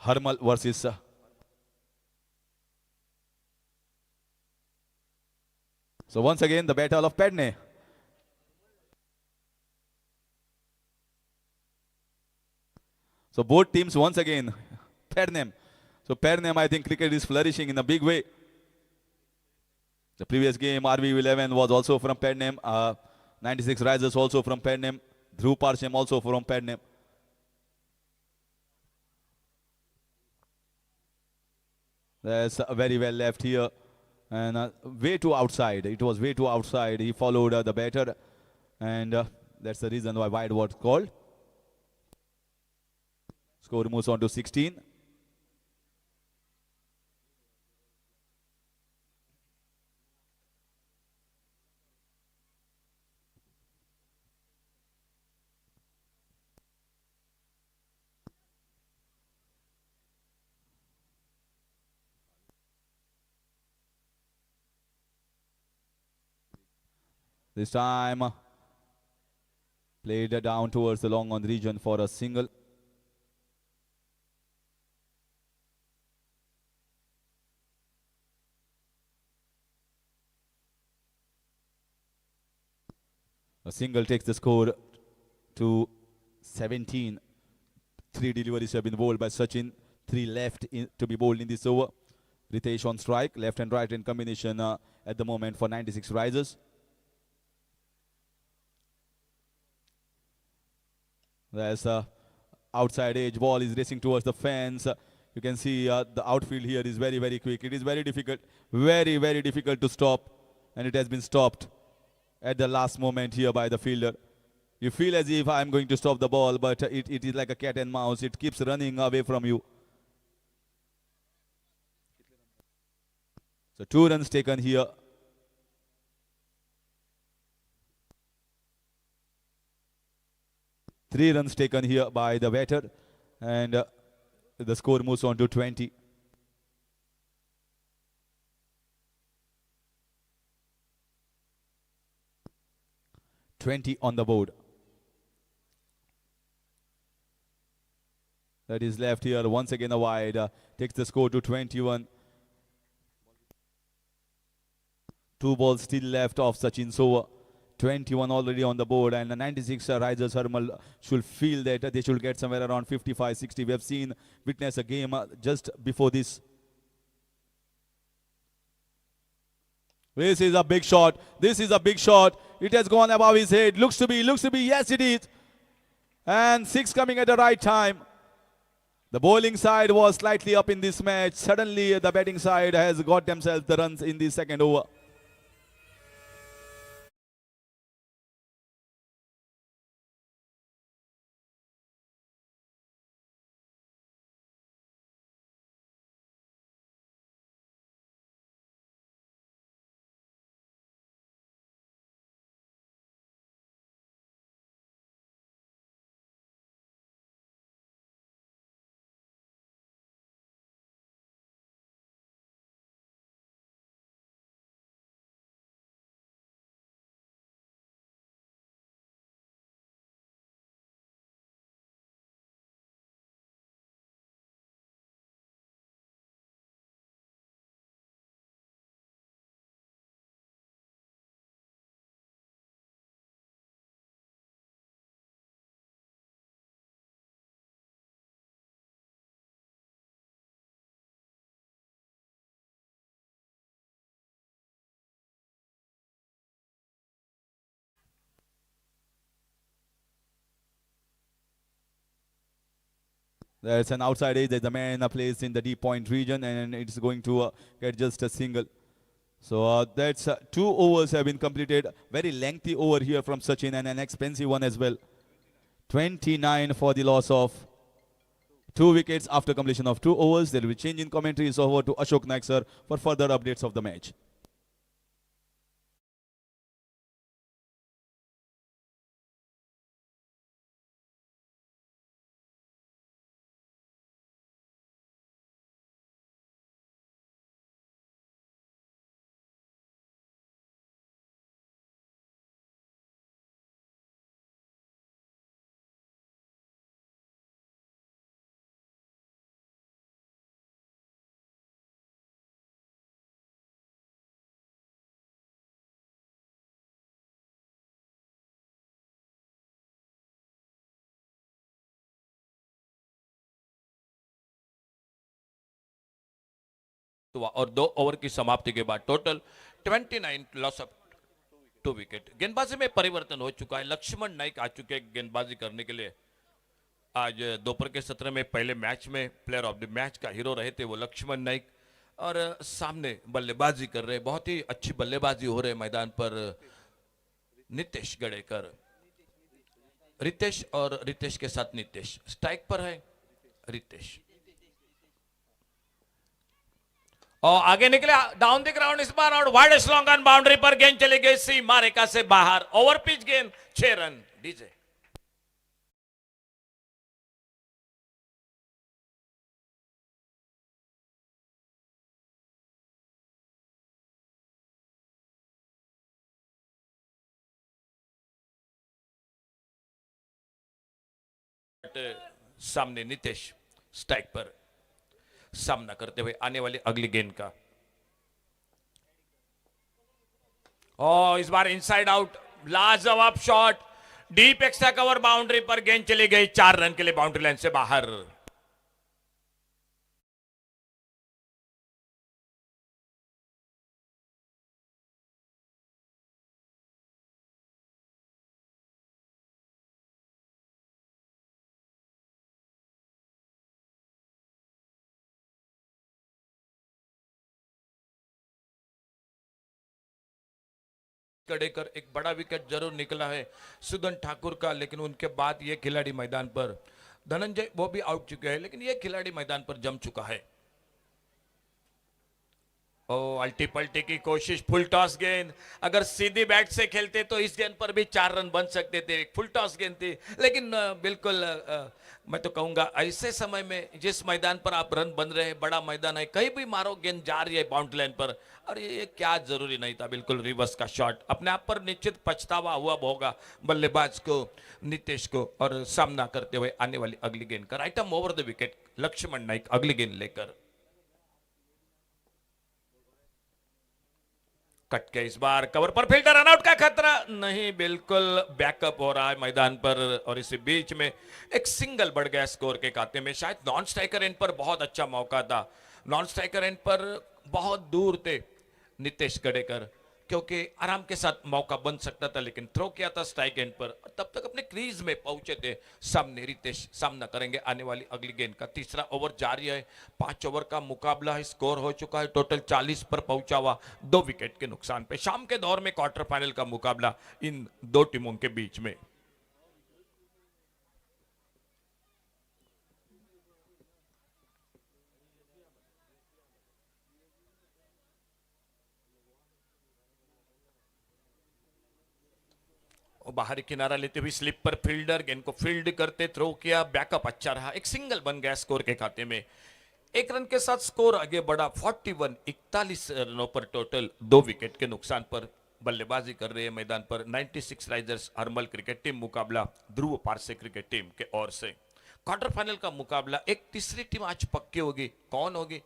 Harmal versus so once again the battle of Padney. So both teams once again Padney. So Padney, I think cricket is flourishing in a big way. The previous game RV11 was also from Padney. 96 rises also from Padney. Dhruv Parshem also from Padney. That's very well left here and way too outside. It was way too outside. He followed the batter and that's the reason why wide was called. Score moves on to 16. This time played down towards the long on region for a single. A single takes the score to 17. 3 deliveries have been bowled by Sachin. 3 left to be bowled in this over. Ritesh on strike, left and right in combination at the moment for 96 rises. There's a outside edge ball is racing towards the fence. You can see the outfield here is very, very quick. It is very difficult, very, very difficult to stop. And it has been stopped at the last moment here by the fielder. You feel as if I'm going to stop the ball, but it is like a cat and mouse. It keeps running away from you. So 2 runs taken here. Three runs taken here by the batter and the score moves on to 20. On the board. that is left here. Once again a wide. Takes the score to 21. 2 balls still left of Sachin. So 21 already on the board, and the 96 Risers Hermal should feel that they should get somewhere around 55-60. We have witnessed a game just before this. This is a big shot. This is a big shot. It has gone above his head. Looks to be. Yes, it is. And 6 coming at the right time. The bowling side was slightly up in this match. Suddenly, the batting side has got themselves the runs in the second over. There's an outside edge. There's a man placed in the deep point region, and it's going to get just a single. So that's 2 overs have been completed. Very lengthy over here from Sachin, and an expensive one as well. 29 for the loss of 2 wickets after completion of 2 overs. There will be change in commentary. So over to Ashok Naik sir for further updates of the match. और 2 over की समाप्ति के बाद total 29 loss of 2 wicket. गेंदबाजी में परिवर्तन हो चुका है। लक्ष्मण नाइक आ चुके हैं गेंदबाजी करने के लिए। आज दोपहर के सत्र में पहले मैच में प्लेयर ऑफ द मैच का हीरो रहे थे वो लक्ष्मण नाइक, और सामने बल्लेबाजी कर रहे, बहुत ही अच्छी बल्लेबाजी हो रहे मैदान पर नितेश गड़ेकर। रितेश और रितेश के साथ नितेश स्ट्राइक पर है। रितेश और आगे निकले डाउन द ग्राउंड, इस बार और वाइड लॉन्ग ऑन बाउंड्री पर गेंद चली गई सीमा रेखा से बाहर। ओवर पिच गेंद 6 रन। डीजे सामने नितेश स्ट्राइक पर सामना करते हुए आने वाली अगली गेंद का। और इस बार इनसाइड आउट, लाजवाब shot, deep extra cover boundary पर गेंद चली गई 4 रन के लिए बाउंड्री लाइन से बाहर। कड़ेकर एक बड़ा विकेट जरूर निकला है सुदन ठाकुर का, लेकिन उनके बाद ये खिलाड़ी मैदान पर, धनंजय वो भी आउट चुके हैं, लेकिन ये खिलाड़ी मैदान पर जम चुका है। ओ अल्टी पल्टी की कोशिश, फुल टॉस गेंद, अगर सीधी बैट से खेलते तो इस गेंद पर भी 4 रन बन सकते थे। फुल टॉस गेंद थी, लेकिन बिल्कुल मैं तो कहूंगा ऐसे समय में जिस मैदान पर आप रन बन रहे हैं, बड़ा मैदान है, कहीं भी मारो गेंद जा रही है बाउंड्री लाइन पर, और ये क्या जरूरी नहीं था, बिल्कुल रिवर्स का शॉट। अपने आप पर निश्चित पछतावा हुआ होगा बल्लेबाज को, नीतीश को, और सामना करते हुए आने वाली अगली गेंद का आइटम over the wicket Laxman Naik अगली गेंद लेकर कट के इस बार कवर पर फील्डर रनआउट का खतरा नहीं, बिल्कुल बैकअप हो रहा है मैदान पर, और इसी बीच में एक सिंगल बढ़ गया स्कोर के खाते में। शायद नॉन स्ट्राइकर एंड पर बहुत अच्छा मौका था, नॉन स्ट्राइकर एंड पर बहुत दूर थे नीतीश गडेकर, क्योंकि आराम के साथ मौका बन सकता था, लेकिन थ्रो किया था स्ट्राइक एंड पर, तब तक अपने क्रीज में पहुंचे थे। सामने रितेश सामना करेंगे आने वाली अगली गेंद का। तीसरा ओवर जारी है, 5 ओवर का मुकाबला है, स्कोर हो चुका है टोटल 40 पर पहुंचा हुआ, 2 विकेट के नुकसान पे। शाम के दौर में क्वार्टर फाइनल का मुकाबला इन दो टीमों के बीच में। बाहरी किनारा लेते हुए स्लिप पर फील्डर गेंद को फील्ड करते, थ्रो किया, बैकअप अच्छा रहा, एक सिंगल बन गया स्कोर के खाते में। 1 रन के साथ स्कोर आगे बढ़ा 41 रनों पर टोटल, 2 विकेट के नुकसान पर बल्लेबाजी कर रही है मैदान पर 96 राइजर्स हरमल क्रिकेट टीम, मुकाबला ध्रुव पारसे क्रिकेट टीम के ओर से। क्वार्टर फाइनल का मुकाबला, एक तीसरी टीम आज पक्की होगी, कौन होगी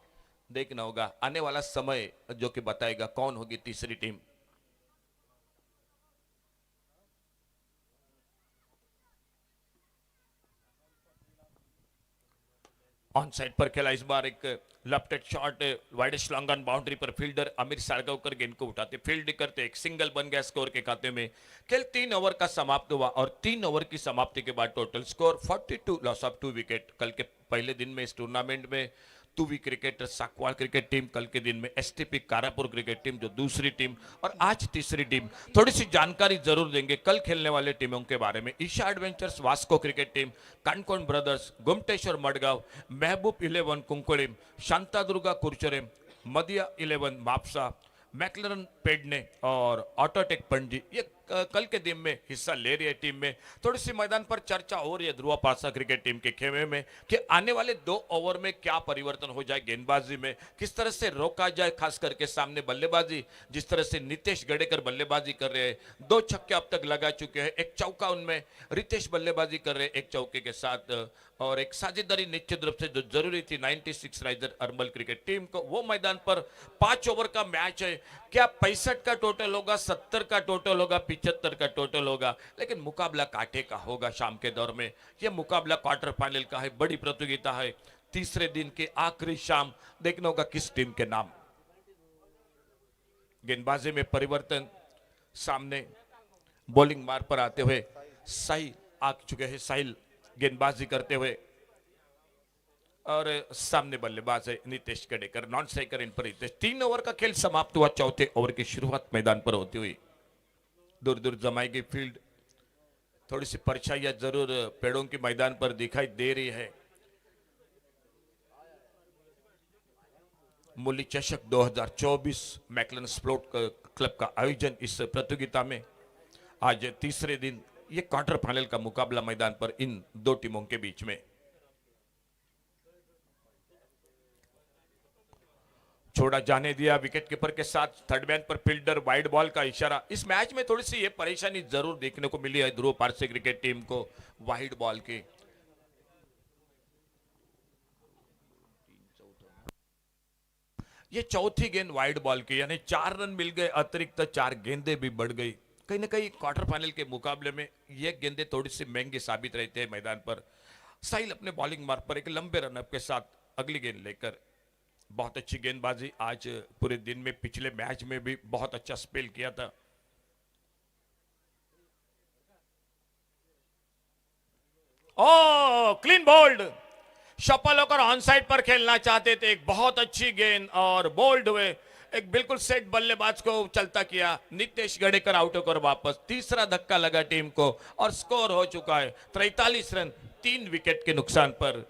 देखना होगा, आने वाला समय जो कि बताएगा कौन होगी तीसरी टीम। ऑन साइड पर खेला इस बार, एक left shot widest long on boundary पर फील्डर अमीर सारगावकर गेंद को उठाते, फील्ड करते, एक सिंगल बन गया स्कोर के खाते में। खेल 3 ओवर का समाप्त हुआ, और 3 ओवर की समाप्ति के बाद total score 42, loss of 2 wicket. कल के पहले दिन में इस टूर्नामेंट में तुवी क्रिकेटर साकवाल क्रिकेट टीम, कल के दिन में एसटीपी कारापुर क्रिकेट टीम जो दूसरी टीम, और आज तीसरी टीम। थोड़ी सी जानकारी जरूर देंगे कल खेलने वाले टीमों के बारे में। Isha adventures Vasco cricket team, Canacona brothers, Gumteshwar Madgaon, Mehboob 11 कुंकोळीम, Shantadurga कुरचरेम, मदिया 11 Mapusa, मैक्लरन Pedne और ऑटोटेक पणजी, ये कल के दिन में हिस्सा ले रही है टीम में। थोड़ी सी मैदान पर चर्चा हो रही है ध्रुव पारसा क्रिकेट टीम के खेमे में कि आने वाले 2 ओवर में क्या परिवर्तन हो जाए गेंदबाजी में, किस तरह से रोका जाए, खास करके सामने बल्लेबाजी, जिस तरह से नीतीश गडेकर बल्लेबाजी कर रहे हैं, 2 छक्के अब तक लगा चुके हैं, 1 चौका उनमें रितेश बल्लेबाजी कर रहे हैं 1 चौके के साथ, और एक साझेदारी निश्चित रूप से जो जरूरी थी 96 राइजर अरबल क्रिकेट टीम को, वो मैदान पर 5 ओवर का मैच है। क्या 65 का टोटल होगा, 70 का टोटल होगा, 75 का टोटल होगा, लेकिन मुकाबला कांटे का होगा शाम के दौर में। यह मुकाबला क्वार्टर फाइनल का है, बड़ी प्रतियोगिता है, तीसरे दिन के आखिरी शाम देखना होगा किस टीम के नाम। गेंदबाजी में परिवर्तन, सामने बॉलिंग मार पर आते हुए साहिल आ चुके हैं, साहिल गेंदबाजी करते हुए, और सामने बल्लेबाज है नीतीश गडेकर, नॉन स्ट्राइकर इन पर रितेश। 3 ओवर का खेल समाप्त हुआ, चौथे ओवर की शुरुआत मैदान पर होती हुई दूर दूर जमाई गई फील्ड, थोड़ी सी परछाइयां जरूर पेड़ों की मैदान पर दिखाई दे रही है। मुली चषक 2024 मैकलन स्पोर्ट क्लब का आयोजन इस प्रतियोगिता में आज तीसरे दिन, ये क्वार्टर फाइनल का मुकाबला मैदान पर इन 2 टीमों के बीच में। छोड़ा जाने दिया विकेट कीपर के साथ, थर्ड मैन पर फील्डर, वाइड बॉल का इशारा। इस मैच में थोड़ी सी ये परेशानी जरूर देखने को मिली है ध्रुव पारसे क्रिकेट टीम को, वाइड बॉल की। ये चौथी गेंद वाइड बॉल की, यानी 4 रन मिल गए, अतिरिक्त 4 गेंदें भी बढ़ गई। कहीं ना कहीं क्वार्टर फाइनल के मुकाबले में ये गेंदें थोड़ी सी महंगी साबित रहते हैं मैदान पर। साहिल अपने बॉलिंग मार्ग पर एक लंबे रनअप के साथ अगली गेंद लेकर, बहुत अच्छी गेंदबाजी आज पूरे दिन में, पिछले मैच में भी बहुत अच्छा स्पेल किया था। ओ क्लीन बोल्ड, शपल होकर ऑन साइड पर खेलना चाहते थे, एक बहुत अच्छी गेंद और बोल्ड हुए, एक बिल्कुल सेट बल्लेबाज को चलता किया, नीतीश गडेकर आउट होकर वापस। तीसरा धक्का लगा टीम को और स्कोर हो चुका है 43 रन 3 विकेट के नुकसान पर।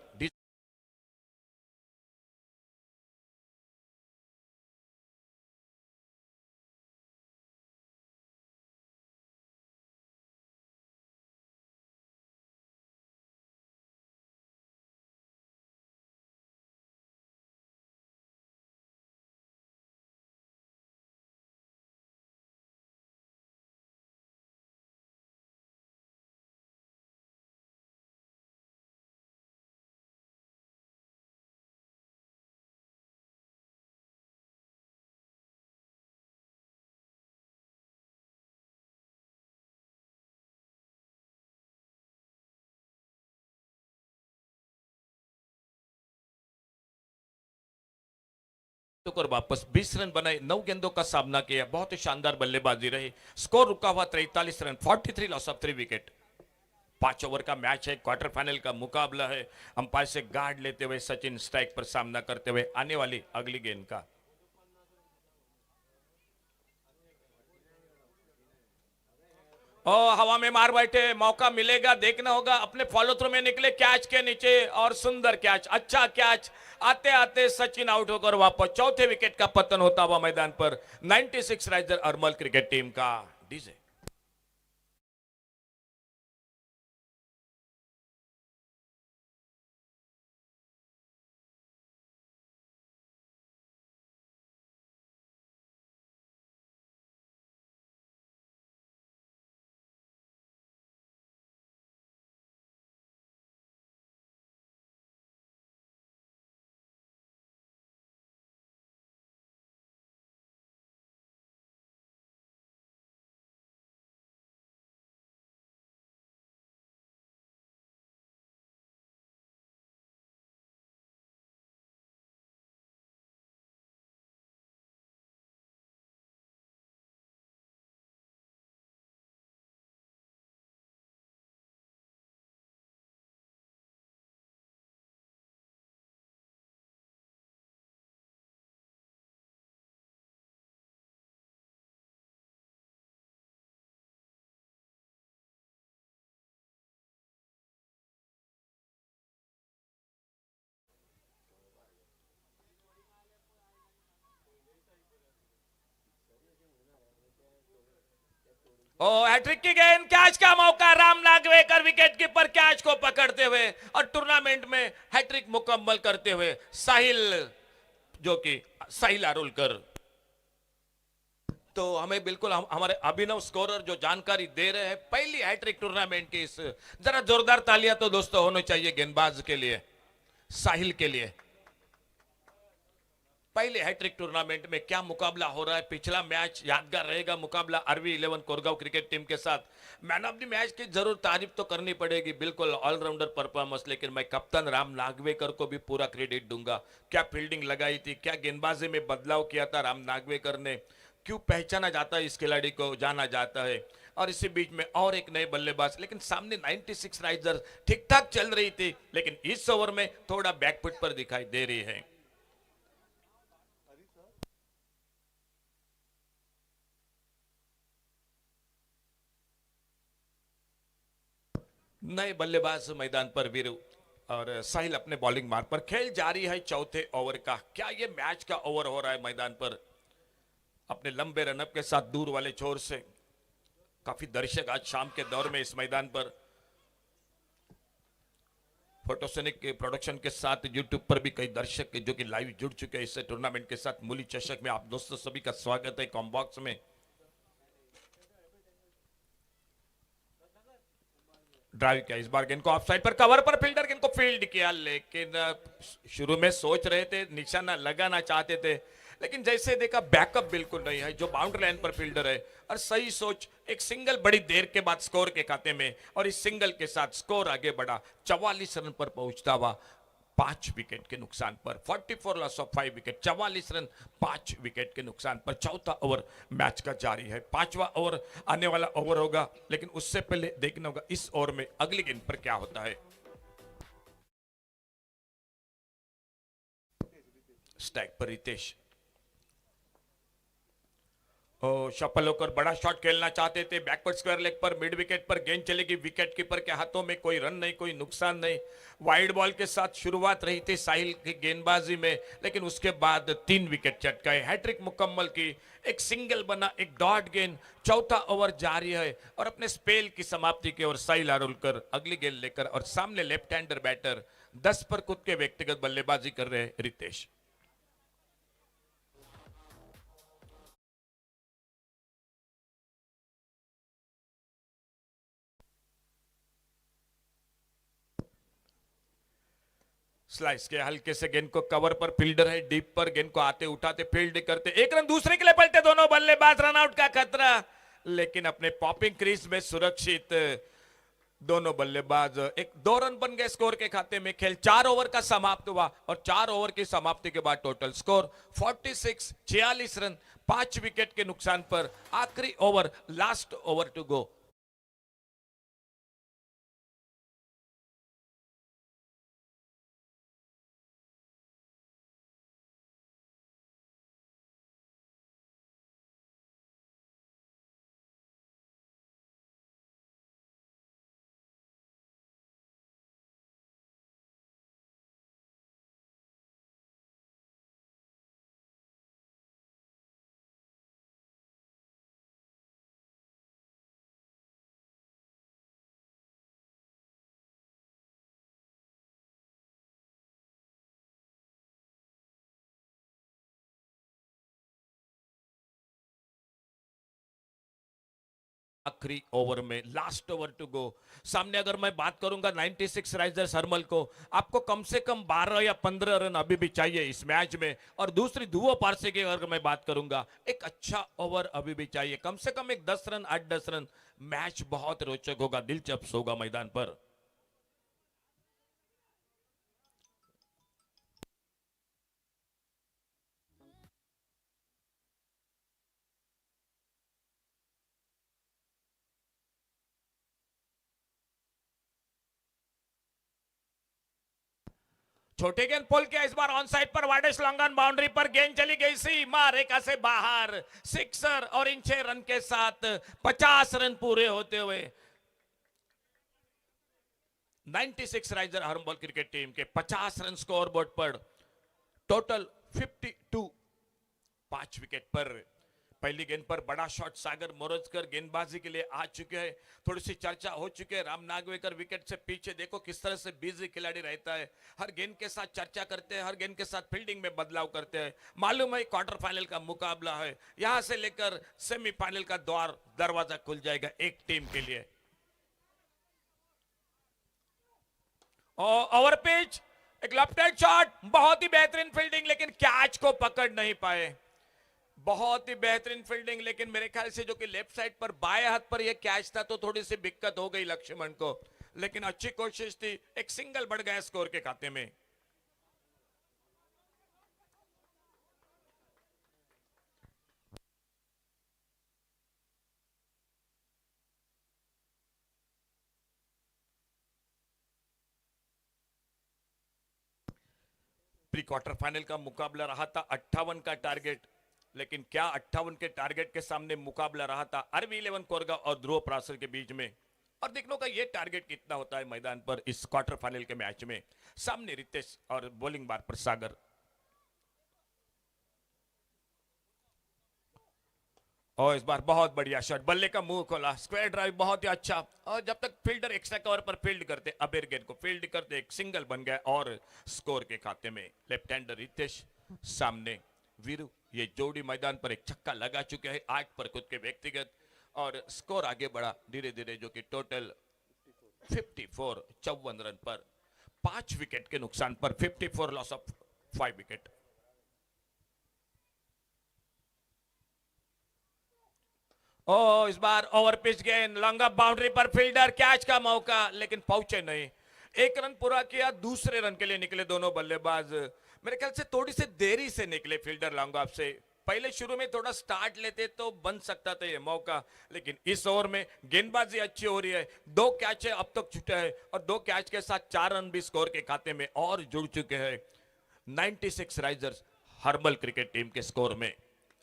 और वापस 20 रन बनाए, 9 गेंदों का सामना किया, बहुत ही शानदार बल्लेबाजी रही। स्कोर रुका हुआ 43 run, 43 loss of 3 wicket. 5 over का मैच है, क्वार्टर फाइनल का मुकाबला है। अंपायर से गार्ड लेते हुए सचिन स्ट्राइक पर सामना करते हुए आने वाली अगली गेंद का। और हवा में मार बैठे, मौका मिलेगा, देखना होगा। अपने फॉलो थ्रू में निकले कैच के नीचे और सुंदर कैच, अच्छा कैच। आते आते सचिन आउट होकर वापस चौथे विकेट का पतन होता हुआ मैदान पर 96 राइजर अरमल क्रिकेट टीम का। डीजे हैट्रिक की गेंद, कैच का मौका, Ram Nagwekar wicket keeper catch को पकड़ते हुए और टूर्नामेंट में हैट्रिक मुकम्मल करते हुए साहिल, जो कि साहिल आरोलकर। तो हमें बिल्कुल हमारे अभिनव स्कोरर जो जानकारी दे रहे हैं पहली हैट्रिक टूर्नामेंट की, इस जरा जोरदार तालियां तो दोस्तों होनी चाहिए गेंदबाज के लिए, साहिल के लिए। पहले हैट्रिक टूर्नामेंट में क्या मुकाबला हो रहा है। पिछला मैच यादगार रहेगा, मुकाबला आरवी 11 कोरगांव क्रिकेट टीम के साथ। मैन ऑफ द मैच की जरूर तारीफ तो करनी पड़ेगी, बिल्कुल ऑलराउंडर परफॉर्मेंस, लेकिन मैं कप्तान राम नागवेकर को भी पूरा क्रेडिट दूंगा। क्या फील्डिंग लगाई थी, क्या गेंदबाजी में बदलाव किया था राम नागवेकर ने, क्यों पहचाना जाता है इस खिलाड़ी को, जाना जाता है। और इसी बीच में और एक नए बल्लेबाज, लेकिन सामने 96 राइजर्स ठीक ठाक चल रही थी, लेकिन इस ओवर में थोड़ा बैकफुट पर दिखाई दे रही है। नए बल्लेबाज मैदान पर वीरू और साहिल अपने बॉलिंग मार्ग पर। खेल जारी है चौथे ओवर का। क्या ये मैच का ओवर हो रहा है मैदान पर। अपने लंबे रनअप के साथ दूर वाले छोर से काफी दर्शक आज शाम के दौर में इस मैदान पर फोटोसोनिक के प्रोडक्शन के साथ यूट्यूब पर भी कई दर्शक जो कि लाइव जुड़ चुके हैं इस टूर्नामेंट के साथ। मूली चषक में आप दोस्तों सभी का स्वागत है। कॉम्बॉक्स में ड्राइव किया, इस बार गेंद को ऑफ साइड पर, कवर पर फील्डर गेंद को फील्ड किया, लेकिन शुरू में सोच रहे थे निशाना लगाना चाहते थे, लेकिन जैसे देखा बैकअप बिल्कुल नहीं है। जो बाउंड्री लाइन पर फील्डर है और सही सोच, एक सिंगल बड़ी देर के बाद स्कोर के खाते में, और इस सिंगल के साथ स्कोर आगे बढ़ा 44 रन पर पहुंचता हुआ 5 विकेट के नुकसान पर। 44 loss of 5 wicket, 44 run 5 wicket के नुकसान पर। चौथा ओवर मैच का जारी है, 5वां ओवर आने वाला ओवर होगा, लेकिन उससे पहले देखना होगा इस ओवर में अगली गेंद पर क्या होता है। स्ट्राइक पर रितेश सफल होकर बड़ा शॉट खेलना चाहते थे। बैकवर्ड स्क्वायर लेग पर मिड विकेट पर गेंद चलेगी, विकेट कीपर के हाथों में, कोई रन नहीं, कोई नुकसान नहीं। वाइड बॉल के साथ शुरुआत रही थी साहिल की गेंदबाजी में, लेकिन उसके बाद 3 विकेट चटकाए, हैट्रिक मुकम्मल की, एक सिंगल बना, एक डॉट गेंद। चौथा ओवर जारी है और अपने स्पेल की समाप्ति की ओर साहिल आरोलकर अगली गेंद लेकर, और सामने लेफ्ट हैंडर बैटर 10 पर खुद के व्यक्तिगत बल्लेबाजी कर रहे हैं रितेश। स्लाइस के हल्के से गेंद को कवर पर, फील्डर है डीप पर, गेंद को आते उठाते फील्ड करते, एक रन दूसरे के लिए पलटे दोनों बल्लेबाज, रन आउट का खतरा, लेकिन अपने पॉपिंग क्रीज में सुरक्षित। दोनों बल्लेबाज एक 2 रन बन गए स्कोर के खाते में। खेल 4 ओवर का समाप्त हुआ और 4 ओवर की समाप्ति के बाद टोटल स्कोर 46 रन 5 विकेट के नुकसान पर आखिरी over, last over to go. आखिरी ओवर में, लास्ट ओवर टू गो। सामने अगर मैं बात करूंगा 96 राइजर्स हरमल को, आपको कम से कम 12 या 15 रन अभी भी चाहिए इस मैच में। और दूसरी धुओ पारसे की अगर मैं बात करूंगा, एक अच्छा ओवर अभी भी चाहिए, कम से कम एक 10 रन 8-10 रन। मैच बहुत रोचक होगा, दिलचस्प होगा मैदान पर। छोटे गेंद पुल किया इस बार ऑन साइड पर, वाइडेस्ट लॉन्ग ऑन बाउंड्री पर गेंद चली गई सी मार रेखा से बाहर, सिक्सर। और इन 6 रन के साथ 50 रन पूरे होते हुए 96 राइजर हरमल क्रिकेट टीम के 50 रन स्कोर बोर्ड पर, टोटल 52 5 विकेट पर। पहली गेंद पर बड़ा शॉट सागर मोरजकर गेंदबाजी के लिए आ चुके हैं। थोड़ी सी चर्चा हो चुकी है, राम नागवेकर विकेट से पीछे, देखो किस तरह से बिजी खिलाड़ी रहता है, हर गेंद के साथ चर्चा करते हैं, हर गेंद के साथ फील्डिंग में बदलाव करते हैं। मालूम है क्वार्टर फाइनल का मुकाबला है, यहां से लेकर सेमीफाइनल का दरवाजा खुल जाएगा एक टीम के लिए। ओवर पिच, एक लेफ्ट हैंड शॉट, बहुत ही बेहतरीन फील्डिंग, लेकिन कैच को पकड़ नहीं पाए। बहुत ही बेहतरीन फील्डिंग, लेकिन मेरे ख्याल से जो कि लेफ्ट साइड पर बाएं हाथ पर यह कैच था तो थोड़ी सी दिक्कत हो गई लक्ष्मण को, लेकिन अच्छी कोशिश थी। एक सिंगल बढ़ गया स्कोर के खाते में। प्री क्वार्टर फाइनल का मुकाबला रहा था 58 का टारगेट, लेकिन क्या 58 के टारगेट के सामने मुकाबला रहा था RV11 कोरगा और ध्रुव प्रासर के बीच में। और देखने का ये टारगेट कितना होता है मैदान पर इस क्वार्टर फाइनल के मैच में। सामने रितेश और बॉलिंग बार पर सागर। और इस बार बहुत बढ़िया शॉट, बल्ले का मुंह खोला, स्क्वायर ड्राइव बहुत ही अच्छा। और जब तक फील्डर एक्स्ट्रा कवर पर फील्ड करते, अबेर गेंद को फील्ड करते, एक सिंगल बन गया और स्कोर के खाते में। लेफ्ट हैंडर रितेश, सामने वीरू, ये जोड़ी मैदान पर एक छक्का लगा चुके हैं 8 पर खुद के व्यक्तिगत, और स्कोर आगे बढ़ा धीरे धीरे, जो कि टोटल 54 54 रन पर 5 विकेट के नुकसान पर 54 लॉस ऑफ 5 विकेट। ओ इस बार ओवर पिच गेंद, लॉन्ग ऑफ बाउंड्री पर फील्डर, कैच का मौका, लेकिन पहुंचे नहीं। 1 रन पूरा किया, दूसरे रन के लिए निकले दोनों बल्लेबाज। मेरे ख्याल से थोड़ी सी देरी से निकले फील्डर लॉन्ग ऑफ से, पहले शुरू में थोड़ा स्टार्ट लेते तो बन सकता था ये मौका, लेकिन इस ओवर में गेंदबाजी अच्छी हो रही है। 2 कैच अब तक छूटे हैं और 2 कैच के साथ 4 रन भी स्कोर के खाते में और जुड़ चुके हैं 96 राइजर्स हर्बल क्रिकेट टीम के स्कोर में।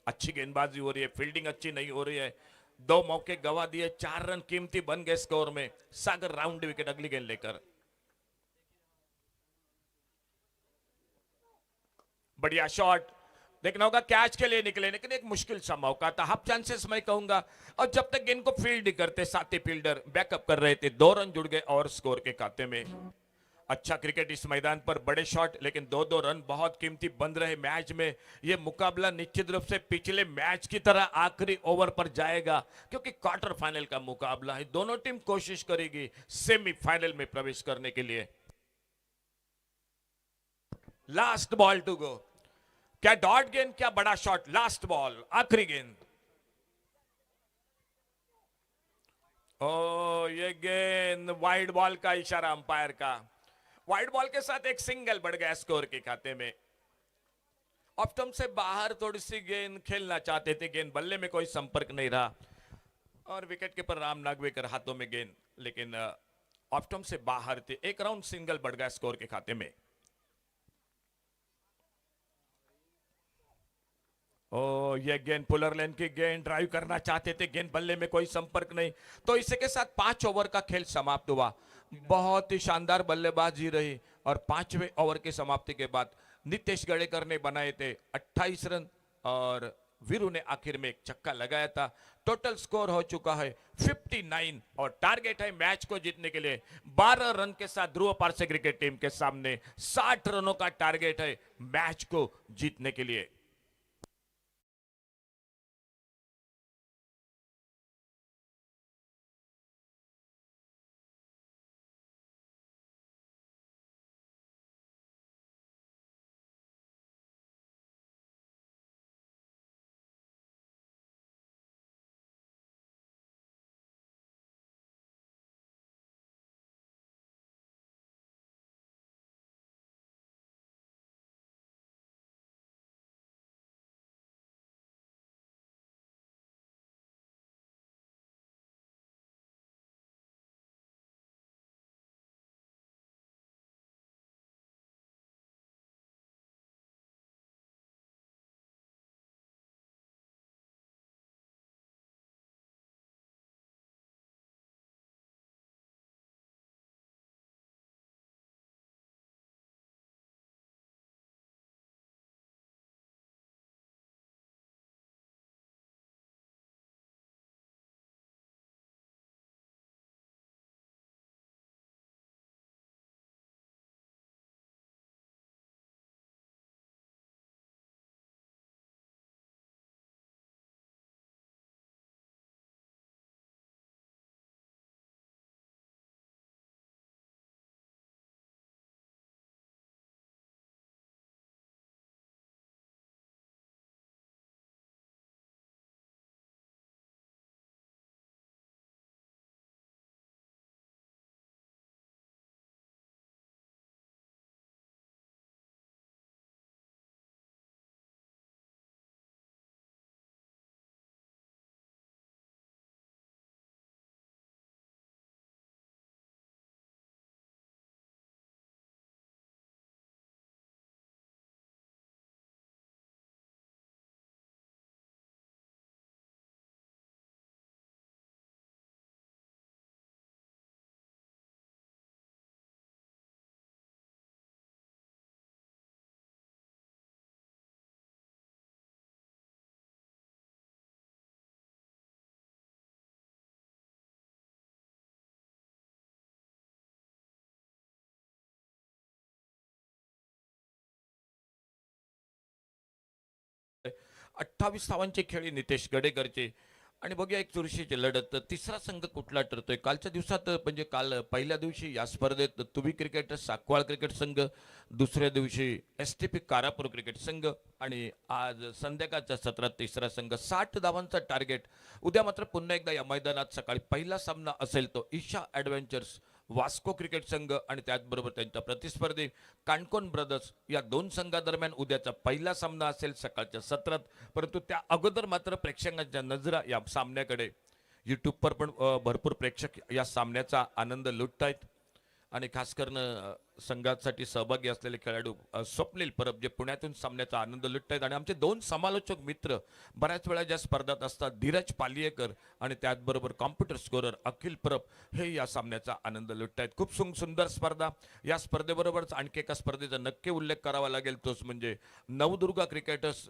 अच्छी गेंदबाजी हो रही है, फील्डिंग अच्छी नहीं हो रही है, 2 मौके गवा दिए, 4 रन कीमती बन गए स्कोर में। सागर राउंड विकेट अगली गेंद लेकर, बढ़िया शॉट, देखना होगा कैच के लिए निकले, लेकिन एक मुश्किल सा मौका था, हाफ चांसेस मैं कहूंगा। और जब तक गेंद को फील्ड करते, साथी फील्डर बैकअप कर रहे थे, 2 रन जुड़ गए और स्कोर के खाते में। अच्छा क्रिकेट इस मैदान पर, बड़े शॉट, लेकिन 2-2 रन बहुत कीमती बन रहे मैच में। यह मुकाबला निश्चित रूप से पिछले मैच की तरह आखिरी ओवर पर जाएगा, क्योंकि क्वार्टर फाइनल का मुकाबला है। दोनों टीम कोशिश करेगी सेमीफाइनल में प्रवेश करने के लिए। लास्ट बॉल टू गो, क्या डॉट गेंद, क्या बड़ा शॉट, लास्ट बॉल, आखिरी गेंद। ओ ये गेंद वाइड बॉल का इशारा अंपायर का। वाइड बॉल के साथ एक सिंगल बढ़ गया स्कोर के खाते में। ऑफ स्टंप से बाहर थोड़ी सी गेंद खेलना चाहते थे, गेंद बल्ले में कोई संपर्क नहीं रहा और विकेट कीपर राम नागवेकर हाथों में गेंद, लेकिन ऑफ स्टंप से बाहर थे। एक राउंड सिंगल बढ़ गया स्कोर के खाते में। ओ ये गेंद पुलर लेन की गेंद, ड्राइव करना चाहते थे, गेंद बल्ले में कोई संपर्क नहीं, तो इसी के साथ 5 ओवर का खेल समाप्त हुआ। बहुत ही शानदार बल्लेबाजी रही और 5वें ओवर की समाप्ति के बाद नितेश गडेकर ने बनाए थे 28 रन और वीरू ने आखिर में एक छक्का लगाया था। टोटल स्कोर हो चुका है 59 और टारगेट है मैच को जीतने के लिए 12 रन के साथ ध्रुव पारसे क्रिकेट टीम के सामने 60 रनों का टारगेट है मैच को जीतने के लिए। अठ्ठावीस धावांची खेळी नितेश गडेकरचे आणि बघूया एक चुरशीची लढत। तिसरा संघ कुठला ठरतोय कालच्या दिवसात, म्हणजे काल पहिल्या दिवशी या स्पर्धेत तुबी क्रिकेट साकवाळ क्रिकेट संघ, दुसऱ्या दिवशी STP कारापूर क्रिकेट संघ आणि आज संध्याकाळच्या सत्रात तिसरा संघ। 60 धावांचा टार्गेट। उद्या मात्र पुन्हा एकदा या मैदानात सकाळी पहिला सामना असेल तो ईशा ॲडव्हेंचर्स वास्को क्रिकेट संघ आणि त्याचबरोबर त्यांच्या प्रतिस्पर्धी काणकोण ब्रदर्स या दोन संघादरम्यान उद्याचा पहिला सामना असेल सकाळच्या सत्रात। परंतु त्या अगोदर मात्र प्रेक्षकांच्या नजरा या सामन्याकडे, यूट्यूबवर पण भरपूर प्रेक्षक या सामन्याचा आनंद लुटतायत आणि खास करून संघासाठी सहभागी असलेले खेळाडू स्वप्नील परब जे पुण्यातून सामन्याचा आनंद लुटतायत आणि आमचे दोन समालोचक मित्र बऱ्याच वेळा ज्या स्पर्धात असतात धीरज पालियेकर आणि त्याचबरोबर कॉम्प्युटर स्कोरर अखिल परब हे या सामन्याचा आनंद लुटतायत। खूप सुंदर स्पर्धा। या स्पर्धेबरोबरच आणखी एका स्पर्धेचा नक्की उल्लेख करावा लागेल, तोच म्हणजे नवदुर्गा क्रिकेटर्स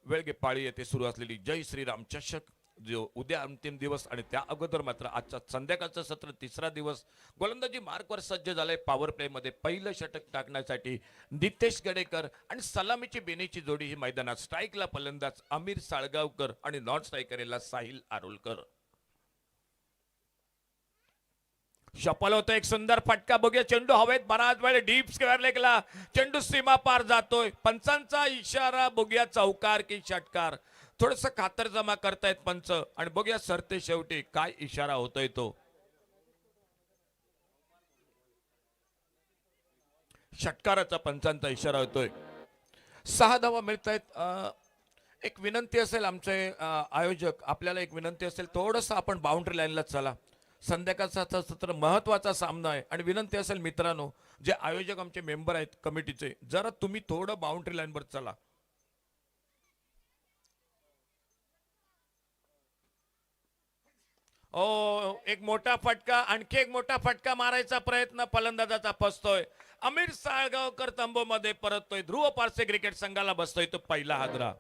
वेळगे पाळी येथे सुरू असलेली जय श्रीराम चषक, जो उद्या अंतिम दिवस आणि त्या अगोदर मात्र आजचा संध्याकाळचं सत्र तिसरा दिवस। गोलंदाजी मार्कवर सज्ज झाले पॉवर प्ले मध्ये पहिलं षटक टाकण्यासाठी नितेश गडेकर आणि सलामीची बेनीची जोडी ही मैदानात। स्ट्राईकला फलंदाज अमीर साळगावकर आणि नॉन स्ट्रायकरला साहिल आरोलकर। शपल होतो एक सुंदर फटका, बघूया चेंडू हवेत बराच वेळ डीप स्क्वेअर लेगला, चेंडू सीमा पार जातोय, पंचांचा इशारा, बघूया चौकार की षटकार। थोडस खातरजमा करतायत पंच आणि बघूया सरते शेवटी काय इशारा होतोय तो. षटकाराचा पंचांचा इशारा होतोय. 6 धावा मिळत आहेत. एक विनंती असेल आमचे आयोजक, आपल्याला एक विनंती असेल, थोडंसं आपण बाउंड्री लाईनला चला. संध्याकाळचा सत्र महत्वाचा सामना आहे आणि विनंती असेल मित्रांनो, जे आयोजक आमचे मेंबर आहेत कमिटीचे, जरा तुम्ही थोडं बाउंड्री लाईनवर चला. ओ एक मोठा फटका, आणखी एक मोठा फटका मारायचा प्रयत्न फलंदाजाचा फसतोय. अमीर साळगावकर तंबूमध्ये परततोय. ध्रुव पारसे क्रिकेट संघाला बसतोय तो पहिला हादरा.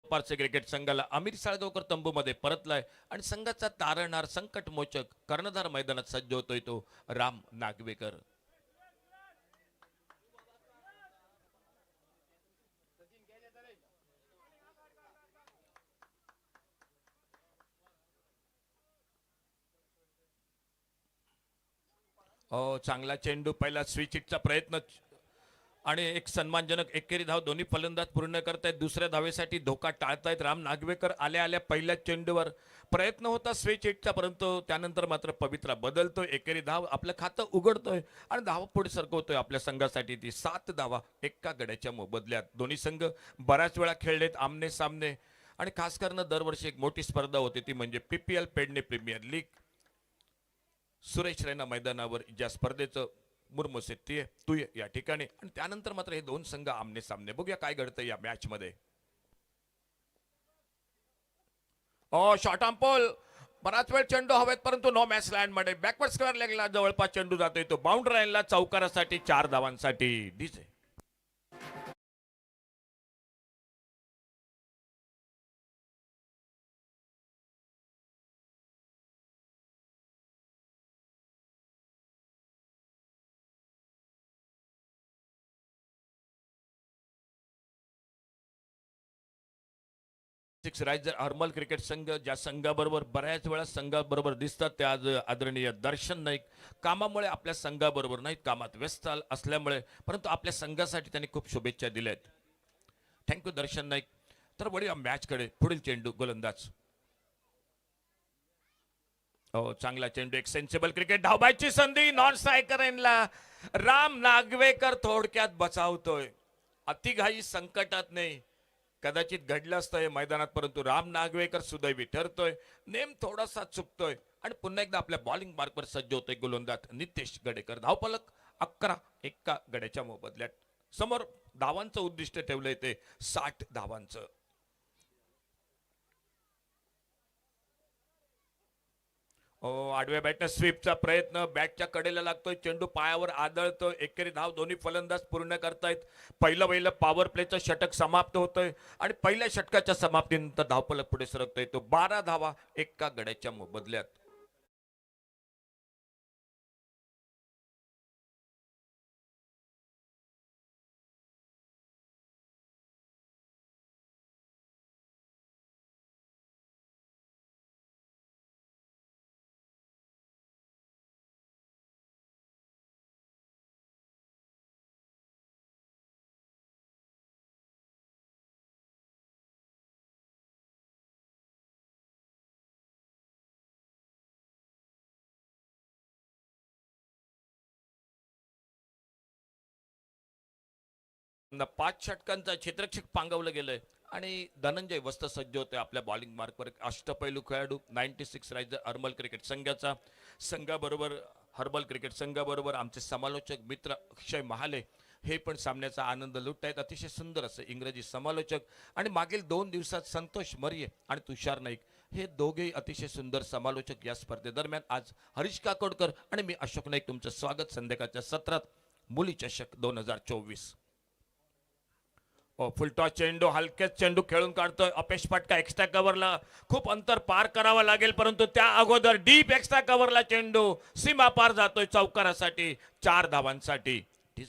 पारसे क्रिकेट संघाला अमीर साळगावकर तंबूमध्ये परतलाय आणि संघाचा तारणहार संकटमोचक कर्णधार मैदानात सज्ज होतोय तो राम नागवेकर. चांगला चेंडू, पहिला स्विच हिटचा प्रयत्न आणि एक सन्मानजनक एकेरी धाव दोन्ही फलंदाज पूर्ण करतायत. दुसऱ्या धावेसाठी धोका टाळतायत राम नागवेकर. आल्या आल्या पहिल्या चेंडूवर प्रयत्न होता स्विच हिटचा, परंतु त्यानंतर मात्र पवित्रा बदलतोय. एकेरी धाव आपलं खातं उघडतोय आणि धाव पुढे सरकवतोय आपल्या संघासाठी. ती 7 धावा एका गड्याच्या मोबदल्यात. दोन्ही संघ बऱ्याच वेळा खेळलेत आमने सामने आणि खास करून दरवर्षी एक मोठी स्पर्धा होती, ती म्हणजे PPL Pedne premier league. Suresh Raina मैदानावर ज्या स्पर्धेचं मुरमुसे तू या ठिकाणी आणि त्यानंतर मात्र हे दोन संघ आमने सामने. बघूया काय घडतं या मॅच मध्ये. शॉर्ट ऑन पोल, बराच वेळ चेंडू हवेत परंतु नो मॅच लँड मध्ये. बॅकवर्ड स्क्वेअर लेगला जवळपास चेंडू जातोय तो बाउंड्री लाईनला चौकारासाठी 4 धावांसाठी. दिसे रायझर हर्मल क्रिकेट संघ ज्या संघाबरोबर बऱ्याच वेळा संघाबरोबर दिसतात ते आज आदरणीय दर्शन नाईक कामामुळे आपल्या संघाबरोबर नाहीत, कामात व्यस्त असल्यामुळे, परंतु आपल्या संघासाठी त्यांनी खूप शुभेच्छा दिल्यात. थँक्यू दर्शन नाईक. तर वळूया मॅच कडे. पुढील चेंडू गोलंदाज. चांगला चेंडू, एक सेन्सिबल क्रिकेट, धावबायची संधी, नॉन स्ट्रायकर एनला राम नागवेकर थोडक्यात बचावतोय. अतिघाई संकटात नाही, कदाचित घडलं असतं हे मैदानात, परंतु राम नागवेकर सुदैवी ठरतोय. नेम थोडासा चुकतोय आणि पुन्हा एकदा आपल्या बॉलिंग मार्कवर सज्ज होतोय गोलंदाज नितेश गडेकर. धावफलक 11 एका गड्याच्या मोबदल्यात. समोर धावांचं उद्दिष्ट ठेवलंय ते 60 धावांचं. आडव्या बॅटनं स्वीपचा प्रयत्न, बॅटच्या कडेला लागतोय, चेंडू पायावर आदळतोय. एकेरी धाव दोन्ही फलंदाज पूर्ण करतायत. पहिलं पॉवर प्लेचं षटक समाप्त होतंय आणि पहिल्या षटकाच्या समाप्तीनंतर धावफलक पुढे सरकतोय तो 12 धावा एका गड्याच्या मोबदल्यात. पाच षटकांचा क्षेत्ररक्षक पांगवलं गेलंय आणि धनंजय वस्त सज्ज होते आपल्या बॉलिंग मार्कवर. अष्टपैलू खेळाडू 96 रायझर हर्बल क्रिकेट संघाचा. संघाबरोबर हर्बल क्रिकेट संघाबरोबर आमचे समालोचक मित्र अक्षय महाले हे पण सामन्याचा आनंद लुटतायत. अतिशय सुंदर असे इंग्रजी समालोचक. आणि मागील 2 दिवसात संतोष मर्ये आणि तुषार नाईक हे दोघेही अतिशय सुंदर समालोचक या स्पर्धेदरम्यान. आज हरीश काकोडकर आणि मी अशोक नाईक तुमचं स्वागत संध्याकाळच्या सत्रात मुली चषक 2024. फुलटॉस चेंडू हलकेच चेंडू खेळून काढतोय अपेश फटका. एक्स्ट्रा कव्हरला खूप अंतर पार करावं लागेल, परंतु त्या अगोदर डीप एक्स्ट्रा कव्हरला चेंडू सीमा पार जातोय चौकारासाठी 4 धावांसाठी. ठीक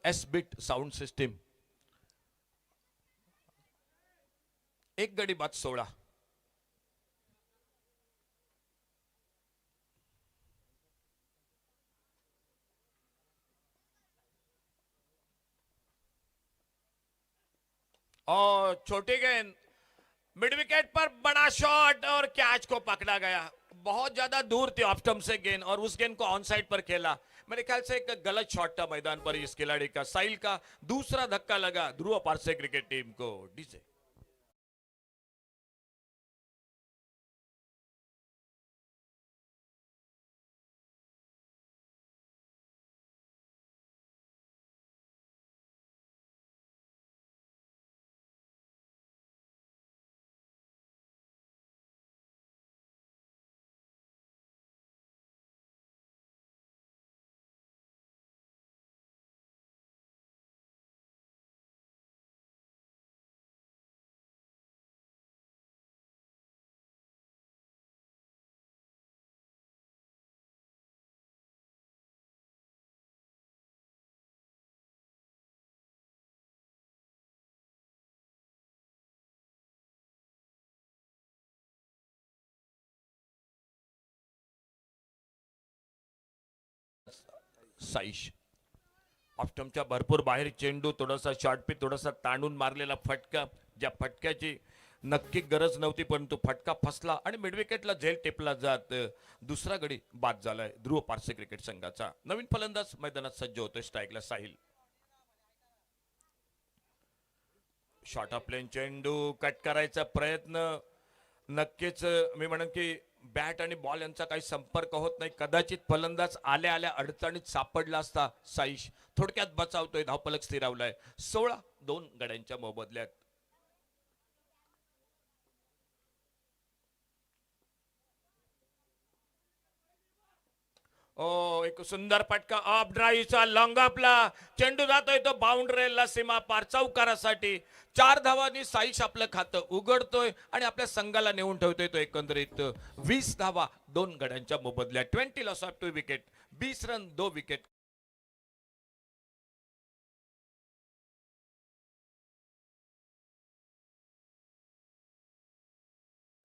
एस बिट साऊंड सिस्टीम. एक गडी बाद 16. और छोटी गेंद मिड विकेट पर बड़ा शॉट और कैच को पकड़ा गया. बहुत ज्यादा दूर थी ऑफ स्टंप से गेंद और उस गेंद को ऑन साइड पर खेला. मेरे ख्याल से एक गलत शॉट था मैदान पर इस खिलाड़ी का. साहिल का दूसरा धक्का लगा ध्रुव पारसे क्रिकेट टीम को. डीजे साईश ऑफ्टमच्या भरपूर बाहेर चेंडू थोडासा शॉर्ट पी थोडासा ताणून मारलेला फटका. ज्या फटक्याची नक्की गरज नव्हती परंतु फटका फसला आणि मिड विकेटला झेल टिपला जात दुसरा गडी बाद झालाय ध्रुव पारसे क्रिकेट संघाचा. नवीन फलंदाज मैदानात सज्ज होतोय. स्ट्राईकला साहिल. शॉर्ट ऑफ प्लेन चेंडू कट करायचा प्रयत्न. नक्कीच मी म्हणेन की बॅट आणि बॉल यांचा काही संपर्क होत नाही. कदाचित फलंदाज आल्या आल्या अडचणीत सापडला असता. साईश थोडक्यात बचावतोय. धावफलक स्थिरावलाय 16. 2 गड्यांच्या मोबदल्यात. एक सुंदर फटका ऑफ ड्राईव्हचा लॉंग ऑफला चेंडू जातोय तो बाउंड्रीला सीमा पार चौकारासाठी. 4 धावांनी साईश आपलं खातं उघडतोय आणि आपल्या संघाला नेऊन ठेवतोय तो एकंदरीत 20 धावा 2 गड्यांच्या मोबदल्यात. 20 loss of 2 wicket 20 run 2 wicket.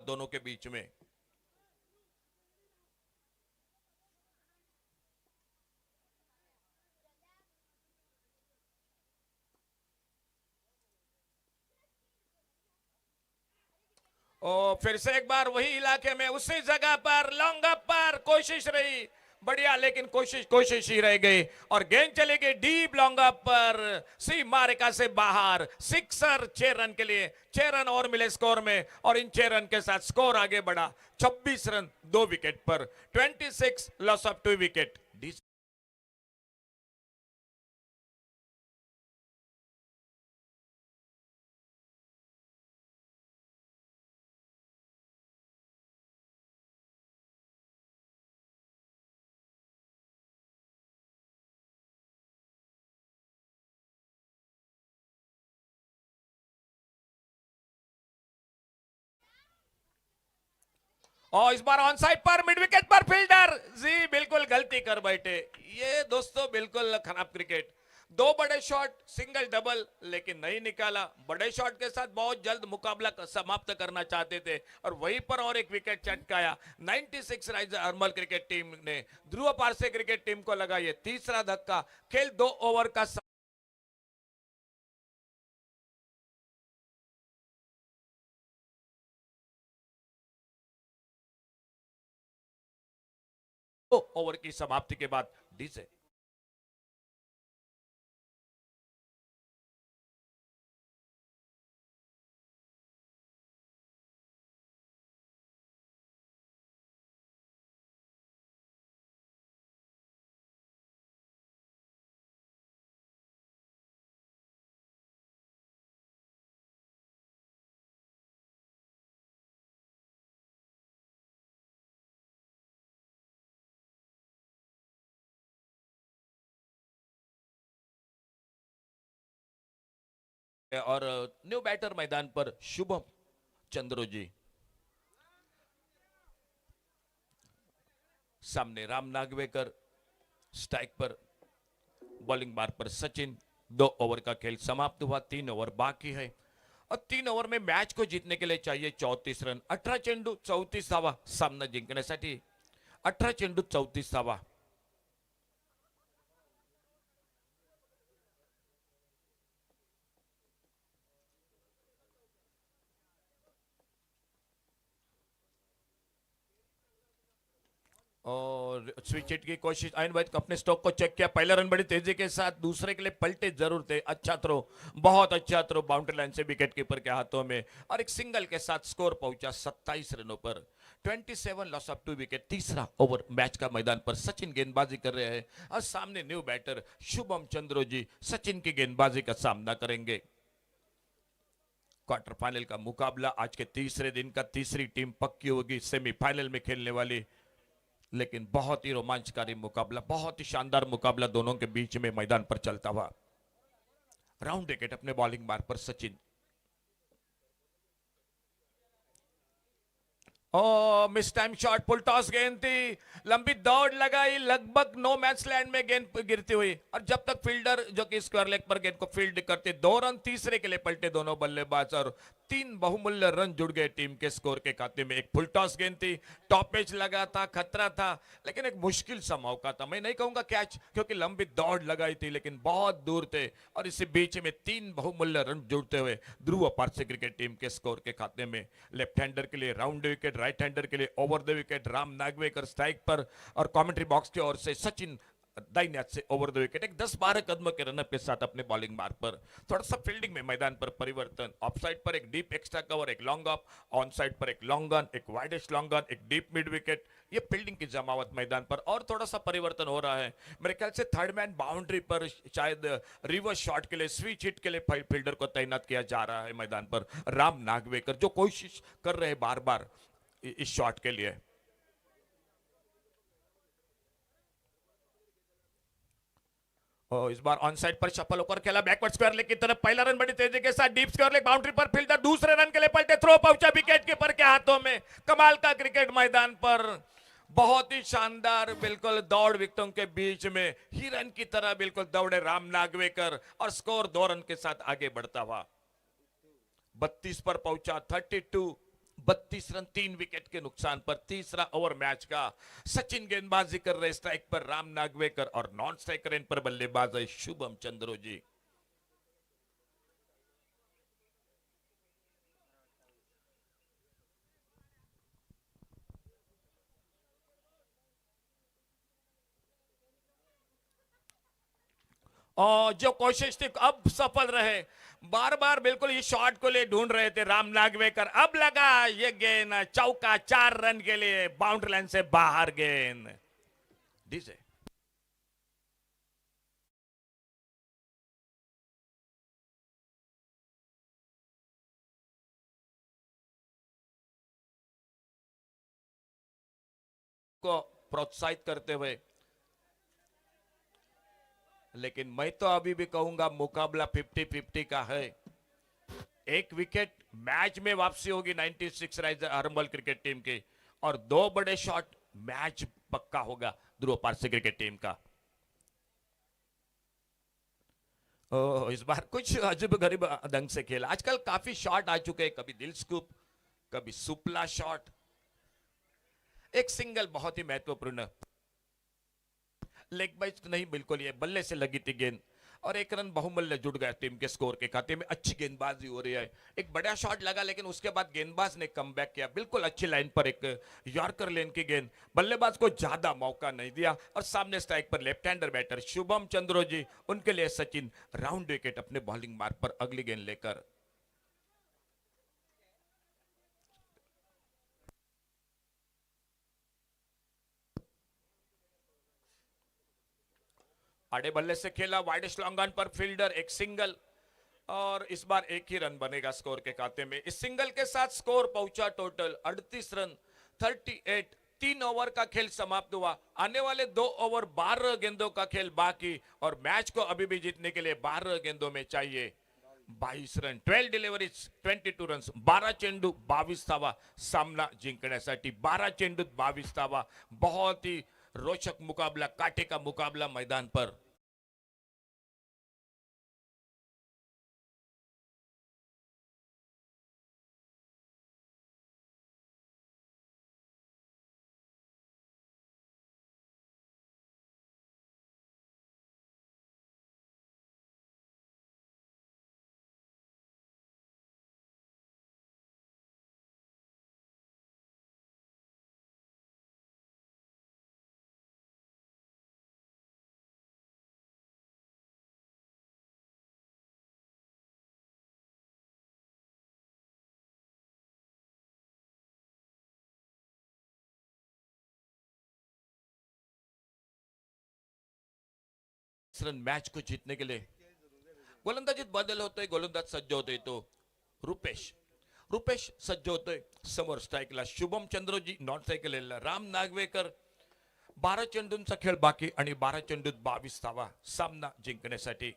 दोनों के बीच में फिर से एक बार वही इलाके में उसी जगह पर लॉन्ग अप पर कोशिश रही बढ़िया, लेकिन कोशिश ही रह गई और गेंद चली गई डीप लॉन्ग अप पर सीमा रेखा से बाहर. सिक्सर 6 रन के लिए. 6 रन और मिले स्कोर में और इन 6 रन के साथ स्कोर आगे बढ़ा 26 रन 2 विकेट पर. 26 लॉस ऑफ 2 विकेट. और इस बार ऑन साइड पर मिड विकेट पर फील्डर जी बिल्कुल गलती कर बैठे. ये दोस्तों बिल्कुल खराब क्रिकेट. दो बड़े शॉट, सिंगल डबल, लेकिन नहीं निकाला। बड़े शॉट के साथ बहुत जल्द मुकाबला समाप्त करना चाहते थे और वहीं पर और एक विकेट चटकाया। 96 राइजर अर्मल क्रिकेट टीम ने ध्रुव पारसे क्रिकेट टीम को लगा ये तीसरा धक्का। खेल 2 ओवर का 2 ओवर की समाप्ति के बाद डीजे और न्यू बैटर मैदान पर शुभम चंद्रो जी। सामने राम नागवेकर, स्ट्राइक पर, बॉलिंग मार्ग पर सचिन। 2 ओवर का खेल समाप्त हुआ, 3 ओवर बाकी है और 3 ओवर में मैच को जीतने के लिए चाहिए 34 रन। 18 चेंडू 34 धावा सामना जिंकण्यासाठी। 18 चेंडू 34 धावा। और स्विच हिट की कोशिश, आयन वैद अपने स्टॉक को चेक किया। पहला रन बड़ी तेजी के साथ, दूसरे के लिए पलटे जरूर थे। अच्छा थ्रो, बहुत अच्छा थ्रो, बाउंड्री लाइन से विकेट कीपर के हाथों में और एक सिंगल के साथ स्कोर पहुंचा 27 रनों पर। 27 लॉस ऑफ 2 विकेट। तीसरा ओवर मैच का मैदान पर सचिन गेंदबाजी कर रहे हैं और सामने न्यू बैटर शुभम चंद्रो जी सचिन की गेंदबाजी का सामना करेंगे। क्वार्टर फाइनल का मुकाबला आज के तीसरे दिन का तीसरी टीम पक्की होगी सेमीफाइनल में खेलने वाली। लेकिन बहुत ही रोमांचकारी मुकाबला, बहुत ही शानदार मुकाबला दोनों के बीच में मैदान पर चलता हुआ। राउंड विकेट अपने बॉलिंग मार्ग पर सचिन। ओ miss time shot, full toss गेंद थी, लंबी दौड़ लगाई, लगभग नो मैच लैंड में गेंद गिरती हुई और जब तक फील्डर जो कि स्क्वायर लेग पर गेंद को फील्ड करते, 2 रन तीसरे के लिए पलटे दोनों बल्लेबाज और 3 बहुमूल्य रन जुड़ गए टीम के स्कोर के खाते में। एक फुल टॉस गेंद थी, टॉप पेच लगा था, खतरा था, लेकिन एक मुश्किल सा मौका था। मैं नहीं कहूंगा कैच क्योंकि लंबी दौड़ लगाई थी, लेकिन बहुत दूर थे और इसी बीच में 3 बहुमूल्य रन जुड़ते हुए ध्रुव पारसे क्रिकेट टीम के स्कोर के खाते में। लेफ्ट हैंडर के लिए राउंड विकेट, राइट हैंडर के लिए over the wicket Ram Nagwekar strike पर और कमेंट्री बॉक्स की ओर से सचिन दाहिने हाथ से ओवर द विकेट। एक 10-12 कदम के रनअप के साथ अपने बॉलिंग मार्ग पर। थोड़ा सा फील्डिंग में मैदान पर परिवर्तन, ऑफ साइड पर एक डीप एक्स्ट्रा कवर, एक लॉन्ग ऑफ, ऑन साइड पर एक लॉन्ग ऑन, एक वाइडेस्ट लॉन्ग ऑन, एक डीप मिड विकेट। ये फील्डिंग की जमावट मैदान पर और थोड़ा सा परिवर्तन हो रहा है। मेरे ख्याल से थर्ड मैन बाउंड्री पर शायद रिवर्स शॉट के लिए, स्विच हिट के लिए फील्डर को तैनात किया जा रहा है मैदान पर। राम नागवेकर जो कोशिश कर रहे हैं बार बार इस शॉट के लिए। इस बार ऑन साइड पर शफल होकर खेला, बैकवर्ड स्क्वायर लेग की तरफ, पहला रन बड़ी तेजी के साथ, डीप स्क्वायर लेग बाउंड्री पर, फील्डर दूसरे रन के लिए पलटे, थ्रो पहुंचा विकेट कीपर के हाथों में। कमाल का क्रिकेट मैदान पर, बहुत ही शानदार, बिल्कुल दौड़ विकेटों के बीच में हिरन की तरह बिल्कुल दौड़े राम नागवेकर और स्कोर 2 रन के साथ आगे बढ़ता हुआ 32 पर पहुंचा। 32 रन 3 विकेट के नुकसान पर तीसरा ओवर मैच का। सचिन गेंदबाजी कर रहे, स्ट्राइक पर राम नागवेकर और नॉन स्ट्राइकर एंड पर बल्लेबाज है शुभम चंद्रो जी। और जो कोशिश थी अब सफल रहे, बार बार बिल्कुल इस शॉट को ले ढूंढ रहे थे राम नागवेकर। अब लगा ये गेंद, चौका, 4 रन के लिए, बाउंड्री लाइन से बाहर गेंद। डीजे को प्रोत्साहित करते हुए, लेकिन मैं तो अभी भी कहूंगा मुकाबला 50-50 का है। एक विकेट मैच में वापसी होगी 96 राइजर अर्मल क्रिकेट टीम की और 2 बड़े शॉट, मैच पक्का होगा ध्रुव पारसे क्रिकेट टीम का। इस बार कुछ अजीब गरीब ढंग से खेला। आजकल काफी शॉट आ चुके हैं, कभी दिल स्कूप, कभी सुपला शॉट। एक सिंगल बहुत ही महत्वपूर्ण, लेग बाइज नहीं, बिल्कुल ये बल्ले से लगी थी गेंद और एक रन बहुमूल्य जुड़ गया टीम के स्कोर के खाते में। अच्छी गेंदबाजी हो रही है, एक बड़ा शॉट लगा लेकिन उसके बाद गेंदबाज ने कमबैक किया, बिल्कुल अच्छी लाइन पर एक यॉर्कर लेन की गेंद, बल्लेबाज को ज्यादा मौका नहीं दिया और सामने स्ट्राइक पर left hander batter Shubham Chandro जी, उनके लिए सचिन राउंड विकेट अपने बॉलिंग मार्ग पर अगली गेंद लेकर। आड़े बल्ले से खेला, वाइडेस्ट लॉन्ग ऑन पर फील्डर, एक सिंगल और इस बार एक ही रन बनेगा स्कोर के खाते में। इस सिंगल के साथ स्कोर पहुंचा टोटल 38 रन, 38। 3 ओवर का खेल समाप्त हुआ। आने वाले 2 ओवर 12 गेंदों का खेल बाकी और मैच को अभी भी जीतने के लिए 12 गेंदों में चाहिए 22 रन। 12 डिलिव्हरीज 22 रन्स, 12 चेंडू 22 धावा सामना जिंकण्यासाठी। 12 चेंडूत 22 धावा, बहुत ही रोचक मुकाबला, कांटे का मुकाबला मैदान पर। रन मैच को जीतने के लिए गोलंदाजीत बदल होतोय, गोलंदाज सज्ज होतोय तो रुपेश सज्ज होतोय। समोर स्ट्राईकला शुभम चंद्रोजी, नॉन स्ट्राईकला राम नागवेकर। 12 चेंडूंचा खेळ बाकी आणि 12 चेंडूत 22 धावा सामना जिंकण्यासाठी।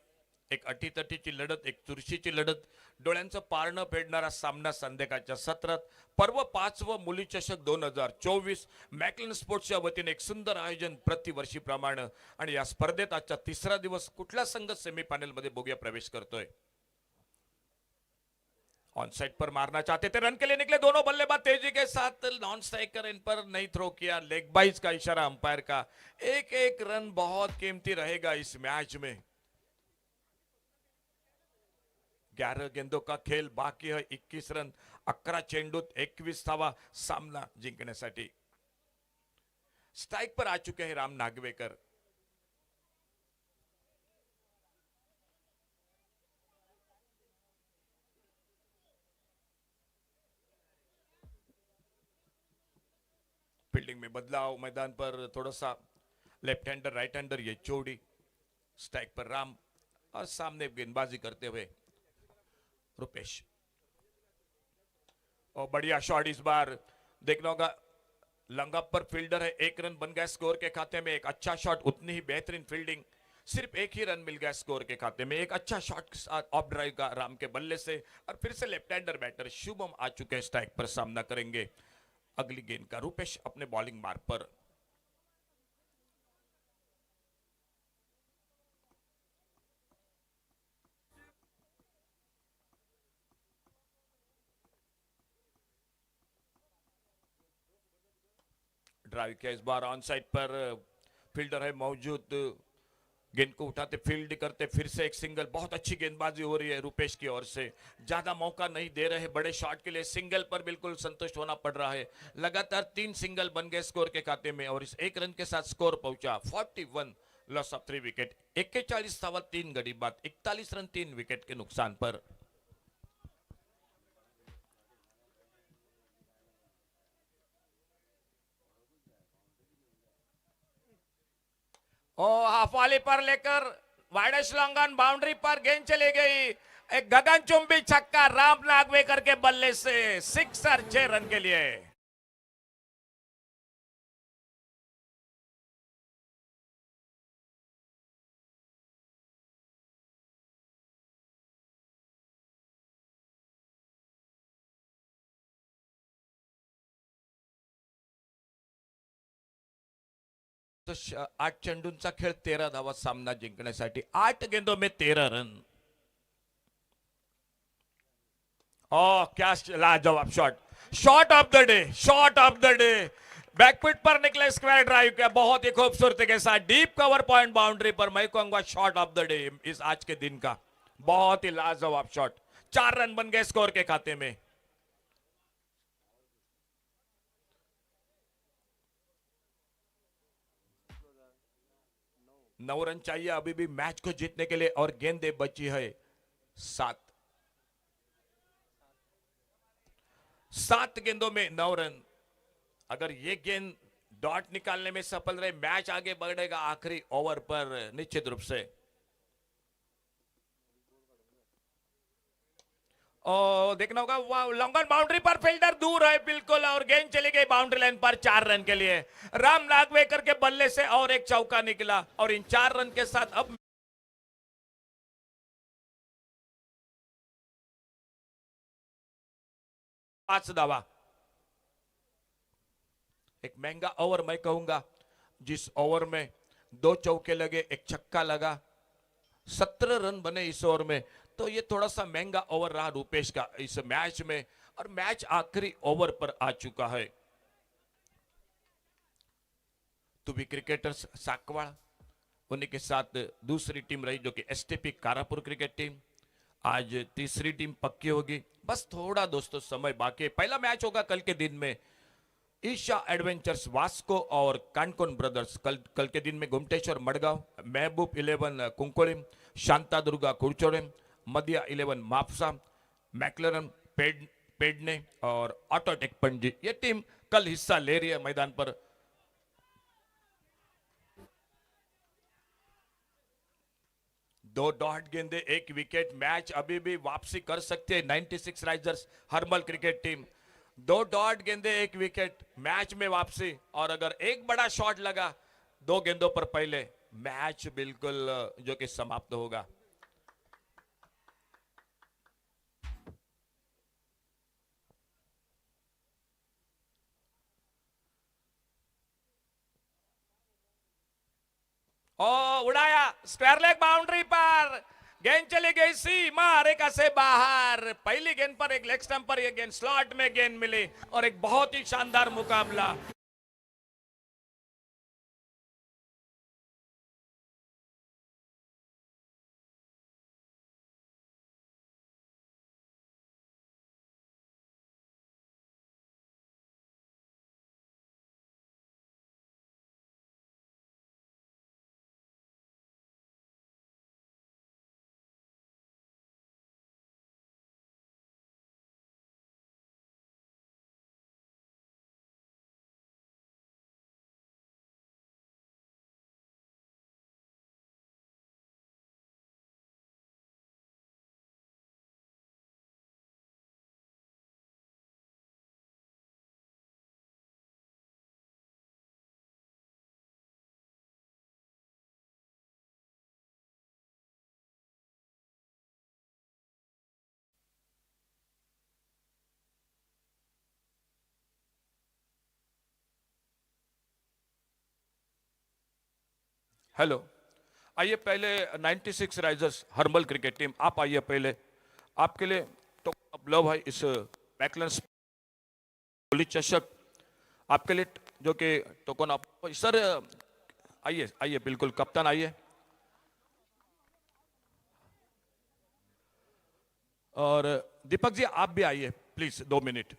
एक अटीतटीची लढत, एक चुरशीची लढत, डोळ्यांचं पारणं फेडणारा सामना संध्याकाळच्या सत्रात। पर्व 5व मुली चषक 2024 मॅकलन स्पोर्ट्सच्या वतीने एक सुंदर आयोजन प्रतिवर्षीप्रमाणे आणि या स्पर्धेत आजचा तिसरा दिवस कुठला संघ सेमीफायनल मध्ये बघूया प्रवेश करतोय। ऑन साइड पर मारना चाहते थे, रन के लिए निकले दोनों बल्लेबाज तेजी के साथ, नॉन स्ट्राइकर इन पर नहीं थ्रो किया, लेग बाइज का इशारा अंपायर का। एक एक रन बहुत कीमती रहेगा इस मैच में। 11 गेंदों का खेल बाकी है, 21 रन, 11 चेंडूत 21 धावा सामना जिंकण्यासाठी। स्ट्राइक पर आ चुके हैं राम नागवेकर। फील्डिंग में बदलाव, मैदान पर थोड़ा सा लेफ्ट हैंडर राइट हैंडर ये जोड़ी। स्ट्राइक पर राम और सामने गेंदबाजी करते हुए रुपेश। और बढ़िया शॉट इस बार देखना होगा, लंगअप पर फील्डर है, 1 रन बन गया स्कोर के खाते में। एक अच्छा शॉट, उतनी ही बेहतरीन फील्डिंग, सिर्फ 1 ही रन मिल गया स्कोर के खाते में। एक अच्छा शॉट ऑफ ड्राइव का राम के बल्ले से और फिर से लेफ्ट हैंडर बैटर शुभम आ चुके हैं, स्ट्राइक पर सामना करेंगे अगली गेंद का। रुपेश अपने बॉलिंग मार्ग पर। ड्राइव किया इस बार, ऑन साइड पर फील्डर है मौजूद, गेंद को उठाते फील्ड करते, फिर से एक सिंगल। बहुत अच्छी गेंदबाजी हो रही है रुपेश की ओर से, ज्यादा मौका नहीं दे रहे बड़े शॉट के लिए। सिंगल पर बिल्कुल संतुष्ट होना पड़ रहा है। लगातार 3 सिंगल बन गए स्कोर के खाते में और इस 1 रन के साथ स्कोर पहुंचा 41, लॉस ऑफ 3 विकेट। 41 धावा 3 गड़ी बाद, 41 रन 3 विकेट के नुकसान पर। हाफ वाली पर लेकर वाइडेस्ट लॉन्ग ऑन बाउंड्री पर गेंद चली गई। एक गगनचुंबी छक्का राम नागवेकर के बल्ले से, 6 रन के लिए। 8 चेंडूंचा खेळ 13 धावा सामना जिंकण्यासाठी 8 गेंदों में 13 रन. क्या लाजवाब shot, shot of the day, shot of the day. Back foot पर निकले स्क्वायर ड्राइव का बहुत ही खूबसूरती के साथ डीप कवर पॉइंट बाउंड्री पर. मैं कहूंगा शॉट ऑफ द डे इस आज के दिन का. बहुत ही लाजवाब शॉट. 4 रन बन गए स्कोर के खाते में. नौ रन चाहिए अभी भी मैच को जीतने के लिए और गेंदें बची है 7. 7 गेंदों में 9 रन. अगर ये गेंद डॉट निकालने में सफल रहे मैच आगे बढ़ेगा आखिरी ओवर पर निश्चित रूप से. देखना होगा लॉन्ग ऑन बाउंड्री पर फील्डर दूर है बिल्कुल और गेंद चली गई बाउंड्री लाइन पर 4 रन के लिए. राम नागवेकर के बल्ले से और एक चौका निकला और इन 4 रन के साथ अब 5 दावा. एक महंगा ओवर मैं कहूंगा जिस ओवर में 2 चौके लगे, एक छक्का लगा, 17 रन बने इस ओवर में. तो ये थोड़ा सा महंगा ओवर रहा रूपेश का इस मैच में और मैच आखिरी ओवर पर आ चुका है. तो भी क्रिकेटर्स साकवाड़ उन्हीं के साथ दूसरी टीम रही जो कि एसटीपी कारापुर क्रिकेट टीम. आज तीसरी टीम पक्की होगी. बस थोड़ा दोस्तों समय बाकी है. पहला मैच होगा कल के दिन में ईशा एडवेंचर्स वास्को और कानकोन ब्रदर्स. कल के दिन में गुमटेश्वर मडगांव, महबूब 11 कुंकोलिम, शांता दुर्गा कुड़चोड़े, मध्या 11 मापसा, मैक्लरन पेडने और ऑटोटेक पणजी ये टीम कल हिस्सा ले रही है मैदान पर. दो डॉट गेंदे, एक विकेट. मैच अभी भी वापसी कर सकते हैं 96 risers Harmal cricket team. 2 dot गेंदे, एक विकेट, मैच में वापसी. और अगर एक बड़ा शॉट लगा 2 गेंदों पर पहले मैच बिल्कुल जो कि समाप्त होगा. उड़ाया स्क्वायर लेग बाउंड्री पर. गेंद चली गई सीमा रेखा से बाहर. पहली गेंद पर एक लेग स्टंप पर यह गेंद स्लॉट में गेंद मिली और एक बहुत ही शानदार मुकाबला. हेलो, आइए पहले 96 राइजर्स हरमल क्रिकेट टीम आप आइए पहले. आपके लिए तो लव है इस मैकलन मुली चषक आपके लिए जो कि टोकन आप सर आइए आइए बिल्कुल कप्तान आइए. और दीपक जी आप भी आइए प्लीज 2 मिनट.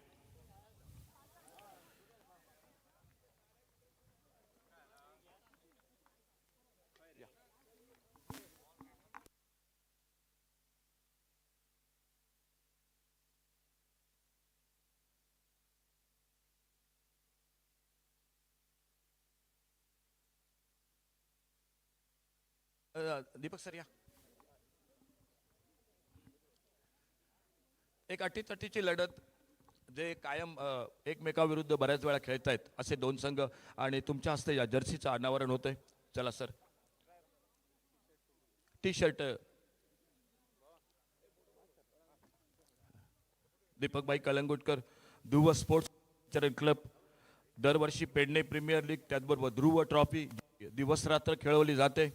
दीपक सर या. एक अटीतटीची लढत जे कायम एकमेकाविरुद्ध बऱ्याच वेळा खेळत आहेत असे 2 संघ आणि तुमच्या हस्ते या जर्सीचं अनावरण होतंय. चला सर. टी शर्ट दीपक भाई कलंगुटकर ध्रुव स्पोर्ट्स क्लब दरवर्षी पेडणे प्रीमियर लीग त्याचबरोबर ध्रुव ट्रॉफी दिवस रात्र खेळवली जाते.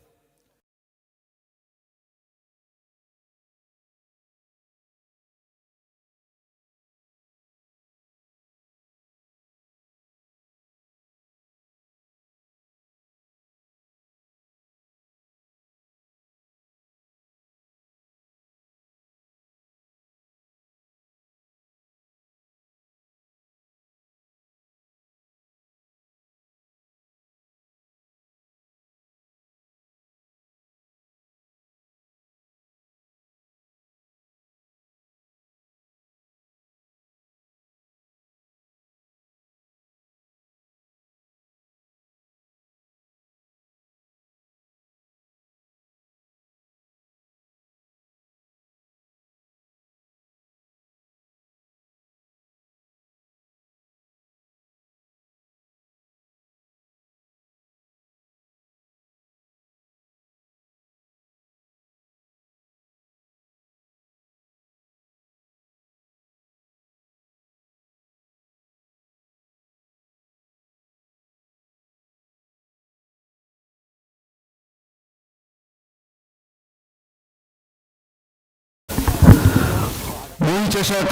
मुली चषक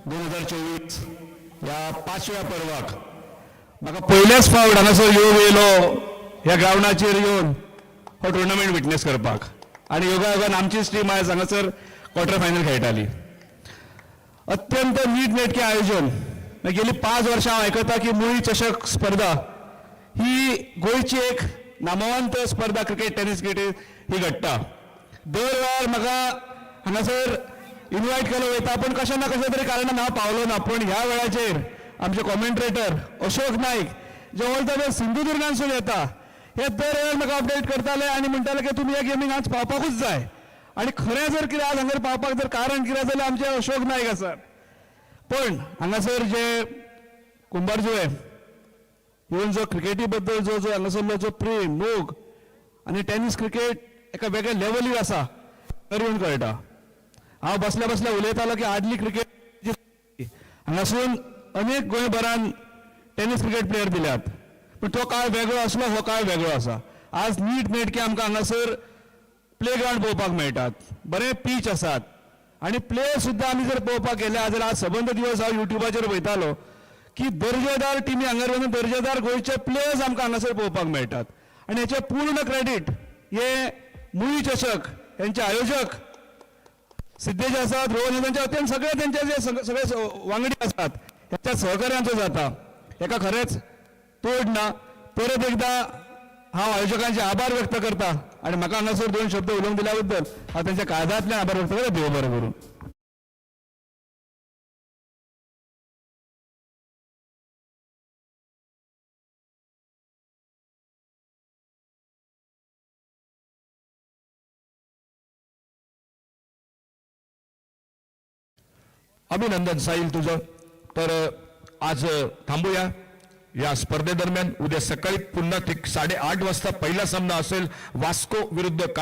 2024 या 5व्या पर्वाक म्हाका पहिलेच फावट हांगासर येवंक येयलो ह्या ग्रावंडाचेर येवन हो टुर्नामेंट विटनेस करपाक आनी योगायोगान आमचीच टीम आयज हांगासर क्वॉर्टर फायनल खेळटाली. अत्यंत नीटनेटकें आयोजन. गेली 5 वर्सां हांव आयकता की मुळी चषक स्पर्धा ही गोंयची एक नामवंत स्पर्धा क्रिकेट टेनिस क्रिकेट ही घडटा. दर वेळार म्हाका हांगासर इन्वायट केलं वयता पण कशें ना कशें तरी कारणान हांव पावलो ना. पण ह्या वेळाचेर आमचे कॉमेंट्रेटर अशोक नाईक जे ऑल द वे सिंधुदुर्गांसून येता हे दर वेळार म्हाका अपडेट करताले आनी म्हणटाले की तुमी ह्या गेमीक आज पावपाकूच जाय. आनी खरें जर कितें आज हांगर पावपाक जर कारण कितें जाल्यार आमचे अशोक नाईक आसात. पण हांगासर जे कुंभारजुवे येवन जो क्रिकेटी बद्दल जो जो हांगासरलो जो प्रेम मोग आनी टेनिस क्रिकेट एका वेगळ्या लेवलीर आसा तर येवन कळटा. हांव बसल्या बसल्या उलयतालो की आदली क्रिकेट हांगासून अनेक गोंयभरान टेनिस क्रिकेट प्लेयर दिल्यात पण तो काळ वेगळो आसलो हो काळ वेगळो आसा. आज नीट नेटके आमकां हांगासर प्लेग्रावंड पळोवपाक मेळटात. बरे पीच आसात आनी प्लेयर सुद्दां आमी जर पळोवपाक गेले जाल्यार आज सबंद दिवस हांव युट्यूबाचेर पळयतालो की दर्जेदार टिमी हांगर वचून दर्जेदार गोंयचे प्लेयर्स आमकां हांगासर पळोवपाक मेळटात. आनी हेचे पूर्ण क्रेडीट हे मुळी चषक हेंचे आयोजक सिद्धेश आसात, रोहन तांचे अत्यंत सगळे त्यांचे जे सगळे वांगडी आसात ह्याच्या सहकार्यांचो जाता. हेका खरेंच तोड ना. परत एकदा हांव आयोजकांचे आभार व्यक्त करता आनी म्हाका हांगासर 2 शब्द उलोवंक दिल्या बद्दल हांव तांच्या काळजांतल्यान आभार व्यक्त करता. देव बरें करूं. अभिनंदन साहिल तुझं. तर आज थांबूया या स्पर्धेदरम्यान. उद्या सकाळी पुन्हा 8:30 वाजता पहिला सामना असेल वास्को विरुद्ध